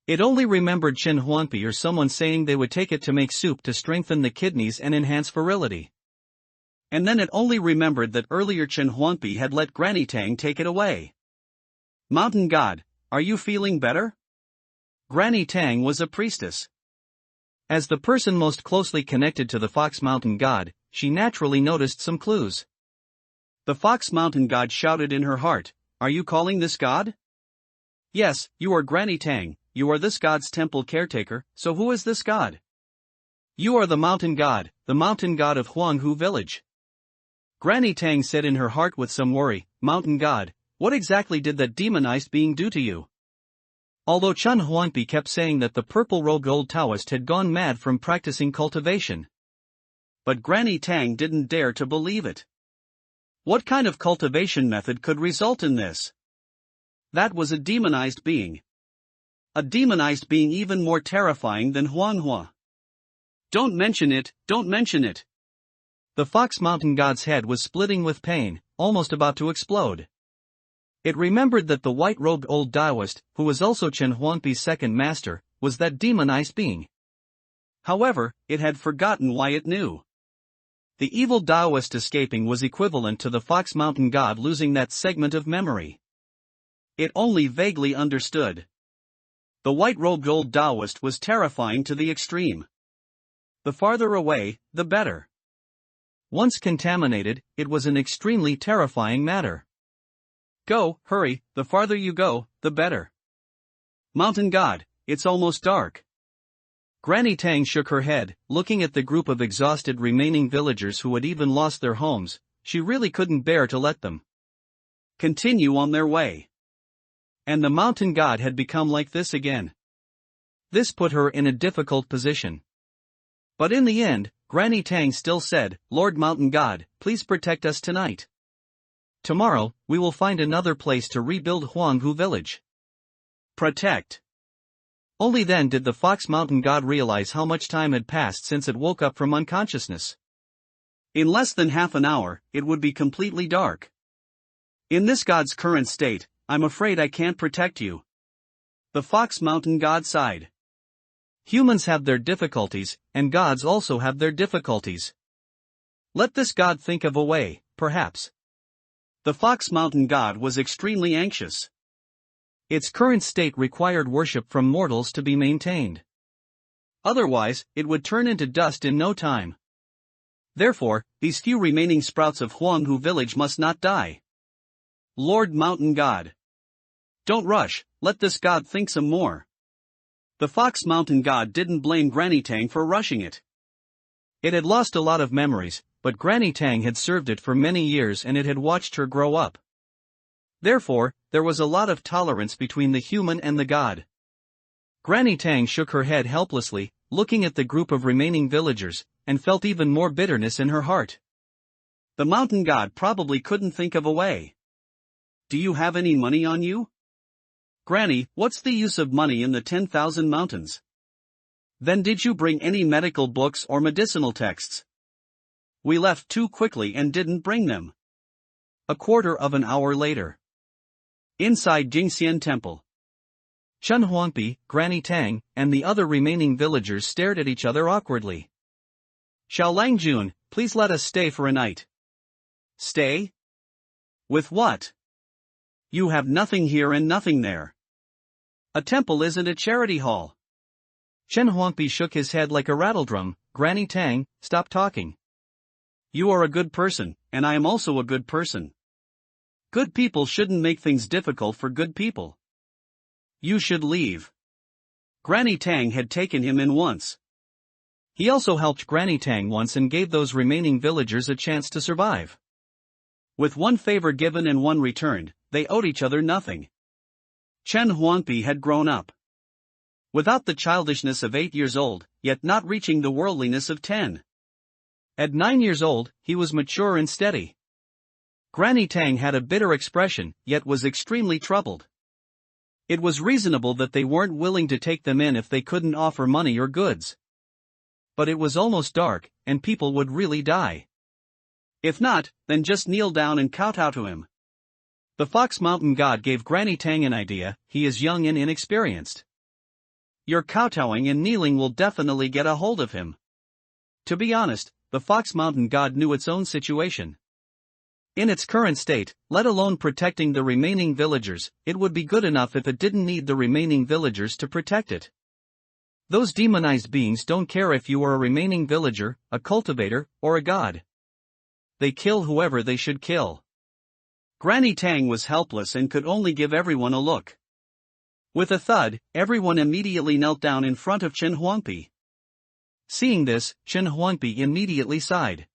It only remembered Chen Huangpi or someone saying they would take it to make soup to strengthen the kidneys and enhance virility. And then it only remembered that earlier Chen Huangpi had let Granny Tang take it away. "Mountain god, are you feeling better?" Granny Tang was a priestess. As the person most closely connected to the fox mountain god, she naturally noticed some clues. The fox mountain god shouted in her heart, "Are you calling this god?" "Yes, you are Granny Tang, you are this god's temple caretaker, so who is this god?" "You are the mountain god of Huanghu village." Granny Tang said in her heart with some worry, "Mountain god, what exactly did that demonized being do to you?" Although Chen Huangpi kept saying that the purple-robed old Taoist had gone mad from practicing cultivation. But Granny Tang didn't dare to believe it. What kind of cultivation method could result in this? That was a demonized being. A demonized being even more terrifying than Huanghua. Don't mention it. The fox mountain god's head was splitting with pain, almost about to explode. It remembered that the white-robed old Taoist, who was also Chen Huangpi's second master, was that demonized being. However, it had forgotten why it knew. The evil Taoist escaping was equivalent to the Fox Mountain god losing that segment of memory. It only vaguely understood. The white-robed old Taoist was terrifying to the extreme. The farther away, the better. Once contaminated, it was an extremely terrifying matter. Go, hurry, the farther you go, the better. Mountain god, it's almost dark. Granny Tang shook her head, looking at the group of exhausted remaining villagers who had even lost their homes. She really couldn't bear to let them continue on their way. And the mountain god had become like this again. This put her in a difficult position. But in the end, Granny Tang still said, "Lord Mountain God, please protect us tonight. Tomorrow, we will find another place to rebuild Huanghu village." Protect. Only then did the Fox Mountain god realize how much time had passed since it woke up from unconsciousness. In less than half an hour, it would be completely dark. In this god's current state, I'm afraid I can't protect you. The Fox Mountain god sighed. Humans have their difficulties, and gods also have their difficulties. Let this god think of a way, perhaps. The Fox Mountain god was extremely anxious. Its current state required worship from mortals to be maintained. Otherwise, it would turn into dust in no time. Therefore, these few remaining sprouts of Huanghu village must not die. Lord Mountain God. Don't rush, let this god think some more. The Fox Mountain god didn't blame Granny Tang for rushing it. It had lost a lot of memories, but Granny Tang had served it for many years and it had watched her grow up. Therefore, there was a lot of tolerance between the human and the god. Granny Tang shook her head helplessly, looking at the group of remaining villagers, and felt even more bitterness in her heart. The mountain god probably couldn't think of a way. Do you have any money on you? Granny, what's the use of money in the 10,000 mountains? Then did you bring any medical books or medicinal texts? We left too quickly and didn't bring them. A quarter of an hour later. Inside Jingxian Temple. Chen Huangpi, Granny Tang, and the other remaining villagers stared at each other awkwardly. Xiaolang Jun, please let us stay for a night. Stay? With what? You have nothing here and nothing there. A temple isn't a charity hall. Chen Huangpi shook his head like a rattledrum. Granny Tang, stop talking. You are a good person, and I am also a good person. Good people shouldn't make things difficult for good people. You should leave. Granny Tang had taken him in once. He also helped Granny Tang once and gave those remaining villagers a chance to survive. With one favor given and one returned, they owed each other nothing. Chen Huangpi had grown up. Without the childishness of 8 years old, yet not reaching the worldliness of 10. At 9 years old, he was mature and steady. Granny Tang had a bitter expression, yet was extremely troubled. It was reasonable that they weren't willing to take them in if they couldn't offer money or goods. But it was almost dark, and people would really die. If not, then just kneel down and kowtow to him. The Fox Mountain god gave Granny Tang an idea. He is young and inexperienced. Your kowtowing and kneeling will definitely get a hold of him. To be honest, the Fox Mountain god knew its own situation. In its current state, let alone protecting the remaining villagers, it would be good enough if it didn't need the remaining villagers to protect it. Those demonized beings don't care if you are a remaining villager, a cultivator, or a god. They kill whoever they should kill. Granny Tang was helpless and could only give everyone a look. With a thud, everyone immediately knelt down in front of Chen Huangpi. Seeing this, Chen Huangpi immediately sighed.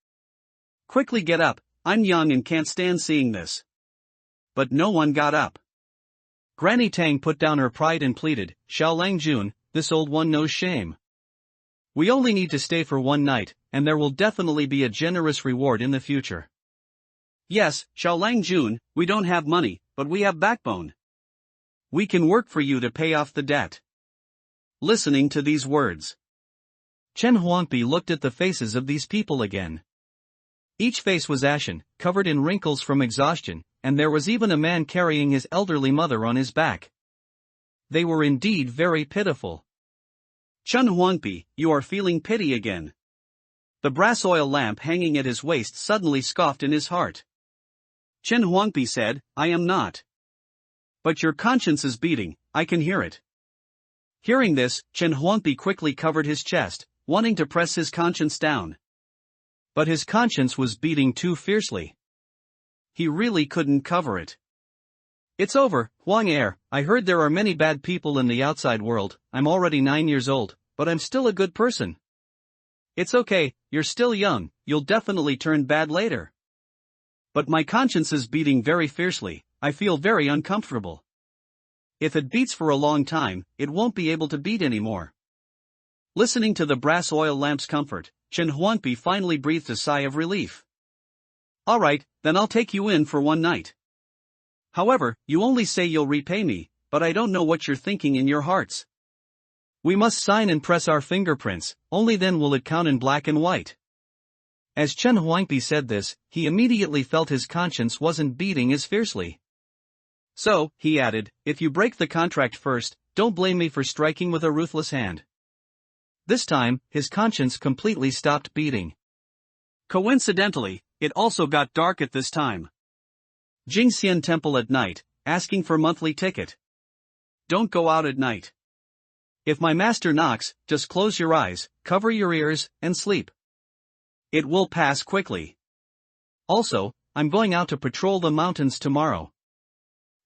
Quickly get up, I'm young and can't stand seeing this. But no one got up. Granny Tang put down her pride and pleaded, Xiaolang Jun, this old one knows shame. We only need to stay for one night, and there will definitely be a generous reward in the future. Yes, Xiaolang Jun, we don't have money, but we have backbone. We can work for you to pay off the debt. Listening to these words, Chen Huangpi looked at the faces of these people again. Each face was ashen, covered in wrinkles from exhaustion, and there was even a man carrying his elderly mother on his back. They were indeed very pitiful. Chen Huangpi, you are feeling pity again. The brass oil lamp hanging at his waist suddenly scoffed in his heart. Chen Huangpi said, "I am not. But your conscience is beating, I can hear it." Hearing this, Chen Huangpi quickly covered his chest, wanting to press his conscience down. But his conscience was beating too fiercely. He really couldn't cover it. "It's over, Huang Er, I heard there are many bad people in the outside world. I'm already 9 years old, but I'm still a good person." "It's okay, you're still young, you'll definitely turn bad later." "But my conscience is beating very fiercely, I feel very uncomfortable. If it beats for a long time, it won't be able to beat anymore." Listening to the brass oil lamp's comfort, Chen Huangpi finally breathed a sigh of relief. "Alright, then I'll take you in for one night. However, you only say you'll repay me, but I don't know what you're thinking in your hearts. We must sign and press our fingerprints, only then will it count in black and white." As Chen Huangpi said this, he immediately felt his conscience wasn't beating as fiercely. "So," he added, "if you break the contract first, don't blame me for striking with a ruthless hand." This time, his conscience completely stopped beating. Coincidentally, it also got dark at this time. Jingxian Temple at night, asking for monthly ticket. Don't go out at night. If my master knocks, just close your eyes, cover your ears, and sleep. It will pass quickly. Also, I'm going out to patrol the mountains tomorrow.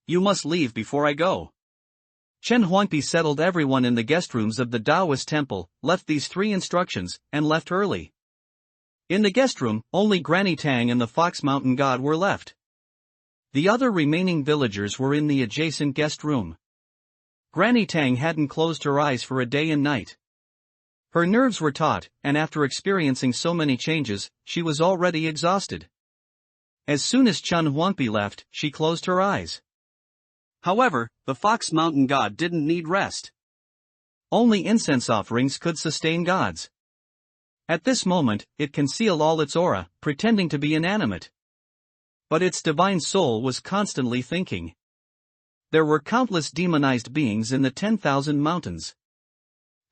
You must leave before I go. Chen Huangpi settled everyone in the guest rooms of the Taoist temple, left these 3 instructions, and left early. In the guest room, only Granny Tang and the Fox Mountain God were left. The other remaining villagers were in the adjacent guest room. Granny Tang hadn't closed her eyes for a day and night. Her nerves were taut, and after experiencing so many changes, she was already exhausted. As soon as Chen Huangpi left, she closed her eyes. However, the Fox Mountain God didn't need rest. Only incense offerings could sustain gods. At this moment, it concealed all its aura, pretending to be inanimate. But its divine soul was constantly thinking. There were countless demonized beings in the 10,000 mountains.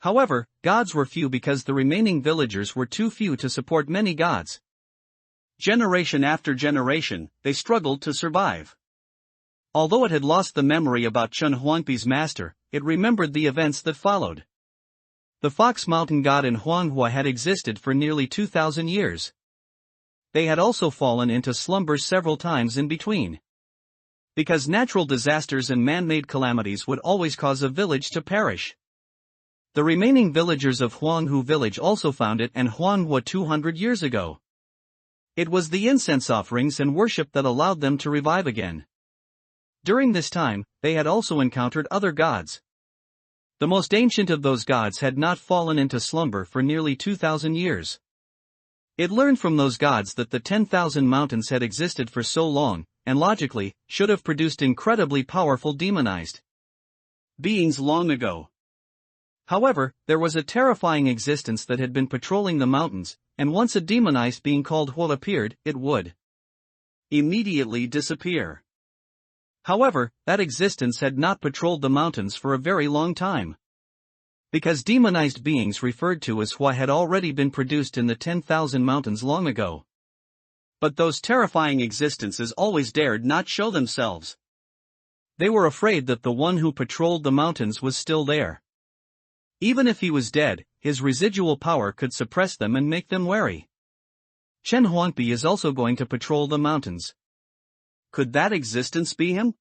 However, gods were few because the remaining villagers were too few to support many gods. Generation after generation, they struggled to survive. Although it had lost the memory about Chen Huangpi's master, it remembered the events that followed. The Fox Mountain God and Manhwa had existed for nearly 2,000 years. They had also fallen into slumber several times in between. Because natural disasters and man-made calamities would always cause a village to perish. The remaining villagers of Huanghu village also found it and Manhwa 200 years ago. It was the incense offerings and worship that allowed them to revive again. During this time, they had also encountered other gods. The most ancient of those gods had not fallen into slumber for nearly 2,000 years. It learned from those gods that the 10,000 mountains had existed for so long, and logically, should have produced incredibly powerful demonized beings long ago. However, there was a terrifying existence that had been patrolling the mountains, and once a demonized being called Hua appeared, it would immediately disappear. However, that existence had not patrolled the mountains for a very long time. Because demonized beings referred to as Hua had already been produced in the 10,000 mountains long ago. But those terrifying existences always dared not show themselves. They were afraid that the one who patrolled the mountains was still there. Even if he was dead, his residual power could suppress them and make them wary. Chen Huangpi is also going to patrol the mountains. Could that existence be him?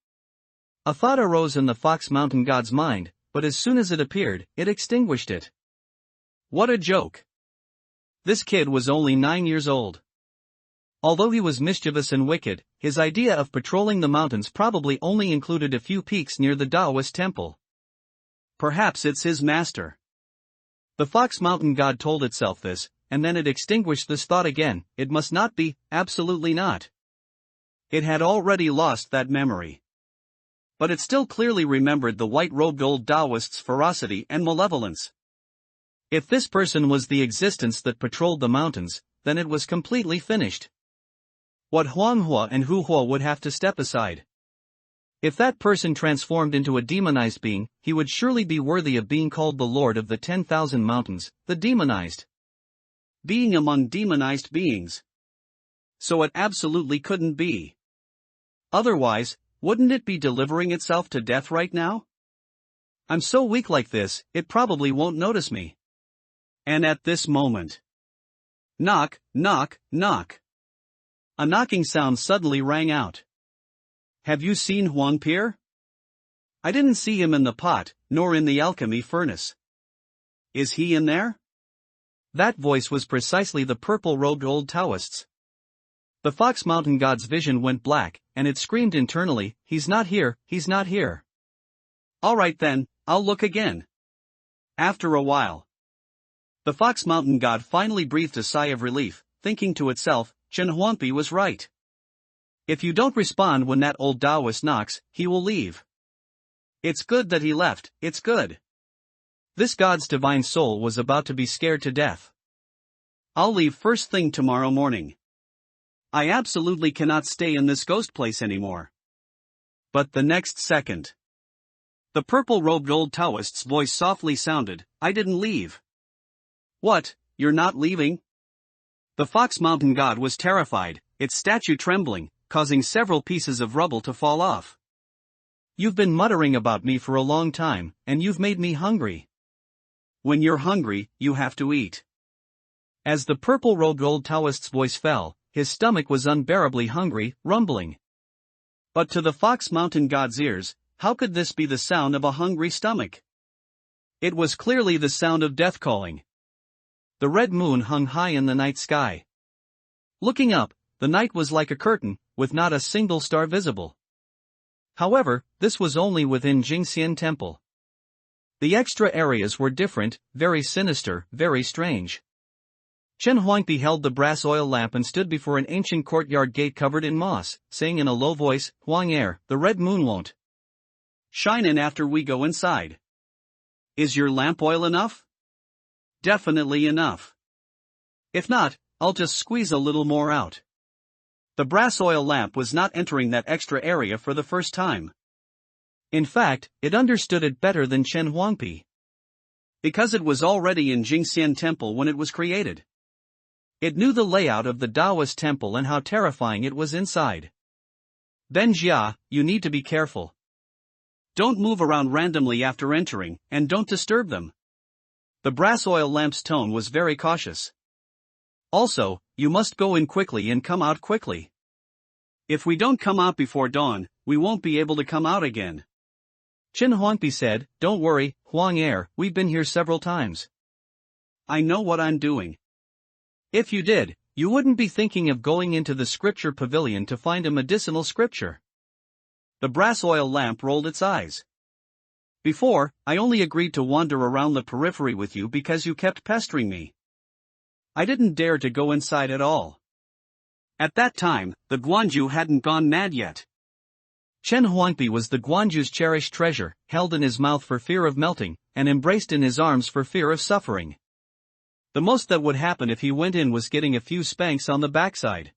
A thought arose in the Fox Mountain God's mind, but as soon as it appeared, it extinguished it. What a joke! This kid was only 9 years old. Although he was mischievous and wicked, his idea of patrolling the mountains probably only included a few peaks near the Taoist temple. Perhaps it's his master. The Fox Mountain God told itself this, and then it extinguished this thought again. It must not be, absolutely not. It had already lost that memory. But it still clearly remembered the white-robed old Taoist's ferocity and malevolence. If this person was the existence that patrolled the mountains, then it was completely finished. What Huanghua and Huhua would have to step aside. If that person transformed into a demonized being, he would surely be worthy of being called the Lord of the 10,000 Mountains, the demonized. being among demonized beings. So it absolutely couldn't be. Otherwise, wouldn't it be delivering itself to death right now? I'm so weak like this, it probably won't notice me. And at this moment, knock, knock, knock. A knocking sound suddenly rang out. Have you seen Huangpi? I didn't see him in the pot, nor in the alchemy furnace. Is he in there? That voice was precisely the purple-robed old Taoist's. The Fox Mountain God's vision went black, and it screamed internally, he's not here, he's not here. All right then, I'll look again. After a while, the Fox Mountain God finally breathed a sigh of relief, thinking to itself, Chen Huangpi was right. If you don't respond when that old Taoist knocks, he will leave. It's good that he left, it's good. This God's divine soul was about to be scared to death. I'll leave first thing tomorrow morning. I absolutely cannot stay in this ghost place anymore. But the next second, the purple-robed old Taoist's voice softly sounded, I didn't leave. What, you're not leaving? The Fox Mountain God was terrified, its statue trembling, causing several pieces of rubble to fall off. You've been muttering about me for a long time, and you've made me hungry. When you're hungry, you have to eat. As the purple-robed old Taoist's voice fell, his stomach was unbearably hungry, rumbling. But to the Fox Mountain God's ears, how could this be the sound of a hungry stomach? It was clearly the sound of death calling. The red moon hung high in the night sky. Looking up, the night was like a curtain, with not a single star visible. However, this was only within Jingxian Temple. The extra areas were different, very sinister, very strange. Chen Huangpi held the brass oil lamp and stood before an ancient courtyard gate covered in moss, saying in a low voice, Huang the red moon won't shine in after we go inside. Is your lamp oil enough? Definitely enough. If not, I'll just squeeze a little more out. The brass oil lamp was not entering that extra area for the first time. In fact, it understood it better than Chen Huangpi. Because it was already in Jingxian Temple when it was created. It knew the layout of the Taoist temple and how terrifying it was inside. Ben Jia, you need to be careful. Don't move around randomly after entering, and don't disturb them. The brass oil lamp's tone was very cautious. Also, you must go in quickly and come out quickly. If we don't come out before dawn, we won't be able to come out again. Chen Huangpi said, don't worry, Huang we've been here several times. I know what I'm doing. If you did, you wouldn't be thinking of going into the scripture pavilion to find a medicinal scripture. The brass oil lamp rolled its eyes. Before, I only agreed to wander around the periphery with you because you kept pestering me. I didn't dare to go inside at all. At that time, the Guanju hadn't gone mad yet. Chen Huangpi was the Guanju's cherished treasure, held in his mouth for fear of melting, and embraced in his arms for fear of suffering. The most that would happen if he went in was getting a few spanks on the backside.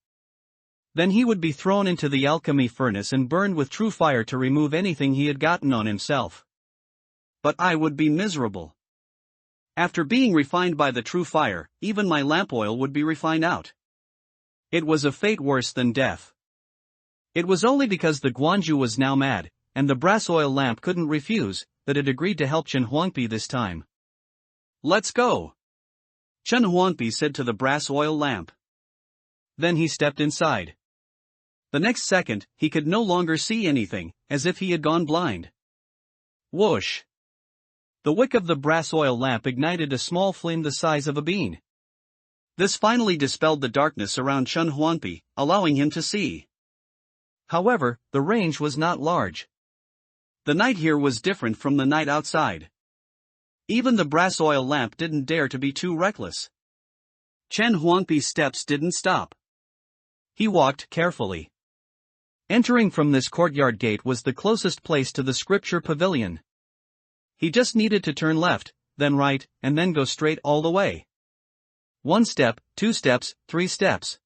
Then he would be thrown into the alchemy furnace and burned with true fire to remove anything he had gotten on himself. But I would be miserable. After being refined by the true fire, even my lamp oil would be refined out. It was a fate worse than death. It was only because the Guanju was now mad, and the brass oil lamp couldn't refuse, that it agreed to help Chen Huangpi this time. Let's go. Chen Huangpi said to the brass oil lamp. Then he stepped inside. The next second, he could no longer see anything, as if he had gone blind. Whoosh! The wick of the brass oil lamp ignited a small flame the size of a bean. This finally dispelled the darkness around Chen Huangpi, allowing him to see. However, the range was not large. The night here was different from the night outside. Even the brass oil lamp didn't dare to be too reckless. Chen Huangpi's steps didn't stop. He walked carefully. Entering from this courtyard gate was the closest place to the scripture pavilion. He just needed to turn left, then right, and then go straight all the way. 1 step, 2 steps, 3 steps.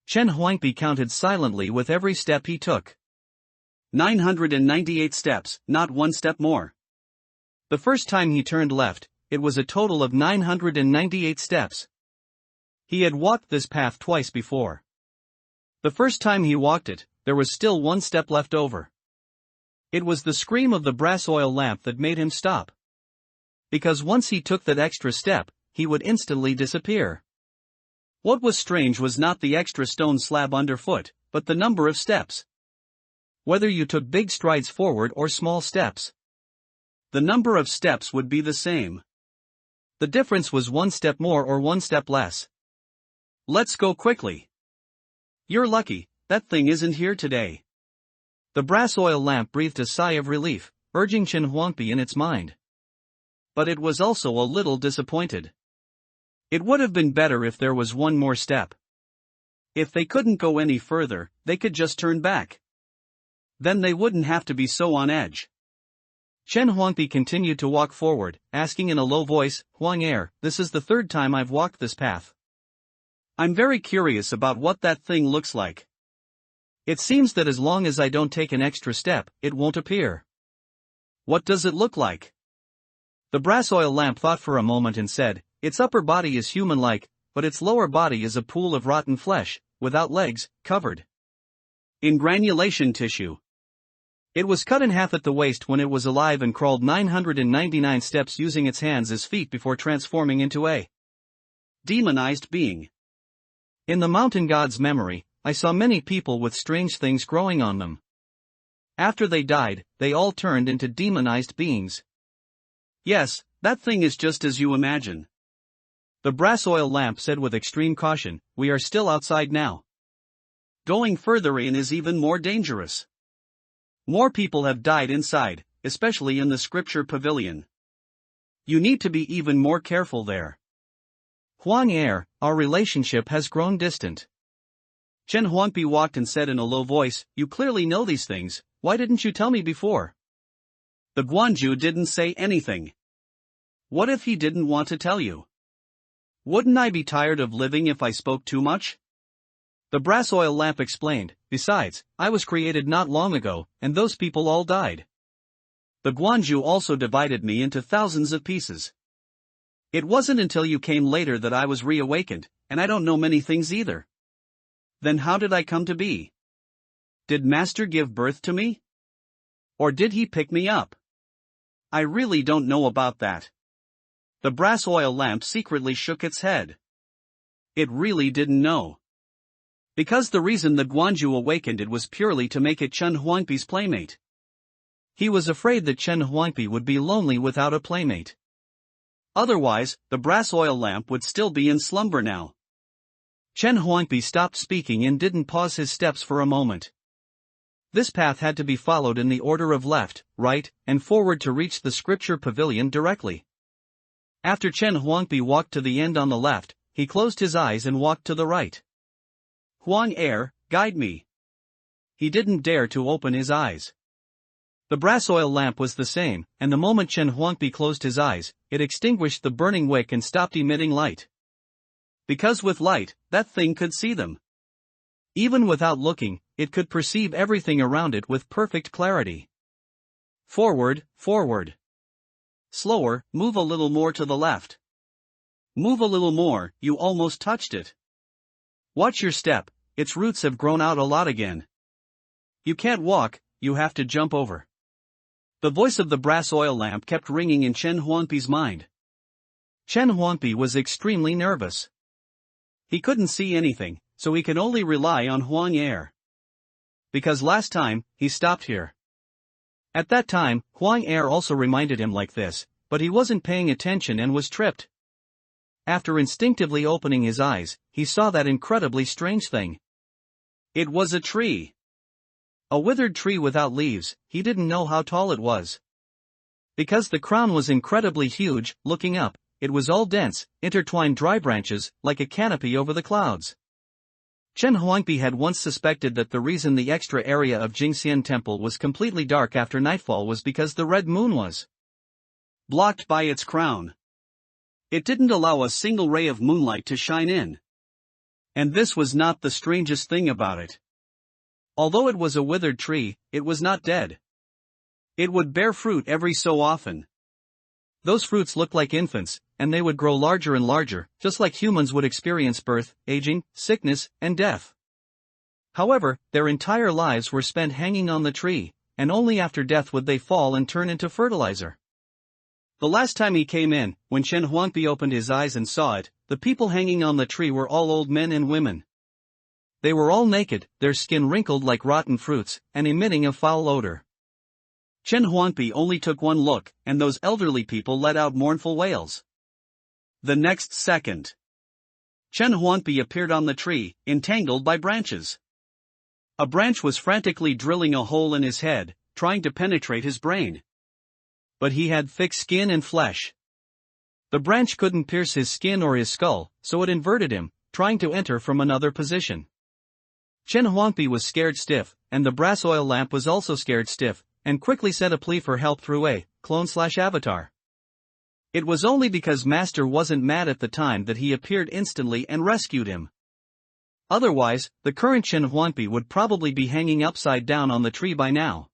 Chen Huangpi counted silently with every step he took. 998 steps, not 1 step more. The first time he turned left, it was a total of 998 steps. He had walked this path twice before. The first time he walked it, there was still one step left over. It was the scream of the brass oil lamp that made him stop. Because once he took that extra step, he would instantly disappear. What was strange was not the extra stone slab underfoot, but the number of steps. Whether you took big strides forward or small steps, the number of steps would be the same. The difference was one step more or one step less. Let's go quickly. You're lucky, that thing isn't here today. The brass oil lamp breathed a sigh of relief, urging Chen Huangpi in its mind. But it was also a little disappointed. It would have been better if there was one more step. If they couldn't go any further, they could just turn back. Then they wouldn't have to be so on edge. Chen Huangpi continued to walk forward, asking in a low voice, "Huang, this is the third time I've walked this path. I'm very curious about what that thing looks like. It seems that as long as I don't take an extra step, it won't appear. What does it look like?" The brass oil lamp thought for a moment and said, "Its upper body is human-like, but its lower body is a pool of rotten flesh, without legs, covered in granulation tissue. It was cut in half at the waist when it was alive and crawled 999 steps using its hands as feet before transforming into a demonized being. In the mountain god's memory, I saw many people with strange things growing on them. After they died, they all turned into demonized beings." "Yes, that thing is just as you imagine," the brass oil lamp said with extreme caution. "We are still outside now. Going further in is even more dangerous. More people have died inside, especially in the scripture pavilion. You need to be even more careful there. Huang, our relationship has grown distant." Chen Huangpi walked and said in a low voice, "You clearly know these things, why didn't you tell me before?" The Guanju didn't say anything. What if he didn't want to tell you? Wouldn't I be tired of living if I spoke too much? The brass oil lamp explained, "Besides, I was created not long ago, and those people all died. The Guanju also divided me into thousands of pieces. It wasn't until you came later that I was reawakened, and I don't know many things either. Then how did I come to be? Did Master give birth to me? Or did he pick me up? I really don't know about that." The brass oil lamp secretly shook its head. It really didn't know. Because the reason the Guanju awakened it was purely to make it Chen Huangpi's playmate. He was afraid that Chen Huangpi would be lonely without a playmate. Otherwise, the brass oil lamp would still be in slumber now. Chen Huangpi stopped speaking and didn't pause his steps for a moment. This path had to be followed in the order of left, right, and forward to reach the scripture pavilion directly. After Chen Huangpi walked to the end on the left, he closed his eyes and walked to the right. "Huang, guide me." He didn't dare to open his eyes. The brass oil lamp was the same, and the moment Chen Huangpi closed his eyes, it extinguished the burning wick and stopped emitting light. Because with light, that thing could see them. Even without looking, it could perceive everything around it with perfect clarity. Forward, forward. Slower, move a little more to the left. Move a little more, you almost touched it. Watch your step, its roots have grown out a lot again. You can't walk, you have to jump over. The voice of the brass oil lamp kept ringing in Chen Huangpi's mind. Chen Huangpi was extremely nervous. He couldn't see anything, so he could only rely on Huang. Because last time, he stopped here. At that time, Huang also reminded him like this, but he wasn't paying attention and was tripped. After instinctively opening his eyes, he saw that incredibly strange thing. It was a tree. A withered tree without leaves. He didn't know how tall it was. Because the crown was incredibly huge, looking up, it was all dense, intertwined dry branches, like a canopy over the clouds. Chen Huangpi had once suspected that the reason the extra area of Jingxian Temple was completely dark after nightfall was because the red moon was blocked by its crown. It didn't allow a single ray of moonlight to shine in. And this was not the strangest thing about it. Although it was a withered tree, it was not dead. It would bear fruit every so often. Those fruits looked like infants, and they would grow larger and larger, just like humans would experience birth, aging, sickness, and death. However, their entire lives were spent hanging on the tree, and only after death would they fall and turn into fertilizer. The last time he came in, when Chen Huangpi opened his eyes and saw it, the people hanging on the tree were all old men and women. They were all naked, their skin wrinkled like rotten fruits, and emitting a foul odor. Chen Huangpi only took one look, and those elderly people let out mournful wails. The next second, Chen Huangpi appeared on the tree, entangled by branches. A branch was frantically drilling a hole in his head, trying to penetrate his brain. But he had thick skin and flesh. The branch couldn't pierce his skin or his skull, so it inverted him, trying to enter from another position. Chen Huangpi was scared stiff, and the brass oil lamp was also scared stiff, and quickly sent a plea for help through a clone/avatar. It was only because Master wasn't mad at the time that he appeared instantly and rescued him. Otherwise, the current Chen Huangpi would probably be hanging upside down on the tree by now.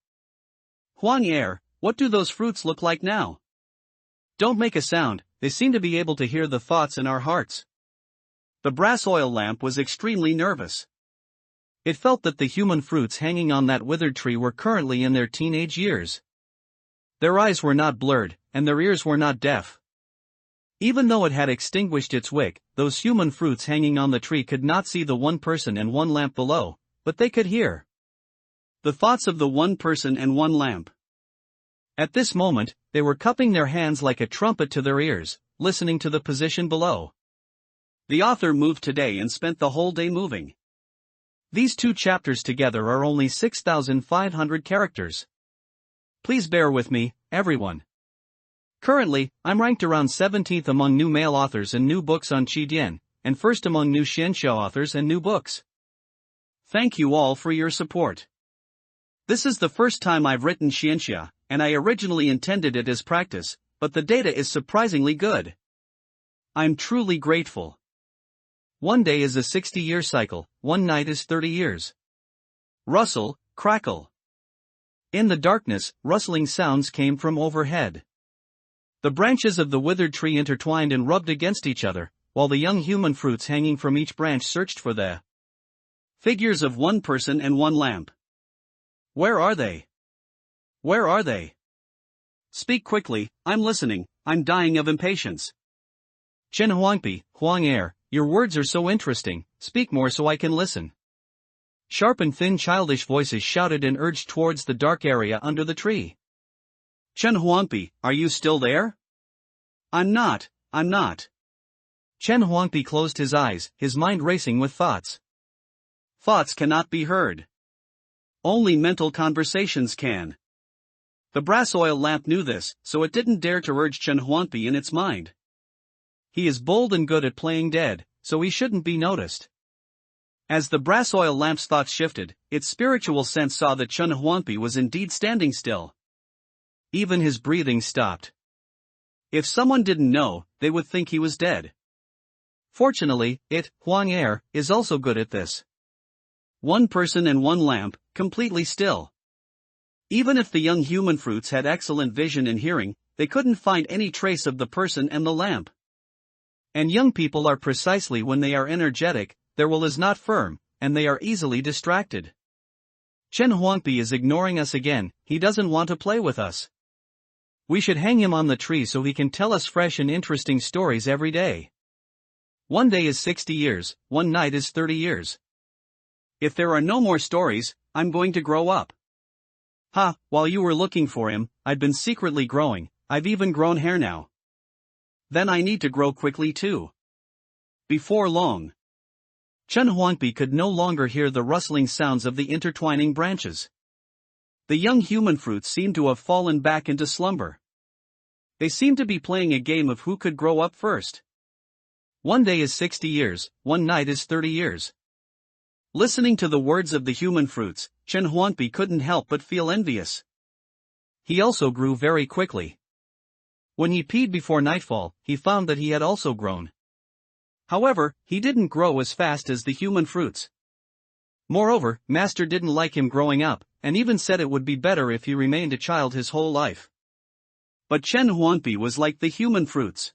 Huang, what do those fruits look like now? Don't make a sound, they seem to be able to hear the thoughts in our hearts. The brass oil lamp was extremely nervous. It felt that the human fruits hanging on that withered tree were currently in their teenage years. Their eyes were not blurred, and their ears were not deaf. Even though it had extinguished its wick, those human fruits hanging on the tree could not see the one person and one lamp below, but they could hear the thoughts of the one person and one lamp. At this moment, they were cupping their hands like a trumpet to their ears, listening to the position below. The author moved today and spent the whole day moving. These 2 chapters together are only 6,500 characters. Please bear with me, everyone. Currently, I'm ranked around 17th among new male authors and new books on Qidian, and first among new Xianxia authors and new books. Thank you all for your support. This is the first time I've written Xianxia, and I originally intended it as practice, but the data is surprisingly good. I'm truly grateful. One day is a 60-year cycle, one night is 30 years. Rustle, crackle. In the darkness, rustling sounds came from overhead. The branches of the withered tree intertwined and rubbed against each other, while the young human fruits hanging from each branch searched for the figures of one person and one lamp. Where are they? Where are they? Speak quickly, I'm listening, I'm dying of impatience. Chen Huangpi, Huang, your words are so interesting, speak more so I can listen. Sharp and thin childish voices shouted and urged towards the dark area under the tree. Chen Huangpi, are you still there? I'm not. Chen Huangpi closed his eyes, his mind racing with thoughts. Thoughts cannot be heard. Only mental conversations can. The brass oil lamp knew this, so it didn't dare to urge Chen Huangpi in its mind. He is bold and good at playing dead, so he shouldn't be noticed. As the brass oil lamp's thoughts shifted, its spiritual sense saw that Chen Huangpi was indeed standing still. Even his breathing stopped. If someone didn't know, they would think he was dead. Fortunately, Huang, is also good at this. One person and one lamp, completely still. Even if the young human fruits had excellent vision and hearing, they couldn't find any trace of the person and the lamp. And young people are precisely when they are energetic, their will is not firm, and they are easily distracted. Chen Huangpi is ignoring us again, he doesn't want to play with us. We should hang him on the tree so he can tell us fresh and interesting stories every day. One day is 60 years, one night is 30 years. If there are no more stories, I'm going to grow up. While you were looking for him, I've been secretly growing, I've even grown hair now. Then I need to grow quickly too. Before long. Chen Huangpi could no longer hear the rustling sounds of the intertwining branches. The young human fruits seemed to have fallen back into slumber. They seemed to be playing a game of who could grow up first. One day is 60 years, one night is 30 years. Listening to the words of the human fruits, Chen Huangpi couldn't help but feel envious. He also grew very quickly. When he peed before nightfall, he found that he had also grown. However, he didn't grow as fast as the human fruits. Moreover, Master didn't like him growing up, and even said it would be better if he remained a child his whole life. But Chen Huangpi was like the human fruits.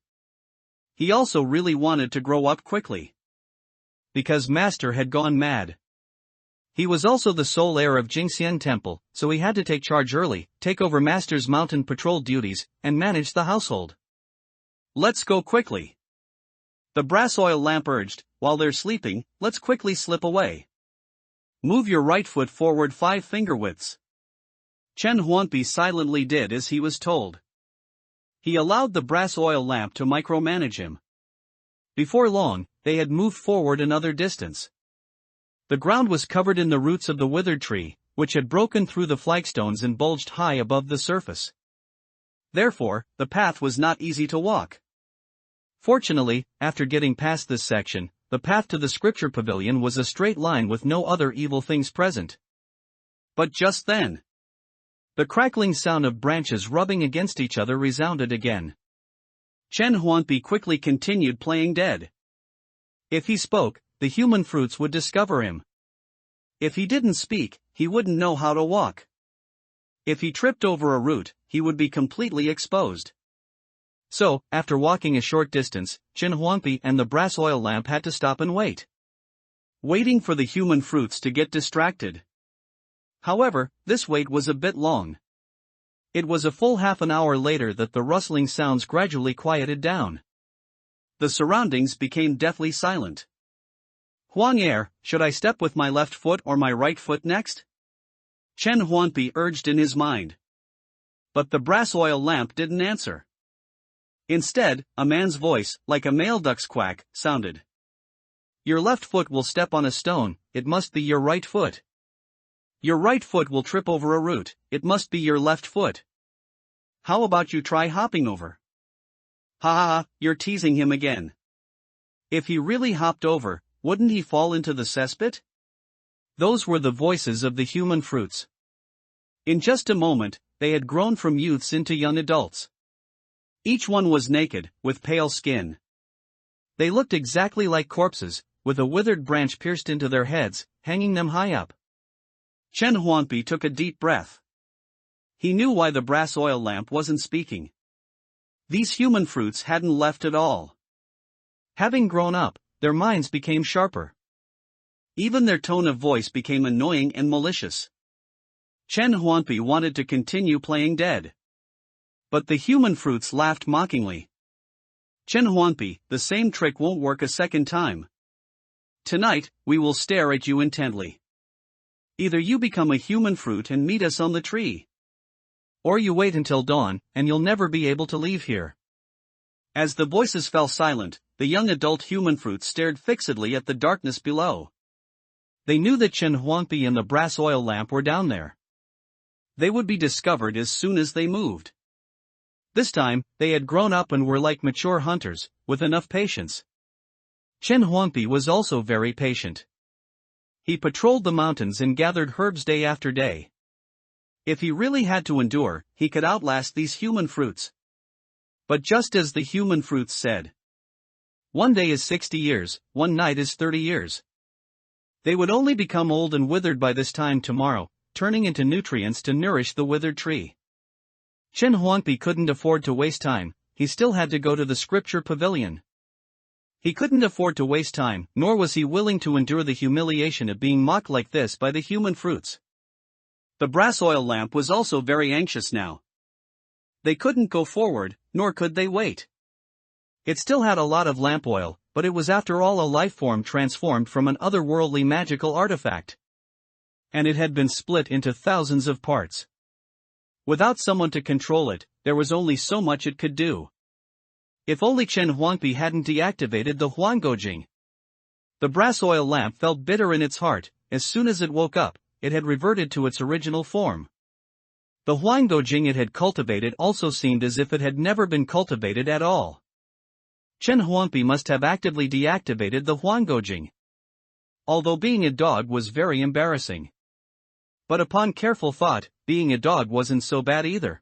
He also really wanted to grow up quickly. Because Master had gone mad. He was also the sole heir of Jingxian Temple, so he had to take charge early, take over Master's mountain patrol duties, and manage the household. Let's go quickly. The brass oil lamp urged, while they're sleeping, let's quickly slip away. Move your right foot forward 5 finger widths. Chen Huangpi silently did as he was told. He allowed the brass oil lamp to micromanage him. Before long, they had moved forward another distance. The ground was covered in the roots of the withered tree, which had broken through the flagstones and bulged high above the surface. Therefore, the path was not easy to walk. Fortunately, after getting past this section, the path to the scripture pavilion was a straight line with no other evil things present. But just then, the crackling sound of branches rubbing against each other resounded again. Chen Huangpi quickly continued playing dead. If he spoke, the human fruits would discover him. If he didn't speak, he wouldn't know how to walk. If he tripped over a root, he would be completely exposed. So, after walking a short distance, Chen Huangpi and the brass oil lamp had to stop and wait. Waiting for the human fruits to get distracted. However, this wait was a bit long. It was a full half an hour later that the rustling sounds gradually quieted down. The surroundings became deathly silent. Huang'er, should I step with my left foot or my right foot next? Chen Huangpi urged in his mind. But the brass oil lamp didn't answer. Instead, a man's voice, like a male duck's quack, sounded. Your left foot will step on a stone, it must be your right foot. Your right foot will trip over a root, it must be your left foot. How about you try hopping over? Ha ha ha, you're teasing him again. If he really hopped over, wouldn't he fall into the cesspit? Those were the voices of the human fruits. In just a moment, they had grown from youths into young adults. Each one was naked, with pale skin. They looked exactly like corpses, with a withered branch pierced into their heads, hanging them high up. Chen Huangpi took a deep breath. He knew why the brass oil lamp wasn't speaking. These human fruits hadn't left at all. Having grown up, their minds became sharper. Even their tone of voice became annoying and malicious. Chen Huangpi wanted to continue playing dead. But the human fruits laughed mockingly. Chen Huangpi, the same trick won't work a second time. Tonight, we will stare at you intently. Either you become a human fruit and meet us on the tree. Or you wait until dawn, and you'll never be able to leave here. As the voices fell silent, the young adult human fruits stared fixedly at the darkness below. They knew that Chen Huangpi and the brass oil lamp were down there. They would be discovered as soon as they moved. This time, they had grown up and were like mature hunters, with enough patience. Chen Huangpi was also very patient. He patrolled the mountains and gathered herbs day after day. If he really had to endure, he could outlast these human fruits. But just as the human fruits said, one day is 60 years, one night is 30 years. They would only become old and withered by this time tomorrow, turning into nutrients to nourish the withered tree. Chen Huangpi couldn't afford to waste time, he still had to go to the scripture pavilion. He couldn't afford to waste time, nor was he willing to endure the humiliation of being mocked like this by the human fruits. The brass oil lamp was also very anxious now. They couldn't go forward, nor could they wait. It still had a lot of lamp oil, but it was after all a life form transformed from an otherworldly magical artifact. And it had been split into thousands of parts. Without someone to control it, there was only so much it could do. If only Chen Huangpi hadn't deactivated the Huanggojing. The brass oil lamp felt bitter in its heart. As soon as it woke up, it had reverted to its original form. The Huanggojing it had cultivated also seemed as if it had never been cultivated at all. Chen Huangpi must have actively deactivated the Huanggojing. Although being a dog was very embarrassing. But upon careful thought, being a dog wasn't so bad either.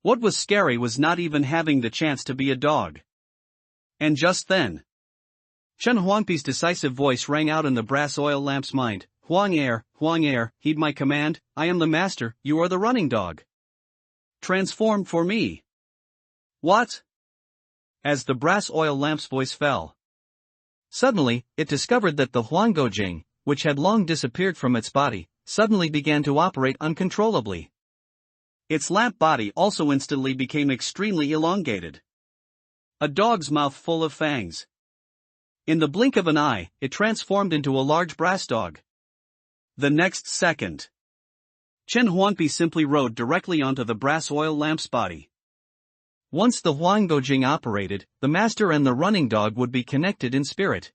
What was scary was not even having the chance to be a dog. And just then, Chen Huangpi's decisive voice rang out in the brass oil lamp's mind. Huang'er, heed my command, I am the master, you are the running dog. Transform for me. What? As the brass oil lamp's voice fell. Suddenly, it discovered that the Huangojing, which had long disappeared from its body, suddenly began to operate uncontrollably. Its lamp body also instantly became extremely elongated. A dog's mouth full of fangs. In the blink of an eye, it transformed into a large brass dog. The next second, Chen Huangpi simply rode directly onto the brass oil lamp's body. Once the Huangojing operated, the master and the running dog would be connected in spirit.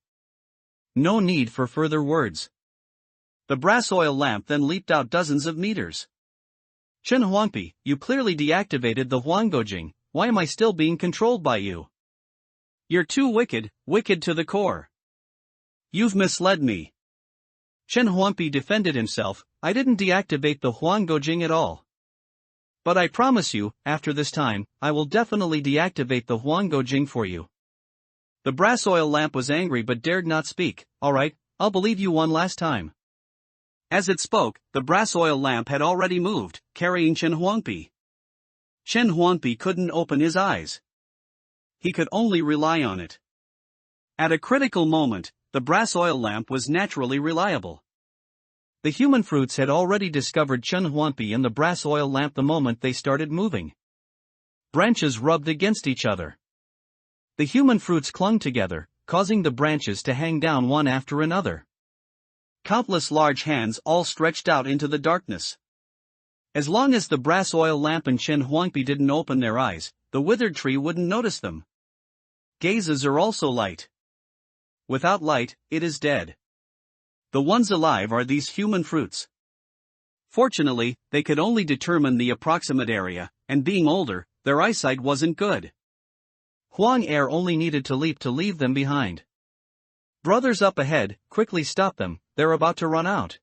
No need for further words. The brass oil lamp then leaped out dozens of meters. Chen Huangpi, you clearly deactivated the Huangojing, why am I still being controlled by you? You're too wicked, wicked to the core. You've misled me. Chen Huangpi defended himself, I didn't deactivate the Huangojing at all. But I promise you, after this time, I will definitely deactivate the Huangojing for you. The brass oil lamp was angry but dared not speak. Alright, I'll believe you one last time. As it spoke, the brass oil lamp had already moved, carrying Chen Huangpi. Chen Huangpi couldn't open his eyes. He could only rely on it. At a critical moment, the brass oil lamp was naturally reliable. The human fruits had already discovered Chen Huangpi and the brass oil lamp the moment they started moving. Branches rubbed against each other. The human fruits clung together, causing the branches to hang down one after another. Countless large hands all stretched out into the darkness. As long as the brass oil lamp and Chen Huangpi didn't open their eyes, the withered tree wouldn't notice them. Gazes are also light. Without light, it is dead. The ones alive are these human fruits. Fortunately, they could only determine the approximate area, and being older, their eyesight wasn't good. Huang Er only needed to leap to leave them behind. Brothers up ahead, quickly stop them, they're about to run out.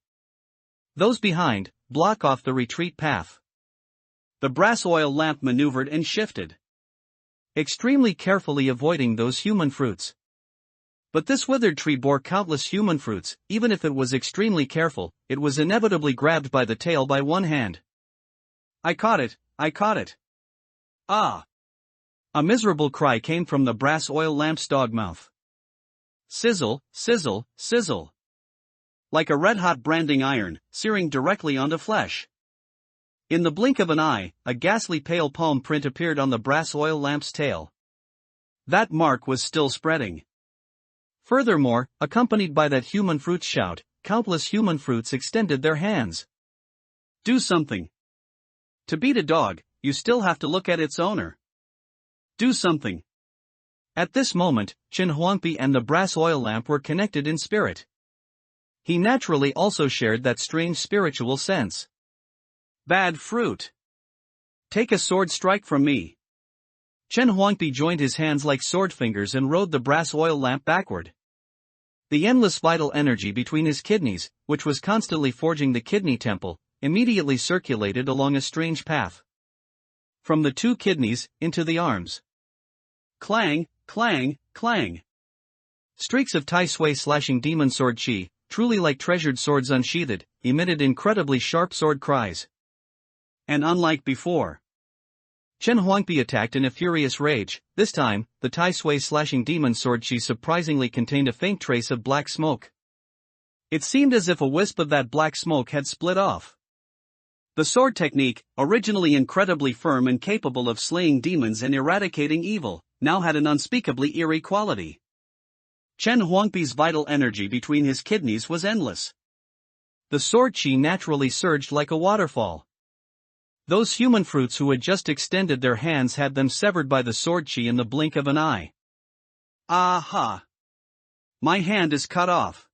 Those behind, block off the retreat path. The brass oil lamp maneuvered and shifted, extremely carefully avoiding those human fruits. But this withered tree bore countless human fruits, even if it was extremely careful, it was inevitably grabbed by the tail by one hand. I caught it, I caught it. Ah! A miserable cry came from the brass oil lamp's dog mouth. Sizzle, sizzle, sizzle. Like a red-hot branding iron, searing directly onto flesh. In the blink of an eye, a ghastly pale palm print appeared on the brass oil lamp's tail. That mark was still spreading. Furthermore, accompanied by that human fruits shout, countless human fruits extended their hands. Do something. To beat a dog, you still have to look at its owner. Do something. At this moment, Chen Huangpi and the brass oil lamp were connected in spirit. He naturally also shared that strange spiritual sense. Bad fruit. Take a sword strike from me. Chen Huangpi joined his hands like sword fingers and rode the brass oil lamp backward. The endless vital energy between his kidneys, which was constantly forging the kidney temple, immediately circulated along a strange path. From the two kidneys, into the arms. Clang, clang, clang. Streaks of Tai Sui slashing demon sword chi, truly like treasured swords unsheathed, emitted incredibly sharp sword cries. And unlike before, Chen Huangpi attacked in a furious rage. This time, the Tai Sui slashing demon sword chi surprisingly contained a faint trace of black smoke. It seemed as if a wisp of that black smoke had split off. The sword technique, originally incredibly firm and capable of slaying demons and eradicating evil, now had an unspeakably eerie quality. Chen Huangpi's vital energy between his kidneys was endless. The sword chi naturally surged like a waterfall. Those human fruits who had just extended their hands had them severed by the sword chi in the blink of an eye. Aha! My hand is cut off.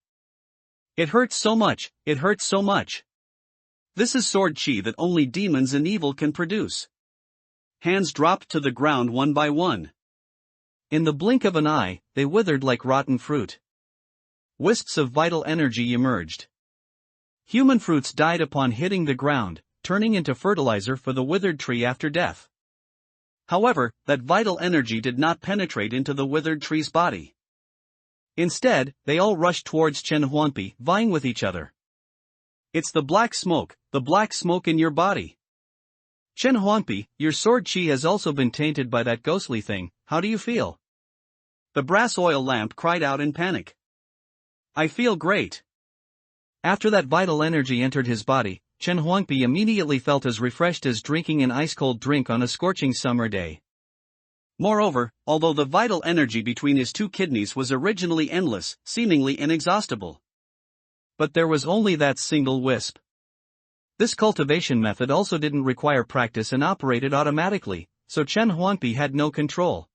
It hurts so much, it hurts so much. This is sword chi that only demons and evil can produce. Hands dropped to the ground one by one. In the blink of an eye, they withered like rotten fruit. Wisps of vital energy emerged. Human fruits died upon hitting the ground, turning into fertilizer for the withered tree after death. However, that vital energy did not penetrate into the withered tree's body. Instead, they all rushed towards Chen Huangpi, vying with each other. It's the black smoke in your body. Chen Huangpi, your sword chi has also been tainted by that ghostly thing, how do you feel? The brass oil lamp cried out in panic. I feel great. After that vital energy entered his body, Chen Huangpi immediately felt as refreshed as drinking an ice-cold drink on a scorching summer day. Moreover, although the vital energy between his two kidneys was originally endless, seemingly inexhaustible, but there was only that single wisp. This cultivation method also didn't require practice and operated automatically, so Chen Huangpi had no control.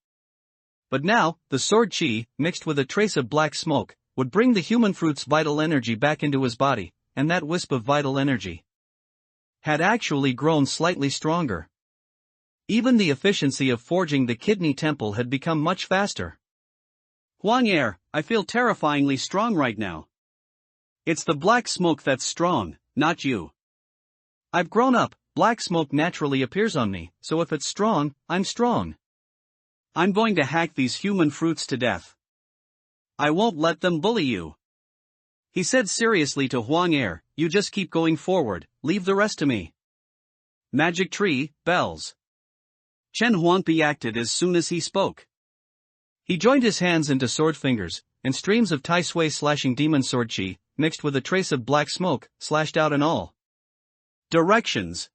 But now, the sword chi, mixed with a trace of black smoke, would bring the human fruit's vital energy back into his body, and that wisp of vital energy had actually grown slightly stronger. Even the efficiency of forging the kidney temple had become much faster. Huang'er, I feel terrifyingly strong right now. It's the black smoke that's strong, not you. I've grown up, black smoke naturally appears on me, so if it's strong, I'm strong. I'm going to hack these human fruits to death. I won't let them bully you. He said seriously to Huang'er, you just keep going forward, leave the rest to me. Magic tree, bells. Chen Huangpi acted as soon as he spoke. He joined his hands into sword fingers, and streams of Tai Sui slashing demon sword chi, mixed with a trace of black smoke, slashed out in all directions.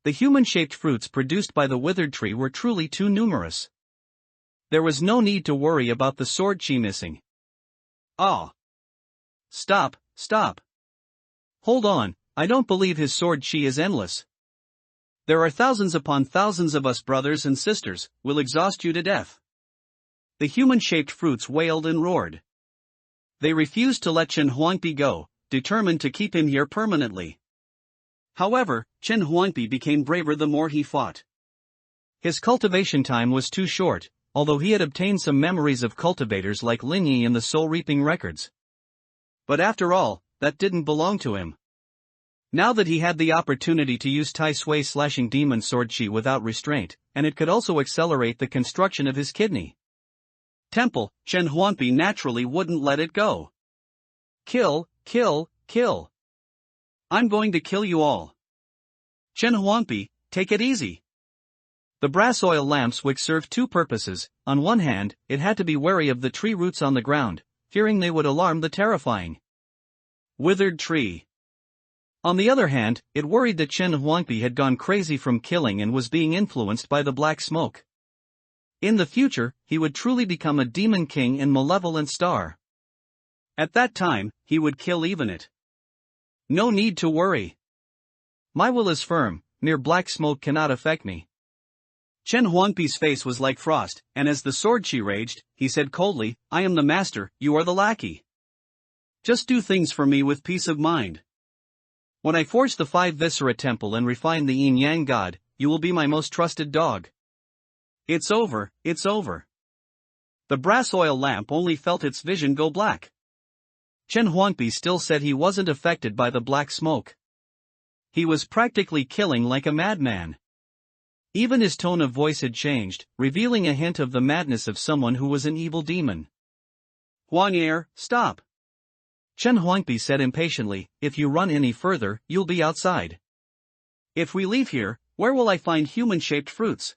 The human-shaped fruits produced by the withered tree were truly too numerous. There was no need to worry about the sword chi missing. Ah! Stop, stop. Hold on, I don't believe his sword chi is endless. There are thousands upon thousands of us brothers and sisters, we'll exhaust you to death. The human-shaped fruits wailed and roared. They refused to let Chen Huangpi go, determined to keep him here permanently. However, Chen Huangpi became braver the more he fought. His cultivation time was too short, although he had obtained some memories of cultivators like Lin Yi in the soul-reaping records. But after all, that didn't belong to him. Now that he had the opportunity to use Tai Sui slashing demon sword chi without restraint, and it could also accelerate the construction of his kidney temple, Chen Huangpi naturally wouldn't let it go. Kill, kill, kill. I'm going to kill you all. Chen Huangpi, take it easy. The brass oil lamp's wick served two purposes. On one hand, it had to be wary of the tree roots on the ground, fearing they would alarm the terrifying withered tree. On the other hand, it worried that Chen Huangpi had gone crazy from killing and was being influenced by the black smoke. In the future, he would truly become a demon king and malevolent star. At that time, he would kill even it. No need to worry. My will is firm, mere black smoke cannot affect me. Chen Huangpi's face was like frost, and as the sword chi raged, he said coldly, I am the master, you are the lackey. Just do things for me with peace of mind. When I forge the 5 Viscera temple and refine the yin-yang god, you will be my most trusted dog. It's over, it's over. The brass oil lamp only felt its vision go black. Chen Huangpi still said he wasn't affected by the black smoke. He was practically killing like a madman. Even his tone of voice had changed, revealing a hint of the madness of someone who was an evil demon. Huang'er, stop. Chen Huangpi said impatiently, if you run any further, you'll be outside. If we leave here, where will I find human-shaped fruits?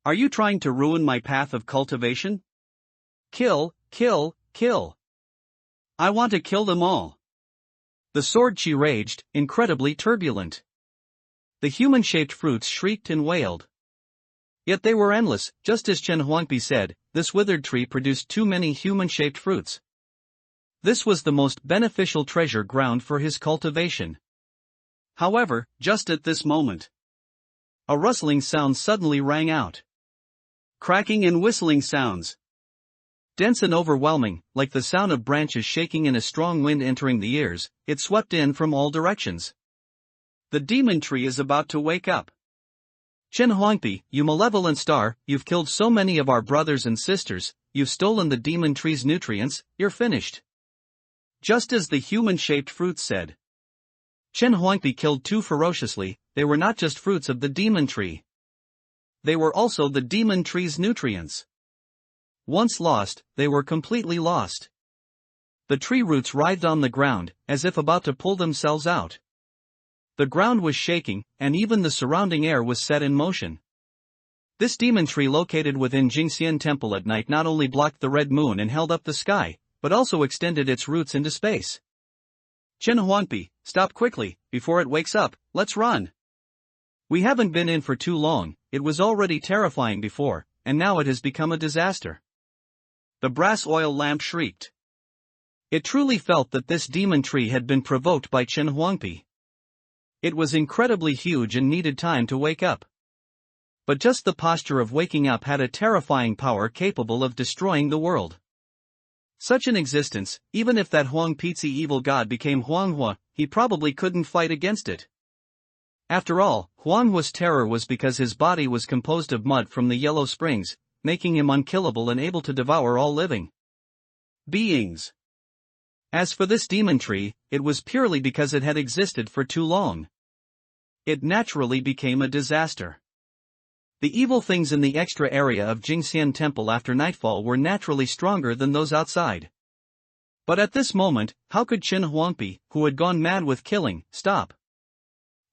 Are you trying to ruin my path of cultivation? Kill, kill, kill. I want to kill them all. The sword chi raged, incredibly turbulent. The human-shaped fruits shrieked and wailed. Yet they were endless, just as Chen Huangpi said, this withered tree produced too many human-shaped fruits. This was the most beneficial treasure ground for his cultivation. However, just at this moment, a rustling sound suddenly rang out. Cracking and whistling sounds. Dense and overwhelming, like the sound of branches shaking in a strong wind entering the ears, it swept in from all directions. The demon tree is about to wake up. Chen Huangpi, you malevolent star, you've killed so many of our brothers and sisters, you've stolen the demon tree's nutrients, you're finished. Just as the human-shaped fruits said. Chen Huangpi killed too ferociously, they were not just fruits of the demon tree. They were also the demon tree's nutrients. Once lost, they were completely lost. The tree roots writhed on the ground, as if about to pull themselves out. The ground was shaking, and even the surrounding air was set in motion. This demon tree located within Jingxian Temple at night not only blocked the red moon and held up the sky, but also extended its roots into space. Chen Huangpi, stop quickly, before it wakes up, let's run. We haven't been in for too long, it was already terrifying before, and now it has become a disaster. The brass oil lamp shrieked. It truly felt that this demon tree had been provoked by Chen Huangpi. It was incredibly huge and needed time to wake up. But just the posture of waking up had a terrifying power capable of destroying the world. Such an existence, even if that Huangpi evil god became Huanghua, he probably couldn't fight against it. After all, Huanghua's terror was because his body was composed of mud from the yellow springs, making him unkillable and able to devour all living beings. As for this demon tree, it was purely because it had existed for too long. It naturally became a disaster. The evil things in the extra area of Jingxian Temple after nightfall were naturally stronger than those outside. But at this moment, how could Chen Huangpi, who had gone mad with killing, stop?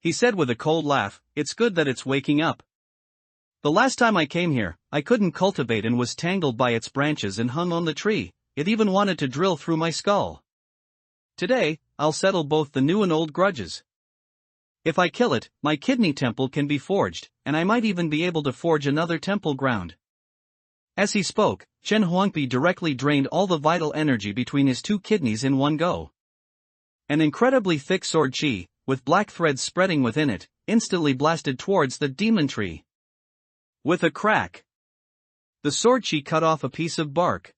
He said with a cold laugh, "It's good that it's waking up. The last time I came here, I couldn't cultivate and was tangled by its branches and hung on the tree, it even wanted to drill through my skull. Today, I'll settle both the new and old grudges. If I kill it, my kidney temple can be forged, and I might even be able to forge another temple ground." As he spoke, Chen Huangpi directly drained all the vital energy between his two kidneys in one go. An incredibly thick sword qi, with black threads spreading within it, instantly blasted towards the demon tree. With a crack, the sword qi cut off a piece of bark.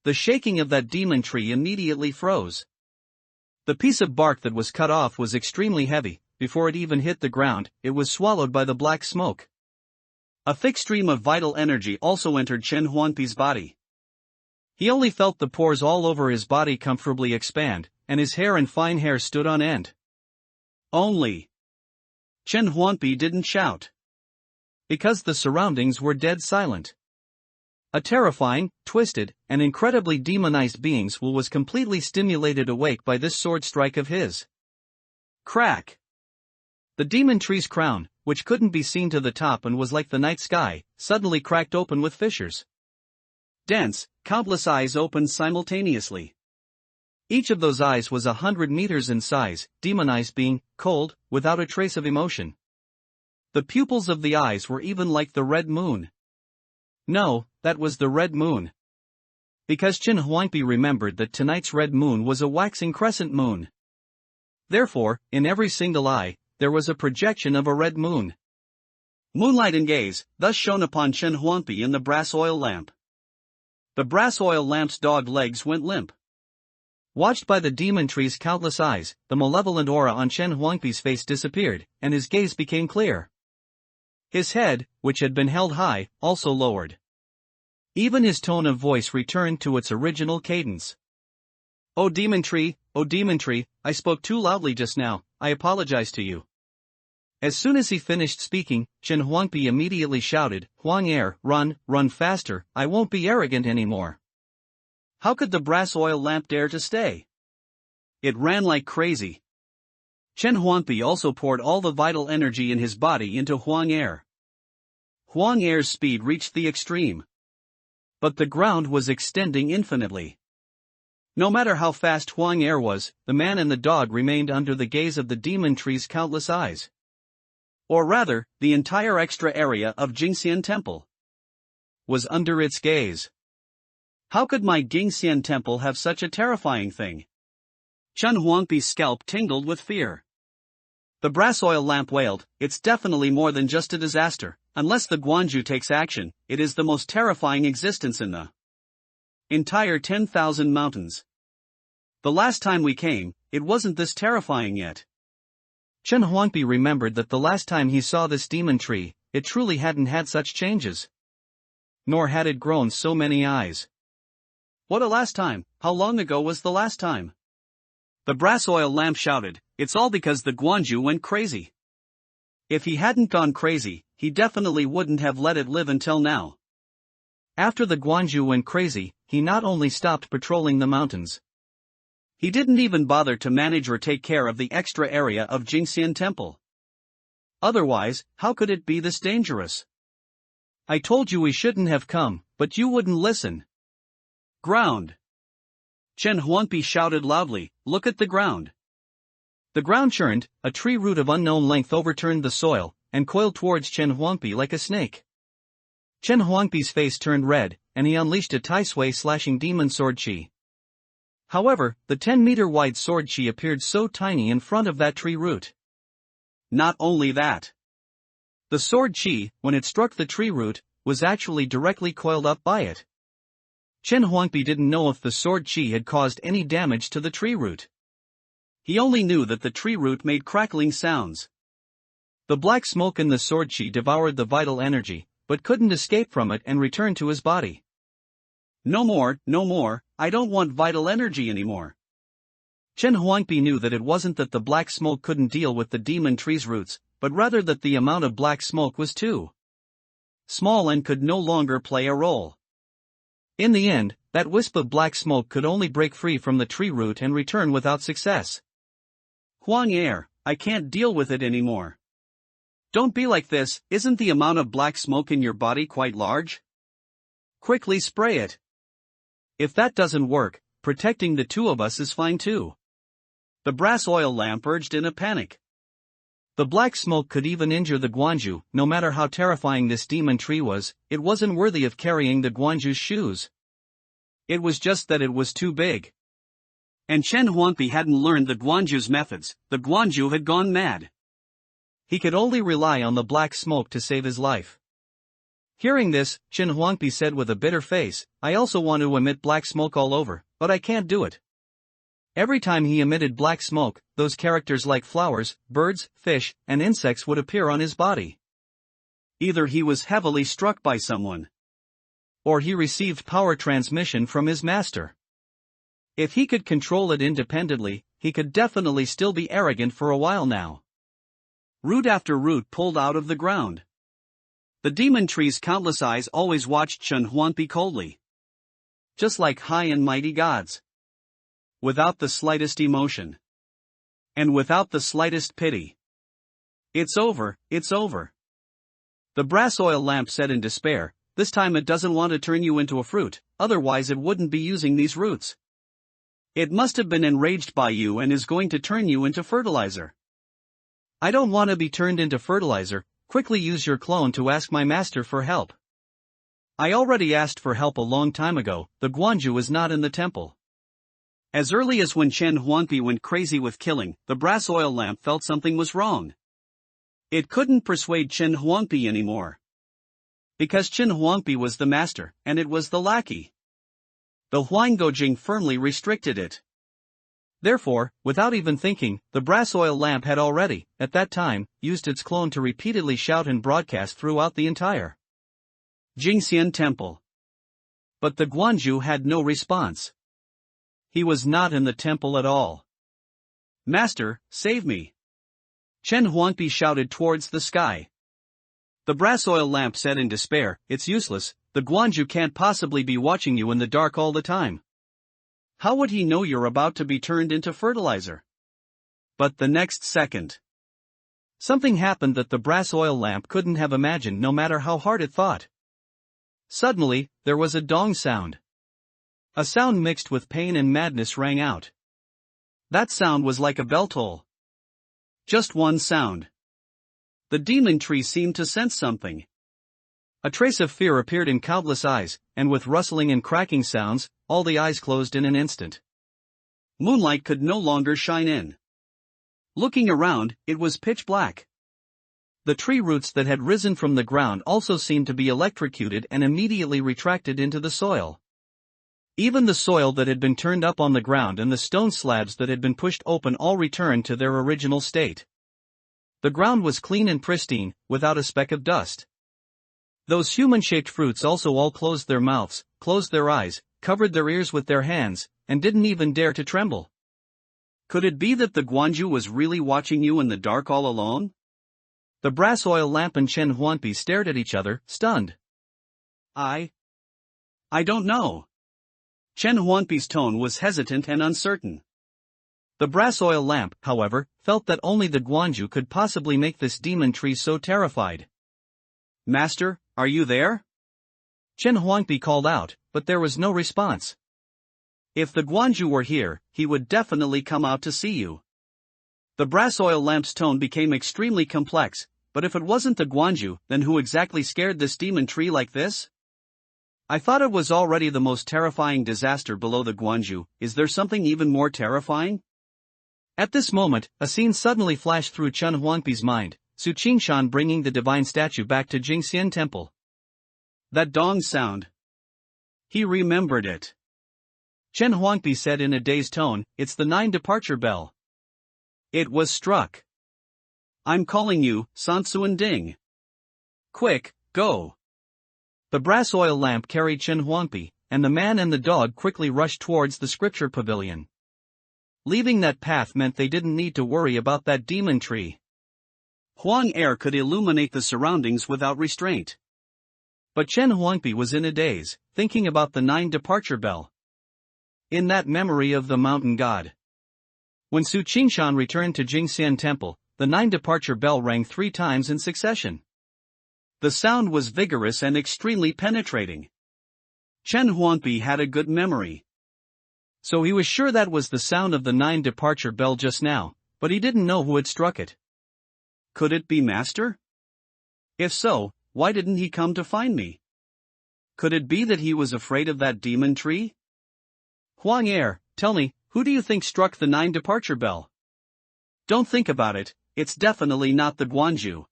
The shaking of that demon tree immediately froze. The piece of bark that was cut off was extremely heavy. Before it even hit the ground, it was swallowed by the black smoke. A thick stream of vital energy also entered Chen Huangpi's body. He only felt the pores all over his body comfortably expand, and his hair and fine hair stood on end. Only Chen Huangpi didn't shout, because the surroundings were dead silent. A terrifying, twisted, and incredibly demonized being was completely stimulated awake by this sword strike of his. Crack! The demon tree's crown, which couldn't be seen to the top and was like the night sky, suddenly cracked open with fissures. Dense, countless eyes opened simultaneously. Each of those eyes was 100 meters in size, demonized being, cold, without a trace of emotion. The pupils of the eyes were even like the red moon. No, that was the red moon. Because Chen Huangpi remembered that tonight's red moon was a waxing crescent moon. Therefore, in every single eye, there was a projection of a red moon. Moonlight and gaze, thus shone upon Chen Huangpi in the brass oil lamp. The brass oil lamp's dog legs went limp. Watched by the demon tree's countless eyes, the malevolent aura on Chen Huangpi's face disappeared, and his gaze became clear. His head, which had been held high, also lowered. Even his tone of voice returned to its original cadence. Oh demon tree, I spoke too loudly just now, I apologize to you." As soon as he finished speaking, Chen Huangpi immediately shouted, "Huang run faster, I won't be arrogant anymore." How could the brass oil lamp dare to stay? It ran like crazy. Chen Huangpi also poured all the vital energy in his body into Huang Air. Huang Air's speed reached the extreme. But the ground was extending infinitely. No matter how fast Huang Air was, the man and the dog remained under the gaze of the demon tree's countless eyes. Or rather, the entire extra area of Jingxian Temple was under its gaze. How could my Jingxian Temple have such a terrifying thing? Chen Huangpi's scalp tingled with fear. The brass oil lamp wailed, "It's definitely more than just a disaster. Unless the Guanju takes action, it is the most terrifying existence in the entire 10,000 mountains. The last time we came, it wasn't this terrifying yet." Chen Huangpi remembered that the last time he saw this demon tree, it truly hadn't had such changes. Nor had it grown so many eyes. What a last time! How long ago was the last time? The brass oil lamp shouted, "It's all because the Guanju went crazy. If he hadn't gone crazy, he definitely wouldn't have let it live until now." After the Guanju went crazy, he not only stopped patrolling the mountains, He didn't even bother to manage or take care of the extra area of Jingxian Temple. Otherwise, how could it be this dangerous? I told you we shouldn't have come, but you wouldn't listen. Ground! Chen Huangpi shouted loudly, look at the ground. The ground churned, a tree root of unknown length overturned the soil, and coiled towards Chen Huangpi like a snake. Chen Huangpi's face turned red, and he unleashed a Tai Sui slashing demon sword chi. However, the 10-meter-wide sword chi appeared so tiny in front of that tree root. Not only that. The sword chi, when it struck the tree root, was actually directly coiled up by it. Chen Huangpi didn't know if the sword chi had caused any damage to the tree root. He only knew that the tree root made crackling sounds. The black smoke in the sword chi devoured the vital energy, but couldn't escape from it and return to his body. No more, no more, I don't want vital energy anymore. Chen Huangpi knew that it wasn't that the black smoke couldn't deal with the demon tree's roots, but rather that the amount of black smoke was too small and could no longer play a role. In the end, that wisp of black smoke could only break free from the tree root and return without success. Huang Air, I can't deal with it anymore. Don't be like this, isn't the amount of black smoke in your body quite large? Quickly spray it. If that doesn't work, protecting the two of us is fine too. The brass oil lamp urged in a panic. The black smoke could even injure the Guanju. No matter how terrifying this demon tree was, it wasn't worthy of carrying the Guanju's shoes. It was just that it was too big. And Chen Huangpi hadn't learned the Guanju's methods. The Guanju had gone mad. He could only rely on the black smoke to save his life. Hearing this, Chen Huangpi said with a bitter face, I also want to emit black smoke all over, but I can't do it. Every time he emitted black smoke, those characters like flowers, birds, fish, and insects would appear on his body. Either he was heavily struck by someone, or he received power transmission from his master. If he could control it independently, he could definitely still be arrogant for a while now. Root after root pulled out of the ground. The demon tree's countless eyes always watched Chen Huangpi coldly. Just like high and mighty gods. Without the slightest emotion. And without the slightest pity. It's over, it's over. The brass oil lamp said in despair, this time it doesn't want to turn you into a fruit, otherwise it wouldn't be using these roots. It must have been enraged by you and is going to turn you into fertilizer. I don't want to be turned into fertilizer. Quickly use your clone to ask my master for help. I already asked for help a long time ago. The Guanju is not in the temple. As early as when Chen Huangpi went crazy with killing, the brass oil lamp felt something was wrong. It couldn't persuade Chen Huangpi anymore. Because Chen Huangpi was the master, and it was the lackey. The Huanggojing firmly restricted it. Therefore, without even thinking, the brass oil lamp had already, at that time, used its clone to repeatedly shout and broadcast throughout the entire Jingxian temple. But the Guanju had no response. He was not in the temple at all. Master, save me! Chen Huangpi shouted towards the sky. The brass oil lamp said in despair, it's useless, the Guanju can't possibly be watching you in the dark all the time. How would he know you're about to be turned into fertilizer? But the next second, something happened that the brass oil lamp couldn't have imagined no matter how hard it thought. Suddenly, there was a dong sound. A sound mixed with pain and madness rang out. That sound was like a bell toll. Just one sound. The demon tree seemed to sense something. A trace of fear appeared in countless eyes, and with rustling and cracking sounds, all the eyes closed in an instant. Moonlight could no longer shine in. Looking around, it was pitch black. The tree roots that had risen from the ground also seemed to be electrocuted and immediately retracted into the soil. Even the soil that had been turned up on the ground and the stone slabs that had been pushed open all returned to their original state. The ground was clean and pristine, without a speck of dust. Those human-shaped fruits also all closed their mouths, closed their eyes, covered their ears with their hands, and didn't even dare to tremble. Could it be that the Guanju was really watching you in the dark all alone? The brass oil lamp and Chen Huangpi stared at each other, stunned. I don't know. Chen Huangpi's tone was hesitant and uncertain. The brass oil lamp, however, felt that only the Guanju could possibly make this demon tree so terrified. "Master, are you there?" Chen Huangpi called out, but there was no response. "If the Guanju were here, he would definitely come out to see you." The brass oil lamp's tone became extremely complex, but if it wasn't the Guanju, then who exactly scared this demon tree like this? "I thought it was already the most terrifying disaster below the Guanju, is there something even more terrifying?" At this moment, a scene suddenly flashed through Chen Huangpi's mind, Su Qingshan bringing the divine statue back to Jingxian Temple. That dong sound. He remembered it. Chen Huangpi said in a dazed tone, "It's the 9 departure bell. It was struck. I'm calling you, Sansuan Ding. Quick, go." The brass oil lamp carried Chen Huangpi, and the man and the dog quickly rushed towards the scripture pavilion. Leaving that path meant they didn't need to worry about that demon tree. Huang air could illuminate the surroundings without restraint. But Chen Huangpi was in a daze, thinking about the 9 departure bell. In that memory of the mountain god. When Su Qingshan returned to Jingxian Temple, the 9 departure bell rang 3 times in succession. The sound was vigorous and extremely penetrating. Chen Huangpi had a good memory. So he was sure that was the sound of the 9 departure bell just now, but he didn't know who had struck it. Could it be Master? If so, why didn't he come to find me? Could it be that he was afraid of that demon tree? Huang air, tell me, who do you think struck the 9 departure bell? Don't think about it, it's definitely not the Guanju.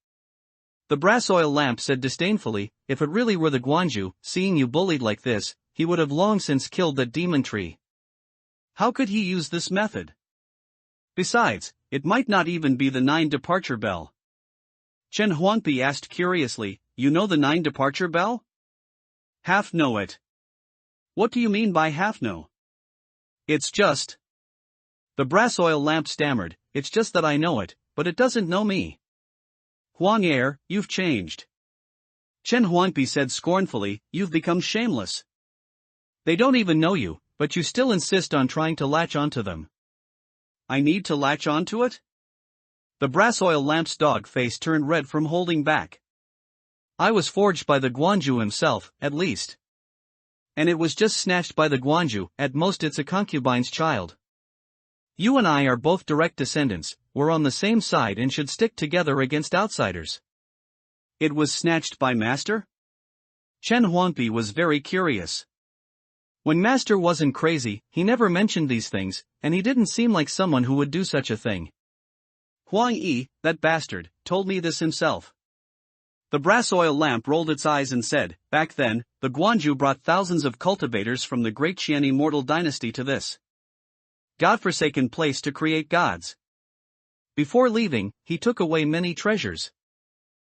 The brass oil lamp said disdainfully, if it really were the Guanju, seeing you bullied like this, he would have long since killed that demon tree. How could he use this method? Besides, it might not even be the 9 departure bell. Chen Huangpi asked curiously, you know the 9 departure bell? Half know it. What do you mean by half know? It's just. The brass oil lamp stammered, it's just that I know it, but it doesn't know me. Huang air, you've changed. Chen Huangpi said scornfully, you've become shameless. They don't even know you, but you still insist on trying to latch onto them. I need to latch onto it? The brass oil lamp's dog face turned red from holding back. I was forged by the Guanju himself, at least. And it was just snatched by the Guanju, at most it's a concubine's child. You and I are both direct descendants, we're on the same side and should stick together against outsiders. It was snatched by Master? Chen Huangpi was very curious. When Master wasn't crazy, he never mentioned these things, and he didn't seem like someone who would do such a thing. Huang Yi, that bastard, told me this himself. The brass oil lamp rolled its eyes and said, back then, the Guanju brought thousands of cultivators from the great Qian immortal dynasty to this godforsaken place to create gods. Before leaving, he took away many treasures.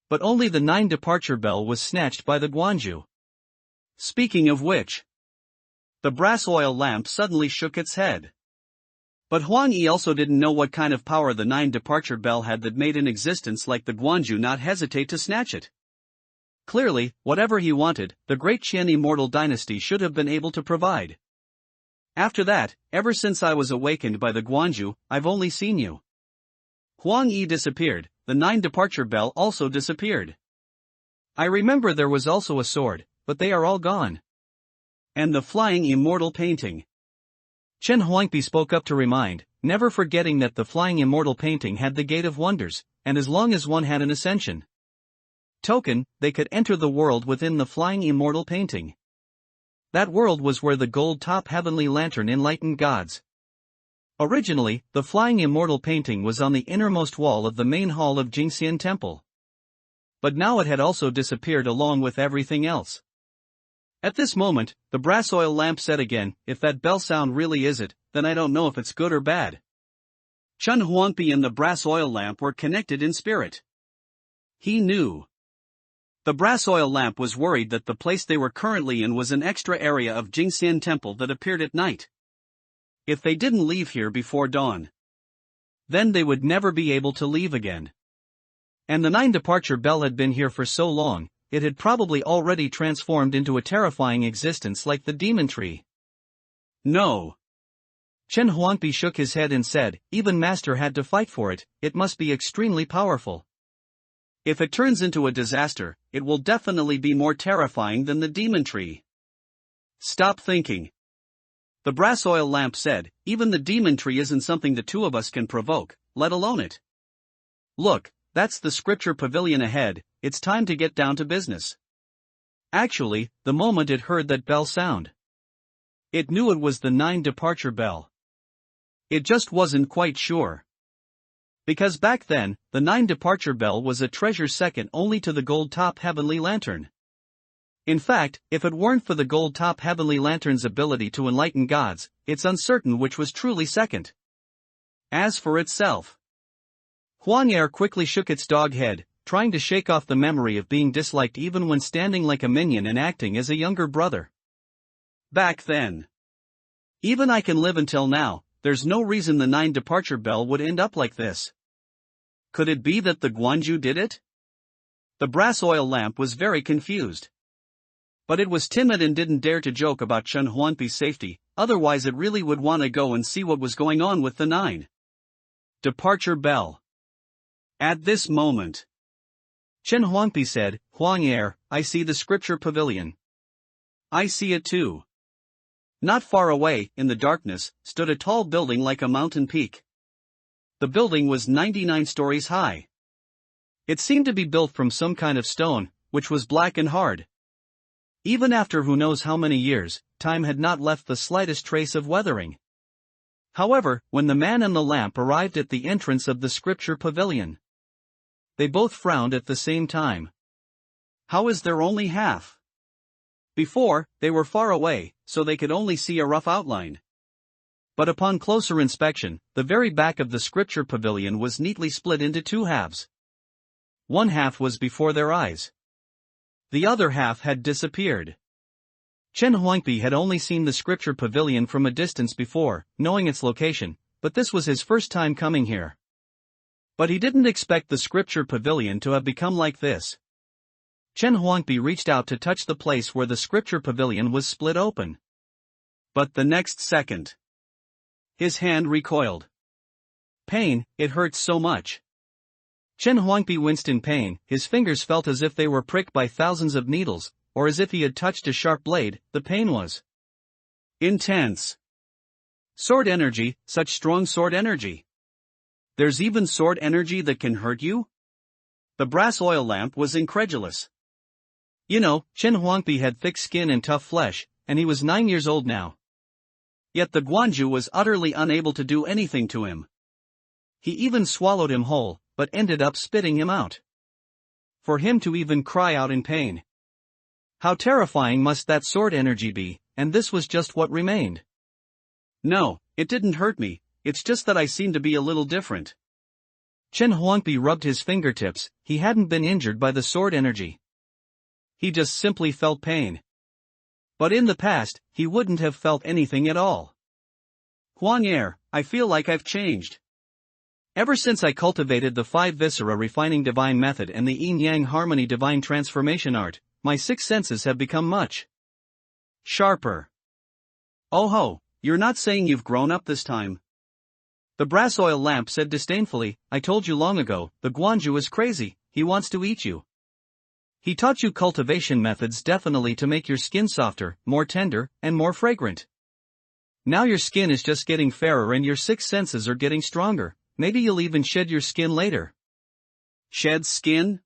But only the 9 departure bell was snatched by the Guanju. Speaking of which, the brass oil lamp suddenly shook its head. But Huang Yi also didn't know what kind of power the 9 departure bell had that made an existence like the Guanju not hesitate to snatch it. Clearly, whatever he wanted, the great Qian immortal dynasty should have been able to provide. After that, ever since I was awakened by the Guanju, I've only seen you. Huang Yi disappeared, the 9 departure bell also disappeared. I remember there was also a sword, but they are all gone. And the flying immortal painting. Chen Huangpi spoke up to remind, never forgetting that the flying immortal painting had the gate of wonders, and as long as one had an ascension token, they could enter the world within the flying immortal painting. That world was where the gold-top heavenly lantern enlightened gods. Originally, the flying immortal painting was on the innermost wall of the main hall of Jingxian Temple. But now it had also disappeared along with everything else. At this moment, the brass oil lamp said again, if that bell sound really is it, then I don't know if it's good or bad. Chen Huangpi and the brass oil lamp were connected in spirit. He knew. The brass oil lamp was worried that the place they were currently in was an extra area of Jingxian Temple that appeared at night. If they didn't leave here before dawn, then they would never be able to leave again. And the 9 departure bell had been here for so long, it had probably already transformed into a terrifying existence like the demon tree. No. Chen Huangpi shook his head and said, even Master had to fight for it, it must be extremely powerful. If it turns into a disaster, it will definitely be more terrifying than the demon tree. Stop thinking. The brass oil lamp said, even the demon tree isn't something the two of us can provoke, let alone it. Look, that's the scripture pavilion ahead, it's time to get down to business. Actually, the moment it heard that bell sound, it knew it was the 9 departure bell. It just wasn't quite sure. Because back then, the 9 departure bell was a treasure second only to the gold-top heavenly lantern. In fact, if it weren't for the gold-top heavenly lantern's ability to enlighten gods, it's uncertain which was truly second. As for itself, Huang quickly shook its dog head, trying to shake off the memory of being disliked even when standing like a minion and acting as a younger brother. Back then. Even I can live until now, there's no reason the 9 departure bell would end up like this. Could it be that the Guanju did it? The brass oil lamp was very confused. But it was timid and didn't dare to joke about Chen Huangpi's safety, otherwise it really would want to go and see what was going on with the 9 departure bell. At this moment, Chen Huangpi said, Huang I see the scripture pavilion. I see it too. Not far away, in the darkness, stood a tall building like a mountain peak. The building was 99 stories high. It seemed to be built from some kind of stone, which was black and hard. Even after who knows how many years, time had not left the slightest trace of weathering. However, when the man and the lamp arrived at the entrance of the scripture pavilion, they both frowned at the same time. How is there only half? Before, they were far away, so they could only see a rough outline. But upon closer inspection, the very back of the scripture pavilion was neatly split into 2 halves. One half was before their eyes. The other half had disappeared. Chen Huangpi had only seen the scripture pavilion from a distance before, knowing its location, but this was his first time coming here. But he didn't expect the scripture pavilion to have become like this. Chen Huangpi reached out to touch the place where the scripture pavilion was split open. But the next second, his hand recoiled. Pain, it hurt so much. Chen Huangpi winced in pain, his fingers felt as if they were pricked by thousands of needles, or as if he had touched a sharp blade. The pain was intense. Sword energy, such strong sword energy. There's even sword energy that can hurt you? The brass oil lamp was incredulous. You know, Chen Huangpi had thick skin and tough flesh, and he was 9 years old now. Yet the Guanju was utterly unable to do anything to him. He even swallowed him whole, but ended up spitting him out. For him to even cry out in pain. How terrifying must that sword energy be, and this was just what remained. No, it didn't hurt me, it's just that I seem to be a little different. Chen Huangpi rubbed his fingertips, he hadn't been injured by the sword energy. He just simply felt pain. But in the past, he wouldn't have felt anything at all. Huang I feel like I've changed. Ever since I cultivated the 5 viscera refining divine method and the yin-yang harmony divine transformation art, my 6 senses have become much sharper. Oh ho, you're not saying you've grown up this time? The brass oil lamp said disdainfully, I told you long ago, the Guanju is crazy, he wants to eat you. He taught you cultivation methods definitely to make your skin softer, more tender, and more fragrant. Now your skin is just getting fairer and your 6 senses are getting stronger. Maybe you'll even shed your skin later. Shed skin?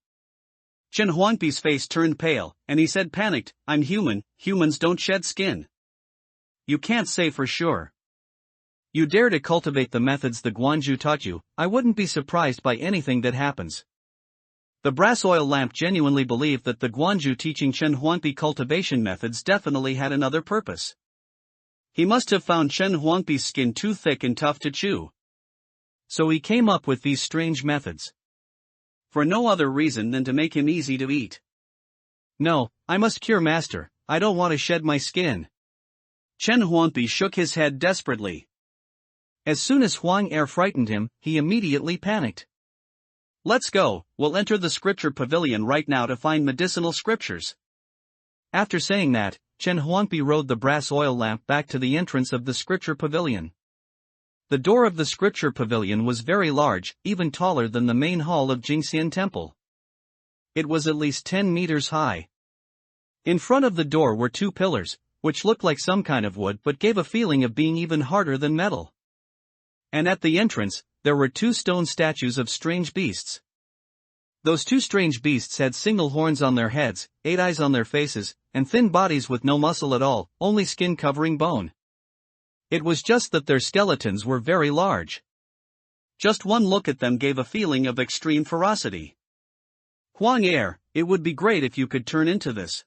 Chen Huangpi's face turned pale, and he said panicked, I'm human, humans don't shed skin. You can't say for sure. You dare to cultivate the methods the Guanju taught you, I wouldn't be surprised by anything that happens. The brass oil lamp genuinely believed that the Guanju teaching Chen Huangpi cultivation methods definitely had another purpose. He must have found Chen Huangpi's skin too thick and tough to chew. So he came up with these strange methods. For no other reason than to make him easy to eat. No, I must cure Master, I don't want to shed my skin. Chen Huangpi shook his head desperately. As soon as Huang frightened him, he immediately panicked. Let's go, we'll enter the scripture pavilion right now to find medicinal scriptures. After saying that, Chen Huangpi rode the brass oil lamp back to the entrance of the scripture pavilion. The door of the scripture pavilion was very large, even taller than the main hall of Jingxian Temple. It was at least 10 meters high. In front of the door were two pillars, which looked like some kind of wood but gave a feeling of being even harder than metal. And at the entrance, there were two stone statues of strange beasts. Those two strange beasts had single horns on their heads, 8 eyes on their faces, and thin bodies with no muscle at all, only skin covering bone. It was just that their skeletons were very large. Just one look at them gave a feeling of extreme ferocity. Huang, it would be great if you could turn into this.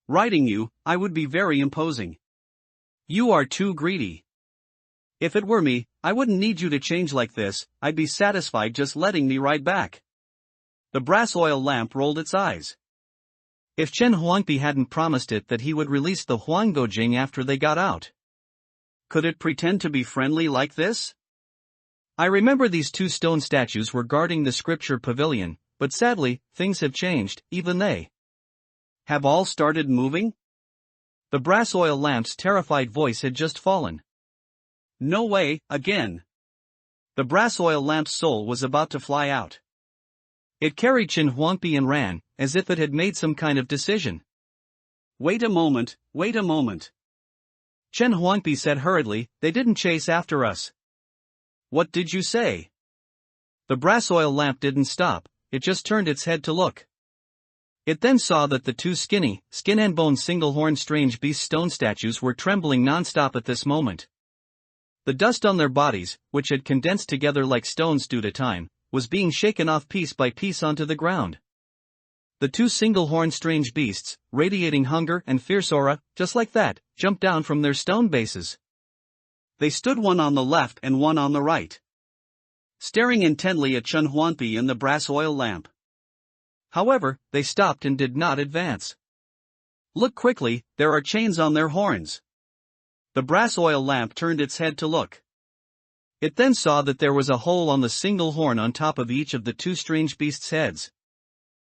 Riding you, I would be very imposing. You are too greedy. If it were me, I wouldn't need you to change like this, I'd be satisfied just letting me ride back. The brass oil lamp rolled its eyes. If Chen Huangpi hadn't promised it that he would release the Huanggojing after they got out. Could it pretend to be friendly like this? I remember these two stone statues were guarding the scripture pavilion, but sadly, things have changed, even they have all started moving? The brass oil lamp's terrified voice had just fallen. No way, again. The brass oil lamp's soul was about to fly out. It carried Chen Huangpi and ran, as if it had made some kind of decision. Wait a moment, wait a moment. Chen Huangpi said hurriedly, they didn't chase after us. What did you say? The brass oil lamp didn't stop, it just turned its head to look. It then saw that the two skin and bone single-horned strange beast stone statues were trembling non-stop at this moment. The dust on their bodies, which had condensed together like stones due to time, was being shaken off piece by piece onto the ground. The two single-horned strange beasts, radiating hunger and fierce aura, just like that, jumped down from their stone bases. They stood one on the left and one on the right, staring intently at Chen Huangpi and the brass oil lamp. However, they stopped and did not advance. Look quickly, there are chains on their horns. The brass oil lamp turned its head to look. It then saw that there was a hole on the single horn on top of each of the two strange beasts' heads.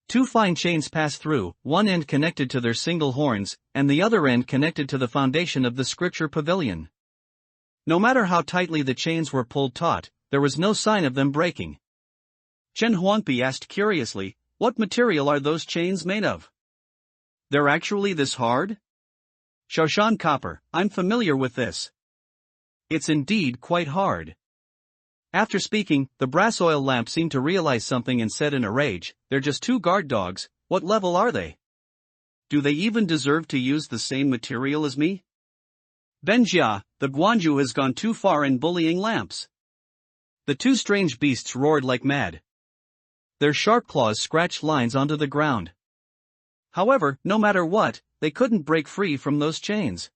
Two fine chains passed through, one end connected to their single horns, and the other end connected to the foundation of the scripture pavilion. No matter how tightly the chains were pulled taut, there was no sign of them breaking. Chen Huangpi asked curiously, what material are those chains made of? They're actually this hard? Shaoshan copper, I'm familiar with this. It's indeed quite hard. After speaking, the brass oil lamp seemed to realize something and said in a rage, they're just two guard dogs, what level are they? Do they even deserve to use the same material as me? Benjia, the Guanju has gone too far in bullying lamps. The two strange beasts roared like mad. Their sharp claws scratched lines onto the ground. However, no matter what, they couldn't break free from those chains.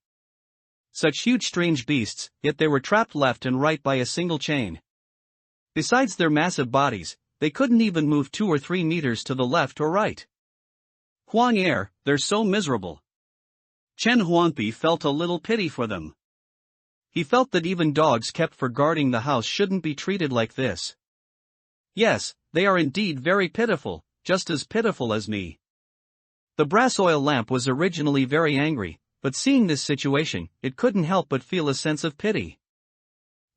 Such huge strange beasts, yet they were trapped left and right by a single chain. Besides their massive bodies, they couldn't even move 2 or 3 meters to the left or right. Huang, they're so miserable. Chen Huangpi felt a little pity for them. He felt that even dogs kept for guarding the house shouldn't be treated like this. Yes, they are indeed very pitiful, just as pitiful as me. The brass oil lamp was originally very angry, but seeing this situation, it couldn't help but feel a sense of pity.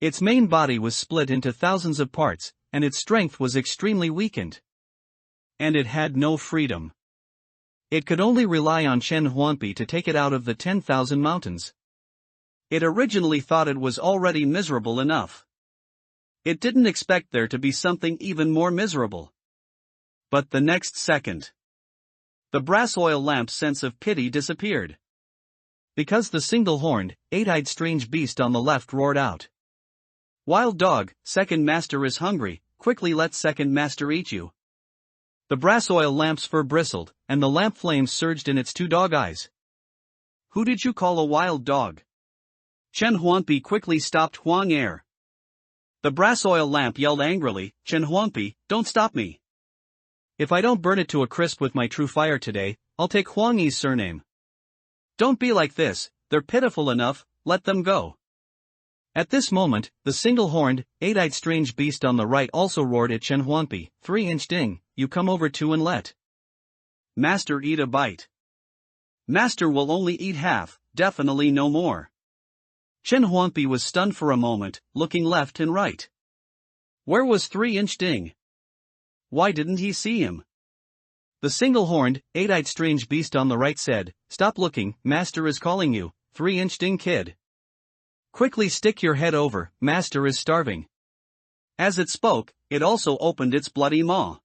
Its main body was split into thousands of parts, and its strength was extremely weakened. And it had no freedom. It could only rely on Chen Huangpi to take it out of the 10,000 mountains. It originally thought it was already miserable enough. It didn't expect there to be something even more miserable. But the next second, the brass oil lamp's sense of pity disappeared. Because the single-horned, 8-eyed strange beast on the left roared out. Wild dog, second master is hungry, quickly let second master eat you. The brass oil lamp's fur bristled, and the lamp flames surged in its 2 dog eyes. Who did you call a wild dog? Chen Huangpi quickly stopped Huang. The brass oil lamp yelled angrily, Chen Huangpi, don't stop me. If I don't burn it to a crisp with my true fire today, I'll take Huang Yi's surname. Don't be like this, they're pitiful enough, let them go. At this moment, the single-horned, 8-eyed strange beast on the right also roared at Chen Huangpi, 3-inch ding, you come over too and let Master eat a bite. Master will only eat half, definitely no more. Chen Huangpi was stunned for a moment, looking left and right. Where was 3-inch Ding? Why didn't he see him? The single-horned, 8-eyed strange beast on the right said, "Stop looking, Master is calling you, 3-inch Ding kid. Quickly stick your head over, Master is starving." As it spoke, it also opened its bloody maw.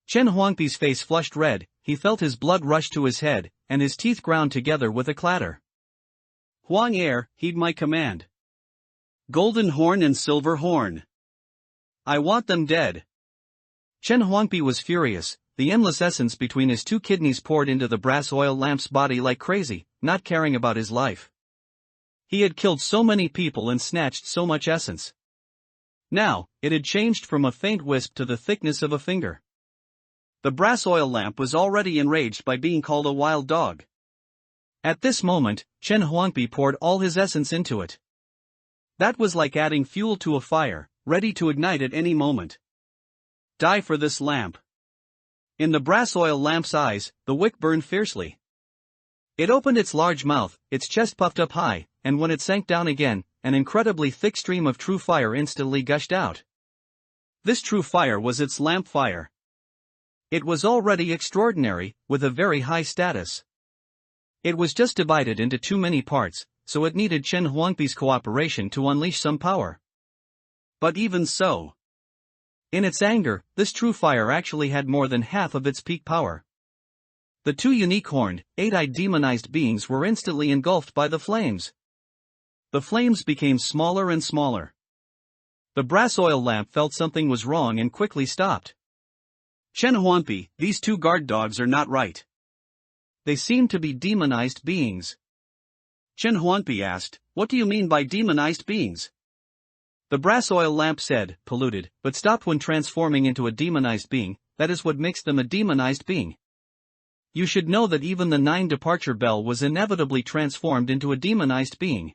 Chen Huangpi's face flushed red, he felt his blood rush to his head, and his teeth ground together with a clatter. "Huang heir, heed my command. Golden horn and silver horn. I want them dead." Chen Huangpi was furious, the endless essence between his two kidneys poured into the brass oil lamp's body like crazy, not caring about his life. He had killed so many people and snatched so much essence. Now, it had changed from a faint wisp to the thickness of a finger. The brass oil lamp was already enraged by being called a wild dog. At this moment, Chen Huangpi poured all his essence into it. That was like adding fuel to a fire, ready to ignite at any moment. Die for this lamp. In the brass oil lamp's eyes, the wick burned fiercely. It opened its large mouth, its chest puffed up high, and when it sank down again, an incredibly thick stream of true fire instantly gushed out. This true fire was its lamp fire. It was already extraordinary, with a very high status. It was just divided into too many parts, so it needed Chen Huangpi's cooperation to unleash some power. But even so, in its anger, this true fire actually had more than half of its peak power. The two unique horned, 8-eyed demonized beings were instantly engulfed by the flames. The flames became smaller and smaller. The brass oil lamp felt something was wrong and quickly stopped. "Chen Huangpi, these two guard dogs are not right. They seem to be demonized beings." Chen Huangpi asked, "What do you mean by demonized beings?" The brass oil lamp said, "Polluted, but stopped when transforming into a demonized being, that is what makes them a demonized being. You should know that even the 9 departure bell was inevitably transformed into a demonized being.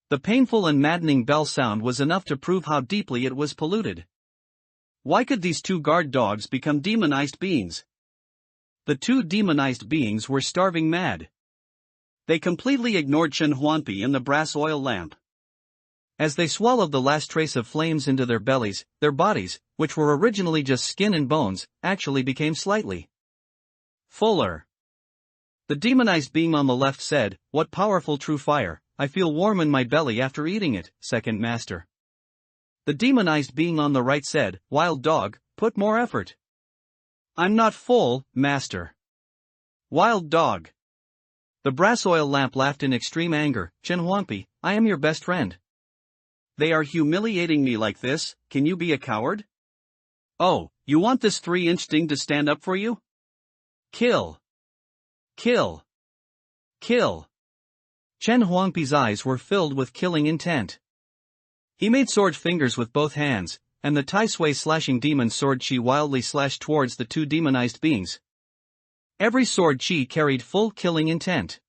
The painful and maddening bell sound was enough to prove how deeply it was polluted. Why could these two guard dogs become demonized beings?" The two demonized beings were starving mad. They completely ignored Chen Huangpi and the brass oil lamp. As they swallowed the last trace of flames into their bellies, their bodies, which were originally just skin and bones, actually became slightly fuller. The demonized being on the left said, "What powerful true fire, I feel warm in my belly after eating it, second master." The demonized being on the right said, "Wild dog, put more effort." "I'm not full, master." "Wild dog." The brass oil lamp laughed in extreme anger, "Chen Huangpi, I am your best friend. They are humiliating me like this, can you be a coward? Oh, you want this 3-inch Ding to stand up for you? Kill. Kill. Kill." Chen Huangpi's eyes were filled with killing intent. He made sword fingers with both hands, and the Tai Sui slashing demon sword chi wildly slashed towards the two demonized beings. Every sword chi carried full killing intent.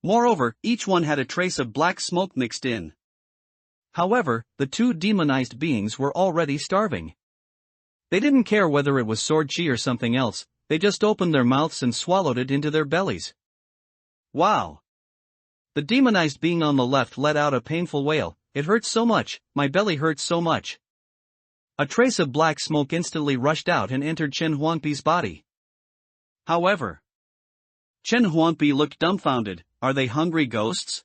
Moreover, each one had a trace of black smoke mixed in. However, the two demonized beings were already starving. They didn't care whether it was sword chi or something else, they just opened their mouths and swallowed it into their bellies. Wow! The demonized being on the left let out a painful wail, "It hurts so much, my belly hurts so much." A trace of black smoke instantly rushed out and entered Chen Huangpi's body. However, Chen Huangpi looked dumbfounded. "Are they hungry ghosts?"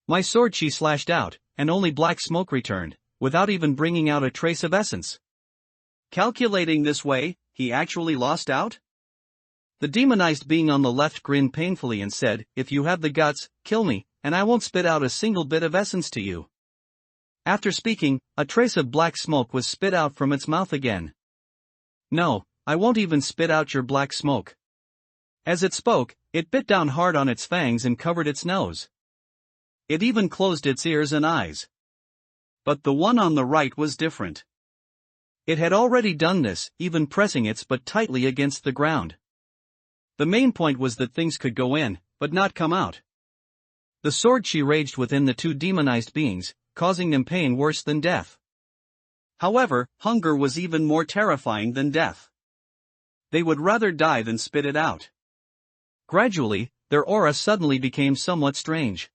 "My sword chi slashed out, and only black smoke returned, without even bringing out a trace of essence." Calculating this way, he actually lost out? The demonized being on the left grinned painfully and said, "If you have the guts, kill me, and I won't spit out a single bit of essence to you." After speaking, a trace of black smoke was spit out from its mouth again. "No, I won't even spit out your black smoke." As it spoke, it bit down hard on its fangs and covered its nose. It even closed its ears and eyes. But the one on the right was different. It had already done this, even pressing its butt tightly against the ground. The main point was that things could go in, but not come out. The sword chi raged within the two demonized beings, causing them pain worse than death. However, hunger was even more terrifying than death. They would rather die than spit it out. Gradually, their aura suddenly became somewhat strange.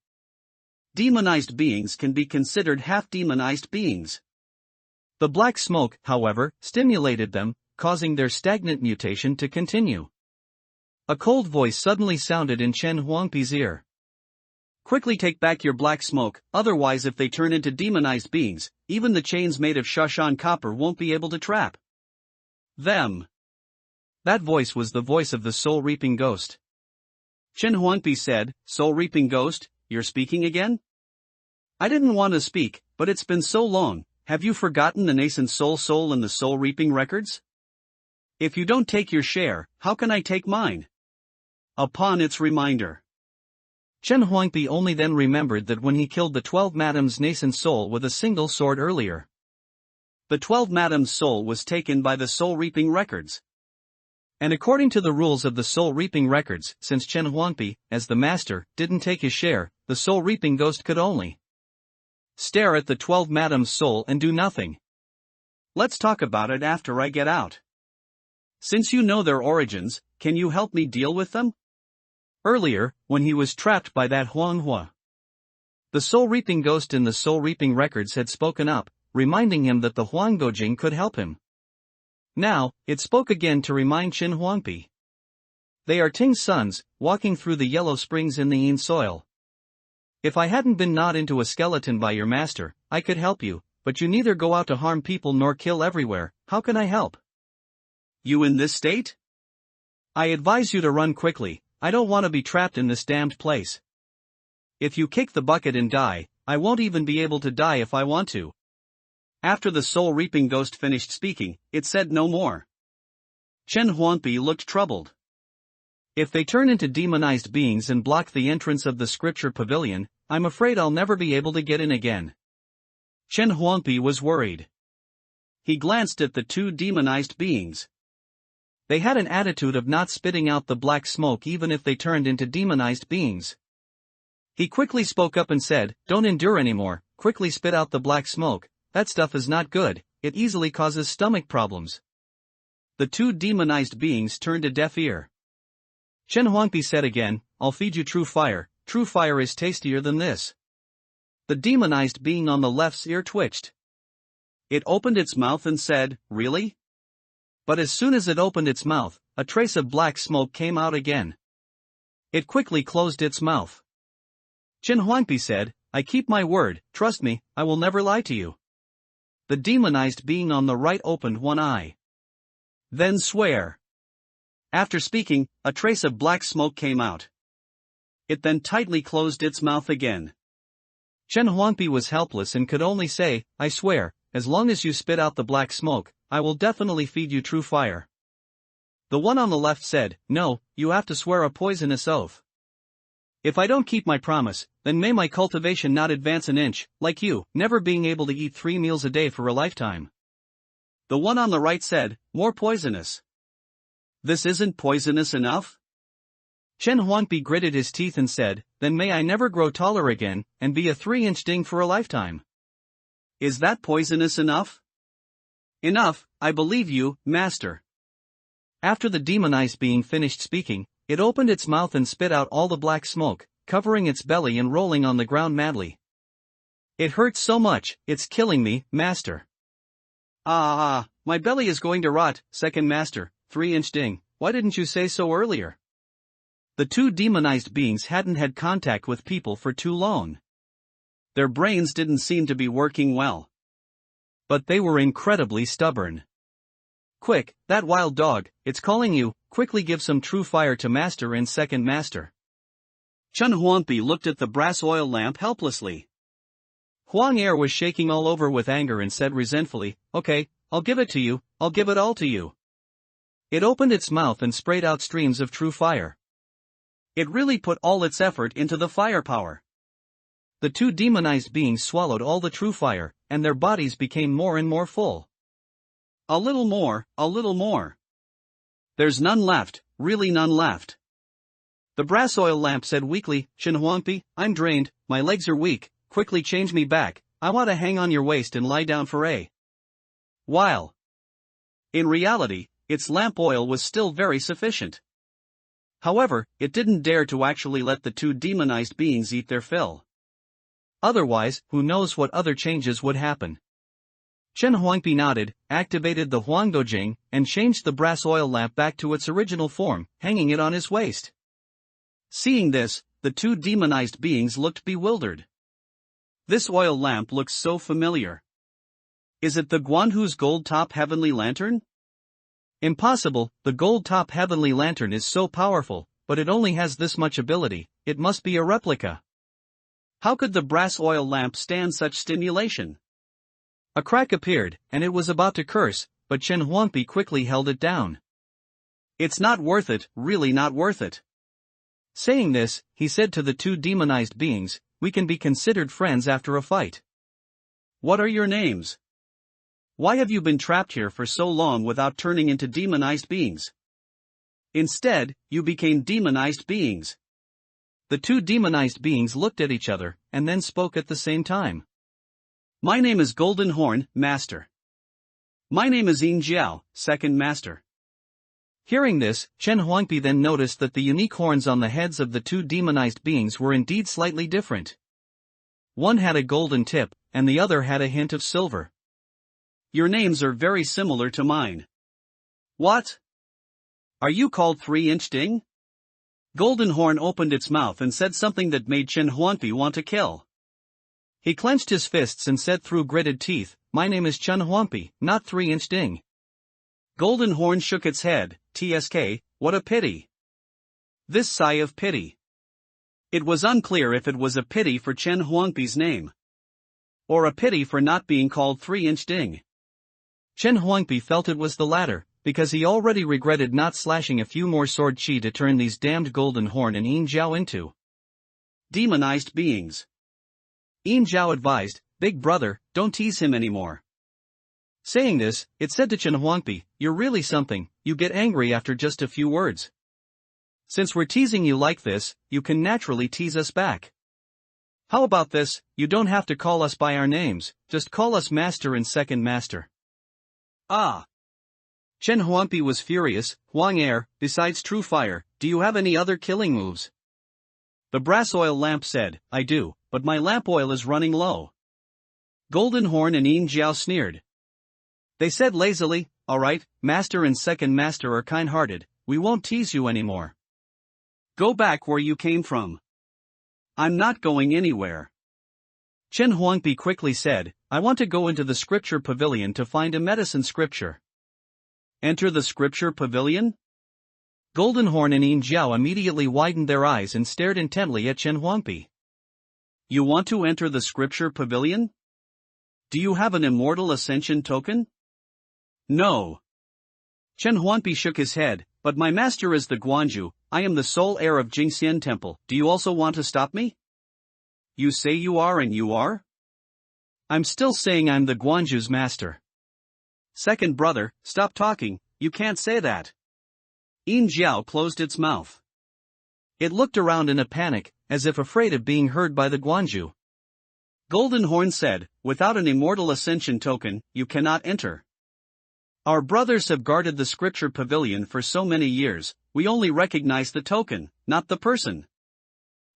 Demonized beings can be considered half-demonized beings. The black smoke, however, stimulated them, causing their stagnant mutation to continue. A cold voice suddenly sounded in Chen Huangpi's ear. Quickly take back your black smoke, otherwise if they turn into demonized beings, even the chains made of Shashan copper won't be able to trap them. That voice was the voice of the soul-reaping ghost. Chen Huangpi said, "Soul-reaping ghost, you're speaking again? I didn't want to speak, but it's been so long. Have you forgotten the nascent soul and the soul-reaping records? If you don't take your share, how can I take mine?" Upon its reminder, Chen Huangpi only then remembered that when he killed the 12 madams' nascent soul with a single sword earlier, the 12 madams' soul was taken by the soul-reaping records. And according to the rules of the soul-reaping records, since Chen Huangpi, as the master, didn't take his share, the soul-reaping ghost could only stare at the 12 madams' soul and do nothing. Let's talk about it after I get out. Since you know their origins, can you help me deal with them? Earlier, when he was trapped by that Manhwa, the soul-reaping ghost in the soul-reaping records had spoken up, reminding him that the Huanggojing could help him. Now, it spoke again to remind Chen Huangpi. They are Ting's sons, walking through the yellow springs in the Yin soil. If I hadn't been gnawed into a skeleton by your master, I could help you, but you neither go out to harm people nor kill everywhere. How can I help you in this state? I advise you to run quickly. I don't want to be trapped in this damned place. If you kick the bucket and die, I won't even be able to die if I want to. After the soul-reaping ghost finished speaking, it said no more. Chen Huangpi looked troubled. If they turn into demonized beings and block the entrance of the scripture pavilion, I'm afraid I'll never be able to get in again. Chen Huangpi was worried. He glanced at the 2 demonized beings. They had an attitude of not spitting out the black smoke even if they turned into demonized beings. He quickly spoke up and said, "Don't endure anymore, quickly spit out the black smoke. That stuff is not good, it easily causes stomach problems." The 2 demonized beings turned a deaf ear. Chen Huangpi said again, "I'll feed you true fire is tastier than this." The demonized being on the left's ear twitched. It opened its mouth and said, "Really?" But as soon as it opened its mouth, a trace of black smoke came out again. It quickly closed its mouth. Chen Huangpi said, "I keep my word, trust me, I will never lie to you." The demonized being on the right opened one eye. "Then swear." After speaking, a trace of black smoke came out. It then tightly closed its mouth again. Chen Huangpi was helpless and could only say, "I swear, as long as you spit out the black smoke, I will definitely feed you true fire." The one on the left said, "No, you have to swear a poisonous oath. If I don't keep my promise, then may my cultivation not advance an inch, like you, never being able to eat 3 meals a day for a lifetime." The one on the right said, "More poisonous." "This isn't poisonous enough?" Chen Huangpi gritted his teeth and said, "Then may I never grow taller again, and be a 3-inch ding for a lifetime." "Is that poisonous enough?" "Enough, I believe you, master." After the demonized being finished speaking, it opened its mouth and spit out all the black smoke, covering its belly and rolling on the ground madly. "It hurts so much, it's killing me, master." My belly is going to rot, second master, 3-inch ding, why didn't you say so earlier?" The 2 demonized beings hadn't had contact with people for too long. Their brains didn't seem to be working well. But they were incredibly stubborn. "Quick, that wild dog, it's calling you, quickly give some true fire to master and second master." Chen Huangpi looked at the brass oil lamp helplessly. Huang Er was shaking all over with anger and said resentfully, "Okay, I'll give it to you, I'll give it all to you." It opened its mouth and sprayed out streams of true fire. It really put all its effort into the firepower. The 2 demonized beings swallowed all the true fire, and their bodies became more and more full. A little more, a little more. "There's none left, really none left." The brass oil lamp said weakly, "Chen Huangpi, I'm drained, my legs are weak, quickly change me back, I want to hang on your waist and lie down for a while." In reality, its lamp oil was still very sufficient. However, it didn't dare to actually let the 2 demonized beings eat their fill. Otherwise, who knows what other changes would happen. Chen Huangpi nodded, activated the Huangdojing, and changed the brass oil lamp back to its original form, hanging it on his waist. Seeing this, the two demonized beings looked bewildered. This oil lamp looks so familiar. Is it the Guanhu's gold-top heavenly lantern? Impossible, the gold-top heavenly lantern is so powerful, but it only has this much ability, it must be a replica. How could the brass oil lamp stand such stimulation? A crack appeared, and it was about to curse, but Chen Huangpi quickly held it down. It's not worth it, really not worth it. Saying this, he said to the two demonized beings, we can be considered friends after a fight. What are your names? Why have you been trapped here for so long without turning into demonized beings? Instead, you became demonized beings. The two demonized beings looked at each other, and then spoke at the same time. My name is Golden Horn, Master. My name is Yin Jiao, Second Master. Hearing this, Chen Huangpi then noticed that the unique horns on the heads of the two demonized beings were indeed slightly different. One had a golden tip, and the other had a hint of silver. Your names are very similar to mine. What? Are you called 3-inch Ding? Golden Horn opened its mouth and said something that made Chen Huangpi want to kill. He clenched his fists and said through gritted teeth, my name is Chen Huangpi, not 3-inch Ding. Golden Horn shook its head, TSK, what a pity. This sigh of pity. It was unclear if it was a pity for Chen Huangpi's name, or a pity for not being called 3-inch Ding. Chen Huangpi felt it was the latter, because he already regretted not slashing a few more sword chi to turn these damned Golden Horn and Yin Jiao into demonized beings. Yin Jiao advised, Big brother, don't tease him anymore. Saying this, it said to Chen Huangpi, you're really something, you get angry after just a few words. Since we're teasing you like this, you can naturally tease us back. How about this, you don't have to call us by our names, just call us Master and Second Master. Ah! Chen Huangpi was furious, Huang Er, besides True Fire, do you have any other killing moves? The brass oil lamp said, I do, but my lamp oil is running low. Golden Horn and Yin Jiao sneered. They said lazily, alright, Master and Second Master are kind-hearted, we won't tease you anymore. Go back where you came from. I'm not going anywhere. Chen Huangpi quickly said, I want to go into the scripture pavilion to find a medicine scripture. Enter the scripture pavilion? Golden Horn and Yin Jiao immediately widened their eyes and stared intently at Chen Huangpi. You want to enter the scripture pavilion? Do you have an immortal ascension token? No. Chen Huangpi shook his head, but my master is the Guanju, I am the sole heir of Jingxian Temple, do you also want to stop me? You say you are and you are? I'm still saying I'm the Guanju's master. Second brother, stop talking, you can't say that. Yin Jiao closed its mouth. It looked around in a panic, as if afraid of being heard by the Guanju. Golden Horn said, without an immortal ascension token, you cannot enter. Our brothers have guarded the scripture pavilion for so many years, we only recognize the token, not the person.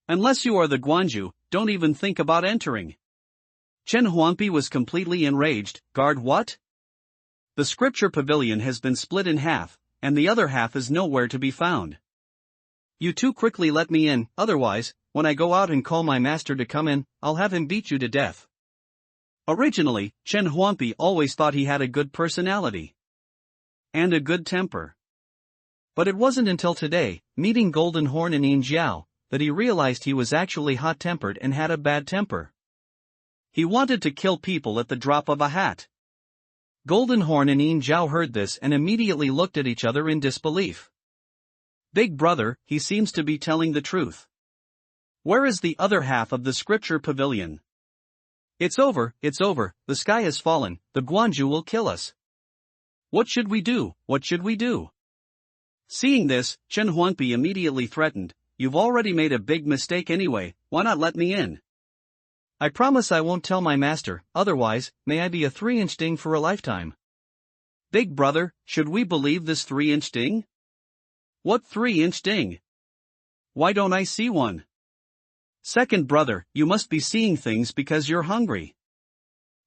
Unless you are the Guanju, don't even think about entering. Chen Huangpi was completely enraged, guard what? The scripture pavilion has been split in half, and the other half is nowhere to be found. You two quickly let me in, otherwise, when I go out and call my master to come in, I'll have him beat you to death. Originally, Chen Huangpi always thought he had a good personality. And a good temper. But it wasn't until today, meeting Golden Horn and Yin Jiao, that he realized he was actually hot-tempered and had a bad temper. He wanted to kill people at the drop of a hat. Golden Horn and Yin Jiao heard this and immediately looked at each other in disbelief. Big brother, he seems to be telling the truth. Where is the other half of the scripture pavilion? It's over, the sky has fallen, the Guanju will kill us. What should we do, what should we do? Seeing this, Chen Huangpi immediately threatened, you've already made a big mistake anyway, why not let me in? I promise I won't tell my master, otherwise, may I be a 3-inch Ding for a lifetime. Big brother, should we believe this 3-inch Ding? What 3-inch Ding? Why don't I see one? Second brother, you must be seeing things because you're hungry.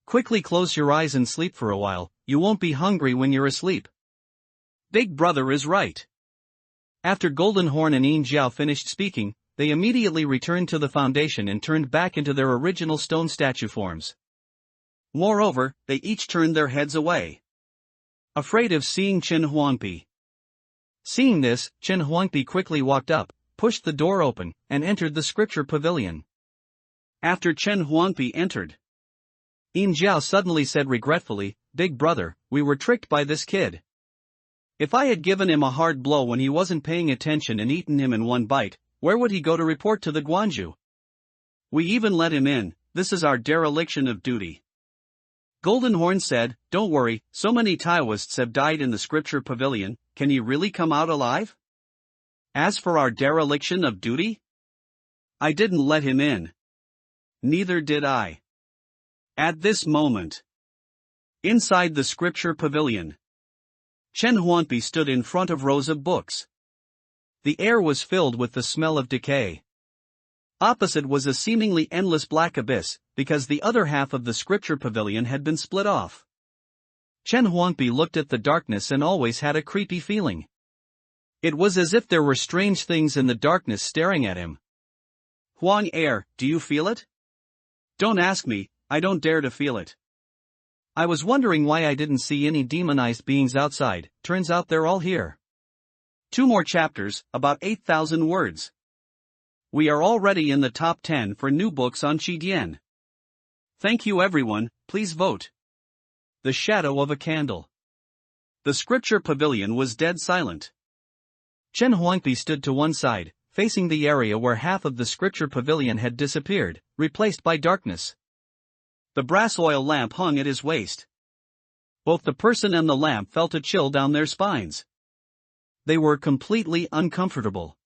Quickly close your eyes and sleep for a while, you won't be hungry when you're asleep. Big brother is right. After Golden Horn and Yin Jiao finished speaking, they immediately returned to the foundation and turned back into their original stone statue forms. Moreover, they each turned their heads away, afraid of seeing Chen Huangpi. Seeing this, Chen Huangpi quickly walked up, pushed the door open, and entered the scripture pavilion. After Chen Huangpi entered, Yin Jiao suddenly said regretfully, "Big brother, we were tricked by this kid. If I had given him a hard blow when he wasn't paying attention and eaten him in one bite, where would he go to report to the Guanju? We even let him in, this is our dereliction of duty." Golden Horn said, "Don't worry, so many Taoists have died in the scripture pavilion, can he really come out alive? As for our dereliction of duty? I didn't let him in. Neither did I." At this moment, inside the scripture pavilion, Chen Huangpi stood in front of rows of books. The air was filled with the smell of decay. Opposite was a seemingly endless black abyss, because the other half of the scripture pavilion had been split off. Chen Huangpi looked at the darkness and always had a creepy feeling. It was as if there were strange things in the darkness staring at him. "Huang Er, do you feel it?" "Don't ask me, I don't dare to feel it. I was wondering why I didn't see any demonized beings outside, turns out they're all here. 2 more chapters, about 8,000 words. We are already in the top 10 for new books on Qidian. Thank you everyone, please vote." The shadow of a candle. The scripture pavilion was dead silent. Chen Huangpi stood to one side, facing the area where half of the scripture pavilion had disappeared, replaced by darkness. The brass oil lamp hung at his waist. Both the person and the lamp felt a chill down their spines. They were completely uncomfortable.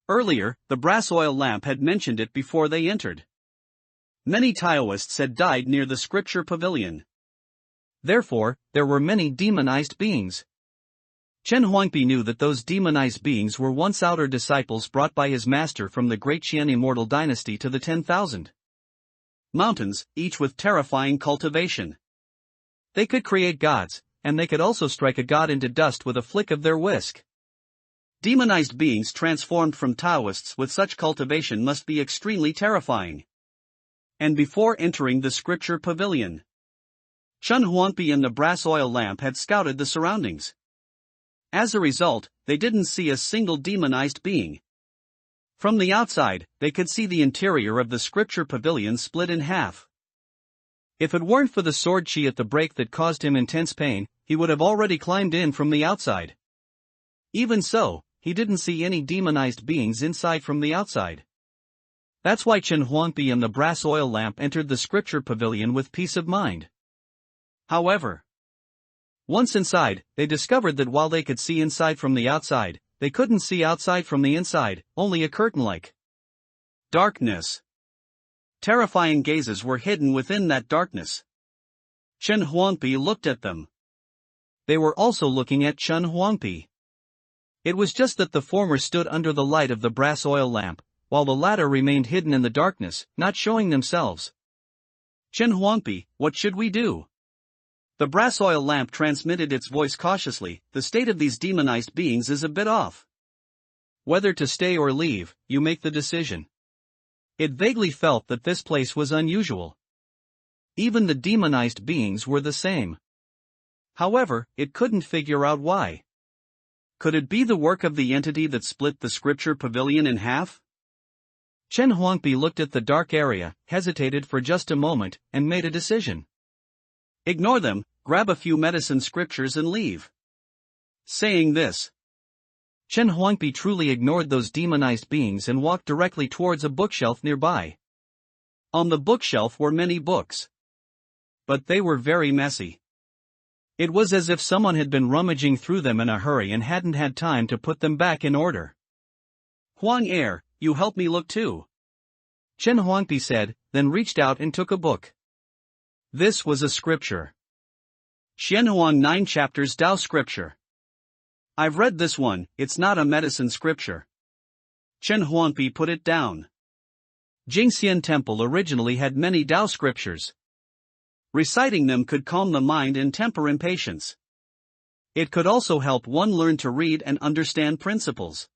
Earlier, the brass oil lamp had mentioned it before they entered. Many Taoists had died near the scripture pavilion. Therefore, there were many demonized beings. Chen Huangpi knew that those demonized beings were once outer disciples brought by his master from the great Qian immortal dynasty to the 10,000 mountains, each with terrifying cultivation. They could create gods, and they could also strike a god into dust with a flick of their whisk. Demonized beings transformed from Taoists with such cultivation must be extremely terrifying. And before entering the scripture pavilion, Chen Huangpi and the brass oil lamp had scouted the surroundings. As a result, they didn't see a single demonized being. From the outside, they could see the interior of the scripture pavilion split in half. If it weren't for the sword chi at the break that caused him intense pain, he would have already climbed in from the outside. Even so, he didn't see any demonized beings inside from the outside. That's why Chen Huangpi and the brass oil lamp entered the scripture pavilion with peace of mind. However, once inside, they discovered that while they could see inside from the outside, they couldn't see outside from the inside, only a curtain-like darkness. Terrifying gazes were hidden within that darkness. Chen Huangpi looked at them. They were also looking at Chen Huangpi. It was just that the former stood under the light of the brass oil lamp, while the latter remained hidden in the darkness, not showing themselves. "Chen Huangpi, what should we do?" The brass oil lamp transmitted its voice cautiously, "The state of these demonized beings is a bit off. Whether to stay or leave, you make the decision." It vaguely felt that this place was unusual. Even the demonized beings were the same. However, it couldn't figure out why. Could it be the work of the entity that split the scripture pavilion in half? Chen Huangpi looked at the dark area, hesitated for just a moment, and made a decision. "Ignore them, grab a few medicine scriptures and leave." Saying this, Chen Huangpi truly ignored those demonized beings and walked directly towards a bookshelf nearby. On the bookshelf were many books. But they were very messy. It was as if someone had been rummaging through them in a hurry and hadn't had time to put them back in order. "Huang Er, you help me look too," Chen Huangpi said, then reached out and took a book. This was a scripture. Xianhuang 9 chapters Tao scripture. "I've read this one, it's not a medicine scripture." Chen Huangpi put it down. Jingxian Temple originally had many Tao scriptures. Reciting them could calm the mind and temper impatience. It could also help one learn to read and understand principles.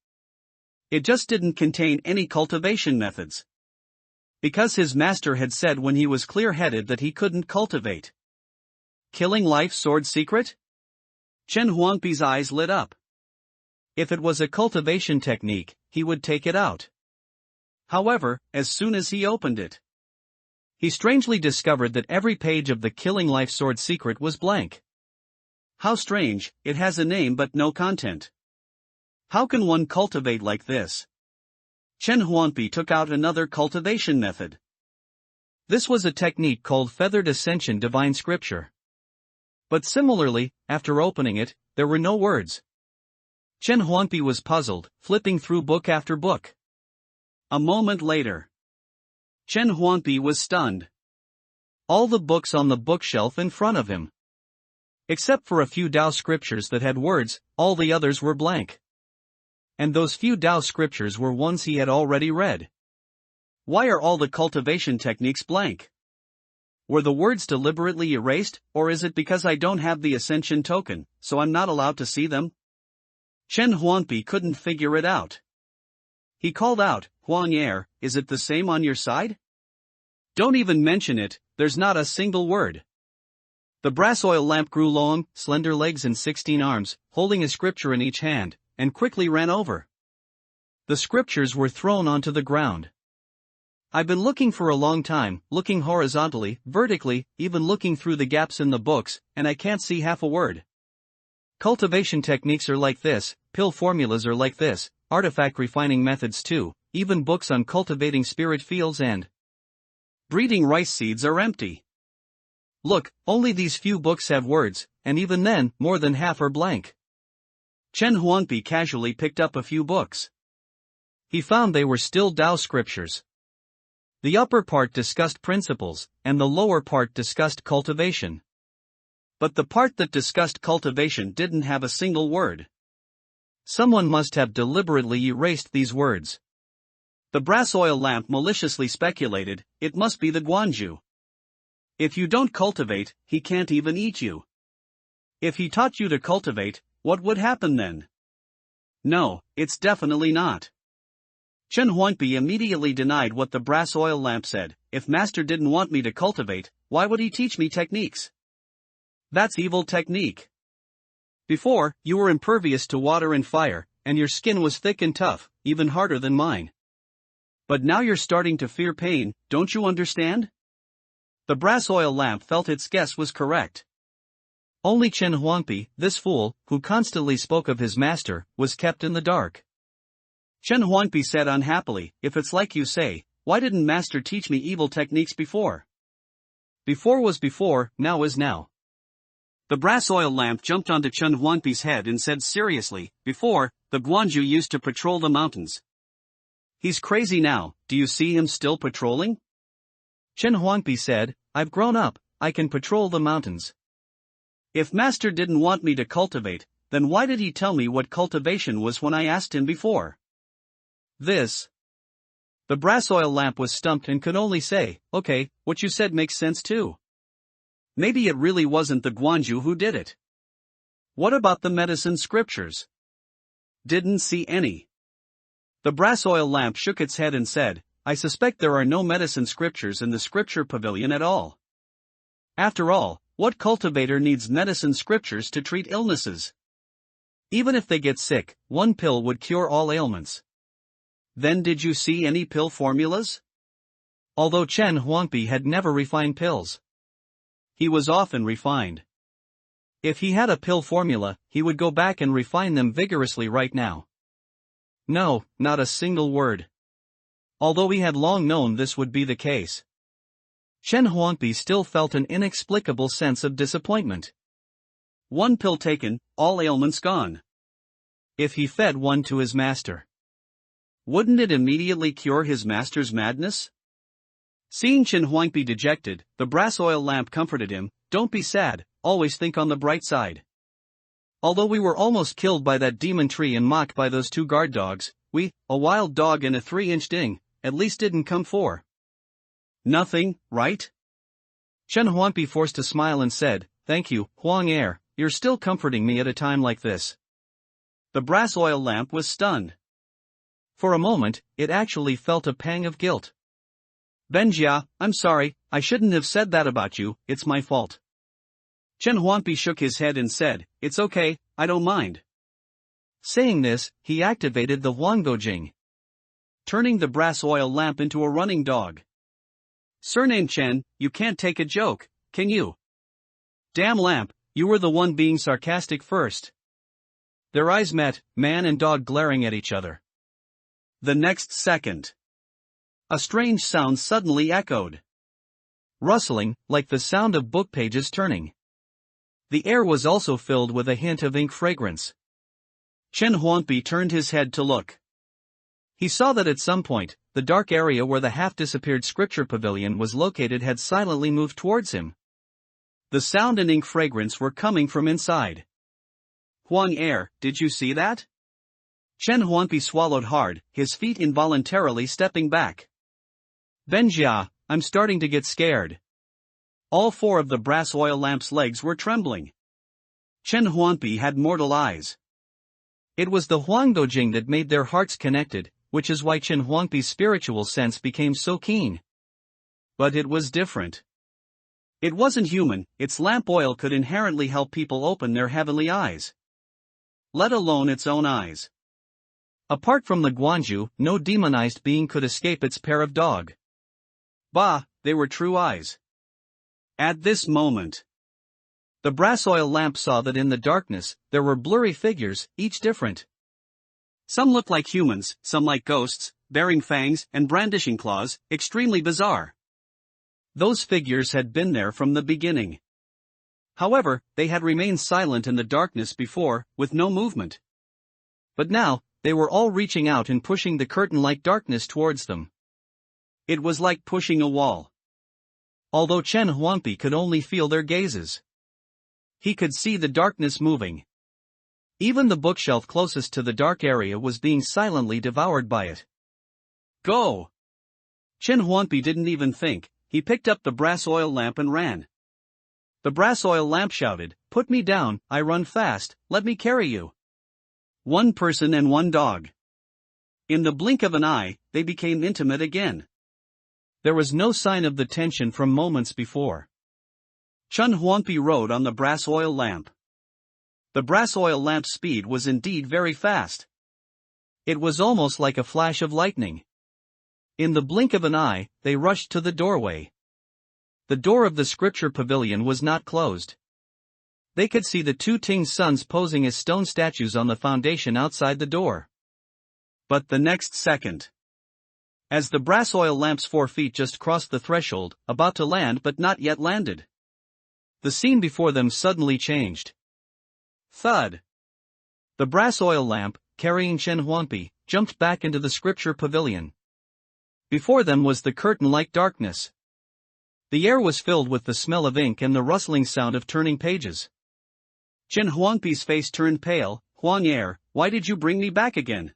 It just didn't contain any cultivation methods. Because his master had said when he was clear-headed that he couldn't cultivate. Killing life's sword secret? Chen Huangpi's eyes lit up. If it was a cultivation technique, he would take it out. However, as soon as he opened it, he strangely discovered that every page of the Killing Life Sword secret was blank. How strange, it has a name but no content. How can one cultivate like this? Chen Huangpi took out another cultivation method. This was a technique called Feathered Ascension Divine Scripture. But similarly, after opening it, there were no words. Chen Huangpi was puzzled, flipping through book after book. A moment later, Chen Huangpi was stunned. All the books on the bookshelf in front of him. Except for a few Tao scriptures that had words, all the others were blank. And those few Tao scriptures were ones he had already read. Why are all the cultivation techniques blank? Were the words deliberately erased, or is it because I don't have the Ascension token, so I'm not allowed to see them? Chen Huangpi couldn't figure it out. He called out, "Huang'er, is it the same on your side? Don't even mention it, there's not a single word." The brass oil lamp grew long, slender legs and 16 arms, holding a scripture in each hand, and quickly ran over. The scriptures were thrown onto the ground. I've been looking for a long time, looking horizontally, vertically, even looking through the gaps in the books, and I can't see half a word. Cultivation techniques are like this, pill formulas are like this, artifact refining methods too, even books on cultivating spirit fields and breeding rice seeds are empty. Look, only these few books have words, and even then, more than half are blank. Chen Huangpi casually picked up a few books. He found they were still Tao scriptures. The upper part discussed principles, and the lower part discussed cultivation. But the part that discussed cultivation didn't have a single word. Someone must have deliberately erased these words. The brass oil lamp maliciously speculated, it must be the Guanju. If you don't cultivate, he can't even eat you. If he taught you to cultivate, what would happen then? No, it's definitely not. Chen Huangpi immediately denied what the brass oil lamp said. If master didn't want me to cultivate, why would he teach me techniques? That's evil technique. Before, you were impervious to water and fire, and your skin was thick and tough, even harder than mine. But now you're starting to fear pain, don't you understand? The brass oil lamp felt its guess was correct. Only Chen Huangpi, this fool, who constantly spoke of his master, was kept in the dark. Chen Huangpi said unhappily, if it's like you say, why didn't master teach me evil techniques before? Before was before, now is now. The brass oil lamp jumped onto Chen Huangpi's head and said seriously, before, the Guanju used to patrol the mountains. He's crazy now, do you see him still patrolling? Chen Huangpi said, I've grown up, I can patrol the mountains. If master didn't want me to cultivate, then why did he tell me what cultivation was when I asked him before? This. The brass oil lamp was stumped and could only say, okay, what you said makes sense too. Maybe it really wasn't the Guanju who did it. What about the medicine scriptures? Didn't see any. The brass oil lamp shook its head and said, I suspect there are no medicine scriptures in the scripture pavilion at all. After all, what cultivator needs medicine scriptures to treat illnesses? Even if they get sick, one pill would cure all ailments. Then did you see any pill formulas? Although Chen Huangpi had never refined pills, he was often refined. If he had a pill formula, he would go back and refine them vigorously right now. No, not a single word. Although he had long known this would be the case, Chen Huangpi still felt an inexplicable sense of disappointment. One pill taken, all ailments gone. If he fed one to his master, wouldn't it immediately cure his master's madness? Seeing Chen Huangpi dejected, the brass oil lamp comforted him, don't be sad, always think on the bright side. Although we were almost killed by that demon tree and mocked by those two guard dogs, we, a wild dog and a 3-inch ding, at least didn't come for nothing, right? Chen Huangpi forced a smile and said, "Thank you, Huang Er, you're still comforting me at a time like this." The brass oil lamp was stunned. For a moment, it actually felt a pang of guilt. "Benjia, I'm sorry, I shouldn't have said that about you, it's my fault." Chen Huangpi shook his head and said, "It's okay, I don't mind." Saying this, he activated the Huanggojing, turning the brass oil lamp into a running dog. "Surname Chen, you can't take a joke, can you? Damn lamp, you were the one being sarcastic first." Their eyes met, man and dog glaring at each other. The next second, a strange sound suddenly echoed. Rustling, like the sound of book pages turning. The air was also filled with a hint of ink fragrance. Chen Huangpi turned his head to look. He saw that at some point, the dark area where the half-disappeared scripture pavilion was located had silently moved towards him. The sound and ink fragrance were coming from inside. "Huang Er, did you see that?" Chen Huangpi swallowed hard, his feet involuntarily stepping back. "Benjia, I'm starting to get scared." All four of the brass oil lamp's legs were trembling. Chen Huangpi had mortal eyes. It was the Huanggojing that made their hearts connected, which is why Chen Huangpi's spiritual sense became so keen. But it was different. It wasn't human, its lamp oil could inherently help people open their heavenly eyes. Let alone its own eyes. Apart from the Guanju, no demonized being could escape its pair of dog. Bah, they were true eyes. At this moment, the brass oil lamp saw that in the darkness, there were blurry figures, each different. Some looked like humans, some like ghosts, bearing fangs and brandishing claws, extremely bizarre. Those figures had been there from the beginning. However, they had remained silent in the darkness before, with no movement. But now, they were all reaching out and pushing the curtain-like darkness towards them. It was like pushing a wall. Although Chen Huangpi could only feel their gazes, he could see the darkness moving. Even the bookshelf closest to the dark area was being silently devoured by it. "Go!" Chen Huangpi didn't even think, he picked up the brass oil lamp and ran. The brass oil lamp shouted, "Put me down, I run fast, let me carry you." One person and one dog. In the blink of an eye, they became intimate again. There was no sign of the tension from moments before. Chen Huangpi rode on the brass oil lamp. The brass oil lamp's speed was indeed very fast. It was almost like a flash of lightning. In the blink of an eye, they rushed to the doorway. The door of the scripture pavilion was not closed. They could see the two Ting sons posing as stone statues on the foundation outside the door. But the next second, as the brass oil lamp's 4 feet just crossed the threshold, about to land but not yet landed, the scene before them suddenly changed. Thud! The brass oil lamp, carrying Chen Huangpi, jumped back into the scripture pavilion. Before them was the curtain-like darkness. The air was filled with the smell of ink and the rustling sound of turning pages. Chen Huangpi's face turned pale. "Huang Er, why did you bring me back again?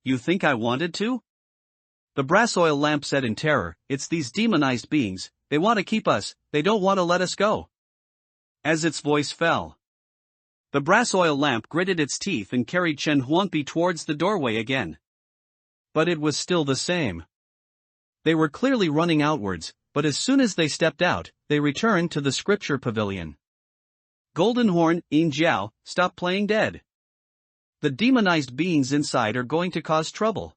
You think I wanted to?" The brass oil lamp said in terror, "It's these demonized beings, they want to keep us, they don't want to let us go." As its voice fell, the brass oil lamp gritted its teeth and carried Chen Huangpi towards the doorway again. But it was still the same. They were clearly running outwards, but as soon as they stepped out, they returned to the scripture pavilion. "Golden Horn, Yin Jiao, stop playing dead. The demonized beings inside are going to cause trouble."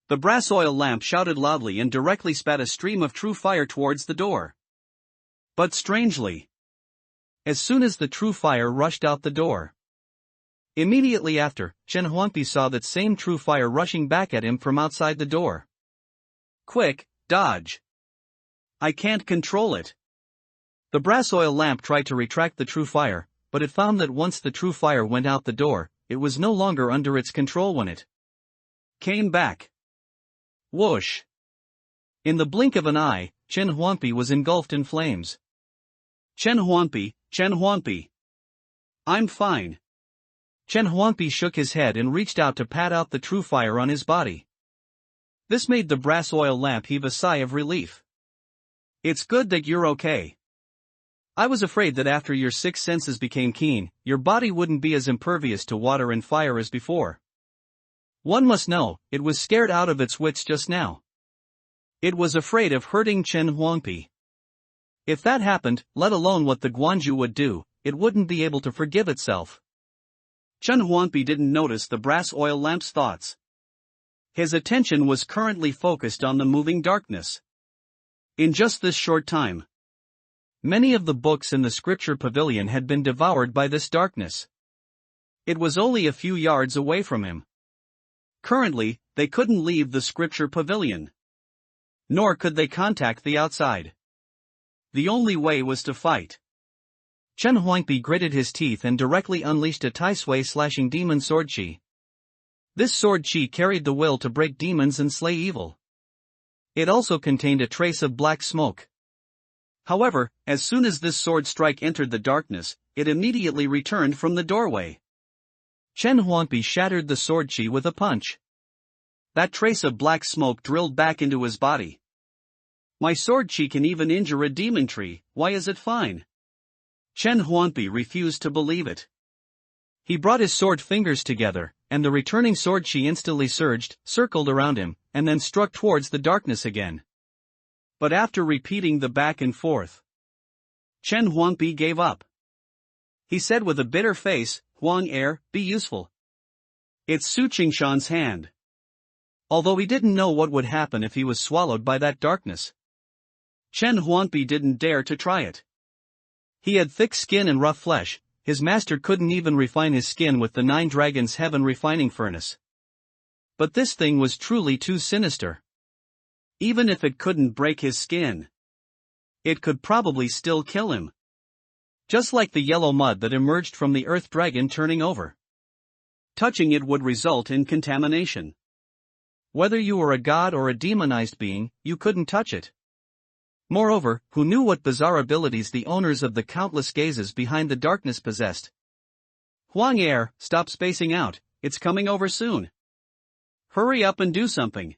The brass oil lamp shouted loudly and directly spat a stream of true fire towards the door. But strangely, as soon as the true fire rushed out the door, immediately after, Chen Huangpi saw that same true fire rushing back at him from outside the door. "Quick, dodge. I can't control it." The brass oil lamp tried to retract the true fire, but it found that once the true fire went out the door, it was no longer under its control when it came back. Whoosh! In the blink of an eye, Chen Huangpi was engulfed in flames. Chen Huangpi. I'm fine." Chen Huangpi shook his head and reached out to pat out the true fire on his body. This made the brass oil lamp heave a sigh of relief. It's good that you're okay. I was afraid that after your six senses became keen, your body wouldn't be as impervious to water and fire as before. One must know, it was scared out of its wits just now. It was afraid of hurting Chen Huangpi. If that happened, let alone what the Guanju would do, it wouldn't be able to forgive itself. Chen Huangpi didn't notice the brass oil lamp's thoughts. His attention was currently focused on the moving darkness. In just this short time, many of the books in the scripture pavilion had been devoured by this darkness. It was only a few yards away from him. Currently, they couldn't leave the scripture pavilion. Nor could they contact the outside. The only way was to fight. Chen Huangpi gritted his teeth and directly unleashed a Tai-Sui slashing demon sword chi. This sword chi carried the will to break demons and slay evil. It also contained a trace of black smoke. However, as soon as this sword strike entered the darkness, it immediately returned from the doorway. Chen Huangpi shattered the sword chi with a punch. That trace of black smoke drilled back into his body. My sword chi can even injure a demon tree, why is it fine? Chen Huangpi refused to believe it. He brought his sword fingers together, and the returning sword chi instantly surged, circled around him, and then struck towards the darkness again. But after repeating the back and forth, Chen Huangpi gave up. He said with a bitter face, Huang be useful. It's Su Qingshan's hand. Although he didn't know what would happen if he was swallowed by that darkness, Chen Huangpi didn't dare to try it. He had thick skin and rough flesh, his master couldn't even refine his skin with the 9 dragons heaven refining furnace. But this thing was truly too sinister. Even if it couldn't break his skin, it could probably still kill him. Just like the yellow mud that emerged from the earth dragon turning over. Touching it would result in contamination. Whether you were a god or a demonized being, you couldn't touch it. Moreover, who knew what bizarre abilities the owners of the countless gazes behind the darkness possessed? Huang stop spacing out, it's coming over soon. Hurry up and do something.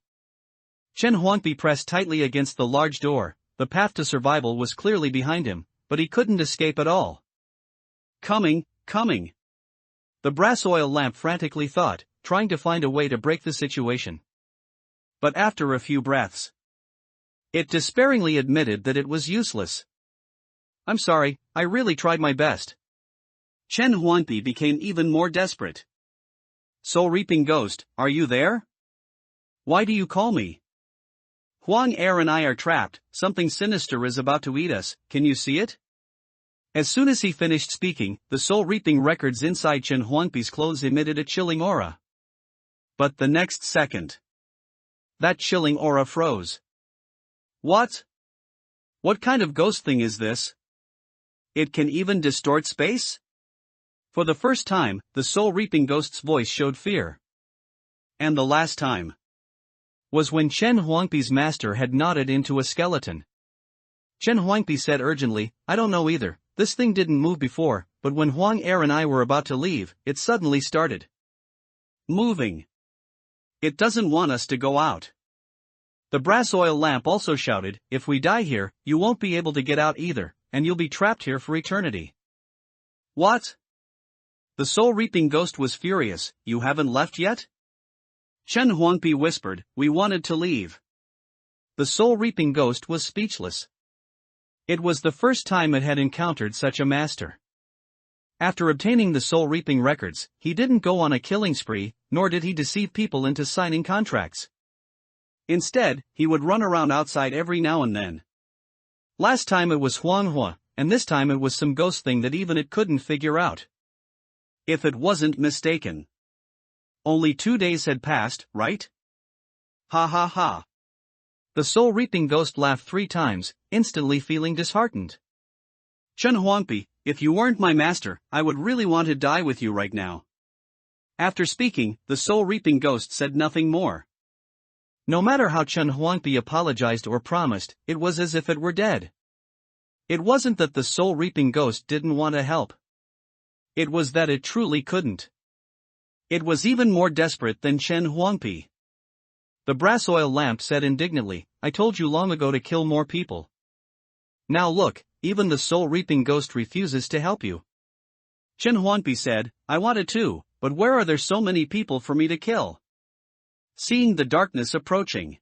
Chen Huangpi pressed tightly against the large door. The path to survival was clearly behind him, but he couldn't escape at all. Coming. The brass oil lamp frantically thought, trying to find a way to break the situation. But after a few breaths, it despairingly admitted that it was useless. I'm sorry, I really tried my best. Chen Huangpi became even more desperate. Soul-reaping ghost, are you there? Why do you call me? Huang and I are trapped, something sinister is about to eat us, can you see it? As soon as he finished speaking, the soul-reaping records inside Chen Huangpi's clothes emitted a chilling aura. But the next second, that chilling aura froze. What? What kind of ghost thing is this? It can even distort space? For the first time, the soul-reaping ghost's voice showed fear. And the last time was when Chen Huangpi's master had nodded into a skeleton. Chen Huangpi said urgently, I don't know either, this thing didn't move before, but when Huang and I were about to leave, it suddenly started moving. It doesn't want us to go out. The brass oil lamp also shouted, if we die here, you won't be able to get out either, and you'll be trapped here for eternity. What? The soul-reaping ghost was furious, you haven't left yet? Chen Huangpi whispered, we wanted to leave. The soul-reaping ghost was speechless. It was the first time it had encountered such a master. After obtaining the soul-reaping records, he didn't go on a killing spree, nor did he deceive people into signing contracts. Instead, he would run around outside every now and then. Last time it was Huanghua, and this time it was some ghost thing that even it couldn't figure out. If it wasn't mistaken. Only 2 days had passed, right? Ha ha ha. The soul-reaping ghost laughed 3 times, instantly feeling disheartened. Chen Huangpi, if you weren't my master, I would really want to die with you right now. After speaking, the soul-reaping ghost said nothing more. No matter how Chen Huangpi apologized or promised, it was as if it were dead. It wasn't that the soul-reaping ghost didn't want to help. It was that it truly couldn't. It was even more desperate than Chen Huangpi. The brass oil lamp said indignantly, I told you long ago to kill more people. Now look, even the soul-reaping ghost refuses to help you. Chen Huangpi said, I wanted to, but where are there so many people for me to kill? Seeing the darkness approaching,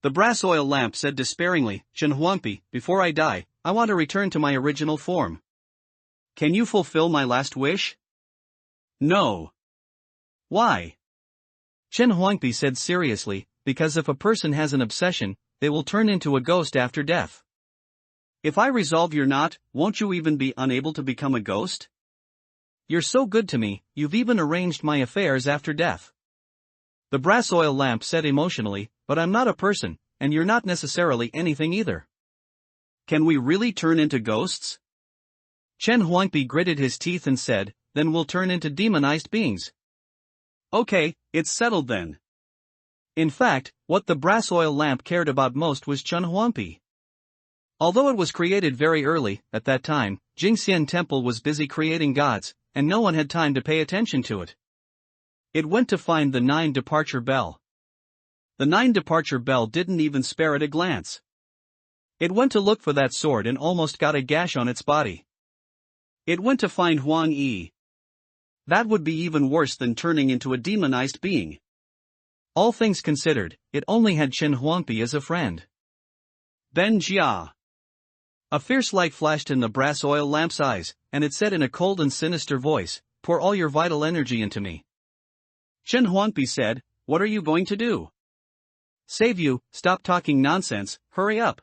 the brass oil lamp said despairingly, Chen Huangpi, before I die, I want to return to my original form. Can you fulfill my last wish? No. Why? Chen Huangpi said seriously, because if a person has an obsession, they will turn into a ghost after death. If I resolve you're not, won't you even be unable to become a ghost? You're so good to me, you've even arranged my affairs after death. The brass oil lamp said emotionally, but I'm not a person, and you're not necessarily anything either. Can we really turn into ghosts? Chen Huangpi gritted his teeth and said, then we'll turn into demonized beings. Okay, it's settled then. In fact, what the brass oil lamp cared about most was Chen Huangpi. Although it was created very early, at that time, Jingxian Temple was busy creating gods, and no one had time to pay attention to it. It went to find the 9 departure bell. The 9 departure bell didn't even spare it a glance. It went to look for that sword and almost got a gash on its body. It went to find Huang Yi. That would be even worse than turning into a demonized being. All things considered, it only had Chen Huangpi as a friend. Ben Jia. A fierce light flashed in the brass oil lamp's eyes, and it said in a cold and sinister voice, pour all your vital energy into me. Chen Huangpi said, what are you going to do? Save you, stop talking nonsense, hurry up.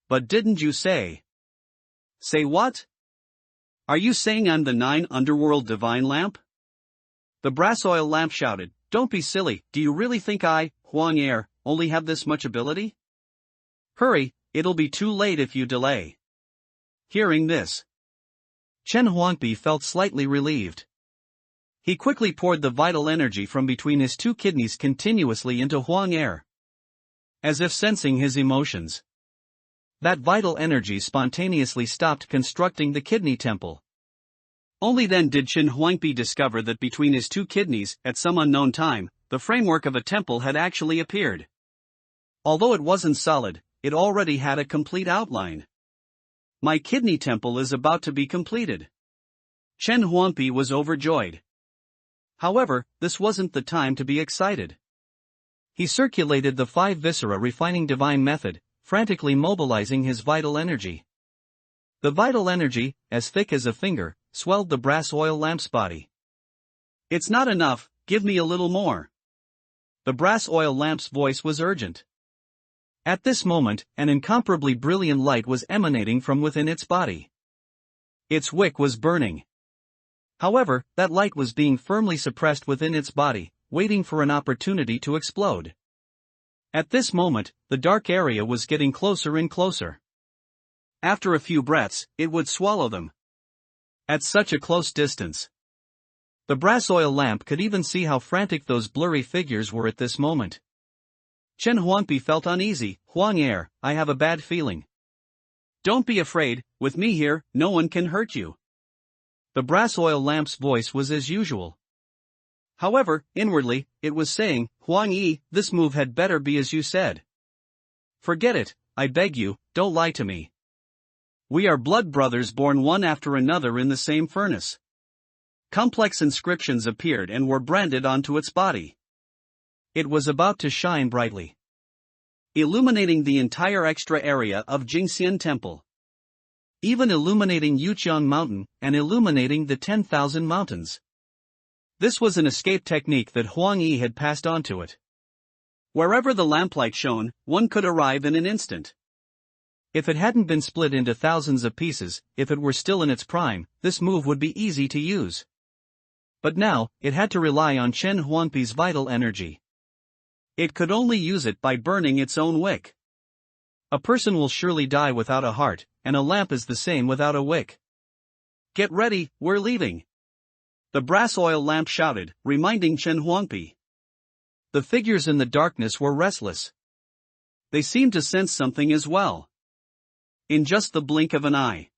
But didn't you say? Say what? Are you saying I'm the 9 underworld divine lamp? The brass oil lamp shouted, don't be silly, do you really think I, Huang Er, only have this much ability? Hurry, it'll be too late if you delay. Hearing this, Chen Huangpi felt slightly relieved. He quickly poured the vital energy from between his 2 kidneys continuously into Huang Er. As if sensing his emotions, that vital energy spontaneously stopped constructing the kidney temple. Only then did Chen Huangpi discover that between his 2 kidneys, at some unknown time, the framework of a temple had actually appeared. Although it wasn't solid, it already had a complete outline. My kidney temple is about to be completed. Chen Huangpi was overjoyed. However, this wasn't the time to be excited. He circulated the 5 viscera refining divine method, frantically mobilizing his vital energy. The vital energy, as thick as a finger, swelled the brass oil lamp's body. It's not enough, give me a little more. The brass oil lamp's voice was urgent. At this moment, an incomparably brilliant light was emanating from within its body. Its wick was burning. However, that light was being firmly suppressed within its body, waiting for an opportunity to explode. At this moment, the dark area was getting closer and closer. After a few breaths, it would swallow them. At such a close distance, the brass oil lamp could even see how frantic those blurry figures were at this moment. Chen Huangpi felt uneasy. Huang Er, I have a bad feeling. Don't be afraid, with me here, no one can hurt you. The brass oil lamp's voice was as usual. However, inwardly, it was saying, Huang Yi, this move had better be as you said. Forget it, I beg you, don't lie to me. We are blood brothers born one after another in the same furnace. Complex inscriptions appeared and were branded onto its body. It was about to shine brightly, illuminating the entire extra area of Jingxian Temple. Even illuminating Yuqiang Mountain, and illuminating the 10,000 mountains. This was an escape technique that Huang Yi had passed on to it. Wherever the lamplight shone, one could arrive in an instant. If it hadn't been split into thousands of pieces, if it were still in its prime, this move would be easy to use. But now, it had to rely on Chen Huangpi's vital energy. It could only use it by burning its own wick. A person will surely die without a heart, and a lamp is the same without a wick. Get ready, we're leaving. The brass oil lamp shouted, reminding Chen Huangpi. The figures in the darkness were restless. They seemed to sense something as well. In just the blink of an eye,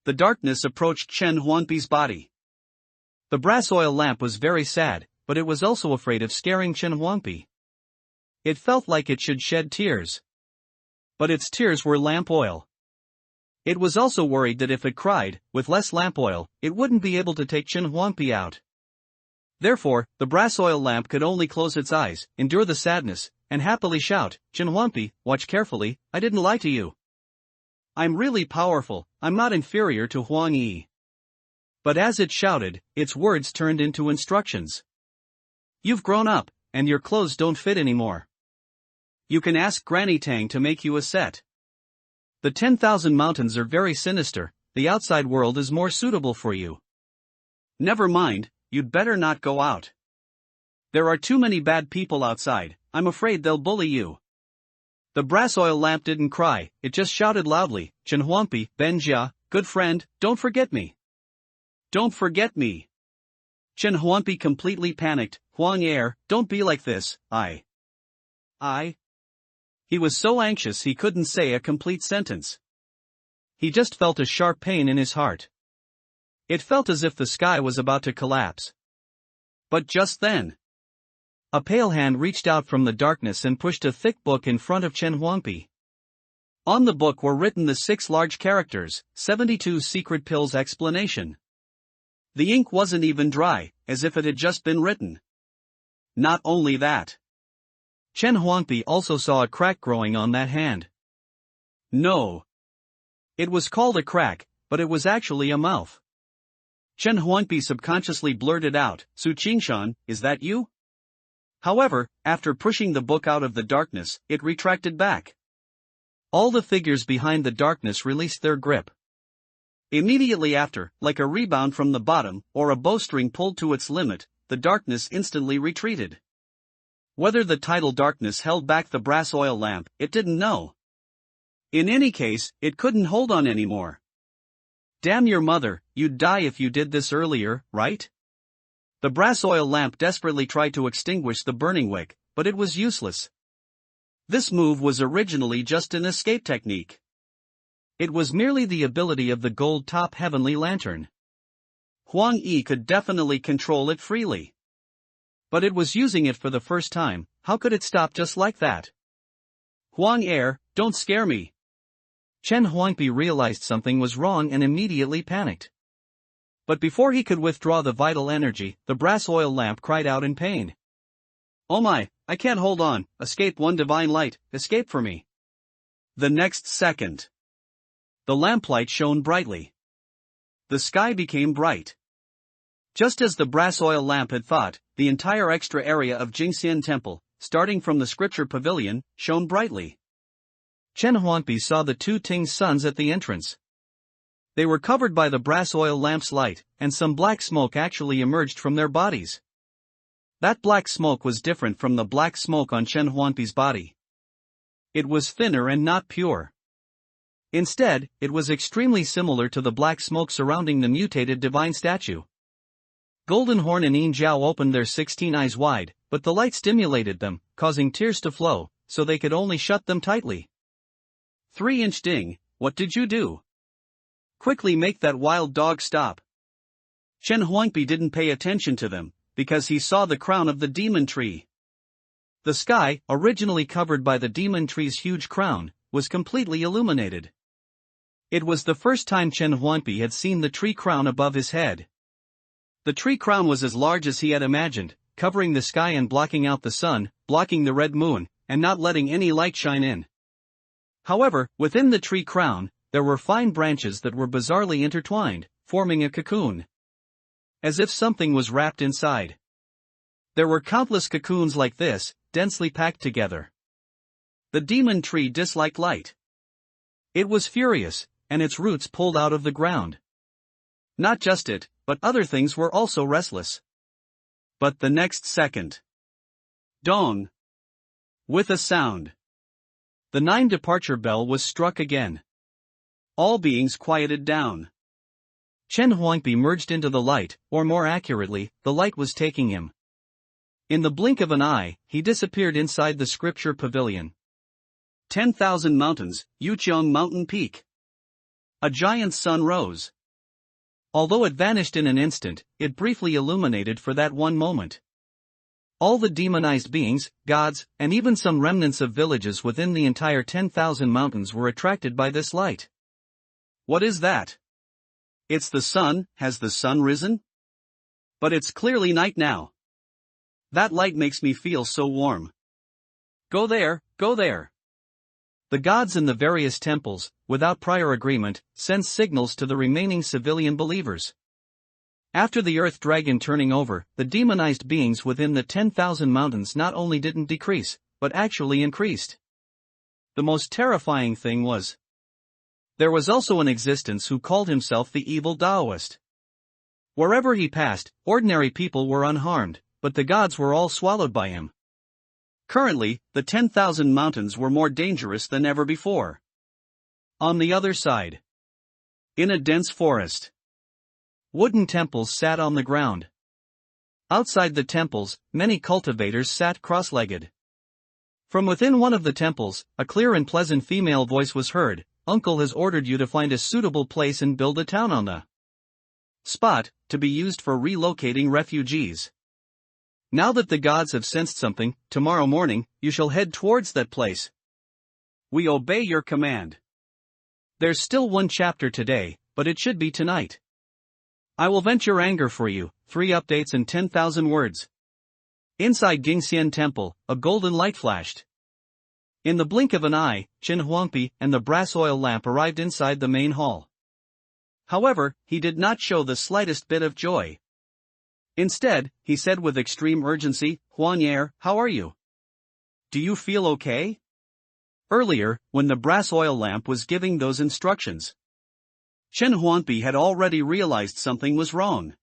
the darkness approached Chen Huangpi's body. The brass oil lamp was very sad, but it was also afraid of scaring Chen Huangpi. It felt like it should shed tears. But its tears were lamp oil. It was also worried that if it cried, with less lamp oil, it wouldn't be able to take Chen Huangpi out. Therefore, the brass oil lamp could only close its eyes, endure the sadness, and happily shout, "Chen Huangpi, watch carefully, I didn't lie to you. I'm really powerful, I'm not inferior to Huang Yi." But as it shouted, its words turned into instructions. "You've grown up, and your clothes don't fit anymore. You can ask Granny Tang to make you a set. The 10,000 mountains are very sinister, the outside world is more suitable for you. Never mind, you'd better not go out. There are too many bad people outside, I'm afraid they'll bully you." The brass oil lamp didn't cry, it just shouted loudly, "Chen Huangpi, Benjia, good friend, don't forget me. Don't forget me." Chen Huangpi completely panicked, "Huang Er, don't be like this, I. He was so anxious he couldn't say a complete sentence. He just felt a sharp pain in his heart. It felt as if the sky was about to collapse. But just then, a pale hand reached out from the darkness and pushed a thick book in front of Chen Huangpi. On the book were written the 6 large characters, 72 secret pills explanation. The ink wasn't even dry, as if it had just been written. Not only that, Chen Huangpi also saw a crack growing on that hand. No. It was called a crack, but it was actually a mouth. Chen Huangpi subconsciously blurted out, "Su Qingshan, is that you?" However, after pushing the book out of the darkness, it retracted back. All the figures behind the darkness released their grip. Immediately after, like a rebound from the bottom, or a bowstring pulled to its limit, the darkness instantly retreated. Whether the tidal darkness held back the brass oil lamp, it didn't know. In any case, it couldn't hold on anymore. "Damn your mother, you'd die if you did this earlier, right?" The brass oil lamp desperately tried to extinguish the burning wick, but it was useless. This move was originally just an escape technique. It was merely the ability of the gold-top heavenly lantern. Huang Yi could definitely control it freely. But it was using it for the first time, how could it stop just like that? "Huang Er, don't scare me." Chen Huangpi realized something was wrong and immediately panicked. But before he could withdraw the vital energy, the brass oil lamp cried out in pain. "Oh my, I can't hold on, escape one divine light, escape for me." The next second, the lamplight shone brightly. The sky became bright. Just as the brass oil lamp had thought, the entire extra area of Jingxian Temple, starting from the scripture pavilion, shone brightly. Chen Huangpi saw the 2 Ting suns at the entrance. They were covered by the brass oil lamp's light, and some black smoke actually emerged from their bodies. That black smoke was different from the black smoke on Chen Huangpi's body. It was thinner and not pure. Instead, it was extremely similar to the black smoke surrounding the mutated divine statue. Golden Horn and Yin Zhao opened their 16 eyes wide, but the light stimulated them, causing tears to flow, so they could only shut them tightly. 3-inch Ding, what did you do? Quickly make that wild dog stop. Chen Huangpi didn't pay attention to them, because he saw the crown of the demon tree. The sky, originally covered by the demon tree's huge crown, was completely illuminated. It was the first time Chen Huangpi had seen the tree crown above his head. The tree crown was as large as he had imagined, covering the sky and blocking out the sun, blocking the red moon, and not letting any light shine in. However, within the tree crown, there were fine branches that were bizarrely intertwined, forming a cocoon. As if something was wrapped inside. There were countless cocoons like this, densely packed together. The demon tree disliked light. It was furious, and its roots pulled out of the ground. Not just it, but other things were also restless. But the next second, dong! With a sound, the 9 departure bell was struck again. All beings quieted down. Chen Huangpi merged into the light, or more accurately, the light was taking him. In the blink of an eye, he disappeared inside the scripture pavilion. 10,000 mountains, Yuqiang Mountain Peak. A giant sun rose. Although it vanished in an instant, it briefly illuminated for that one moment. All the demonized beings, gods, and even some remnants of villages within the entire 10,000 mountains were attracted by this light. What is that? It's the sun. Has the sun risen? But it's clearly night now. That light makes me feel so warm. Go there, go there. The gods in the various temples, without prior agreement, send signals to the remaining civilian believers. After the earth dragon turning over, the demonized beings within the 10,000 mountains not only didn't decrease, but actually increased. The most terrifying thing was, there was also an existence who called himself the evil Taoist. Wherever he passed, ordinary people were unharmed, but the gods were all swallowed by him. Currently, the 10,000 mountains were more dangerous than ever before. On the other side, in a dense forest, wooden temples sat on the ground. Outside the temples, many cultivators sat cross-legged. From within one of the temples, a clear and pleasant female voice was heard. Uncle has ordered you to find a suitable place and build a town on the spot, to be used for relocating refugees. Now that the gods have sensed something, tomorrow morning, you shall head towards that place. We obey your command. There's still one chapter today, but it should be tonight. I will vent your anger for you, 3 updates and 10,000 words. Inside Gingxian Temple, a golden light flashed. In the blink of an eye, Chen Huangpi and the brass oil lamp arrived inside the main hall. However, he did not show the slightest bit of joy. Instead, he said with extreme urgency, Huangye, how are you? Do you feel okay? Earlier, when the brass oil lamp was giving those instructions, Chen Huangpi had already realized something was wrong.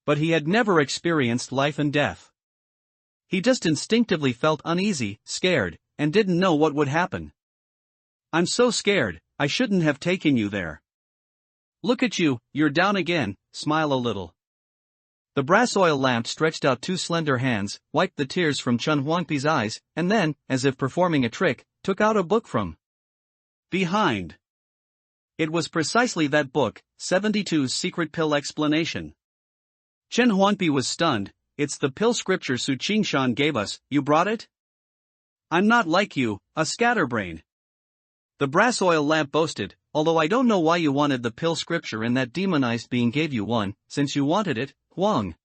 But he had never experienced life and death. He just instinctively felt uneasy, scared, and didn't know what would happen. I'm so scared, I shouldn't have taken you there. Look at you, you're down again, smile a little. The brass oil lamp stretched out 2 slender hands, wiped the tears from Chen Huangpi's eyes, and then, as if performing a trick, took out a book from behind. It was precisely that book, 72's Secret Pill Explanation. Chen Huangpi was stunned. It's the pill scripture Su Qingshan gave us. You brought it? I'm not like you, a scatterbrain. The brass oil lamp boasted, although I don't know why you wanted the pill scripture and that demonized being gave you one, since you wanted it, Huang.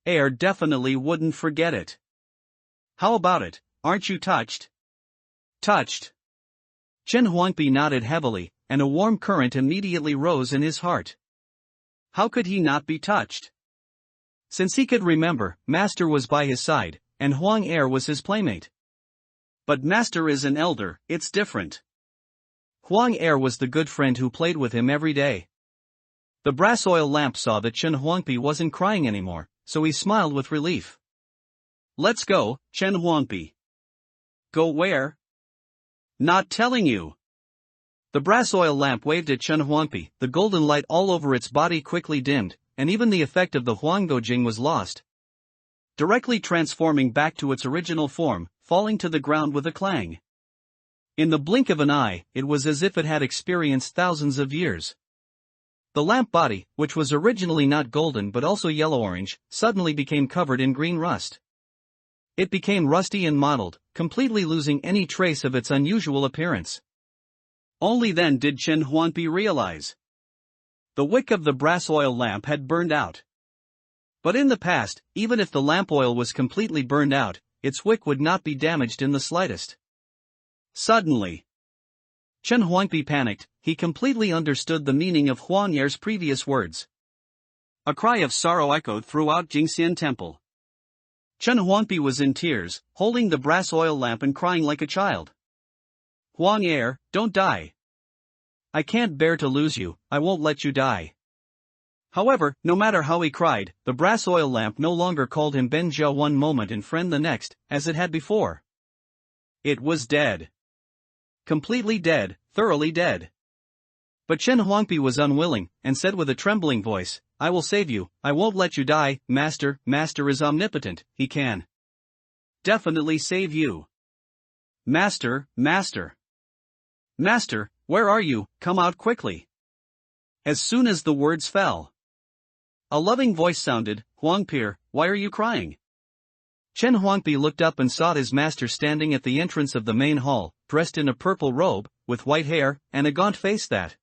Air definitely wouldn't forget it. How about it, aren't you touched? Touched. Chen Huangpi nodded heavily, and a warm current immediately rose in his heart. How could he not be touched? Since he could remember, Master was by his side, and Huang Er was his playmate. But Master is an elder, it's different. Huang Er was the good friend who played with him every day. The brass oil lamp saw that Chen Huangpi wasn't crying anymore, so he smiled with relief. Let's go, Chen Huangpi. Go where? Not telling you. The brass oil lamp waved at Chen Huangpi. The golden light all over its body quickly dimmed, and even the effect of the Huanggojing was lost, directly transforming back to its original form, falling to the ground with a clang. In the blink of an eye, it was as if it had experienced thousands of years. The lamp body, which was originally not golden but also yellow-orange, suddenly became covered in green rust. It became rusty and mottled, completely losing any trace of its unusual appearance. Only then did Chen Huangpi realize. The wick of the brass oil lamp had burned out. But in the past, even if the lamp oil was completely burned out, its wick would not be damaged in the slightest. Suddenly, Chen Huangpi panicked. He completely understood the meaning of Huang Er's previous words. A cry of sorrow echoed throughout Jingxian Temple. Chen Huangpi was in tears, holding the brass oil lamp and crying like a child. Huang Er, don't die. I can't bear to lose you, I won't let you die. However, no matter how he cried, the brass oil lamp no longer called him Benjia one moment and friend the next, as it had before. It was dead. Completely dead, thoroughly dead. But Chen Huangpi was unwilling, and said with a trembling voice, I will save you, I won't let you die, Master is omnipotent, he can definitely save you. Master, where are you, come out quickly. As soon as the words fell, a loving voice sounded, Huangpi, why are you crying? Chen Huangpi looked up and saw his master standing at the entrance of the main hall, dressed in a purple robe, with white hair, and a gaunt face that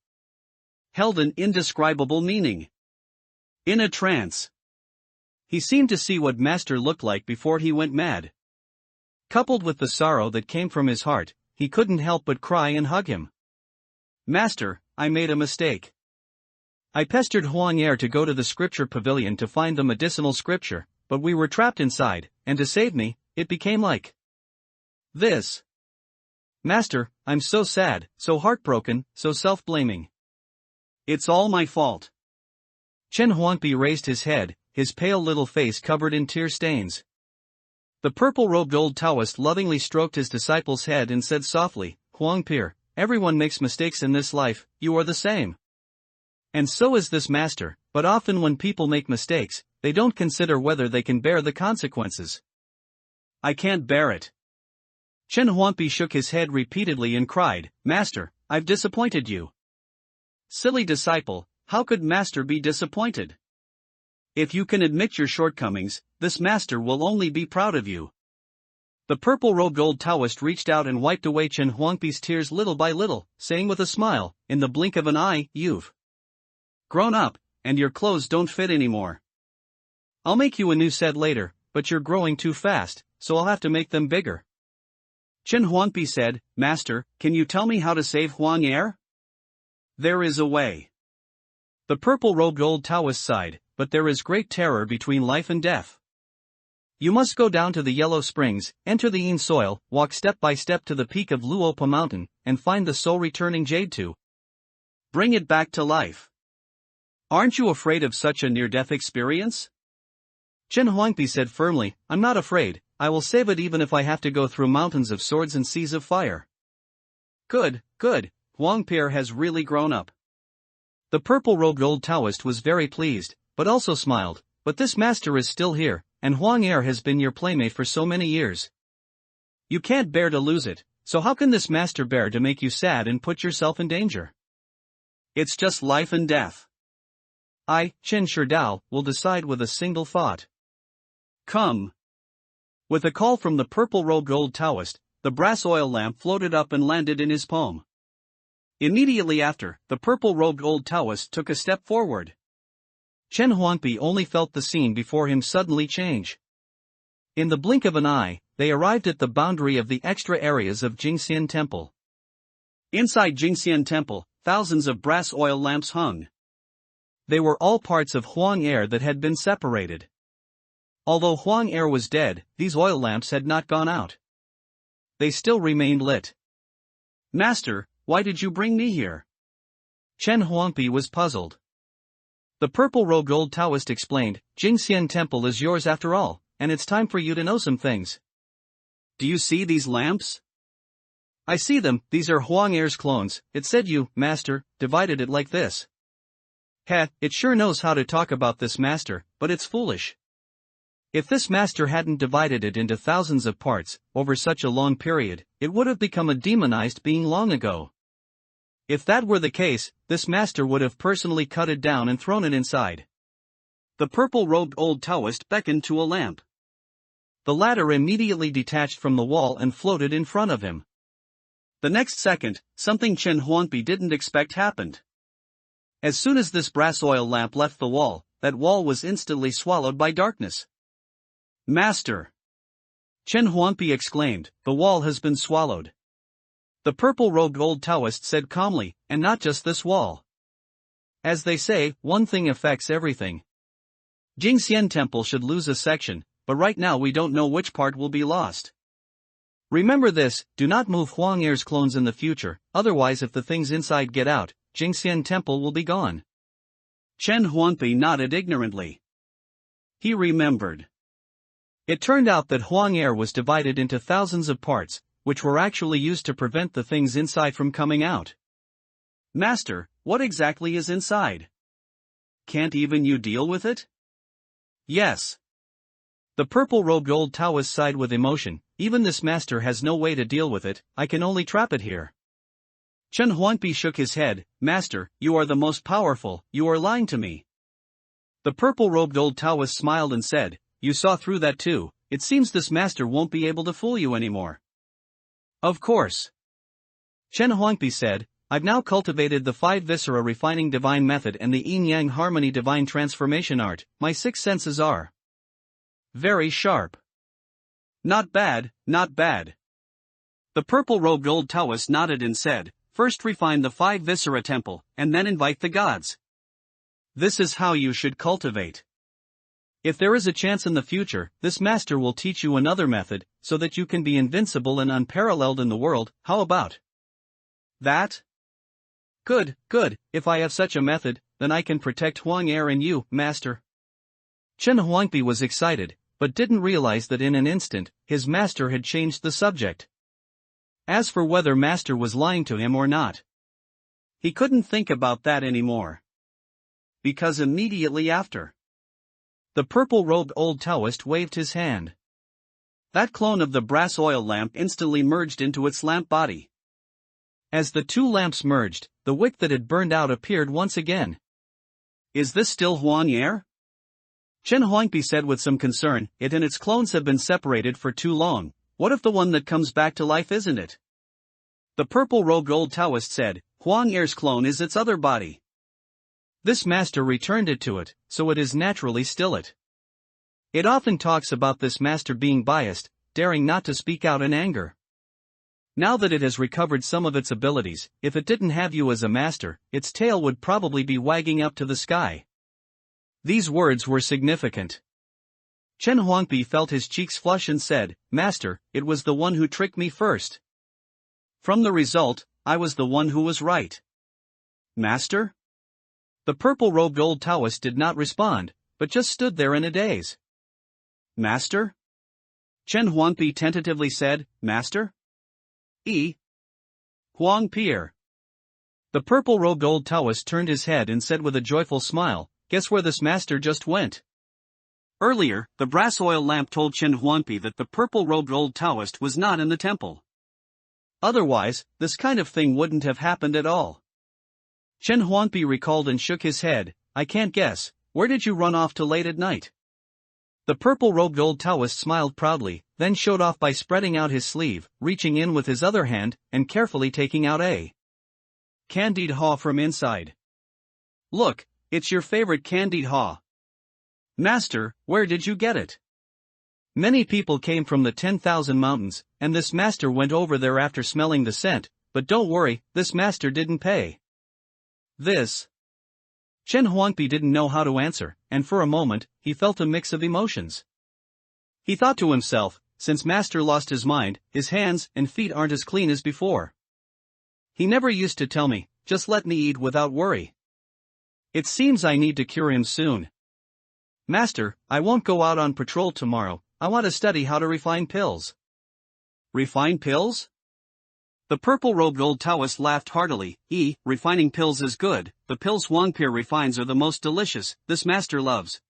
held an indescribable meaning. In a trance, he seemed to see what master looked like before he went mad. Coupled with the sorrow that came from his heart, he couldn't help but cry and hug him. Master, I made a mistake. I pestered Huang Er to go to the scripture pavilion to find the medicinal scripture, but we were trapped inside, and to save me, it became like this. Master, I'm so sad, so heartbroken, so self-blaming. It's all my fault. Chen Huangpi raised his head, his pale little face covered in tear stains. The purple-robed old Taoist lovingly stroked his disciple's head and said softly, Huangpi, everyone makes mistakes in this life, you are the same. And so is this master, but often when people make mistakes, they don't consider whether they can bear the consequences. I can't bear it. Chen Huangpi shook his head repeatedly and cried, Master, I've disappointed you. Silly disciple, how could Master be disappointed? If you can admit your shortcomings, this master will only be proud of you. The purple-robed old Taoist reached out and wiped away Chen Huangpi's tears little by little, saying with a smile, in the blink of an eye, you've grown up, and your clothes don't fit anymore. I'll make you a new set later, but you're growing too fast, so I'll have to make them bigger. Chen Huangpi said, Master, can you tell me how to save Huang Er? There is a way. The purple-robed old Taoist sighed, but there is great terror between life and death. You must go down to the yellow springs, enter the Yin soil, walk step by step to the peak of Luopa mountain, and find the soul-returning jade to bring it back to life. Aren't you afraid of such a near-death experience? Chen Huangpi said firmly, I'm not afraid, I will save it even if I have to go through mountains of swords and seas of fire. Good, Huangpi has really grown up. The purple-robed old Taoist was very pleased, but also smiled, but this master is still here, and Huang Er has been your playmate for so many years. You can't bear to lose it, so how can this master bear to make you sad and put yourself in danger? It's just life and death. I, Chen Sherdao, will decide with a single thought. Come. With a call from the purple-robed old Taoist, the brass oil lamp floated up and landed in his palm. Immediately after, the purple-robed old Taoist took a step forward. Chen Huangpi only felt the scene before him suddenly change. In the blink of an eye, they arrived at the boundary of the extra areas of Jingxian Temple. Inside Jingxian Temple, thousands of brass oil lamps hung. They were all parts of Huang Er that had been separated. Although Huang Er was dead, these oil lamps had not gone out. They still remained lit. Master, why did you bring me here? Chen Huangpi was puzzled. The purple-robed old Taoist explained, Jingxian Temple is yours after all, and it's time for you to know some things. Do you see these lamps? I see them, these are Huang Er's clones. It said you, master, divided it like this. It sure knows how to talk about this master, but it's foolish. If this master hadn't divided it into thousands of parts, over such a long period, it would have become a demonized being long ago. If that were the case, this master would have personally cut it down and thrown it inside. The purple-robed old Taoist beckoned to a lamp. The latter immediately detached from the wall and floated in front of him. The next second, something Chen Huangpi didn't expect happened. As soon as this brass oil lamp left the wall, that wall was instantly swallowed by darkness. Master! Chen Huangpi exclaimed, the wall has been swallowed. The purple-robed old Taoist said calmly, and not just this wall. As they say, one thing affects everything. Jingxian Temple should lose a section, but right now we don't know which part will be lost. Remember this, do not move Huang Er's clones in the future, otherwise if the things inside get out, Jingxian Temple will be gone. Chen Huangpi nodded ignorantly. He remembered. It turned out that Huang Er was divided into thousands of parts, which were actually used to prevent the things inside from coming out. Master, what exactly is inside? Can't even you deal with it? Yes. The purple-robed old Taoist sighed with emotion, even this master has no way to deal with it, I can only trap it here. Chen Huangpi shook his head, Master, you are the most powerful, you are lying to me. The purple-robed old Taoist smiled and said, you saw through that too, it seems this master won't be able to fool you anymore. Of course. Chen Huangpi said, I've now cultivated the 5 viscera refining divine method and the yin-yang harmony divine transformation art. My 6 senses are very sharp. Not bad, not bad. The purple-robed old Taoist nodded and said, first refine the 5 viscera temple, and then invite the gods. This is how you should cultivate. If there is a chance in the future, this master will teach you another method, so that you can be invincible and unparalleled in the world. How about that? Good, good, if I have such a method, then I can protect Huang Er and you, master. Chen Huangpi was excited, but didn't realize that in an instant, his master had changed the subject. As for whether master was lying to him or not, he couldn't think about that anymore. Because immediately after, the purple-robed old Taoist waved his hand. That clone of the brass oil lamp instantly merged into its lamp body. As the 2 lamps merged, the wick that had burned out appeared once again. Is this still Huang Er? Chen Huangpi said with some concern, it and its clones have been separated for too long. What if the one that comes back to life isn't it? The purple-robed old Taoist said, Huang Er's clone is its other body. This master returned it to it, so it is naturally still it. It often talks about this master being biased, daring not to speak out in anger. Now that it has recovered some of its abilities, if it didn't have you as a master, its tail would probably be wagging up to the sky. These words were significant. Chen Huangpi felt his cheeks flush and said, Master, it was the one who tricked me first. From the result, I was the one who was right. Master? The purple-robed old Taoist did not respond, but just stood there in a daze. Master? Chen Huangpi tentatively said, Master? Huangpi. The purple-robed old Taoist turned his head and said with a joyful smile, guess where this master just went? Earlier, the brass oil lamp told Chen Huangpi that the purple-robed old Taoist was not in the temple. Otherwise, this kind of thing wouldn't have happened at all. Chen Huangpi recalled and shook his head, I can't guess, where did you run off to late at night? The purple-robed old Taoist smiled proudly, then showed off by spreading out his sleeve, reaching in with his other hand, and carefully taking out a candied haw from inside. Look, it's your favorite candied haw. Master, where did you get it? Many people came from the 10,000 mountains, and this master went over there after smelling the scent, but don't worry, this master didn't pay. This. Chen Huangpi didn't know how to answer, and for a moment, he felt a mix of emotions. He thought to himself, since master lost his mind, his hands and feet aren't as clean as before. He never used to tell me, just let me eat without worry. It seems I need to cure him soon. Master, I won't go out on patrol tomorrow, I want to study how to refine pills. Refine pills? The purple-robed old Taoist laughed heartily, refining pills is good, the pills Huangpi refines are the most delicious, this master loves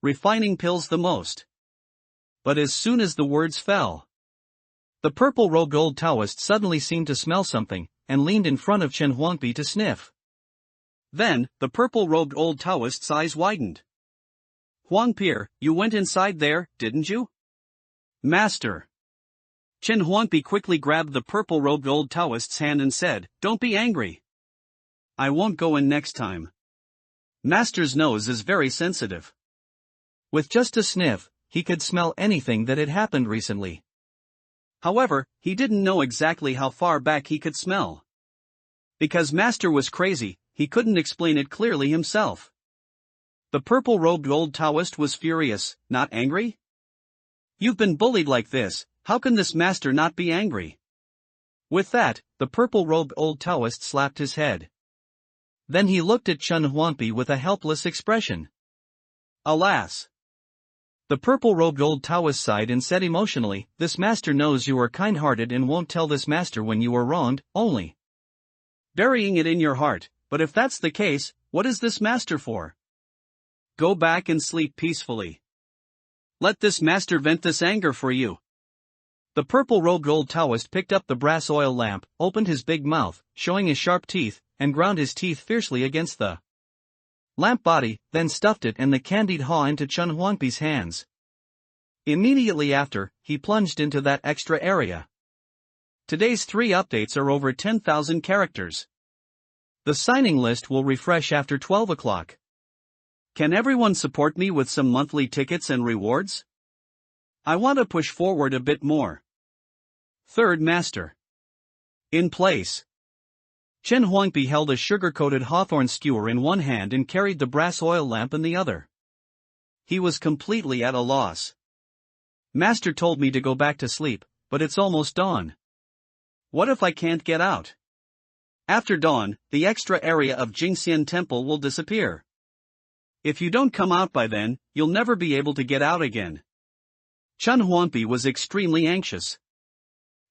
refining pills the most. But as soon as the words fell, the purple-robed old Taoist suddenly seemed to smell something, and leaned in front of Chen Huangpi to sniff. Then, the purple-robed old Taoist's eyes widened. Huangpi, you went inside there, didn't you? Master. Chen Huangpi quickly grabbed the purple-robed old Taoist's hand and said, don't be angry. I won't go in next time. Master's nose is very sensitive. With just a sniff, he could smell anything that had happened recently. However, he didn't know exactly how far back he could smell. Because master was crazy, he couldn't explain it clearly himself. The purple-robed old Taoist was furious, not angry? You've been bullied like this, how can this master not be angry? With that, the purple-robed old Taoist slapped his head. Then he looked at Chen Huangpi with a helpless expression. Alas! The purple-robed old Taoist sighed and said emotionally, this master knows you are kind-hearted and won't tell this master when you are wronged, only burying it in your heart, but if that's the case, what is this master for? Go back and sleep peacefully. Let this master vent this anger for you. The purple-robed old Taoist picked up the brass oil lamp, opened his big mouth, showing his sharp teeth, and ground his teeth fiercely against the lamp body, then stuffed it and the candied haw into Chen Huangpi's hands. Immediately after, he plunged into that extra area. Today's 3 updates are over 10,000 characters. The signing list will refresh after 12 o'clock. Can everyone support me with some monthly tickets and rewards? I want to push forward a bit more. Third Master. In place. Chen Huangpi held a sugar-coated hawthorn skewer in one hand and carried the brass oil lamp in the other. He was completely at a loss. Master told me to go back to sleep, but it's almost dawn. What if I can't get out? After dawn, the extra area of Jingxian Temple will disappear. If you don't come out by then, you'll never be able to get out again. Chen Huangpi was extremely anxious.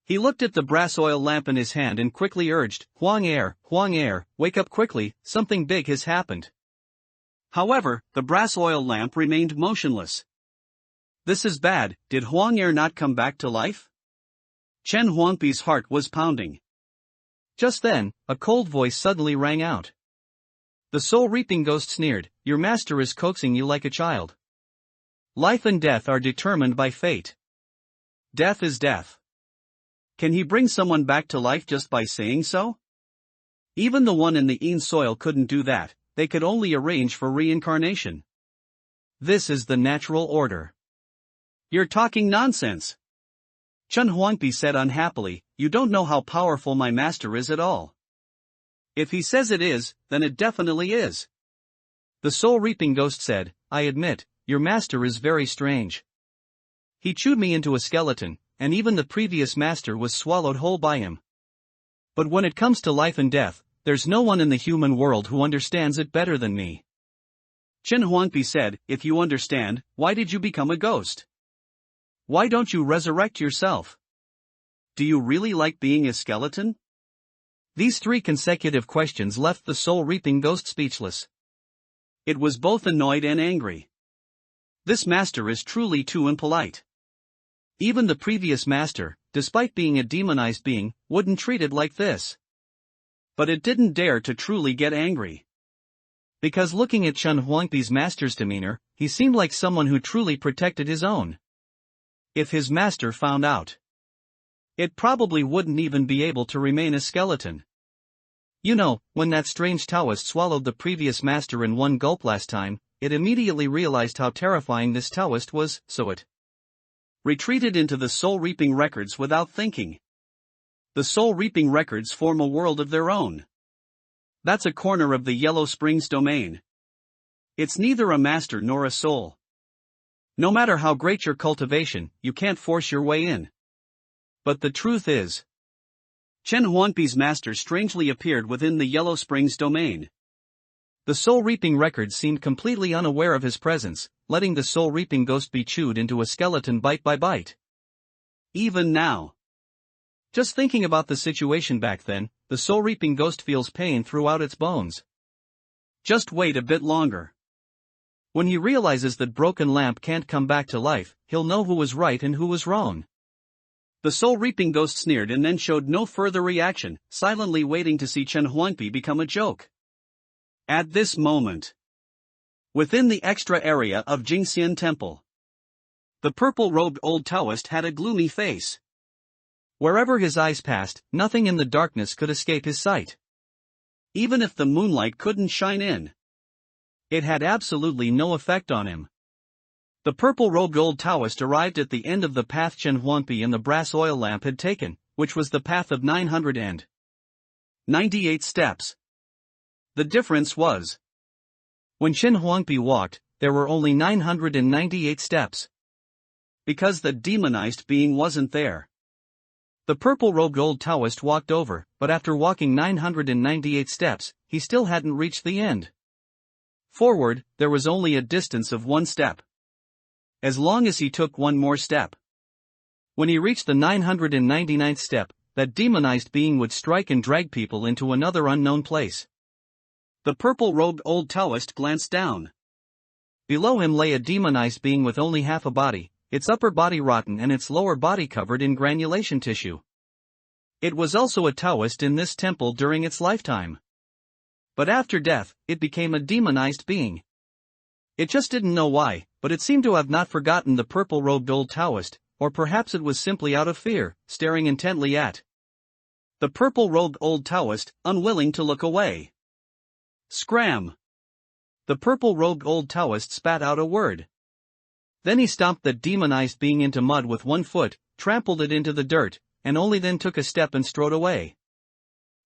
He looked at the brass oil lamp in his hand and quickly urged, Huang Er, wake up quickly, something big has happened. However, the brass oil lamp remained motionless. This is bad, did Huang Er not come back to life? Chen Huangpi's heart was pounding. Just then, a cold voice suddenly rang out. The soul-reaping ghost sneered, your master is coaxing you like a child. Life and death are determined by fate. Death is death. Can he bring someone back to life just by saying so? Even the one in the Yin soil couldn't do that, they could only arrange for reincarnation. This is the natural order. You're talking nonsense. Chen Huangpi said unhappily, you don't know how powerful my master is at all. If he says it is, then it definitely is. The soul-reaping ghost said, I admit, your master is very strange. He chewed me into a skeleton, and even the previous master was swallowed whole by him. But when it comes to life and death, there's no one in the human world who understands it better than me. Chen Huangpi said, if you understand, why did you become a ghost? Why don't you resurrect yourself? Do you really like being a skeleton? These 3 consecutive questions left the soul-reaping ghost speechless. It was both annoyed and angry. This master is truly too impolite. Even the previous master, despite being a demonized being, wouldn't treat it like this. But it didn't dare to truly get angry. Because looking at Chen Huangpi's master's demeanor, he seemed like someone who truly protected his own. If his master found out, it probably wouldn't even be able to remain a skeleton. You know, when that strange Taoist swallowed the previous master in one gulp last time, it immediately realized how terrifying this Taoist was, so it retreated into the soul-reaping records without thinking. The soul-reaping records form a world of their own. That's a corner of the Yellow Springs domain. It's neither a master nor a soul. No matter how great your cultivation, you can't force your way in. But the truth is, Chen Huangpi's master strangely appeared within the Yellow Springs domain. The soul-reaping record seemed completely unaware of his presence, letting the soul-reaping ghost be chewed into a skeleton bite by bite. Even now. Just thinking about the situation back then, the soul-reaping ghost feels pain throughout its bones. Just wait a bit longer. When he realizes that broken lamp can't come back to life, he'll know who was right and who was wrong. The soul-reaping ghost sneered and then showed no further reaction, silently waiting to see Chen Huangpi become a joke. At this moment, within the extra area of Jingxian Temple, the purple-robed old Taoist had a gloomy face. Wherever his eyes passed, nothing in the darkness could escape his sight. Even if the moonlight couldn't shine in, it had absolutely no effect on him. The purple-robed old Taoist arrived at the end of the path Chen Huangpi and the brass oil lamp had taken, which was the path of 998 steps. The difference was, when Chen Huangpi walked, there were only 998 steps. Because the demonized being wasn't there. The purple-robed old Taoist walked over, but after walking 998 steps, he still hadn't reached the end. Forward, there was only a distance of 1 step. As long as he took 1 more step. When he reached the 999th step, that demonized being would strike and drag people into another unknown place. The purple-robed old Taoist glanced down. Below him lay a demonized being with only half a body, its upper body rotten and its lower body covered in granulation tissue. It was also a Taoist in this temple during its lifetime. But after death, it became a demonized being. It just didn't know why, but it seemed to have not forgotten the purple-robed old Taoist, or perhaps it was simply out of fear, staring intently at the purple-robed old Taoist, unwilling to look away. Scram! The purple-robed old Taoist spat out a word. Then he stomped that demonized being into mud with one foot, trampled it into the dirt, and only then took a step and strode away.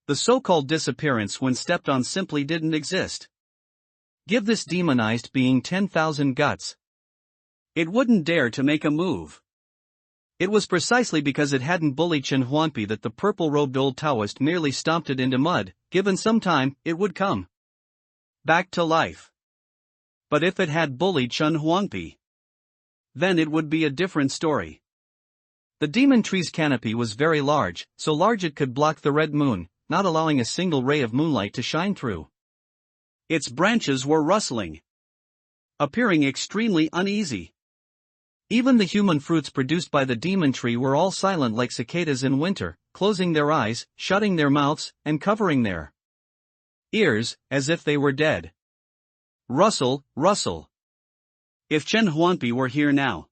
The so-called disappearance when stepped on simply didn't exist. Give this demonized being 10,000 guts. It wouldn't dare to make a move. It was precisely because it hadn't bullied Chen Huangpi that the purple-robed old Taoist merely stomped it into mud. Given some time, it would come back to life. But if it had bullied Chen Huangpi, then it would be a different story. The demon tree's canopy was very large, so large it could block the red moon, not allowing a single ray of moonlight to shine through. Its branches were rustling, appearing extremely uneasy. Even the human fruits produced by the demon tree were all silent like cicadas in winter, closing their eyes, shutting their mouths, and covering their ears, as if they were dead. Rustle, rustle. If Chen Huangpi were here now,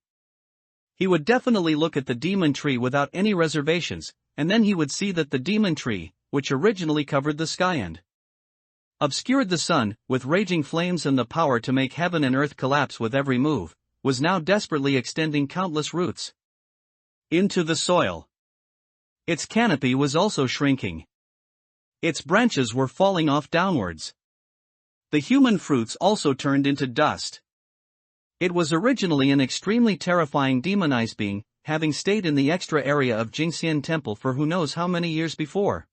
he would definitely look at the demon tree without any reservations, and then he would see that the demon tree, which originally covered the sky and obscured the sun, with raging flames and the power to make heaven and earth collapse with every move, was now desperately extending countless roots into the soil. Its canopy was also shrinking. Its branches were falling off downwards. The human fruits also turned into dust. It was originally an extremely terrifying demonized being, having stayed in the extra area of Jingxian Temple for who knows how many years before,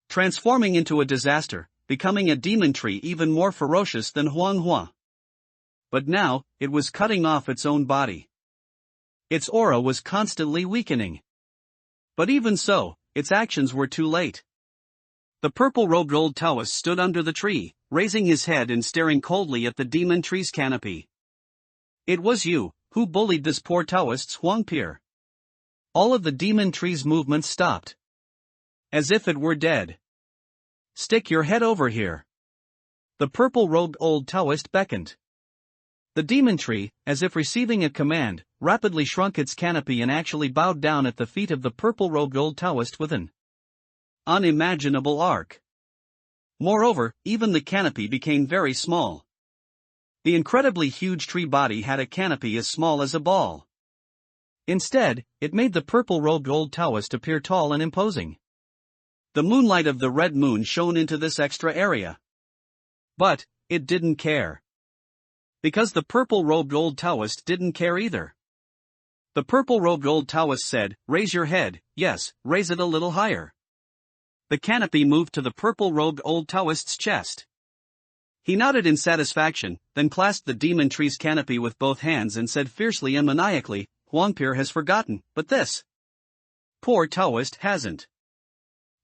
transforming into a disaster, becoming a demon tree even more ferocious than Huanghua. But now, it was cutting off its own body. Its aura was constantly weakening. But even so, its actions were too late. The purple-robed old Taoist stood under the tree, raising his head and staring coldly at the demon tree's canopy. It was you, who bullied this poor Taoist's Huangpi. All of the demon tree's movements stopped, as if it were dead. Stick your head over here. The purple-robed old Taoist beckoned. The demon tree, as if receiving a command, rapidly shrunk its canopy and actually bowed down at the feet of the purple-robed old Taoist with an unimaginable arc. Moreover, even the canopy became very small. The incredibly huge tree body had a canopy as small as a ball. Instead, it made the purple-robed old Taoist appear tall and imposing. The moonlight of the red moon shone into this extra area. But it didn't care. Because the purple-robed old Taoist didn't care either. The purple-robed old Taoist said, "Raise your head, yes, raise it a little higher." The canopy moved to the purple-robed old Taoist's chest. He nodded in satisfaction, then clasped the demon tree's canopy with both hands and said fiercely and maniacally, "Huangpi has forgotten, but this poor Taoist hasn't.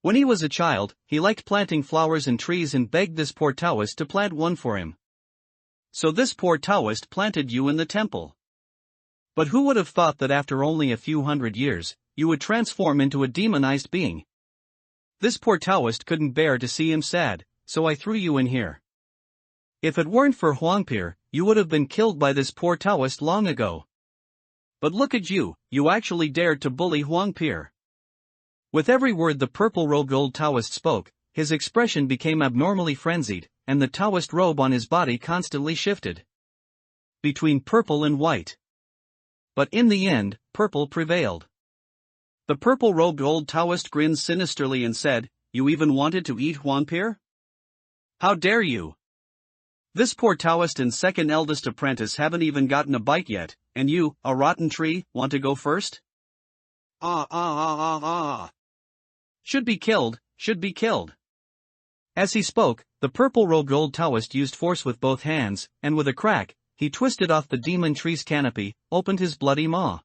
When he was a child, he liked planting flowers and trees and begged this poor Taoist to plant one for him. So this poor Taoist planted you in the temple. But who would have thought that after only a few hundred years, you would transform into a demonized being? This poor Taoist couldn't bear to see him sad, so I threw you in here. If it weren't for Huangpi, you would have been killed by this poor Taoist long ago. But look at you, you actually dared to bully Huangpi." With every word the purple-robed old Taoist spoke, his expression became abnormally frenzied, and the Taoist robe on his body constantly shifted between purple and white. But in the end, purple prevailed. The purple-robed old Taoist grinned sinisterly and said, "You even wanted to eat Huangpi? How dare you? This poor Taoist and second eldest apprentice haven't even gotten a bite yet, and you, a rotten tree, want to go first? Should be killed, should be killed." As he spoke, the purple-robed old Taoist used force with both hands, and with a crack, he twisted off the demon tree's canopy, opened his bloody maw,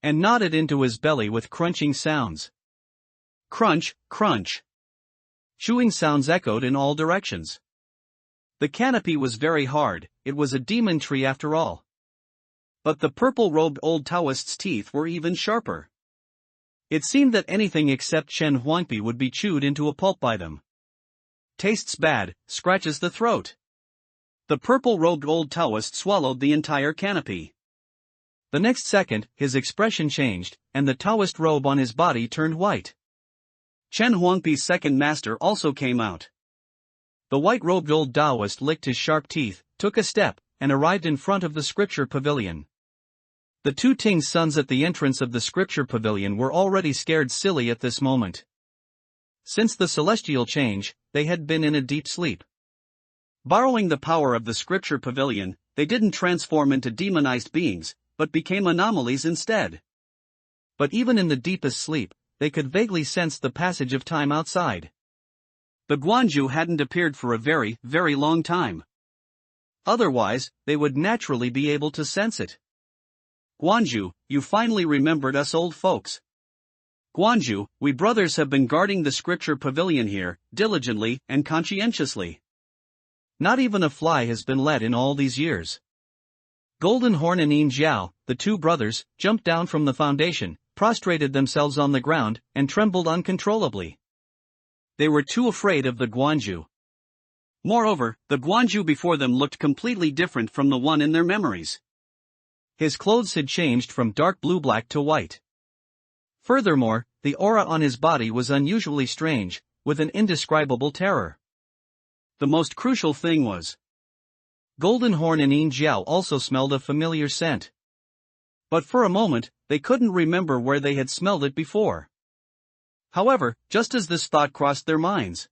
and gnawed it into his belly with crunching sounds. Crunch, crunch. Chewing sounds echoed in all directions. The canopy was very hard, it was a demon tree after all. But the purple-robed old Taoist's teeth were even sharper. It seemed that anything except Chen Huangpi would be chewed into a pulp by them. Tastes bad, scratches the throat. The purple-robed old Taoist swallowed the entire canopy. The next second, his expression changed, and the Taoist robe on his body turned white. Chen Huangpi's second master also came out. The white-robed old Taoist licked his sharp teeth, took a step, and arrived in front of the scripture pavilion. The two Ting's sons at the entrance of the scripture pavilion were already scared silly at this moment. Since the celestial change, they had been in a deep sleep. Borrowing the power of the scripture pavilion, they didn't transform into demonized beings, but became anomalies instead. But even in the deepest sleep, they could vaguely sense the passage of time outside. The Guanju hadn't appeared for a very, very long time. Otherwise, they would naturally be able to sense it. Guanju, you finally remembered us old folks. Guanju, we brothers have been guarding the scripture pavilion here, diligently and conscientiously. Not even a fly has been let in all these years. Golden Horn and Yin Jiao, the two brothers, jumped down from the foundation, prostrated themselves on the ground, and trembled uncontrollably. They were too afraid of the Guanju. Moreover, the Guanju before them looked completely different from the one in their memories. His clothes had changed from dark blue-black to white. Furthermore, the aura on his body was unusually strange, with an indescribable terror. The most crucial thing was, Golden Horn and Yin Jiao also smelled a familiar scent. But for a moment, they couldn't remember where they had smelled it before. However, just as this thought crossed their minds.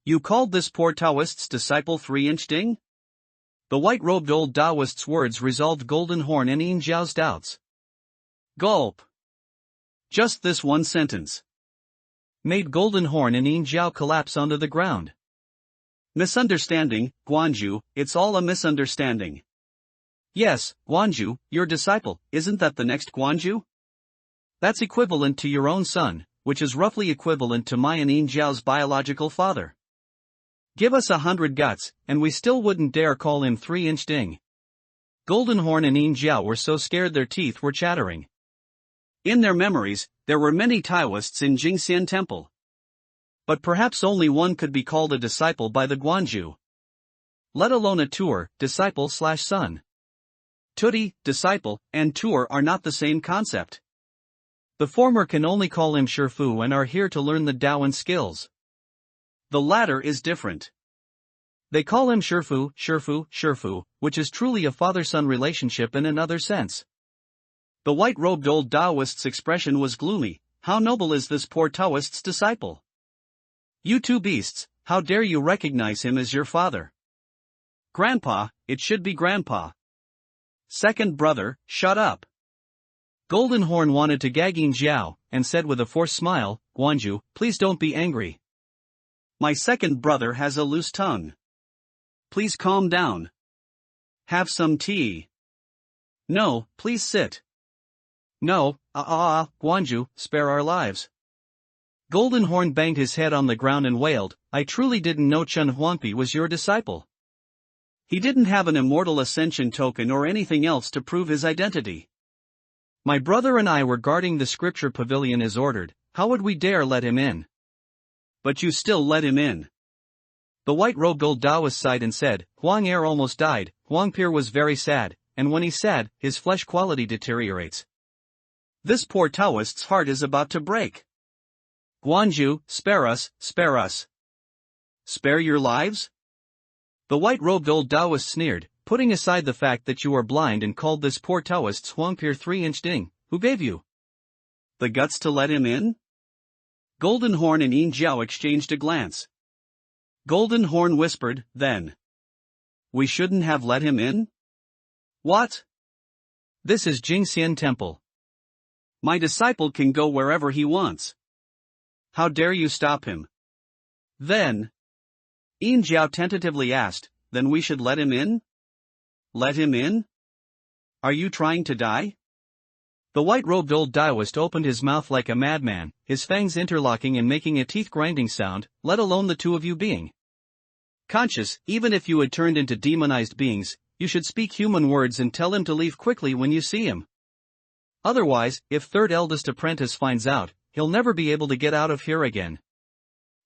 You called this poor Taoist's disciple 3-inch Ding? The white-robed old Taoist's words resolved Golden Horn and Yin Jiao's doubts. Gulp. Just this one sentence made Golden Horn and Yin Jiao collapse onto the ground. Misunderstanding, Guanju, it's all a misunderstanding. Yes, Guanju, your disciple, isn't that the next Guanju? That's equivalent to your own son, which is roughly equivalent to my and Yin Jiao's biological father. Give us 100 guts, and we still wouldn't dare call him 3-inch Ding. Golden Horn and Yin Jiao were so scared their teeth were chattering. In their memories, there were many Taoists in Jingxian Temple. But perhaps only one could be called a disciple by the Guanju. Let alone a tuer, disciple/son. Tuti, disciple, and tuer are not the same concept. The former can only call him Shifu and are here to learn the Taoan skills. The latter is different. They call him Shifu, which is truly a father-son relationship in another sense. The white-robed old Taoist's expression was gloomy. How noble is this poor Taoist's disciple? You two beasts, how dare you recognize him as your father? Grandpa, it should be Grandpa. Second brother, shut up. Golden Horn wanted to gag Yin Jiao, and said with a forced smile, Guanju, please don't be angry. My second brother has a loose tongue. Please calm down. Have some tea. No, please sit. No, Guanju, spare our lives. Golden Horn banged his head on the ground and wailed, I truly didn't know Chen Huangpi was your disciple. He didn't have an immortal ascension token or anything else to prove his identity. My brother and I were guarding the scripture pavilion as ordered, how would we dare let him in? But you still let him in. The white-robed old Taoist sighed and said, Huang Er almost died, Huangpi was very sad, and when he's sad, his flesh quality deteriorates. This poor Taoist's heart is about to break. Guanju, spare us, spare us. Spare your lives? The white-robed old Taoist sneered, putting aside the fact that you are blind and called this poor Taoist's Huangpi 3-inch Ding, who gave you the guts to let him in? Golden Horn and Yin Jiao exchanged a glance. Golden Horn whispered, then. We shouldn't have let him in? What? This is Jingxian Temple. My disciple can go wherever he wants. How dare you stop him? Then. Yin Jiao tentatively asked, then we should let him in? Let him in? Are you trying to die? The white-robed old Taoist opened his mouth like a madman, his fangs interlocking and making a teeth-grinding sound, let alone the two of you being conscious. Even if you had turned into demonized beings, you should speak human words and tell him to leave quickly when you see him. Otherwise, if third eldest apprentice finds out, he'll never be able to get out of here again.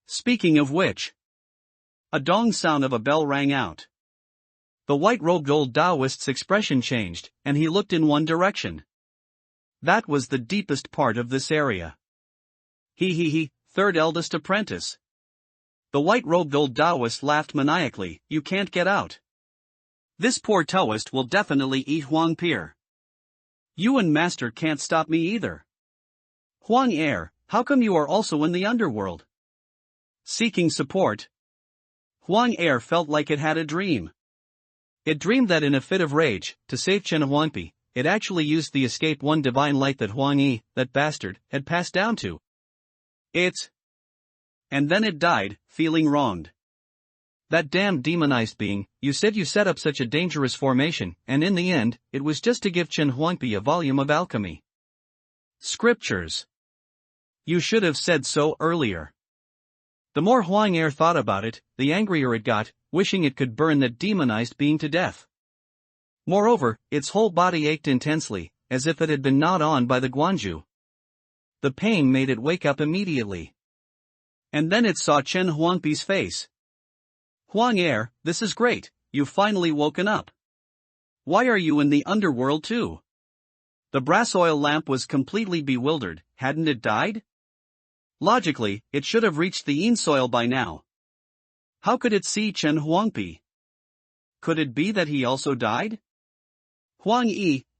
Speaking of which, a dong sound of a bell rang out. The white-robed old Taoist's expression changed, and he looked in one direction. That was the deepest part of this area. He, third eldest apprentice. The white-robed old Taoist laughed maniacally. You can't get out. This poor Taoist will definitely eat Huangpi. You and Master can't stop me either. Huang, how come you are also in the underworld? Seeking support. Huang felt like it had a dream. It dreamed that in a fit of rage, to save Chen Huangpi, it actually used the escape one divine light that Huang, that bastard, had passed down to it. And then it died, feeling wronged. That damned demonized being, you said you set up such a dangerous formation, and in the end, it was just to give Chen Huangpi a volume of alchemy. Scriptures. You should have said so earlier. The more Huang thought about it, the angrier it got, wishing it could burn that demonized being to death. Moreover, its whole body ached intensely, as if it had been gnawed on by the guanju. The pain made it wake up immediately. And then it saw Chen Huangpi's face. Huang, this is great, you've finally woken up. Why are you in the underworld too? The brass oil lamp was completely bewildered. Hadn't it died? Logically, it should have reached the yin soil by now. How could it see Chen Huangpi? Could it be that he also died? Huang,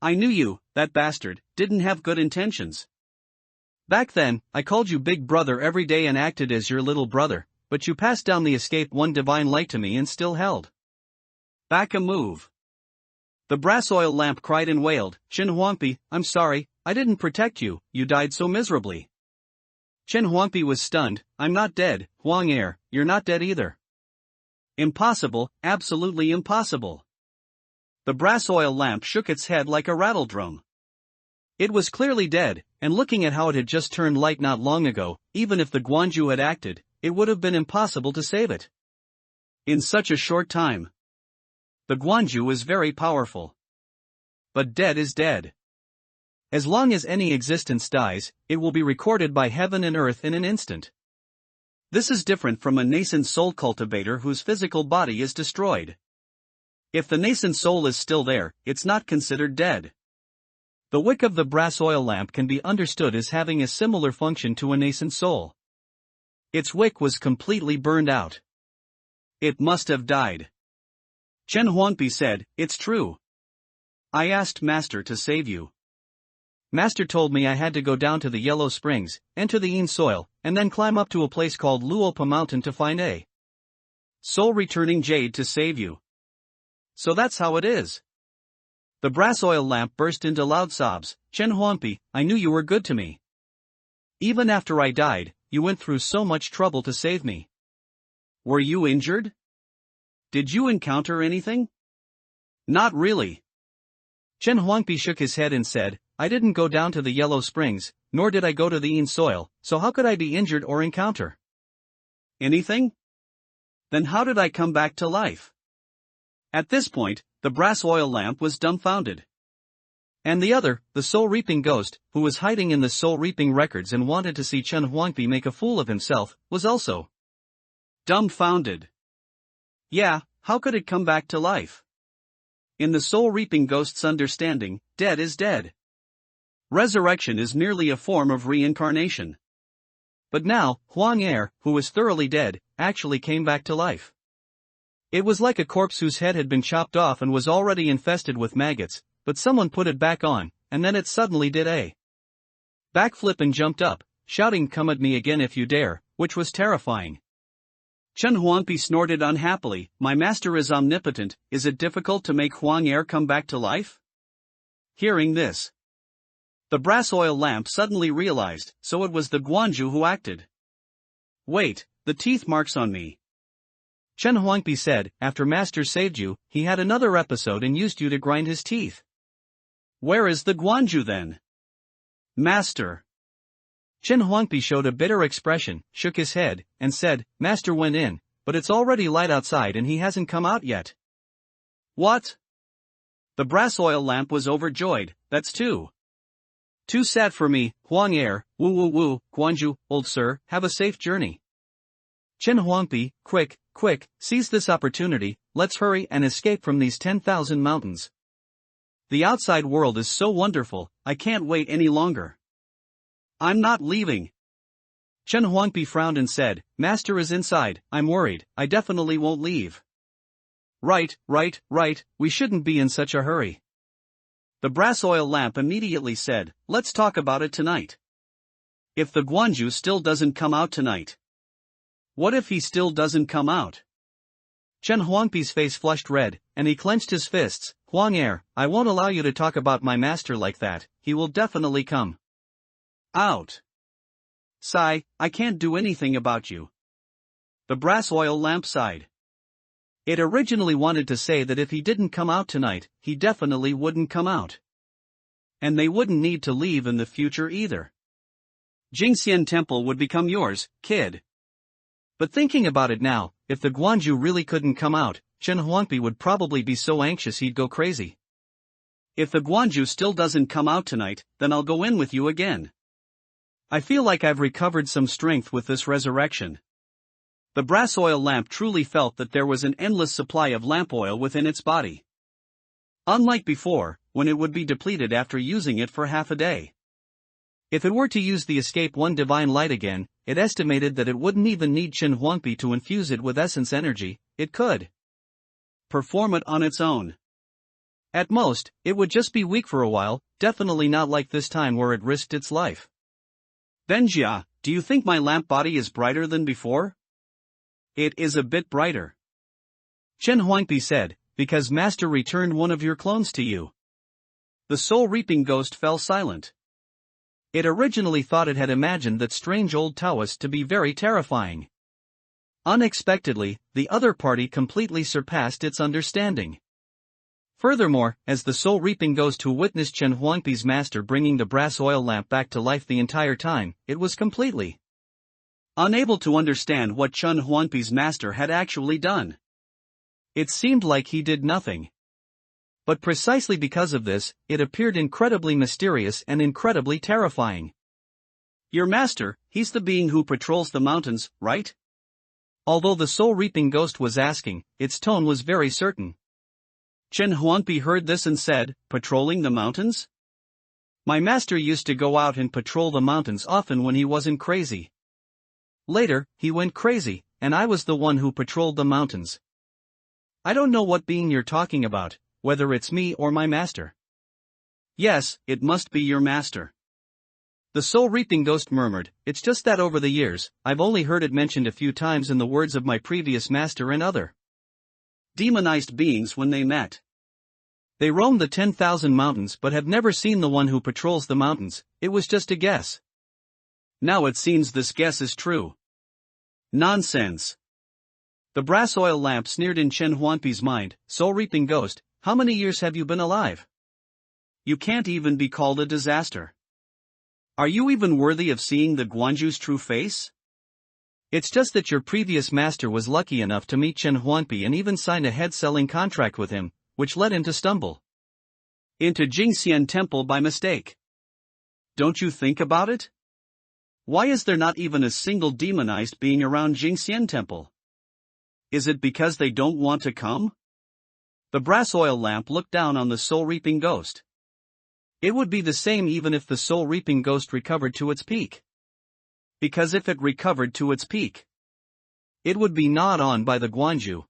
I knew you, that bastard, didn't have good intentions. Back then, I called you big brother every day and acted as your little brother, but you passed down the escape one divine light to me and still held back a move. The brass oil lamp cried and wailed, Chen Huangpi, I'm sorry, I didn't protect you, you died so miserably. Chen Huangpi was stunned. I'm not dead, Huang, you're not dead either. Impossible, absolutely impossible. The brass oil lamp shook its head like a rattledrum. It was clearly dead, and looking at how it had just turned light not long ago, even if the guanju had acted, it would have been impossible to save it. In such a short time. The guanju is very powerful. But dead is dead. As long as any existence dies, it will be recorded by heaven and earth in an instant. This is different from a nascent soul cultivator whose physical body is destroyed. If the nascent soul is still there, it's not considered dead. The wick of the brass oil lamp can be understood as having a similar function to a nascent soul. Its wick was completely burned out. It must have died. Chen Huangpi said, It's true. I asked Master to save you. Master told me I had to go down to the Yellow Springs, enter the yin soil, and then climb up to a place called Luopa Mountain to find a soul-returning jade to save you. So that's how it is. The brass oil lamp burst into loud sobs. Chen Huangpi, I knew you were good to me. Even after I died, you went through so much trouble to save me. Were you injured? Did you encounter anything? Not really. Chen Huangpi shook his head and said, I didn't go down to the Yellow Springs, nor did I go to the yin soil, so how could I be injured or encounter anything? Then how did I come back to life? At this point, the brass oil lamp was dumbfounded. And the other, the soul-reaping ghost, who was hiding in the soul-reaping records and wanted to see Chen Huangpi make a fool of himself, was also dumbfounded. Yeah, how could it come back to life? In the soul-reaping ghost's understanding, dead is dead. Resurrection is merely a form of reincarnation. But now, Huang, who was thoroughly dead, actually came back to life. It was like a corpse whose head had been chopped off and was already infested with maggots, but someone put it back on, and then it suddenly did a backflip and jumped up, shouting, Come at me again if you dare, which was terrifying. Chen Huangpi snorted unhappily, My master is omnipotent, is it difficult to make Huang come back to life? Hearing this, the brass oil lamp suddenly realized, so it was the guanju who acted. Wait, the teeth marks on me. Chen Huangpi said, after Master saved you, he had another episode and used you to grind his teeth. Where is the guanju then? Master. Chen Huangpi showed a bitter expression, shook his head, and said, Master went in, but it's already light outside and he hasn't come out yet. What? The brass oil lamp was overjoyed, that's too sad for me, Huang, woo, guanju, old sir, have a safe journey. Chen Huangpi, quick, seize this opportunity, let's hurry and escape from these 10,000 mountains. The outside world is so wonderful, I can't wait any longer. I'm not leaving. Chen Huangpi frowned and said, Master is inside, I'm worried, I definitely won't leave. Right, we shouldn't be in such a hurry. The brass oil lamp immediately said, let's talk about it tonight. If the Guanju still doesn't come out tonight. What if he still doesn't come out? Chen Huangpi's face flushed red, and he clenched his fists. Huang Er, I won't allow you to talk about my master like that, he will definitely come out. Sigh, I can't do anything about you. The brass oil lamp sighed. It originally wanted to say that if he didn't come out tonight, he definitely wouldn't come out. And they wouldn't need to leave in the future either. Jingxian Temple would become yours, kid. But thinking about it now, if the Guanju really couldn't come out, Chen Huangpi would probably be so anxious he'd go crazy. If the Guanju still doesn't come out tonight, then I'll go in with you again. I feel like I've recovered some strength with this resurrection. The brass oil lamp truly felt that there was an endless supply of lamp oil within its body. Unlike before, when it would be depleted after using it for half a day. If it were to use the Escape One Divine Light again, it estimated that it wouldn't even need Chen Huangpi to infuse it with essence energy, it could perform it on its own. At most, it would just be weak for a while, definitely not like this time where it risked its life. Benjia, do you think my lamp body is brighter than before? It is a bit brighter. Chen Huangpi said, because Master returned one of your clones to you. The soul-reaping ghost fell silent. It originally thought it had imagined that strange old Taoist to be very terrifying. Unexpectedly, the other party completely surpassed its understanding. Furthermore, as the soul-reaping ghost who witnessed Chen Huangpi's master bringing the brass oil lamp back to life the entire time, it was completely unable to understand what Chen Huangpi's master had actually done. It seemed like he did nothing. But precisely because of this, it appeared incredibly mysterious and incredibly terrifying. Your master, he's the being who patrols the mountains, right? Although the soul-reaping ghost was asking, its tone was very certain. Chen Huangpi heard this and said, patrolling the mountains? My master used to go out and patrol the mountains often when he wasn't crazy. Later, he went crazy, and I was the one who patrolled the mountains. I don't know what being you're talking about, whether it's me or my master. Yes, it must be your master. The soul-reaping ghost murmured, it's just that over the years, I've only heard it mentioned a few times in the words of my previous master and other demonized beings when they met. They roamed the 10,000 mountains but have never seen the one who patrols the mountains, it was just a guess. Now it seems this guess is true. Nonsense. The brass oil lamp sneered in Chen Huangpi's mind, soul-reaping ghost, how many years have you been alive? You can't even be called a disaster. Are you even worthy of seeing the Guanju's true face? It's just that your previous master was lucky enough to meet Chen Huangpi and even signed a head-selling contract with him, which led him to stumble into Jingxian Temple by mistake. Don't you think about it? Why is there not even a single demonized being around Jingxian Temple? Is it because they don't want to come? The brass oil lamp looked down on the soul-reaping ghost. It would be the same even if the soul-reaping ghost recovered to its peak. Because if it recovered to its peak, it would be gnawed on by the Guanju.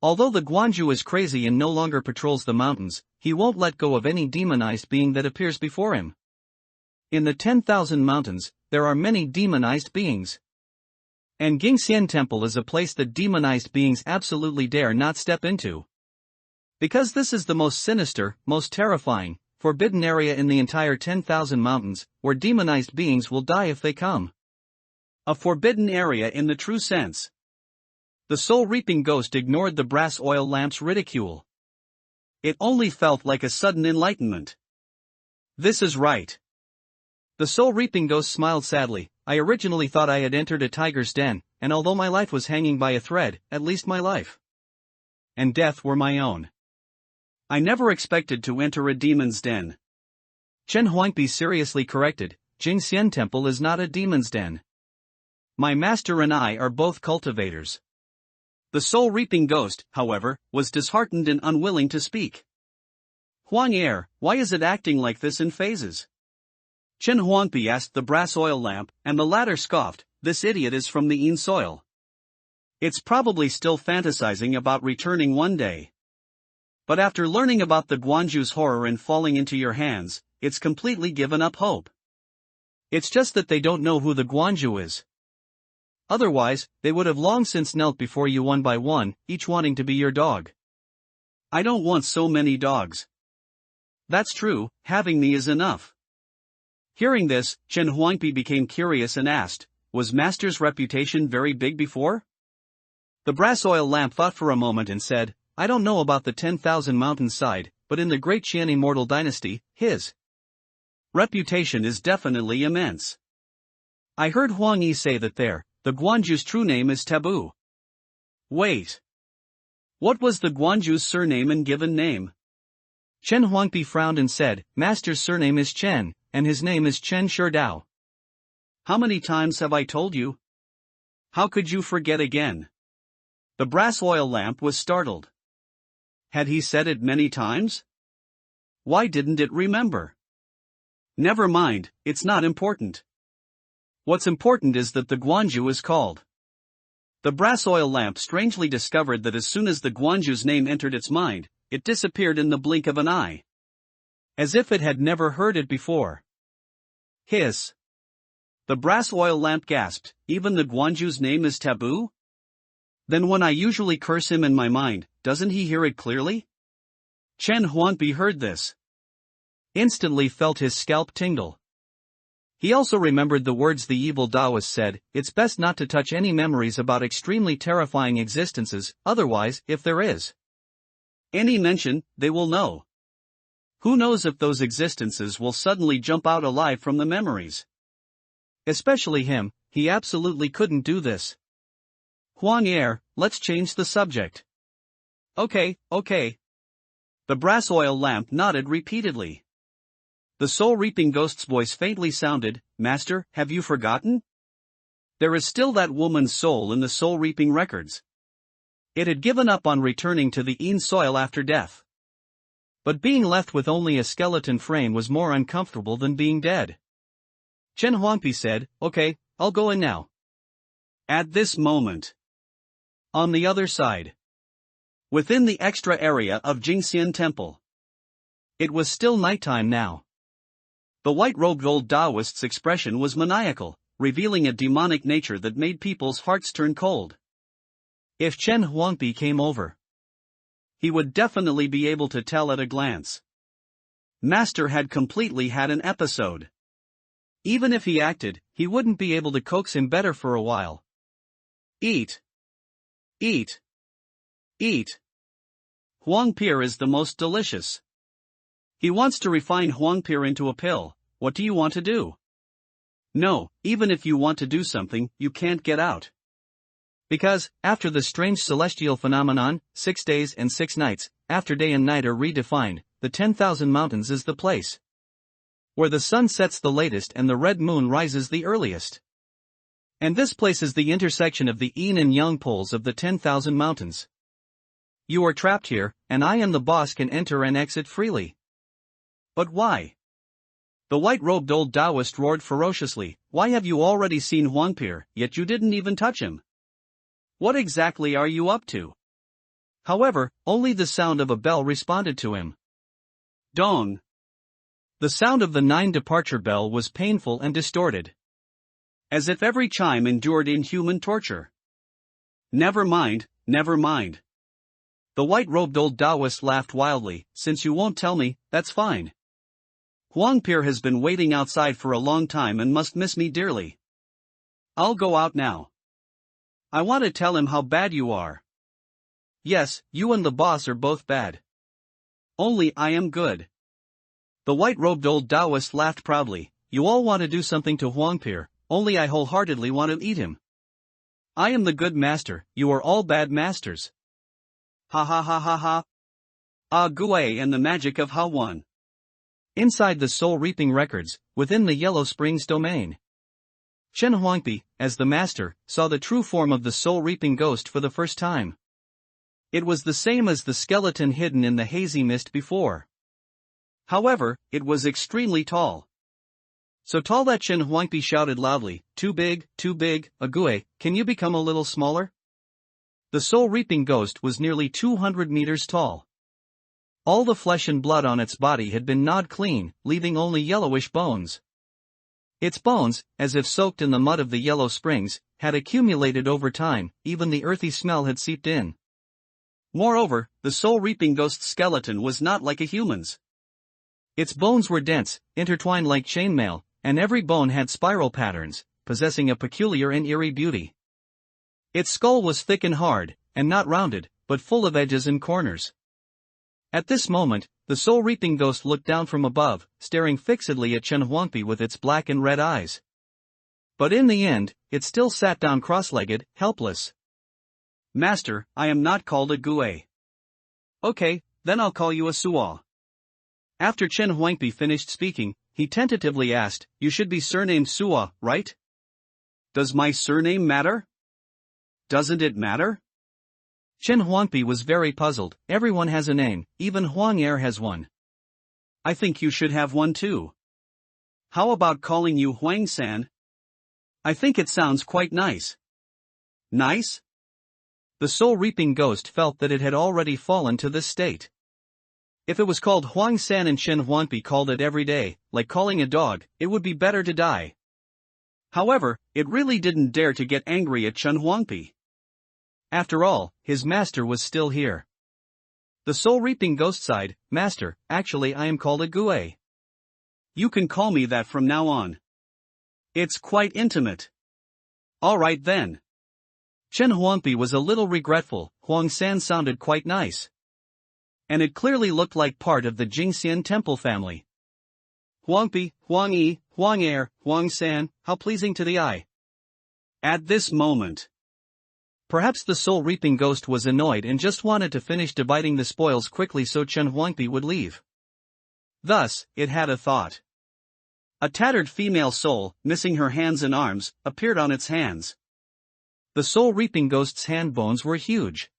Although the Guanju is crazy and no longer patrols the mountains, he won't let go of any demonized being that appears before him. In the 10,000 mountains, there are many demonized beings. And Jingxian Temple is a place that demonized beings absolutely dare not step into. Because this is the most sinister, most terrifying, forbidden area in the entire 10,000 mountains, where demonized beings will die if they come. A forbidden area in the true sense. The soul-reaping ghost ignored the brass oil lamp's ridicule. It only felt like a sudden enlightenment. This is right. The soul-reaping ghost smiled sadly. I originally thought I had entered a tiger's den, and although my life was hanging by a thread, at least my life and death were my own. I never expected to enter a demon's den. Chen Huangpi seriously corrected, Jingxian Temple is not a demon's den. My master and I are both cultivators. The soul-reaping ghost, however, was disheartened and unwilling to speak. Huang, why is it acting like this in phases? Chen Huangpi asked the brass oil lamp, and the latter scoffed, this idiot is from the Yin soil. It's probably still fantasizing about returning one day. But after learning about the Guanju's horror in falling into your hands, it's completely given up hope. It's just that they don't know who the Guanju is. Otherwise, they would have long since knelt before you one by one, each wanting to be your dog. I don't want so many dogs. That's true, having me is enough. Hearing this, Chen Huangpi became curious and asked, was Master's reputation very big before? The brass oil lamp thought for a moment and said, I don't know about the 10,000 mountain side, but in the great Qian immortal dynasty, his reputation is definitely immense. I heard Huang Yi say that the Guanju's true name is Taboo. Wait. What was the Guanju's surname and given name? Chen Huangpi frowned and said, Master's surname is Chen, and his name is Chen Sherdao. How many times have I told you? How could you forget again? The brass oil lamp was startled. Had he said it many times? Why didn't it remember? Never mind, it's not important. What's important is that the Guanju is called. The brass oil lamp strangely discovered that as soon as the Guanju's name entered its mind, it disappeared in the blink of an eye. As if it had never heard it before. Hiss. The brass oil lamp gasped, even the Guanju's name is taboo? Then when I usually curse him in my mind, doesn't he hear it clearly? Chen Huangpi heard this. Instantly felt his scalp tingle. He also remembered the words the evil Taoist said, it's best not to touch any memories about extremely terrifying existences, otherwise, if there is any mention, they will know. Who knows if those existences will suddenly jump out alive from the memories? Especially him, he absolutely couldn't do this. Huang, let's change the subject. Okay. The brass oil lamp nodded repeatedly. The soul-reaping ghost's voice faintly sounded, Master, have you forgotten? There is still that woman's soul in the soul-reaping records. It had given up on returning to the Yin soil after death. But being left with only a skeleton frame was more uncomfortable than being dead. Chen Huangpi said, okay, I'll go in now. At this moment. On the other side. Within the extra area of Jingxian Temple. It was still nighttime now. The white-robed old Taoist's expression was maniacal, revealing a demonic nature that made people's hearts turn cold. If Chen Huangpi came over, he would definitely be able to tell at a glance. Master had completely had an episode. Even if he acted, he wouldn't be able to coax him better for a while. Eat. Eat. Eat. Huangpi is the most delicious. He wants to refine Huangpi into a pill. What do you want to do? No, even if you want to do something, you can't get out. Because, after the strange celestial phenomenon, 6 days and 6 nights, after day and night are redefined, the 10,000 mountains is the place where the sun sets the latest and the red moon rises the earliest. And this place is the intersection of the yin and yang poles of the 10,000 mountains. You are trapped here, and I and the boss can enter and exit freely. But why? The white-robed old Taoist roared ferociously, why have you already seen Huangpi, yet you didn't even touch him? What exactly are you up to? However, only the sound of a bell responded to him. Dong. The sound of the 9 departure bell was painful and distorted. As if every chime endured inhuman torture. Never mind. The white-robed old Taoist laughed wildly, since you won't tell me, that's fine. Huangpi has been waiting outside for a long time and must miss me dearly. I'll go out now. I want to tell him how bad you are. Yes, you and the boss are both bad. Only I am good. The white-robed old Taoist laughed proudly, you all want to do something to Huangpi, only I wholeheartedly want to eat him. I am the good master, you are all bad masters. Ha ha ha ha ha. Ah Gui and the magic of Ha One. Inside the soul-reaping records, within the Yellow Springs domain. Chen Huangpi, as the master, saw the true form of the soul-reaping ghost for the first time. It was the same as the skeleton hidden in the hazy mist before. However, it was extremely tall. So tall that Chen Huangpi shouted loudly, too big, Ague, can you become a little smaller? The soul-reaping ghost was nearly 200 meters tall. All the flesh and blood on its body had been gnawed clean, leaving only yellowish bones. Its bones, as if soaked in the mud of the yellow springs, had accumulated over time, even the earthy smell had seeped in. Moreover, the soul-reaping ghost's skeleton was not like a human's. Its bones were dense, intertwined like chainmail, and every bone had spiral patterns, possessing a peculiar and eerie beauty. Its skull was thick and hard, and not rounded, but full of edges and corners. At this moment, the soul-reaping ghost looked down from above, staring fixedly at Chen Huangpi with its black and red eyes. But in the end, it still sat down cross-legged, helpless. Master, I am not called a Gue. Okay, then I'll call you a Suo. After Chen Huangpi finished speaking, he tentatively asked, you should be surnamed Suo, right? Does my surname matter? Doesn't it matter? Chen Huangpi was very puzzled. Everyone has a name, even Huang Er has one. I think you should have one too. How about calling you Huang-san? I think it sounds quite nice. Nice? The soul-reaping ghost felt that it had already fallen to this state. If it was called Huang-san and Chen Huangpi called it every day, like calling a dog, it would be better to die. However, it really didn't dare to get angry at Chen Huangpi. After all, his master was still here. The soul-reaping ghost sighed, Master, actually I am called a Gue. You can call me that from now on. It's quite intimate. All right then. Chen Huangpi was a little regretful. Huang-san sounded quite nice. And it clearly looked like part of the Jingxian temple family. Huangpi, Huang-yi, Huang-er, Huang-san, how pleasing to the eye. At this moment. Perhaps the soul-reaping ghost was annoyed and just wanted to finish dividing the spoils quickly so Chen Huangpi would leave. Thus, it had a thought. A tattered female soul, missing her hands and arms, appeared on its hands. The soul-reaping ghost's hand bones were huge.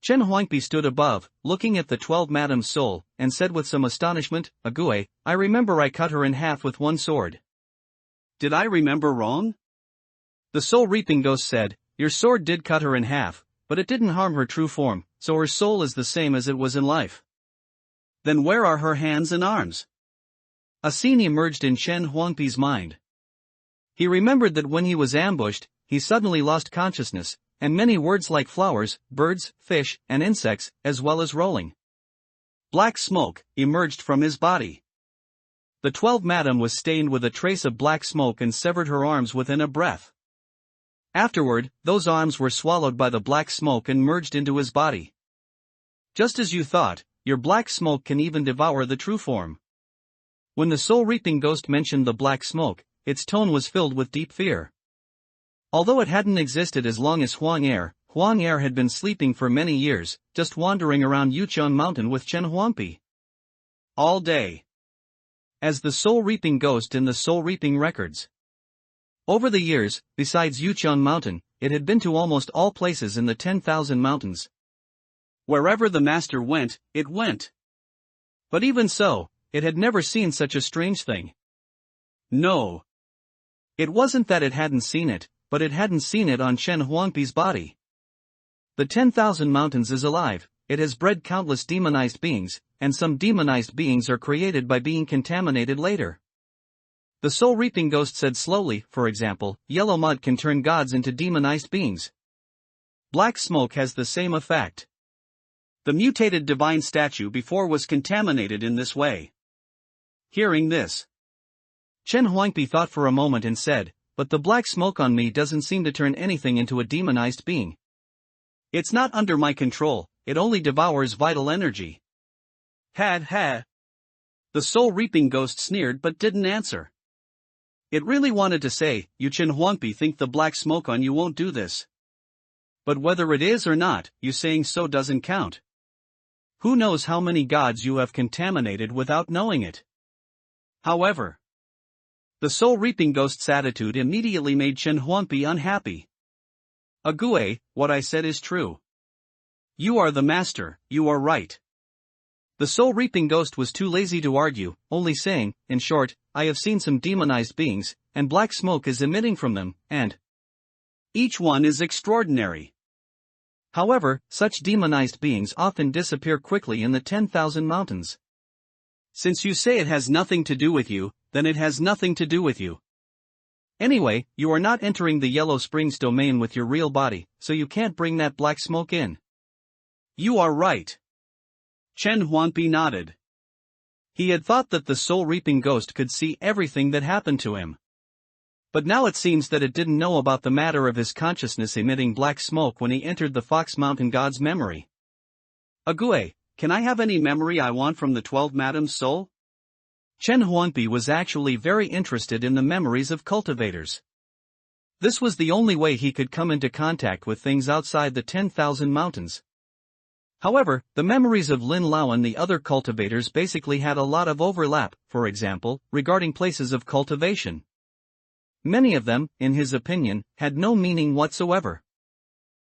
Chen Huangpi stood above, looking at the 12 madam's soul, and said with some astonishment, Ague, I remember I cut her in half with one sword. Did I remember wrong? The soul-reaping ghost said, your sword did cut her in half, but it didn't harm her true form, so her soul is the same as it was in life. Then where are her hands and arms? A scene emerged in Chen Huangpi's mind. He remembered that when he was ambushed, he suddenly lost consciousness, and many words like flowers, birds, fish, and insects, as well as rolling. Black smoke emerged from his body. The 12 madam was stained with a trace of black smoke and severed her arms within a breath. Afterward, those arms were swallowed by the black smoke and merged into his body. Just as you thought, your black smoke can even devour the true form. When the soul-reaping ghost mentioned the black smoke, its tone was filled with deep fear. Although it hadn't existed as long as Huang Er had been sleeping for many years, just wandering around Yuqian Mountain with Chen Huangpi. All day. As the soul-reaping ghost in the soul-reaping records. Over the years, besides Yuqian Mountain, it had been to almost all places in the 10,000 mountains. Wherever the master went, it went. But even so, it had never seen such a strange thing. No. It wasn't that it hadn't seen it, but it hadn't seen it on Chen Huangpi's body. The 10,000 mountains is alive, it has bred countless demonized beings, and some demonized beings are created by being contaminated later. The soul-reaping ghost said slowly, for example, yellow mud can turn gods into demonized beings. Black smoke has the same effect. The mutated divine statue before was contaminated in this way. Hearing this, Chen Huangpi thought for a moment and said, but the black smoke on me doesn't seem to turn anything into a demonized being. It's not under my control, it only devours vital energy. Ha. The soul-reaping ghost sneered but didn't answer. It really wanted to say, you Chen Huangpi think the black smoke on you won't do this. But whether it is or not, you saying so doesn't count. Who knows how many gods you have contaminated without knowing it? However, the soul-reaping ghost's attitude immediately made Chen Huangpi unhappy. Ague, what I said is true. You are the master, you are right. The soul-reaping ghost was too lazy to argue, only saying, in short, I have seen some demonized beings, and black smoke is emitting from them, and each one is extraordinary. However, such demonized beings often disappear quickly in the 10,000 mountains. Since you say it has nothing to do with you, then it has nothing to do with you. Anyway, you are not entering the Yellow Springs domain with your real body, so you can't bring that black smoke in. You are right. Chen Huangpi nodded. He had thought that the soul-reaping ghost could see everything that happened to him. But now it seems that it didn't know about the matter of his consciousness emitting black smoke when he entered the Fox Mountain God's memory. Ague, can I have any memory I want from the 12 Madam's soul? Chen Huangpi was actually very interested in the memories of cultivators. This was the only way he could come into contact with things outside the 10,000 mountains. However, the memories of Lin Lao and the other cultivators basically had a lot of overlap, for example, regarding places of cultivation. Many of them, in his opinion, had no meaning whatsoever.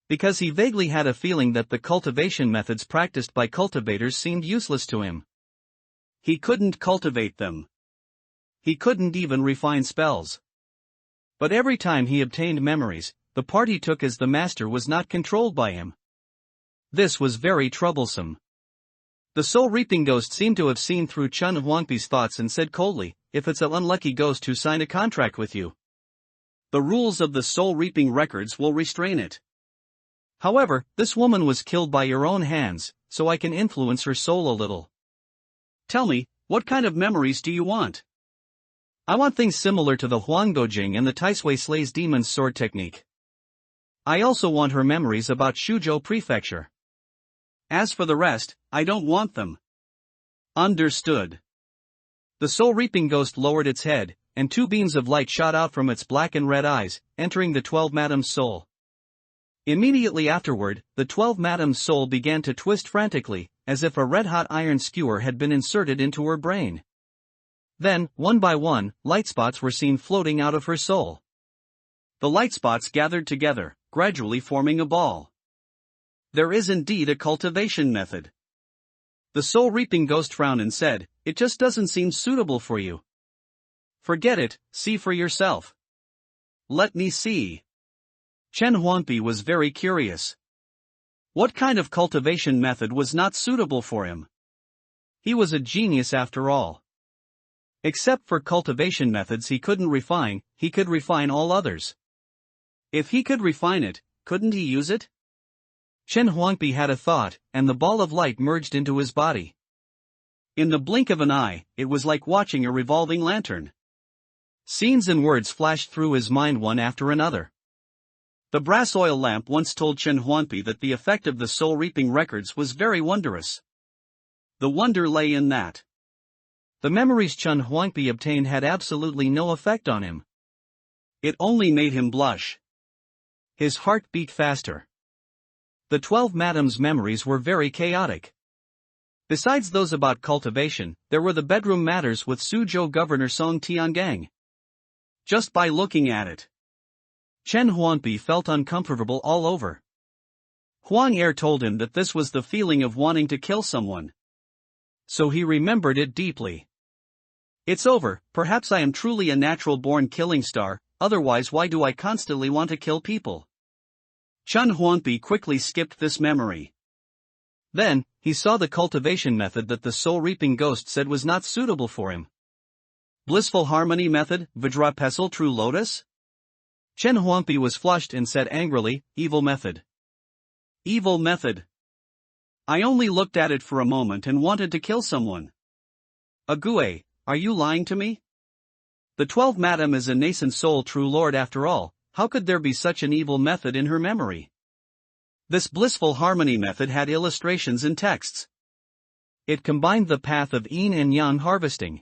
Because he vaguely had a feeling that the cultivation methods practiced by cultivators seemed useless to him. He couldn't cultivate them. He couldn't even refine spells. But every time he obtained memories, the part he took as the master was not controlled by him. This was very troublesome. The soul-reaping ghost seemed to have seen through Chen Huangpi's thoughts and said coldly, if it's an unlucky ghost who signed a contract with you, the rules of the soul-reaping records will restrain it. However, this woman was killed by your own hands, so I can influence her soul a little. Tell me, what kind of memories do you want? I want things similar to the Huanggojing and the Taisui Slays Demon's sword technique. I also want her memories about Shuzhou Prefecture. As for the rest, I don't want them. Understood. The soul-reaping ghost lowered its head, and two beams of light shot out from its black and red eyes, entering the 12 Madam's soul. Immediately afterward, the 12 Madam's soul began to twist frantically, as if a red-hot iron skewer had been inserted into her brain. Then, one by one, light spots were seen floating out of her soul. The light spots gathered together, gradually forming a ball. There is indeed a cultivation method. The soul-reaping ghost frowned and said, it just doesn't seem suitable for you. Forget it, see for yourself. Let me see. Chen Huangpi was very curious. What kind of cultivation method was not suitable for him? He was a genius after all. Except for cultivation methods he couldn't refine, he could refine all others. If he could refine it, couldn't he use it? Chen Huangpi had a thought, and the ball of light merged into his body. In the blink of an eye, it was like watching a revolving lantern. Scenes and words flashed through his mind one after another. The brass oil lamp once told Chen Huangpi that the effect of the soul-reaping records was very wondrous. The wonder lay in that the memories Chen Huangpi obtained had absolutely no effect on him. It only made him blush. His heart beat faster. The 12 Madam's memories were very chaotic. Besides those about cultivation, there were the bedroom matters with Suzhou Governor Song Tiangang. Just by looking at it, Chen Huangpi felt uncomfortable all over. Huang Er told him that this was the feeling of wanting to kill someone. So he remembered it deeply. It's over, perhaps I am truly a natural-born killing star, otherwise why do I constantly want to kill people? Chen Huangpi quickly skipped this memory. Then, he saw the cultivation method that the soul-reaping ghost said was not suitable for him. Blissful harmony method, Vajra Pestle True Lotus? Chen Huangpi was flushed and said angrily, evil method. Evil method. I only looked at it for a moment and wanted to kill someone. Ague, are you lying to me? The 12 Madam is a nascent soul true lord after all, how could there be such an evil method in her memory? This blissful harmony method had illustrations and texts. It combined the path of yin and yang harvesting.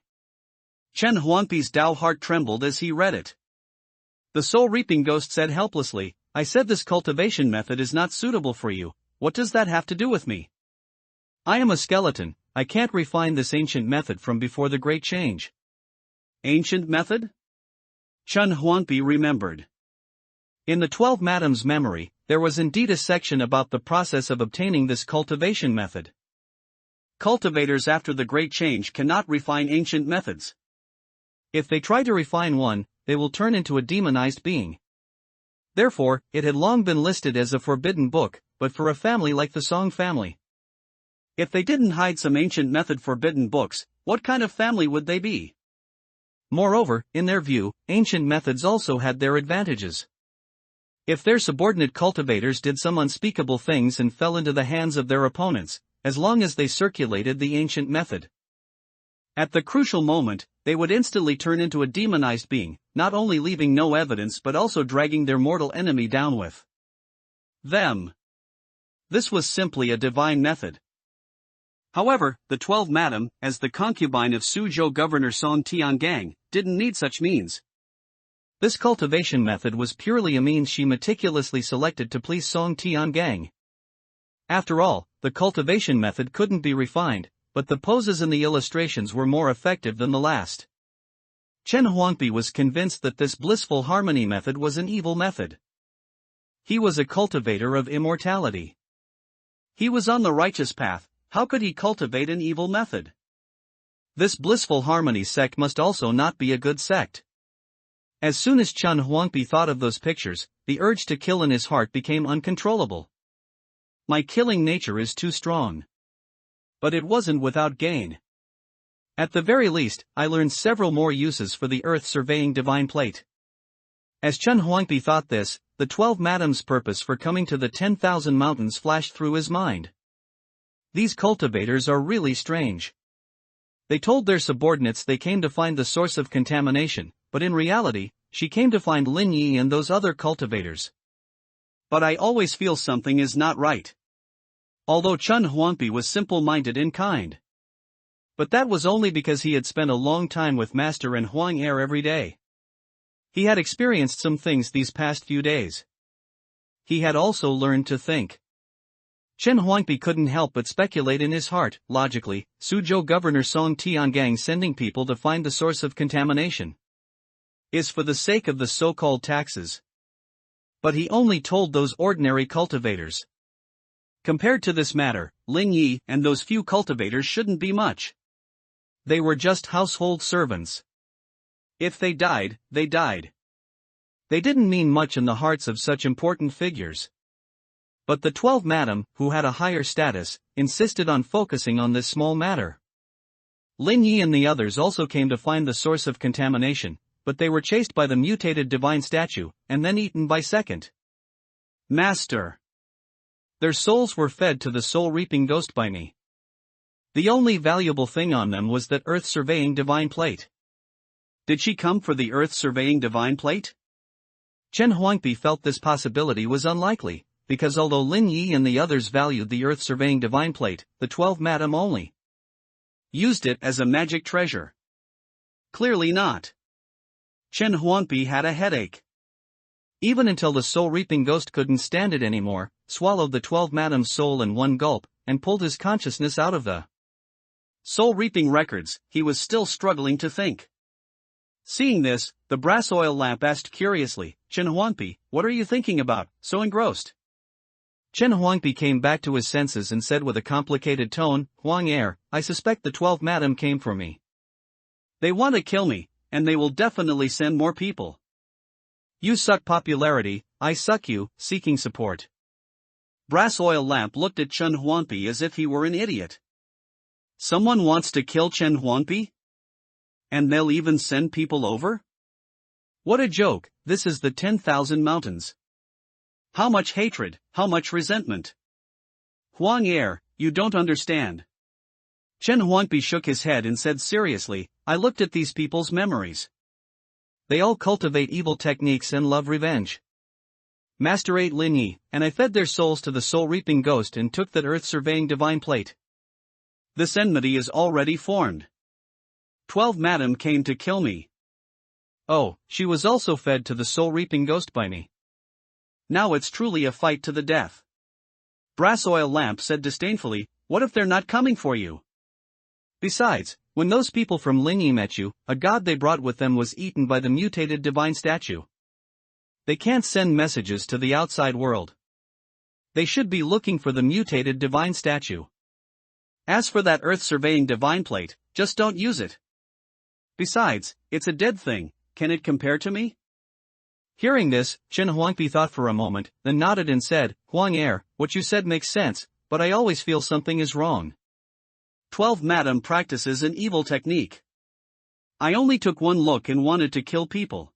Chen Huangpi's Dao heart trembled as he read it. The soul-reaping ghost said helplessly, I said this cultivation method is not suitable for you, what does that have to do with me? I am a skeleton, I can't refine this ancient method from before the Great Change. Ancient method? Chen Huangpi remembered. In the 12 Madam's memory, there was indeed a section about the process of obtaining this cultivation method. Cultivators after the Great Change cannot refine ancient methods. If they try to refine one, they will turn into a demonized being. Therefore, it had long been listed as a forbidden book, but for a family like the Song family. If they didn't hide some ancient method forbidden books, what kind of family would they be? Moreover, in their view, ancient methods also had their advantages. If their subordinate cultivators did some unspeakable things and fell into the hands of their opponents, as long as they circulated the ancient method, at the crucial moment, they would instantly turn into a demonized being, not only leaving no evidence but also dragging their mortal enemy down with them. This was simply a divine method. However, the 12th madam, as the concubine of Suzhou governor Song Tiangang, didn't need such means. This cultivation method was purely a means she meticulously selected to please Song Tiangang. After all, the cultivation method couldn't be refined, but the poses in the illustrations were more effective than the last. Chen Huangpi was convinced that this blissful harmony method was an evil method. He was a cultivator of immortality. He was on the righteous path. How could he cultivate an evil method? This blissful harmony sect must also not be a good sect. As soon as Chen Huangpi thought of those pictures, the urge to kill in his heart became uncontrollable. My killing nature is too strong. But it wasn't without gain. At the very least, I learned several more uses for the earth surveying divine plate. As Chen Huangpi thought this, the 12 madam's purpose for coming to the 10,000 mountains flashed through his mind. These cultivators are really strange. They told their subordinates they came to find the source of contamination, but in reality, she came to find Lin Yi and those other cultivators. But I always feel something is not right. Although Chen Huangpi was simple-minded and kind. But that was only because he had spent a long time with Master and Huang Er every day. He had experienced some things these past few days. He had also learned to think. Chen Huangpi couldn't help but speculate in his heart, logically, Suzhou governor Song Tiangang sending people to find the source of contamination is for the sake of the so-called taxes. But he only told those ordinary cultivators. Compared to this matter, Lin Yi and those few cultivators shouldn't be much. They were just household servants. If they died, they died. They didn't mean much in the hearts of such important figures. But the 12th madam, who had a higher status, insisted on focusing on this small matter. Lin Yi and the others also came to find the source of contamination, but they were chased by the mutated divine statue, and then eaten by second Master. Their souls were fed to the soul-reaping ghost by me. The only valuable thing on them was that earth-surveying divine plate. Did she come for the earth-surveying divine plate? Chen Huangpi felt this possibility was unlikely, because although Lin Yi and the others valued the earth-surveying divine plate, the 12th madam only used it as a magic treasure. Clearly not. Chen Huangpi had a headache. Even until the soul-reaping ghost couldn't stand it anymore, swallowed the 12th madam's soul in one gulp, and pulled his consciousness out of the soul-reaping records, he was still struggling to think. Seeing this, the brass oil lamp asked curiously, Chen Huangpi, what are you thinking about, so engrossed? Chen Huangpi came back to his senses and said with a complicated tone, Huang Er, I suspect the 12th madam came for me. They want to kill me, and they will definitely send more people. You suck popularity, I suck you, seeking support. Brass oil lamp looked at Chen Huangpi as if he were an idiot. Someone wants to kill Chen Huangpi? And they'll even send people over? What a joke, this is the 10,000 mountains. How much hatred, how much resentment. Huang Er, you don't understand. Chen Huangpi shook his head and said seriously, I looked at these people's memories. They all cultivate evil techniques and love revenge. Master ate Lin Yi, and I fed their souls to the soul-reaping ghost and took that earth-surveying divine plate. This enmity is already formed. 12th madam came to kill me. Oh, she was also fed to the soul-reaping ghost by me. Now it's truly a fight to the death. Brass oil lamp said disdainfully, what if they're not coming for you? Besides, when those people from Lin Yi met you, a god they brought with them was eaten by the mutated divine statue. They can't send messages to the outside world. They should be looking for the mutated divine statue. As for that earth-surveying divine plate, just don't use it. Besides, it's a dead thing, can it compare to me? Hearing this, Chen Huangpi thought for a moment, then nodded and said, Huang Er, what you said makes sense, but I always feel something is wrong. 12 Madam practices an evil technique. I only took one look and wanted to kill people.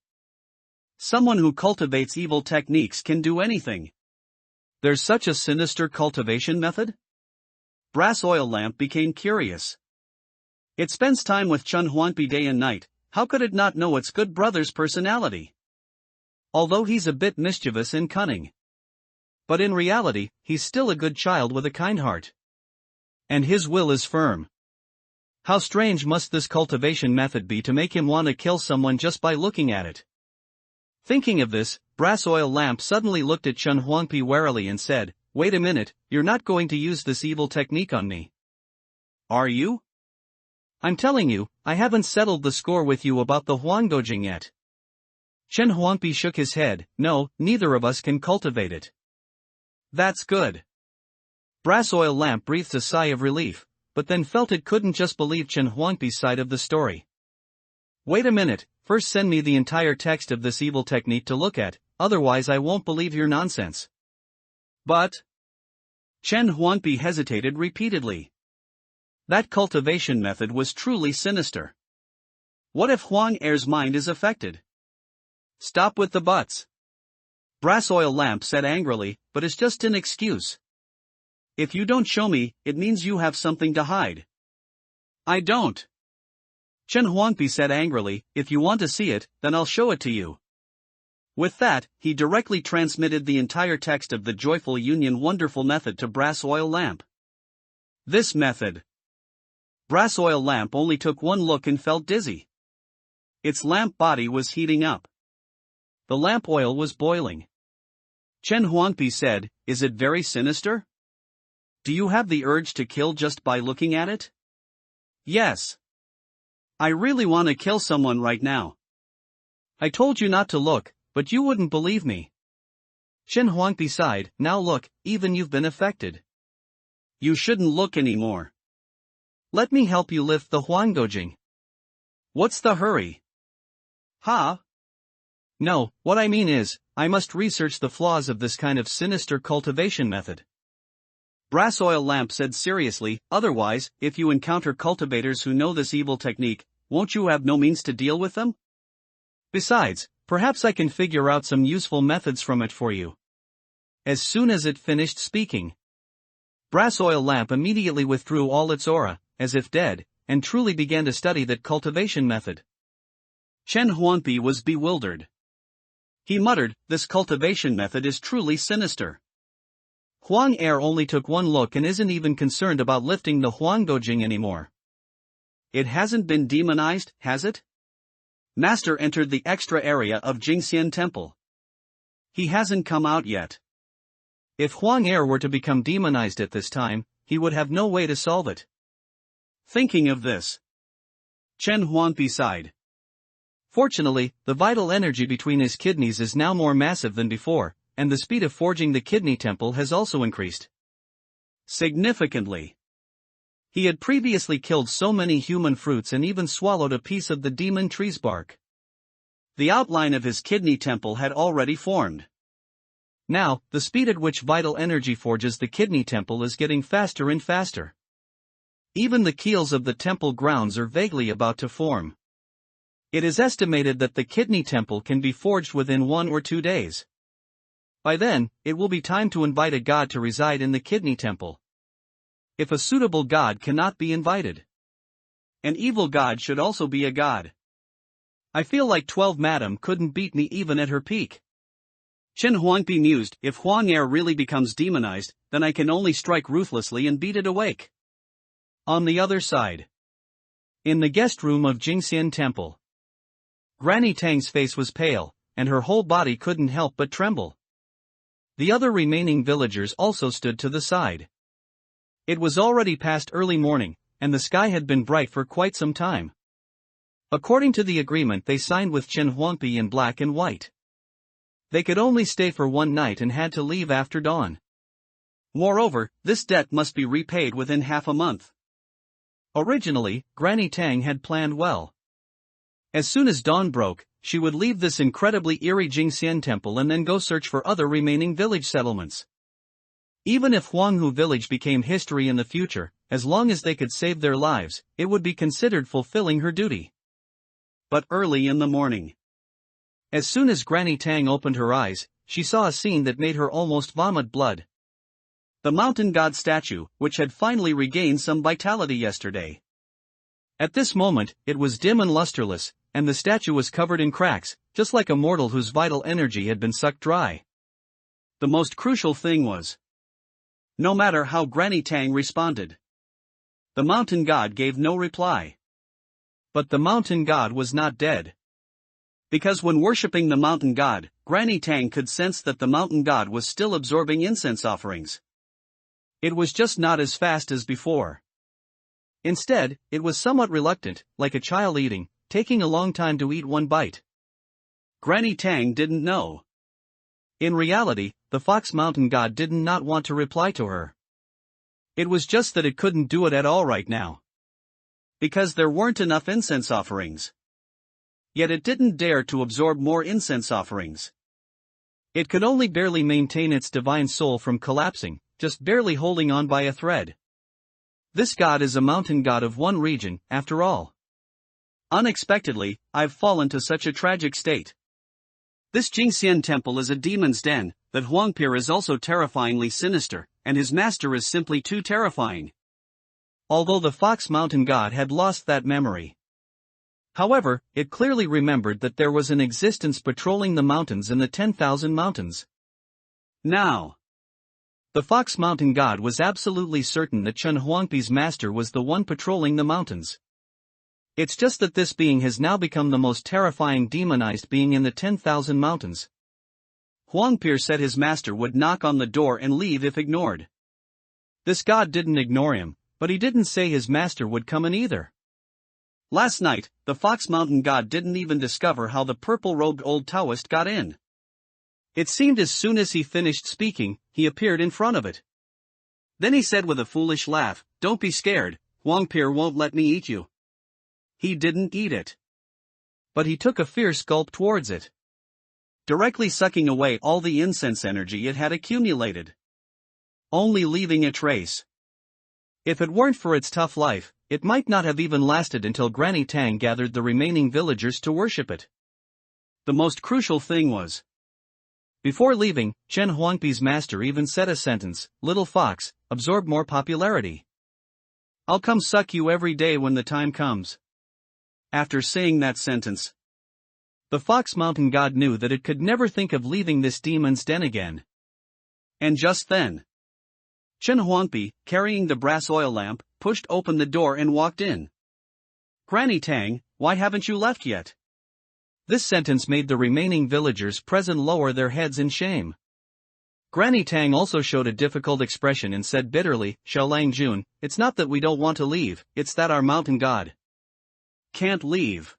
Someone who cultivates evil techniques can do anything. There's such a sinister cultivation method? Brass oil lamp became curious. It spends time with Chen Huangpi day and night, how could it not know its good brother's personality? Although he's a bit mischievous and cunning. But in reality, he's still a good child with a kind heart. And his will is firm. How strange must this cultivation method be to make him want to kill someone just by looking at it? Thinking of this, Brass Oil Lamp suddenly looked at Chen Huangpi warily and said, Wait a minute, you're not going to use this evil technique on me. Are you? I'm telling you, I haven't settled the score with you about the Huangdojing yet. Chen Huangpi shook his head, no, neither of us can cultivate it. That's good. Brass Oil Lamp breathed a sigh of relief, but then felt it couldn't just believe Chen Huangpi's side of the story. Wait a minute, first send me the entire text of this evil technique to look at, otherwise I won't believe your nonsense. But... Chen Huangpi hesitated repeatedly. That cultivation method was truly sinister. What if Huang Er's mind is affected? Stop with the buts. Brass Oil Lamp said angrily, but it's just an excuse. If you don't show me, it means you have something to hide. I don't. Chen Huangpi said angrily, if you want to see it, then I'll show it to you. With that, he directly transmitted the entire text of the Joyful Union Wonderful Method to Brass Oil Lamp. This method. Brass Oil Lamp only took one look and felt dizzy. Its lamp body was heating up. The lamp oil was boiling. Chen Huangpi said, Is it very sinister? Do you have the urge to kill just by looking at it? Yes. I really want to kill someone right now. I told you not to look, but you wouldn't believe me. Chen Huangpi sighed, now look, even you've been affected. You shouldn't look anymore. Let me help you lift the Huangdojing. What's the hurry? Huh? No, what I mean is, I must research the flaws of this kind of sinister cultivation method. Brass Oil Lamp said seriously, otherwise, if you encounter cultivators who know this evil technique, won't you have no means to deal with them? Besides, perhaps I can figure out some useful methods from it for you. As soon as it finished speaking, Brass Oil Lamp immediately withdrew all its aura, as if dead, and truly began to study that cultivation method. Chen Huangpi was bewildered. He muttered, this cultivation method is truly sinister. Huang Er only took one look and isn't even concerned about lifting the Huangdojing anymore. It hasn't been demonized, has it? Master entered the extra area of Jingxian Temple. He hasn't come out yet. If Huang Er were to become demonized at this time, he would have no way to solve it. Thinking of this, Chen Huangpi sighed. Fortunately, the vital energy between his kidneys is now more massive than before, and the speed of forging the kidney temple has also increased significantly. He had previously killed so many human fruits and even swallowed a piece of the demon tree's bark. The outline of his kidney temple had already formed. Now, the speed at which vital energy forges the kidney temple is getting faster and faster. Even the keels of the temple grounds are vaguely about to form. It is estimated that the kidney temple can be forged within 1 or 2 days. By then, it will be time to invite a god to reside in the kidney temple. If a suitable god cannot be invited, an evil god should also be a god. I feel like 12 Madam couldn't beat me even at her peak. Chen Huangpi mused, if Huang Er really becomes demonized, then I can only strike ruthlessly and beat it awake. On the other side, in the guest room of Jingxian Temple, Granny Tang's face was pale, and her whole body couldn't help but tremble. The other remaining villagers also stood to the side. It was already past early morning, and the sky had been bright for quite some time. According to the agreement they signed with Chen Huangpi in black and white, they could only stay for one night and had to leave after dawn. Moreover, this debt must be repaid within half a month. Originally, Granny Tang had planned well. As soon as dawn broke, she would leave this incredibly eerie Jingxian temple and then go search for other remaining village settlements. Even if Huanghu village became history in the future, as long as they could save their lives, it would be considered fulfilling her duty. But early in the morning, as soon as Granny Tang opened her eyes, she saw a scene that made her almost vomit blood. The mountain god statue, which had finally regained some vitality yesterday. At this moment, it was dim and lusterless, and the statue was covered in cracks, just like a mortal whose vital energy had been sucked dry. The most crucial thing was, no matter how Granny Tang responded, the mountain god gave no reply. But the mountain god was not dead. Because when worshipping the mountain god, Granny Tang could sense that the mountain god was still absorbing incense offerings. It was just not as fast as before. Instead, it was somewhat reluctant, like a child eating, taking a long time to eat one bite. Granny Tang didn't know. In reality, the Fox Mountain God didn't not want to reply to her. It was just that it couldn't do it at all right now. Because there weren't enough incense offerings. Yet it didn't dare to absorb more incense offerings. It could only barely maintain its divine soul from collapsing, just barely holding on by a thread. This god is a mountain god of one region, after all. Unexpectedly, I've fallen to such a tragic state. This Jingxian temple is a demon's den, that Huangpi is also terrifyingly sinister, and his master is simply too terrifying. Although the Fox Mountain God had lost that memory. However, it clearly remembered that there was an existence patrolling the mountains in the 10,000 mountains. Now, the Fox Mountain God was absolutely certain that Chen Huangpi's master was the one patrolling the mountains. It's just that this being has now become the most terrifying demonized being in the 10,000 mountains. Huangpi said his master would knock on the door and leave if ignored. This god didn't ignore him, but he didn't say his master would come in either. Last night, the Fox Mountain God didn't even discover how the purple-robed old Taoist got in. It seemed as soon as he finished speaking, he appeared in front of it. Then he said with a foolish laugh, "Don't be scared, Huangpi won't let me eat you." He didn't eat it. But he took a fierce gulp towards it, directly sucking away all the incense energy it had accumulated, only leaving a trace. If it weren't for its tough life, it might not have even lasted until Granny Tang gathered the remaining villagers to worship it. The most crucial thing was, before leaving, Chen Huangpi's master even said a sentence, "Little fox, absorb more popularity. I'll come suck you every day when the time comes." After saying that sentence, the Fox Mountain God knew that it could never think of leaving this demon's den again. And just then, Chen Huangpi, carrying the brass oil lamp, pushed open the door and walked in. "Granny Tang, why haven't you left yet?" This sentence made the remaining villagers present lower their heads in shame. Granny Tang also showed a difficult expression and said bitterly, "Xiaolang Jun, it's not that we don't want to leave, it's that our mountain god can't leave."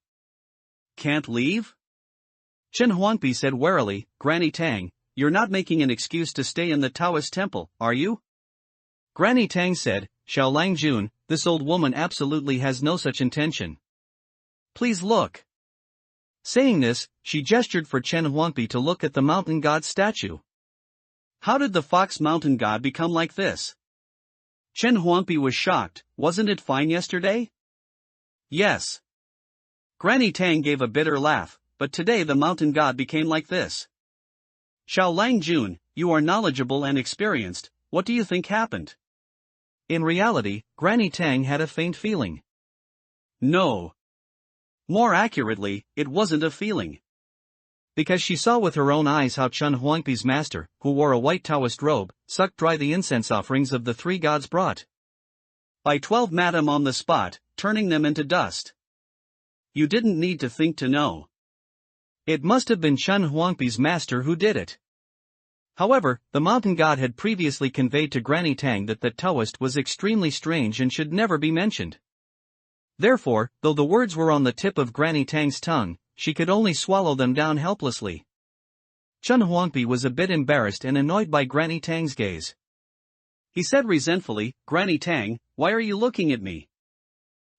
Can't leave? Chen Huangpi said warily, "Granny Tang, you're not making an excuse to stay in the Taoist temple, are you?" Granny Tang said, "Xiaolang Jun, this old woman absolutely has no such intention. Please look." Saying this, she gestured for Chen Huangpi to look at the mountain god statue. How did the Fox Mountain God become like this? Chen Huangpi was shocked. Wasn't it fine yesterday? Yes. Granny Tang gave a bitter laugh, but today the mountain god became like this. Xiaolang Jun, you are knowledgeable and experienced, what do you think happened? In reality, Granny Tang had a faint feeling. No. More accurately, it wasn't a feeling. Because she saw with her own eyes how Chen Huangpi's master, who wore a white Taoist robe, sucked dry the incense offerings of the three gods brought by 12 madam on the spot, turning them into dust. You didn't need to think to know. It must have been Chen Huangpi's master who did it. However, the mountain god had previously conveyed to Granny Tang that the Taoist was extremely strange and should never be mentioned. Therefore, though the words were on the tip of Granny Tang's tongue, she could only swallow them down helplessly. Chen Huangpi was a bit embarrassed and annoyed by Granny Tang's gaze. He said resentfully, Granny Tang, why are you looking at me?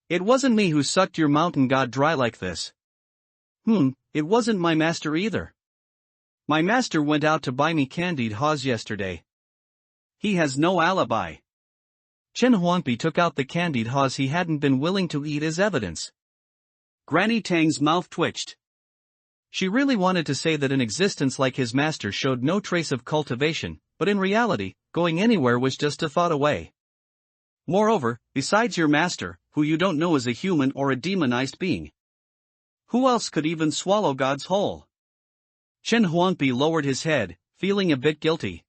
It wasn't me who sucked your mountain god dry like this. It wasn't my master either. My master went out to buy me candied haws yesterday. He has no alibi. Chen Huangpi took out the candied haws he hadn't been willing to eat as evidence. Granny Tang's mouth twitched. She really wanted to say that an existence like his master showed no trace of cultivation, but in reality, going anywhere was just a thought away. Moreover, besides your master, who you don't know is a human or a demonized being, who else could even swallow God's whole? Chen Huangpi lowered his head, feeling a bit guilty.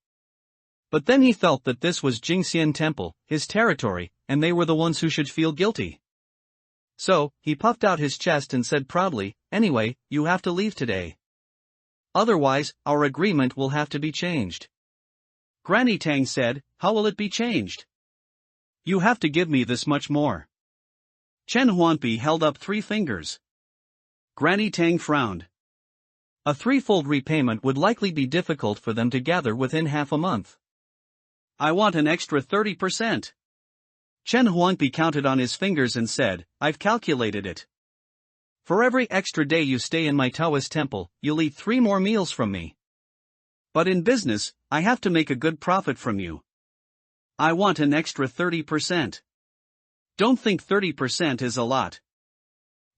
But then he felt that this was Jingxian Temple, his territory, and they were the ones who should feel guilty. So, he puffed out his chest and said proudly, anyway, you have to leave today. Otherwise, our agreement will have to be changed. Granny Tang said, how will it be changed? You have to give me this much more. Chen Huangpi held up 3 fingers. Granny Tang frowned. A threefold repayment would likely be difficult for them to gather within half a month. I want an extra 30%. Chen Huangpi counted on his fingers and said, I've calculated it. For every extra day you stay in my Taoist temple, you'll eat 3 more meals from me. But in business, I have to make a good profit from you. I want an extra 30%. Don't think 30% is a lot.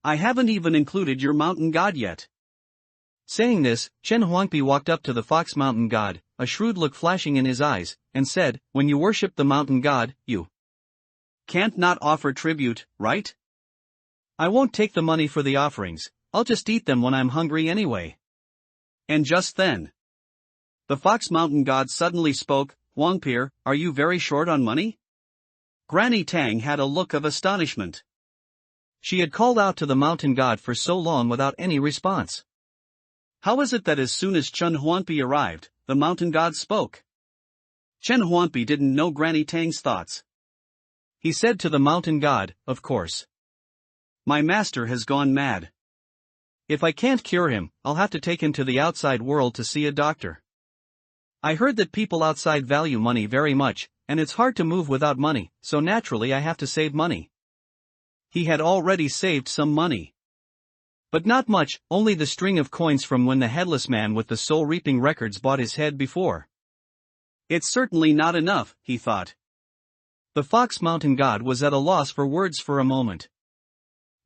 I haven't even included your mountain god yet. Saying this, Chen Huangpi walked up to the fox mountain god, a shrewd look flashing in his eyes, and said, when you worship the mountain god, you can't not offer tribute, right? I won't take the money for the offerings, I'll just eat them when I'm hungry anyway. And just then, the fox mountain god suddenly spoke, Huangpi, are you very short on money? Granny Tang had a look of astonishment. She had called out to the mountain god for so long without any response. How is it that as soon as Chen Huangpi arrived, the mountain god spoke? Chen Huangpi didn't know Granny Tang's thoughts. He said to the mountain god, of course. My master has gone mad. If I can't cure him, I'll have to take him to the outside world to see a doctor. I heard that people outside value money very much, and it's hard to move without money, so naturally I have to save money. He had already saved some money. But not much, only the string of coins from when the headless man with the soul reaping records bought his head before. It's certainly not enough, he thought. The fox mountain god was at a loss for words for a moment.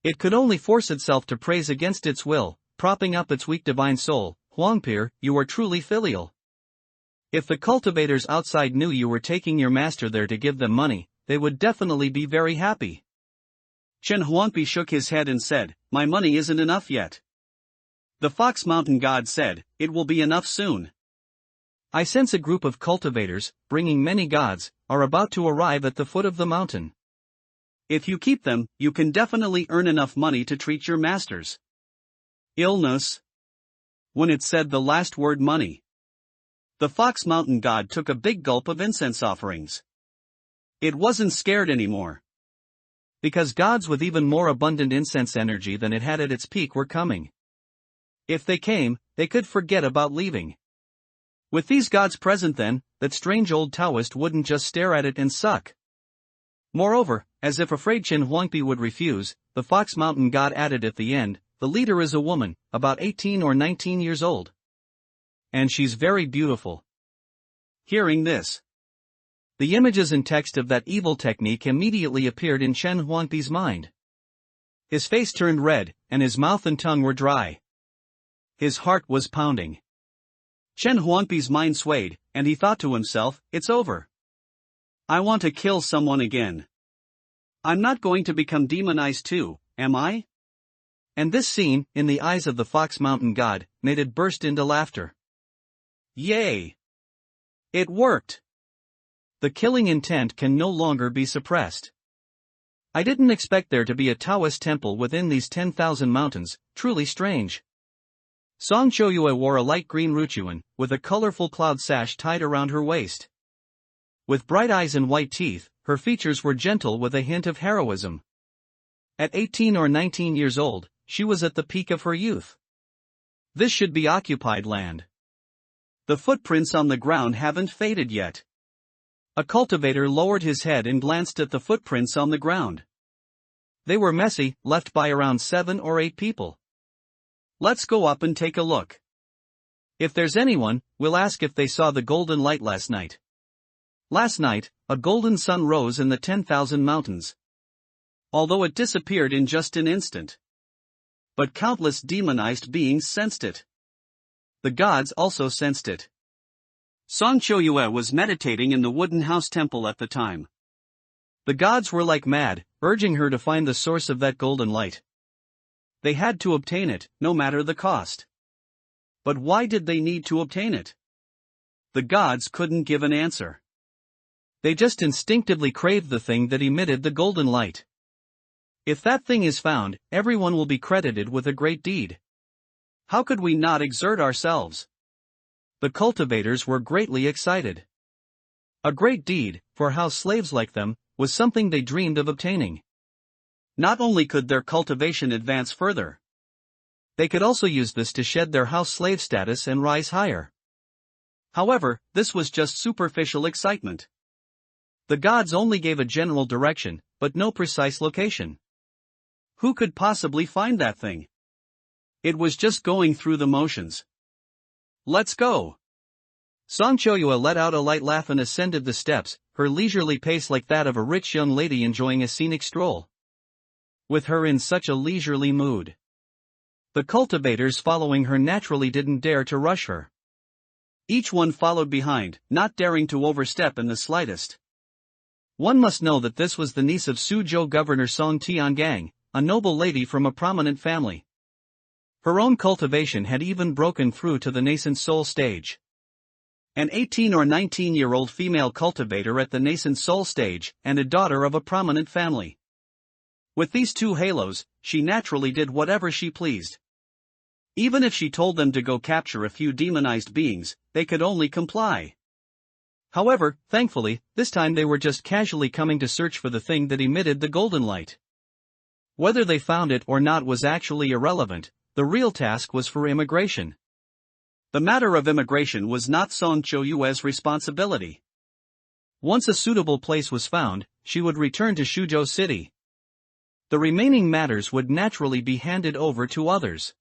It could only force itself to praise against its will, propping up its weak divine soul. Huangpi, you are truly filial. If the cultivators outside knew you were taking your master there to give them money, they would definitely be very happy. Chen Huangpi shook his head and said, my money isn't enough yet. The fox mountain god said, it will be enough soon. I sense a group of cultivators, bringing many gods, are about to arrive at the foot of the mountain. If you keep them, you can definitely earn enough money to treat your masters illness. When it said the last word money, the fox mountain god took a big gulp of incense offerings. It wasn't scared anymore. Because gods with even more abundant incense energy than it had at its peak were coming. If they came, they could forget about leaving. With these gods present then, that strange old Taoist wouldn't just stare at it and suck. Moreover, as if afraid Chen Huangpi would refuse, the fox mountain god added at the end, the leader is a woman, about 18 or 19 years old. And she's very beautiful. Hearing this, the images and text of that evil technique immediately appeared in Chen Huangpi's mind. His face turned red, and his mouth and tongue were dry. His heart was pounding. Chen Huangpi's mind swayed, and he thought to himself, it's over. I want to kill someone again. I'm not going to become demonized too, am I? And this scene, in the eyes of the fox mountain god, made it burst into laughter. Yay! It worked! The killing intent can no longer be suppressed. I didn't expect there to be a Taoist temple within these 10,000 mountains, truly strange. Song Choyue wore a light green ruchuan, with a colorful cloud sash tied around her waist. With bright eyes and white teeth, her features were gentle with a hint of heroism. At 18 or 19 years old, she was at the peak of her youth. This should be occupied land. The footprints on the ground haven't faded yet. A cultivator lowered his head and glanced at the footprints on the ground. They were messy, left by around 7 or 8 people. Let's go up and take a look. If there's anyone, we'll ask if they saw the golden light last night. Last night, a golden sun rose in the 10,000 mountains. Although it disappeared in just an instant. But countless demonized beings sensed it. The gods also sensed it. Song Choyue was meditating in the wooden house temple at the time. The gods were like mad, urging her to find the source of that golden light. They had to obtain it, no matter the cost. But why did they need to obtain it? The gods couldn't give an answer. They just instinctively craved the thing that emitted the golden light. If that thing is found, everyone will be credited with a great deed. How could we not exert ourselves? The cultivators were greatly excited. A great deed, for house slaves like them, was something they dreamed of obtaining. Not only could their cultivation advance further, they could also use this to shed their house slave status and rise higher. However, this was just superficial excitement. The gods only gave a general direction, but no precise location. Who could possibly find that thing? It was just going through the motions. Let's go. Song Choyue let out a light laugh and ascended the steps, her leisurely pace like that of a rich young lady enjoying a scenic stroll. With her in such a leisurely mood, the cultivators following her naturally didn't dare to rush her. Each one followed behind, not daring to overstep in the slightest. One must know that this was the niece of Suzhou Governor Song Tiangang, a noble lady from a prominent family. Her own cultivation had even broken through to the nascent soul stage. An 18 or 19-year-old female cultivator at the nascent soul stage, and a daughter of a prominent family. With these two halos, she naturally did whatever she pleased. Even if she told them to go capture a few demonized beings, they could only comply. However, thankfully, this time they were just casually coming to search for the thing that emitted the golden light. Whether they found it or not was actually irrelevant. The real task was for immigration. The matter of immigration was not Song Choyue's responsibility. Once a suitable place was found, she would return to Suzhou City. The remaining matters would naturally be handed over to others.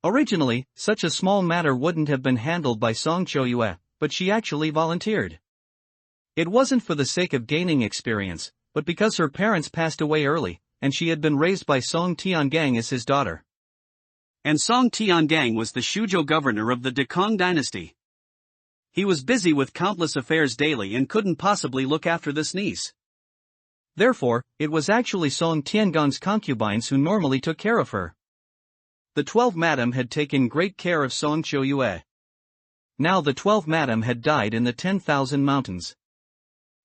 Originally, such a small matter wouldn't have been handled by Song Choyue, but she actually volunteered. It wasn't for the sake of gaining experience, but because her parents passed away early, and she had been raised by Song Tiangang as his daughter. And Song Tiangang was the Suzhou governor of the Dekong dynasty. He was busy with countless affairs daily and couldn't possibly look after this niece. Therefore, it was actually Song Tiangong's concubines who normally took care of her. The 12 madam had taken great care of Song Choyue. Now the 12 madam had died in the 10,000 mountains.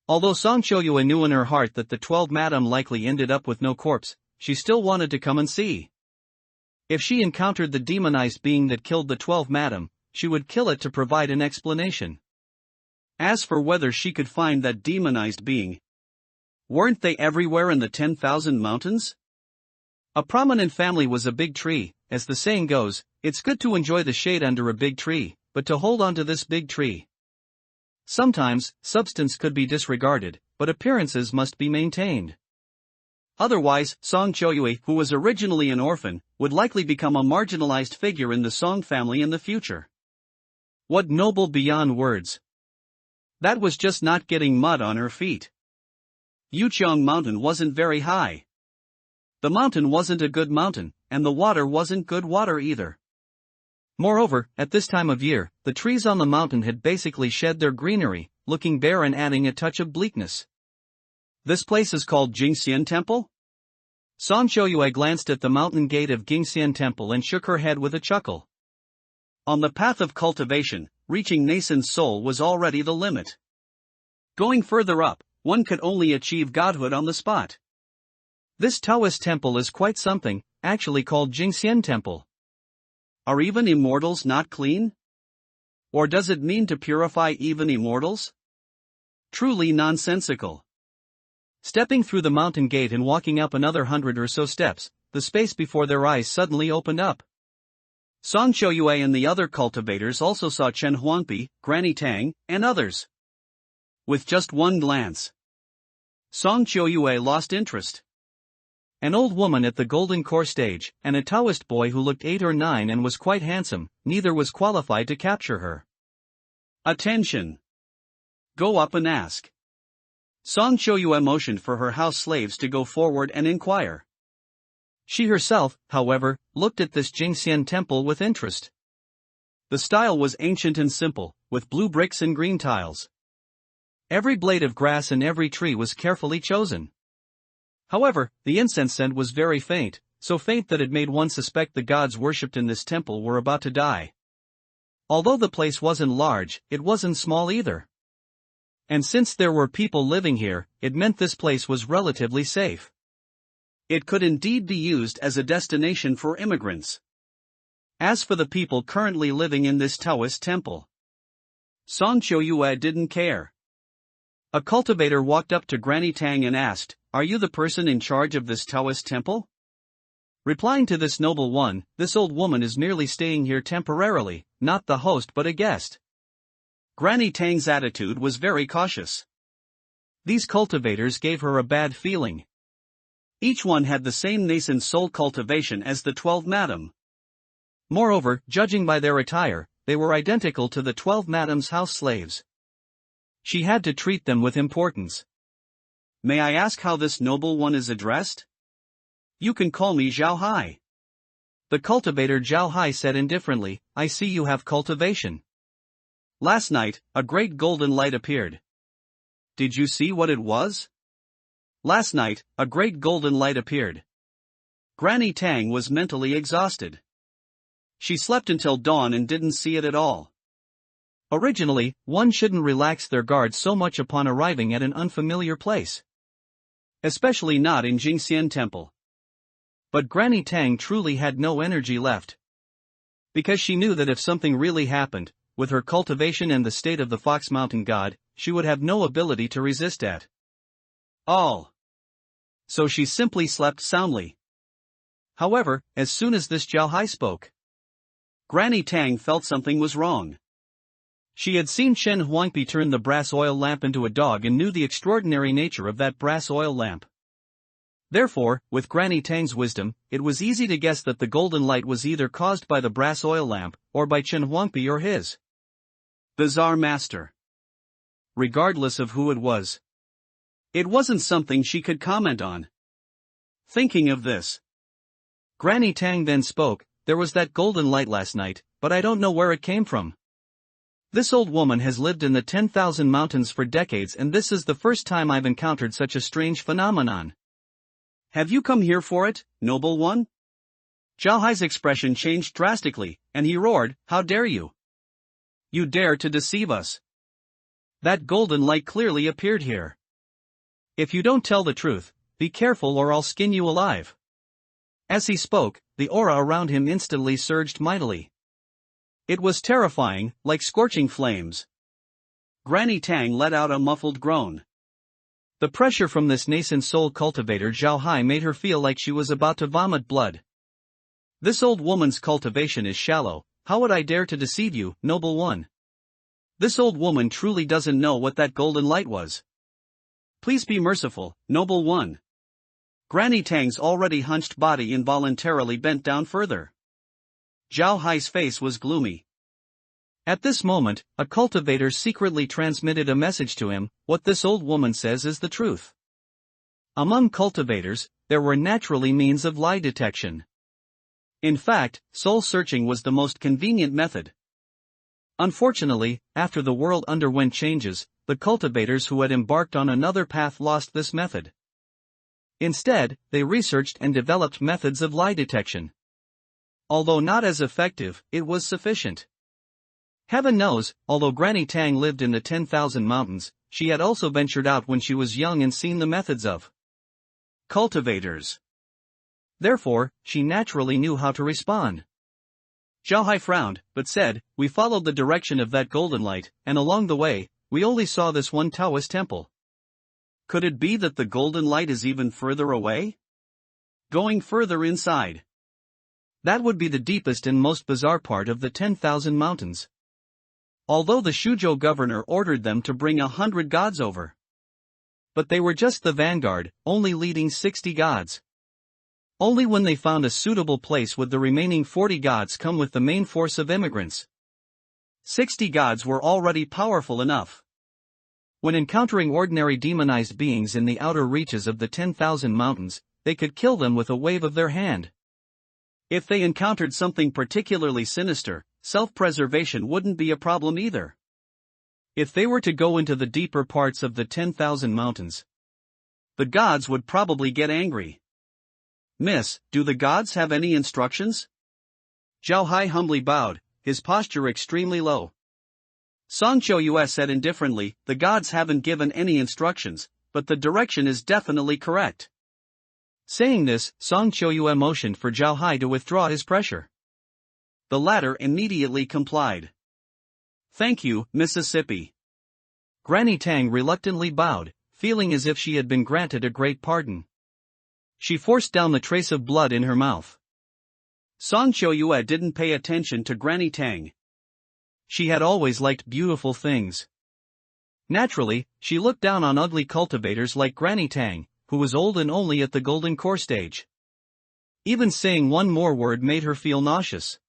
Although Song Choyue knew in her heart that the 12 madam likely ended up with no corpse, she still wanted to come and see. If she encountered the demonized being that killed the 12 madam, she would kill it to provide an explanation. As for whether she could find that demonized being, weren't they everywhere in the 10,000 mountains? A prominent family was a big tree. As the saying goes, it's good to enjoy the shade under a big tree, but to hold on to this big tree. Sometimes, substance could be disregarded, but appearances must be maintained. Otherwise, Song Choyue, who was originally an orphan, would likely become a marginalized figure in the Song family in the future. What noble beyond words! That was just not getting mud on her feet. Yuqiang Mountain wasn't very high. The mountain wasn't a good mountain, and the water wasn't good water either. Moreover, at this time of year, the trees on the mountain had basically shed their greenery, looking bare and adding a touch of bleakness. This place is called Jingxian Temple? Song Choyue glanced at the mountain gate of Jingxian Temple and shook her head with a chuckle. On the path of cultivation, reaching nascent soul was already the limit. Going further up, one could only achieve godhood on the spot. This Taoist temple is quite something, actually called Jingxian Temple. Are even immortals not clean? Or does it mean to purify even immortals? Truly nonsensical. Stepping through the mountain gate and walking up another 100 or so steps, the space before their eyes suddenly opened up. Song Choyue and the other cultivators also saw Chen Huangpi, Granny Tang, and others. With just one glance, Song Qiuyue lost interest. An old woman at the golden core stage, and a Taoist boy who looked 8 or 9 and was quite handsome, neither was qualified to capture her. Attention! Go up and ask. Song Qiuyue motioned for her house slaves to go forward and inquire. She herself, however, looked at this Jingxian temple with interest. The style was ancient and simple, with blue bricks and green tiles. Every blade of grass and every tree was carefully chosen. However, the incense scent was very faint, so faint that it made one suspect the gods worshipped in this temple were about to die. Although the place wasn't large, it wasn't small either. And since there were people living here, it meant this place was relatively safe. It could indeed be used as a destination for immigrants. As for the people currently living in this Taoist temple, Song Qiuyue didn't care. A cultivator walked up to Granny Tang and asked, "Are you the person in charge of this Taoist temple?" Replying to this noble one, "This old woman is merely staying here temporarily, not the host but a guest." Granny Tang's attitude was very cautious. These cultivators gave her a bad feeling. Each one had the same nascent soul cultivation as the 12 madam. Moreover, judging by their attire, they were identical to the 12 madam's house slaves. She had to treat them with importance. "May I ask how this noble one is addressed?" "You can call me Zhao Hai." The cultivator Zhao Hai said indifferently, "I see you have cultivation. Last night, a great golden light appeared. Did you see what it was?" Last night, a great golden light appeared. Granny Tang was mentally exhausted. She slept until dawn and didn't see it at all. Originally, one shouldn't relax their guard so much upon arriving at an unfamiliar place. Especially not in Jingxian Temple. But Granny Tang truly had no energy left. Because she knew that if something really happened, with her cultivation and the state of the Fox Mountain God, she would have no ability to resist at all. So she simply slept soundly. However, as soon as this Zhao Hai spoke, Granny Tang felt something was wrong. She had seen Chen Huangpi turn the brass oil lamp into a dog and knew the extraordinary nature of that brass oil lamp. Therefore, with Granny Tang's wisdom, it was easy to guess that the golden light was either caused by the brass oil lamp, or by Chen Huangpi or his bizarre master. Regardless of who it was, it wasn't something she could comment on. Thinking of this, Granny Tang then spoke, "There was that golden light last night, but I don't know where it came from. This old woman has lived in the 10,000 mountains for decades and this is the first time I've encountered such a strange phenomenon." "Have you come here for it, noble one?" Zhao Hai's expression changed drastically, and he roared, "How dare you? You dare to deceive us? That golden light clearly appeared here. If you don't tell the truth, be careful or I'll skin you alive." As he spoke, the aura around him instantly surged mightily. It was terrifying, like scorching flames. Granny Tang let out a muffled groan. The pressure from this nascent soul cultivator Zhao Hai made her feel like she was about to vomit blood. "This old woman's cultivation is shallow, how would I dare to deceive you, noble one? This old woman truly doesn't know what that golden light was. Please be merciful, noble one." Granny Tang's already hunched body involuntarily bent down further. Zhao Hai's face was gloomy. At this moment, a cultivator secretly transmitted a message to him, "What this old woman says is the truth." Among cultivators, there were naturally means of lie detection. In fact, soul searching was the most convenient method. Unfortunately, after the world underwent changes, the cultivators who had embarked on another path lost this method. Instead, they researched and developed methods of lie detection. Although not as effective, it was sufficient. Heaven knows, although Granny Tang lived in the 10,000 mountains, she had also ventured out when she was young and seen the methods of cultivators. Therefore, she naturally knew how to respond. Zhao Hai frowned, but said, "We followed the direction of that golden light, and along the way, we only saw this one Taoist temple." Could it be that the golden light is even further away? Going further inside. That would be the deepest and most bizarre part of the 10,000 mountains. although the Shuzhou governor ordered them to bring 100 gods over. But they were just the vanguard, only leading 60 gods. Only when they found a suitable place would the remaining 40 gods come with the main force of immigrants. 60 gods were already powerful enough. When encountering ordinary demonized beings in the outer reaches of the 10,000 mountains, they could kill them with a wave of their hand. If they encountered something particularly sinister, self-preservation wouldn't be a problem either. If they were to go into the deeper parts of the 10,000 mountains, the gods would probably get angry. Miss, do the gods have any instructions? Zhao Hai humbly bowed, his posture extremely low. Song Chouyue said indifferently, the gods haven't given any instructions, but the direction is definitely correct. Saying this, Song Chouyue motioned for Zhao Hai to withdraw his pressure. The latter immediately complied. Thank you, Mississippi. Granny Tang reluctantly bowed, feeling as if she had been granted a great pardon. She forced down the trace of blood in her mouth. Song Chouyue didn't pay attention to Granny Tang. She had always liked beautiful things. Naturally, she looked down on ugly cultivators like Granny Tang, who was old and only at the golden core stage. Even saying one more word made her feel nauseous.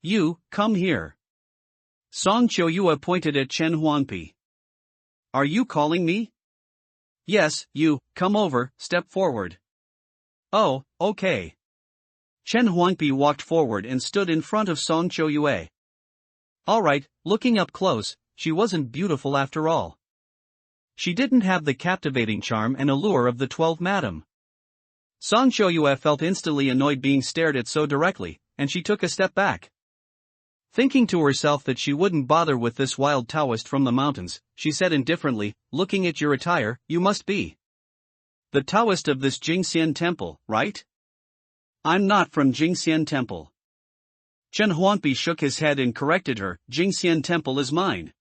You, come here. Song Chouyue pointed at Chen Huangpi. Are you calling me? Yes, you, come over, step forward. Oh, okay. Chen Huangpi walked forward and stood in front of Song Chouyue. Alright, looking up close, she wasn't beautiful after all. She didn't have the captivating charm and allure of the 12 madam. Song Chouyue felt instantly annoyed being stared at so directly, and she took a step back. Thinking to herself that she wouldn't bother with this wild Taoist from the mountains, she said indifferently, looking at your attire, you must be the Taoist of this Jingxian temple, right? I'm not from Jingxian temple. Chen Huangpi shook his head and corrected her, Jingxian temple is mine.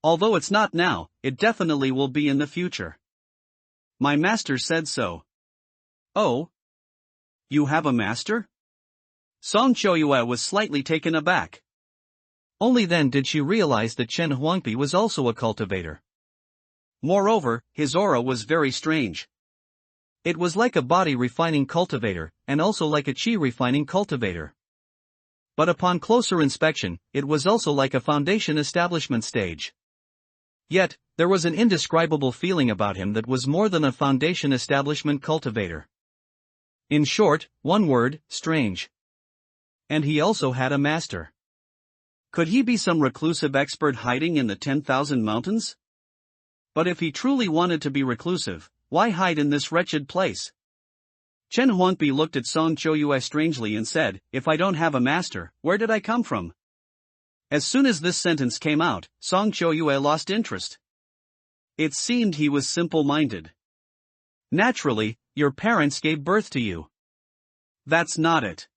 Although it's not now, it definitely will be in the future. My master said so. Oh? You have a master? Song Chouyue was slightly taken aback. Only then did she realize that Chen Huangpi was also a cultivator. Moreover, his aura was very strange. It was like a body-refining cultivator, and also like a chi-refining cultivator. But upon closer inspection, it was also like a foundation establishment stage. Yet, there was an indescribable feeling about him that was more than a foundation establishment cultivator. In short, one word, strange. And he also had a master. Could he be some reclusive expert hiding in the 10,000 mountains? But if he truly wanted to be reclusive, why hide in this wretched place? Chen Huangpi looked at Song Chouyue strangely and said, if I don't have a master, where did I come from? As soon as this sentence came out, Song Chouyue lost interest. It seemed he was simple-minded. Naturally, your parents gave birth to you. That's not it.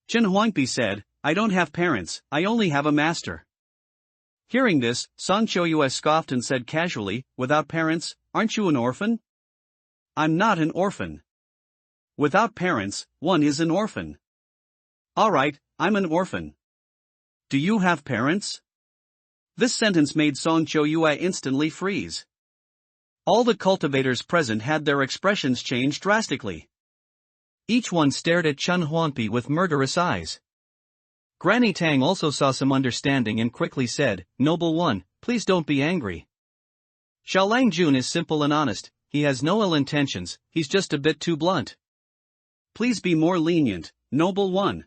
Chen Huangpi said, I don't have parents, I only have a master. Hearing this, Song Chouyue scoffed and said casually, without parents, aren't you an orphan? I'm not an orphan. Without parents, one is an orphan. Alright, I'm an orphan. Do you have parents? This sentence made Song Chouyue instantly freeze. All the cultivators present had their expressions changed drastically. Each one stared at Chen Huangpi with murderous eyes. Granny Tang also saw some understanding and quickly said, Noble one, please don't be angry. Xiaolang Jun is simple and honest, he has no ill intentions, he's just a bit too blunt. Please be more lenient, noble one.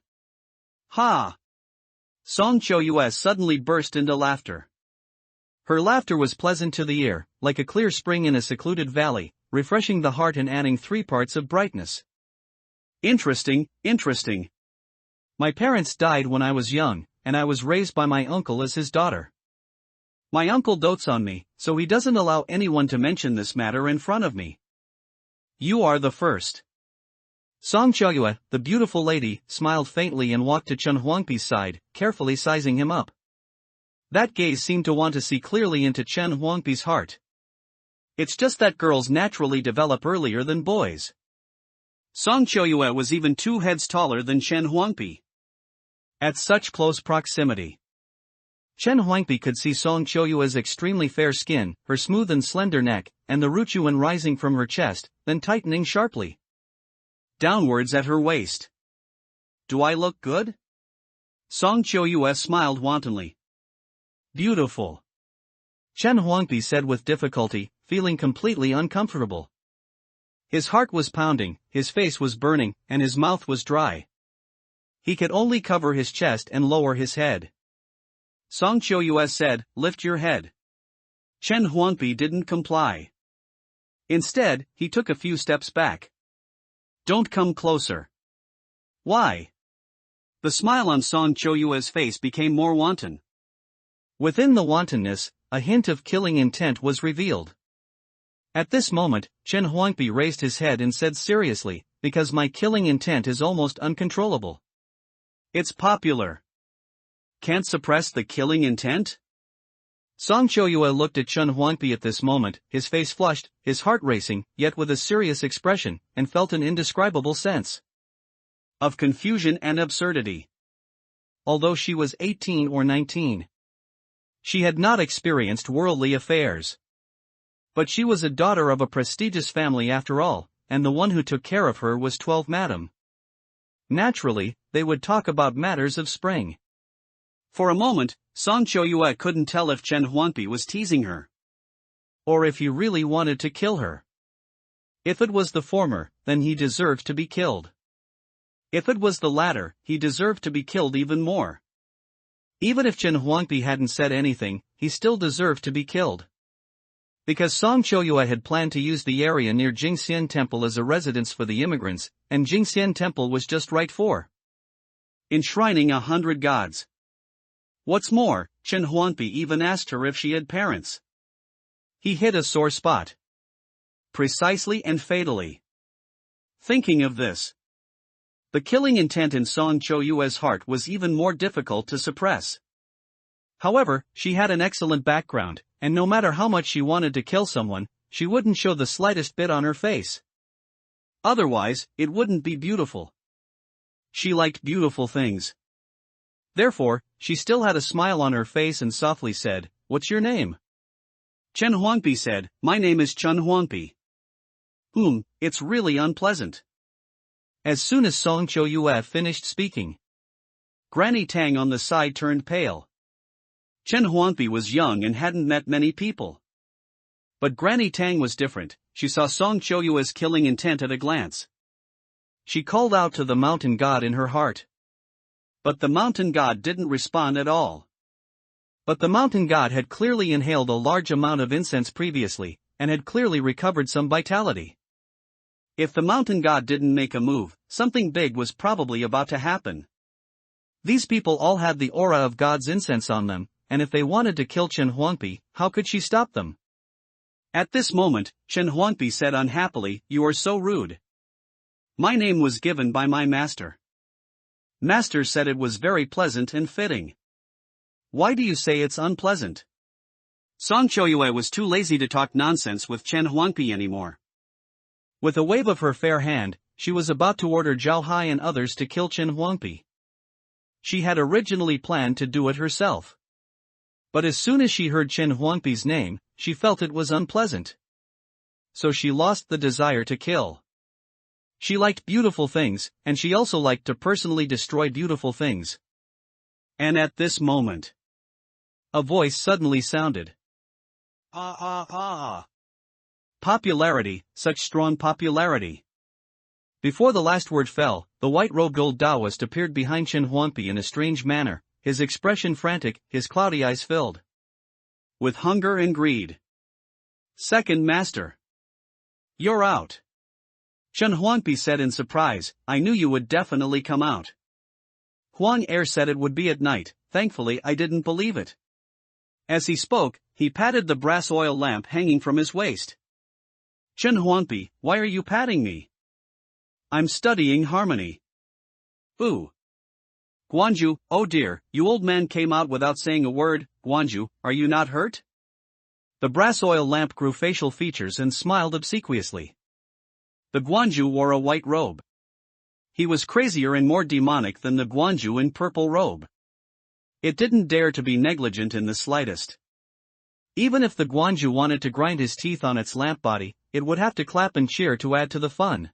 Ha! Song Chouyue suddenly burst into laughter. Her laughter was pleasant to the ear, like a clear spring in a secluded valley, refreshing the heart and adding 3 parts of brightness. Interesting, interesting. My parents died when I was young, and I was raised by my uncle as his daughter. My uncle dotes on me, so he doesn't allow anyone to mention this matter in front of me. You are the first. Song Chouyue, the beautiful lady, smiled faintly and walked to Chen Huangpi's side, carefully sizing him up. That gaze seemed to want to see clearly into Chen Huangpi's heart. It's just that girls naturally develop earlier than boys. Song Chouyue was even 2 heads taller than Chen Huangpi. At such close proximity, Chen Huangpi could see Song Choyua's extremely fair skin, her smooth and slender neck, and the ruchuan rising from her chest, then tightening sharply downwards at her waist. Do I look good? Song Choyua smiled wantonly. Beautiful. Chen Huangpi said with difficulty, feeling completely uncomfortable. His heart was pounding, his face was burning, and his mouth was dry. He could only cover his chest and lower his head. Song Choyua said, lift your head. Chen Huangpi didn't comply. Instead, he took a few steps back. Don't come closer. Why? The smile on Song Choyua's face became more wanton. Within the wantonness, a hint of killing intent was revealed. At this moment, Chen Huangpi raised his head and said seriously, because my killing intent is almost uncontrollable. It's popular. Can't suppress the killing intent? Song Choyua looked at Chen Huangpi at this moment, his face flushed, his heart racing, yet with a serious expression, and felt an indescribable sense of confusion and absurdity. Although she was 18 or 19, she had not experienced worldly affairs. But she was a daughter of a prestigious family after all, and the one who took care of her was 12 Madam. Naturally, they would talk about matters of spring. For a moment, Song Choyua couldn't tell if Chen Huangpi was teasing her, or if he really wanted to kill her. If it was the former, then he deserved to be killed. If it was the latter, he deserved to be killed even more. Even if Chen Huangpi hadn't said anything, he still deserved to be killed. Because Song Choyua had planned to use the area near Jingxian Temple as a residence for the immigrants, and Jingxian Temple was just right for enshrining 100 gods. What's more, Chen Huangpi even asked her if she had parents. He hit a sore spot. Precisely and fatally. Thinking of this, the killing intent in Song Choyua's heart was even more difficult to suppress. However, she had an excellent background, and no matter how much she wanted to kill someone, she wouldn't show the slightest bit on her face. Otherwise, it wouldn't be beautiful. She liked beautiful things. Therefore, she still had a smile on her face and softly said, "What's your name?" Chen Huangpi said, "My name is Chen Huangpi." It's really unpleasant. As soon as Song Choyua finished speaking, Granny Tang on the side turned pale. Chen Huangpi was young and hadn't met many people. But Granny Tang was different. She saw Song Choyua's killing intent at a glance. She called out to the mountain god in her heart. But the mountain god didn't respond at all. But the mountain god had clearly inhaled a large amount of incense previously, and had clearly recovered some vitality. If the mountain god didn't make a move, something big was probably about to happen. These people all had the aura of God's incense on them, and if they wanted to kill Chen Huangpi, how could she stop them? At this moment, Chen Huangpi said unhappily, "You are so rude. My name was given by my master. Master said it was very pleasant and fitting. Why do you say it's unpleasant?" Song Choyua was too lazy to talk nonsense with Chen Huangpi anymore. With a wave of her fair hand, she was about to order Zhao Hai and others to kill Chen Huangpi. She had originally planned to do it herself. But as soon as she heard Chen Huangpi's name, she felt it was unpleasant. So she lost the desire to kill. She liked beautiful things, and she also liked to personally destroy beautiful things. And at this moment, a voice suddenly sounded. Popularity, such strong popularity. Before the last word fell, the white-robed old Taoist appeared behind Chen Huangpi in a strange manner, his expression frantic, his cloudy eyes filled with hunger and greed. "Second Master, you're out," Chen Huangpi said in surprise. "I knew you would definitely come out. Huang Er said it would be at night. Thankfully I didn't believe it." As he spoke, he patted the brass oil lamp hanging from his waist. "Chen Huangpi, why are you patting me?" "I'm studying harmony." "Ooh." "Guanju, oh dear, you old man came out without saying a word. Guanju, are you not hurt?" The brass oil lamp grew facial features and smiled obsequiously. The Guanju wore a white robe. He was crazier and more demonic than the Guanju in purple robe. It didn't dare to be negligent in the slightest. Even if the Guanju wanted to grind his teeth on its lamp body, it would have to clap and cheer to add to the fun.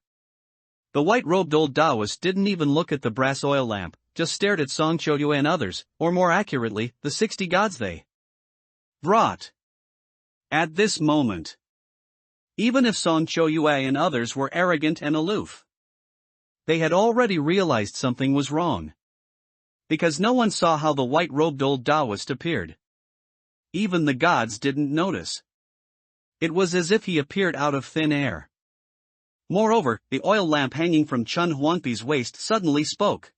The white-robed old Taoist didn't even look at the brass oil lamp, just stared at Song Choyue and others, or more accurately, the 60 gods they brought. At this moment, even if Song Choyue and others were arrogant and aloof, they had already realized something was wrong. Because no one saw how the white-robed old Taoist appeared. Even the gods didn't notice. It was as if he appeared out of thin air. Moreover, the oil lamp hanging from Chen Huangpi's waist suddenly spoke.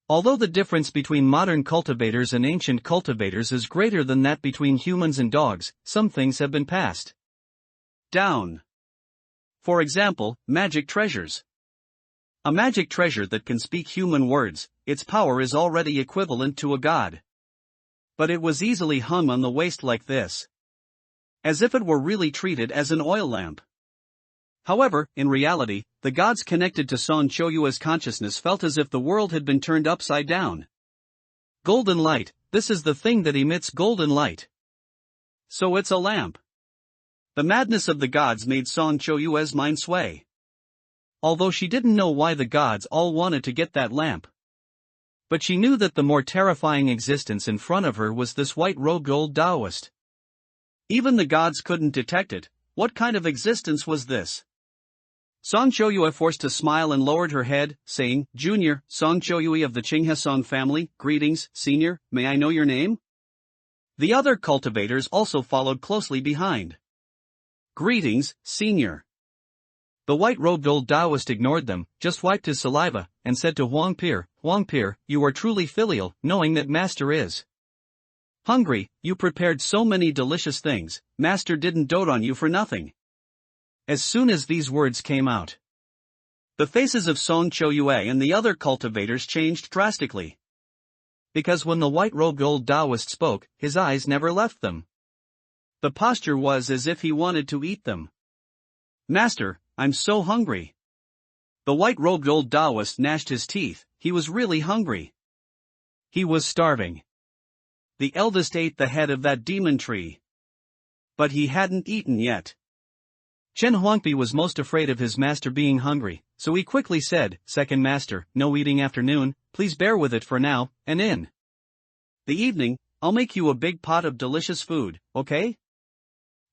Although the difference between modern cultivators and ancient cultivators is greater than that between humans and dogs, some things have been passed down. For example, magic treasures. A magic treasure that can speak human words, its power is already equivalent to a god. But it was easily hung on the waist like this, as if it were really treated as an oil lamp. However, in reality, the gods connected to Song Choyue's consciousness felt as if the world had been turned upside down. Golden light, this is the thing that emits golden light. So it's a lamp. The madness of the gods made Song Choyue's mind sway. Although she didn't know why the gods all wanted to get that lamp. But she knew that the more terrifying existence in front of her was this white-robed old Taoist. Even the gods couldn't detect it. What kind of existence was this? Song Choyue forced a smile and lowered her head, saying, "Junior, Song Choyue of the Qinghe Song family, greetings, senior, may I know your name?" The other cultivators also followed closely behind. "Greetings, senior." The white-robed old Taoist ignored them, just wiped his saliva, and said to Huangpi, "You are truly filial, knowing that Master is hungry. You prepared so many delicious things, Master didn't dote on you for nothing." As soon as these words came out, the faces of Song Choyue and the other cultivators changed drastically. Because when the white-robed old Taoist spoke, his eyes never left them. The posture was as if he wanted to eat them. "Master, I'm so hungry." The white-robed old Taoist gnashed his teeth. He was really hungry. He was starving. The eldest ate the head of that demon tree. But he hadn't eaten yet. Chen Huangpi was most afraid of his master being hungry, so he quickly said, "Second master, no eating afternoon, please bear with it for now, and in the evening, I'll make you a big pot of delicious food, okay?"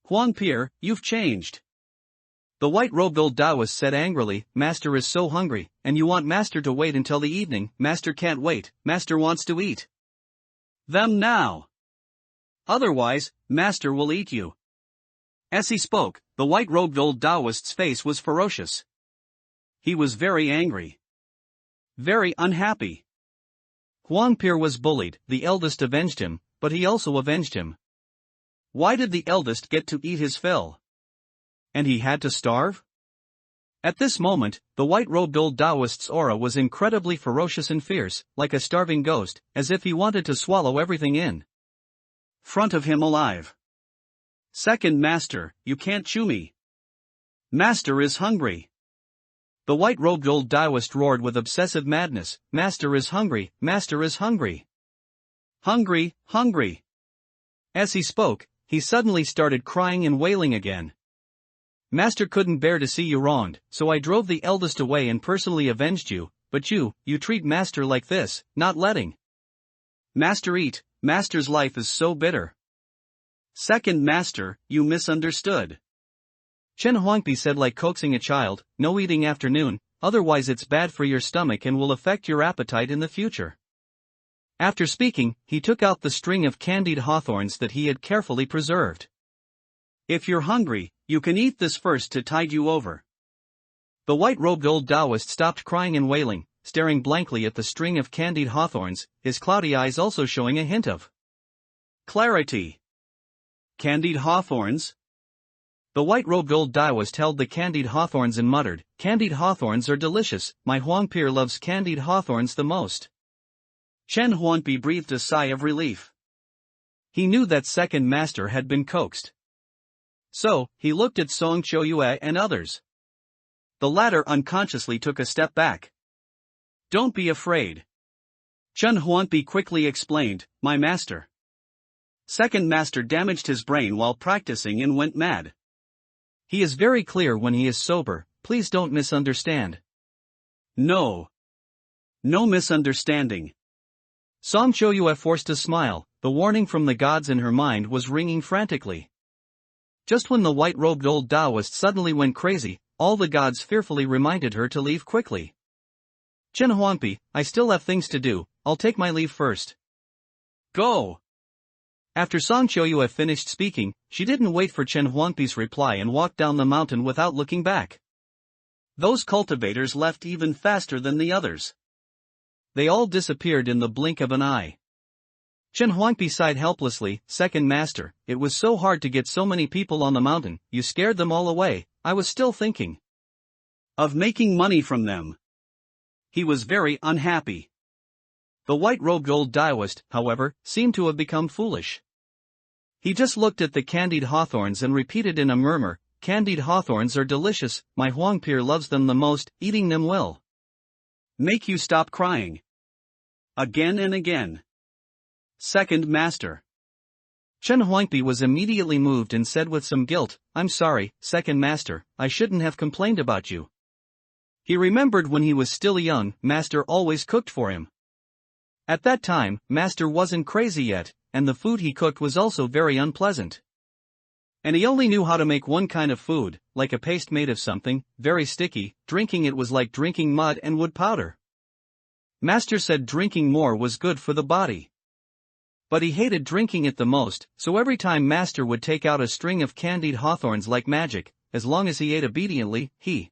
"Huangpi, you've changed." The white-robed old Taoist said angrily, "Master is so hungry, and you want Master to wait until the evening. Master can't wait, Master wants to eat them now. Otherwise, Master will eat you." As he spoke, the white-robed old Taoist's face was ferocious. He was very angry. Very unhappy. Huangpi was bullied, the eldest avenged him, but he also avenged him. Why did the eldest get to eat his fill? And he had to starve? At this moment, the white-robed old Taoist's aura was incredibly ferocious and fierce, like a starving ghost, as if he wanted to swallow everything in front of him alive. "Second master, you can't chew me. Master is hungry." The white-robed old Taoist roared with obsessive madness, "Master is hungry, Master is hungry. Hungry, hungry." As he spoke, he suddenly started crying and wailing again. "Master couldn't bear to see you wronged, so I drove the eldest away and personally avenged you, but you treat Master like this, not letting Master eat. Master's life is so bitter. Second master, you misunderstood." Chen Huangpi said like coaxing a child, "No eating afternoon, otherwise it's bad for your stomach and will affect your appetite in the future." After speaking, he took out the string of candied hawthorns that he had carefully preserved. "If you're hungry, you can eat this first to tide you over." The white-robed old Taoist stopped crying and wailing, staring blankly at the string of candied hawthorns, his cloudy eyes also showing a hint of clarity. "Candied hawthorns?" The white-robed old Taoist held the candied hawthorns and muttered, "Candied hawthorns are delicious, my Huangpi loves candied hawthorns the most." Chen Huangpi breathed a sigh of relief. He knew that second master had been coaxed. So, he looked at Song Choyue and others. The latter unconsciously took a step back. "Don't be afraid. Chen Huangpi quickly explained, my master. Second master damaged his brain while practicing and went mad. He is very clear when he is sober, please don't misunderstand. No. No misunderstanding. Song Choyue forced a smile, the warning from the gods in her mind was ringing frantically. Just when the white-robed old Taoist suddenly went crazy, all the gods fearfully reminded her to leave quickly. Chen Huangpi, I still have things to do, I'll take my leave first. Go! After Song Choyue finished speaking, she didn't wait for Chen Huangpi's reply and walked down the mountain without looking back. Those cultivators left even faster than the others. They all disappeared in the blink of an eye. Chen Huangpi sighed helplessly, second master, it was so hard to get so many people on the mountain, you scared them all away, I was still thinking of making money from them. He was very unhappy. The white-robed old Taoist, however, seemed to have become foolish. He just looked at the candied hawthorns and repeated in a murmur, candied hawthorns are delicious, my Huangpi loves them the most, eating them will make you stop crying. Again and again. Second master. Chen Huangpi was immediately moved and said with some guilt, I'm sorry, second master, I shouldn't have complained about you. He remembered when he was still young, master always cooked for him. At that time, master wasn't crazy yet, and the food he cooked was also very unpleasant. And he only knew how to make one kind of food, like a paste made of something, very sticky, drinking it was like drinking mud and wood powder. Master said drinking more was good for the body. But he hated drinking it the most, so every time master would take out a string of candied hawthorns like magic, as long as he ate obediently, he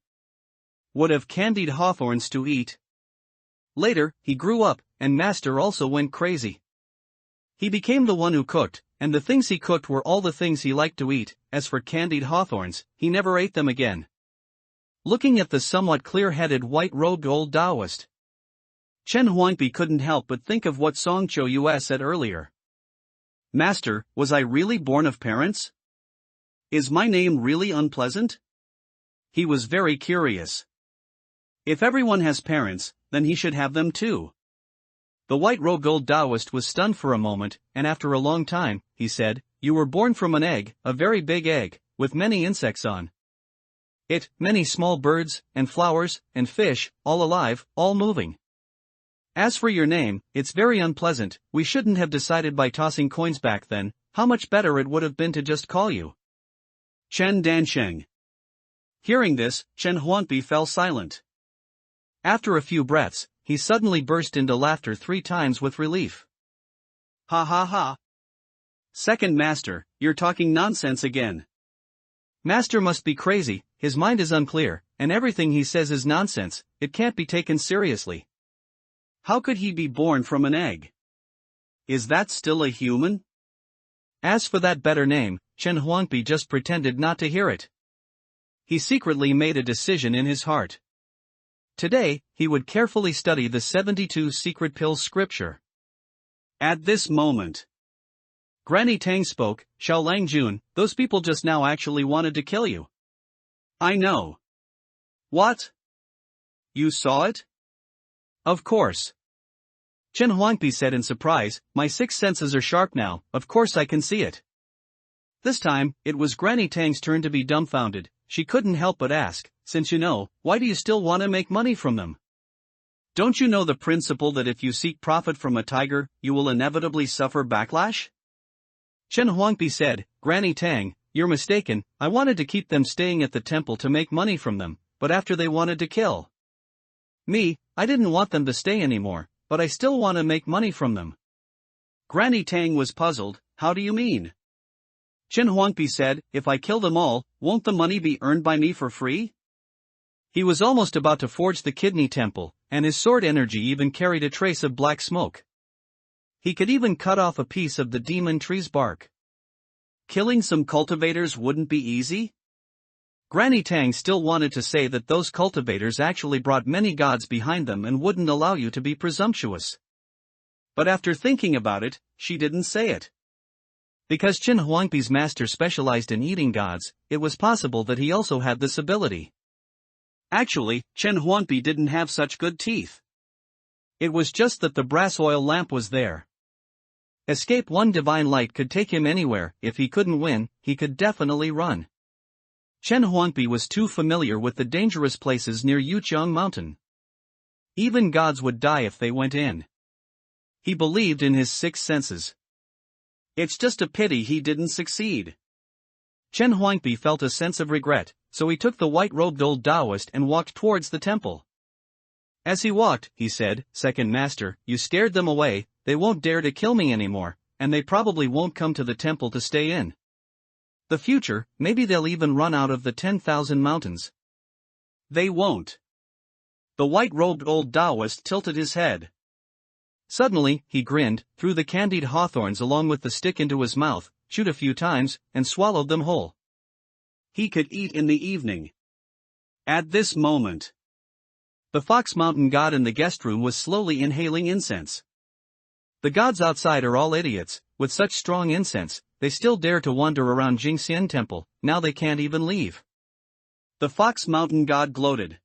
would have candied hawthorns to eat. Later, he grew up, and master also went crazy. He became the one who cooked, and the things he cooked were all the things he liked to eat. As for candied hawthorns, he never ate them again. Looking at the somewhat clear-headed white-robed old Taoist, Chen Huangpi couldn't help but think of what Song Choyue said earlier. Master, was I really born of parents? Is my name really unpleasant? He was very curious. If everyone has parents, then he should have them too. The white-robed old Taoist was stunned for a moment, and after a long time, he said, you were born from an egg, a very big egg, with many insects on it, many small birds, and flowers, and fish, all alive, all moving. As for your name, it's very unpleasant, we shouldn't have decided by tossing coins back then, how much better it would have been to just call you Chen Dansheng. Hearing this, Chen Huangpi fell silent. After a few breaths, he suddenly burst into laughter 3 times with relief. Ha ha ha. Second master, you're talking nonsense again. Master must be crazy, his mind is unclear, and everything he says is nonsense, it can't be taken seriously. How could he be born from an egg? Is that still a human? As for that better name, Chen Huangpi just pretended not to hear it. He secretly made a decision in his heart. Today, he would carefully study the 72 secret pills scripture. At this moment, Granny Tang spoke, Xiaolang Jun, those people just now actually wanted to kill you. I know. What? You saw it? Of course. Chen Huangpi said in surprise, my 6 senses are sharp now, of course I can see it. This time, it was Granny Tang's turn to be dumbfounded. She couldn't help but ask, since you know, why do you still want to make money from them? Don't you know the principle that if you seek profit from a tiger, you will inevitably suffer backlash? Chen Huangpi said, Granny Tang, you're mistaken, I wanted to keep them staying at the temple to make money from them, but after they wanted to kill me, I didn't want them to stay anymore, but I still want to make money from them. Granny Tang was puzzled, how do you mean? Chen Huangpi said, if I kill them all, won't the money be earned by me for free? He was almost about to forge the kidney temple, and his sword energy even carried a trace of black smoke. He could even cut off a piece of the demon tree's bark. Killing some cultivators wouldn't be easy? Granny Tang still wanted to say that those cultivators actually brought many gods behind them and wouldn't allow you to be presumptuous. But after thinking about it, she didn't say it. Because Chen Huangpi's master specialized in eating gods, it was possible that he also had this ability. Actually, Chen Huangpi didn't have such good teeth. It was just that the brass oil lamp was there. Escape one divine light could take him anywhere. If he couldn't win, he could definitely run. Chen Huangpi was too familiar with the dangerous places near Yuqiang Mountain. Even gods would die if they went in. He believed in his sixth senses. It's just a pity he didn't succeed. Chen Huangpi felt a sense of regret, so he took the white-robed old Taoist and walked towards the temple. As he walked, he said, "Second Master, you scared them away, they won't dare to kill me anymore, and they probably won't come to the temple to stay in the future. Maybe they'll even run out of the 10,000 mountains." "They won't." The white-robed old Taoist tilted his head. Suddenly, he grinned, threw the candied hawthorns along with the stick into his mouth, chewed a few times, and swallowed them whole. He could eat in the evening. At this moment, the Fox Mountain god in the guest room was slowly inhaling incense. The gods outside are all idiots. With such strong incense, they still dare to wander around Jingxian Temple. Now they can't even leave. The Fox Mountain god gloated.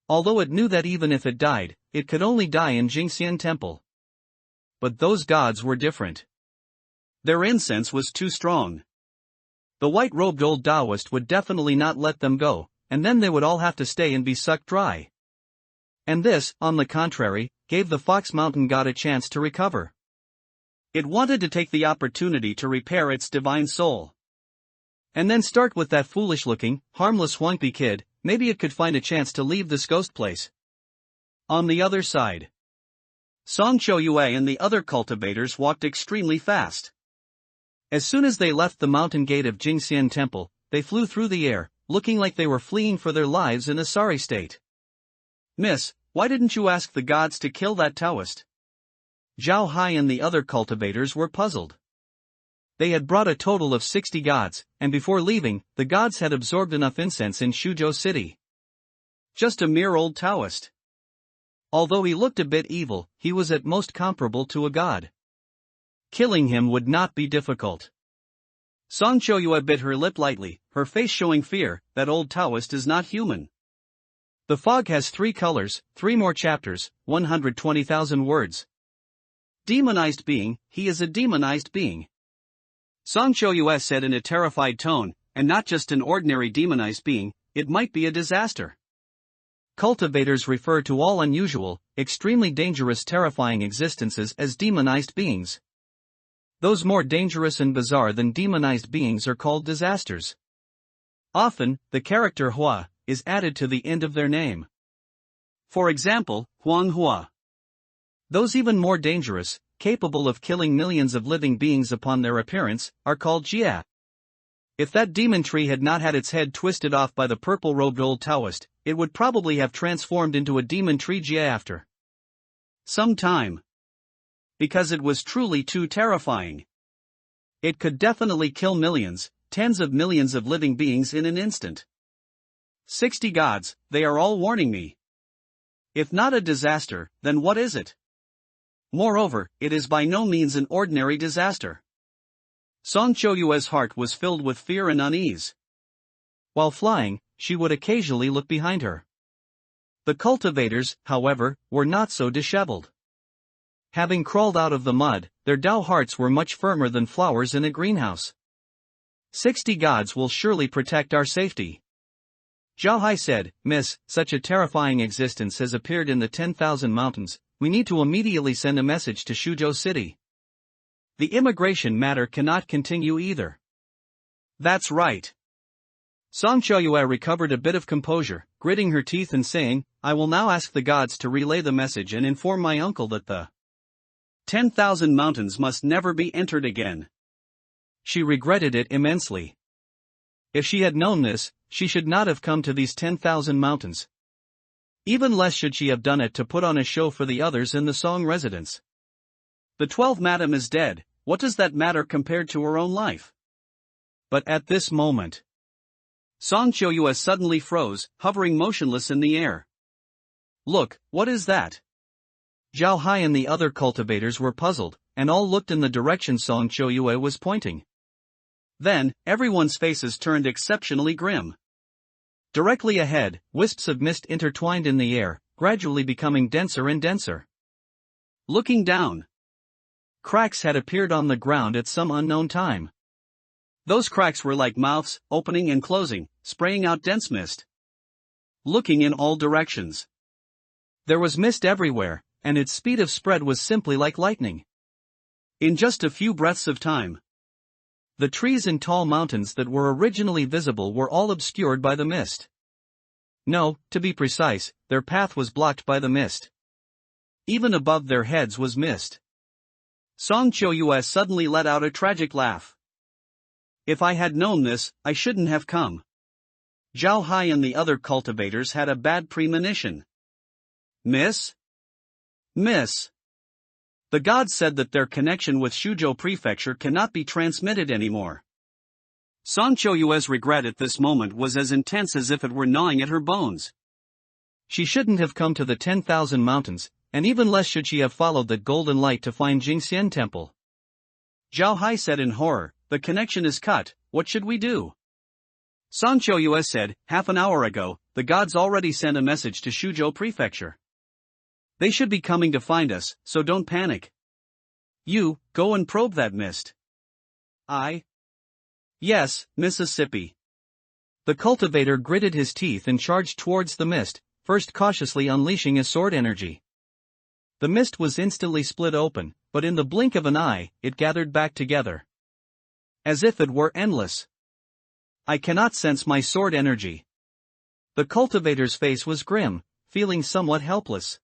Although it knew that even if it died, it could only die in Jingxian Temple. But those gods were different. Their incense was too strong. The white-robed old Taoist would definitely not let them go, and then they would all have to stay and be sucked dry. And this, on the contrary, gave the Fox Mountain god a chance to recover. It wanted to take the opportunity to repair its divine soul. And then start with that foolish-looking, harmless Huangpi kid. Maybe it could find a chance to leave this ghost place. On the other side, Song Chouyue and the other cultivators walked extremely fast. As soon as they left the mountain gate of Jingxian Temple, they flew through the air, looking like they were fleeing for their lives in a sorry state. "Miss, why didn't you ask the gods to kill that Taoist?" Zhao Hai and the other cultivators were puzzled. They had brought a total of 60 gods, and before leaving, the gods had absorbed enough incense in Shuzhou City. Just a mere old Taoist. Although he looked a bit evil, he was at most comparable to a god. Killing him would not be difficult. Song Chouyue bit her lip lightly, her face showing fear. That old Taoist is not human. The fog has 3 colors, 3 more chapters, 120,000 words. Demonized being, he is a demonized being. Song Chouyue said in a terrified tone, and not just an ordinary demonized being, it might be a disaster. Cultivators refer to all unusual, extremely dangerous, terrifying existences as demonized beings. Those more dangerous and bizarre than demonized beings are called disasters. Often, the character Hua is added to the end of their name. For example, Huanghua. Those even more dangerous, capable of killing millions of living beings upon their appearance, are called Jia. If that demon tree had not had its head twisted off by the purple-robed old Taoist, it would probably have transformed into a demon tree Jia after some time. Because it was truly too terrifying. It could definitely kill millions, tens of millions of living beings in an instant. 60 gods, they are all warning me. If not a disaster, then what is it? Moreover, it is by no means an ordinary disaster. Song Chouyue's heart was filled with fear and unease. While flying, she would occasionally look behind her. The cultivators, however, were not so disheveled. Having crawled out of the mud, their Tao hearts were much firmer than flowers in a greenhouse. 60 gods will surely protect our safety. Zhao Hai said, "Miss, such a terrifying existence has appeared in the 10,000 mountains. We need to immediately send a message to Shuzhou City. The immigration matter cannot continue either." "That's right." Song Chouyue recovered a bit of composure, gritting her teeth and saying, "I will now ask the gods to relay the message and inform my uncle that the 10,000 mountains must never be entered again." She regretted it immensely. If she had known this, she should not have come to these 10,000 mountains. Even less should she have done it to put on a show for the others in the Song residence. The 12th madam is dead, what does that matter compared to her own life? But at this moment, Song Chouyue suddenly froze, hovering motionless in the air. "Look, what is that?" Zhao Hai and the other cultivators were puzzled, and all looked in the direction Song Chouyue was pointing. Then, everyone's faces turned exceptionally grim. Directly ahead, wisps of mist intertwined in the air, gradually becoming denser and denser. Looking down, cracks had appeared on the ground at some unknown time. Those cracks were like mouths, opening and closing, spraying out dense mist. Looking in all directions, there was mist everywhere, and its speed of spread was simply like lightning. In just a few breaths of time, the trees and tall mountains that were originally visible were all obscured by the mist. No, to be precise, their path was blocked by the mist. Even above their heads was mist. Song Choyue suddenly let out a tragic laugh. If I had known this, I shouldn't have come. Zhao Hai and the other cultivators had a bad premonition. Miss? The gods said that their connection with Shuzhou Prefecture cannot be transmitted anymore. Song Choyue's regret at this moment was as intense as if it were gnawing at her bones. She shouldn't have come to the 10,000 mountains, and even less should she have followed the golden light to find Jingxian Temple. Zhao Hai said in horror, the connection is cut, what should we do? Song Choyue said, half an hour ago, the gods already sent a message to Shuzhou Prefecture. They should be coming to find us, so don't panic. You, go and probe that mist. Yes, Mississippi. The cultivator gritted his teeth and charged towards the mist, first cautiously unleashing his sword energy. The mist was instantly split open, but in the blink of an eye, it gathered back together. As if it were endless. I cannot sense my sword energy. The cultivator's face was grim, feeling somewhat helpless.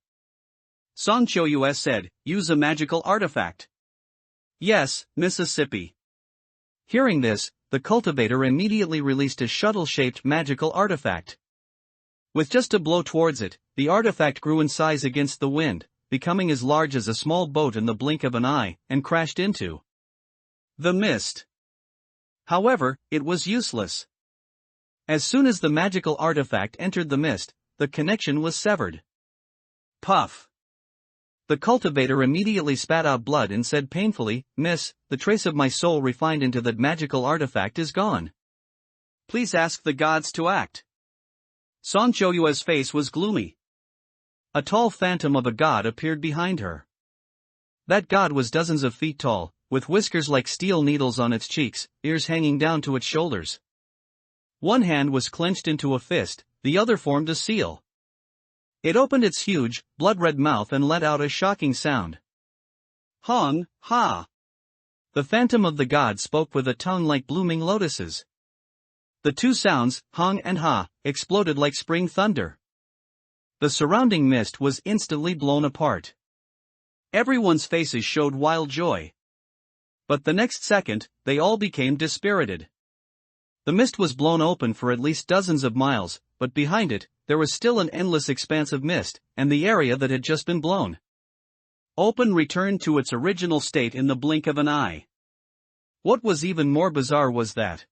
Song Choyue said, use a magical artifact. Yes, Mississippi. Hearing this, the cultivator immediately released a shuttle-shaped magical artifact. With just a blow towards it, the artifact grew in size against the wind, becoming as large as a small boat in the blink of an eye, and crashed into the mist. However, it was useless. As soon as the magical artifact entered the mist, the connection was severed. Puff! The cultivator immediately spat out blood and said painfully, Miss, the trace of my soul refined into that magical artifact is gone. Please ask the gods to act. Song Choyue's face was gloomy. A tall phantom of a god appeared behind her. That god was dozens of feet tall, with whiskers like steel needles on its cheeks, ears hanging down to its shoulders. One hand was clenched into a fist, the other formed a seal. It opened its huge, blood-red mouth and let out a shocking sound. Hong, ha! The phantom of the god spoke with a tongue like blooming lotuses. The two sounds, Hong and Ha, exploded like spring thunder. The surrounding mist was instantly blown apart. Everyone's faces showed wild joy. But the next second, they all became dispirited. The mist was blown open for at least dozens of miles, but behind it, there was still an endless expanse of mist, and the area that had just been blown open returned to its original state in the blink of an eye. What was even more bizarre was that,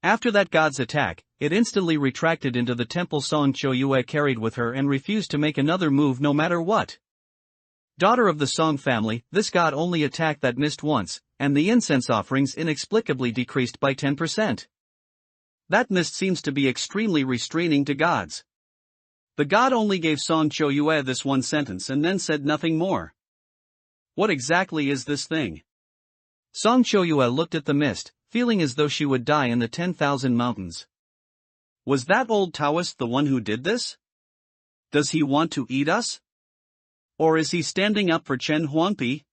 after that god's attack, it instantly retracted into the temple Song Choyue carried with her and refused to make another move no matter what. Daughter of the Song family, this god only attacked that mist once, and the incense offerings inexplicably decreased by 10%. That mist seems to be extremely restraining to gods. The god only gave Song Choyue this one sentence and then said nothing more. What exactly is this thing? Song Choyue looked at the mist, feeling as though she would die in the 10,000 mountains. Was that old Taoist the one who did this? Does he want to eat us? Or is he standing up for Chen Huangpi?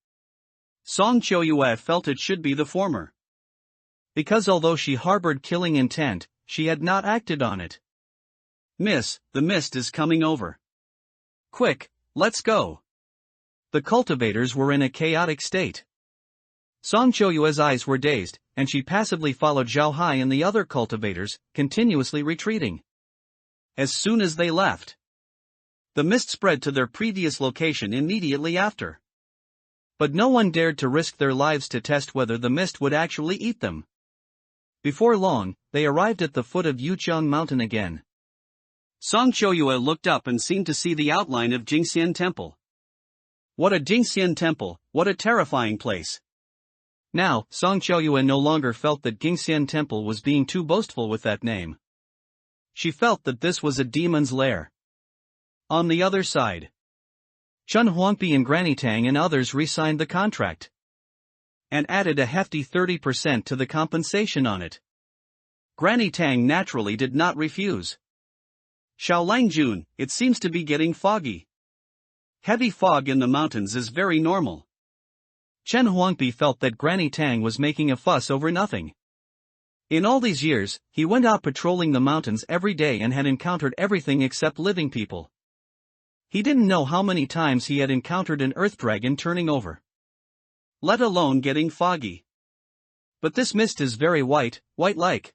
Song Choyue felt it should be the former. Because although she harbored killing intent, she had not acted on it. Miss, the mist is coming over. Quick, let's go. The cultivators were in a chaotic state. Song Choyue's eyes were dazed, and she passively followed Zhao Hai and the other cultivators, continuously retreating. As soon as they left, the mist spread to their previous location immediately after. But no one dared to risk their lives to test whether the mist would actually eat them. Before long, they arrived at the foot of Yuqiang Mountain again. Song Choyue looked up and seemed to see the outline of Jingxian Temple. What a Jingxian Temple, what a terrifying place. Now, Song Choyue no longer felt that Jingxian Temple was being too boastful with that name. She felt that this was a demon's lair. On the other side, Chen Huangpi and Granny Tang and others re-signed the contract and added a hefty 30% to the compensation on it. Granny Tang naturally did not refuse. Xiaolang Jun, it seems to be getting foggy. Heavy fog in the mountains is very normal. Chen Huangpi felt that Granny Tang was making a fuss over nothing. In all these years, he went out patrolling the mountains every day and had encountered everything except living people. He didn't know how many times he had encountered an earth dragon turning over, let alone getting foggy. But this mist is very white-like.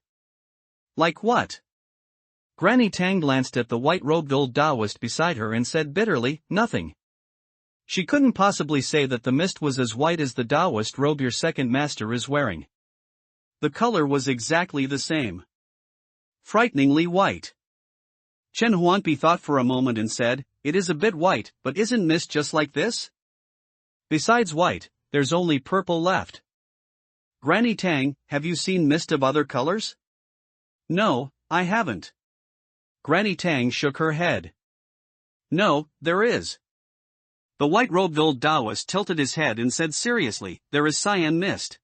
Like what? Granny Tang glanced at the white-robed old Taoist beside her and said bitterly, nothing. She couldn't possibly say that the mist was as white as the Taoist robe your second master is wearing. The color was exactly the same. Frighteningly white. Chen Huangpi thought for a moment and said, it is a bit white, but isn't mist just like this? Besides white, there's only purple left. Granny Tang, have you seen mist of other colors? No, I haven't. Granny Tang shook her head. No, there is. The white-robed old Taoist tilted his head and said seriously, there is cyan mist.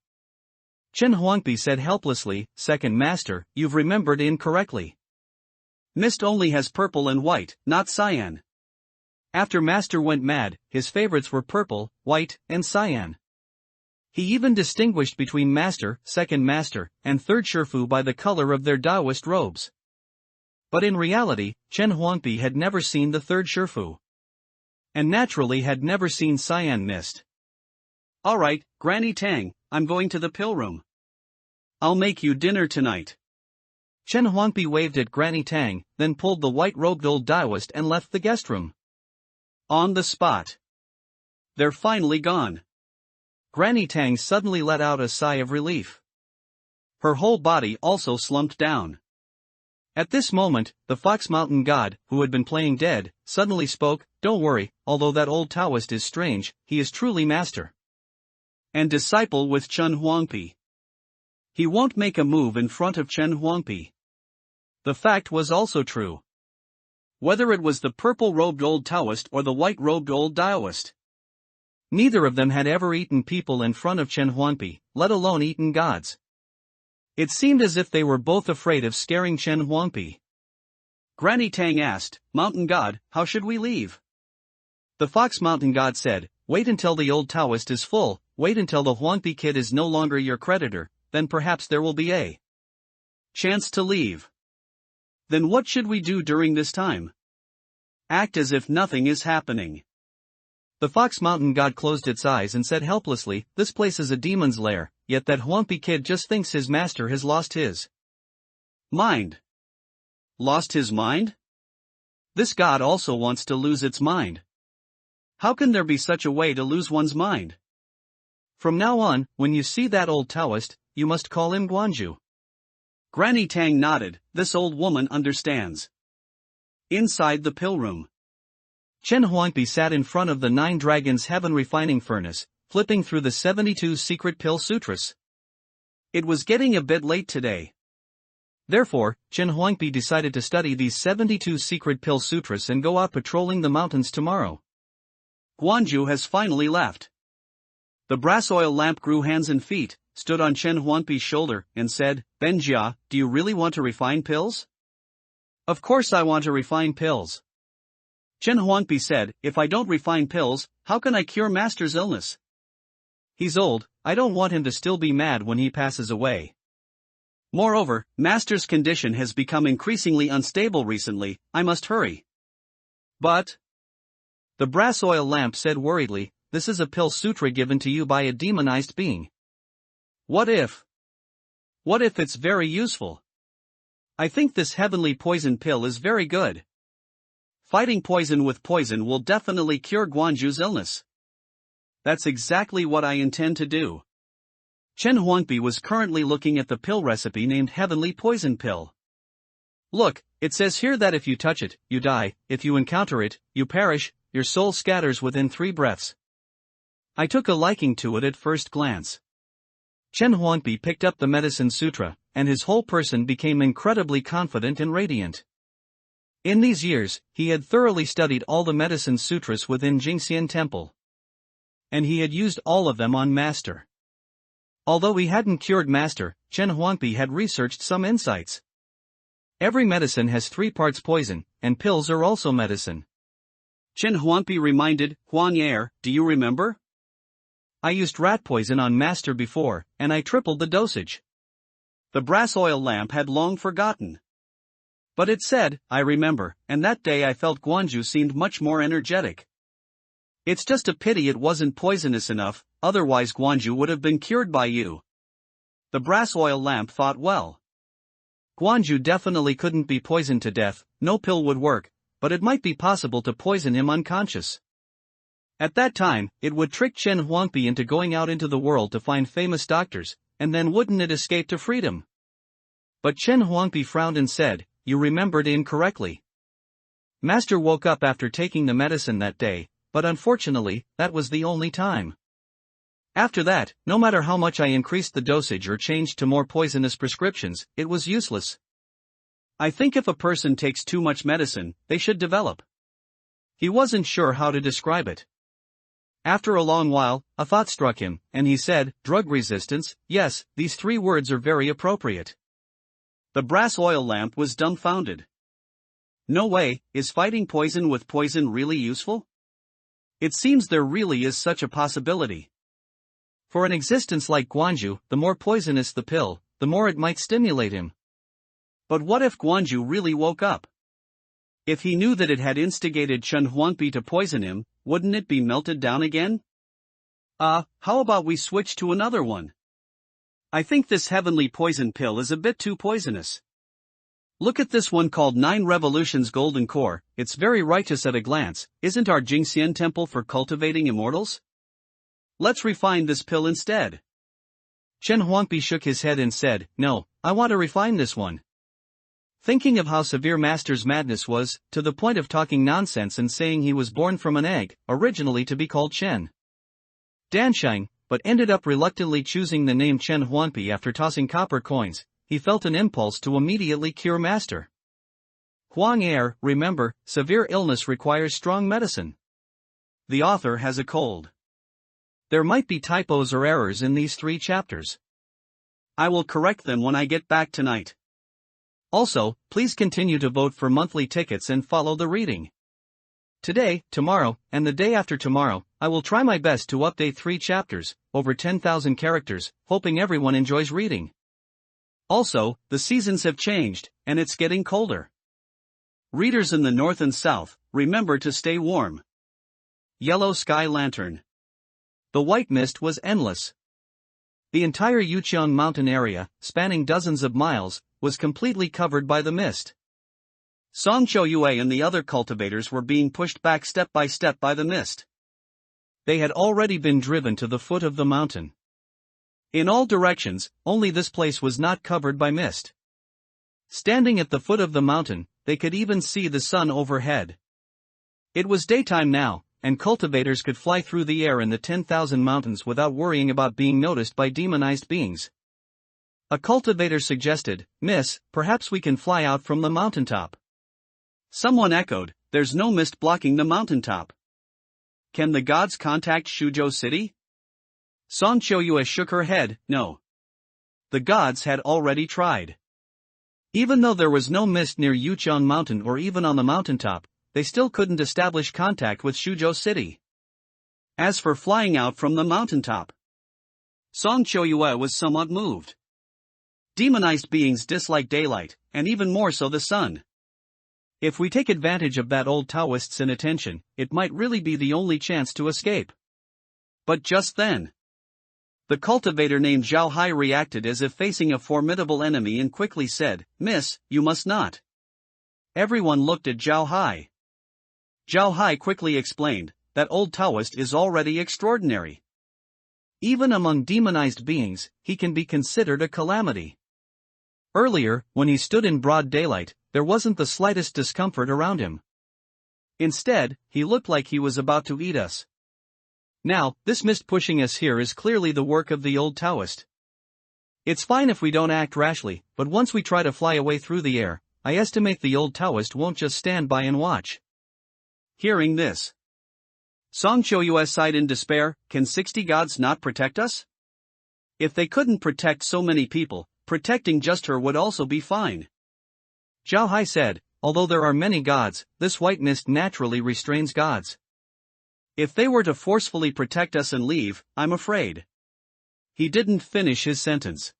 Chen Huangpi said helplessly, second master, you've remembered incorrectly. Mist only has purple and white, not cyan. After master went mad, his favorites were purple, white, and cyan. He even distinguished between master, second master, and third Shifu by the color of their Taoist robes. But in reality, Chen Huangpi had never seen the third Shifu, and naturally had never seen cyan mist. Alright, Granny Tang, I'm going to the pill room. I'll make you dinner tonight. Chen Huangpi waved at Granny Tang, then pulled the white-robed old Taoist and left the guest room. On the spot. They're finally gone. Granny Tang suddenly let out a sigh of relief. Her whole body also slumped down. At this moment, the Fox Mountain god, who had been playing dead, suddenly spoke, don't worry, although that old Taoist is strange, he is truly master and disciple with Chen Huangpi. He won't make a move in front of Chen Huangpi. The fact was also true. Whether it was the purple-robed old Taoist or the white-robed old Taoist, neither of them had ever eaten people in front of Chen Huangpi, let alone eaten gods. It seemed as if they were both afraid of scaring Chen Huangpi. Granny Tang asked, Mountain God, how should we leave? The Fox Mountain God said, wait until the old Taoist is full, wait until the Huangpi kid is no longer your creditor, then perhaps there will be a chance to leave. Then what should we do during this time? Act as if nothing is happening. The Fox Mountain God closed its eyes and said helplessly, this place is a demon's lair, yet that Huangpi kid just thinks his master has lost his mind. Lost his mind? This god also wants to lose its mind. How can there be such a way to lose one's mind? From now on, when you see that old Taoist, you must call him Guanju. Granny Tang nodded, this old woman understands. Inside the pill room, Chen Huangpi sat in front of the 9 Dragons Heaven refining furnace, flipping through the 72 secret pill sutras. It was getting a bit late today. Therefore, Chen Huangpi decided to study these 72 secret pill sutras and go out patrolling the mountains tomorrow. Guanju has finally left. The brass oil lamp grew hands and feet, stood on Chen Huangpi's shoulder, and said, Benjia, do you really want to refine pills? Of course I want to refine pills. Chen Huangpi said, if I don't refine pills, how can I cure Master's illness? He's old, I don't want him to still be mad when he passes away. Moreover, Master's condition has become increasingly unstable recently, I must hurry. But the brass oil lamp said worriedly, this is a pill sutra given to you by a demonized being. What if it's very useful? I think this heavenly poison pill is very good. Fighting poison with poison will definitely cure Guanju's illness. That's exactly what I intend to do. Chen Huangpi was currently looking at the pill recipe named Heavenly Poison Pill. Look, it says here that if you touch it, you die, if you encounter it, you perish, your soul scatters within 3 breaths. I took a liking to it at first glance. Chen Huangpi picked up the medicine sutra, and his whole person became incredibly confident and radiant. In these years, he had thoroughly studied all the medicine sutras within Jingxian Temple. And he had used all of them on Master. Although he hadn't cured Master, Chen Huangpi had researched some insights. Every medicine has 3 parts poison, and pills are also medicine. Chen Huangpi reminded Huang Yi, do you remember? I used rat poison on Master before, and I tripled the dosage. The brass oil lamp had long forgotten. But it said, I remember, and that day I felt Guanju seemed much more energetic. It's just a pity it wasn't poisonous enough, otherwise Guanju would have been cured by you. The brass oil lamp thought well. Guanju definitely couldn't be poisoned to death, no pill would work, but it might be possible to poison him unconscious. At that time, it would trick Chen Huangpi into going out into the world to find famous doctors, and then wouldn't it escape to freedom? But Chen Huangpi frowned and said, you remembered incorrectly. Master woke up after taking the medicine that day, but unfortunately, that was the only time. After that, no matter how much I increased the dosage or changed to more poisonous prescriptions, it was useless. I think if a person takes too much medicine, they should develop. He wasn't sure how to describe it. After a long while, a thought struck him, and he said, drug resistance, yes, these 3 words are very appropriate. The brass oil lamp was dumbfounded. No way, is fighting poison with poison really useful? It seems there really is such a possibility. For an existence like Guanju, the more poisonous the pill, the more it might stimulate him. But what if Guanju really woke up? If he knew that it had instigated Chen Huangpi to poison him, wouldn't it be melted down again? How about we switch to another one? I think this heavenly poison pill is a bit too poisonous. Look at this one called 9 Revolutions Golden Core, it's very righteous at a glance, isn't our Jingxian temple for cultivating immortals? Let's refine this pill instead. Chen Huangpi shook his head and said, no, I want to refine this one. Thinking of how severe Master's madness was, to the point of talking nonsense and saying he was born from an egg, originally to be called Chen Danshang, but ended up reluctantly choosing the name Chen Huangpi after tossing copper coins, he felt an impulse to immediately cure Master. Huang Yi, remember, severe illness requires strong medicine. The author has a cold. There might be typos or errors in these 3 chapters. I will correct them when I get back tonight. Also, please continue to vote for monthly tickets and follow the reading. Today, tomorrow, and the day after tomorrow, I will try my best to update 3 chapters, over 10,000 characters, hoping everyone enjoys reading. Also, the seasons have changed, and it's getting colder. Readers in the north and south, remember to stay warm. Yellow Sky Lantern. The white mist was endless. The entire Yuqiang mountain area, spanning dozens of miles, was completely covered by the mist. Song Choyue and the other cultivators were being pushed back step by step by the mist. They had already been driven to the foot of the mountain. In all directions, only this place was not covered by mist. Standing at the foot of the mountain, they could even see the sun overhead. It was daytime now, and cultivators could fly through the air in the 10,000 mountains without worrying about being noticed by demonized beings. A cultivator suggested, Miss, perhaps we can fly out from the mountaintop. Someone echoed, there's no mist blocking the mountaintop. Can the gods contact Shuzhou City? Song Choyue shook her head, no. The gods had already tried. Even though there was no mist near Yuqiang Mountain or even on the mountaintop, they still couldn't establish contact with Shuzhou City. As for flying out from the mountaintop, Song Choyue was somewhat moved. Demonized beings dislike daylight, and even more so the sun. If we take advantage of that old Taoist's inattention, it might really be the only chance to escape. But just then, the cultivator named Zhao Hai reacted as if facing a formidable enemy and quickly said, Miss, you must not. Everyone looked at Zhao Hai. Zhao Hai quickly explained, that old Taoist is already extraordinary. Even among demonized beings, he can be considered a calamity. Earlier, when he stood in broad daylight, there wasn't the slightest discomfort around him. Instead, he looked like he was about to eat us. Now, this mist pushing us here is clearly the work of the old Taoist. It's fine if we don't act rashly, but once we try to fly away through the air, I estimate the old Taoist won't just stand by and watch. Hearing this, Song Choyue sighed in despair. Can 60 gods not protect us? If they couldn't protect so many people, protecting just her would also be fine. Zhao Hai said, although there are many gods, this white mist naturally restrains gods. If they were to forcefully protect us and leave, I'm afraid. He didn't finish his sentence.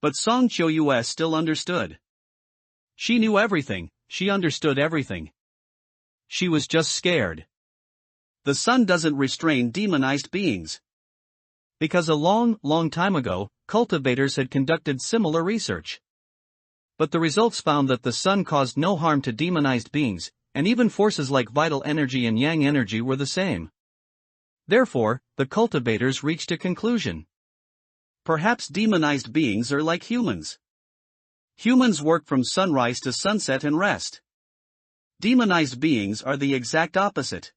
But Song Choyue still understood. She knew everything, she understood everything. She was just scared. The sun doesn't restrain demonized beings. Because a long time ago, cultivators had conducted similar research. But the results found that the sun caused no harm to demonized beings, and even forces like vital energy and yang energy were the same. Therefore, the cultivators reached a conclusion. Perhaps demonized beings are like humans. Humans work from sunrise to sunset and rest. Demonized beings are the exact opposite.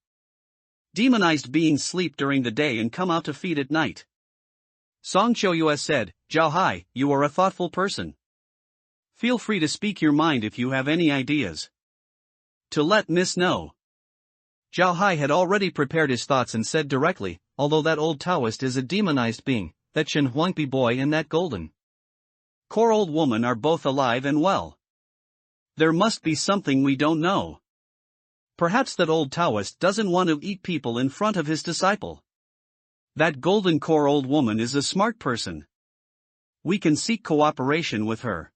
Demonized beings sleep during the day and come out to feed at night. Song Choyue said, Zhao Hai, you are a thoughtful person. Feel free to speak your mind if you have any ideas. To let Miss know. Zhao Hai had already prepared his thoughts and said directly, although that old Taoist is a demonized being, that Chen Huangpi boy and that golden core old woman are both alive and well. There must be something we don't know. Perhaps that old Taoist doesn't want to eat people in front of his disciple. That golden core old woman is a smart person. We can seek cooperation with her.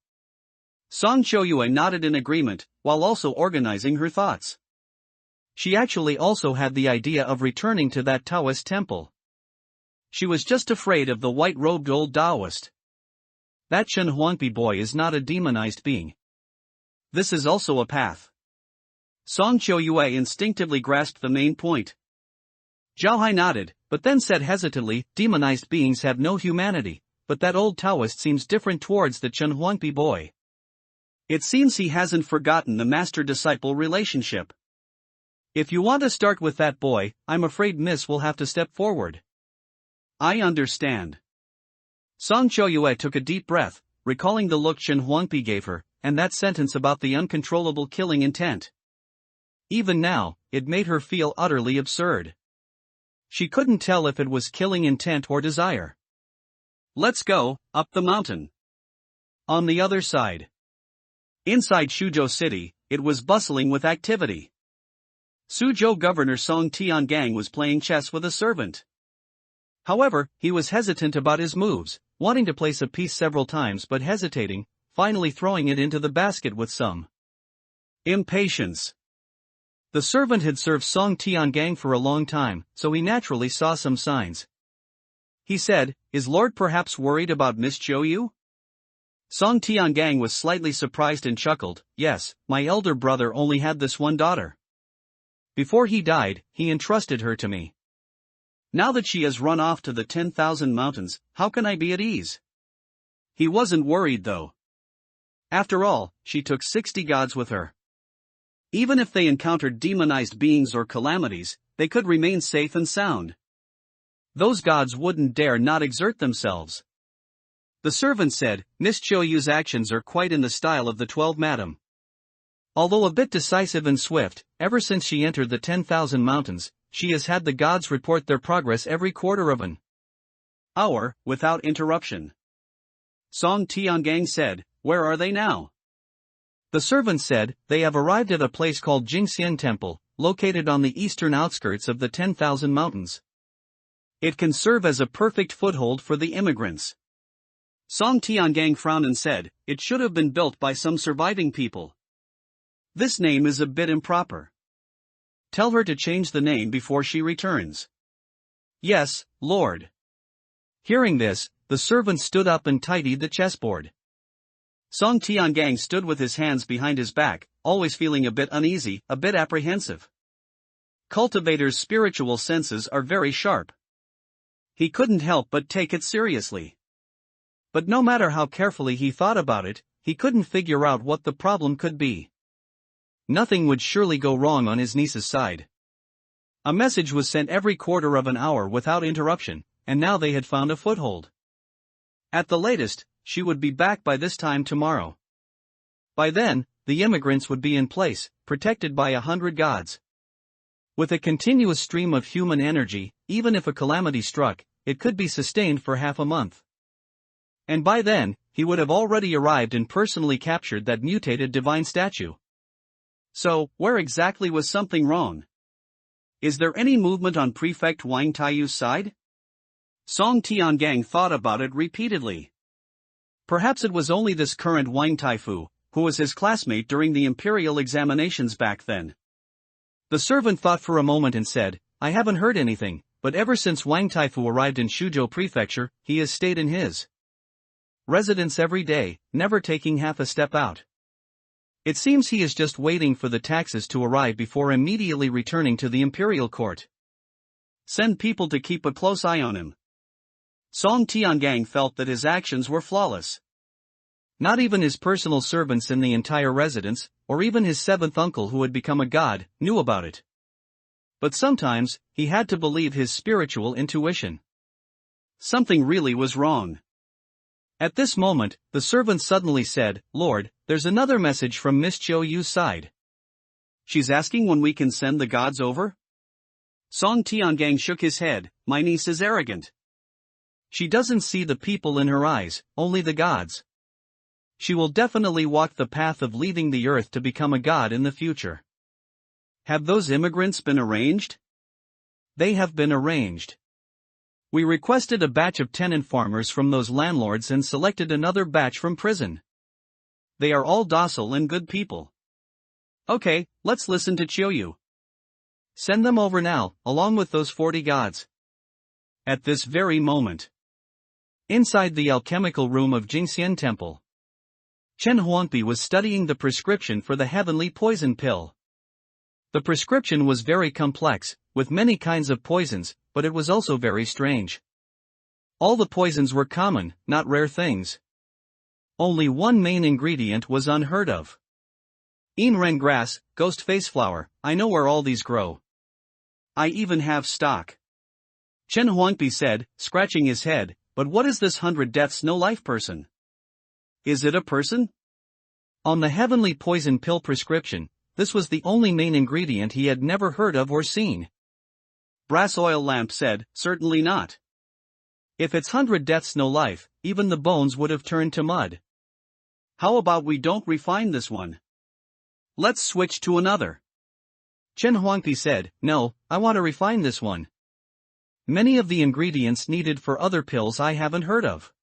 Song Choyue nodded in agreement, while also organizing her thoughts. She actually also had the idea of returning to that Taoist temple. She was just afraid of the white-robed old Taoist. That Chen Huangpi boy is not a demonized being. This is also a path. Song Choyue instinctively grasped the main point. Zhao Hai nodded, but then said hesitantly, demonized beings have no humanity, but that old Taoist seems different towards the Chen Huangpi boy. It seems he hasn't forgotten the master-disciple relationship. If you want to start with that boy, I'm afraid Miss will have to step forward. I understand. Song Choyue took a deep breath, recalling the look Chen Huangpi gave her, and that sentence about the uncontrollable killing intent. Even now, it made her feel utterly absurd. She couldn't tell if it was killing intent or desire. Let's go, up the mountain. On the other side. Inside Suzhou City, it was bustling with activity. Suzhou Governor Song Tiangang was playing chess with a servant. However, he was hesitant about his moves, wanting to place a piece several times but hesitating, finally throwing it into the basket with some impatience. The servant had served Song Tiangang for a long time, so he naturally saw some signs. He said, "Is Lord perhaps worried about Miss Choyu?" Song Tiangang was slightly surprised and chuckled, "Yes, my elder brother only had this one daughter. Before he died, he entrusted her to me. Now that she has run off to the 10,000 mountains, how can I be at ease?" He wasn't worried though. After all, she took 60 gods with her. Even if they encountered demonized beings or calamities, they could remain safe and sound. Those gods wouldn't dare not exert themselves. The servant said, "Miss Choyu's actions are quite in the style of the 12 madam. Although a bit decisive and swift, ever since she entered the 10,000 mountains, she has had the gods report their progress every quarter of an hour, without interruption." Song Tiangang said, "Where are they now?" The servant said, "They have arrived at a place called Jingxian Temple, located on the eastern outskirts of the 10,000 mountains. It can serve as a perfect foothold for the immigrants." Song Tiangang frowned and said, "It should have been built by some surviving people. This name is a bit improper. Tell her to change the name before she returns." "Yes, Lord." Hearing this, the servant stood up and tidied the chessboard. Song Tiangang stood with his hands behind his back, always feeling a bit uneasy, a bit apprehensive. Cultivators' spiritual senses are very sharp. He couldn't help but take it seriously. But no matter how carefully he thought about it, he couldn't figure out what the problem could be. Nothing would surely go wrong on his niece's side. A message was sent every quarter of an hour without interruption, and now they had found a foothold. At the latest, she would be back by this time tomorrow. By then, the immigrants would be in place, protected by 100 gods. With a continuous stream of human energy, even if a calamity struck, it could be sustained for half a month. And by then, he would have already arrived and personally captured that mutated divine statue. So, where exactly was something wrong? Is there any movement on Prefect Wang Taiyu's side? Song Tiangang thought about it repeatedly. Perhaps it was only this current Wang Taifu, who was his classmate during the imperial examinations back then. The servant thought for a moment and said, I haven't heard anything, but ever since Wang Taifu arrived in Shuzhou Prefecture, he has stayed in his residence every day, never taking half a step out. It seems he is just waiting for the taxes to arrive before immediately returning to the imperial court. Send people to keep a close eye on him. Song Tiangang felt that his actions were flawless. Not even his personal servants in the entire residence, or even his seventh uncle who had become a god, knew about it. But sometimes, he had to believe his spiritual intuition. Something really was wrong. At this moment, the servant suddenly said, Lord, there's another message from Miss Chiu Yu's side. She's asking when we can send the gods over? Song Tiangang shook his head, my niece is arrogant. She doesn't see the people in her eyes, only the gods. She will definitely walk the path of leaving the earth to become a god in the future. Have those immigrants been arranged? They have been arranged. We requested a batch of tenant farmers from those landlords and selected another batch from prison. They are all docile and good people. Okay, let's listen to Chiu Yu. Send them over now, along with those 40 gods. At this very moment. Inside the alchemical room of Jingxian Temple, Chen Huangpi was studying the prescription for the heavenly poison pill. The prescription was very complex, with many kinds of poisons, but it was also very strange. All the poisons were common, not rare things. Only one main ingredient was unheard of. Ren grass, ghost face flower, I know where all these grow. I even have stock. Chen Huangpi said, scratching his head, but what is this 100 deaths no life person? Is it a person? On the heavenly poison pill prescription, this was the only main ingredient he had never heard of or seen. Brass Oil Lamp said, certainly not. If it's 100 deaths no life, even the bones would have turned to mud. How about we don't refine this one? Let's switch to another. Chen Huangpi said, no, I want to refine this one. Many of the ingredients needed for other pills I haven't heard of.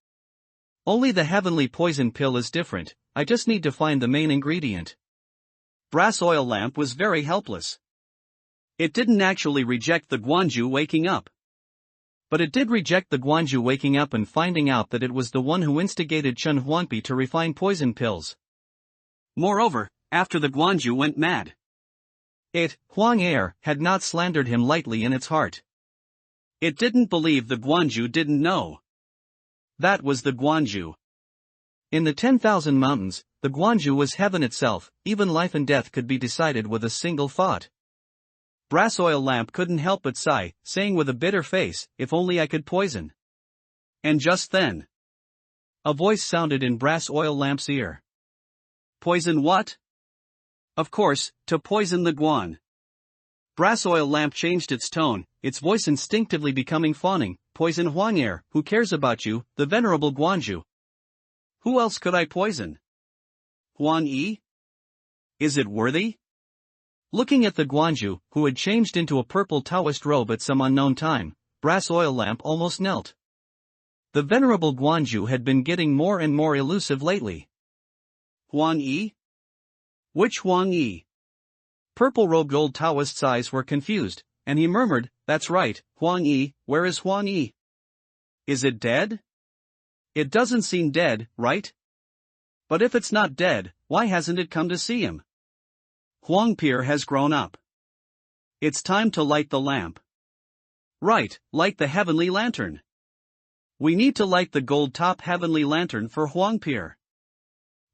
Only the heavenly poison pill is different, I just need to find the main ingredient. Brass Oil Lamp was very helpless. It didn't actually reject the Guanju waking up. But it did reject the Guanju waking up and finding out that it was the one who instigated Chen Huangpi to refine poison pills. Moreover, after the Guanju went mad, Huang Er, had not slandered him lightly in its heart. It didn't believe the Guanju didn't know. That was the Guanju. In the 10,000 mountains, the Guanju was heaven itself, even life and death could be decided with a single thought. Brass Oil Lamp couldn't help but sigh, saying with a bitter face, if only I could poison. And just then, a voice sounded in Brass Oil Lamp's ear. Poison what? Of course, to poison the Guan. Brass Oil Lamp changed its tone, its voice instinctively becoming fawning, poison Huang Er, who cares about you, the venerable Guanju. Who else could I poison? Huang Yi? Is it worthy? Looking at the Guanju, who had changed into a purple Taoist robe at some unknown time, Brass Oil Lamp almost knelt. The venerable Guanju had been getting more and more elusive lately. Huang Yi? Which Huang Yi? Purple-robed old Taoist's eyes were confused, and he murmured, that's right, Huang Yi, where is Huang Yi? Is it dead? It doesn't seem dead, right? But if it's not dead, why hasn't it come to see him? Huangpi has grown up. It's time to light the lamp. Right, light the heavenly lantern. We need to light the gold-top heavenly lantern for Huangpi.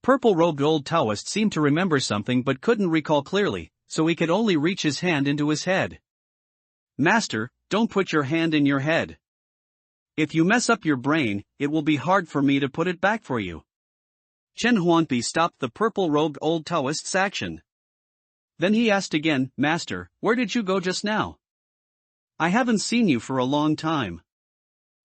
Purple-robed old Taoist seemed to remember something but couldn't recall clearly, so he could only reach his hand into his head. Master, don't put your hand in your head. If you mess up your brain, it will be hard for me to put it back for you. Chen Huangpi stopped the purple-robed old Taoist's action. Then he asked again, "Master, where did you go just now? I haven't seen you for a long time."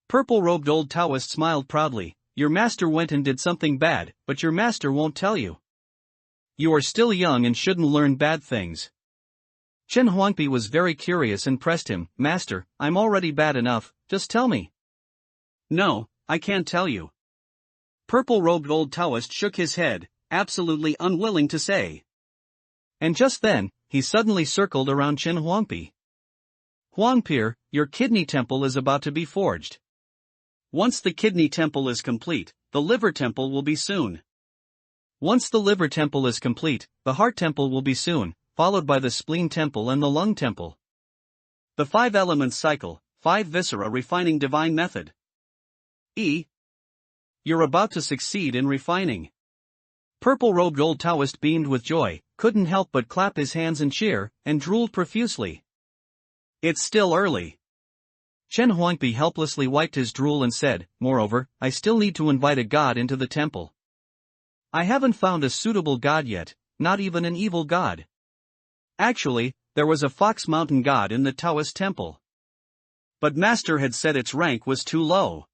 Purple-robed old Taoist smiled proudly. "Your master went and did something bad, but your master won't tell you. You are still young and shouldn't learn bad things." Chen Huangpi was very curious and pressed him, "Master, I'm already bad enough, just tell me." "No, I can't tell you." Purple-robed old Taoist shook his head, absolutely unwilling to say. And just then, he suddenly circled around Chen Huangpi. "Huangpi, your kidney temple is about to be forged. Once the kidney temple is complete, the liver temple will be soon. Once the liver temple is complete, the heart temple will be soon, followed by the spleen temple and the lung temple. The 5 elements cycle, 5 viscera refining divine method. You're about to succeed in refining." Purple-robed old Taoist beamed with joy, couldn't help but clap his hands and cheer, and drooled profusely. "It's still early." Chen Huangpi helplessly wiped his drool and said, "Moreover, I still need to invite a god into the temple. I haven't found a suitable god yet, not even an evil god." Actually, there was a Fox Mountain god in the Taoist temple. But Master had said its rank was too low.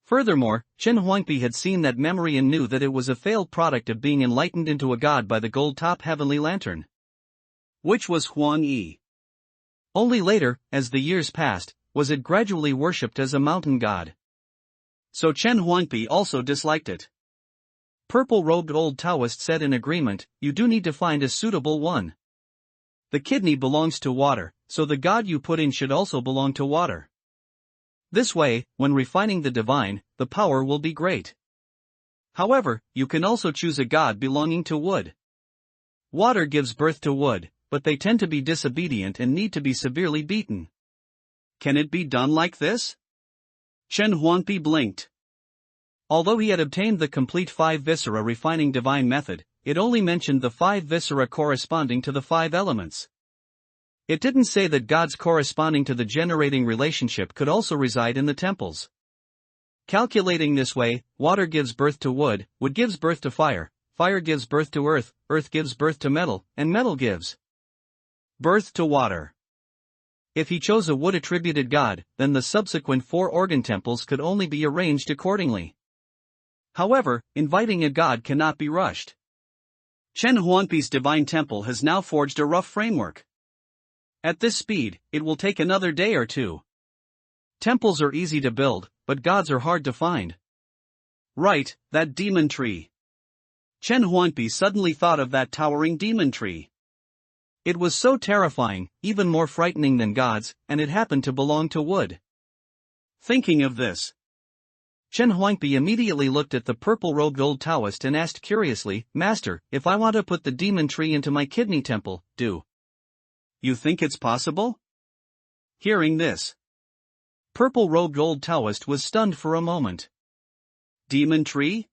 Furthermore, Chen Huangpi had seen that memory and knew that it was a failed product of being enlightened into a god by the gold-top heavenly lantern. Which was Huang Yi. Only later, as the years passed, was it gradually worshipped as a mountain god. So Chen Huangpi also disliked it. Purple-robed old Taoist said in agreement, "You do need to find a suitable one. The kidney belongs to water, so the god you put in should also belong to water. This way, when refining the divine, the power will be great. However, you can also choose a god belonging to wood. Water gives birth to wood, but they tend to be disobedient and need to be severely beaten." "Can it be done like this?" Chen Huangpi blinked. Although he had obtained the complete 5 viscera refining divine method, it only mentioned the 5 viscera corresponding to the 5 elements. It didn't say that gods corresponding to the generating relationship could also reside in the temples. Calculating this way, water gives birth to wood, wood gives birth to fire, fire gives birth to earth, earth gives birth to metal, and metal gives birth to water. If he chose a wood-attributed god, then the subsequent 4 organ temples could only be arranged accordingly. However, inviting a god cannot be rushed. Chen Huangpi's divine temple has now forged a rough framework. At this speed, it will take another day or 2. Temples are easy to build, but gods are hard to find. Right, that demon tree. Chen Huangpi suddenly thought of that towering demon tree. It was so terrifying, even more frightening than gods, and it happened to belong to wood. Thinking of this, Chen Huangpi immediately looked at the purple-robed old Taoist and asked curiously, "Master, if I want to put the demon tree into my kidney temple, do you think it's possible?" Hearing this, purple-robed old Taoist was stunned for a moment. "Demon tree?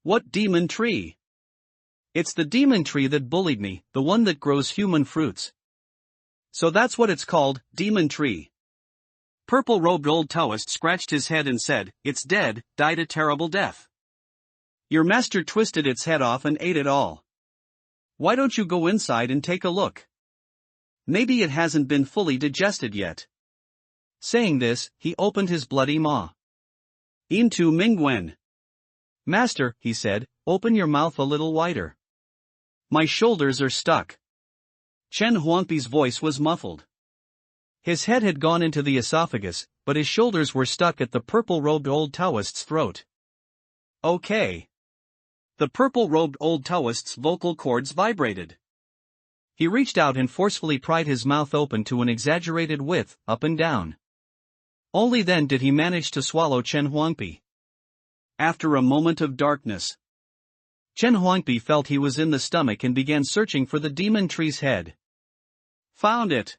What demon tree?" "It's the demon tree that bullied me, the one that grows human fruits." "So that's what it's called, demon tree." Purple-robed old Taoist scratched his head and said, "It's dead, died a terrible death. Your master twisted its head off and ate it all. Why don't you go inside and take a look? Maybe it hasn't been fully digested yet." Saying this, he opened his bloody maw. Into Mingwen. "Master," he said, "open your mouth a little wider. My shoulders are stuck." Chen Huangpi's voice was muffled. His head had gone into the esophagus, but his shoulders were stuck at the purple-robed old Taoist's throat. "Okay." The purple-robed old Taoist's vocal cords vibrated. He reached out and forcefully pried his mouth open to an exaggerated width, up and down. Only then did he manage to swallow Chen Huangpi. After a moment of darkness, Chen Huangpi felt he was in the stomach and began searching for the demon tree's head. Found it.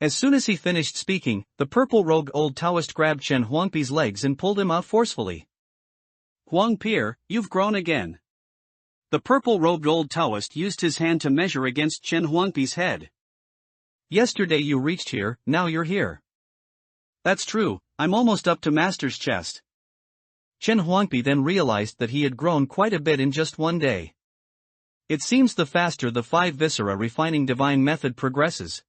As soon as he finished speaking, the purple-robed old Taoist grabbed Chen Huangpi's legs and pulled him out forcefully. "Huangpi, you've grown again." The purple-robed old Taoist used his hand to measure against Chen Huangpi's head. "Yesterday you reached here, now you're here." "That's true, I'm almost up to Master's chest." Chen Huangpi then realized that he had grown quite a bit in just one day. It seems the faster the 5 viscera refining divine method progresses,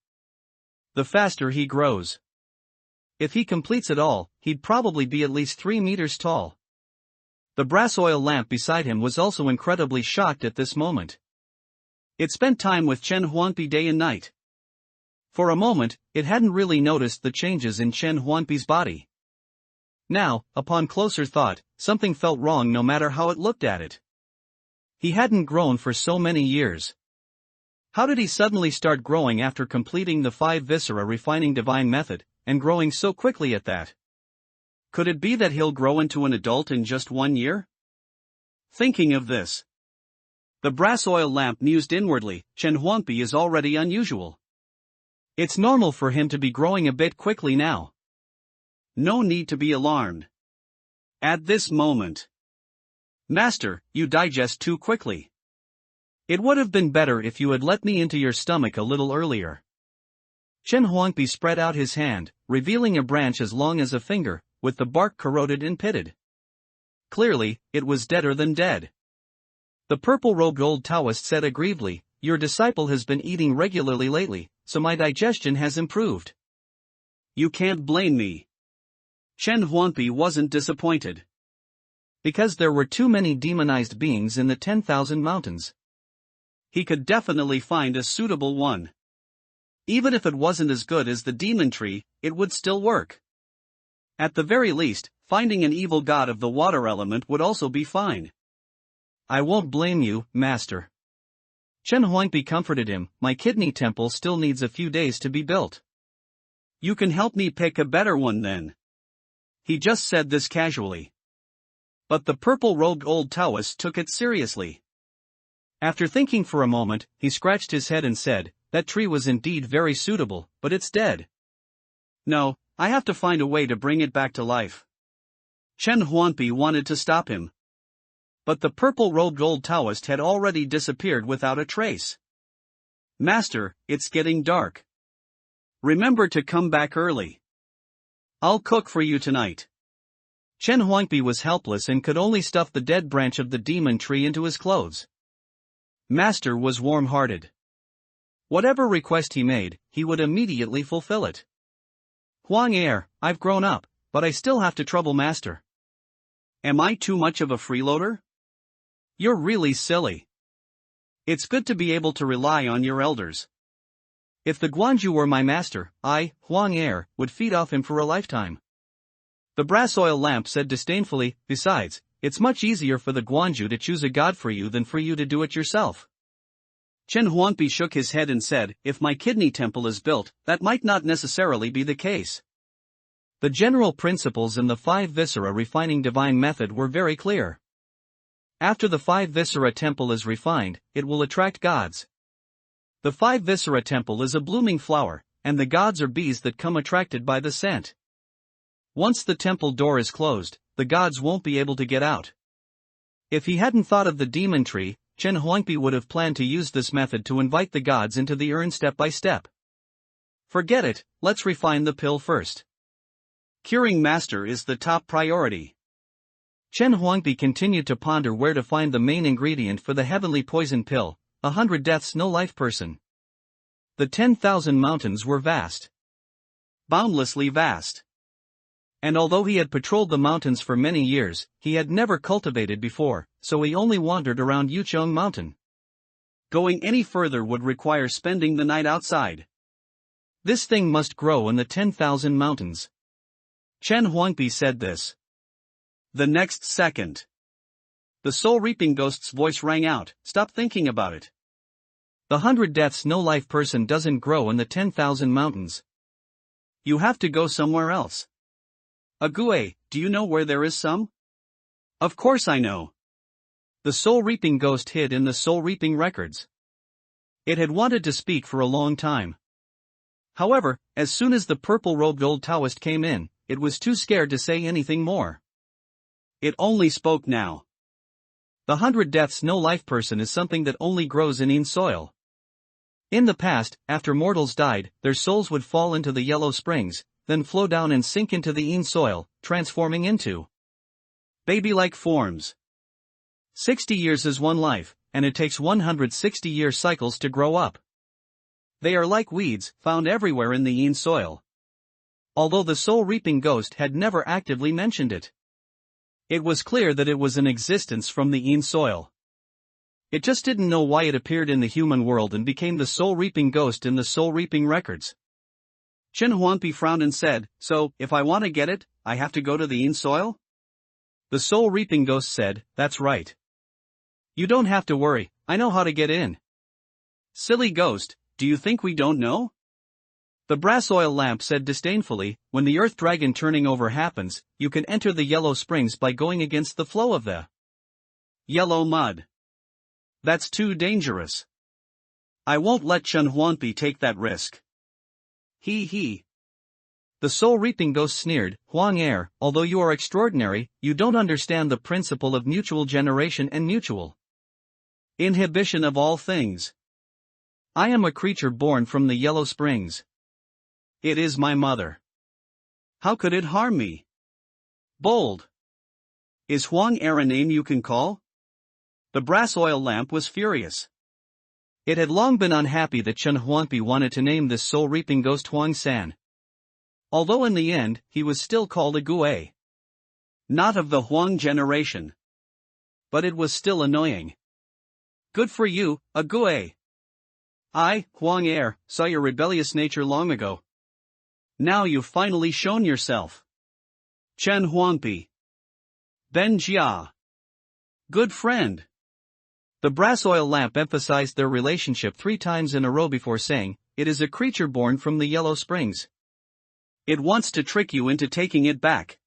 the faster he grows. If he completes it all, he'd probably be at least 3 meters tall. The brass oil lamp beside him was also incredibly shocked at this moment. It spent time with Chen Huangpi day and night. For a moment, it hadn't really noticed the changes in Chen Huangpi's body. Now, upon closer thought, something felt wrong no matter how it looked at it. He hadn't grown for so many years. How did he suddenly start growing after completing the 5 viscera refining divine method, and growing so quickly at that? Could it be that he'll grow into an adult in just 1 year? Thinking of this, the brass oil lamp mused inwardly, Chen Huangpi is already unusual. It's normal for him to be growing a bit quickly now. No need to be alarmed. At this moment, Master, you digest too quickly. It would have been better if you had let me into your stomach a little earlier. Chen Huangpi spread out his hand, revealing a branch as long as a finger, with the bark corroded and pitted. Clearly, it was deader than dead. The purple-robed old Taoist said aggrievedly, your disciple has been eating regularly lately, so my digestion has improved. You can't blame me. Chen Huangpi wasn't disappointed. Because there were too many demonized beings in the 10,000 mountains. He could definitely find a suitable one. Even if it wasn't as good as the demon tree, it would still work. At the very least, finding an evil god of the water element would also be fine. I won't blame you, Master. Chen Huangpi comforted him, my kidney temple still needs a few days to be built. You can help me pick a better one then. He just said this casually. But the purple-robed old Taoist took it seriously. After thinking for a moment, he scratched his head and said, that tree was indeed very suitable, but it's dead. No, I have to find a way to bring it back to life. Chen Huangpi wanted to stop him. But the purple-robed old Taoist had already disappeared without a trace. Master, it's getting dark. Remember to come back early. I'll cook for you tonight. Chen Huangpi was helpless and could only stuff the dead branch of the demon tree into his clothes. Master was warm-hearted. Whatever request he made, he would immediately fulfill it. Huang I've grown up, but I still have to trouble Master. Am I too much of a freeloader? You're really silly. It's good to be able to rely on your elders. If the Guanju were my master, I, Huang would feed off him for a lifetime. The brass oil lamp said disdainfully, besides, it's much easier for the Guanju to choose a god for you than for you to do it yourself. Chen Huangpi shook his head and said, if my kidney temple is built, that might not necessarily be the case. The general principles in the 5 viscera refining divine method were very clear. After the 5 viscera temple is refined, it will attract gods. The 5 viscera temple is a blooming flower, and the gods are bees that come attracted by the scent. Once the temple door is closed, the gods won't be able to get out. If he hadn't thought of the demon tree, Chen Huangpi would have planned to use this method to invite the gods into the urn step by step. Forget it, let's refine the pill first. Curing Master is the top priority. Chen Huangpi continued to ponder where to find the main ingredient for the heavenly poison pill, 100 deaths no life person. The 10,000 mountains were vast. Boundlessly vast. And although he had patrolled the mountains for many years, he had never cultivated before, so he only wandered around Yucheng Mountain. Going any further would require spending the night outside. This thing must grow in the 10,000 mountains. Chen Huangpi said this. The next second, the soul-reaping ghost's voice rang out, stop thinking about it. The 100 deaths no life person doesn't grow in the 10,000 mountains. You have to go somewhere else. Ague, do you know where there is some? Of course I know. The soul-reaping ghost hid in the soul-reaping records. It had wanted to speak for a long time. However, as soon as the purple-robed old Taoist came in, it was too scared to say anything more. It only spoke now. The 100 deaths no life person is something that only grows in Yin soil. In the past, after mortals died, their souls would fall into the yellow springs, then flow down and sink into the Yin soil, transforming into Baby-like forms. 60 years is one life, and it takes 160-year cycles to grow up. They are like weeds, found everywhere in the yin soil. Although the soul-reaping ghost had never actively mentioned it. It was clear that it was in existence from the yin soil. It just didn't know why it appeared in the human world and became the soul-reaping ghost in the soul-reaping records. Chen Huangpi frowned and said, "So, if I want to get it, I have to go to the yin soil?" The soul-reaping ghost said, "That's right. You don't have to worry, I know how to get in." "Silly ghost, do you think we don't know?" The brass oil lamp said disdainfully, "When the earth dragon turning over happens, you can enter the yellow springs by going against the flow of the yellow mud. That's too dangerous. I won't let Chen Huangpi take that risk." He. The soul-reaping ghost sneered, "Huang Er, although you are extraordinary, you don't understand the principle of mutual generation and mutual inhibition of all things. I am a creature born from the yellow springs. It is my mother. How could it harm me? Bold. Is Huang Er a name you can call?" The brass oil lamp was furious. It had long been unhappy that Chen Huangpi wanted to name this soul-reaping ghost Huang San. Although in the end, he was still called a Gui. Not of the Huang generation. But it was still annoying. "Good for you, a Gui. I, Huang Er, saw your rebellious nature long ago. Now you've finally shown yourself. Chen Huangpi. Ben Jia. Good friend." The brass oil lamp emphasized their relationship 3 times in a row before saying, "It is a creature born from the yellow springs. It wants to trick you into taking it back.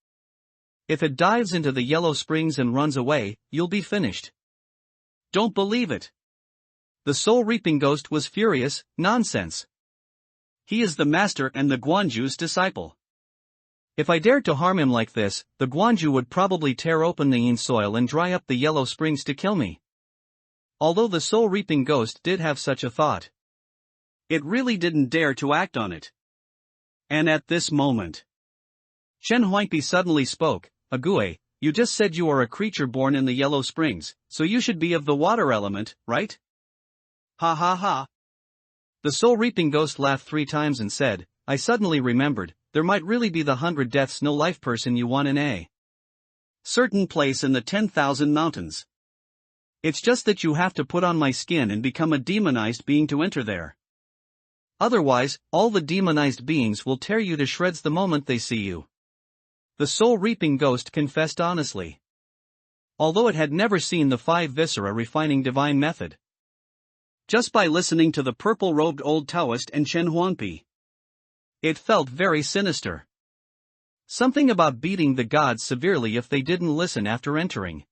If it dives into the yellow springs and runs away, you'll be finished. Don't believe it." The soul-reaping ghost was furious. "Nonsense. He is the master and the Guanju's disciple. If I dared to harm him like this, the Guanju would probably tear open the yin soil and dry up the yellow springs to kill me." Although the soul-reaping ghost did have such a thought, it really didn't dare to act on it. And at this moment, Chen Huangpi suddenly spoke, "Agui, you just said you are a creature born in the yellow springs, so you should be of the water element, right?" Ha ha ha. The soul-reaping ghost laughed 3 times and said, "I suddenly remembered, there might really be the 100 deaths no life person you want in a certain place in the 10,000 mountains. It's just that you have to put on my skin and become a demonized being to enter there. Otherwise, all the demonized beings will tear you to shreds the moment they see you." The soul-reaping ghost confessed honestly. Although it had never seen the 5 viscera refining divine method. Just by listening to the purple-robed old Taoist and Chen Huangpi, it felt very sinister. Something about beating the gods severely if they didn't listen after entering.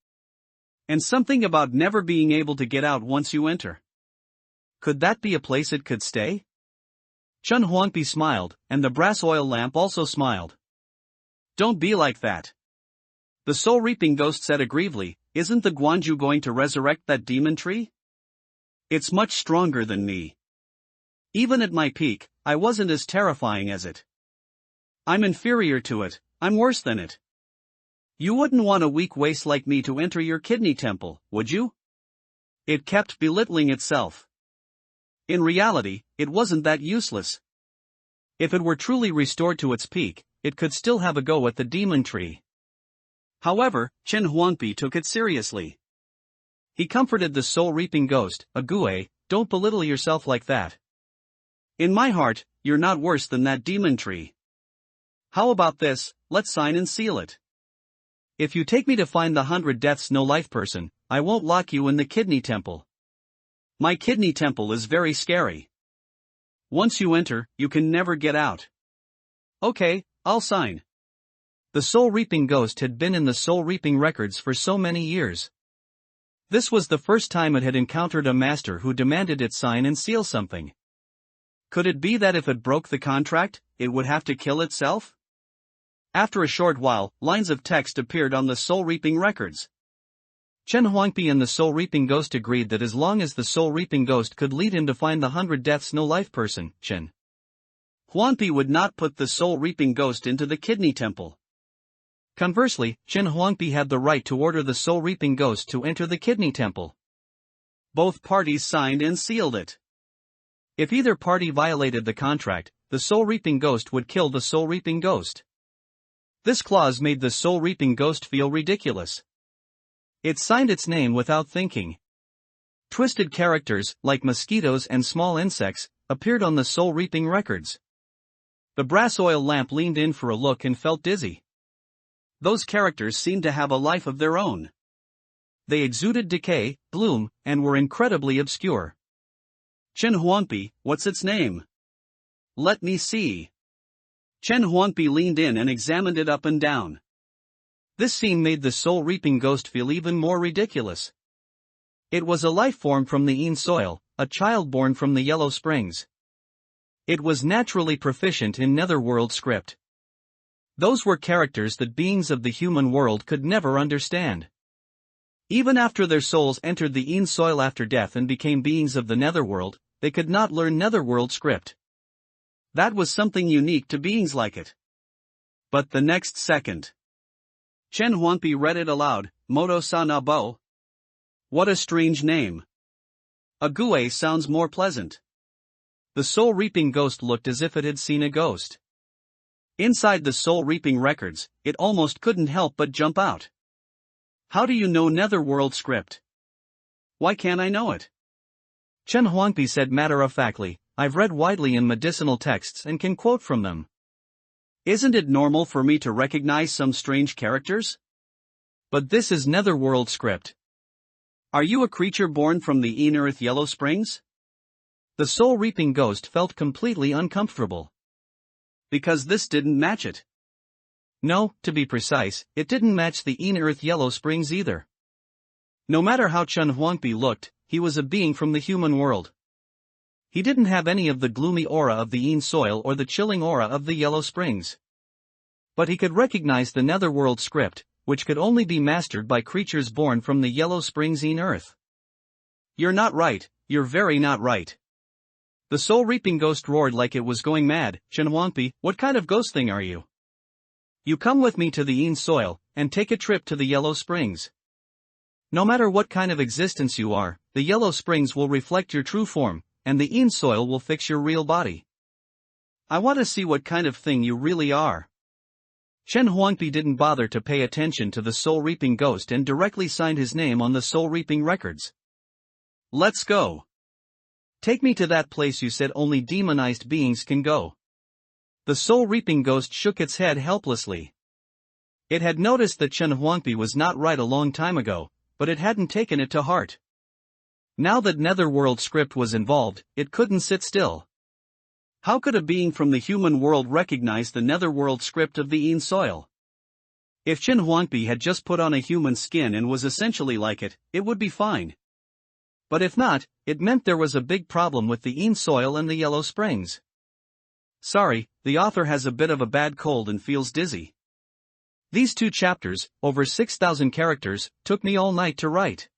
And something about never being able to get out once you enter. Could that be a place it could stay? Chen Huangpi smiled, and the brass oil lamp also smiled. "Don't be like that." The soul-reaping ghost said aggrievely, "Isn't the Guanju going to resurrect that demon tree? It's much stronger than me. Even at my peak, I wasn't as terrifying as it. I'm inferior to it, I'm worse than it. You wouldn't want a weak waste like me to enter your kidney temple, would you?" It kept belittling itself. In reality, it wasn't that useless. If it were truly restored to its peak, it could still have a go at the demon tree. However, Chen Huangpi took it seriously. He comforted the soul-reaping ghost, "Agui, don't belittle yourself like that. In my heart, you're not worse than that demon tree. How about this, let's sign and seal it. If you take me to find the 100 deaths no life person, I won't lock you in the kidney temple. My kidney temple is very scary. Once you enter, you can never get out." "Okay, I'll sign." The soul-reaping ghost had been in the soul-reaping records for so many years. This was the first time it had encountered a master who demanded it sign and seal something. Could it be that if it broke the contract, it would have to kill itself? After a short while, lines of text appeared on the soul-reaping records. Chen Huangpi and the soul-reaping ghost agreed that as long as the soul-reaping ghost could lead him to find the 100 deaths no life person, Chen Huangpi would not put the soul-reaping ghost into the kidney temple. Conversely, Chen Huangpi had the right to order the soul-reaping ghost to enter the kidney temple. Both parties signed and sealed it. If either party violated the contract, the soul-reaping ghost would kill the soul-reaping ghost. This clause made the soul-reaping ghost feel ridiculous. It signed its name without thinking. Twisted characters, like mosquitoes and small insects, appeared on the soul-reaping records. The brass oil lamp leaned in for a look and felt dizzy. Those characters seemed to have a life of their own. They exuded decay, gloom, and were incredibly obscure. Chen Huangpi, what's its name? Let me see. Chen Huangpi leaned in and examined it up and down. This scene made the soul-reaping ghost feel even more ridiculous. It was a life form from the Yin soil, a child born from the Yellow Springs. It was naturally proficient in netherworld script. Those were characters that beings of the human world could never understand. Even after their souls entered the Yin soil after death and became beings of the netherworld, they could not learn netherworld script. That was something unique to beings like it. But the next second, Chen Huangpi read it aloud, Moto Sa Na Bo. What a strange name. Ague sounds more pleasant. The soul-reaping ghost looked as if it had seen a ghost. Inside the soul-reaping records, it almost couldn't help but jump out. How do you know netherworld script? Why can't I know it? Chen Huangpi said matter-of-factly, I've read widely in medicinal texts and can quote from them. Isn't it normal for me to recognize some strange characters? But this is netherworld script. Are you a creature born from the Yin Earth Yellow Springs? The soul-reaping ghost felt completely uncomfortable. Because this didn't match it. No, to be precise, it didn't match the Yin Earth Yellow Springs either. No matter how Chen Huangpi looked, he was a being from the human world. He didn't have any of the gloomy aura of the Yin soil or the chilling aura of the Yellow Springs. But he could recognize the netherworld script, which could only be mastered by creatures born from the Yellow Springs Yin Earth. You're not right, you're very not right. The soul-reaping ghost roared like it was going mad. Chen Huangpi, what kind of ghost thing are you? You come with me to the Yin soil, and take a trip to the Yellow Springs. No matter what kind of existence you are, the Yellow Springs will reflect your true form, and the Yin soil will fix your real body. I want to see what kind of thing you really are. Chen Huangpi didn't bother to pay attention to the soul-reaping ghost and directly signed his name on the soul-reaping records. Let's go. Take me to that place you said only demonized beings can go. The soul-reaping ghost shook its head helplessly. It had noticed that Chen Huangpi was not right a long time ago, but it hadn't taken it to heart. Now that netherworld script was involved, it couldn't sit still. How could a being from the human world recognize the netherworld script of the Yin soil? If Chen Huangpi had just put on a human skin and was essentially like it, it would be fine. But if not, it meant there was a big problem with the Yin soil and the Yellow Springs. Sorry, the author has a bit of a bad cold and feels dizzy. These 2 chapters, over 6,000 characters, took me all night to write.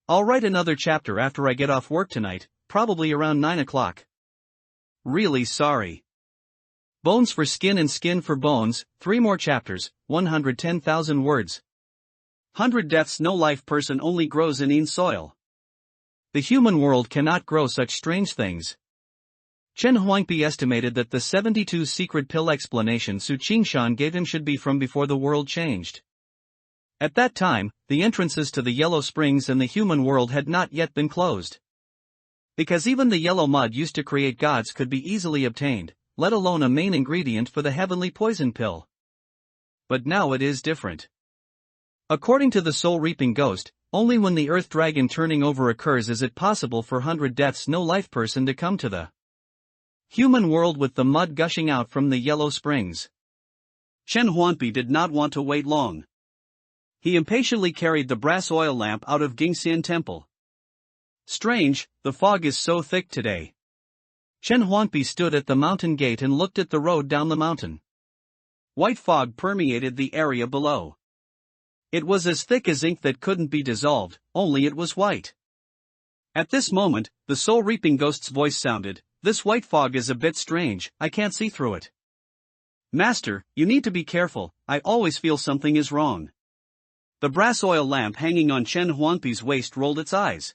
I'll write another chapter after I get off work tonight, probably around 9 o'clock. Really sorry. Bones for skin and skin for bones, 3 more chapters, 110,000 words. 100 deaths. No life person only grows in Yin soil. The human world cannot grow such strange things. Chen Huangpi estimated that the 72 secret pill explanation Su Qingshan gave him should be from before the world changed. At that time, the entrances to the Yellow Springs and the human world had not yet been closed. Because even the yellow mud used to create gods could be easily obtained, let alone a main ingredient for the heavenly poison pill. But now it is different. According to the soul-reaping ghost, only when the earth dragon turning over occurs is it possible for 100 deaths no life person to come to the human world with the mud gushing out from the Yellow Springs. Chen Huangpi did not want to wait long. He impatiently carried the brass oil lamp out of Gingxian Temple. Strange, the fog is so thick today. Chen Huangpi stood at the mountain gate and looked at the road down the mountain. White fog permeated the area below. It was as thick as ink that couldn't be dissolved, only it was white. At this moment, the soul-reaping ghost's voice sounded, "This white fog is a bit strange, I can't see through it." Master, you need to be careful, I always feel something is wrong. The brass oil lamp hanging on Chen Huangpi's waist rolled its eyes.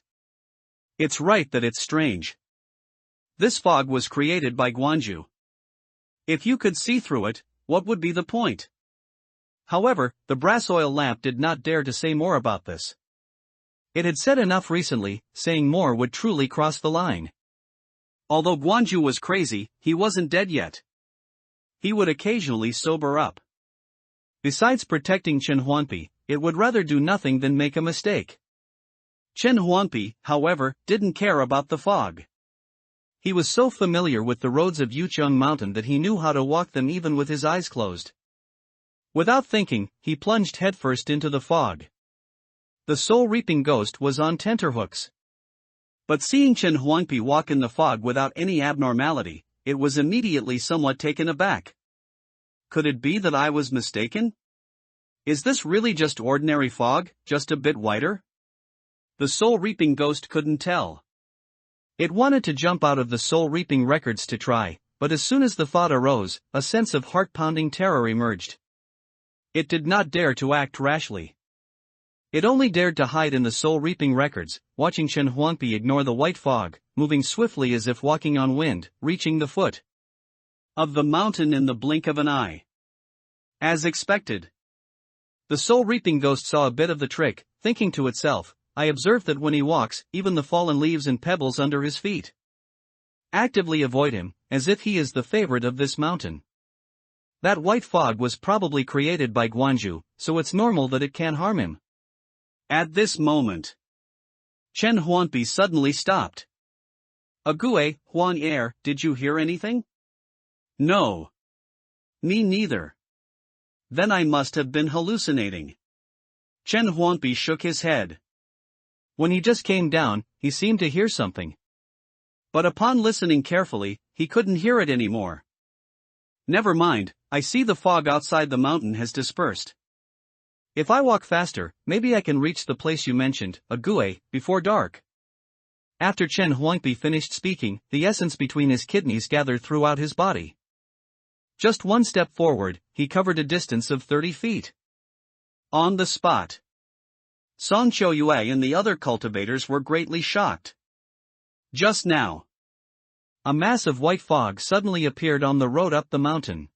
It's right that it's strange. This fog was created by Guanju. If you could see through it, what would be the point? However, the brass oil lamp did not dare to say more about this. It had said enough recently, saying more would truly cross the line. Although Guanju was crazy, he wasn't dead yet. He would occasionally sober up. Besides protecting Chen Huangpi, it would rather do nothing than make a mistake. Chen Huangpi, however, didn't care about the fog. He was so familiar with the roads of Yucheng Mountain that he knew how to walk them even with his eyes closed. Without thinking, he plunged headfirst into the fog. The soul-reaping ghost was on tenterhooks. But seeing Chen Huangpi walk in the fog without any abnormality, it was immediately somewhat taken aback. Could it be that I was mistaken? Is this really just ordinary fog, just a bit whiter? The soul-reaping ghost couldn't tell. It wanted to jump out of the soul-reaping records to try, but as soon as the thought arose, a sense of heart-pounding terror emerged. It did not dare to act rashly. It only dared to hide in the soul-reaping records, watching Chen Huangpi ignore the white fog, moving swiftly as if walking on wind, reaching the foot of the mountain in the blink of an eye. As expected, the soul-reaping ghost saw a bit of the trick, thinking to itself, I observed that when he walks, even the fallen leaves and pebbles under his feet actively avoid him, as if he is the favorite of this mountain. That white fog was probably created by Guanju, so it's normal that it can't harm him. At this moment, Chen Huangpi suddenly stopped. Ague, Huang did you hear anything? No. Me neither. Then I must have been hallucinating. Chen Huangpi shook his head. When he just came down, he seemed to hear something. But upon listening carefully, he couldn't hear it anymore. Never mind, I see the fog outside the mountain has dispersed. If I walk faster, maybe I can reach the place you mentioned, Ague, before dark. After Chen Huangpi finished speaking, the essence between his kidneys gathered throughout his body. Just one step forward, he covered a distance of 30 feet. On the spot, Song Choyue and the other cultivators were greatly shocked. Just now, a mass of white fog suddenly appeared on the road up the mountain.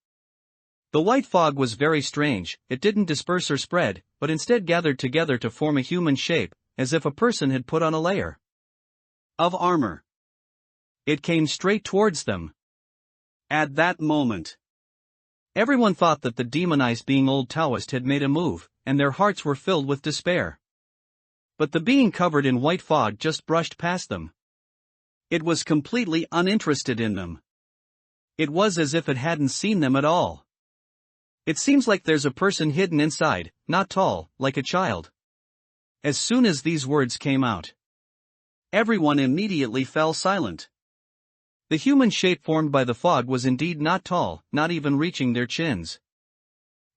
The white fog was very strange, it didn't disperse or spread, but instead gathered together to form a human shape, as if a person had put on a layer of armor. It came straight towards them. At that moment, everyone thought that the demonized being old Taoist had made a move, and their hearts were filled with despair. But the being covered in white fog just brushed past them. It was completely uninterested in them. It was as if it hadn't seen them at all. It seems like there's a person hidden inside, not tall, like a child. As soon as these words came out, everyone immediately fell silent. The human shape formed by the fog was indeed not tall, not even reaching their chins.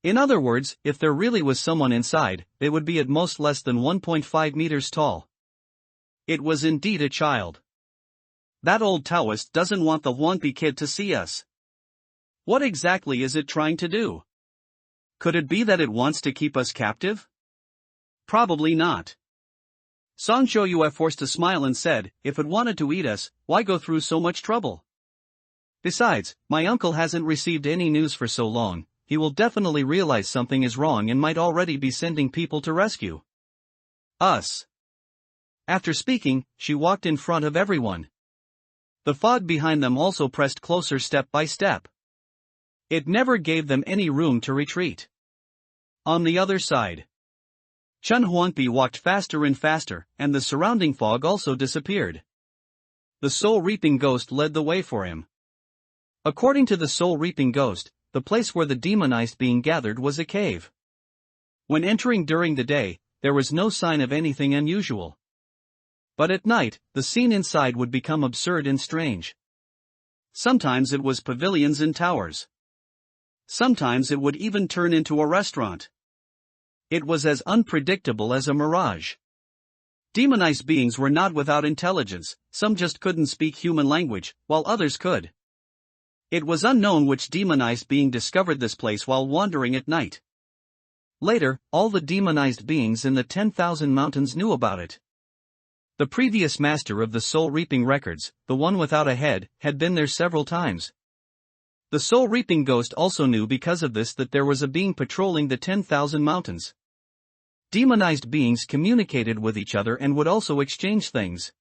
In other words, if there really was someone inside, they would be at most less than 1.5 meters tall. It was indeed a child. That old Taoist doesn't want the Huangpi kid to see us. What exactly is it trying to do? Could it be that it wants to keep us captive? Probably not. Song Choyue forced a smile and said, if it wanted to eat us, why go through so much trouble? Besides, my uncle hasn't received any news for so long, he will definitely realize something is wrong and might already be sending people to rescue us. After speaking, she walked in front of everyone. The fog behind them also pressed closer step by step. It never gave them any room to retreat. On the other side, Chen Huangpi walked faster and faster, and the surrounding fog also disappeared. The soul-reaping ghost led the way for him. According to the soul-reaping ghost, the place where the demonized being gathered was a cave. When entering during the day, there was no sign of anything unusual. But at night, the scene inside would become absurd and strange. Sometimes it was pavilions and towers. Sometimes it would even turn into a restaurant. It was as unpredictable as a mirage. Demonized beings were not without intelligence, some just couldn't speak human language, while others could. It was unknown which demonized being discovered this place while wandering at night. Later, all the demonized beings in the 10,000 mountains knew about it. The previous master of the soul-reaping records, the one without a head, had been there several times. The soul-reaping ghost also knew because of this that there was a being patrolling the 10,000 mountains. Demonized beings communicated with each other and would also exchange things.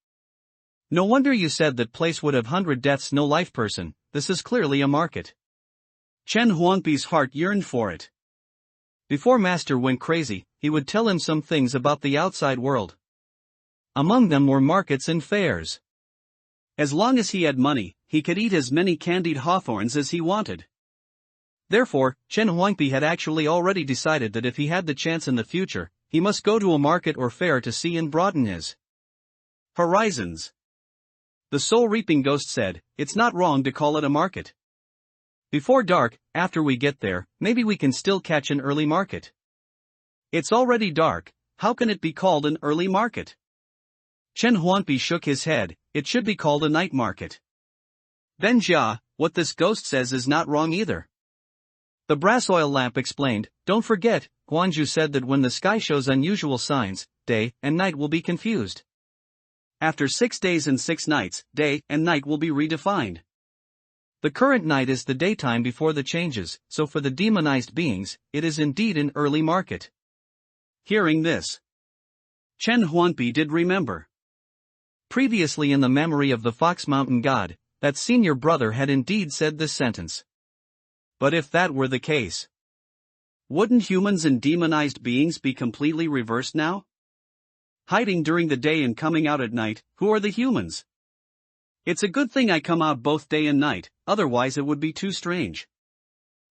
No wonder you said that place would have 100 deaths no life person, this is clearly a market. Chen Huangpi's heart yearned for it. Before Master went crazy, he would tell him some things about the outside world. Among them were markets and fairs. As long as he had money, he could eat as many candied hawthorns as he wanted. Therefore, Chen Huangpi had actually already decided that if he had the chance in the future, he must go to a market or fair to see and broaden his horizons. The soul-reaping ghost said, "It's not wrong to call it a market. Before dark, after we get there, maybe we can still catch an early market." "It's already dark, how can it be called an early market?" Chen Huangpi shook his head, "It should be called a night market." "Ben Jia, what this ghost says is not wrong either." The brass oil lamp explained, "Don't forget, Guanju said that when the sky shows unusual signs, day and night will be confused. After 6 days and 6 nights, day and night will be redefined. The current night is the daytime before the changes, so for the demonized beings, it is indeed an early market." Hearing this, Chen Huangpi did remember. Previously in the memory of the Fox Mountain God, that senior brother had indeed said this sentence. But if that were the case, wouldn't humans and demonized beings be completely reversed now? Hiding during the day and coming out at night, who are the humans? It's a good thing I come out both day and night, otherwise it would be too strange.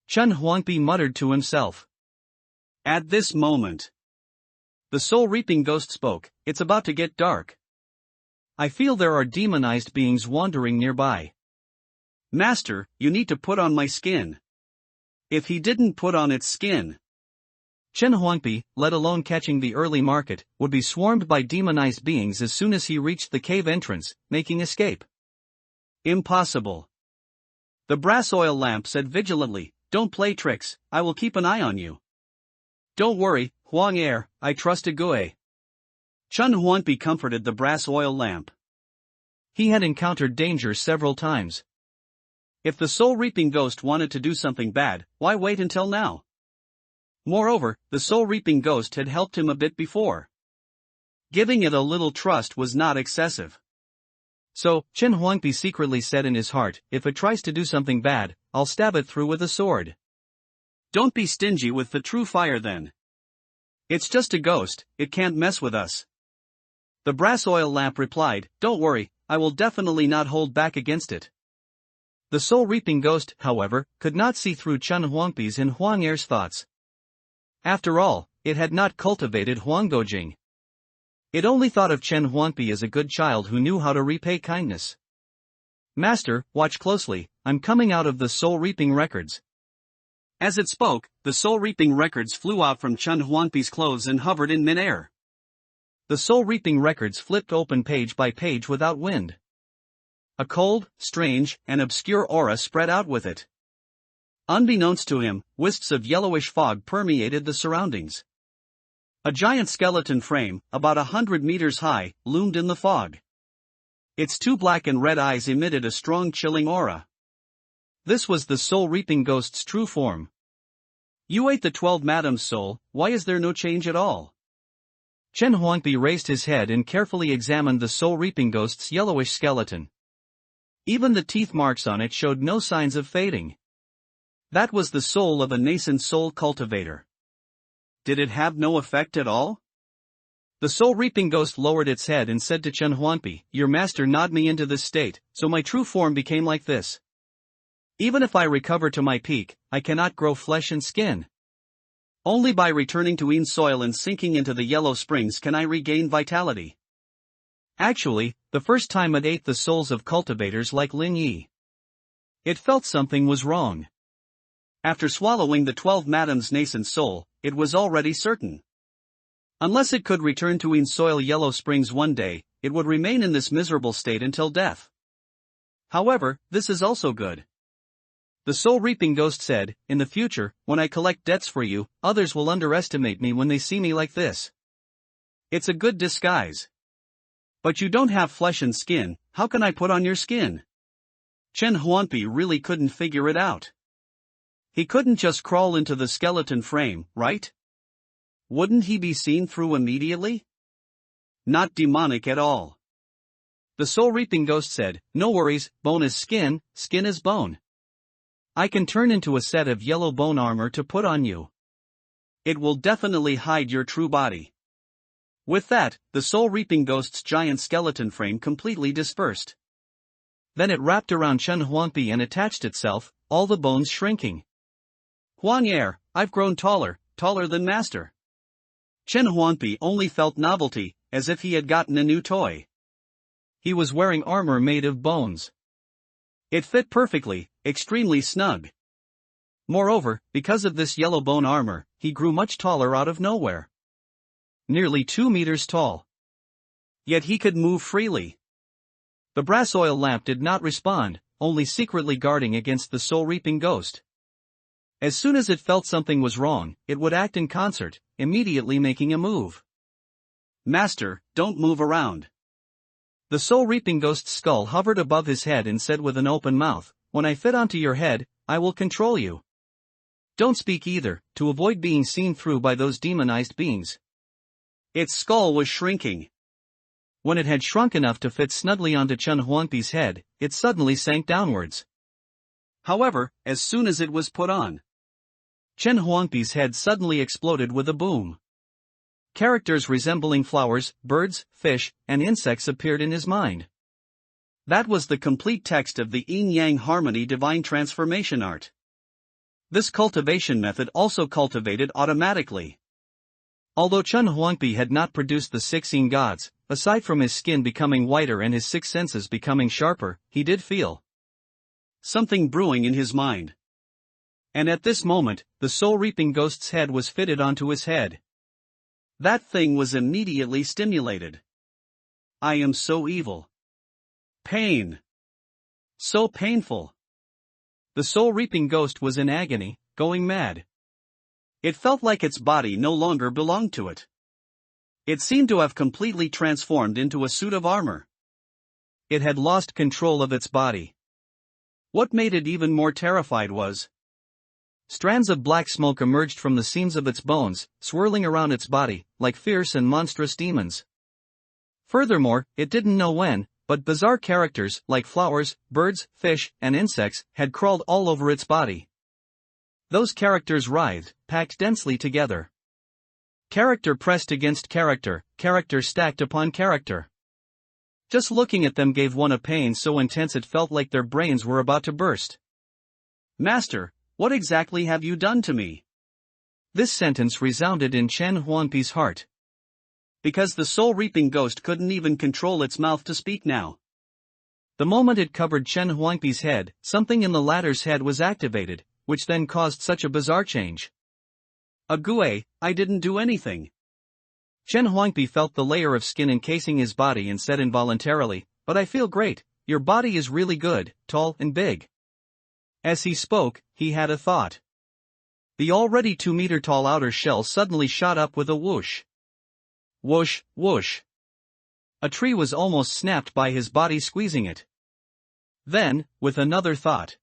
Chen Huangpi muttered to himself. At this moment, the soul-reaping ghost spoke, "It's about to get dark. I feel there are demonized beings wandering nearby. Master, you need to put on my skin." If he didn't put on its skin, Chen Huangpi, let alone catching the early market, would be swarmed by demonized beings as soon as he reached the cave entrance, making escape. Impossible. The brass oil lamp said vigilantly, "Don't play tricks, I will keep an eye on you." "Don't worry, Huang Er, I trust Gui." Chen Huangpi comforted the brass oil lamp. He had encountered danger several times. If the soul-reaping ghost wanted to do something bad, why wait until now? Moreover, the soul-reaping ghost had helped him a bit before. Giving it a little trust was not excessive. So, Chen Huangpi secretly said in his heart, "If it tries to do something bad, I'll stab it through with a sword." "Don't be stingy with the true fire then. It's just a ghost, it can't mess with us." The brass oil lamp replied, "Don't worry, I will definitely not hold back against it." The soul-reaping ghost, however, could not see through Chen Huangpi's and Huang Er's thoughts. After all, it had not cultivated Huanggojing. It only thought of Chen Huangpi as a good child who knew how to repay kindness. "Master, watch closely, I'm coming out of the soul-reaping records." As it spoke, the soul-reaping records flew out from Chen Huangpi's clothes and hovered in midair. The soul-reaping records flipped open page by page without wind. A cold, strange, and obscure aura spread out with it. Unbeknownst to him, wisps of yellowish fog permeated the surroundings. A giant skeleton frame, about 100 meters high, loomed in the fog. Its 2 black and red eyes emitted a strong chilling aura. This was the soul-reaping ghost's true form. "You ate the 12 madam's soul, why is there no change at all?" Chen Huangpi raised his head and carefully examined the soul-reaping ghost's yellowish skeleton. Even the teeth marks on it showed no signs of fading. That was the soul of a nascent soul cultivator. Did it have no effect at all? The soul-reaping ghost lowered its head and said to Chen Huangpi, "Your master gnawed me into this state, so my true form became like this. Even if I recover to my peak, I cannot grow flesh and skin. Only by returning to Yin soil and sinking into the yellow springs can I regain vitality." Actually, the first time it ate the souls of cultivators like Lin Yi, it felt something was wrong. After swallowing the 12 madam's nascent soul, it was already certain. Unless it could return to Yin soil yellow springs one day, it would remain in this miserable state until death. However, this is also good. The soul-reaping ghost said, "In the future, when I collect debts for you, others will underestimate me when they see me like this. It's a good disguise. But you don't have flesh and skin, how can I put on your skin?" Chen Huangpi really couldn't figure it out. He couldn't just crawl into the skeleton frame, right? Wouldn't he be seen through immediately? Not demonic at all. The soul-reaping ghost said, "No worries, bone is skin, skin is bone. I can turn into a set of yellow bone armor to put on you. It will definitely hide your true body." With that, the soul-reaping ghost's giant skeleton frame completely dispersed. Then it wrapped around Chen Huangpi and attached itself, all the bones shrinking. "Huang'er, I've grown taller, taller than master." Chen Huangpi only felt novelty, as if he had gotten a new toy. He was wearing armor made of bones. It fit perfectly, extremely snug. Moreover, because of this yellow bone armor, he grew much taller out of nowhere. Nearly 2 meters tall. Yet he could move freely. The brass oil lamp did not respond, only secretly guarding against the soul-reaping ghost. As soon as it felt something was wrong, it would act in concert, immediately making a move. "Master, don't move around." The soul-reaping ghost's skull hovered above his head and said with an open mouth, "When I fit onto your head, I will control you. Don't speak either, to avoid being seen through by those demonized beings." Its skull was shrinking. When it had shrunk enough to fit snugly onto Chen Huangpi's head, it suddenly sank downwards. However, as soon as it was put on, Chen Huangpi's head suddenly exploded with a boom. Characters resembling flowers, birds, fish, and insects appeared in his mind. That was the complete text of the yin-yang harmony divine transformation art. This cultivation method also cultivated automatically. Although Chen Huangpi had not produced the 16 gods, aside from his skin becoming whiter and his 6 senses becoming sharper, he did feel something brewing in his mind. And at this moment, the soul-reaping ghost's head was fitted onto his head. That thing was immediately stimulated. "I am so evil. Pain. So painful." The soul-reaping ghost was in agony, going mad. It felt like its body no longer belonged to it. It seemed to have completely transformed into a suit of armor. It had lost control of its body. What made it even more terrified was strands of black smoke emerged from the seams of its bones, swirling around its body, like fierce and monstrous demons. Furthermore, it didn't know when, but bizarre characters, like flowers, birds, fish, and insects, had crawled all over its body. Those characters writhed, packed densely together. Character pressed against character, character stacked upon character. Just looking at them gave one a pain so intense it felt like their brains were about to burst. "Master, what exactly have you done to me?" This sentence resounded in Chen Huangpi's heart. Because the soul-reaping ghost couldn't even control its mouth to speak now. The moment it covered Chen Huangpi's head, something in the latter's head was activated, which then caused such a bizarre change. "Ague, I didn't do anything." Chen Huangpi felt the layer of skin encasing his body and said involuntarily, "But I feel great, your body is really good, tall and big." As he spoke, he had a thought. The already 2-meter-tall outer shell suddenly shot up with a whoosh. Whoosh, whoosh. A tree was almost snapped by his body squeezing it. Then, with another thought,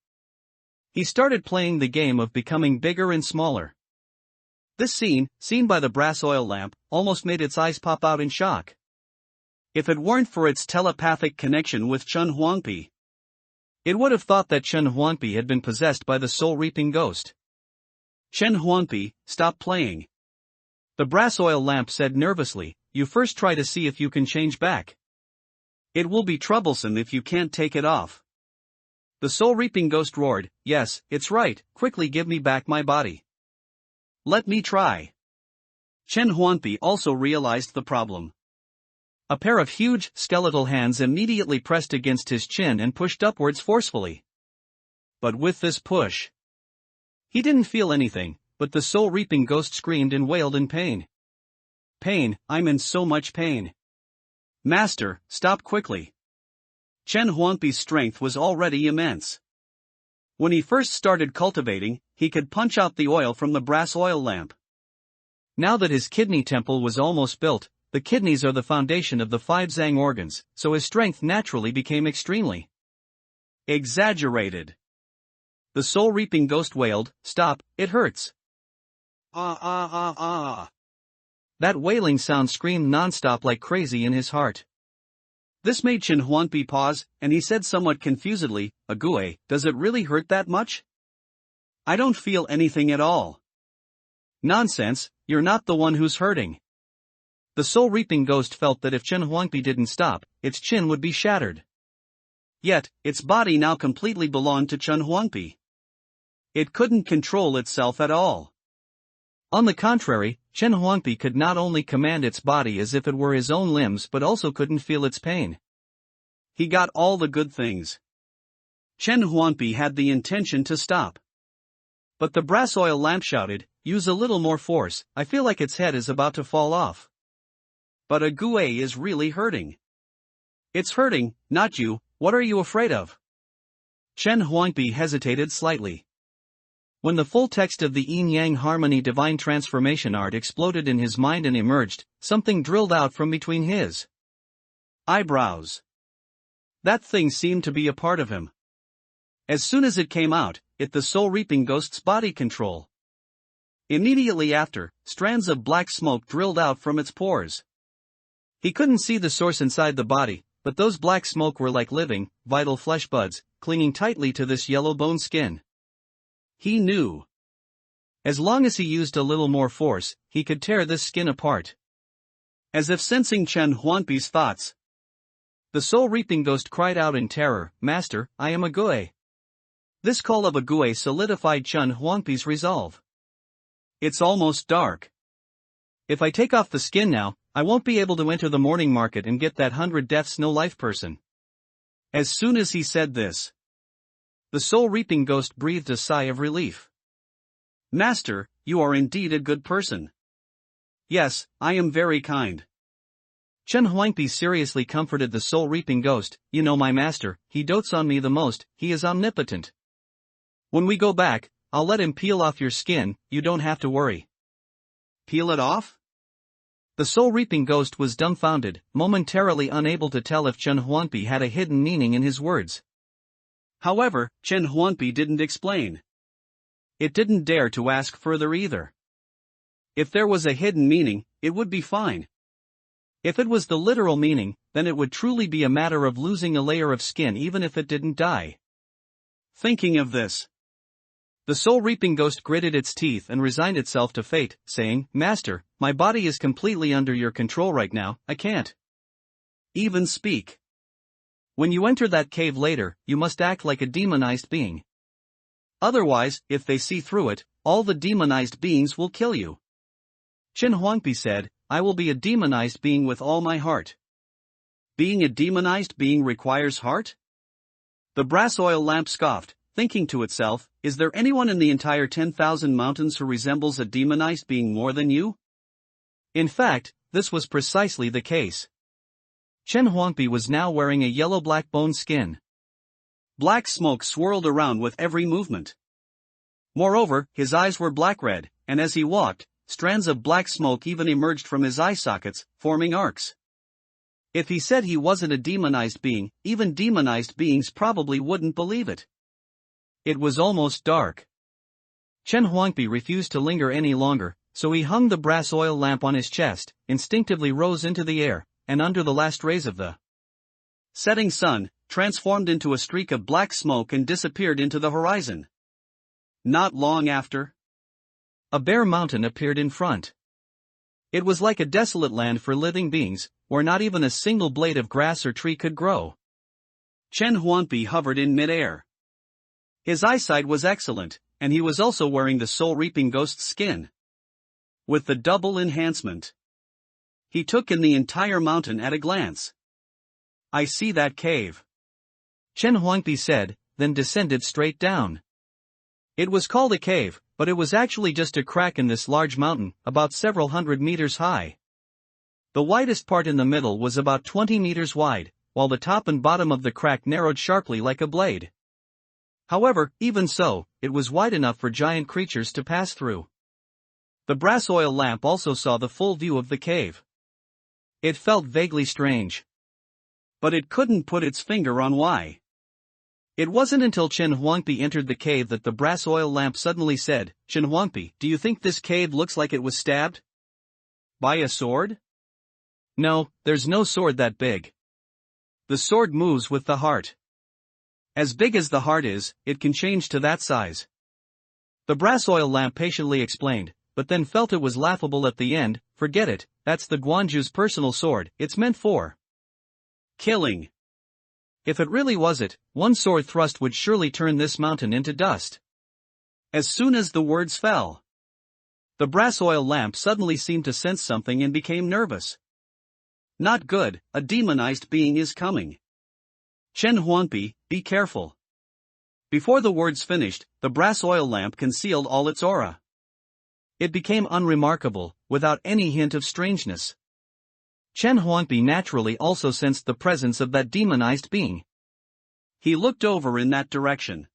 he started playing the game of becoming bigger and smaller. This scene, seen by the brass oil lamp, almost made its eyes pop out in shock. If it weren't for its telepathic connection with Chen Huangpi, it would have thought that Chen Huangpi had been possessed by the soul-reaping ghost. "Chen Huangpi, stop playing." The brass oil lamp said nervously, "You first try to see if you can change back. It will be troublesome if you can't take it off." The soul-reaping ghost roared, "Yes, it's right, quickly give me back my body." "Let me try." Chen Huangpi also realized the problem. A pair of huge, skeletal hands immediately pressed against his chin and pushed upwards forcefully. But with this push, he didn't feel anything, but the soul-reaping ghost screamed and wailed in pain. "Pain, I'm in so much pain. Master, stop quickly." Chen Huangpi's strength was already immense. When he first started cultivating, he could punch out the oil from the brass oil lamp. Now that his kidney temple was almost built, the kidneys are the foundation of the 5 Zhang organs, so his strength naturally became extremely exaggerated. The soul-reaping ghost wailed, "Stop, it hurts." Ah ah ah ah. That wailing sound screamed non-stop like crazy in his heart. This made Chen Huangpi pause, and he said somewhat confusedly, "Ague, does it really hurt that much? I don't feel anything at all." "Nonsense, you're not the one who's hurting." The soul-reaping ghost felt that if Chen Huangpi didn't stop, its chin would be shattered. Yet, its body now completely belonged to Chen Huangpi. It couldn't control itself at all. On the contrary, Chen Huangpi could not only command its body as if it were his own limbs but also couldn't feel its pain. He got all the good things. Chen Huangpi had the intention to stop. But the brass oil lamp shouted, "Use a little more force, I feel like its head is about to fall off." But Ague is really hurting. It's hurting, not you, what are you afraid of? Chen Huangpi hesitated slightly. When the full text of the yin-yang harmony divine transformation art exploded in his mind and emerged, something drilled out from between his eyebrows. That thing seemed to be a part of him. As soon as it came out, the soul-reaping ghost's body control. Immediately after, strands of black smoke drilled out from its pores. He couldn't see the source inside the body, but those black smoke were like living, vital flesh buds, clinging tightly to this yellow bone skin. He knew. As long as he used a little more force, he could tear this skin apart. As if sensing Chen Huangpi's thoughts, the soul-reaping ghost cried out in terror, "Master, I am Ague." This call of Ague solidified Chen Huangpi's resolve. It's almost dark. If I take off the skin now, I won't be able to enter the morning market and get that 100 deaths no life person. As soon as he said this, the soul-reaping ghost breathed a sigh of relief. "Master, you are indeed a good person." "Yes, I am very kind." Chen Huangpi seriously comforted the soul-reaping ghost. "You know my master, he dotes on me the most, he is omnipotent. When we go back, I'll let him peel off your skin, you don't have to worry." "Peel it off?" The soul-reaping ghost was dumbfounded, momentarily unable to tell if Chen Huangpi had a hidden meaning in his words. However, Chen Huangpi didn't explain. It didn't dare to ask further either. If there was a hidden meaning, it would be fine. If it was the literal meaning, then it would truly be a matter of losing a layer of skin even if it didn't die. Thinking of this, the soul-reaping ghost gritted its teeth and resigned itself to fate, saying, "Master, my body is completely under your control right now, I can't even speak. When you enter that cave later, you must act like a demonized being. Otherwise, if they see through it, all the demonized beings will kill you." Chen Huangpi said, "I will be a demonized being with all my heart." Being a demonized being requires heart? The brass oil lamp scoffed, thinking to itself, "Is there anyone in the entire 10,000 mountains who resembles a demonized being more than you?" In fact, this was precisely the case. Chen Huangpi was now wearing a yellow-black bone skin. Black smoke swirled around with every movement. Moreover, his eyes were black-red, and as he walked, strands of black smoke even emerged from his eye sockets, forming arcs. If he said he wasn't a demonized being, even demonized beings probably wouldn't believe it. It was almost dark. Chen Huangpi refused to linger any longer, so he hung the brass oil lamp on his chest, instinctively rose into the air, and under the last rays of the setting sun, transformed into a streak of black smoke and disappeared into the horizon. Not long after, a bare mountain appeared in front. It was like a desolate land for living beings, where not even a single blade of grass or tree could grow. Chen Huangpi hovered in midair. His eyesight was excellent, and he was also wearing the soul-reaping ghost's skin. With the double enhancement, he took in the entire mountain at a glance. "I see that cave," Chen Huangpi said, then descended straight down. It was called a cave, but it was actually just a crack in this large mountain, about several hundred meters high. The widest part in the middle was about 20 meters wide, while the top and bottom of the crack narrowed sharply like a blade. However, even so, it was wide enough for giant creatures to pass through. The brass oil lamp also saw the full view of the cave. It felt vaguely strange. But it couldn't put its finger on why. It wasn't until Chen Huangpi entered the cave that the brass oil lamp suddenly said, "Chen Huangpi, do you think this cave looks like it was stabbed by a sword?" "No, there's no sword that big. The sword moves with the heart. As big as the heart is, it can change to that size." The brass oil lamp patiently explained, but then felt it was laughable at the end. "Forget it, that's the Guanju's personal sword, it's meant for killing. If it really was it, one sword thrust would surely turn this mountain into dust." As soon as the words fell, the brass oil lamp suddenly seemed to sense something and became nervous. "Not good, a demonized being is coming. Chen Huangpi, be careful." Before the words finished, the brass oil lamp concealed all its aura. It became unremarkable, without any hint of strangeness. Chen Huangpi naturally also sensed the presence of that demonized being. He looked over in that direction.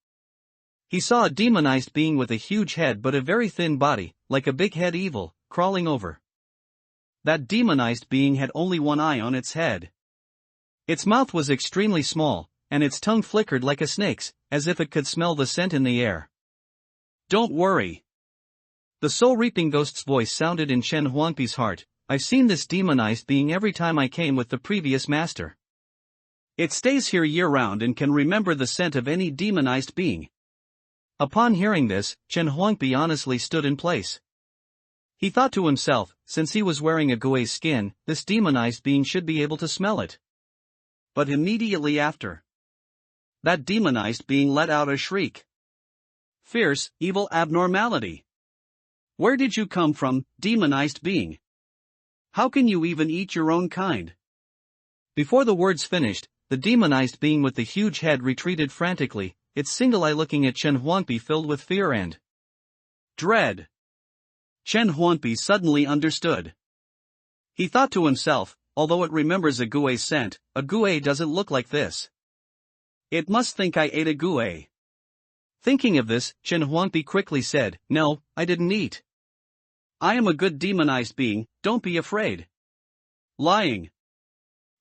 He saw a demonized being with a huge head but a very thin body, like a big head evil, crawling over. That demonized being had only one eye on its head. Its mouth was extremely small, and its tongue flickered like a snake's, as if it could smell the scent in the air. "Don't worry." The soul-reaping ghost's voice sounded in Chen Huangpi's heart. "I've seen this demonized being every time I came with the previous master. It stays here year-round and can remember the scent of any demonized being." Upon hearing this, Chen Huangpi honestly stood in place. He thought to himself, since he was wearing a gue's skin, this demonized being should be able to smell it. But immediately after, that demonized being let out a shriek. "Fierce, evil abnormality. Where did you come from, demonized being? How can you even eat your own kind?" Before the words finished, the demonized being with the huge head retreated frantically, its single eye looking at Chen Huangpi filled with fear and dread. Chen Huangpi suddenly understood. He thought to himself, although it remembers a gue's scent, a gue doesn't look like this. It must think I ate a gue. Thinking of this, Chen Huangpi quickly said, "No, I didn't eat. I am a good demonized being, don't be afraid." "Lying.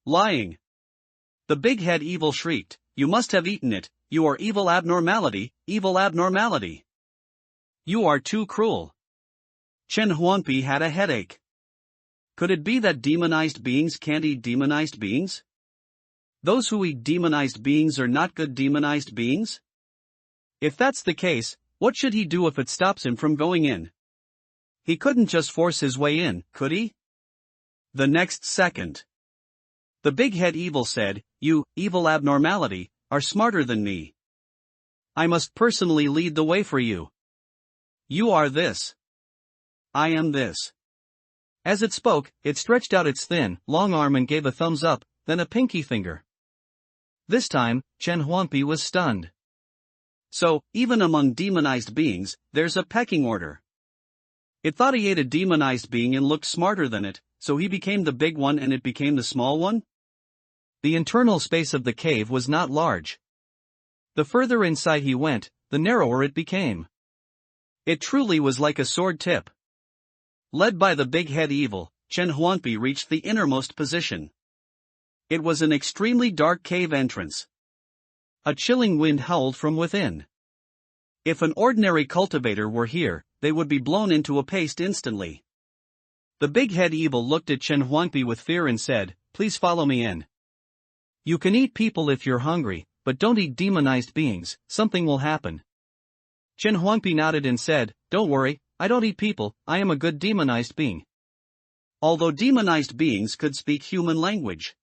Lying." The big head evil shrieked, "You must have eaten it, you are evil abnormality, evil abnormality. You are too cruel." Chen Huangpi had a headache. Could it be that demonized beings can't eat demonized beings? Those who eat demonized beings are not good demonized beings? If that's the case, what should he do if it stops him from going in? He couldn't just force his way in, could he? The next second, the big head evil said, "You, evil abnormality, are smarter than me. I must personally lead the way for you. You are this. I am this." As it spoke, it stretched out its thin, long arm and gave a thumbs up, then a pinky finger. This time, Chen Huangpi was stunned. So, even among demonized beings, there's a pecking order. It thought he ate a demonized being and looked smarter than it, so he became the big one and it became the small one? The internal space of the cave was not large. The further inside he went, the narrower it became. It truly was like a sword tip. Led by the big head evil, Chen Huangpi reached the innermost position. It was an extremely dark cave entrance. A chilling wind howled from within. If an ordinary cultivator were here, they would be blown into a paste instantly. The big head evil looked at Chen Huangpi with fear and said, "Please follow me in. You can eat people if you're hungry, but don't eat demonized beings, something will happen." Chen Huangpi nodded and said, "Don't worry, I don't eat people, I am a good demonized being." Although demonized beings could speak human language,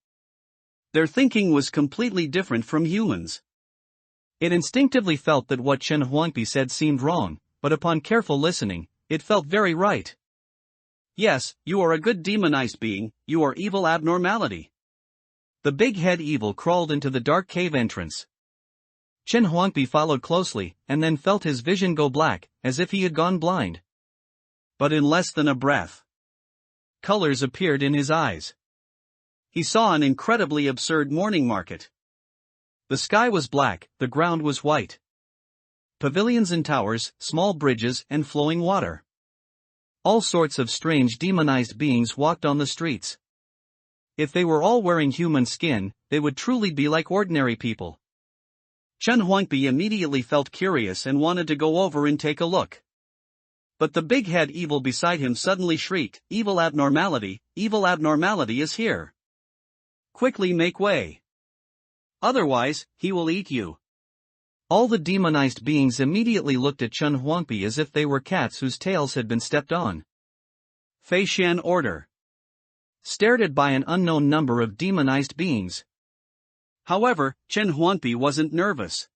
their thinking was completely different from humans. It instinctively felt that what Chen Huangpi said seemed wrong, but upon careful listening, it felt very right. "Yes, you are a good demonized being, you are evil abnormality." The big head evil crawled into the dark cave entrance. Chen Huangpi followed closely, and then felt his vision go black, as if he had gone blind. But in less than a breath, colors appeared in his eyes. He saw an incredibly absurd morning market. The sky was black, the ground was white. pavilions and towers, small bridges, and flowing water. All sorts of strange demonized beings walked on the streets. If they were all wearing human skin, they would truly be like ordinary people. Chen Huangpi immediately felt curious and wanted to go over and take a look. But the big head evil beside him suddenly shrieked, evil abnormality is here. Quickly make way. Otherwise, he will eat you. All the demonized beings immediately looked at Chen Huangpi as if they were cats whose tails had been stepped on. Fei Shan order. Stared at by an unknown number of demonized beings. However, Chen Huangpi wasn't nervous.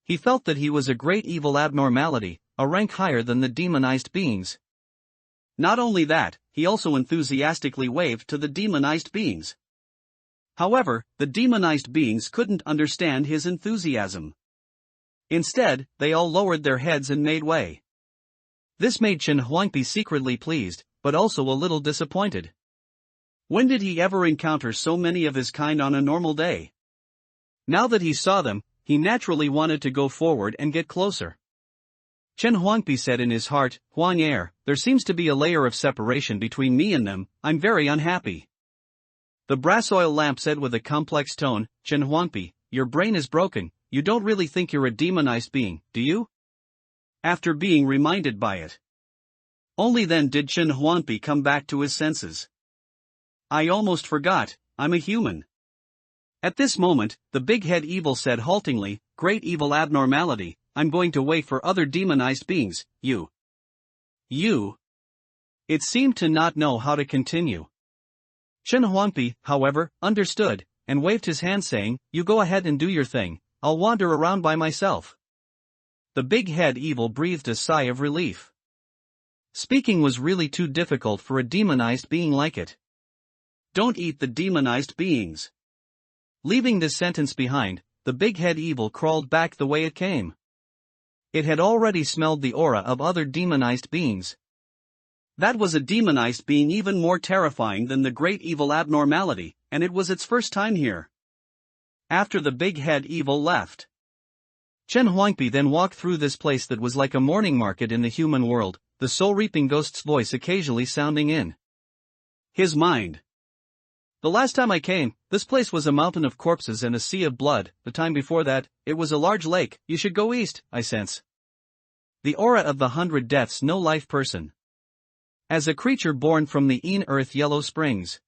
He felt that he was a great evil abnormality, a rank higher than the demonized beings. Not only that, he also enthusiastically waved to the demonized beings. However, the demonized beings couldn't understand his enthusiasm. Instead, they all lowered their heads and made way. This made Chen Huangpi secretly pleased, but also a little disappointed. When did he ever encounter so many of his kind on a normal day? Now that he saw them, he naturally wanted to go forward and get closer. Chen Huangpi said in his heart, Huang there seems to be a layer of separation between me and them, I'm very unhappy. The brass oil lamp said with a complex tone, Chen Huangpi, your brain is broken, you don't really think you're a demonized being, do you? After being reminded by it. Only then did Chen Huangpi come back to his senses. I almost forgot, I'm a human. At this moment, the big head evil said haltingly, great evil abnormality, I'm going to wait for other demonized beings, you. It seemed to not know how to continue. Chen Huangpi, however, understood, and waved his hand saying, you go ahead and do your thing, I'll wander around by myself. The big head evil breathed a sigh of relief. Speaking was really too difficult for a demonized being like it. Don't eat the demonized beings. Leaving this sentence behind, the big head evil crawled back the way it came. It had already smelled the aura of other demonized beings. That was a demonized being even more terrifying than the great evil abnormality, and it was its first time here. After the big head evil left, Chen Huangpi then walked through this place that was like a morning market in the human world, the soul-reaping ghost's voice occasionally sounding in his mind. The last time I came, this place was a mountain of corpses and a sea of blood. The time before that, it was a large lake. You should go east, I sense. The aura of the 100 deaths no life person. As a creature born from the Earth Yellow Springs.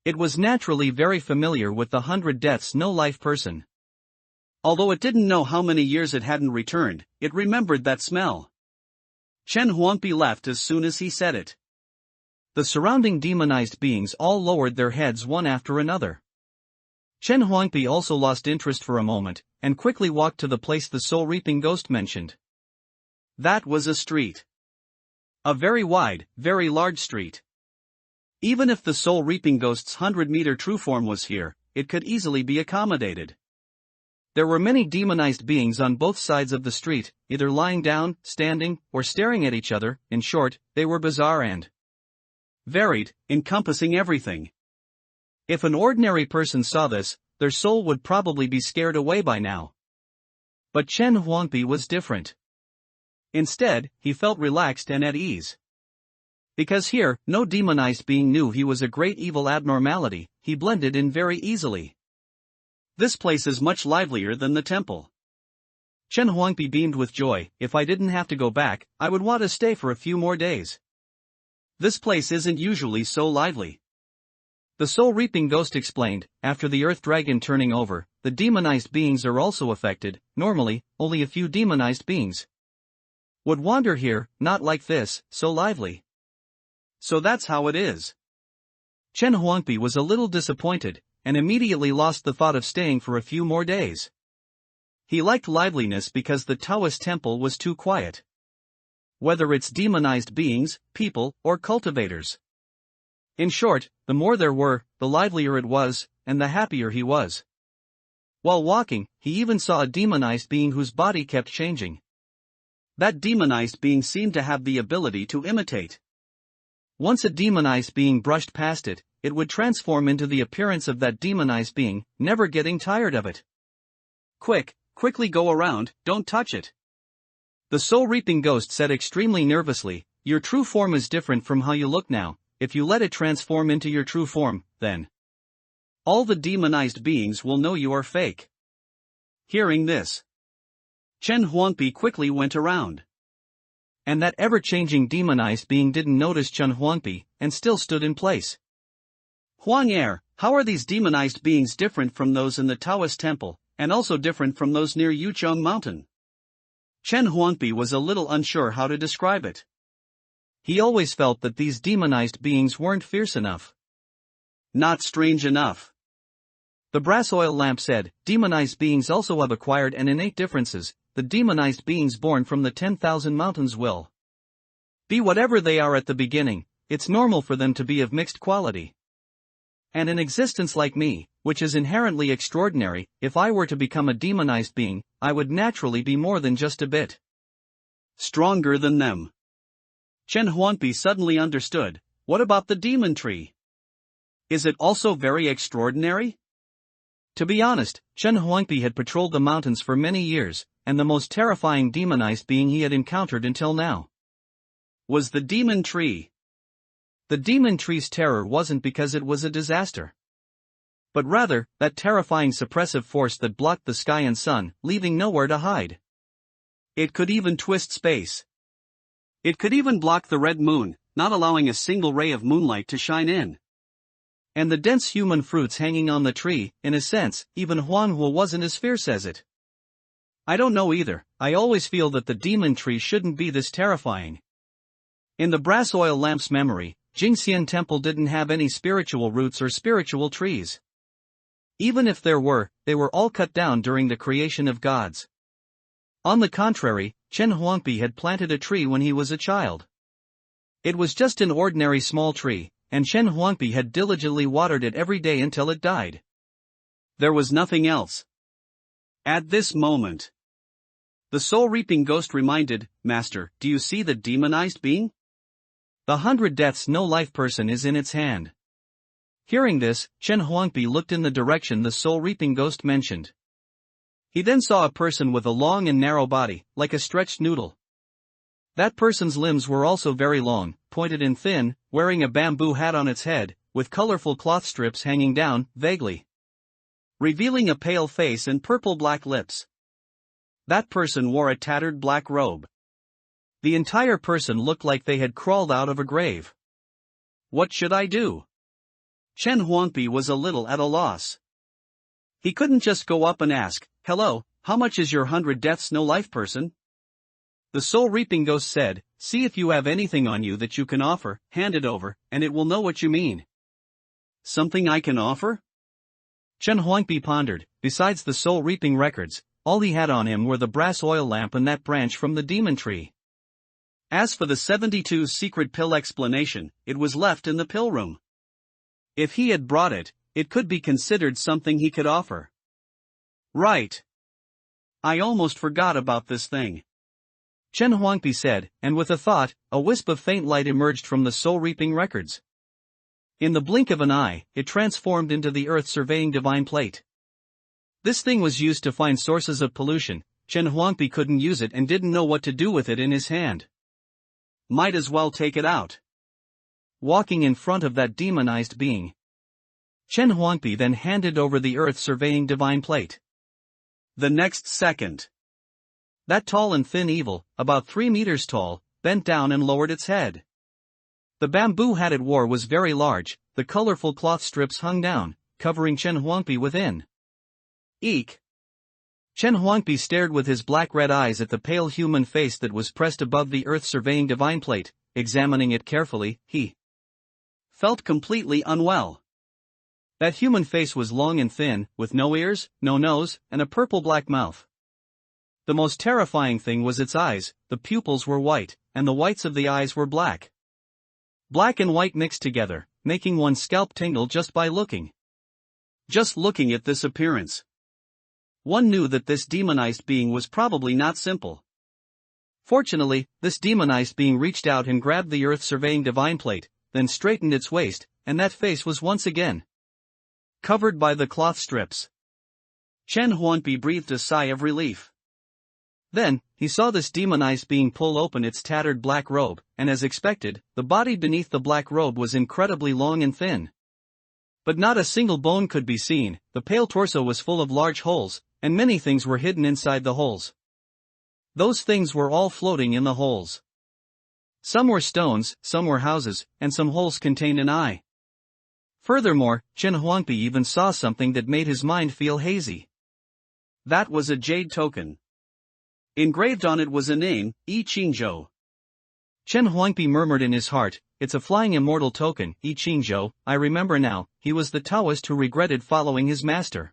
It was naturally very familiar with the 100 deaths no life person. Although it didn't know how many years it hadn't returned, it remembered that smell. Chen Huangpi left as soon as he said it. The surrounding demonized beings all lowered their heads one after another. Chen Huangpi also lost interest for a moment, and quickly walked to the place the soul-reaping ghost mentioned. That was a street. A very wide, very large street. Even if the soul-reaping ghost's 100-meter true form was here, it could easily be accommodated. There were many demonized beings on both sides of the street, either lying down, standing, or staring at each other. In short, they were bizarre and varied, encompassing everything. If an ordinary person saw this, their soul would probably be scared away by now. But Chen Huangpi was different. Instead, he felt relaxed and at ease. Because here, no demonized being knew he was a great evil abnormality, he blended in very easily. This place is much livelier than the temple. Chen Huangpi beamed with joy. If I didn't have to go back, I would want to stay for a few more days. This place isn't usually so lively. The soul-reaping ghost explained, after the earth dragon turning over, the demonized beings are also affected. Normally, only a few demonized beings would wander here, not like this, so lively. So that's how it is. Chen Huangpi was a little disappointed, and immediately lost the thought of staying for a few more days. He liked liveliness because the Taoist temple was too quiet. Whether it's demonized beings, people, or cultivators. In short, the more there were, the livelier it was, and the happier he was. While walking, he even saw a demonized being whose body kept changing. That demonized being seemed to have the ability to imitate. Once a demonized being brushed past it, it would transform into the appearance of that demonized being, never getting tired of it. Quickly go around, don't touch it. The soul-reaping ghost said extremely nervously, "Your true form is different from how you look now. If you let it transform into your true form, then all the demonized beings will know you are fake." Hearing this, Chen Huangpi quickly went around. And that ever-changing demonized being didn't notice Chen Huangpi, and still stood in place. "Huang, how are these demonized beings different from those in the Taoist temple, and also different from those near Yucheng Mountain?" Chen Huangpi was a little unsure how to describe it. He always felt that these demonized beings weren't fierce enough. Not strange enough. The brass oil lamp said, "Demonized beings also have acquired an innate differences. The demonized beings born from the 10,000 mountains will be whatever they are at the beginning. It's normal for them to be of mixed quality. And an existence like me, which is inherently extraordinary, if I were to become a demonized being, I would naturally be more than just a bit stronger than them." Chen Huangpi suddenly understood. What about the demon tree? Is it also very extraordinary? To be honest, Chen Huangpi had patrolled the mountains for many years, and the most terrifying demonized being he had encountered until now was the demon tree. The demon tree's terror wasn't because it was a disaster, but rather, that terrifying suppressive force that blocked the sky and sun, leaving nowhere to hide. It could even twist space. It could even block the red moon, not allowing a single ray of moonlight to shine in. And the dense human fruits hanging on the tree, in a sense, even Manhwa wasn't as fierce as it. I don't know either. I always feel that the demon tree shouldn't be this terrifying. In the brass oil lamp's memory, Jingxian Temple didn't have any spiritual roots or spiritual trees. Even if there were, they were all cut down during the creation of gods. On the contrary, Chen Huangpi had planted a tree when he was a child. It was just an ordinary small tree, and Chen Huangpi had diligently watered it every day until it died. There was nothing else. At this moment, the soul-reaping ghost reminded, "Master, do you see the demonized being? The 100 deaths no life person is in its hand." Hearing this, Chen Huangpi looked in the direction the soul-reaping ghost mentioned. He then saw a person with a long and narrow body, like a stretched noodle. That person's limbs were also very long, pointed and thin, wearing a bamboo hat on its head, with colorful cloth strips hanging down, vaguely revealing a pale face and purple-black lips. That person wore a tattered black robe. The entire person looked like they had crawled out of a grave. What should I do? Chen Huangpi was a little at a loss. He couldn't just go up and ask, "Hello, how much is your 100 deaths no life person?" The soul-reaping ghost said, "See if you have anything on you that you can offer, hand it over, and it will know what you mean." Something I can offer? Chen Huangpi pondered. Besides the soul-reaping records, all he had on him were the brass oil lamp and that branch from the demon tree. As for the 72 secret pill explanation, it was left in the pill room. If he had brought it, it could be considered something he could offer. Right. I almost forgot about this thing, Chen Huangpi said, and with a thought, a wisp of faint light emerged from the soul-reaping records. In the blink of an eye, it transformed into the earth-surveying divine plate. This thing was used to find sources of pollution. Chen Huangpi couldn't use it and didn't know what to do with it in his hand. Might as well take it out. Walking in front of that demonized being, Chen Huangpi then handed over the earth-surveying divine plate. The next second, that tall and thin evil, about 3 meters tall, bent down and lowered its head. The bamboo hat it wore was very large, the colorful cloth strips hung down, covering Chen Huangpi within. Eek! Chen Huangpi stared with his black-red eyes at the pale human face that was pressed above the earth-surveying divine plate. Examining it carefully, he felt completely unwell. That human face was long and thin, with no ears, no nose, and a purple-black mouth. The most terrifying thing was its eyes. The pupils were white, and the whites of the eyes were black. Black and white mixed together, making one's scalp tingle just by looking. Just looking at this appearance, one knew that this demonized being was probably not simple. Fortunately, this demonized being reached out and grabbed the earth-surveying divine plate, then straightened its waist, and that face was once again covered by the cloth strips. Chen Huangpi breathed a sigh of relief. Then, he saw this demonized being pull open its tattered black robe, and as expected, the body beneath the black robe was incredibly long and thin. But not a single bone could be seen, the pale torso was full of large holes, and many things were hidden inside the holes. Those things were all floating in the holes. Some were stones, some were houses, and some holes contained an eye. Furthermore, Chen Huangpi even saw something that made his mind feel hazy. That was a jade token. Engraved on it was a name, Yi Qingzhou. Chen Huangpi murmured in his heart, "It's a flying immortal token, Yi Qingzhou, I remember now, he was the Taoist who regretted following his master.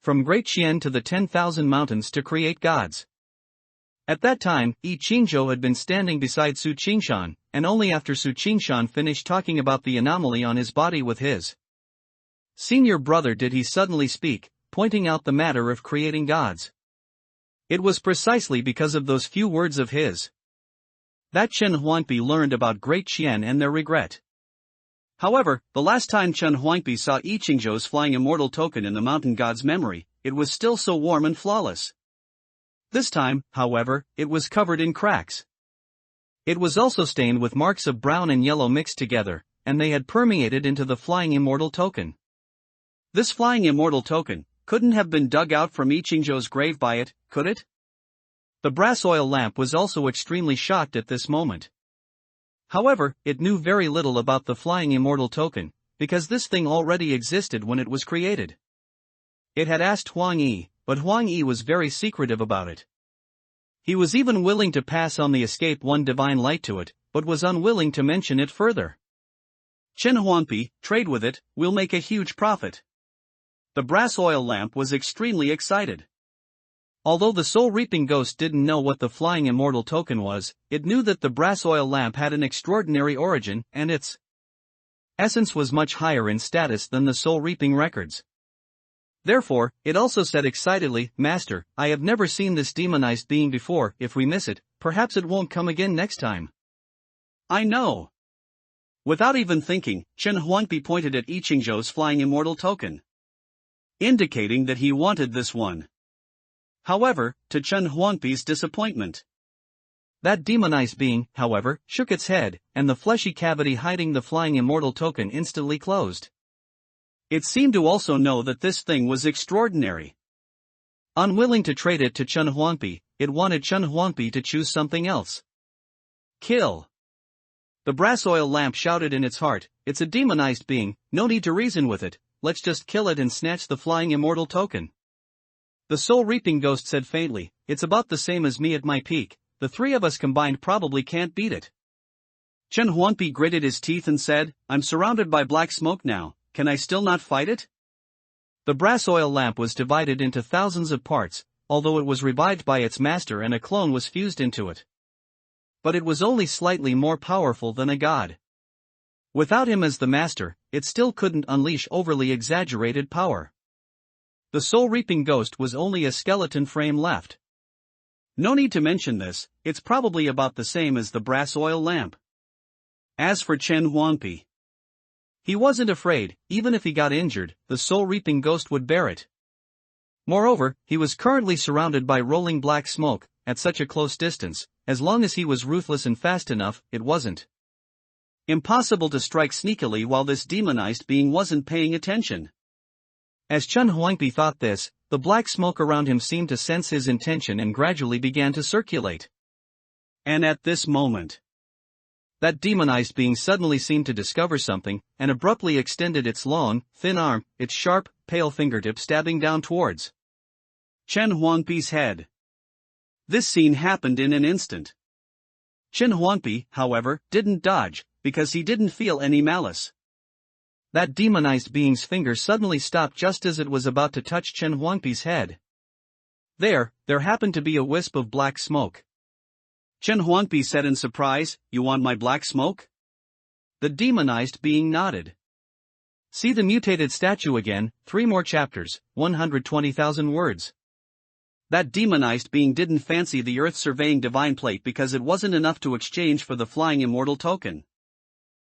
From Great Qian to the 10,000 mountains to create gods." At that time, Yi Qingzhou had been standing beside Su Qingshan, and only after Su Qingshan finished talking about the anomaly on his body with his senior brother did he suddenly speak, pointing out the matter of creating gods. It was precisely because of those few words of his that Chen Huangpi learned about Great Qian and their regret. However, the last time Chen Huangpi saw Yi Qingzhou's flying immortal token in the mountain god's memory, it was still so warm and flawless. This time, however, it was covered in cracks. It was also stained with marks of brown and yellow mixed together, and they had permeated into the flying immortal token. This flying immortal token couldn't have been dug out from Yi Qingzhou's grave by it, could it? The brass oil lamp was also extremely shocked at this moment. However, it knew very little about the flying immortal token, because this thing already existed when it was created. It had asked Huang Yi, but Huang Yi was very secretive about it. He was even willing to pass on the escape one divine light to it, but was unwilling to mention it further. Chen Huangpi, trade with it, we'll make a huge profit. The brass oil lamp was extremely excited. Although the soul-reaping ghost didn't know what the flying immortal token was, it knew that the brass oil lamp had an extraordinary origin, and its essence was much higher in status than the soul-reaping records. Therefore, it also said excitedly, "Master, I have never seen this demonized being before. If we miss it, perhaps it won't come again next time." "I know." Without even thinking, Chen Huangpi pointed at Yi Qingzhou's flying immortal token, indicating that he wanted this one. However, to Chen Huangpi's disappointment, that demonized being, however, shook its head, and the fleshy cavity hiding the flying immortal token instantly closed. It seemed to also know that this thing was extraordinary. Unwilling to trade it to Chen Huangpi, it wanted Chen Huangpi to choose something else. Kill. The brass oil lamp shouted in its heart, "It's a demonized being, no need to reason with it, let's just kill it and snatch the flying immortal token." The soul-reaping ghost said faintly, "It's about the same as me at my peak, the three of us combined probably can't beat it." Chen Huangpi gritted his teeth and said, "I'm surrounded by black smoke now, can I still not fight it?" The brass oil lamp was divided into thousands of parts, although it was revived by its master and a clone was fused into it. But it was only slightly more powerful than a god. Without him as the master, it still couldn't unleash overly exaggerated power. The soul-reaping ghost was only a skeleton frame left. No need to mention this, it's probably about the same as the brass oil lamp. As for Chen Huangpi, he wasn't afraid. Even if he got injured, the soul-reaping ghost would bear it. Moreover, he was currently surrounded by rolling black smoke, at such a close distance. As long as he was ruthless and fast enough, it wasn't impossible to strike sneakily while this demonized being wasn't paying attention. As Chen Huangpi thought this, the black smoke around him seemed to sense his intention and gradually began to circulate. And at this moment, that demonized being suddenly seemed to discover something, and abruptly extended its long, thin arm, its sharp, pale fingertip stabbing down towards Chen Huangpi's head. This scene happened in an instant. Chen Huangpi, however, didn't dodge, because he didn't feel any malice. That demonized being's finger suddenly stopped just as it was about to touch Chen Huangpi's head. There happened to be a wisp of black smoke. Chen Huangpi said in surprise, "You want my black smoke?" The demonized being nodded. See the mutated statue again, 3 more chapters, 120,000 words. That demonized being didn't fancy the earth-surveying divine plate because it wasn't enough to exchange for the flying immortal token.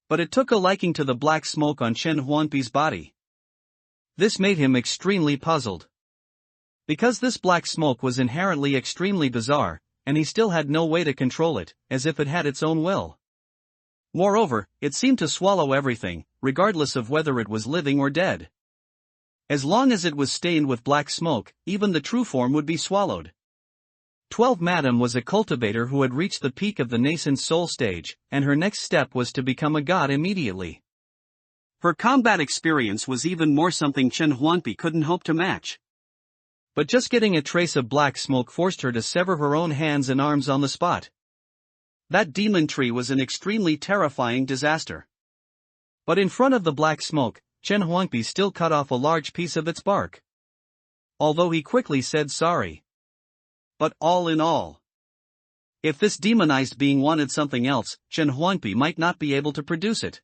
But it took a liking to the black smoke on Chen Huangpi's body. This made him extremely puzzled. Because this black smoke was inherently extremely bizarre, and he still had no way to control it, as if it had its own will. Moreover, it seemed to swallow everything, regardless of whether it was living or dead. As long as it was stained with black smoke, even the true form would be swallowed. 12 Madame was a cultivator who had reached the peak of the nascent soul stage, and her next step was to become a god immediately. Her combat experience was even more something Chen Huangpi couldn't hope to match. But just getting a trace of black smoke forced her to sever her own hands and arms on the spot. That demon tree was an extremely terrifying disaster. But in front of the black smoke, Chen Huangpi still cut off a large piece of its bark. Although he quickly said sorry. But all in all, if this demonized being wanted something else, Chen Huangpi might not be able to produce it.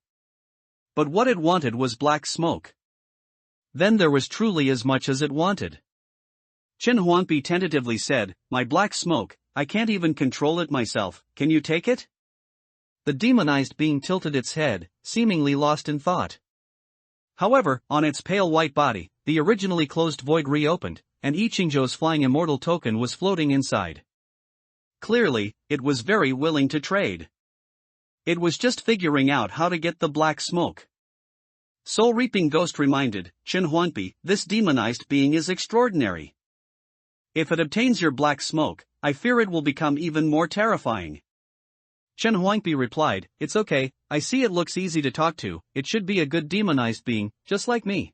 But what it wanted was black smoke. Then there was truly as much as it wanted. Chen Huangpi tentatively said, "My black smoke, I can't even control it myself, can you take it?" The demonized being tilted its head, seemingly lost in thought. However, on its pale white body, the originally closed void reopened, and I Chingzhou's flying immortal token was floating inside. Clearly, it was very willing to trade. It was just figuring out how to get the black smoke. Soul Reaping Ghost reminded Chen Huangpi, "This demonized being is extraordinary. If it obtains your black smoke, I fear it will become even more terrifying." Chen Huangpi replied, "It's okay, I see it looks easy to talk to, it should be a good demonized being, just like me.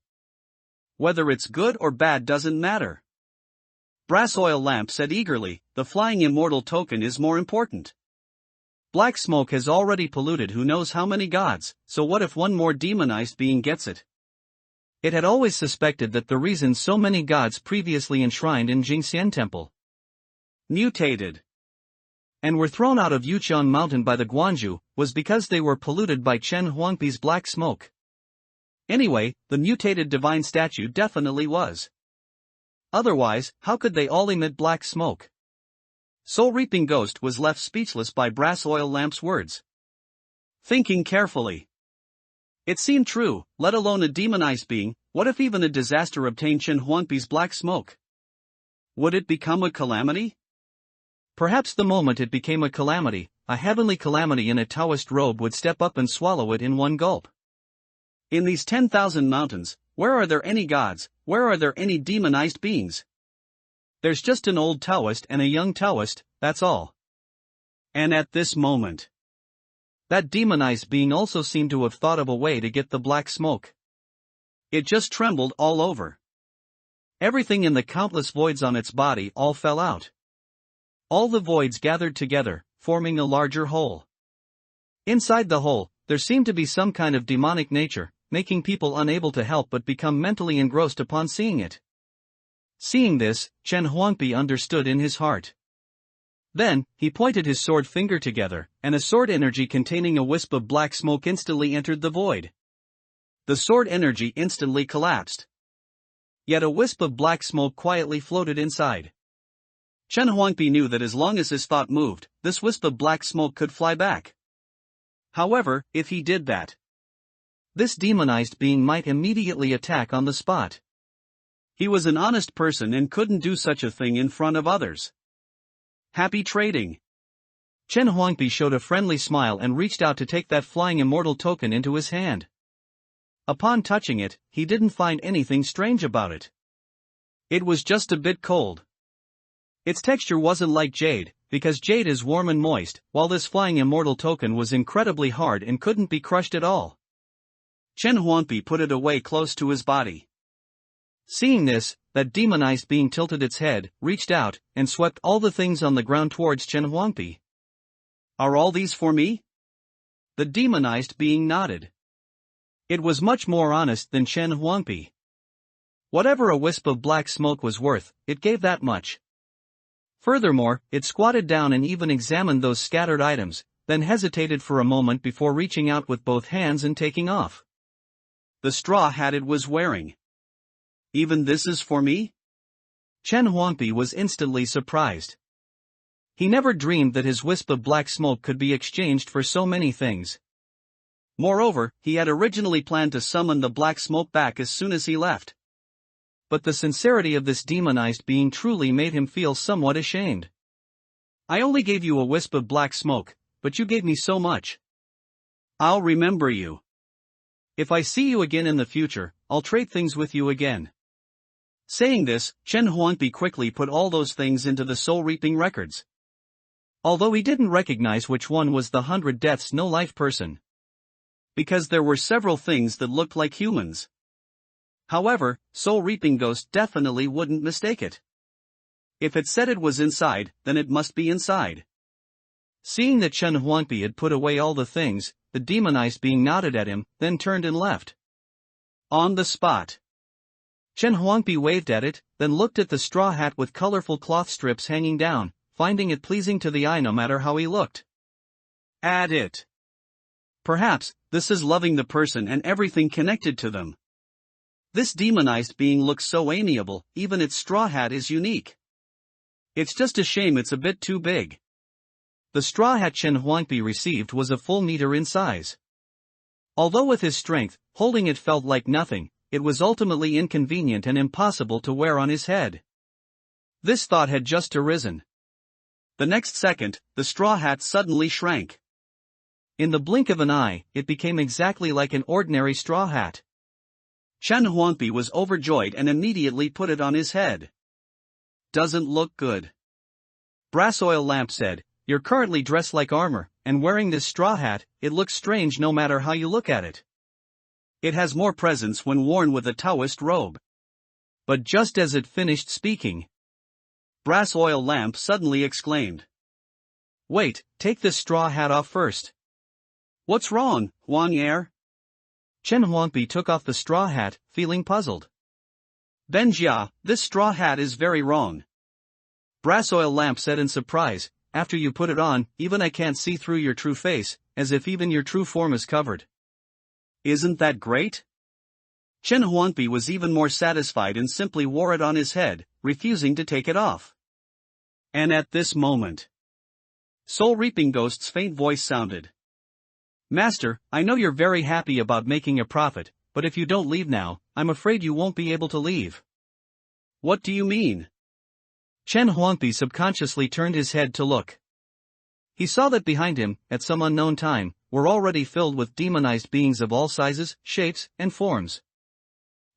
Whether it's good or bad doesn't matter." Brass Oil Lamp said eagerly, "The flying immortal token is more important. Black smoke has already polluted who knows how many gods, so what if one more demonized being gets it?" It had always suspected that the reason so many gods previously enshrined in Jingxian Temple mutated and were thrown out of Yuqian Mountain by the Guanzhou was because they were polluted by Chen Huangpi's black smoke. Anyway, the mutated divine statue definitely was. Otherwise, how could they all emit black smoke? Soul Reaping Ghost was left speechless by Brass Oil Lamp's words. Thinking carefully. It seemed true, let alone a demonized being. What if even a disaster obtained Chen Huangpi's black smoke? Would it become a calamity? Perhaps the moment it became a calamity, a heavenly calamity in a Taoist robe would step up and swallow it in one gulp. In these 10,000 mountains, where are there any gods, where are there any demonized beings? There's just an old Taoist and a young Taoist, that's all. And at this moment, that demonized being also seemed to have thought of a way to get the black smoke. It just trembled all over. Everything in the countless voids on its body all fell out. All the voids gathered together, forming a larger whole. Inside the whole, there seemed to be some kind of demonic nature, making people unable to help but become mentally engrossed upon seeing it. Seeing this, Chen Huangpi understood in his heart. Then, he pointed his sword finger together, and a sword energy containing a wisp of black smoke instantly entered the void. The sword energy instantly collapsed. Yet a wisp of black smoke quietly floated inside. Chen Huangpi knew that as long as his thought moved, this wisp of black smoke could fly back. However, if he did that, this demonized being might immediately attack on the spot. He was an honest person and couldn't do such a thing in front of others. Happy trading. Chen Huangpi showed a friendly smile and reached out to take that flying immortal token into his hand. Upon touching it, he didn't find anything strange about it. It was just a bit cold. Its texture wasn't like jade, because jade is warm and moist, while this flying immortal token was incredibly hard and couldn't be crushed at all. Chen Huangpi put it away close to his body. Seeing this, that demonized being tilted its head, reached out, and swept all the things on the ground towards Chen Huangpi. Are all these for me? The demonized being nodded. It was much more honest than Chen Huangpi. Whatever a wisp of black smoke was worth, it gave that much. Furthermore, it squatted down and even examined those scattered items, then hesitated for a moment before reaching out with both hands and taking off the straw hat it was wearing. Even this is for me? Chen Huangpi was instantly surprised. He never dreamed that his wisp of black smoke could be exchanged for so many things. Moreover, he had originally planned to summon the black smoke back as soon as he left. but the sincerity of this demonized being truly made him feel somewhat ashamed. I only gave you a wisp of black smoke, but you gave me so much. I'll remember you. If I see you again in the future, I'll trade things with you again. Saying this, Chen Huangpi quickly put all those things into the soul-reaping records. Although he didn't recognize which one was the 100 deaths no life person. Because there were several things that looked like humans. However, soul-reaping ghost definitely wouldn't mistake it. If it said it was inside, then it must be inside. Seeing that Chen Huangpi had put away all the things, the demonized being nodded at him, then turned and left. On the spot. Chen Huangpi waved at it, then looked at the straw hat with colorful cloth strips hanging down, finding it pleasing to the eye no matter how he looked. Add it. Perhaps, this is loving the person and everything connected to them. This demonized being looks so amiable, even its straw hat is unique. It's just a shame it's a bit too big. The straw hat Chen Huangpi received was a full meter in size. Although with his strength, holding it felt like nothing, it was ultimately inconvenient and impossible to wear on his head. This thought had just arisen. The next second, the straw hat suddenly shrank. In the blink of an eye, it became exactly like an ordinary straw hat. Chen Huangpi was overjoyed and immediately put it on his head. Doesn't look good. Brass oil lamp said, "You're currently dressed like armor, and wearing this straw hat, it looks strange no matter how you look at it. It has more presence when worn with a Taoist robe." But just as it finished speaking, Brass oil lamp suddenly exclaimed, "Wait, take this straw hat off first." "What's wrong, Huang Yer?" Chen Huangpi took off the straw hat, feeling puzzled. "Benjia, this straw hat is very wrong." Brass oil lamp said in surprise, "After you put it on, even I can't see through your true face, as if even your true form is covered." "Isn't that great?" Chen Huangpi was even more satisfied and simply wore it on his head, refusing to take it off. And at this moment, soul-reaping ghost's faint voice sounded. "Master, I know you're very happy about making a profit, but if you don't leave now, I'm afraid you won't be able to leave." "What do you mean?" Chen Huangpi subconsciously turned his head to look. He saw that behind him, at some unknown time, were already filled with demonized beings of all sizes, shapes, and forms.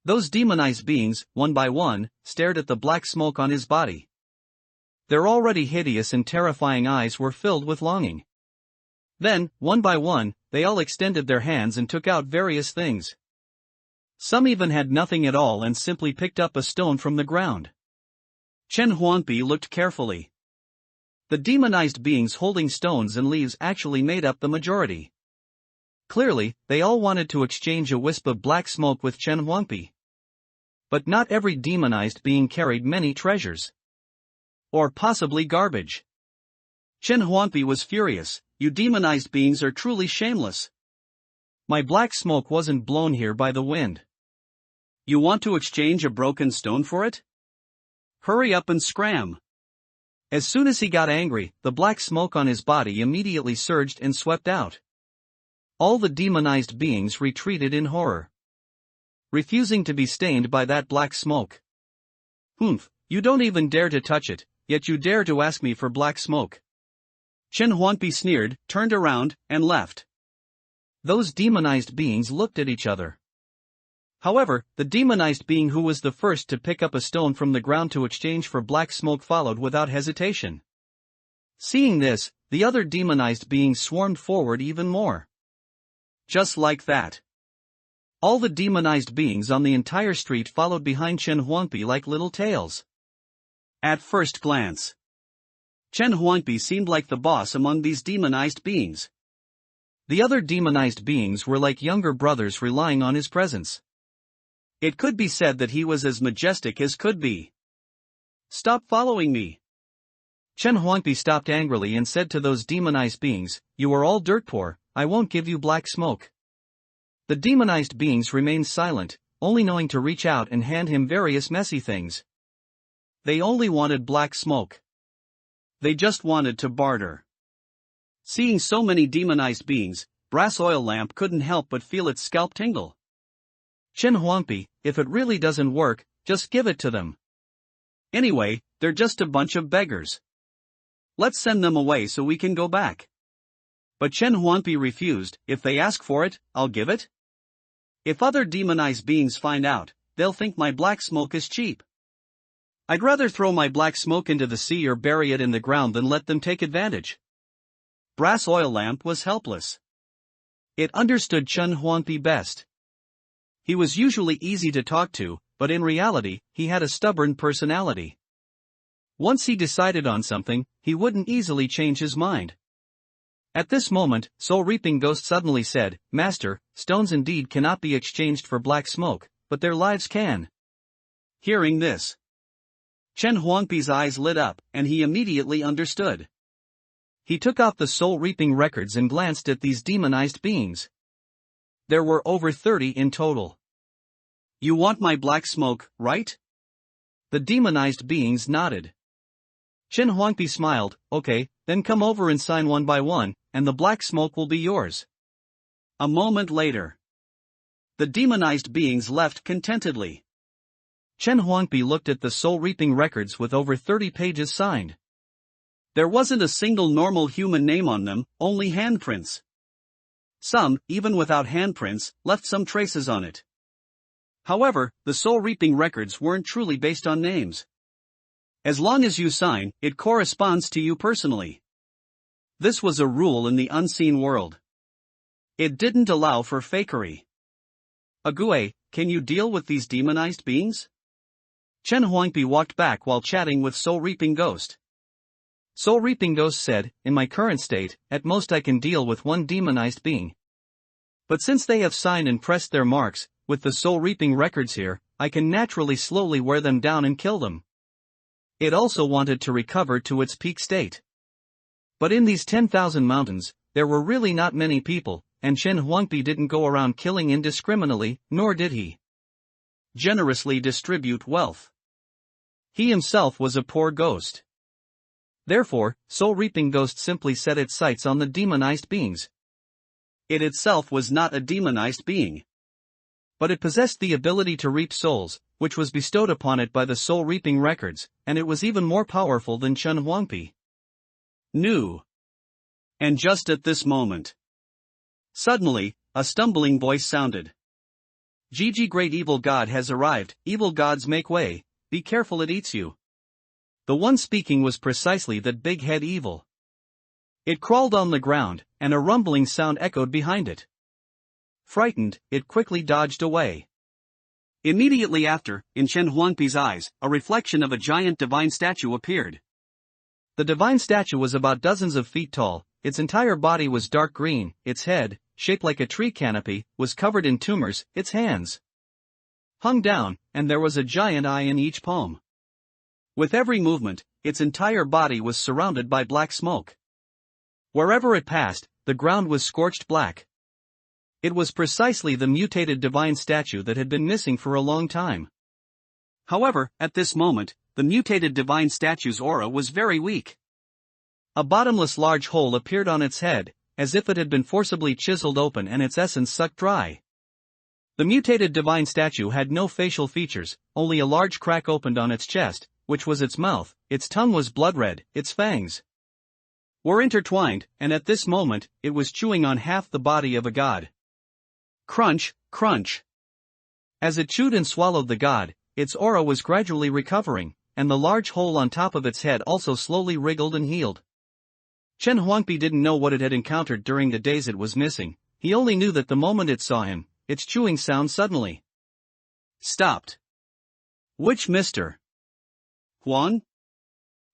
Those demonized beings, one by one, stared at the black smoke on his body. Their already hideous and terrifying eyes were filled with longing. Then, one by one, they all extended their hands and took out various things. Some even had nothing at all and simply picked up a stone from the ground. Chen Huangpi looked carefully. The demonized beings holding stones and leaves actually made up the majority. Clearly, they all wanted to exchange a wisp of black smoke with Chen Huangpi. But not every demonized being carried many treasures. Or possibly garbage. Chen Huangpi was furious. "You demonized beings are truly shameless. My black smoke wasn't blown here by the wind. You want to exchange a broken stone for it? Hurry up and scram." As soon as he got angry, the black smoke on his body immediately surged and swept out. All the demonized beings retreated in horror, refusing to be stained by that black smoke. "Humph, you don't even dare to touch it, yet you dare to ask me for black smoke." Chen Huangpi sneered, turned around, and left. Those demonized beings looked at each other. However, the demonized being who was the first to pick up a stone from the ground to exchange for black smoke followed without hesitation. Seeing this, the other demonized beings swarmed forward even more. Just like that. All the demonized beings on the entire street followed behind Chen Huangpi like little tails. At first glance, Chen Huangpi seemed like the boss among these demonized beings. The other demonized beings were like younger brothers relying on his presence. It could be said that he was as majestic as could be. "Stop following me." Chen Huangpi stopped angrily and said to those demonized beings, "You are all dirt poor, I won't give you black smoke." The demonized beings remained silent, only knowing to reach out and hand him various messy things. They only wanted black smoke. They just wanted to barter. Seeing so many demonized beings, Brass Oil Lamp couldn't help but feel its scalp tingle. "Chen Huangpi, if it really doesn't work, just give it to them. Anyway, they're just a bunch of beggars. Let's send them away so we can go back. But Chen Huangpi refused. If they ask for it, I'll give it. If other demonized beings find out, they'll think my black smoke is cheap. I'd rather throw my black smoke into the sea or bury it in the ground than let them take advantage. Brass oil lamp was helpless. It understood Chen Huangpi best. He was usually easy to talk to, but in reality, he had a stubborn personality. Once he decided on something, he wouldn't easily change his mind. At this moment, Soul Reaping Ghost suddenly said, "Master, stones indeed cannot be exchanged for black smoke, but their lives can." Hearing this, Chen Huangpi's eyes lit up, and he immediately understood. He took out the Soul Reaping records and glanced at these demonized beings. There were over 30 in total. "You want my black smoke, right?" The demonized beings nodded. Chen Huangpi smiled. "Okay, then come over and sign one by one, and the black smoke will be yours." A moment later, the demonized beings left contentedly. Chen Huangpi looked at the Soul Reaping records with over 30 pages signed. There wasn't a single normal human name on them, only handprints. Some, even without handprints, left some traces on it. However, the Soul Reaping records weren't truly based on names. As long as you sign, it corresponds to you personally. This was a rule in the unseen world. It didn't allow for fakery. "Ague, can you deal with these demonized beings?" Chen Huangpi walked back while chatting with Soul Reaping Ghost. Soul Reaping Ghost said, "In my current state, at most I can deal with one demonized being. But since they have signed and pressed their marks, with the Soul Reaping records here, I can naturally slowly wear them down and kill them." It also wanted to recover to its peak state. But in these 10,000 mountains, there were really not many people, and Chen Huangpi didn't go around killing indiscriminately, nor did he generously distribute wealth. He himself was a poor ghost. Therefore, Soul Reaping Ghost simply set its sights on the demonized beings. It itself was not a demonized being. But it possessed the ability to reap souls, which was bestowed upon it by the Soul Reaping records, and it was even more powerful than Chen Huangpi knew. And just at this moment, suddenly, a stumbling voice sounded. "Gigi, great evil god has arrived, evil gods make way, be careful it eats you." The one speaking was precisely that big head evil. It crawled on the ground, and a rumbling sound echoed behind it. Frightened, it quickly dodged away. Immediately after, in Chen Huangpi's eyes, a reflection of a giant divine statue appeared. The divine statue was about dozens of feet tall, its entire body was dark green, its head, shaped like a tree canopy, was covered in tumors, its hands hung down, and there was a giant eye in each palm. With every movement, its entire body was surrounded by black smoke. Wherever it passed, the ground was scorched black. It was precisely the mutated divine statue that had been missing for a long time. However, at this moment, the mutated divine statue's aura was very weak. A bottomless large hole appeared on its head, as if it had been forcibly chiseled open and its essence sucked dry. The mutated divine statue had no facial features, only a large crack opened on its chest, which was its mouth, its tongue was blood red, its fangs were intertwined, and at this moment, it was chewing on half the body of a god. Crunch, crunch. As it chewed and swallowed the god, its aura was gradually recovering, and the large hole on top of its head also slowly wriggled and healed. Chen Huangpi didn't know what it had encountered during the days it was missing, he only knew that the moment it saw him, its chewing sound suddenly stopped. "Which Mr. Huang?"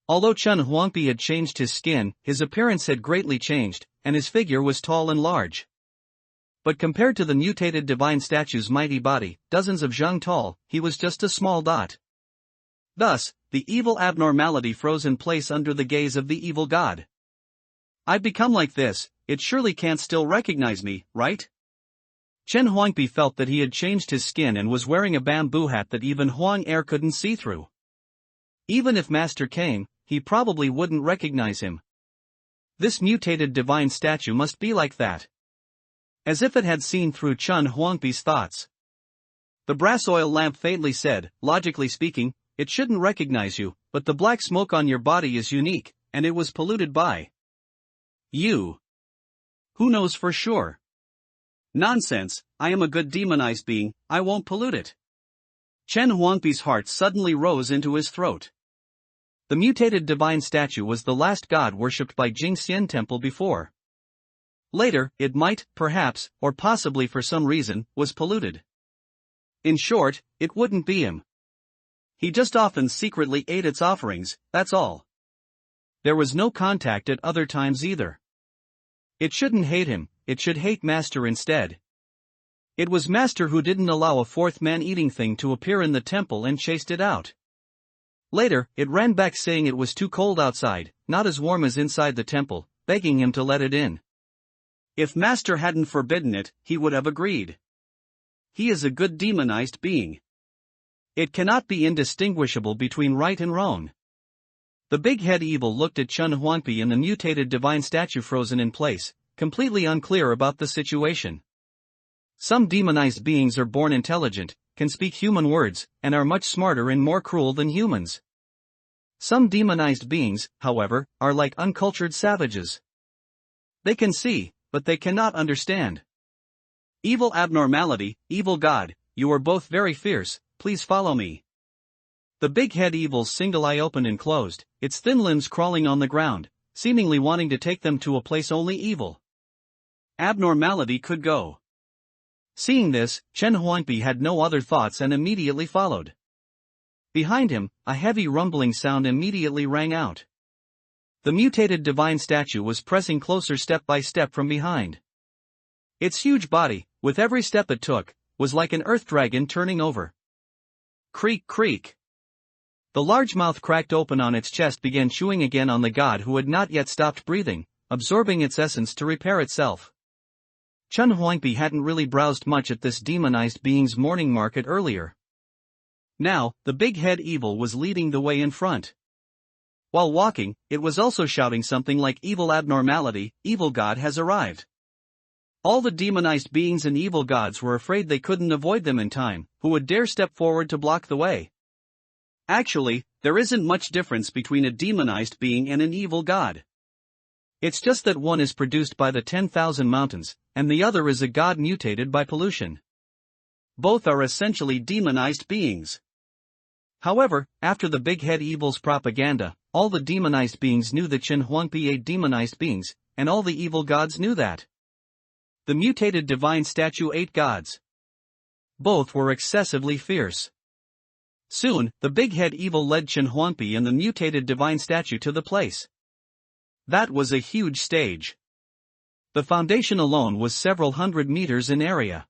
Although Chen Huangpi had changed his skin, his appearance had greatly changed, and his figure was tall and large. But compared to the mutated divine statue's mighty body, dozens of zhang tall, he was just a small dot. Thus, the evil abnormality froze in place under the gaze of the evil god. "I've become like this, it surely can't still recognize me, right?" Chen Huangpi felt that he had changed his skin and was wearing a bamboo hat that even Huang Er couldn't see through. Even if Master came, he probably wouldn't recognize him. This mutated divine statue must be like that. As if it had seen through Chen Huangpi's thoughts. The brass oil lamp faintly said, logically speaking, it shouldn't recognize you, but the black smoke on your body is unique, and it was polluted by you. Who knows for sure? Nonsense, I am a good demonized being, I won't pollute it. Chen Huangpi's heart suddenly rose into his throat. The mutated divine statue was the last god worshipped by Jingxian Temple before. Later, it might, perhaps, or possibly for some reason, was polluted. In short, it wouldn't be him. He just often secretly ate its offerings, that's all. There was no contact at other times either. It shouldn't hate him, it should hate Master instead. It was Master who didn't allow a fourth man-eating thing to appear in the temple and chased it out. Later, it ran back saying it was too cold outside, not as warm as inside the temple, begging him to let it in. If Master hadn't forbidden it, he would have agreed. He is a good demonized being. It cannot be indistinguishable between right and wrong. The big head evil looked at Chen Huangpi and the mutated divine statue frozen in place, completely unclear about the situation. Some demonized beings are born intelligent, can speak human words, and are much smarter and more cruel than humans. Some demonized beings, however, are like uncultured savages. They can see, but they cannot understand. Evil abnormality, evil god, you are both very fierce, please follow me. The big head evil's single eye opened and closed, its thin limbs crawling on the ground, seemingly wanting to take them to a place only evil abnormality could go. Seeing this, Chen Huangpi had no other thoughts and immediately followed. Behind him, a heavy rumbling sound immediately rang out. The mutated divine statue was pressing closer step by step from behind. Its huge body, with every step it took, was like an earth dragon turning over. Creak creak. The large mouth cracked open on its chest began chewing again on the god who had not yet stopped breathing, absorbing its essence to repair itself. Chen Huangpi hadn't really browsed much at this demonized being's morning market earlier. Now, the big head evil was leading the way in front. While walking, it was also shouting something like evil abnormality, evil god has arrived. All the demonized beings and evil gods were afraid they couldn't avoid them in time, who would dare step forward to block the way. Actually, there isn't much difference between a demonized being and an evil god. It's just that one is produced by the 10,000 mountains, and the other is a god mutated by pollution. Both are essentially demonized beings. However, after the big head evil's propaganda, all the demonized beings knew that Chen Huangpi ate demonized beings, and all the evil gods knew that. The mutated divine statue ate gods. Both were excessively fierce. Soon, the big head evil led Chen Huangpi and the mutated divine statue to the place. That was a huge stage. The foundation alone was several hundred meters in area.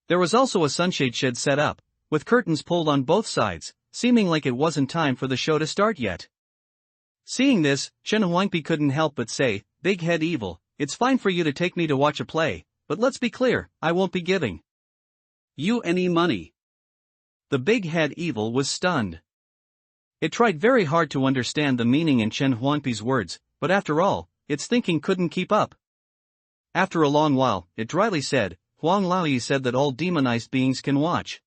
There was also a sunshade shed set up, with curtains pulled on both sides, seeming like it wasn't time for the show to start yet. Seeing this, Chen Huangpi couldn't help but say, "Big head evil, it's fine for you to take me to watch a play, but let's be clear, I won't be giving you any money." The big head evil was stunned. It tried very hard to understand the meaning in Chen Huangpi's words, but after all, its thinking couldn't keep up. After a long while, it dryly said, "Huang Laoyi said that all demonized beings can watch.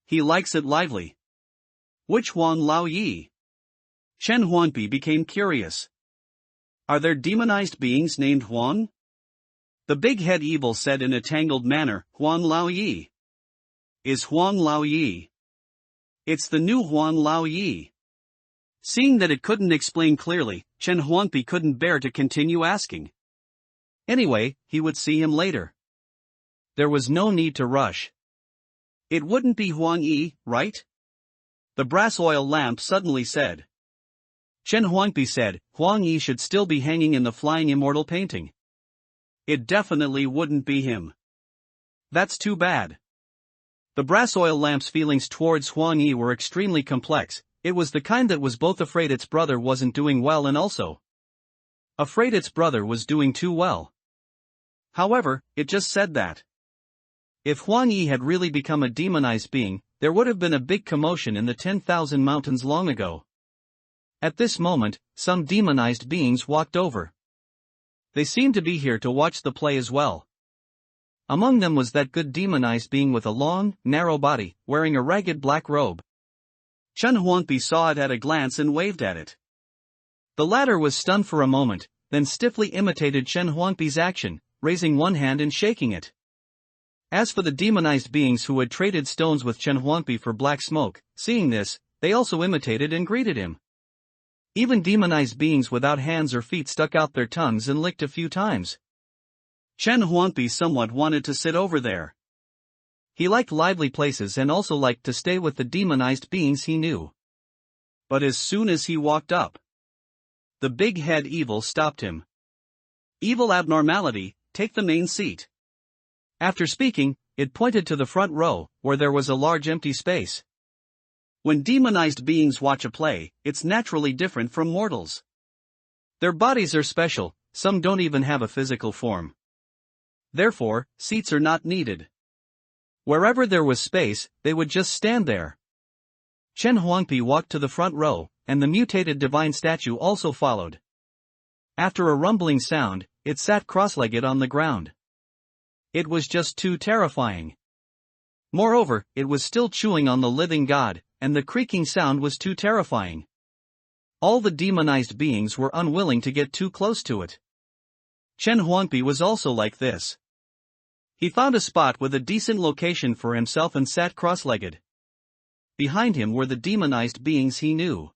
He likes it lively." Which Huang Laoyi? Chen Huangpi became curious. Are there demonized beings named Huang? The big head evil said in a tangled manner, "Huang Laoyi. Is Huang Laoyi? It's the new Huang Laoyi." Seeing that it couldn't explain clearly, Chen Huangpi couldn't bear to continue asking. Anyway, he would see him later. There was no need to rush. It wouldn't be Huang Yi, right? The brass oil lamp suddenly said. Chen Huangpi said, Huang Yi should still be hanging in the flying immortal painting. It definitely wouldn't be him. That's too bad. The brass oil lamp's feelings towards Huang Yi were extremely complex. It was the kind that was both afraid its brother wasn't doing well and also afraid its brother was doing too well. However, it just said that. If Huang Yi had really become a demonized being, there would have been a big commotion in the 10,000 mountains long ago. At this moment, some demonized beings walked over. They seemed to be here to watch the play as well. Among them was that good demonized being with a long, narrow body, wearing a ragged black robe. Chen Huangpi saw it at a glance and waved at it. The latter was stunned for a moment, then stiffly imitated Chen Huangpi's action, raising one hand and shaking it. As for the demonized beings who had traded stones with Chen Huangpi for black smoke, seeing this, they also imitated and greeted him. Even demonized beings without hands or feet stuck out their tongues and licked a few times. Chen Huangpi somewhat wanted to sit over there. He liked lively places and also liked to stay with the demonized beings he knew. But as soon as he walked up, the big head evil stopped him. Evil abnormality, take the main seat. After speaking, it pointed to the front row, where there was a large empty space. When demonized beings watch a play, it's naturally different from mortals. Their bodies are special, some don't even have a physical form. Therefore, seats are not needed. Wherever there was space, they would just stand there. Chen Huangpi walked to the front row, and the mutated divine statue also followed. After a rumbling sound, it sat cross-legged on the ground. It was just too terrifying. Moreover, it was still chewing on the living god, and the creaking sound was too terrifying. All the demonized beings were unwilling to get too close to it. Chen Huangpi was also like this. He found a spot with a decent location for himself and sat cross-legged. Behind him were the demonized beings he knew.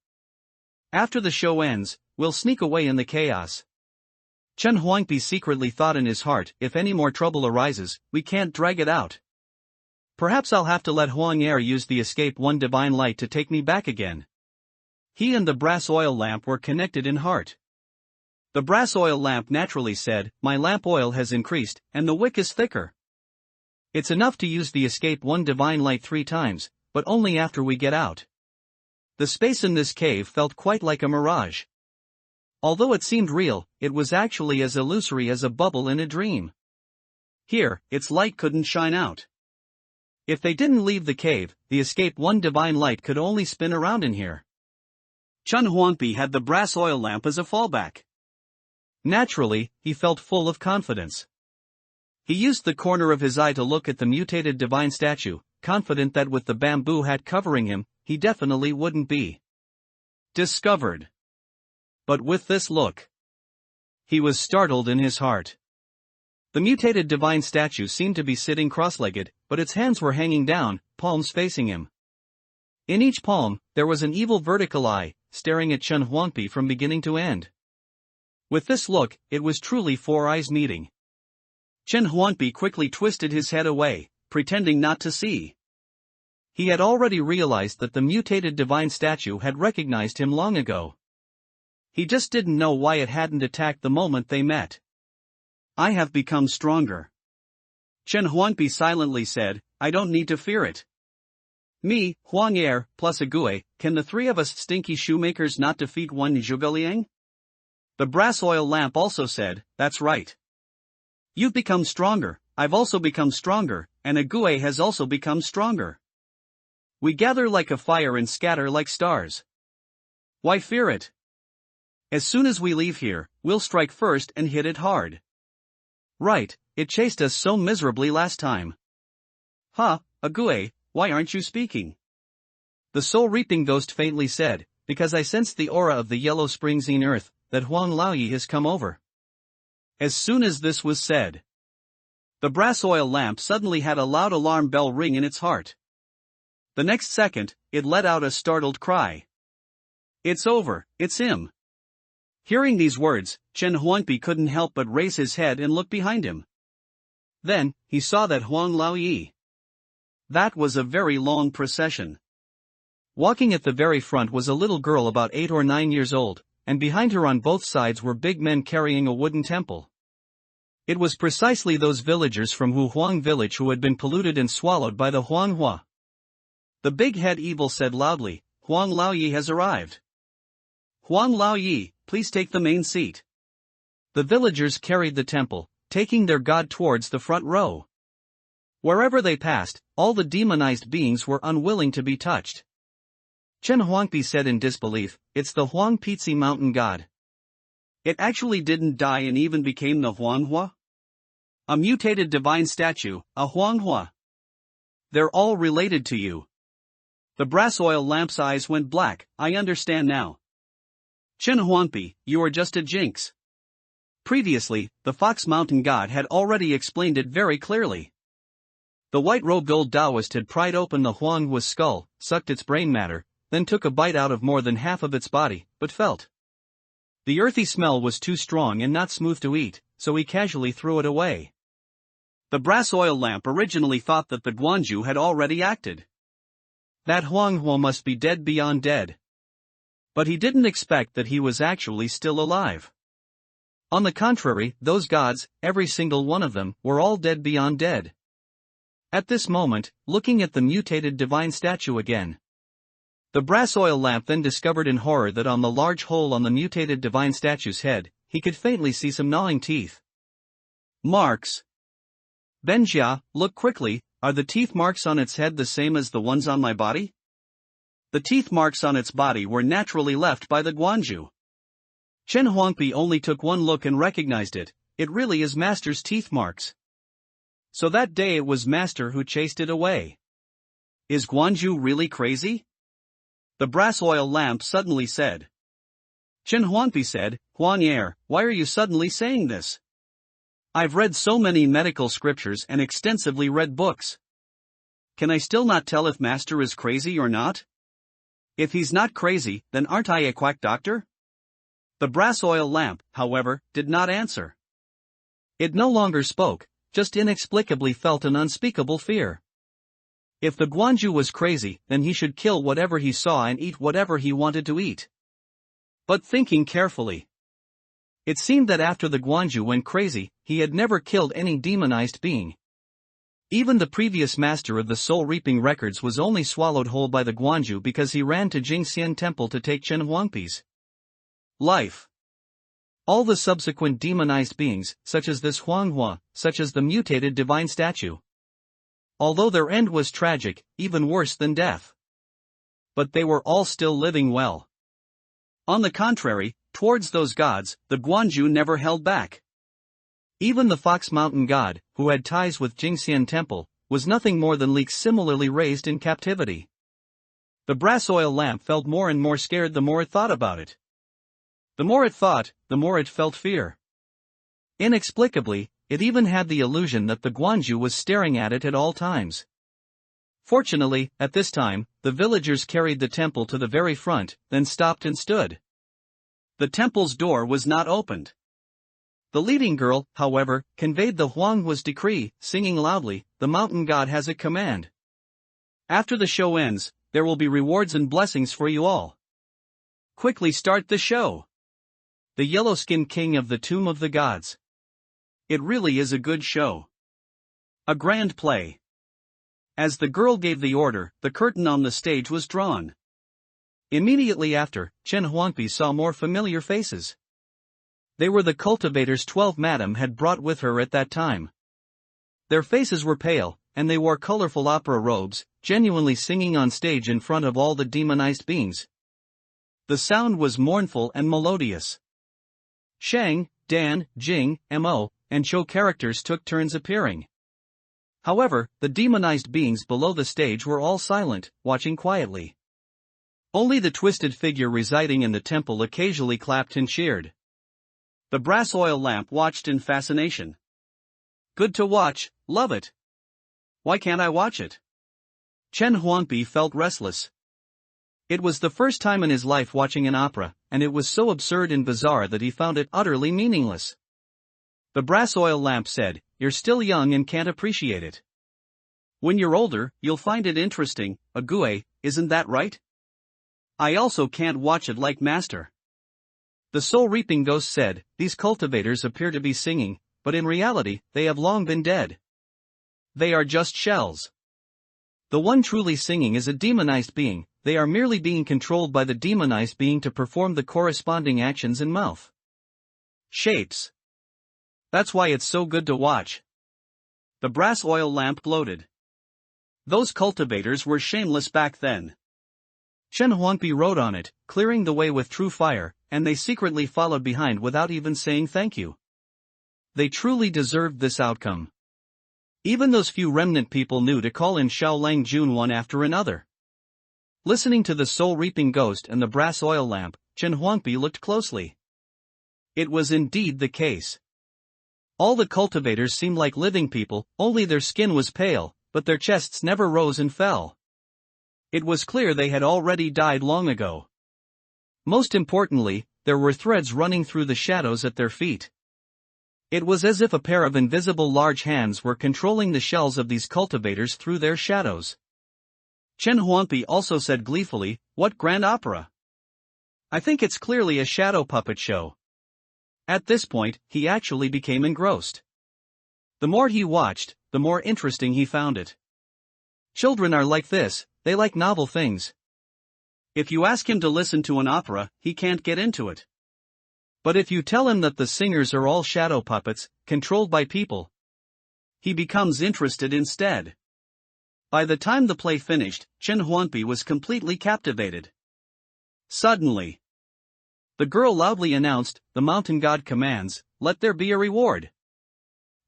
After the show ends, we'll sneak away in the chaos. Chen Huangpi secretly thought in his heart, if any more trouble arises, we can't drag it out. Perhaps I'll have to let Huang Er use the escape one divine light to take me back again. He and the brass oil lamp were connected in heart. The brass oil lamp naturally said, my lamp oil has increased, and the wick is thicker. It's enough to use the escape one divine light 3 times, but only after we get out. The space in this cave felt quite like a mirage. Although it seemed real, it was actually as illusory as a bubble in a dream. Here, its light couldn't shine out. If they didn't leave the cave, the escape one divine light could only spin around in here. Chen Huangpi had the brass oil lamp as a fallback. Naturally, he felt full of confidence. He used the corner of his eye to look at the mutated divine statue, confident that with the bamboo hat covering him, he definitely wouldn't be discovered. But with this look, he was startled in his heart. The mutated divine statue seemed to be sitting cross-legged, but its hands were hanging down, palms facing him. In each palm, there was an evil vertical eye, staring at Chen Huangpi from beginning to end. With this look, it was truly 4 eyes meeting. Chen Huangpi quickly twisted his head away, pretending not to see. He had already realized that the mutated divine statue had recognized him long ago. He just didn't know why it hadn't attacked the moment they met. I have become stronger. Chen Huangpi silently said, I don't need to fear it. Me, Huang Er, plus a Gue, can the 3 of us stinky shoemakers not defeat one Zhuge? The brass oil lamp also said, that's right. You've become stronger, I've also become stronger, and a Gue has also become stronger. We gather like a fire and scatter like stars. Why fear it? As soon as we leave here, we'll strike first and hit it hard. Right, it chased us so miserably last time. Huh, Ague, why aren't you speaking? The soul-reaping ghost faintly said, because I sensed the aura of the yellow springs in earth, that Huang Laoyi has come over. As soon as this was said, the brass oil lamp suddenly had a loud alarm bell ring in its heart. The next second, it let out a startled cry. It's over, it's him. Hearing these words, Chen Huangpi couldn't help but raise his head and look behind him. Then, he saw that Huang Laoyi. That was a very long procession. Walking at the very front was a little girl about 8 or 9 years old, and behind her on both sides were big men carrying a wooden temple. It was precisely those villagers from Huang village who had been polluted and swallowed by the Huanghua. The big head evil said loudly, Huang Laoyi has arrived. Huang Laoyi, please take the main seat. The villagers carried the temple, taking their god towards the front row. Wherever they passed, all the demonized beings were unwilling to be touched. Chen Huangpi said in disbelief, it's the Huang Pitzi mountain god. It actually didn't die and even became the Huanghua? A mutated divine statue, a Huanghua. They're all related to you. The brass oil lamp's eyes went black. I understand now. Chen Huangpi, you are just a jinx. Previously, the Fox Mountain god had already explained it very clearly. The white-robed old Taoist had pried open the Huanghua's skull, sucked its brain matter, then took a bite out of more than half of its body, but felt the earthy smell was too strong and not smooth to eat, so he casually threw it away. The brass oil lamp originally thought that the Guanju had already acted. That Huanghua must be dead beyond dead. But he didn't expect that he was actually still alive. On the contrary, those gods, every single one of them, were all dead beyond dead. At this moment, looking at the mutated divine statue again, the brass oil lamp then discovered in horror that on the large hole on the mutated divine statue's head, he could faintly see some gnawing teeth. Marks. Benjia, look quickly, are the teeth marks on its head the same as the ones on my body? The teeth marks on its body were naturally left by the Guanju. Chen Huangpi only took one look and recognized it. It really is Master's teeth marks. So that day it was Master who chased it away. Is Guanju really crazy? The brass oil lamp suddenly said. Chen Huangpi said, Huanyer, why are you suddenly saying this? I've read so many medical scriptures and extensively read books. Can I still not tell if Master is crazy or not? If he's not crazy, then aren't I a quack doctor? The brass oil lamp, however, did not answer. It no longer spoke, just inexplicably felt an unspeakable fear. If the Guanju was crazy, then he should kill whatever he saw and eat whatever he wanted to eat. But thinking carefully, it seemed that after the Guanju went crazy, he had never killed any demonized being. Even the previous master of the soul-reaping records was only swallowed whole by the Guanju because he ran to Jingxian Temple to take Chen Huangpi's life. All the subsequent demonized beings, such as this Huanghua, such as the mutated divine statue, although their end was tragic, even worse than death, but they were all still living well. On the contrary, towards those gods, the Guanju never held back. Even the Fox Mountain god, who had ties with Jingxian Temple, was nothing more than leeks similarly raised in captivity. The brass oil lamp felt more and more scared the more it thought about it. The more it thought, the more it felt fear. Inexplicably, it even had the illusion that the Guanju was staring at it at all times. Fortunately, at this time, the villagers carried the temple to the very front, then stopped and stood. The temple's door was not opened. The leading girl, however, conveyed the Huanghua's decree, singing loudly, "The mountain god has a command. After the show ends, there will be rewards and blessings for you all. Quickly start the show. The Yellow-Skinned King of the Tomb of the Gods." It really is a good show. A grand play. As the girl gave the order, the curtain on the stage was drawn. Immediately after, Chen Huangpi saw more familiar faces. They were the cultivators 12 Madame had brought with her at that time. Their faces were pale, and they wore colorful opera robes, genuinely singing on stage in front of all the demonized beings. The sound was mournful and melodious. Shang, Dan, Jing, Mo, and Cho characters took turns appearing. However, the demonized beings below the stage were all silent, watching quietly. Only the twisted figure residing in the temple occasionally clapped and cheered. The brass oil lamp watched in fascination. Good to watch, love it. Why can't I watch it? Chen Huangpi felt restless. It was the first time in his life watching an opera, and it was so absurd and bizarre that he found it utterly meaningless. The brass oil lamp said, "You're still young and can't appreciate it. When you're older, you'll find it interesting, Ague, isn't that right? I also can't watch it like Master." The soul-reaping ghost said, "These cultivators appear to be singing, but in reality, they have long been dead. They are just shells. The one truly singing is a demonized being. They are merely being controlled by the demonized being to perform the corresponding actions in mouth shapes. That's why it's so good to watch." The brass oil lamp gloated. Those cultivators were shameless back then. Chen Huangpi rode on it, clearing the way with true fire, and they secretly followed behind without even saying thank you. They truly deserved this outcome. Even those few remnant people knew to call in Shaolang Jun one after another. Listening to the soul-reaping ghost and the brass oil lamp, Chen Huangpi looked closely. It was indeed the case. All the cultivators seemed like living people, only their skin was pale, but their chests never rose and fell. It was clear they had already died long ago. Most importantly, there were threads running through the shadows at their feet. It was as if a pair of invisible large hands were controlling the shells of these cultivators through their shadows. Chen Huangpi also said gleefully, "What grand opera! I think it's clearly a shadow puppet show." At this point, he actually became engrossed. The more he watched, the more interesting he found it. Children are like this, they like novel things. If you ask him to listen to an opera, he can't get into it. But if you tell him that the singers are all shadow puppets, controlled by people, he becomes interested instead. By the time the play finished, Chen Huangpi was completely captivated. Suddenly, the girl loudly announced, "The mountain god commands, let there be a reward."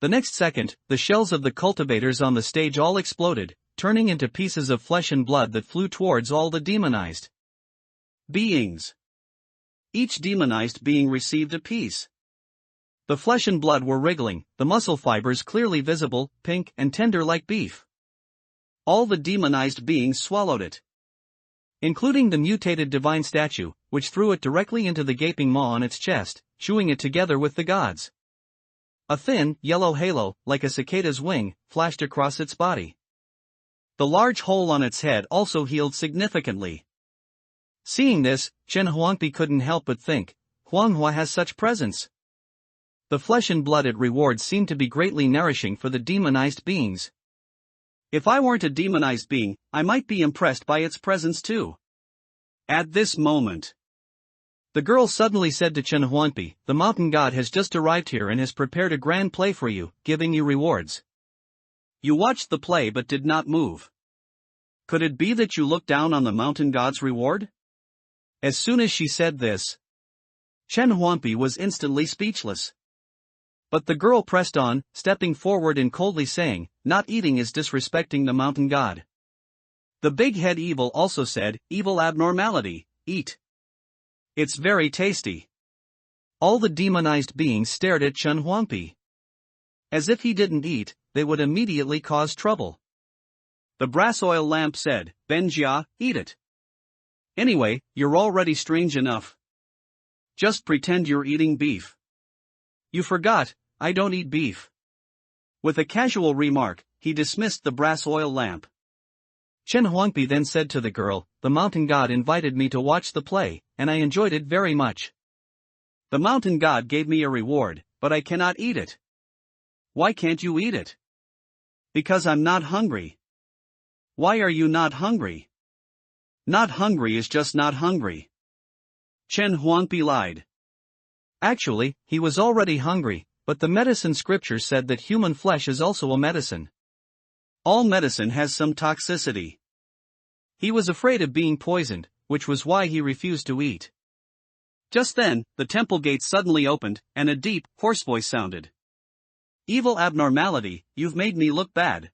The next second, the shells of the cultivators on the stage all exploded, turning into pieces of flesh and blood that flew towards all the demonized beings. Each demonized being received a piece. The flesh and blood were wriggling, the muscle fibers clearly visible, pink and tender like beef. All the demonized beings swallowed it, including the mutated divine statue, which threw it directly into the gaping maw on its chest, chewing it together with the gods. A thin, yellow halo, like a cicada's wing, flashed across its body. The large hole on its head also healed significantly. Seeing this, Chen Huangpi couldn't help but think, Manhwa has such presence. The flesh and blood it rewards seemed to be greatly nourishing for the demonized beings. If I weren't a demonized being, I might be impressed by its presence too. At this moment, the girl suddenly said to Chen Huangpi, "The mountain god has just arrived here and has prepared a grand play for you, giving you rewards." You watched the play but did not move. Could it be that you looked down on the mountain god's reward? As soon as she said this, Chen Huangpi was instantly speechless. But the girl pressed on, stepping forward and coldly saying, "Not eating is disrespecting the mountain god." The big head evil also said, "Evil abnormality, eat. It's very tasty." All the demonized beings stared at Chen Huangpi. As if he didn't eat, they would immediately cause trouble. The brass oil lamp said, "Benjia, eat it. Anyway, you're already strange enough. Just pretend you're eating beef." "You forgot, I don't eat beef." With a casual remark, he dismissed the brass oil lamp. Chen Huangpi then said to the girl, "The mountain god invited me to watch the play, and I enjoyed it very much. The mountain god gave me a reward, but I cannot eat it." "Why can't you eat it?" "Because I'm not hungry." "Why are you not hungry?" "Not hungry is just not hungry." Chen Huangpi lied. Actually, he was already hungry, but the medicine scripture said that human flesh is also a medicine. All medicine has some toxicity. He was afraid of being poisoned, which was why he refused to eat. Just then, the temple gate suddenly opened, and a deep, hoarse voice sounded. "Evil abnormality, you've made me look bad."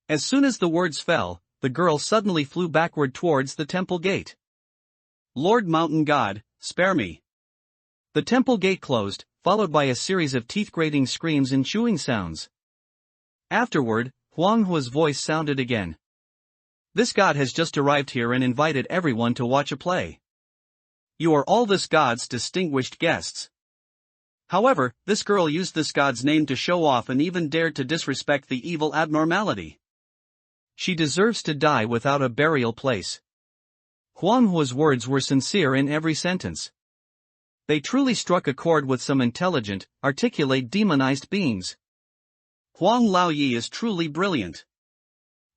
As soon as the words fell, the girl suddenly flew backward towards the temple gate. "Lord Mountain God, spare me." The temple gate closed, followed by a series of teeth-grating screams and chewing sounds. Afterward, Huanghua's voice sounded again. "This god has just arrived here and invited everyone to watch a play. You are all this god's distinguished guests. However, this girl used this god's name to show off and even dared to disrespect the evil abnormality. She deserves to die without a burial place." Huanghua's words were sincere in every sentence. They truly struck a chord with some intelligent, articulate demonized beings. Huang Laoyi is truly brilliant.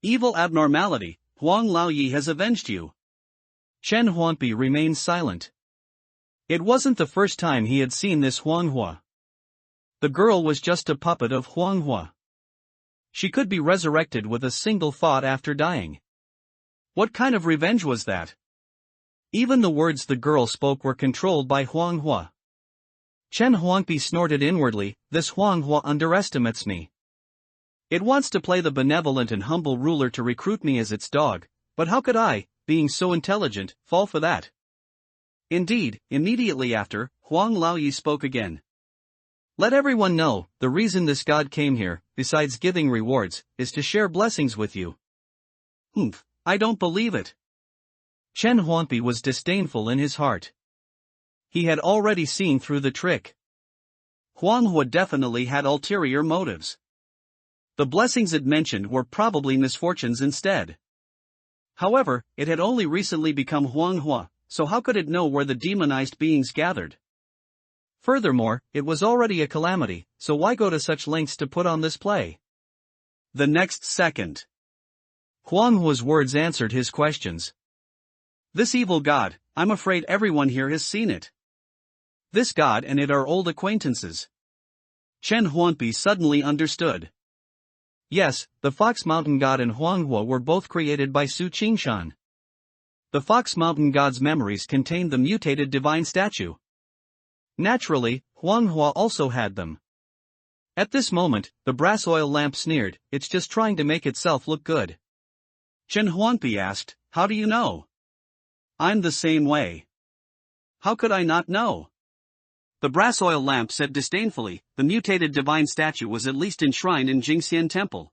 Evil abnormality, Huang Laoyi has avenged you. Chen Huangpi remained silent. It wasn't the first time he had seen this Huanghua. The girl was just a puppet of Huanghua. She could be resurrected with a single thought after dying. What kind of revenge was that? Even the words the girl spoke were controlled by Huanghua. Chen Huangpi snorted inwardly, this Huanghua underestimates me. It wants to play the benevolent and humble ruler to recruit me as its dog, but how could I, being so intelligent, fall for that? Indeed, immediately after, Huang Laoyi spoke again. Let everyone know, the reason this god came here, besides giving rewards, is to share blessings with you. Humph, I don't believe it. Chen Huangpi was disdainful in his heart. He had already seen through the trick. Huanghua definitely had ulterior motives. The blessings it mentioned were probably misfortunes instead. However, it had only recently become Huanghua, so how could it know where the demonized beings gathered? Furthermore, it was already a calamity, so why go to such lengths to put on this play? The next second, Huanghua's words answered his questions. This evil god, I'm afraid everyone here has seen it. This god and it are old acquaintances. Chen Huangpi suddenly understood. Yes, the Fox Mountain God and Huanghua were both created by Su Qingshan. The Fox Mountain God's memories contained the mutated divine statue. Naturally, Huanghua also had them. At this moment, the brass oil lamp sneered, it's just trying to make itself look good. Chen Huangpi asked, how do you know? I'm the same way. How could I not know? The brass oil lamp said disdainfully, the mutated divine statue was at least enshrined in Jingxian Temple.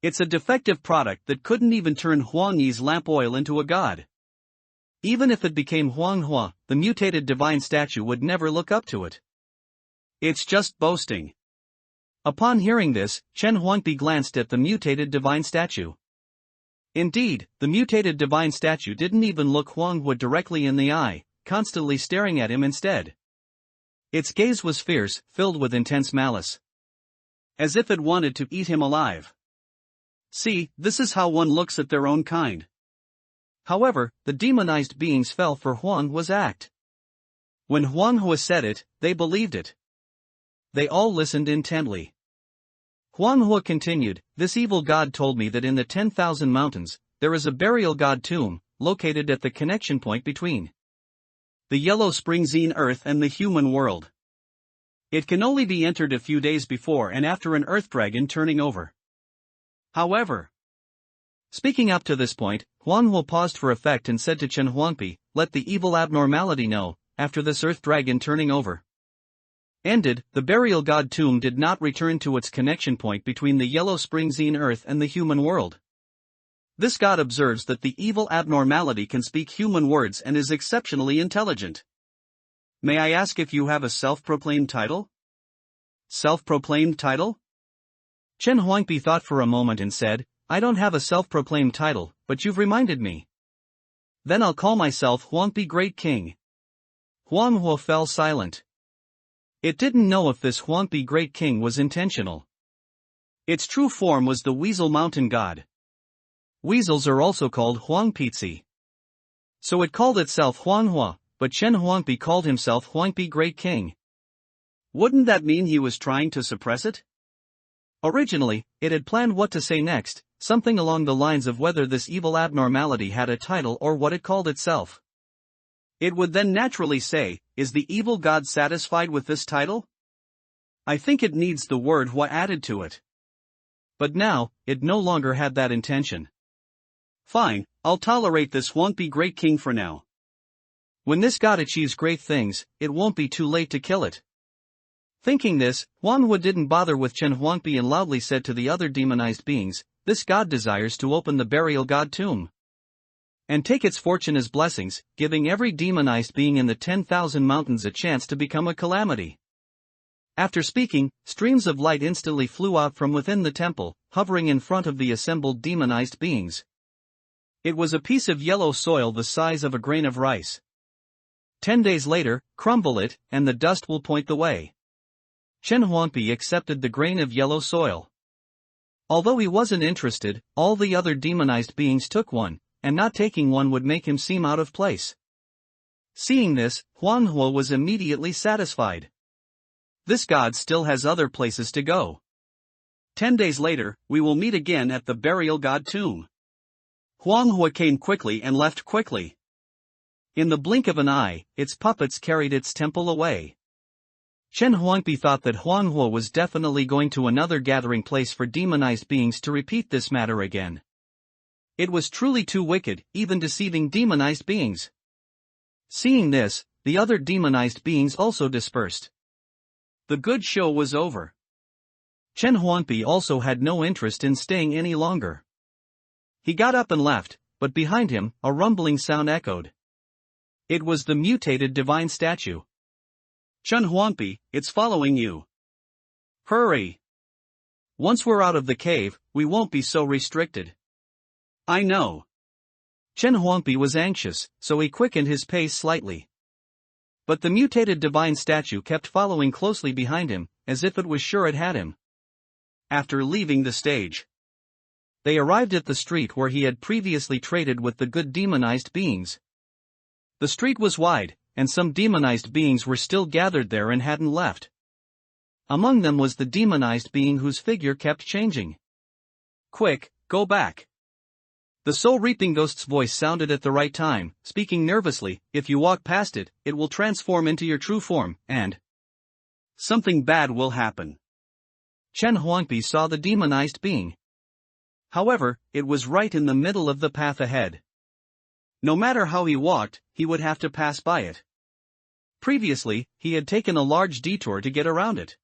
It's a defective product that couldn't even turn Huang Yi's lamp oil into a god. Even if it became Huanghua, the mutated divine statue would never look up to it. It's just boasting. Upon hearing this, Chen Huangpi glanced at the mutated divine statue. Indeed, the mutated divine statue didn't even look Huanghua directly in the eye, constantly staring at him instead. Its gaze was fierce, filled with intense malice. As if it wanted to eat him alive. See, this is how one looks at their own kind. However, the demonized beings fell for Huanghua's act. When Huanghua said it, they believed it. They all listened intently. Huanghua continued, this evil god told me that in the 10,000 mountains, there is a burial god tomb, located at the connection point between the yellow spring Zine earth and the human world. It can only be entered a few days before and after an earth dragon turning over. However, speaking up to this point, Huanghua paused for effect and said to Chen Huangpi, let the evil abnormality know, after this earth dragon turning over ended, the burial god tomb did not return to its connection point between the yellow spring Zine earth and the human world. This god observes that the evil abnormality can speak human words and is exceptionally intelligent. May I ask if you have a self-proclaimed title? Self-proclaimed title? Chen Huangpi thought for a moment and said, I don't have a self-proclaimed title, but you've reminded me. Then I'll call myself Huangpi Great King. Huanghua fell silent. It didn't know if this Huangpi Great King was intentional. Its true form was the Weasel Mountain God. Weasels are also called Huangpitzi. So it called itself Huanghua, but Chen Huangpi called himself Huangpi Great King. Wouldn't that mean he was trying to suppress it? Originally, it had planned what to say next, something along the lines of whether this evil abnormality had a title or what it called itself. It would then naturally say, is the evil god satisfied with this title? I think it needs the word Hua added to it. But now, it no longer had that intention. Fine, I'll tolerate this Huangpi Great King for now. When this god achieves great things, it won't be too late to kill it. Thinking this, Huanghua didn't bother with Chen Huangpi and loudly said to the other demonized beings, this god desires to open the burial god tomb and take its fortune as blessings, giving every demonized being in the 10,000 mountains a chance to become a calamity. After speaking, streams of light instantly flew out from within the temple, hovering in front of the assembled demonized beings. It was a piece of yellow soil the size of a grain of rice. 10 days later, crumble it, and the dust will point the way. Chen Huangpi accepted the grain of yellow soil. Although he wasn't interested, all the other demonized beings took one, and not taking one would make him seem out of place. Seeing this, Huanghua was immediately satisfied. This god still has other places to go. 10 days later, we will meet again at the burial god tomb. Huanghua came quickly and left quickly. In the blink of an eye, its puppets carried its temple away. Chen Huangpi thought that Huanghua was definitely going to another gathering place for demonized beings to repeat this matter again. It was truly too wicked, even deceiving demonized beings. Seeing this, the other demonized beings also dispersed. The good show was over. Chen Huangpi also had no interest in staying any longer. He got up and left, but behind him, a rumbling sound echoed. It was the mutated divine statue. Chen Huangpi, it's following you. Hurry! Once we're out of the cave, we won't be so restricted. I know. Chen Huangpi was anxious, so he quickened his pace slightly. But the mutated divine statue kept following closely behind him, as if it was sure it had him. After leaving the stage, they arrived at the street where he had previously traded with the good demonized beings. The street was wide, and some demonized beings were still gathered there and hadn't left. Among them was the demonized being whose figure kept changing. Quick, go back. The soul-reaping ghost's voice sounded at the right time, speaking nervously. If you walk past it, it will transform into your true form, and something bad will happen. Chen Huangpi saw the demonized being. However, it was right in the middle of the path ahead. No matter how he walked, he would have to pass by it. Previously, he had taken a large detour to get around it.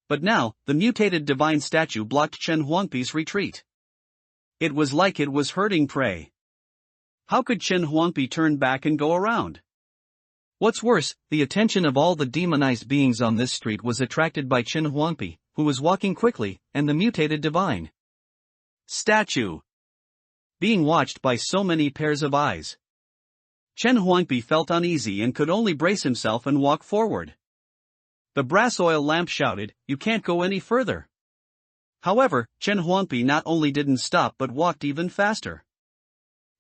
But now, the mutated divine statue blocked Chen Huangpi's retreat. It was like it was herding prey. How could Chen Huangpi turn back and go around? What's worse, the attention of all the demonized beings on this street was attracted by Chen Huangpi, who was walking quickly, and the mutated divine statue being watched by so many pairs of eyes. Chen Huangpi felt uneasy and could only brace himself and walk forward. The brass oil lamp shouted, "You can't go any further." However, Chen Huangpi not only didn't stop but walked even faster.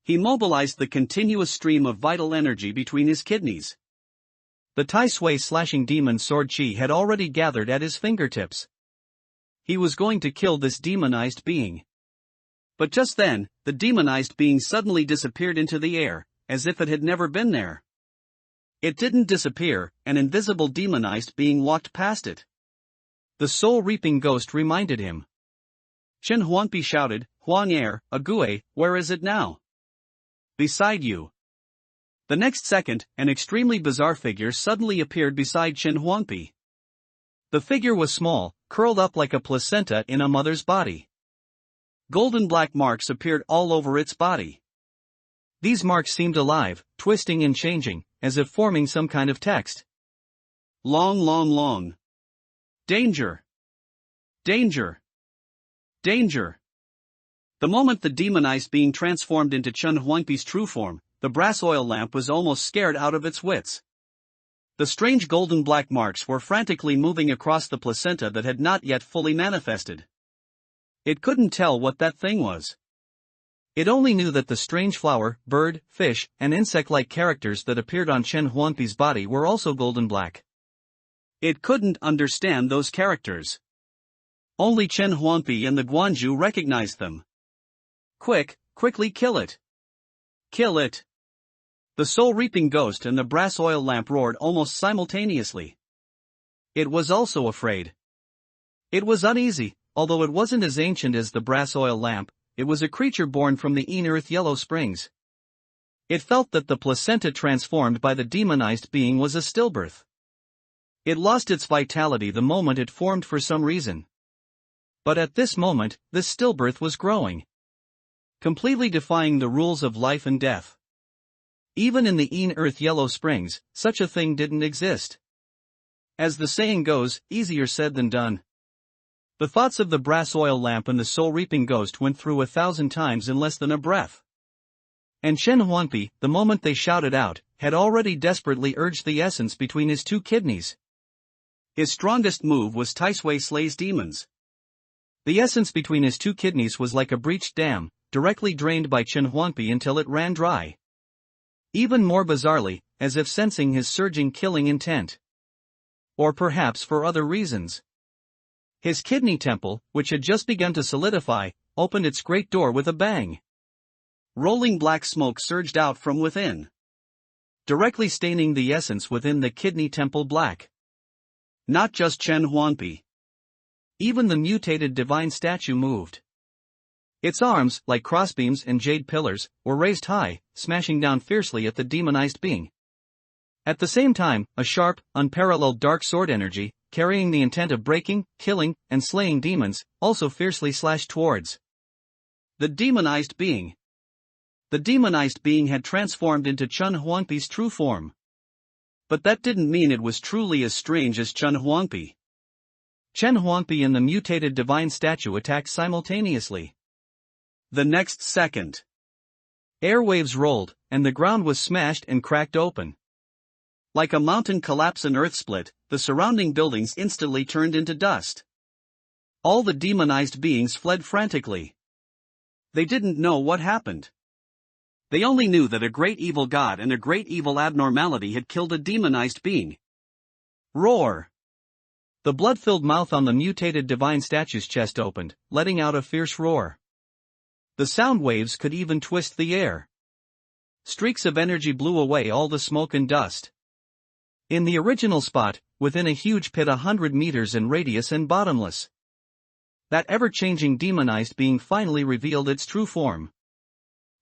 He mobilized the continuous stream of vital energy between his kidneys. The Tai Sui slashing demon sword chi had already gathered at his fingertips. He was going to kill this demonized being. But just then, the demonized being suddenly disappeared into the air, as if it had never been there. It didn't disappear, an invisible demonized being walked past it. The soul-reaping ghost reminded him. Chen Huangpi shouted, "Huang Ague, where is it now?" "Beside you." The next second, an extremely bizarre figure suddenly appeared beside Chen Huangpi. The figure was small, curled up like a placenta in a mother's body. Golden black marks appeared all over its body. These marks seemed alive, twisting and changing, as if forming some kind of text. Long. Danger. Danger. Danger. The moment the demonized being transformed into Chen Huangpi's true form, the brass oil lamp was almost scared out of its wits. The strange golden black marks were frantically moving across the placenta that had not yet fully manifested. It couldn't tell what that thing was. It only knew that the strange flower, bird, fish, and insect-like characters that appeared on Chen Huangpi's body were also golden black. It couldn't understand those characters. Only Chen Huangpi and the Guanju recognized them. Quickly kill it. Kill it. The soul-reaping ghost and the brass oil lamp roared almost simultaneously. It was also afraid. It was uneasy, although it wasn't as ancient as the brass oil lamp. It was a creature born from the in-earth yellow springs. It felt that the placenta transformed by the demonized being was a stillbirth. It lost its vitality the moment it formed for some reason. But at this moment, this stillbirth was growing, completely defying the rules of life and death. Even in the in-earth yellow springs, such a thing didn't exist. As the saying goes, easier said than done. The thoughts of the brass oil lamp and the soul-reaping ghost went through 1,000 times in less than a breath. And Chen Huangpi, the moment they shouted out, had already desperately urged the essence between his two kidneys. His strongest move was Tai Sui slays demons. The essence between his two kidneys was like a breached dam, directly drained by Chen Huangpi until it ran dry. Even more bizarrely, as if sensing his surging killing intent. Or perhaps for other reasons. His kidney temple, which had just begun to solidify, opened its great door with a bang. Rolling black smoke surged out from within, directly staining the essence within the kidney temple black. Not just Chen Huangpi. Even the mutated divine statue moved. Its arms, like crossbeams and jade pillars, were raised high, smashing down fiercely at the demonized being. At the same time, a sharp, unparalleled dark sword energy, carrying the intent of breaking, killing, and slaying demons, also fiercely slashed towards the demonized being. The demonized being had transformed into Chen Huangpi's true form. But that didn't mean it was truly as strange as Chen Huangpi. Chen Huangpi and the mutated divine statue attacked simultaneously. The next second, airwaves rolled, and the ground was smashed and cracked open. Like a mountain collapse and earth split, the surrounding buildings instantly turned into dust. All the demonized beings fled frantically. They didn't know what happened. They only knew that a great evil god and a great evil abnormality had killed a demonized being. Roar! The blood-filled mouth on the mutated divine statue's chest opened, letting out a fierce roar. The sound waves could even twist the air. Streaks of energy blew away all the smoke and dust. In the original spot, within a huge pit 100 meters in radius and bottomless, that ever-changing demonized being finally revealed its true form.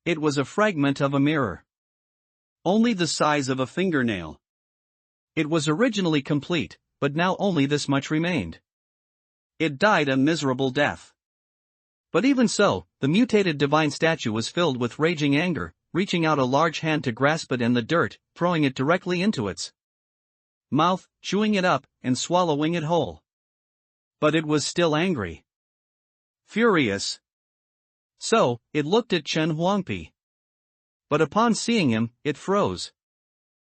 It was a fragment of a mirror, only the size of a fingernail. It was originally complete, but now only this much remained. It died a miserable death. But even so, the mutated divine statue was filled with raging anger, reaching out a large hand to grasp it in the dirt, throwing it directly into its mouth, chewing it up, and swallowing it whole. But it was still angry. Furious. So, it looked at Chen Huangpi. But upon seeing him, it froze.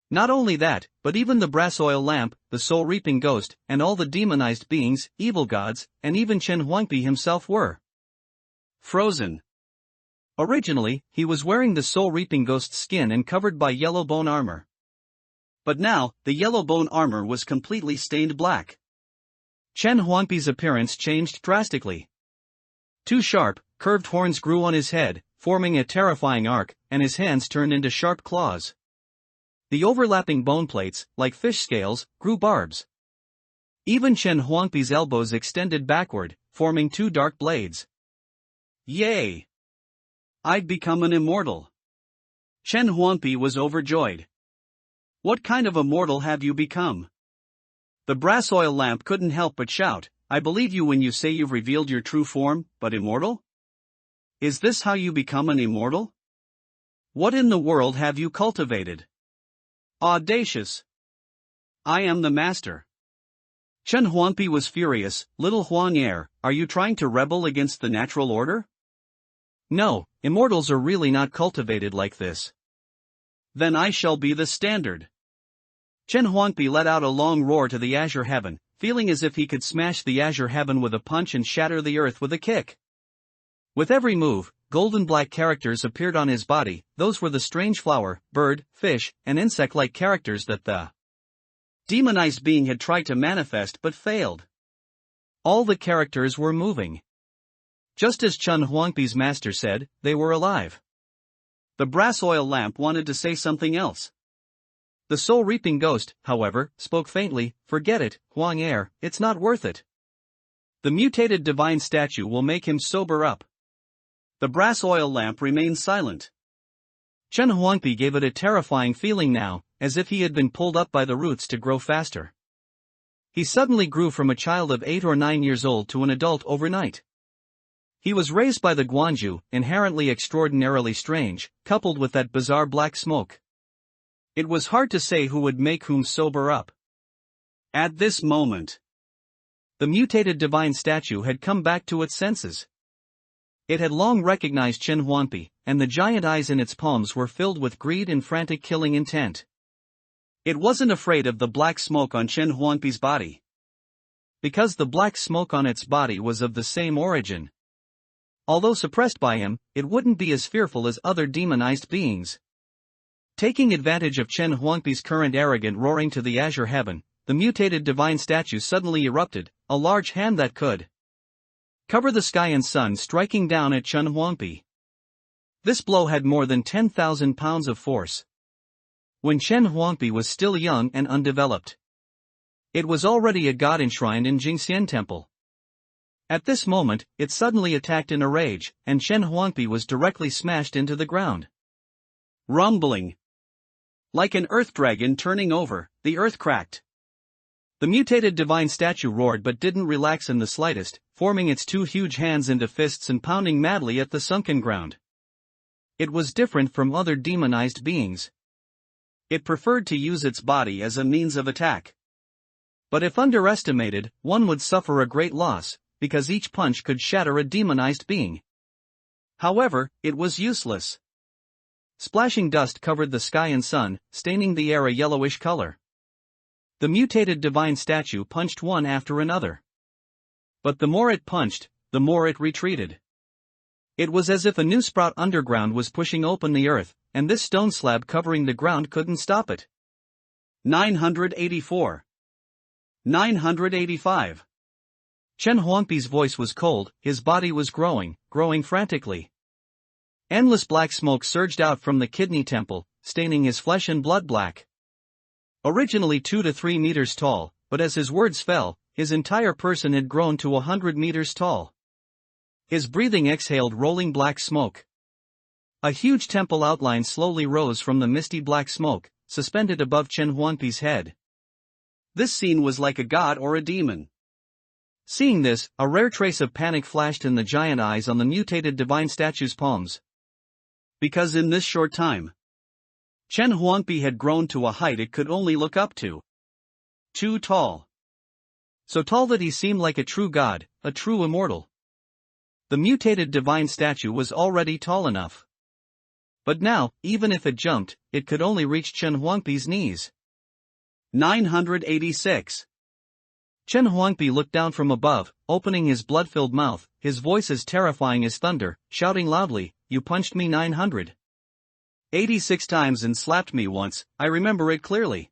Not only that, but even the brass oil lamp, the soul-reaping ghost, and all the demonized beings, evil gods, and even Chen Huangpi himself were frozen. Originally, he was wearing the soul-reaping ghost's skin and covered by yellow bone armor. But now, the yellow bone armor was completely stained black. Chen Huangpi's appearance changed drastically. Two sharp, curved horns grew on his head, forming a terrifying arc, and his hands turned into sharp claws. The overlapping bone plates, like fish scales, grew barbs. Even Chen Huangpi's elbows extended backward, forming two dark blades. Yay! I've become an immortal. Chen Huangpi was overjoyed. What kind of immortal have you become? The brass oil lamp couldn't help but shout, I believe you when you say you've revealed your true form, but immortal? Is this how you become an immortal? What in the world have you cultivated? Audacious! I am the master. Chen Huangpi was furious. Little Huangnier, are you trying to rebel against the natural order? No, immortals are really not cultivated like this. Then I shall be the standard. Chen Huangpi let out a long roar to the azure heaven, feeling as if he could smash the azure heaven with a punch and shatter the earth with a kick. With every move, golden black characters appeared on his body. Those were the strange flower, bird, fish, and insect-like characters that the demonized being had tried to manifest but failed. All the characters were moving. Just as Chen Huangpi's master said, they were alive. The brass oil lamp wanted to say something else. The soul-reaping ghost, however, spoke faintly, forget it, Huangnier, it's not worth it. The mutated divine statue will make him sober up. The brass oil lamp remained silent. Chen Huangpi gave it a terrifying feeling now, as if he had been pulled up by the roots to grow faster. He suddenly grew from a child of 8 or 9 years old to an adult overnight. He was raised by the Guanju, inherently extraordinarily strange, coupled with that bizarre black smoke. It was hard to say who would make whom sober up. At this moment, the mutated divine statue had come back to its senses. It had long recognized Chen Huangpi, and the giant eyes in its palms were filled with greed and frantic killing intent. It wasn't afraid of the black smoke on Chen Huangpi's body, because the black smoke on its body was of the same origin. Although suppressed by him, it wouldn't be as fearful as other demonized beings. Taking advantage of Chen Huangpi's current arrogant roaring to the azure heaven, the mutated divine statue suddenly erupted, a large hand that could cover the sky and sun, striking down at Chen Huangpi. This blow had more than 10,000 pounds of force. When Chen Huangpi was still young and undeveloped, It was already a god enshrined in Jingxian Temple. At this moment, it suddenly attacked in a rage, and Chen Huangpi was directly smashed into the ground. Rumbling. Like an earth dragon turning over, the earth cracked. The mutated divine statue roared but didn't relax in the slightest, forming its two huge hands into fists and pounding madly at the sunken ground. It was different from other demonized beings. It preferred to use its body as a means of attack. But if underestimated, one would suffer a great loss, because each punch could shatter a demonized being. However, it was useless. Splashing dust covered the sky and sun, staining the air a yellowish color. The mutated divine statue punched one after another. But the more it punched, the more it retreated. It was as if a new sprout underground was pushing open the earth, and this stone slab covering the ground couldn't stop it. 984. 985. Chen Huangpi's voice was cold, his body was growing frantically. Endless black smoke surged out from the kidney temple, staining his flesh and blood black. Originally 2 to 3 meters tall, but as his words fell, his entire person had grown to 100 meters tall. His breathing exhaled rolling black smoke. A huge temple outline slowly rose from the misty black smoke, suspended above Chen Huangpi's head. This scene was like a god or a demon. Seeing this, a rare trace of panic flashed in the giant eyes on the mutated divine statue's palms. Because in this short time, Chen Huangpi had grown to a height it could only look up to. Too tall. So tall that he seemed like a true god, a true immortal. The mutated divine statue was already tall enough. But now, even if it jumped, it could only reach Chen Huangpi's knees. 986. Chen Huangpi looked down from above, opening his blood-filled mouth, his voice as terrifying as thunder, shouting loudly, "You punched me 986 times and slapped me once, I remember it clearly."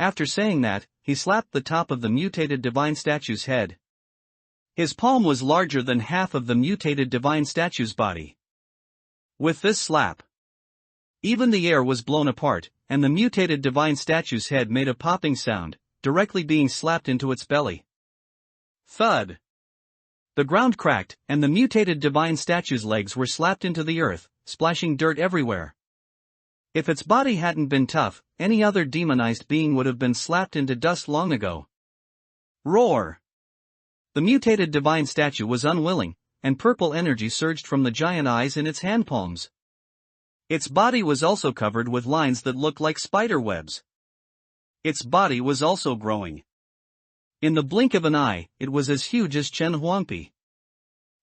After saying that, he slapped the top of the mutated divine statue's head. His palm was larger than half of the mutated divine statue's body. With this slap, even the air was blown apart, and the mutated divine statue's head made a popping sound, directly being slapped into its belly. Thud. The ground cracked, and the mutated divine statue's legs were slapped into the earth, splashing dirt everywhere. If its body hadn't been tough, any other demonized being would have been slapped into dust long ago. Roar. The mutated divine statue was unwilling, and purple energy surged from the giant eyes in its hand palms. Its body was also covered with lines that looked like spider webs. Its body was also growing. In the blink of an eye, it was as huge as Chen Huangpi.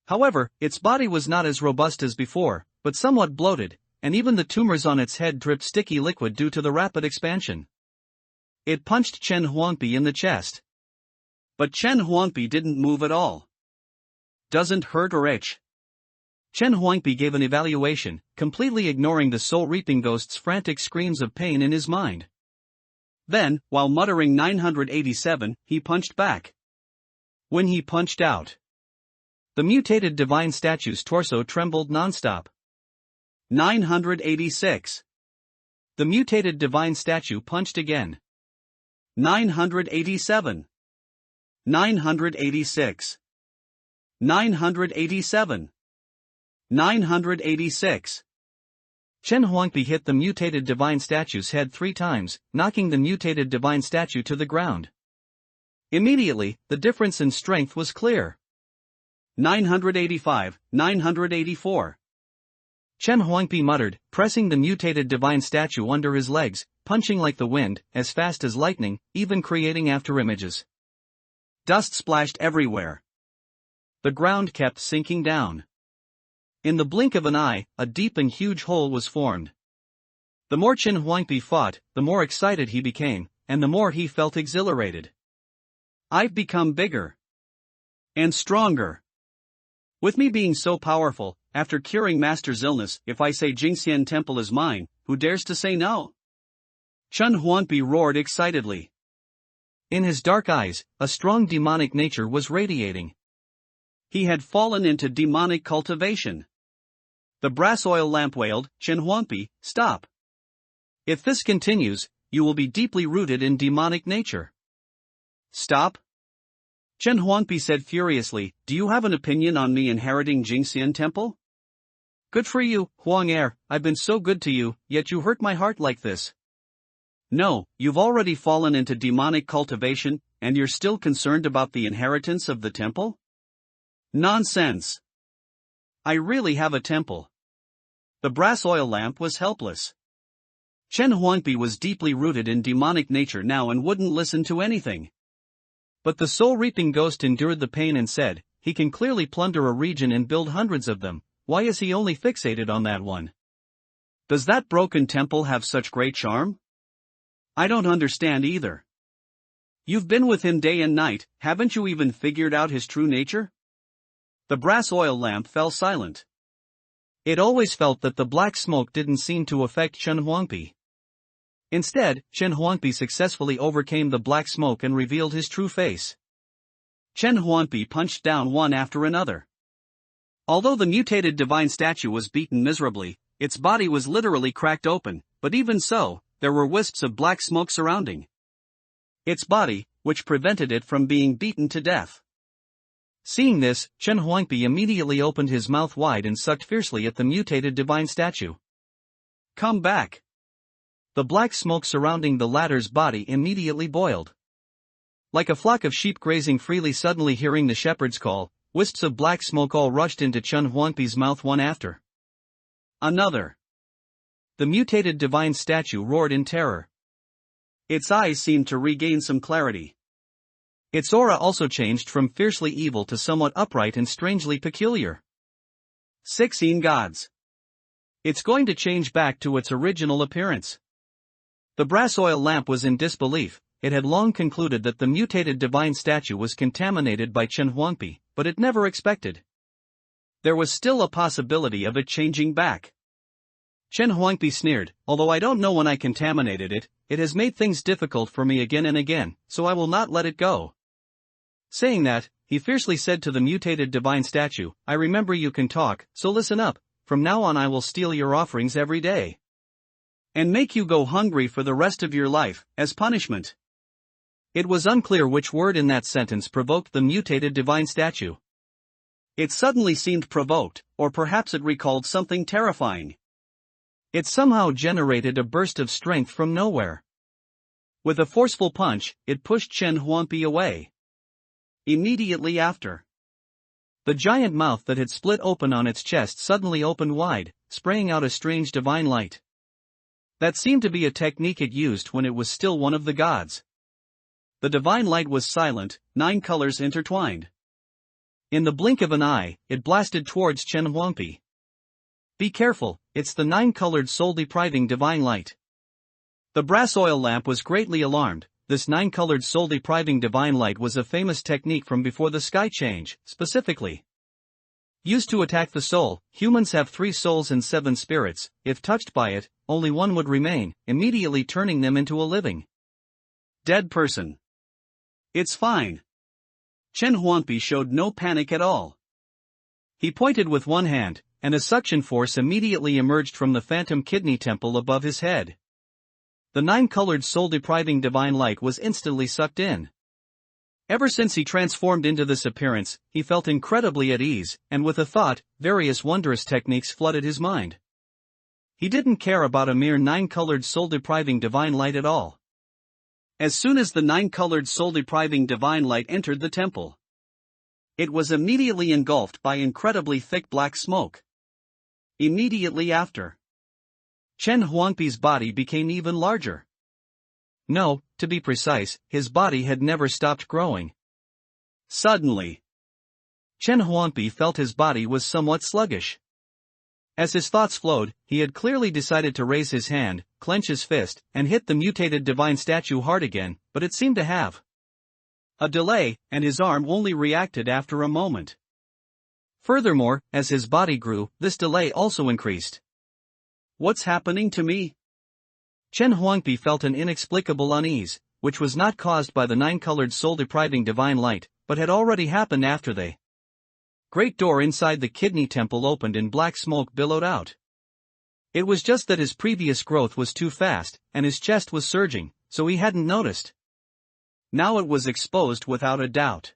However, its body was not as robust as before, but somewhat bloated, and even the tumors on its head dripped sticky liquid due to the rapid expansion. It punched Chen Huangpi in the chest. But Chen Huangpi didn't move at all. Doesn't hurt or itch. Chen Huangpi gave an evaluation, completely ignoring the soul-reaping ghost's frantic screams of pain in his mind. Then, while muttering 987, he punched back. When he punched out, the mutated divine statue's torso trembled non-stop. 986. The mutated divine statue punched again. 987. 986. 987. 986. Chen Huangpi hit the mutated divine statue's head 3 times, knocking the mutated divine statue to the ground. Immediately, the difference in strength was clear. 985, 984. Chen Huangpi muttered, pressing the mutated divine statue under his legs, punching like the wind, as fast as lightning, even creating afterimages. Dust splashed everywhere. The ground kept sinking down. In the blink of an eye, a deep and huge hole was formed. The more Chen Huangpi fought, the more excited he became, and the more he felt exhilarated. I've become bigger. And stronger. With me being so powerful, after curing Master's illness, if I say Jingxian Temple is mine, who dares to say no? Chen Huangpi roared excitedly. In his dark eyes, a strong demonic nature was radiating. He had fallen into demonic cultivation. The brass oil lamp wailed, "Chen Huangpi, stop. If this continues, you will be deeply rooted in demonic nature." Stop! Chen Huangpi said furiously, do you have an opinion on me inheriting Jingxian Temple? Good for you, Huang Er, I've been so good to you, yet you hurt my heart like this. No, you've already fallen into demonic cultivation, and you're still concerned about the inheritance of the temple? Nonsense! I really have a temple. The brass oil lamp was helpless. Chen Huangpi was deeply rooted in demonic nature now and wouldn't listen to anything. But the soul-reaping ghost endured the pain and said, he can clearly plunder a region and build hundreds of them, why is he only fixated on that one? Does that broken temple have such great charm? I don't understand either. You've been with him day and night, haven't you even figured out his true nature? The brass oil lamp fell silent. It always felt that the black smoke didn't seem to affect Chen Huangpi. Instead, Chen Huangpi successfully overcame the black smoke and revealed his true face. Chen Huangpi punched down one after another. Although the mutated divine statue was beaten miserably, its body was literally cracked open, but even so, there were wisps of black smoke surrounding its body, which prevented it from being beaten to death. Seeing this, Chen Huangpi immediately opened his mouth wide and sucked fiercely at the mutated divine statue. Come back! The black smoke surrounding the latter's body immediately boiled. Like a flock of sheep grazing freely suddenly hearing the shepherd's call, wisps of black smoke all rushed into Chen Huangpi's mouth one after another. The mutated divine statue roared in terror. Its eyes seemed to regain some clarity. Its aura also changed from fiercely evil to somewhat upright and strangely peculiar. 16 gods. It's going to change back to its original appearance. The brass oil lamp was in disbelief. It had long concluded that the mutated divine statue was contaminated by Chen Huangpi, but it never expected there was still a possibility of it changing back. Chen Huangpi sneered, although I don't know when I contaminated it, it has made things difficult for me again and again, so I will not let it go. Saying that, he fiercely said to the mutated divine statue, I remember you can talk, so listen up, from now on I will steal your offerings every day. And make you go hungry for the rest of your life, as punishment. It was unclear which word in that sentence provoked the mutated divine statue. It suddenly seemed provoked, or perhaps it recalled something terrifying. It somehow generated a burst of strength from nowhere. With a forceful punch, it pushed Chen Huangpi away. Immediately after, the giant mouth that had split open on its chest suddenly opened wide, spraying out a strange divine light. That seemed to be a technique it used when it was still one of the gods. The divine light was silent, 9 colors intertwined. In the blink of an eye, it blasted towards Chen Huangpi. Be careful, it's the 9-colored soul-depriving divine light. The brass oil lamp was greatly alarmed. This 9-colored soul-depriving divine light was a famous technique from before the sky change, specifically used to attack the soul. Humans have 3 souls and 7 spirits. If touched by it, only one would remain, immediately turning them into a living dead person. It's fine. Chen Huangpi showed no panic at all. He pointed with one hand, and a suction force immediately emerged from the phantom kidney temple above his head. The 9-colored soul-depriving divine light was instantly sucked in. Ever since he transformed into this appearance, he felt incredibly at ease, and with a thought, various wondrous techniques flooded his mind. He didn't care about a mere 9-colored soul-depriving divine light at all. As soon as the 9-colored soul-depriving divine light entered the temple, it was immediately engulfed by incredibly thick black smoke. Immediately after, Chen Huangpi's body became even larger. No, to be precise, his body had never stopped growing. Suddenly, Chen Huangpi felt his body was somewhat sluggish. As his thoughts flowed, he had clearly decided to raise his hand, clench his fist, and hit the mutated divine statue hard again, but it seemed to have a delay, and his arm only reacted after a moment. Furthermore, as his body grew, this delay also increased. What's happening to me? Chen Huangpi felt an inexplicable unease, which was not caused by the 9-colored soul-depriving divine light, but had already happened after the great door inside the kidney temple opened and black smoke billowed out. It was just that his previous growth was too fast, and his chest was surging, so he hadn't noticed. now it was exposed without a doubt.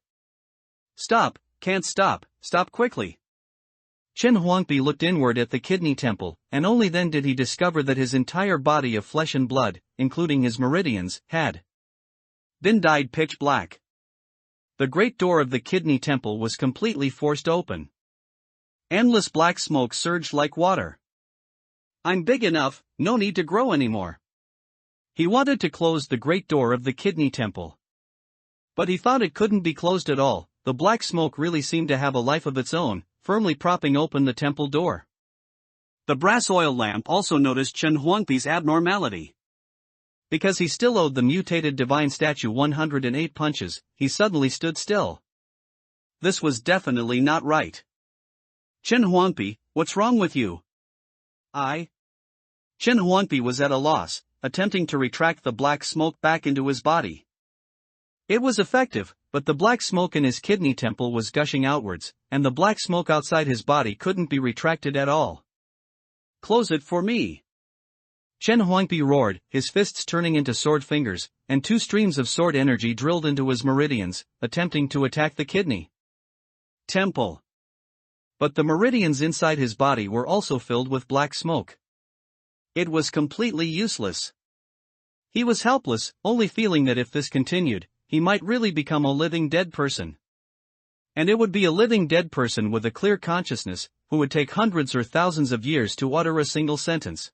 Stop, can't stop, stop quickly. Chen Huangpi looked inward at the kidney temple, and only then did he discover that his entire body of flesh and blood, including his meridians, had been dyed pitch black. The great door of the kidney temple was completely forced open. Endless black smoke surged like water. I'm big enough, no need to grow anymore. He wanted to close the great door of the kidney temple. But he thought it couldn't be closed at all. The black smoke really seemed to have a life of its own, firmly propping open the temple door. The brass oil lamp also noticed Chen Huangpi's abnormality. Because he still owed the mutated divine statue 108 punches, he suddenly stood still. This was definitely not right. Chen Huangpi, what's wrong with you? Chen Huangpi was at a loss, attempting to retract the black smoke back into his body. It was effective, but the black smoke in his kidney temple was gushing outwards, and the black smoke outside his body couldn't be retracted at all. Close it for me. Chen Huangpi roared, his fists turning into sword fingers, and 2 streams of sword energy drilled into his meridians, attempting to attack the kidney temple. But the meridians inside his body were also filled with black smoke. It was completely useless. He was helpless, only feeling that if this continued, he might really become a living dead person. And it would be a living dead person with a clear consciousness, who would take hundreds or thousands of years to utter a single sentence.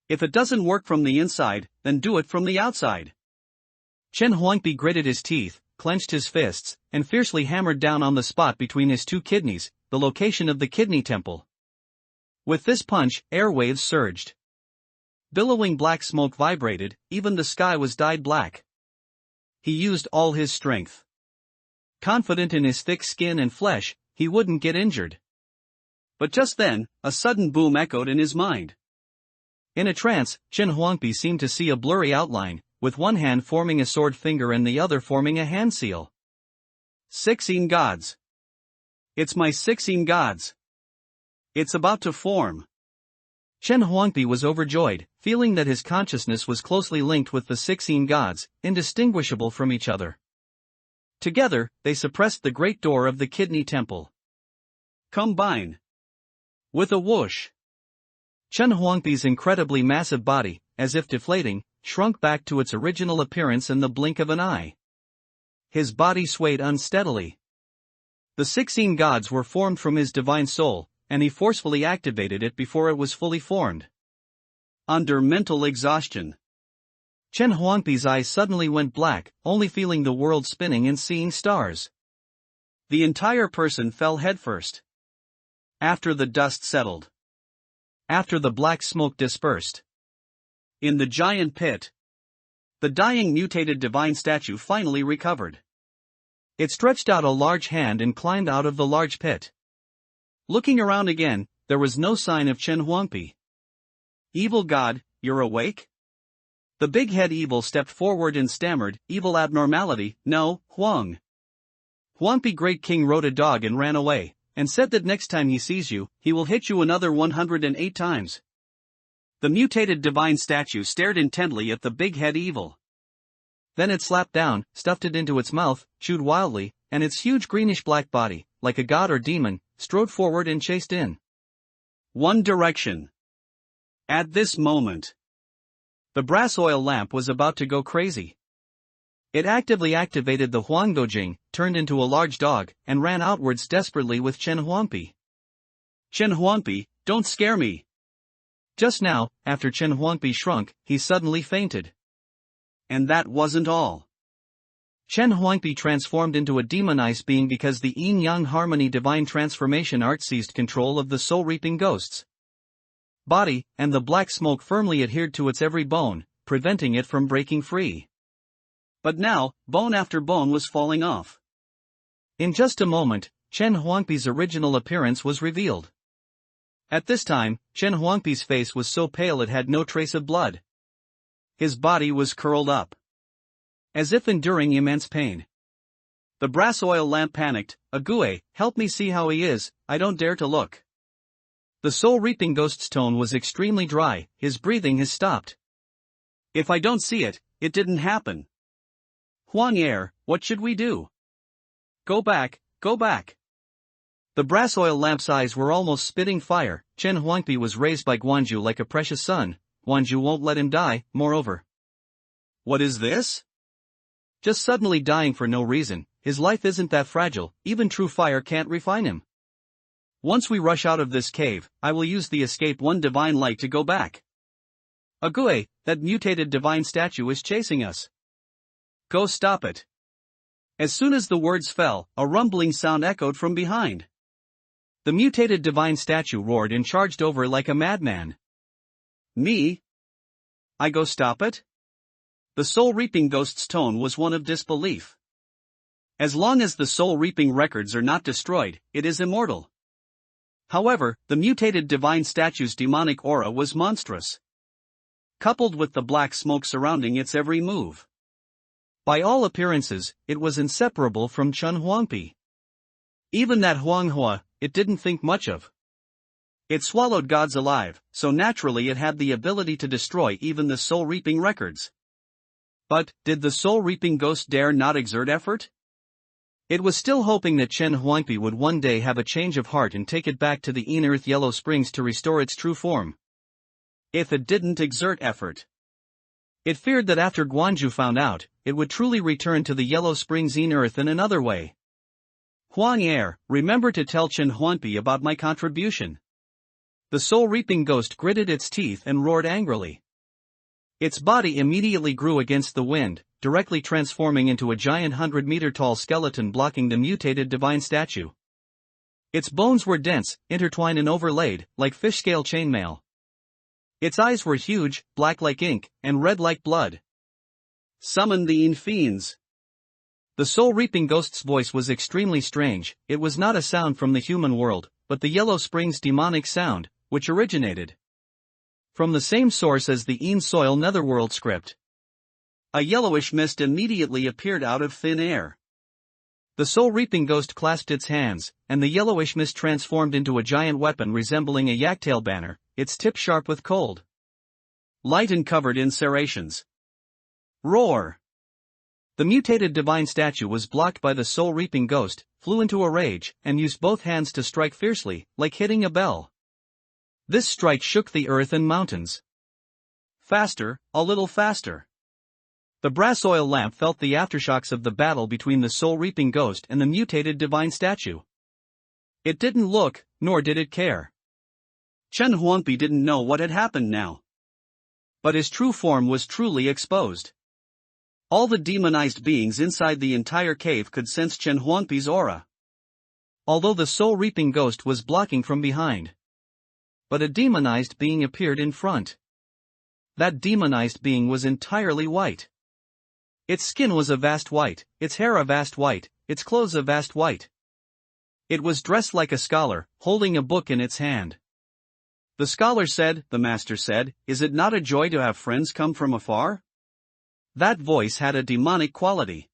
If it doesn't work from the inside, then do it from the outside. Chen Huangpi gritted his teeth, clenched his fists, and fiercely hammered down on the spot between his 2 kidneys, the location of the kidney temple. With this punch, airwaves surged. Billowing black smoke vibrated, even the sky was dyed black. He used all his strength. Confident in his thick skin and flesh, he wouldn't get injured. But just then, a sudden boom echoed in his mind. In a trance, Chen Huangpi seemed to see a blurry outline, with one hand forming a sword finger and the other forming a hand seal. 16 gods. It's my 16 gods. It's about to form. Chen Huangpi was overjoyed, feeling that his consciousness was closely linked with the 16 gods, indistinguishable from each other. Together, they suppressed the great door of the kidney temple. Combine. With a whoosh. Chen Huangpi's incredibly massive body, as if deflating, shrunk back to its original appearance in the blink of an eye. His body swayed unsteadily. The 16 gods were formed from his divine soul, and he forcefully activated it before it was fully formed. Under mental exhaustion, Chen Huangpi's eyes suddenly went black, only feeling the world spinning and seeing stars. The entire person fell headfirst. After the dust settled. After the black smoke dispersed. In the giant pit, the dying mutated divine statue finally recovered. It stretched out a large hand and climbed out of the large pit. Looking around again, there was no sign of Chen Huangpi. Evil God, you're awake? The big head evil stepped forward and stammered, evil abnormality, no, Huang. Huangpi Great King rode a dog and ran away, and said that next time he sees you, he will hit you another 108 times. The mutated divine statue stared intently at the big head evil. Then it slapped down, stuffed it into its mouth, chewed wildly, and its huge greenish-black body, like a god or demon, strode forward and chased in one direction. At this moment, the brass oil lamp was about to go crazy. It actively activated the Huanggojing, turned into a large dog, and ran outwards desperately with Chen Huangpi. Chen Huangpi, don't scare me. Just now, after Chen Huangpi shrunk, he suddenly fainted. And that wasn't all. Chen Huangpi transformed into a demonized being because the yin-yang harmony divine transformation art seized control of the soul-reaping ghost's body, and the black smoke firmly adhered to its every bone, preventing it from breaking free. But now, bone after bone was falling off. In just a moment, Chen Huangpi's original appearance was revealed. At this time, Chen Huangpi's face was so pale it had no trace of blood. His body was curled up, as if enduring immense pain. The brass oil lamp panicked, Ague, help me see how he is, I don't dare to look. The soul-reaping ghost's tone was extremely dry, his breathing has stopped. If I don't see it, it didn't happen. Huang, what should we do? Go back, go back. The brass oil lamp's eyes were almost spitting fire. Chen Huangpi was raised by Guanju like a precious son. Guanju won't let him die, moreover. What is this? Just suddenly dying for no reason. His life isn't that fragile, even true fire can't refine him. Once we rush out of this cave, I will use the escape one divine light to go back. Ague, that mutated divine statue is chasing us. Go stop it. As soon as the words fell, a rumbling sound echoed from behind. The mutated divine statue roared and charged over like a madman. Me? I go stop it? The soul-reaping ghost's tone was one of disbelief. As long as the soul-reaping records are not destroyed, it is immortal. However, the mutated divine statue's demonic aura was monstrous, coupled with the black smoke surrounding its every move. By all appearances, it was inseparable from Chen Huangpi. Even that Huanghua, it didn't think much of. It swallowed gods alive, so naturally it had the ability to destroy even the soul-reaping records. But, did the soul-reaping ghost dare not exert effort? It was still hoping that Chen Huangpi would one day have a change of heart and take it back to the in-earth yellow springs to restore its true form. If it didn't exert effort, it feared that after Guanju found out, it would truly return to the yellow springs in-earth in another way. Huang, remember to tell Chen Huangpi about my contribution. The soul-reaping ghost gritted its teeth and roared angrily. Its body immediately grew against the wind, directly transforming into a giant 100-meter-tall skeleton blocking the mutated divine statue. Its bones were dense, intertwined and overlaid, like fish-scale chainmail. Its eyes were huge, black like ink, and red like blood. Summon the fiends. The soul-reaping ghost's voice was extremely strange. It was not a sound from the human world, but the Yellow Springs demonic sound, which originated from the same source as the soil netherworld script. A yellowish mist immediately appeared out of thin air. The soul-reaping ghost clasped its hands, and the yellowish mist transformed into a giant weapon resembling a yaktail banner, its tip sharp with cold light and covered in serrations. Roar! The mutated divine statue was blocked by the soul-reaping ghost, flew into a rage, and used both hands to strike fiercely, like hitting a bell. This strike shook the earth and mountains. Faster, a little faster. The brass oil lamp felt the aftershocks of the battle between the soul-reaping ghost and the mutated divine statue. It didn't look, nor did it care. Chen Huangpi didn't know what had happened now. But his true form was truly exposed. All the demonized beings inside the entire cave could sense Chen Huangpi's aura, although the soul-reaping ghost was blocking from behind. But a demonized being appeared in front. That demonized being was entirely white. Its skin was a vast white, its hair a vast white, its clothes a vast white. It was dressed like a scholar, holding a book in its hand. The scholar said, the master said, "Is it not a joy to have friends come from afar?" That voice had a demonic quality.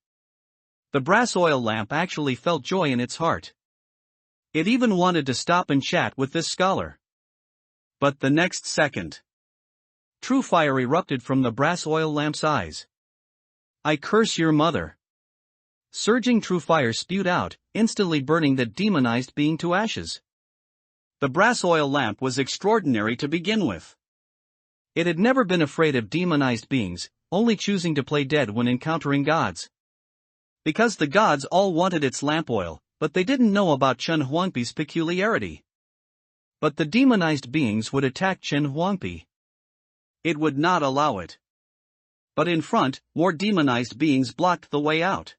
The brass oil lamp actually felt joy in its heart. It even wanted to stop and chat with this scholar. But the next second, true fire erupted from the brass oil lamp's eyes. "I curse your mother." Surging true fire spewed out, instantly burning the demonized being to ashes. The brass oil lamp was extraordinary to begin with. It had never been afraid of demonized beings, only choosing to play dead when encountering gods. Because the gods all wanted its lamp oil, but they didn't know about Chen Huangpi's peculiarity. But the demonized beings would attack Chen Huangpi. It would not allow it. But in front, more demonized beings blocked the way out.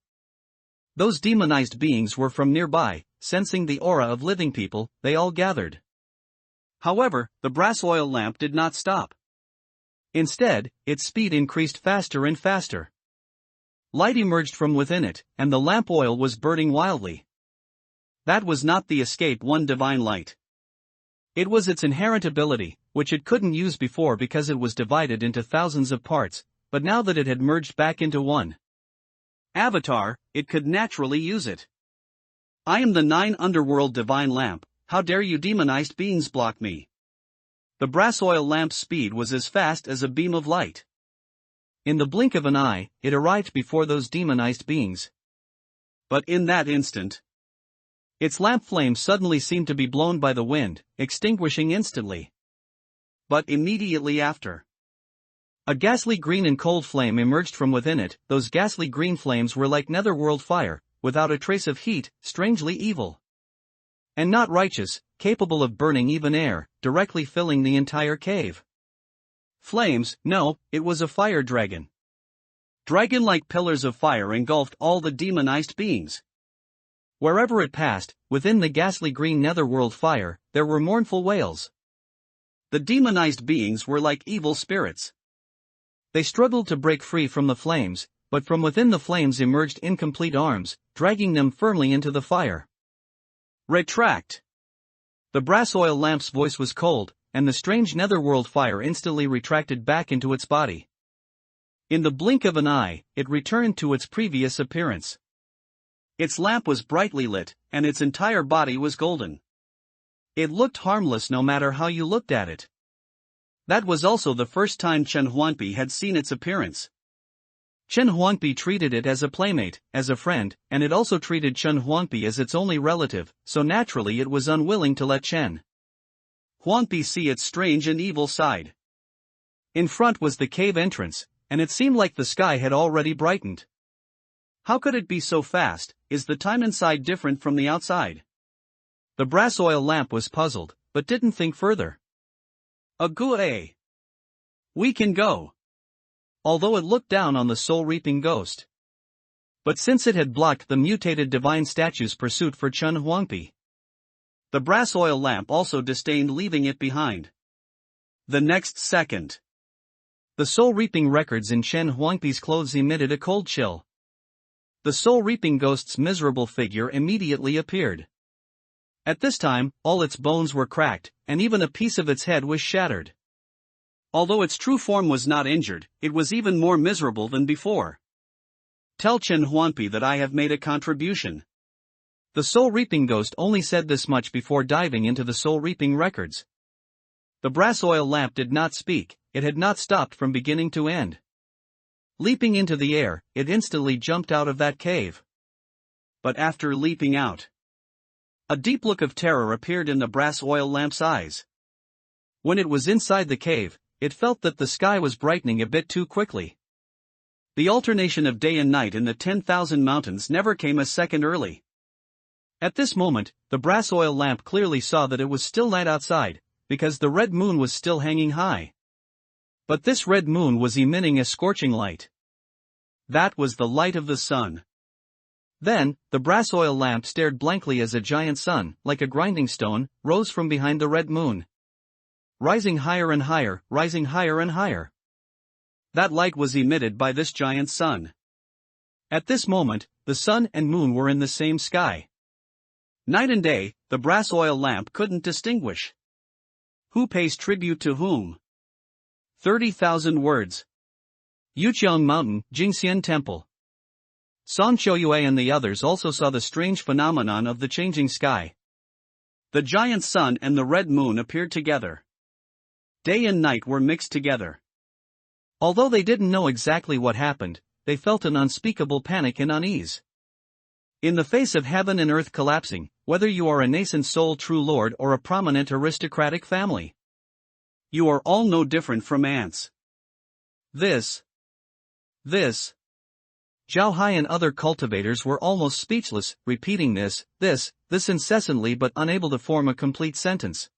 Those demonized beings were from nearby, sensing the aura of living people, they all gathered. However, the brass oil lamp did not stop. Instead, its speed increased faster and faster. Light emerged from within it, and the lamp oil was burning wildly. That was not the escape one divine light. It was its inherent ability, which it couldn't use before because it was divided into thousands of parts, but now that it had merged back into one avatar, it could naturally use it. "I am the 9 underworld divine lamp, how dare you demonized beings block me?" The brass oil lamp's speed was as fast as a beam of light. In the blink of an eye, it arrived before those demonized beings. But in that instant, its lamp flame suddenly seemed to be blown by the wind, extinguishing instantly. But immediately after, a ghastly green and cold flame emerged from within it. Those ghastly green flames were like netherworld fire, without a trace of heat, strangely evil. And not righteous, capable of burning even air, directly filling the entire cave. Flames, no, it was a fire dragon. Dragon-like pillars of fire engulfed all the demonized beings. Wherever it passed, within the ghastly green netherworld fire, there were mournful wails. The demonized beings were like evil spirits. They struggled to break free from the flames, but from within the flames emerged incomplete arms, dragging them firmly into the fire. Retract! The brass oil lamp's voice was cold, and the strange netherworld fire instantly retracted back into its body. In the blink of an eye, it returned to its previous appearance. Its lamp was brightly lit, and its entire body was golden. It looked harmless no matter how you looked at it. That was also the first time Chen Huangpi had seen its appearance. Chen Huangpi treated it as a playmate, as a friend, and it also treated Chen Huangpi as its only relative, so naturally it was unwilling to let Chen Huangpi see its strange and evil side. In front was the cave entrance, and it seemed like the sky had already brightened. How could it be so fast? Is the time inside different from the outside? The brass oil lamp was puzzled, but didn't think further. Agua! We can go. Although it looked down on the soul-reaping ghost. But since it had blocked the mutated divine statue's pursuit for Chen Huangpi, the brass oil lamp also disdained leaving it behind. The next second, the soul-reaping records in Chen Huangpi's clothes emitted a cold chill. The soul-reaping ghost's miserable figure immediately appeared. At this time, all its bones were cracked, and even a piece of its head was shattered. Although its true form was not injured, it was even more miserable than before. Tell Chen Huangpi that I have made a contribution. The soul-reaping ghost only said this much before diving into the soul-reaping records. The brass oil lamp did not speak, it had not stopped from beginning to end. Leaping into the air, it instantly jumped out of that cave. But after leaping out, a deep look of terror appeared in the brass oil lamp's eyes. When it was inside the cave, it felt that the sky was brightening a bit too quickly. The alternation of day and night in the 10,000 mountains never came a second early. At this moment, the brass oil lamp clearly saw that it was still night outside, because the red moon was still hanging high. But this red moon was emitting a scorching light. That was the light of the sun. Then, the brass oil lamp stared blankly as a giant sun, like a grinding stone, rose from behind the red moon. Rising higher and higher, rising higher and higher. That light was emitted by this giant sun. At this moment, the sun and moon were in the same sky. Night and day, the brass oil lamp couldn't distinguish. Who pays tribute to whom? 30,000 words. Yuqiang Mountain, Jingxian Temple. Song Shouyue and the others also saw the strange phenomenon of the changing sky. The giant sun and the red moon appeared together. Day and night were mixed together. Although they didn't know exactly what happened, they felt an unspeakable panic and unease. In the face of heaven and earth collapsing, whether you are a nascent soul true lord or a prominent aristocratic family, you are all no different from ants. This. Zhao Hai and other cultivators were almost speechless, repeating this incessantly but unable to form a complete sentence.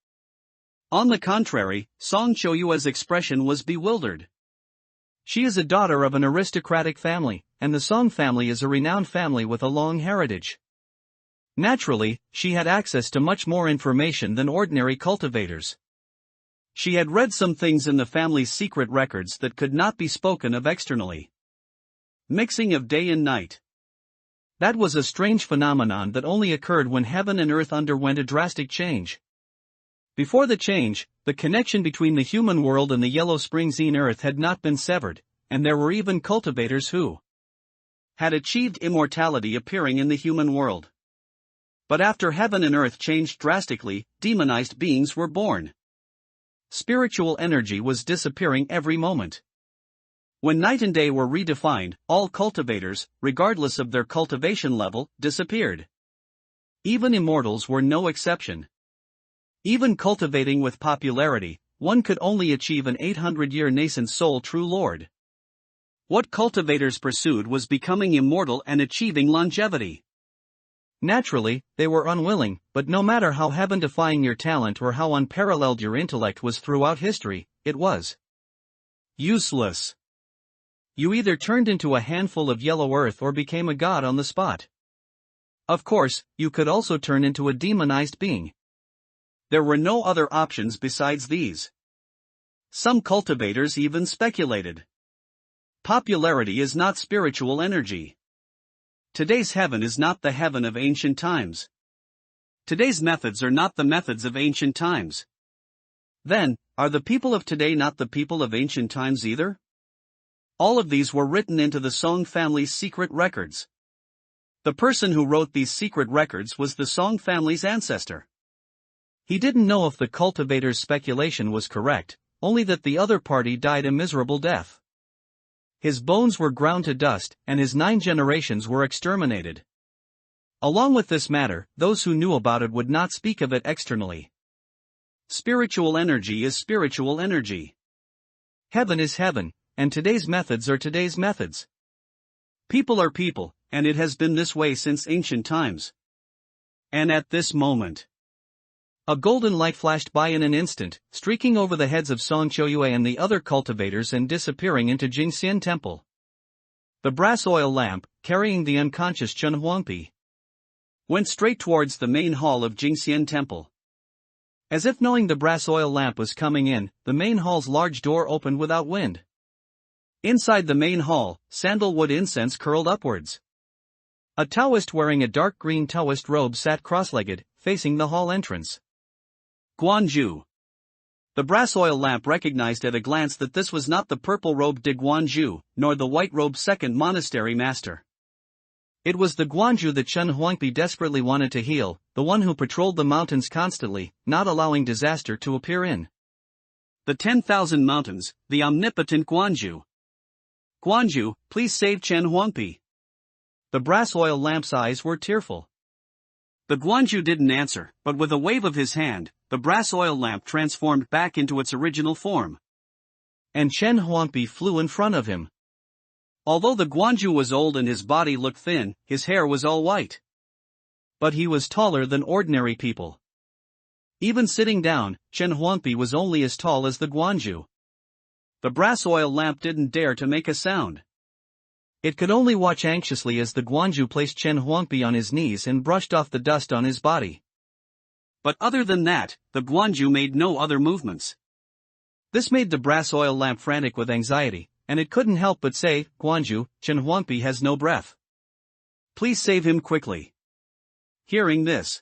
On the contrary, Song Shouyue's expression was bewildered. She is a daughter of an aristocratic family, and the Song family is a renowned family with a long heritage. Naturally, she had access to much more information than ordinary cultivators. She had read some things in the family's secret records that could not be spoken of externally. Mixing of day and night. That was a strange phenomenon that only occurred when heaven and earth underwent a drastic change. Before the change, the connection between the human world and the Yellow Springs-ine earth had not been severed, and there were even cultivators who had achieved immortality appearing in the human world. But after heaven and earth changed drastically, demonized beings were born. Spiritual energy was disappearing every moment. When night and day were redefined, all cultivators, regardless of their cultivation level, disappeared. Even immortals were no exception. Even cultivating with popularity, one could only achieve an 800-year nascent soul true lord. What cultivators pursued was becoming immortal and achieving longevity. Naturally, they were unwilling, but no matter how heaven-defying your talent or how unparalleled your intellect was throughout history, it was useless. You either turned into a handful of yellow earth or became a god on the spot. Of course, you could also turn into a demonized being. There were no other options besides these. Some cultivators even speculated. Popularity is not spiritual energy. Today's heaven is not the heaven of ancient times. Today's methods are not the methods of ancient times. Then, are the people of today not the people of ancient times either? All of these were written into the Song family's secret records. The person who wrote these secret records was the Song family's ancestor. He didn't know if the cultivator's speculation was correct, only that the other party died a miserable death. His bones were ground to dust, and his 9 generations were exterminated. Along with this matter, those who knew about it would not speak of it externally. Spiritual energy is spiritual energy. Heaven is heaven, and today's methods are today's methods. People are people, and it has been this way since ancient times. And at this moment, a golden light flashed by in an instant, streaking over the heads of Song Choyue and the other cultivators and disappearing into Jingxian Temple. The brass oil lamp, carrying the unconscious Chen Huangpi, went straight towards the main hall of Jingxian Temple. As if knowing the brass oil lamp was coming in, the main hall's large door opened without wind. Inside the main hall, sandalwood incense curled upwards. A Taoist wearing a dark green Taoist robe sat cross-legged, facing the hall entrance. Guanju. The brass oil lamp recognized at a glance that this was not the purple-robed de Guanju, nor the white-robed second monastery master. It was the Guanju that Chen Huangpi desperately wanted to heal, the one who patrolled the mountains constantly, not allowing disaster to appear in the 10,000 mountains, the omnipotent Guanju. Guanju, please save Chen Huangpi. The brass oil lamp's eyes were tearful. The Guanju didn't answer, but with a wave of his hand, the brass oil lamp transformed back into its original form. And Chen Huangpi flew in front of him. Although the Guanju was old and his body looked thin, his hair was all white. But he was taller than ordinary people. Even sitting down, Chen Huangpi was only as tall as the Guanju. The brass oil lamp didn't dare to make a sound. It could only watch anxiously as the Guanju placed Chen Huangpi on his knees and brushed off the dust on his body. But other than that, the Guanju made no other movements. This made the brass oil lamp frantic with anxiety, and it couldn't help but say, "Guanju, Chen Huangpi has no breath. Please save him quickly." Hearing this,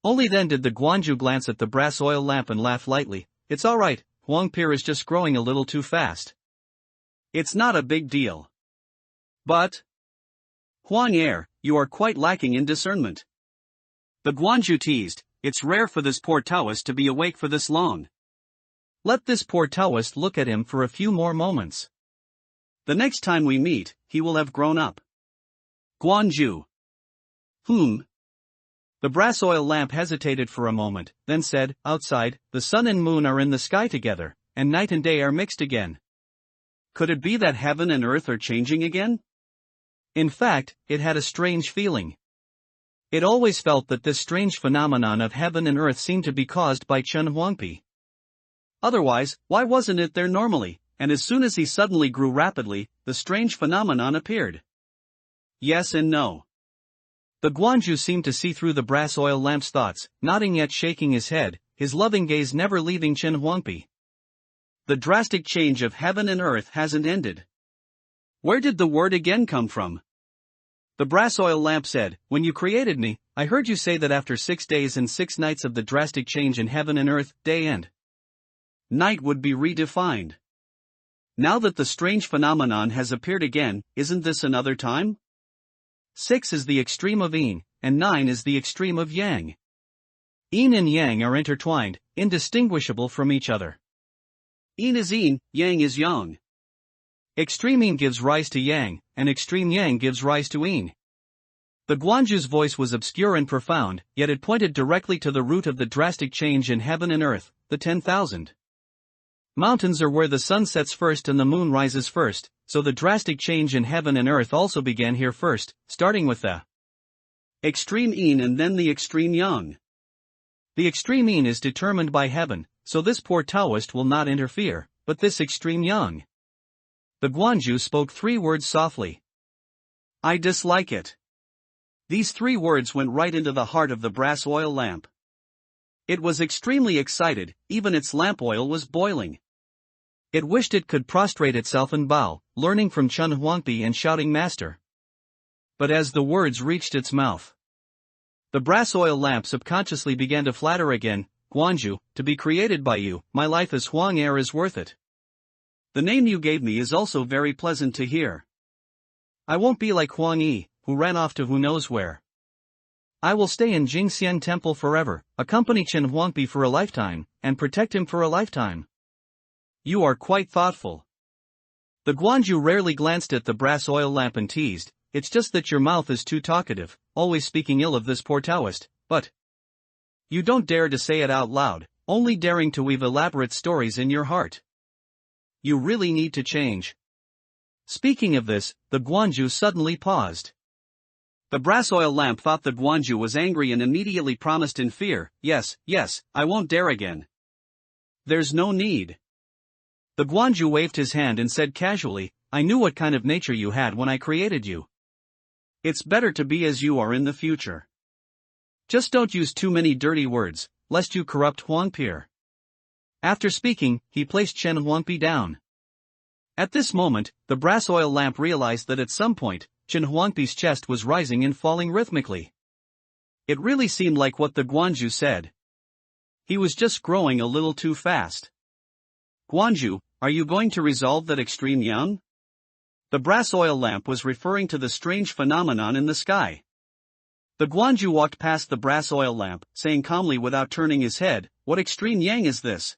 only then did the Guanju glance at the brass oil lamp and laugh lightly. "It's all right, Huangpi is just growing a little too fast. It's not a big deal." But Huang, you are quite lacking in discernment. The Guanju teased, "It's rare for this poor Taoist to be awake for this long. Let this poor Taoist look at him for a few more moments. The next time we meet, he will have grown up." Guanju. The brass oil lamp hesitated for a moment, then said, "Outside, the sun and moon are in the sky together, and night and day are mixed again. Could it be that heaven and earth are changing again?" In fact, it had a strange feeling. It always felt that this strange phenomenon of heaven and earth seemed to be caused by Chen Huangpi. Otherwise, why wasn't it there normally, and as soon as he suddenly grew rapidly, the strange phenomenon appeared? Yes and no. The Guanju seemed to see through the brass oil lamp's thoughts, nodding yet shaking his head, his loving gaze never leaving Chen Huangpi. The drastic change of heaven and earth hasn't ended. Where did the word again come from? The brass oil lamp said, "When you created me, I heard you say that after 6 days and 6 nights of the drastic change in heaven and earth, day and night would be redefined. Now that the strange phenomenon has appeared again, isn't this another time? 6 is the extreme of yin, and 9 is the extreme of yang. Yin and yang are intertwined, indistinguishable from each other. Yin is yin, yang is yang. Extreme yin gives rise to yang, and extreme yang gives rise to yin. The Guanju's voice was obscure and profound, yet it pointed directly to the root of the drastic change in heaven and earth, the 10,000. Mountains are where the sun sets first and the moon rises first, so the drastic change in heaven and earth also began here first, starting with the extreme yin and then the extreme yang. The extreme yin is determined by heaven, so this poor Taoist will not interfere, but this extreme yang. The Guanju spoke 3 words softly. I dislike it. These 3 words went right into the heart of the brass oil lamp. It was extremely excited, even its lamp oil was boiling. It wished it could prostrate itself and bow, learning from Chen Huangpi and shouting master. But as the words reached its mouth, the brass oil lamp subconsciously began to flatter again. Guanju, to be created by you, my life as Huang Er is worth it. The name you gave me is also very pleasant to hear. I won't be like Huang Yi, who ran off to who knows where. I will stay in Jingxian Temple forever, accompany Chen Huangpi for a lifetime, and protect him for a lifetime. You are quite thoughtful. The Guanju rarely glanced at the brass oil lamp and teased, it's just that your mouth is too talkative, always speaking ill of this poor Taoist, but you don't dare to say it out loud, only daring to weave elaborate stories in your heart. You really need to change. Speaking of this, the Guanju suddenly paused. The brass oil lamp thought the Guanju was angry and immediately promised in fear, yes, I won't dare again. There's no need. The Guanju waved his hand and said casually, I knew what kind of nature you had when I created you. It's better to be as you are in the future. Just don't use too many dirty words, lest you corrupt Huangpi. After speaking, he placed Chen Huangpi down. At this moment, the brass oil lamp realized that at some point, Chen Huangpi's chest was rising and falling rhythmically. It really seemed like what the Guanju said. He was just growing a little too fast. Guanju, are you going to resolve that extreme yang? The brass oil lamp was referring to the strange phenomenon in the sky. The Guanju walked past the brass oil lamp, saying calmly without turning his head, what extreme yang is this?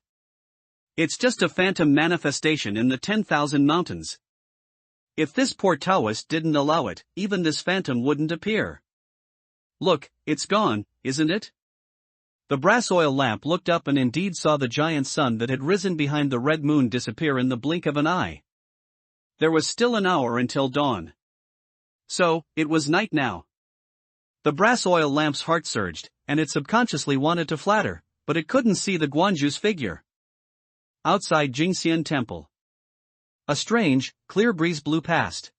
It's just a phantom manifestation in the 10,000 mountains. If this poor Taoist didn't allow it, even this phantom wouldn't appear. Look, it's gone, isn't it? The brass oil lamp looked up and indeed saw the giant sun that had risen behind the red moon disappear in the blink of an eye. There was still an hour until dawn. So, it was night now. The brass oil lamp's heart surged, and it subconsciously wanted to flatter, but it couldn't see the Guanju's figure. Outside Jingxian Temple, a strange, clear breeze blew past.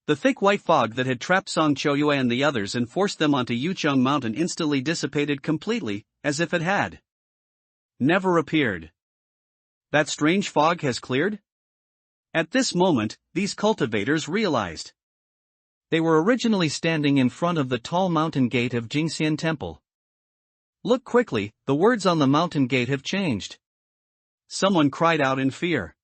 The thick white fog that had trapped Song Choyue and the others and forced them onto Yucheng Mountain instantly dissipated completely, as if it had never appeared. That strange fog has cleared? At this moment, these cultivators realized. They were originally standing in front of the tall mountain gate of Jingxian Temple. Look quickly, the words on the mountain gate have changed. Someone cried out in fear.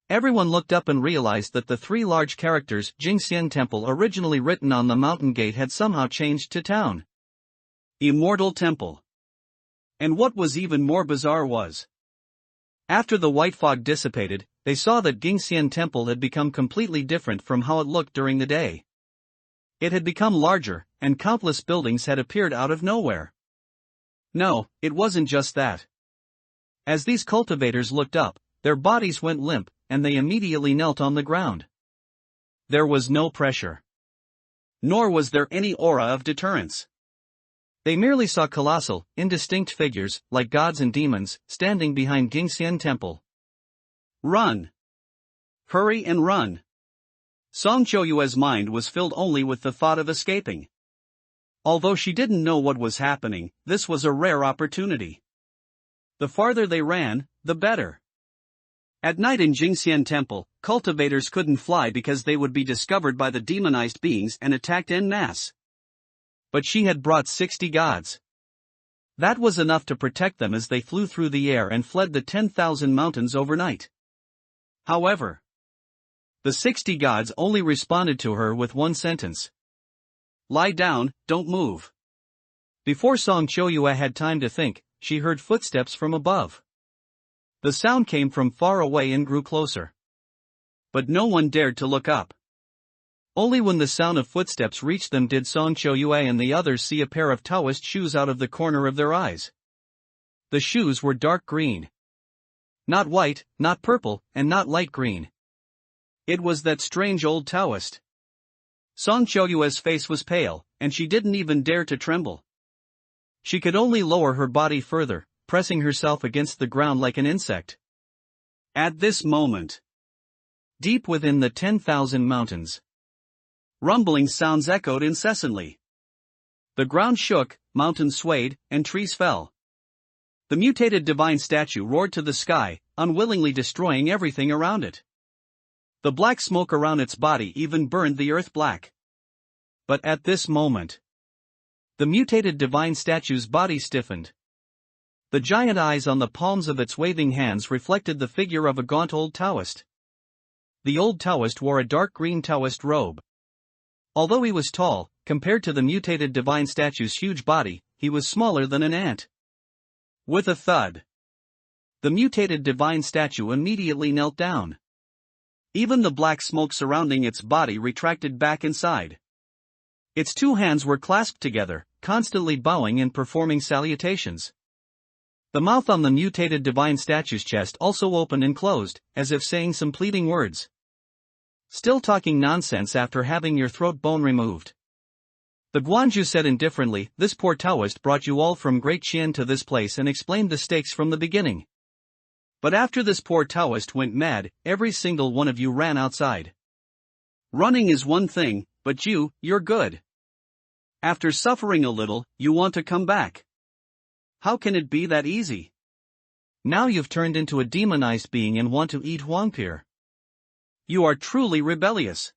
Everyone looked up and realized that the 3 large characters Jingxian Temple originally written on the mountain gate had somehow changed to town. Immortal Temple. And what was even more bizarre was, after the white fog dissipated, they saw that Jingxian Temple had become completely different from how it looked during the day. It had become larger, and countless buildings had appeared out of nowhere. No, it wasn't just that. As these cultivators looked up, their bodies went limp, and they immediately knelt on the ground. There was no pressure. Nor was there any aura of deterrence. They merely saw colossal, indistinct figures, like gods and demons, standing behind Jingxian Temple. Run! Hurry and run! Song Choyue's mind was filled only with the thought of escaping. Although she didn't know what was happening, this was a rare opportunity. The farther they ran, the better. At night in Jingxian Temple, cultivators couldn't fly because they would be discovered by the demonized beings and attacked en masse. But she had brought 60 gods. That was enough to protect them as they flew through the air and fled the 10,000 mountains overnight. However, the 60 gods only responded to her with one sentence. Lie down, don't move. Before Song Choyue had time to think, she heard footsteps from above. The sound came from far away and grew closer. But no one dared to look up. Only when the sound of footsteps reached them did Song Choyue and the others see a pair of Taoist shoes out of the corner of their eyes. The shoes were dark green. Not white, not purple, and not light green. It was that strange old Taoist. Song Choyue's face was pale, and she didn't even dare to tremble. She could only lower her body further, pressing herself against the ground like an insect. At this moment, deep within the 10,000 mountains, rumbling sounds echoed incessantly. The ground shook, mountains swayed, and trees fell. The mutated divine statue roared to the sky, unwillingly destroying everything around it. The black smoke around its body even burned the earth black. But at this moment, the mutated divine statue's body stiffened. The giant eyes on the palms of its waving hands reflected the figure of a gaunt old Taoist. The old Taoist wore a dark green Taoist robe. Although he was tall, compared to the mutated divine statue's huge body, he was smaller than an ant. With a thud, the mutated divine statue immediately knelt down. Even the black smoke surrounding its body retracted back inside. Its two hands were clasped together, constantly bowing and performing salutations. The mouth on the mutated divine statue's chest also opened and closed, as if saying some pleading words. Still talking nonsense after having your throat bone removed. The Guanju said indifferently, "This poor Taoist brought you all from Great Qian to this place and explained the stakes from the beginning. But after this poor Taoist went mad, every single one of you ran outside. Running is one thing, but you're good. After suffering a little, you want to come back. How can it be that easy? Now you've turned into a demonized being and want to eat Huangpi. You are truly rebellious.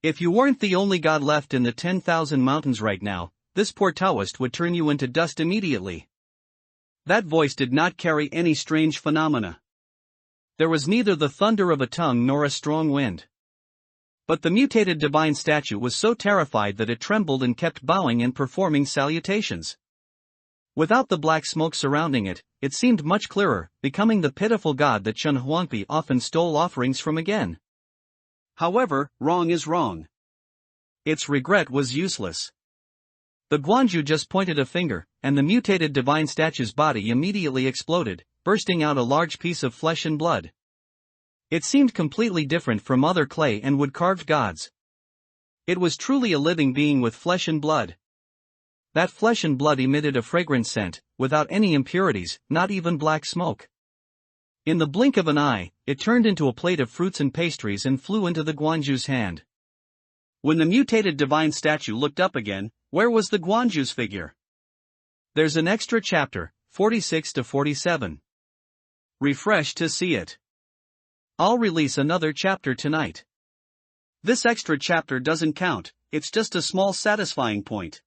If you weren't the only god left in the 10,000 mountains right now, this poor Taoist would turn you into dust immediately." That voice did not carry any strange phenomena. There was neither the thunder of a tongue nor a strong wind. But the mutated divine statue was so terrified that it trembled and kept bowing and performing salutations. Without the black smoke surrounding it, it seemed much clearer, becoming the pitiful god that Chen Huangpi often stole offerings from again. However, wrong is wrong. Its regret was useless. The Guanju just pointed a finger, and the mutated divine statue's body immediately exploded, bursting out a large piece of flesh and blood. It seemed completely different from other clay and wood-carved gods. It was truly a living being with flesh and blood. That flesh and blood emitted a fragrant scent, without any impurities, not even black smoke. In the blink of an eye, it turned into a plate of fruits and pastries and flew into the Guanju's hand. When the mutated divine statue looked up again, where was the Guanju's figure? There's an extra chapter, 46 to 47. Refresh to see it. I'll release another chapter tonight. This extra chapter doesn't count, it's just a small satisfying point.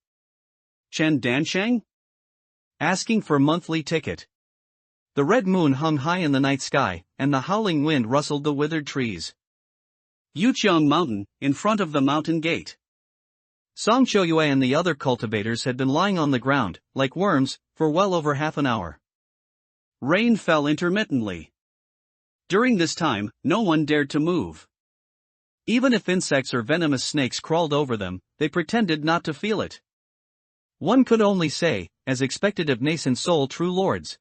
Chen Dansheng? Asking for monthly ticket. The red moon hung high in the night sky, and the howling wind rustled the withered trees. Yuqiang Mountain, in front of the mountain gate. Song Choyue and the other cultivators had been lying on the ground, like worms, for well over half an hour. Rain fell intermittently. During this time, no one dared to move. Even if insects or venomous snakes crawled over them, they pretended not to feel it. One could only say, as expected of nascent soul true lords.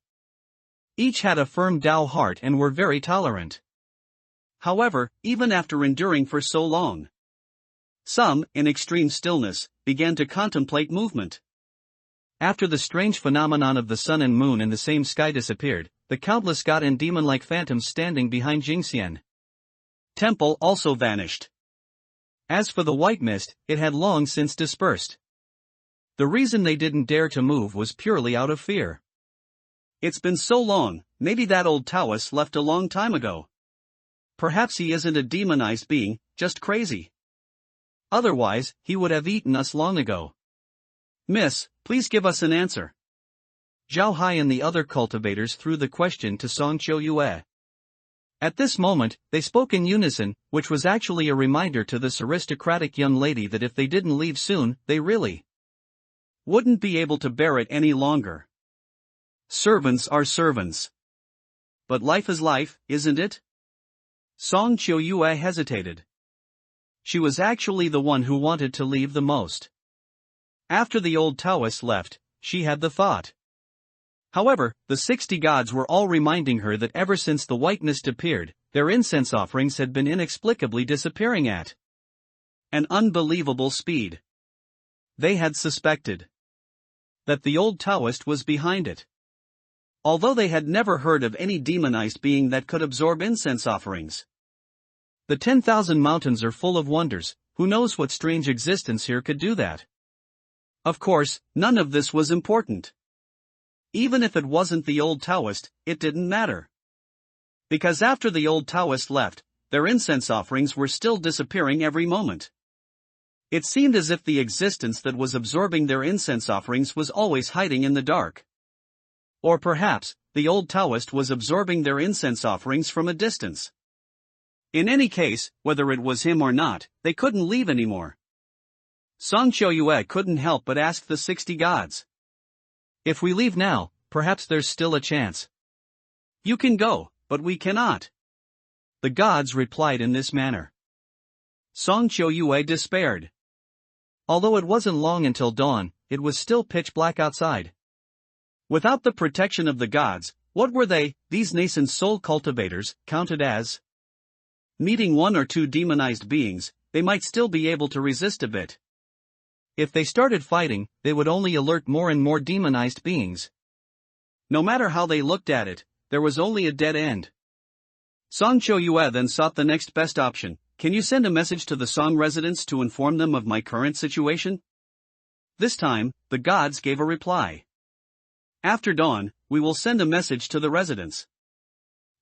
Each had a firm Tao heart and were very tolerant. However, even after enduring for so long, some, in extreme stillness, began to contemplate movement. After the strange phenomenon of the sun and moon in the same sky disappeared, the countless god and demon-like phantoms standing behind Jingxian Temple also vanished. As for the white mist, it had long since dispersed. The reason they didn't dare to move was purely out of fear. It's been so long, maybe that old Taoist left a long time ago. Perhaps he isn't a demonized being, just crazy. Otherwise, he would have eaten us long ago. Miss, please give us an answer. Zhao Hai and the other cultivators threw the question to Song Choyue. At this moment, they spoke in unison, which was actually a reminder to this aristocratic young lady that if they didn't leave soon, they really wouldn't be able to bear it any longer. Servants are servants. But life is life, isn't it? Song Qiuyue hesitated. She was actually the one who wanted to leave the most. After the old Taoist left, she had the thought. However, the 60 gods were all reminding her that ever since the white mist appeared, their incense offerings had been inexplicably disappearing at an unbelievable speed. They had suspected that the old Taoist was behind it. Although they had never heard of any demonized being that could absorb incense offerings. The 10,000 mountains are full of wonders, who knows what strange existence here could do that? Of course, none of this was important. Even if it wasn't the old Taoist, it didn't matter. Because after the old Taoist left, their incense offerings were still disappearing every moment. It seemed as if the existence that was absorbing their incense offerings was always hiding in the dark. Or perhaps, the old Taoist was absorbing their incense offerings from a distance. In any case, whether it was him or not, they couldn't leave anymore. Song Qiuyue couldn't help but ask the 60 gods. If we leave now, perhaps there's still a chance. You can go, but we cannot. The gods replied in this manner. Song Qiuyue despaired. Although it wasn't long until dawn, it was still pitch black outside. Without the protection of the gods, what were they, these nascent soul cultivators, counted as? Meeting one or two demonized beings, they might still be able to resist a bit. If they started fighting, they would only alert more and more demonized beings. No matter how they looked at it, there was only a dead end. Song Qiuyue then sought the next best option. Can you send a message to the Song residents to inform them of my current situation? This time, the gods gave a reply. After dawn, we will send a message to the residents.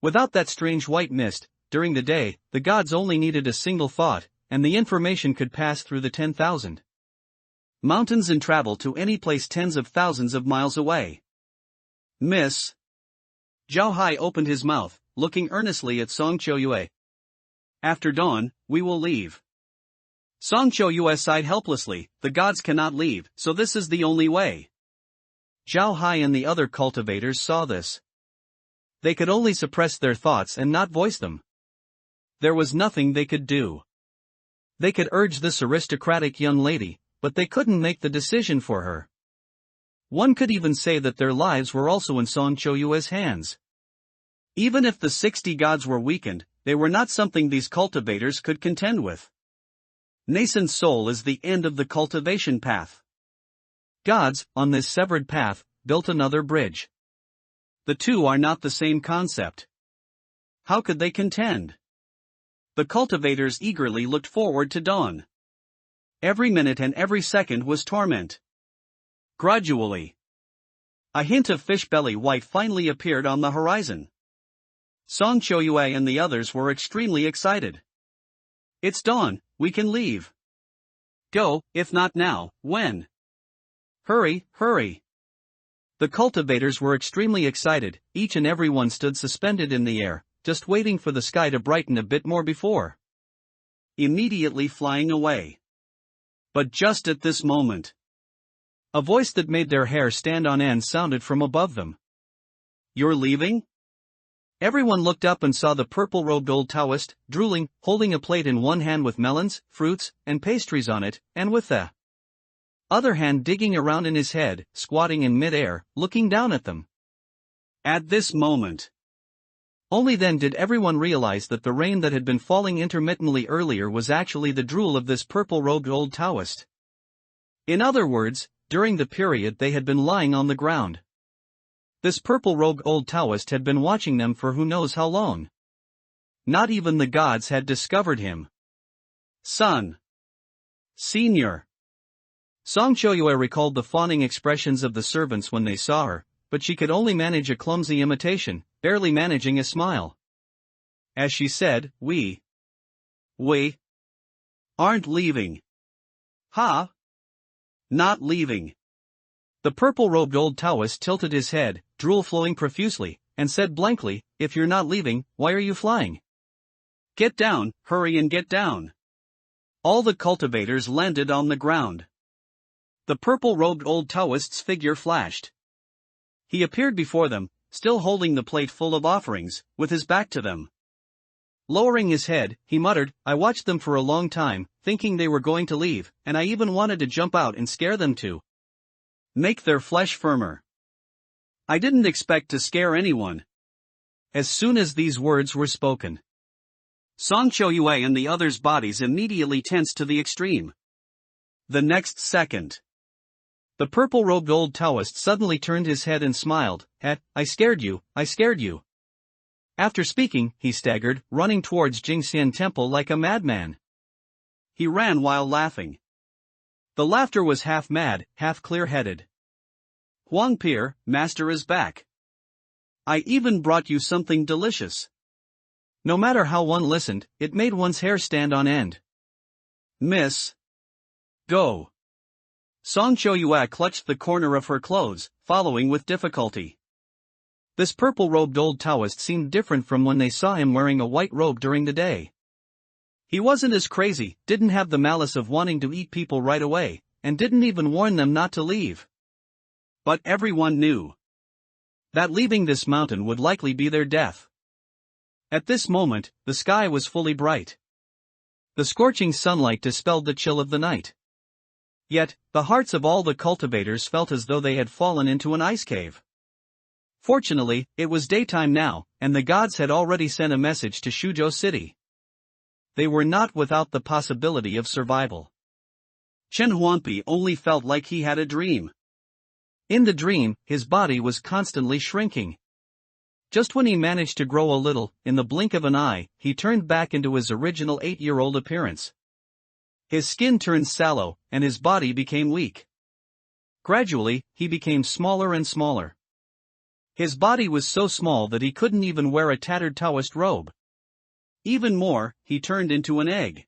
Without that strange white mist, during the day, the gods only needed a single thought, and the information could pass through the 10,000 mountains and travel to any place tens of thousands of miles away. Miss Zhao Hai opened his mouth, looking earnestly at Song Qiuyue. After dawn, we will leave. Song Qiuyue sighed helplessly. The gods cannot leave, so this is the only way. Zhao Hai and the other cultivators saw this. They could only suppress their thoughts and not voice them. There was nothing they could do. They could urge this aristocratic young lady, but they couldn't make the decision for her. One could even say that their lives were also in Song Qiuyue's hands. Even if the 60 gods were weakened, they were not something these cultivators could contend with. Nascent soul is the end of the cultivation path. Gods, on this severed path, built another bridge. The two are not the same concept. How could they contend? The cultivators eagerly looked forward to dawn. Every minute and every second was torment. Gradually, a hint of fish belly white finally appeared on the horizon. Song Qiuyue and the others were extremely excited. It's dawn, we can leave. Go, if not now, when? Hurry, hurry. The cultivators were extremely excited, each and every one stood suspended in the air, just waiting for the sky to brighten a bit more before immediately flying away. But just at this moment, a voice that made their hair stand on end sounded from above them. You're leaving? Everyone looked up and saw the purple-robed old Taoist, drooling, holding a plate in one hand with melons, fruits, and pastries on it, and with the other hand digging around in his head, squatting in mid-air, looking down at them. At this moment, only then did everyone realize that the rain that had been falling intermittently earlier was actually the drool of this purple-robed old Taoist. In other words, during the period they had been lying on the ground. This purple-robed old Taoist had been watching them for who knows how long. Not even the gods had discovered him. Son. Senior. Song Qiuyue recalled the fawning expressions of the servants when they saw her, but she could only manage a clumsy imitation, barely managing a smile. As she said, We aren't leaving. Ha? Not leaving. The purple-robed old Taoist tilted his head, drool flowing profusely, and said blankly, If you're not leaving, why are you flying? Get down, hurry and get down. All the cultivators landed on the ground. The purple-robed old Taoist's figure flashed. He appeared before them, still holding the plate full of offerings, with his back to them. Lowering his head, he muttered, "I watched them for a long time, thinking they were going to leave, and I even wanted to jump out and scare them to make their flesh firmer. I didn't expect to scare anyone." As soon as these words were spoken, Song Choyue and the others' bodies immediately tensed to the extreme. The next second, the purple-robed old Taoist suddenly turned his head and smiled. I scared you, I scared you." After speaking, he staggered, running towards Jingxian Temple like a madman. He ran while laughing. The laughter was half mad, half clear-headed. "Huangpi, Master is back. I even brought you something delicious." No matter how one listened, it made one's hair stand on end. "Miss. Go." Song Choyue clutched the corner of her clothes, following with difficulty. This purple-robed old Taoist seemed different from when they saw him wearing a white robe during the day. He wasn't as crazy, didn't have the malice of wanting to eat people right away, and didn't even warn them not to leave. But everyone knew that leaving this mountain would likely be their death. At this moment, the sky was fully bright. The scorching sunlight dispelled the chill of the night. Yet, the hearts of all the cultivators felt as though they had fallen into an ice cave. Fortunately, it was daytime now, and the gods had already sent a message to Shuzhou City. They were not without the possibility of survival. Chen Huangpi only felt like he had a dream. In the dream, his body was constantly shrinking. Just when he managed to grow a little, in the blink of an eye, he turned back into his original 8-year-old appearance. His skin turned sallow, and his body became weak. Gradually, he became smaller and smaller. His body was so small that he couldn't even wear a tattered Taoist robe. Even more, he turned into an egg.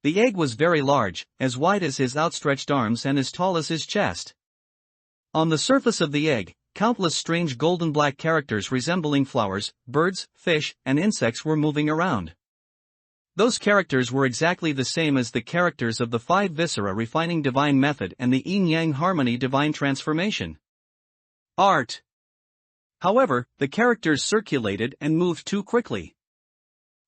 The egg was very large, as wide as his outstretched arms and as tall as his chest. On the surface of the egg, countless strange golden-black characters resembling flowers, birds, fish, and insects were moving around. Those characters were exactly the same as the characters of the 5 Viscera Refining Divine Method and the Yin-Yang Harmony Divine Transformation art. However, the characters circulated and moved too quickly.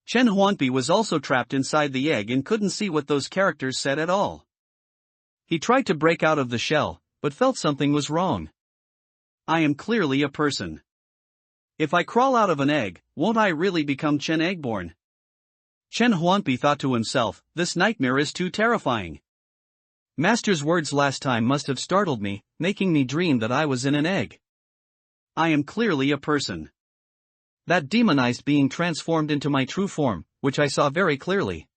Chen Huangpi was also trapped inside the egg and couldn't see what those characters said at all. He tried to break out of the shell, but felt something was wrong. I am clearly a person. If I crawl out of an egg, won't I really become Chen Eggborn? Chen Huangpi thought to himself, this nightmare is too terrifying. Master's words last time must have startled me, making me dream that I was in an egg. I am clearly a person. That demonized being transformed into my true form, which I saw very clearly.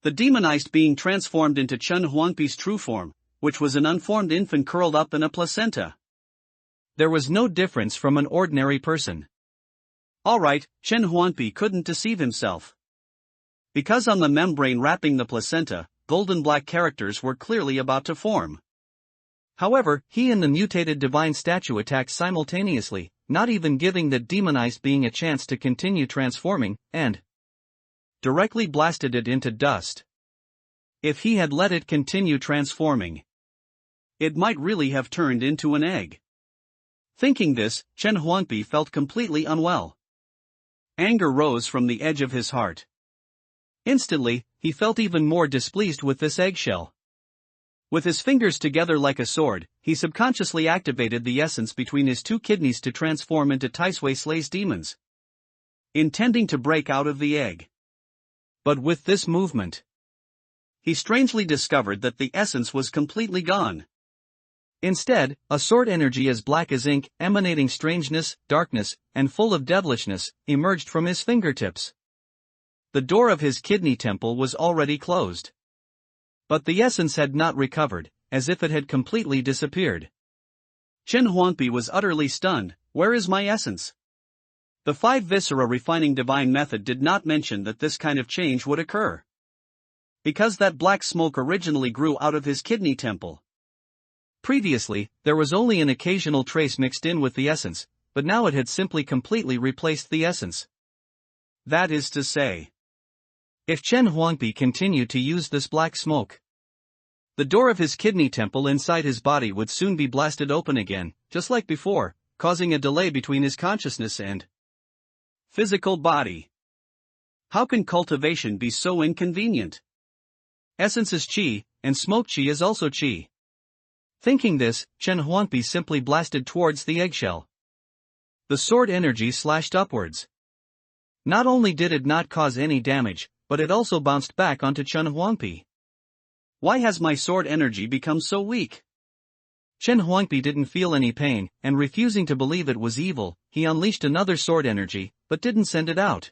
The demonized being transformed into Chen Huangpi's true form, which was an unformed infant curled up in a placenta. There was no difference from an ordinary person. Alright, Chen Huangpi couldn't deceive himself. Because on the membrane wrapping the placenta, golden black characters were clearly about to form. However, he and the mutated divine statue attacked simultaneously, not even giving the demonized being a chance to continue transforming, and directly blasted it into dust. If he had let it continue transforming, it might really have turned into an egg. Thinking this, Chen Huangpi felt completely unwell. Anger rose from the edge of his heart. Instantly, he felt even more displeased with this eggshell. With his fingers together like a sword, he subconsciously activated the essence between his 2 kidneys to transform into Taisui Slays demons, intending to break out of the egg. But with this movement, he strangely discovered that the essence was completely gone. Instead, a sword energy as black as ink, emanating strangeness, darkness, and full of devilishness, emerged from his fingertips. The door of his kidney temple was already closed. But the essence had not recovered, as if it had completely disappeared. Chen Huangpi was utterly stunned. Where is my essence? The 5 Viscera Refining Divine Method did not mention that this kind of change would occur. Because that black smoke originally grew out of his kidney temple. Previously, there was only an occasional trace mixed in with the essence, but now it had simply completely replaced the essence. That is to say, if Chen Huangpi continued to use this black smoke, the door of his kidney temple inside his body would soon be blasted open again, just like before, causing a delay between his consciousness and physical body. How can cultivation be so inconvenient? Essence is qi, and smoke qi is also qi. Thinking this, Chen Huangpi simply blasted towards the eggshell. The sword energy slashed upwards. Not only did it not cause any damage, but it also bounced back onto Chen Huangpi. Why has my sword energy become so weak? Chen Huangpi didn't feel any pain, and refusing to believe it was evil, he unleashed another sword energy, but didn't send it out.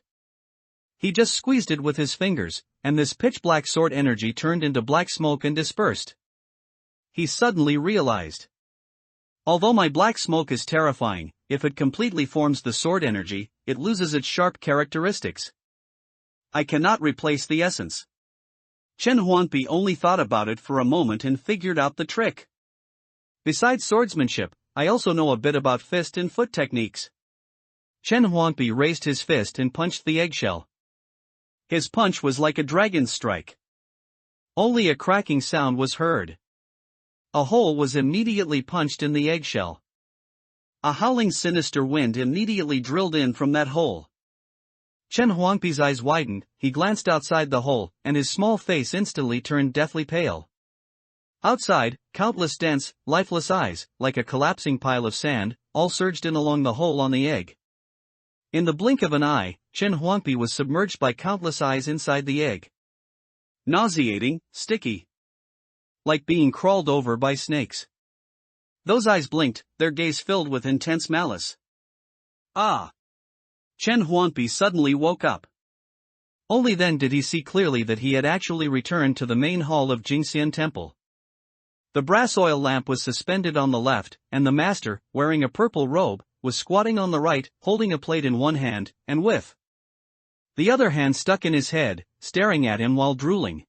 He just squeezed it with his fingers, and this pitch-black sword energy turned into black smoke and dispersed. He suddenly realized. Although my black smoke is terrifying, if it completely forms the sword energy, it loses its sharp characteristics. I cannot replace the essence. Chen Huangpi only thought about it for a moment and figured out the trick. Besides swordsmanship, I also know a bit about fist and foot techniques. Chen Huangpi raised his fist and punched the eggshell. His punch was like a dragon's strike. Only a cracking sound was heard. A hole was immediately punched in the eggshell. A howling sinister wind immediately drilled in from that hole. Chen Huangpi's eyes widened, he glanced outside the hole, and his small face instantly turned deathly pale. Outside, countless dense, lifeless eyes, like a collapsing pile of sand, all surged in along the hole on the egg. In the blink of an eye, Chen Huangpi was submerged by countless eyes inside the egg. Nauseating, sticky. Like being crawled over by snakes. Those eyes blinked, their gaze filled with intense malice. Ah! Chen Huangpi suddenly woke up. Only then did he see clearly that he had actually returned to the main hall of Jingxian Temple. The brass oil lamp was suspended on the left, and the master, wearing a purple robe, was squatting on the right, holding a plate in one hand, and with the other hand stuck in his head, staring at him while drooling.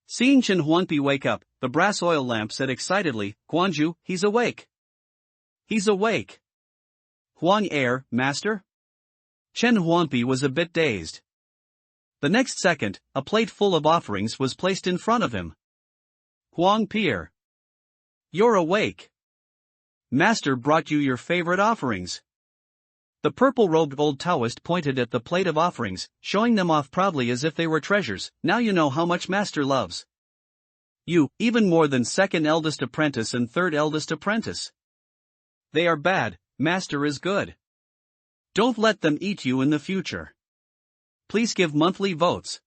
Seeing Chen Huangpi wake up, the brass oil lamp said excitedly, "Guanju, he's awake. He's awake. Huang Master?" Chen Huangpi was a bit dazed. The next second, a plate full of offerings was placed in front of him. Huangpi, you're awake. Master brought you your favorite offerings. The purple-robed old Taoist pointed at the plate of offerings, showing them off proudly as if they were treasures. Now you know how much Master loves you, even more than second eldest apprentice and third eldest apprentice. They are bad, Master is good. Don't let them eat you in the future. Please give monthly votes.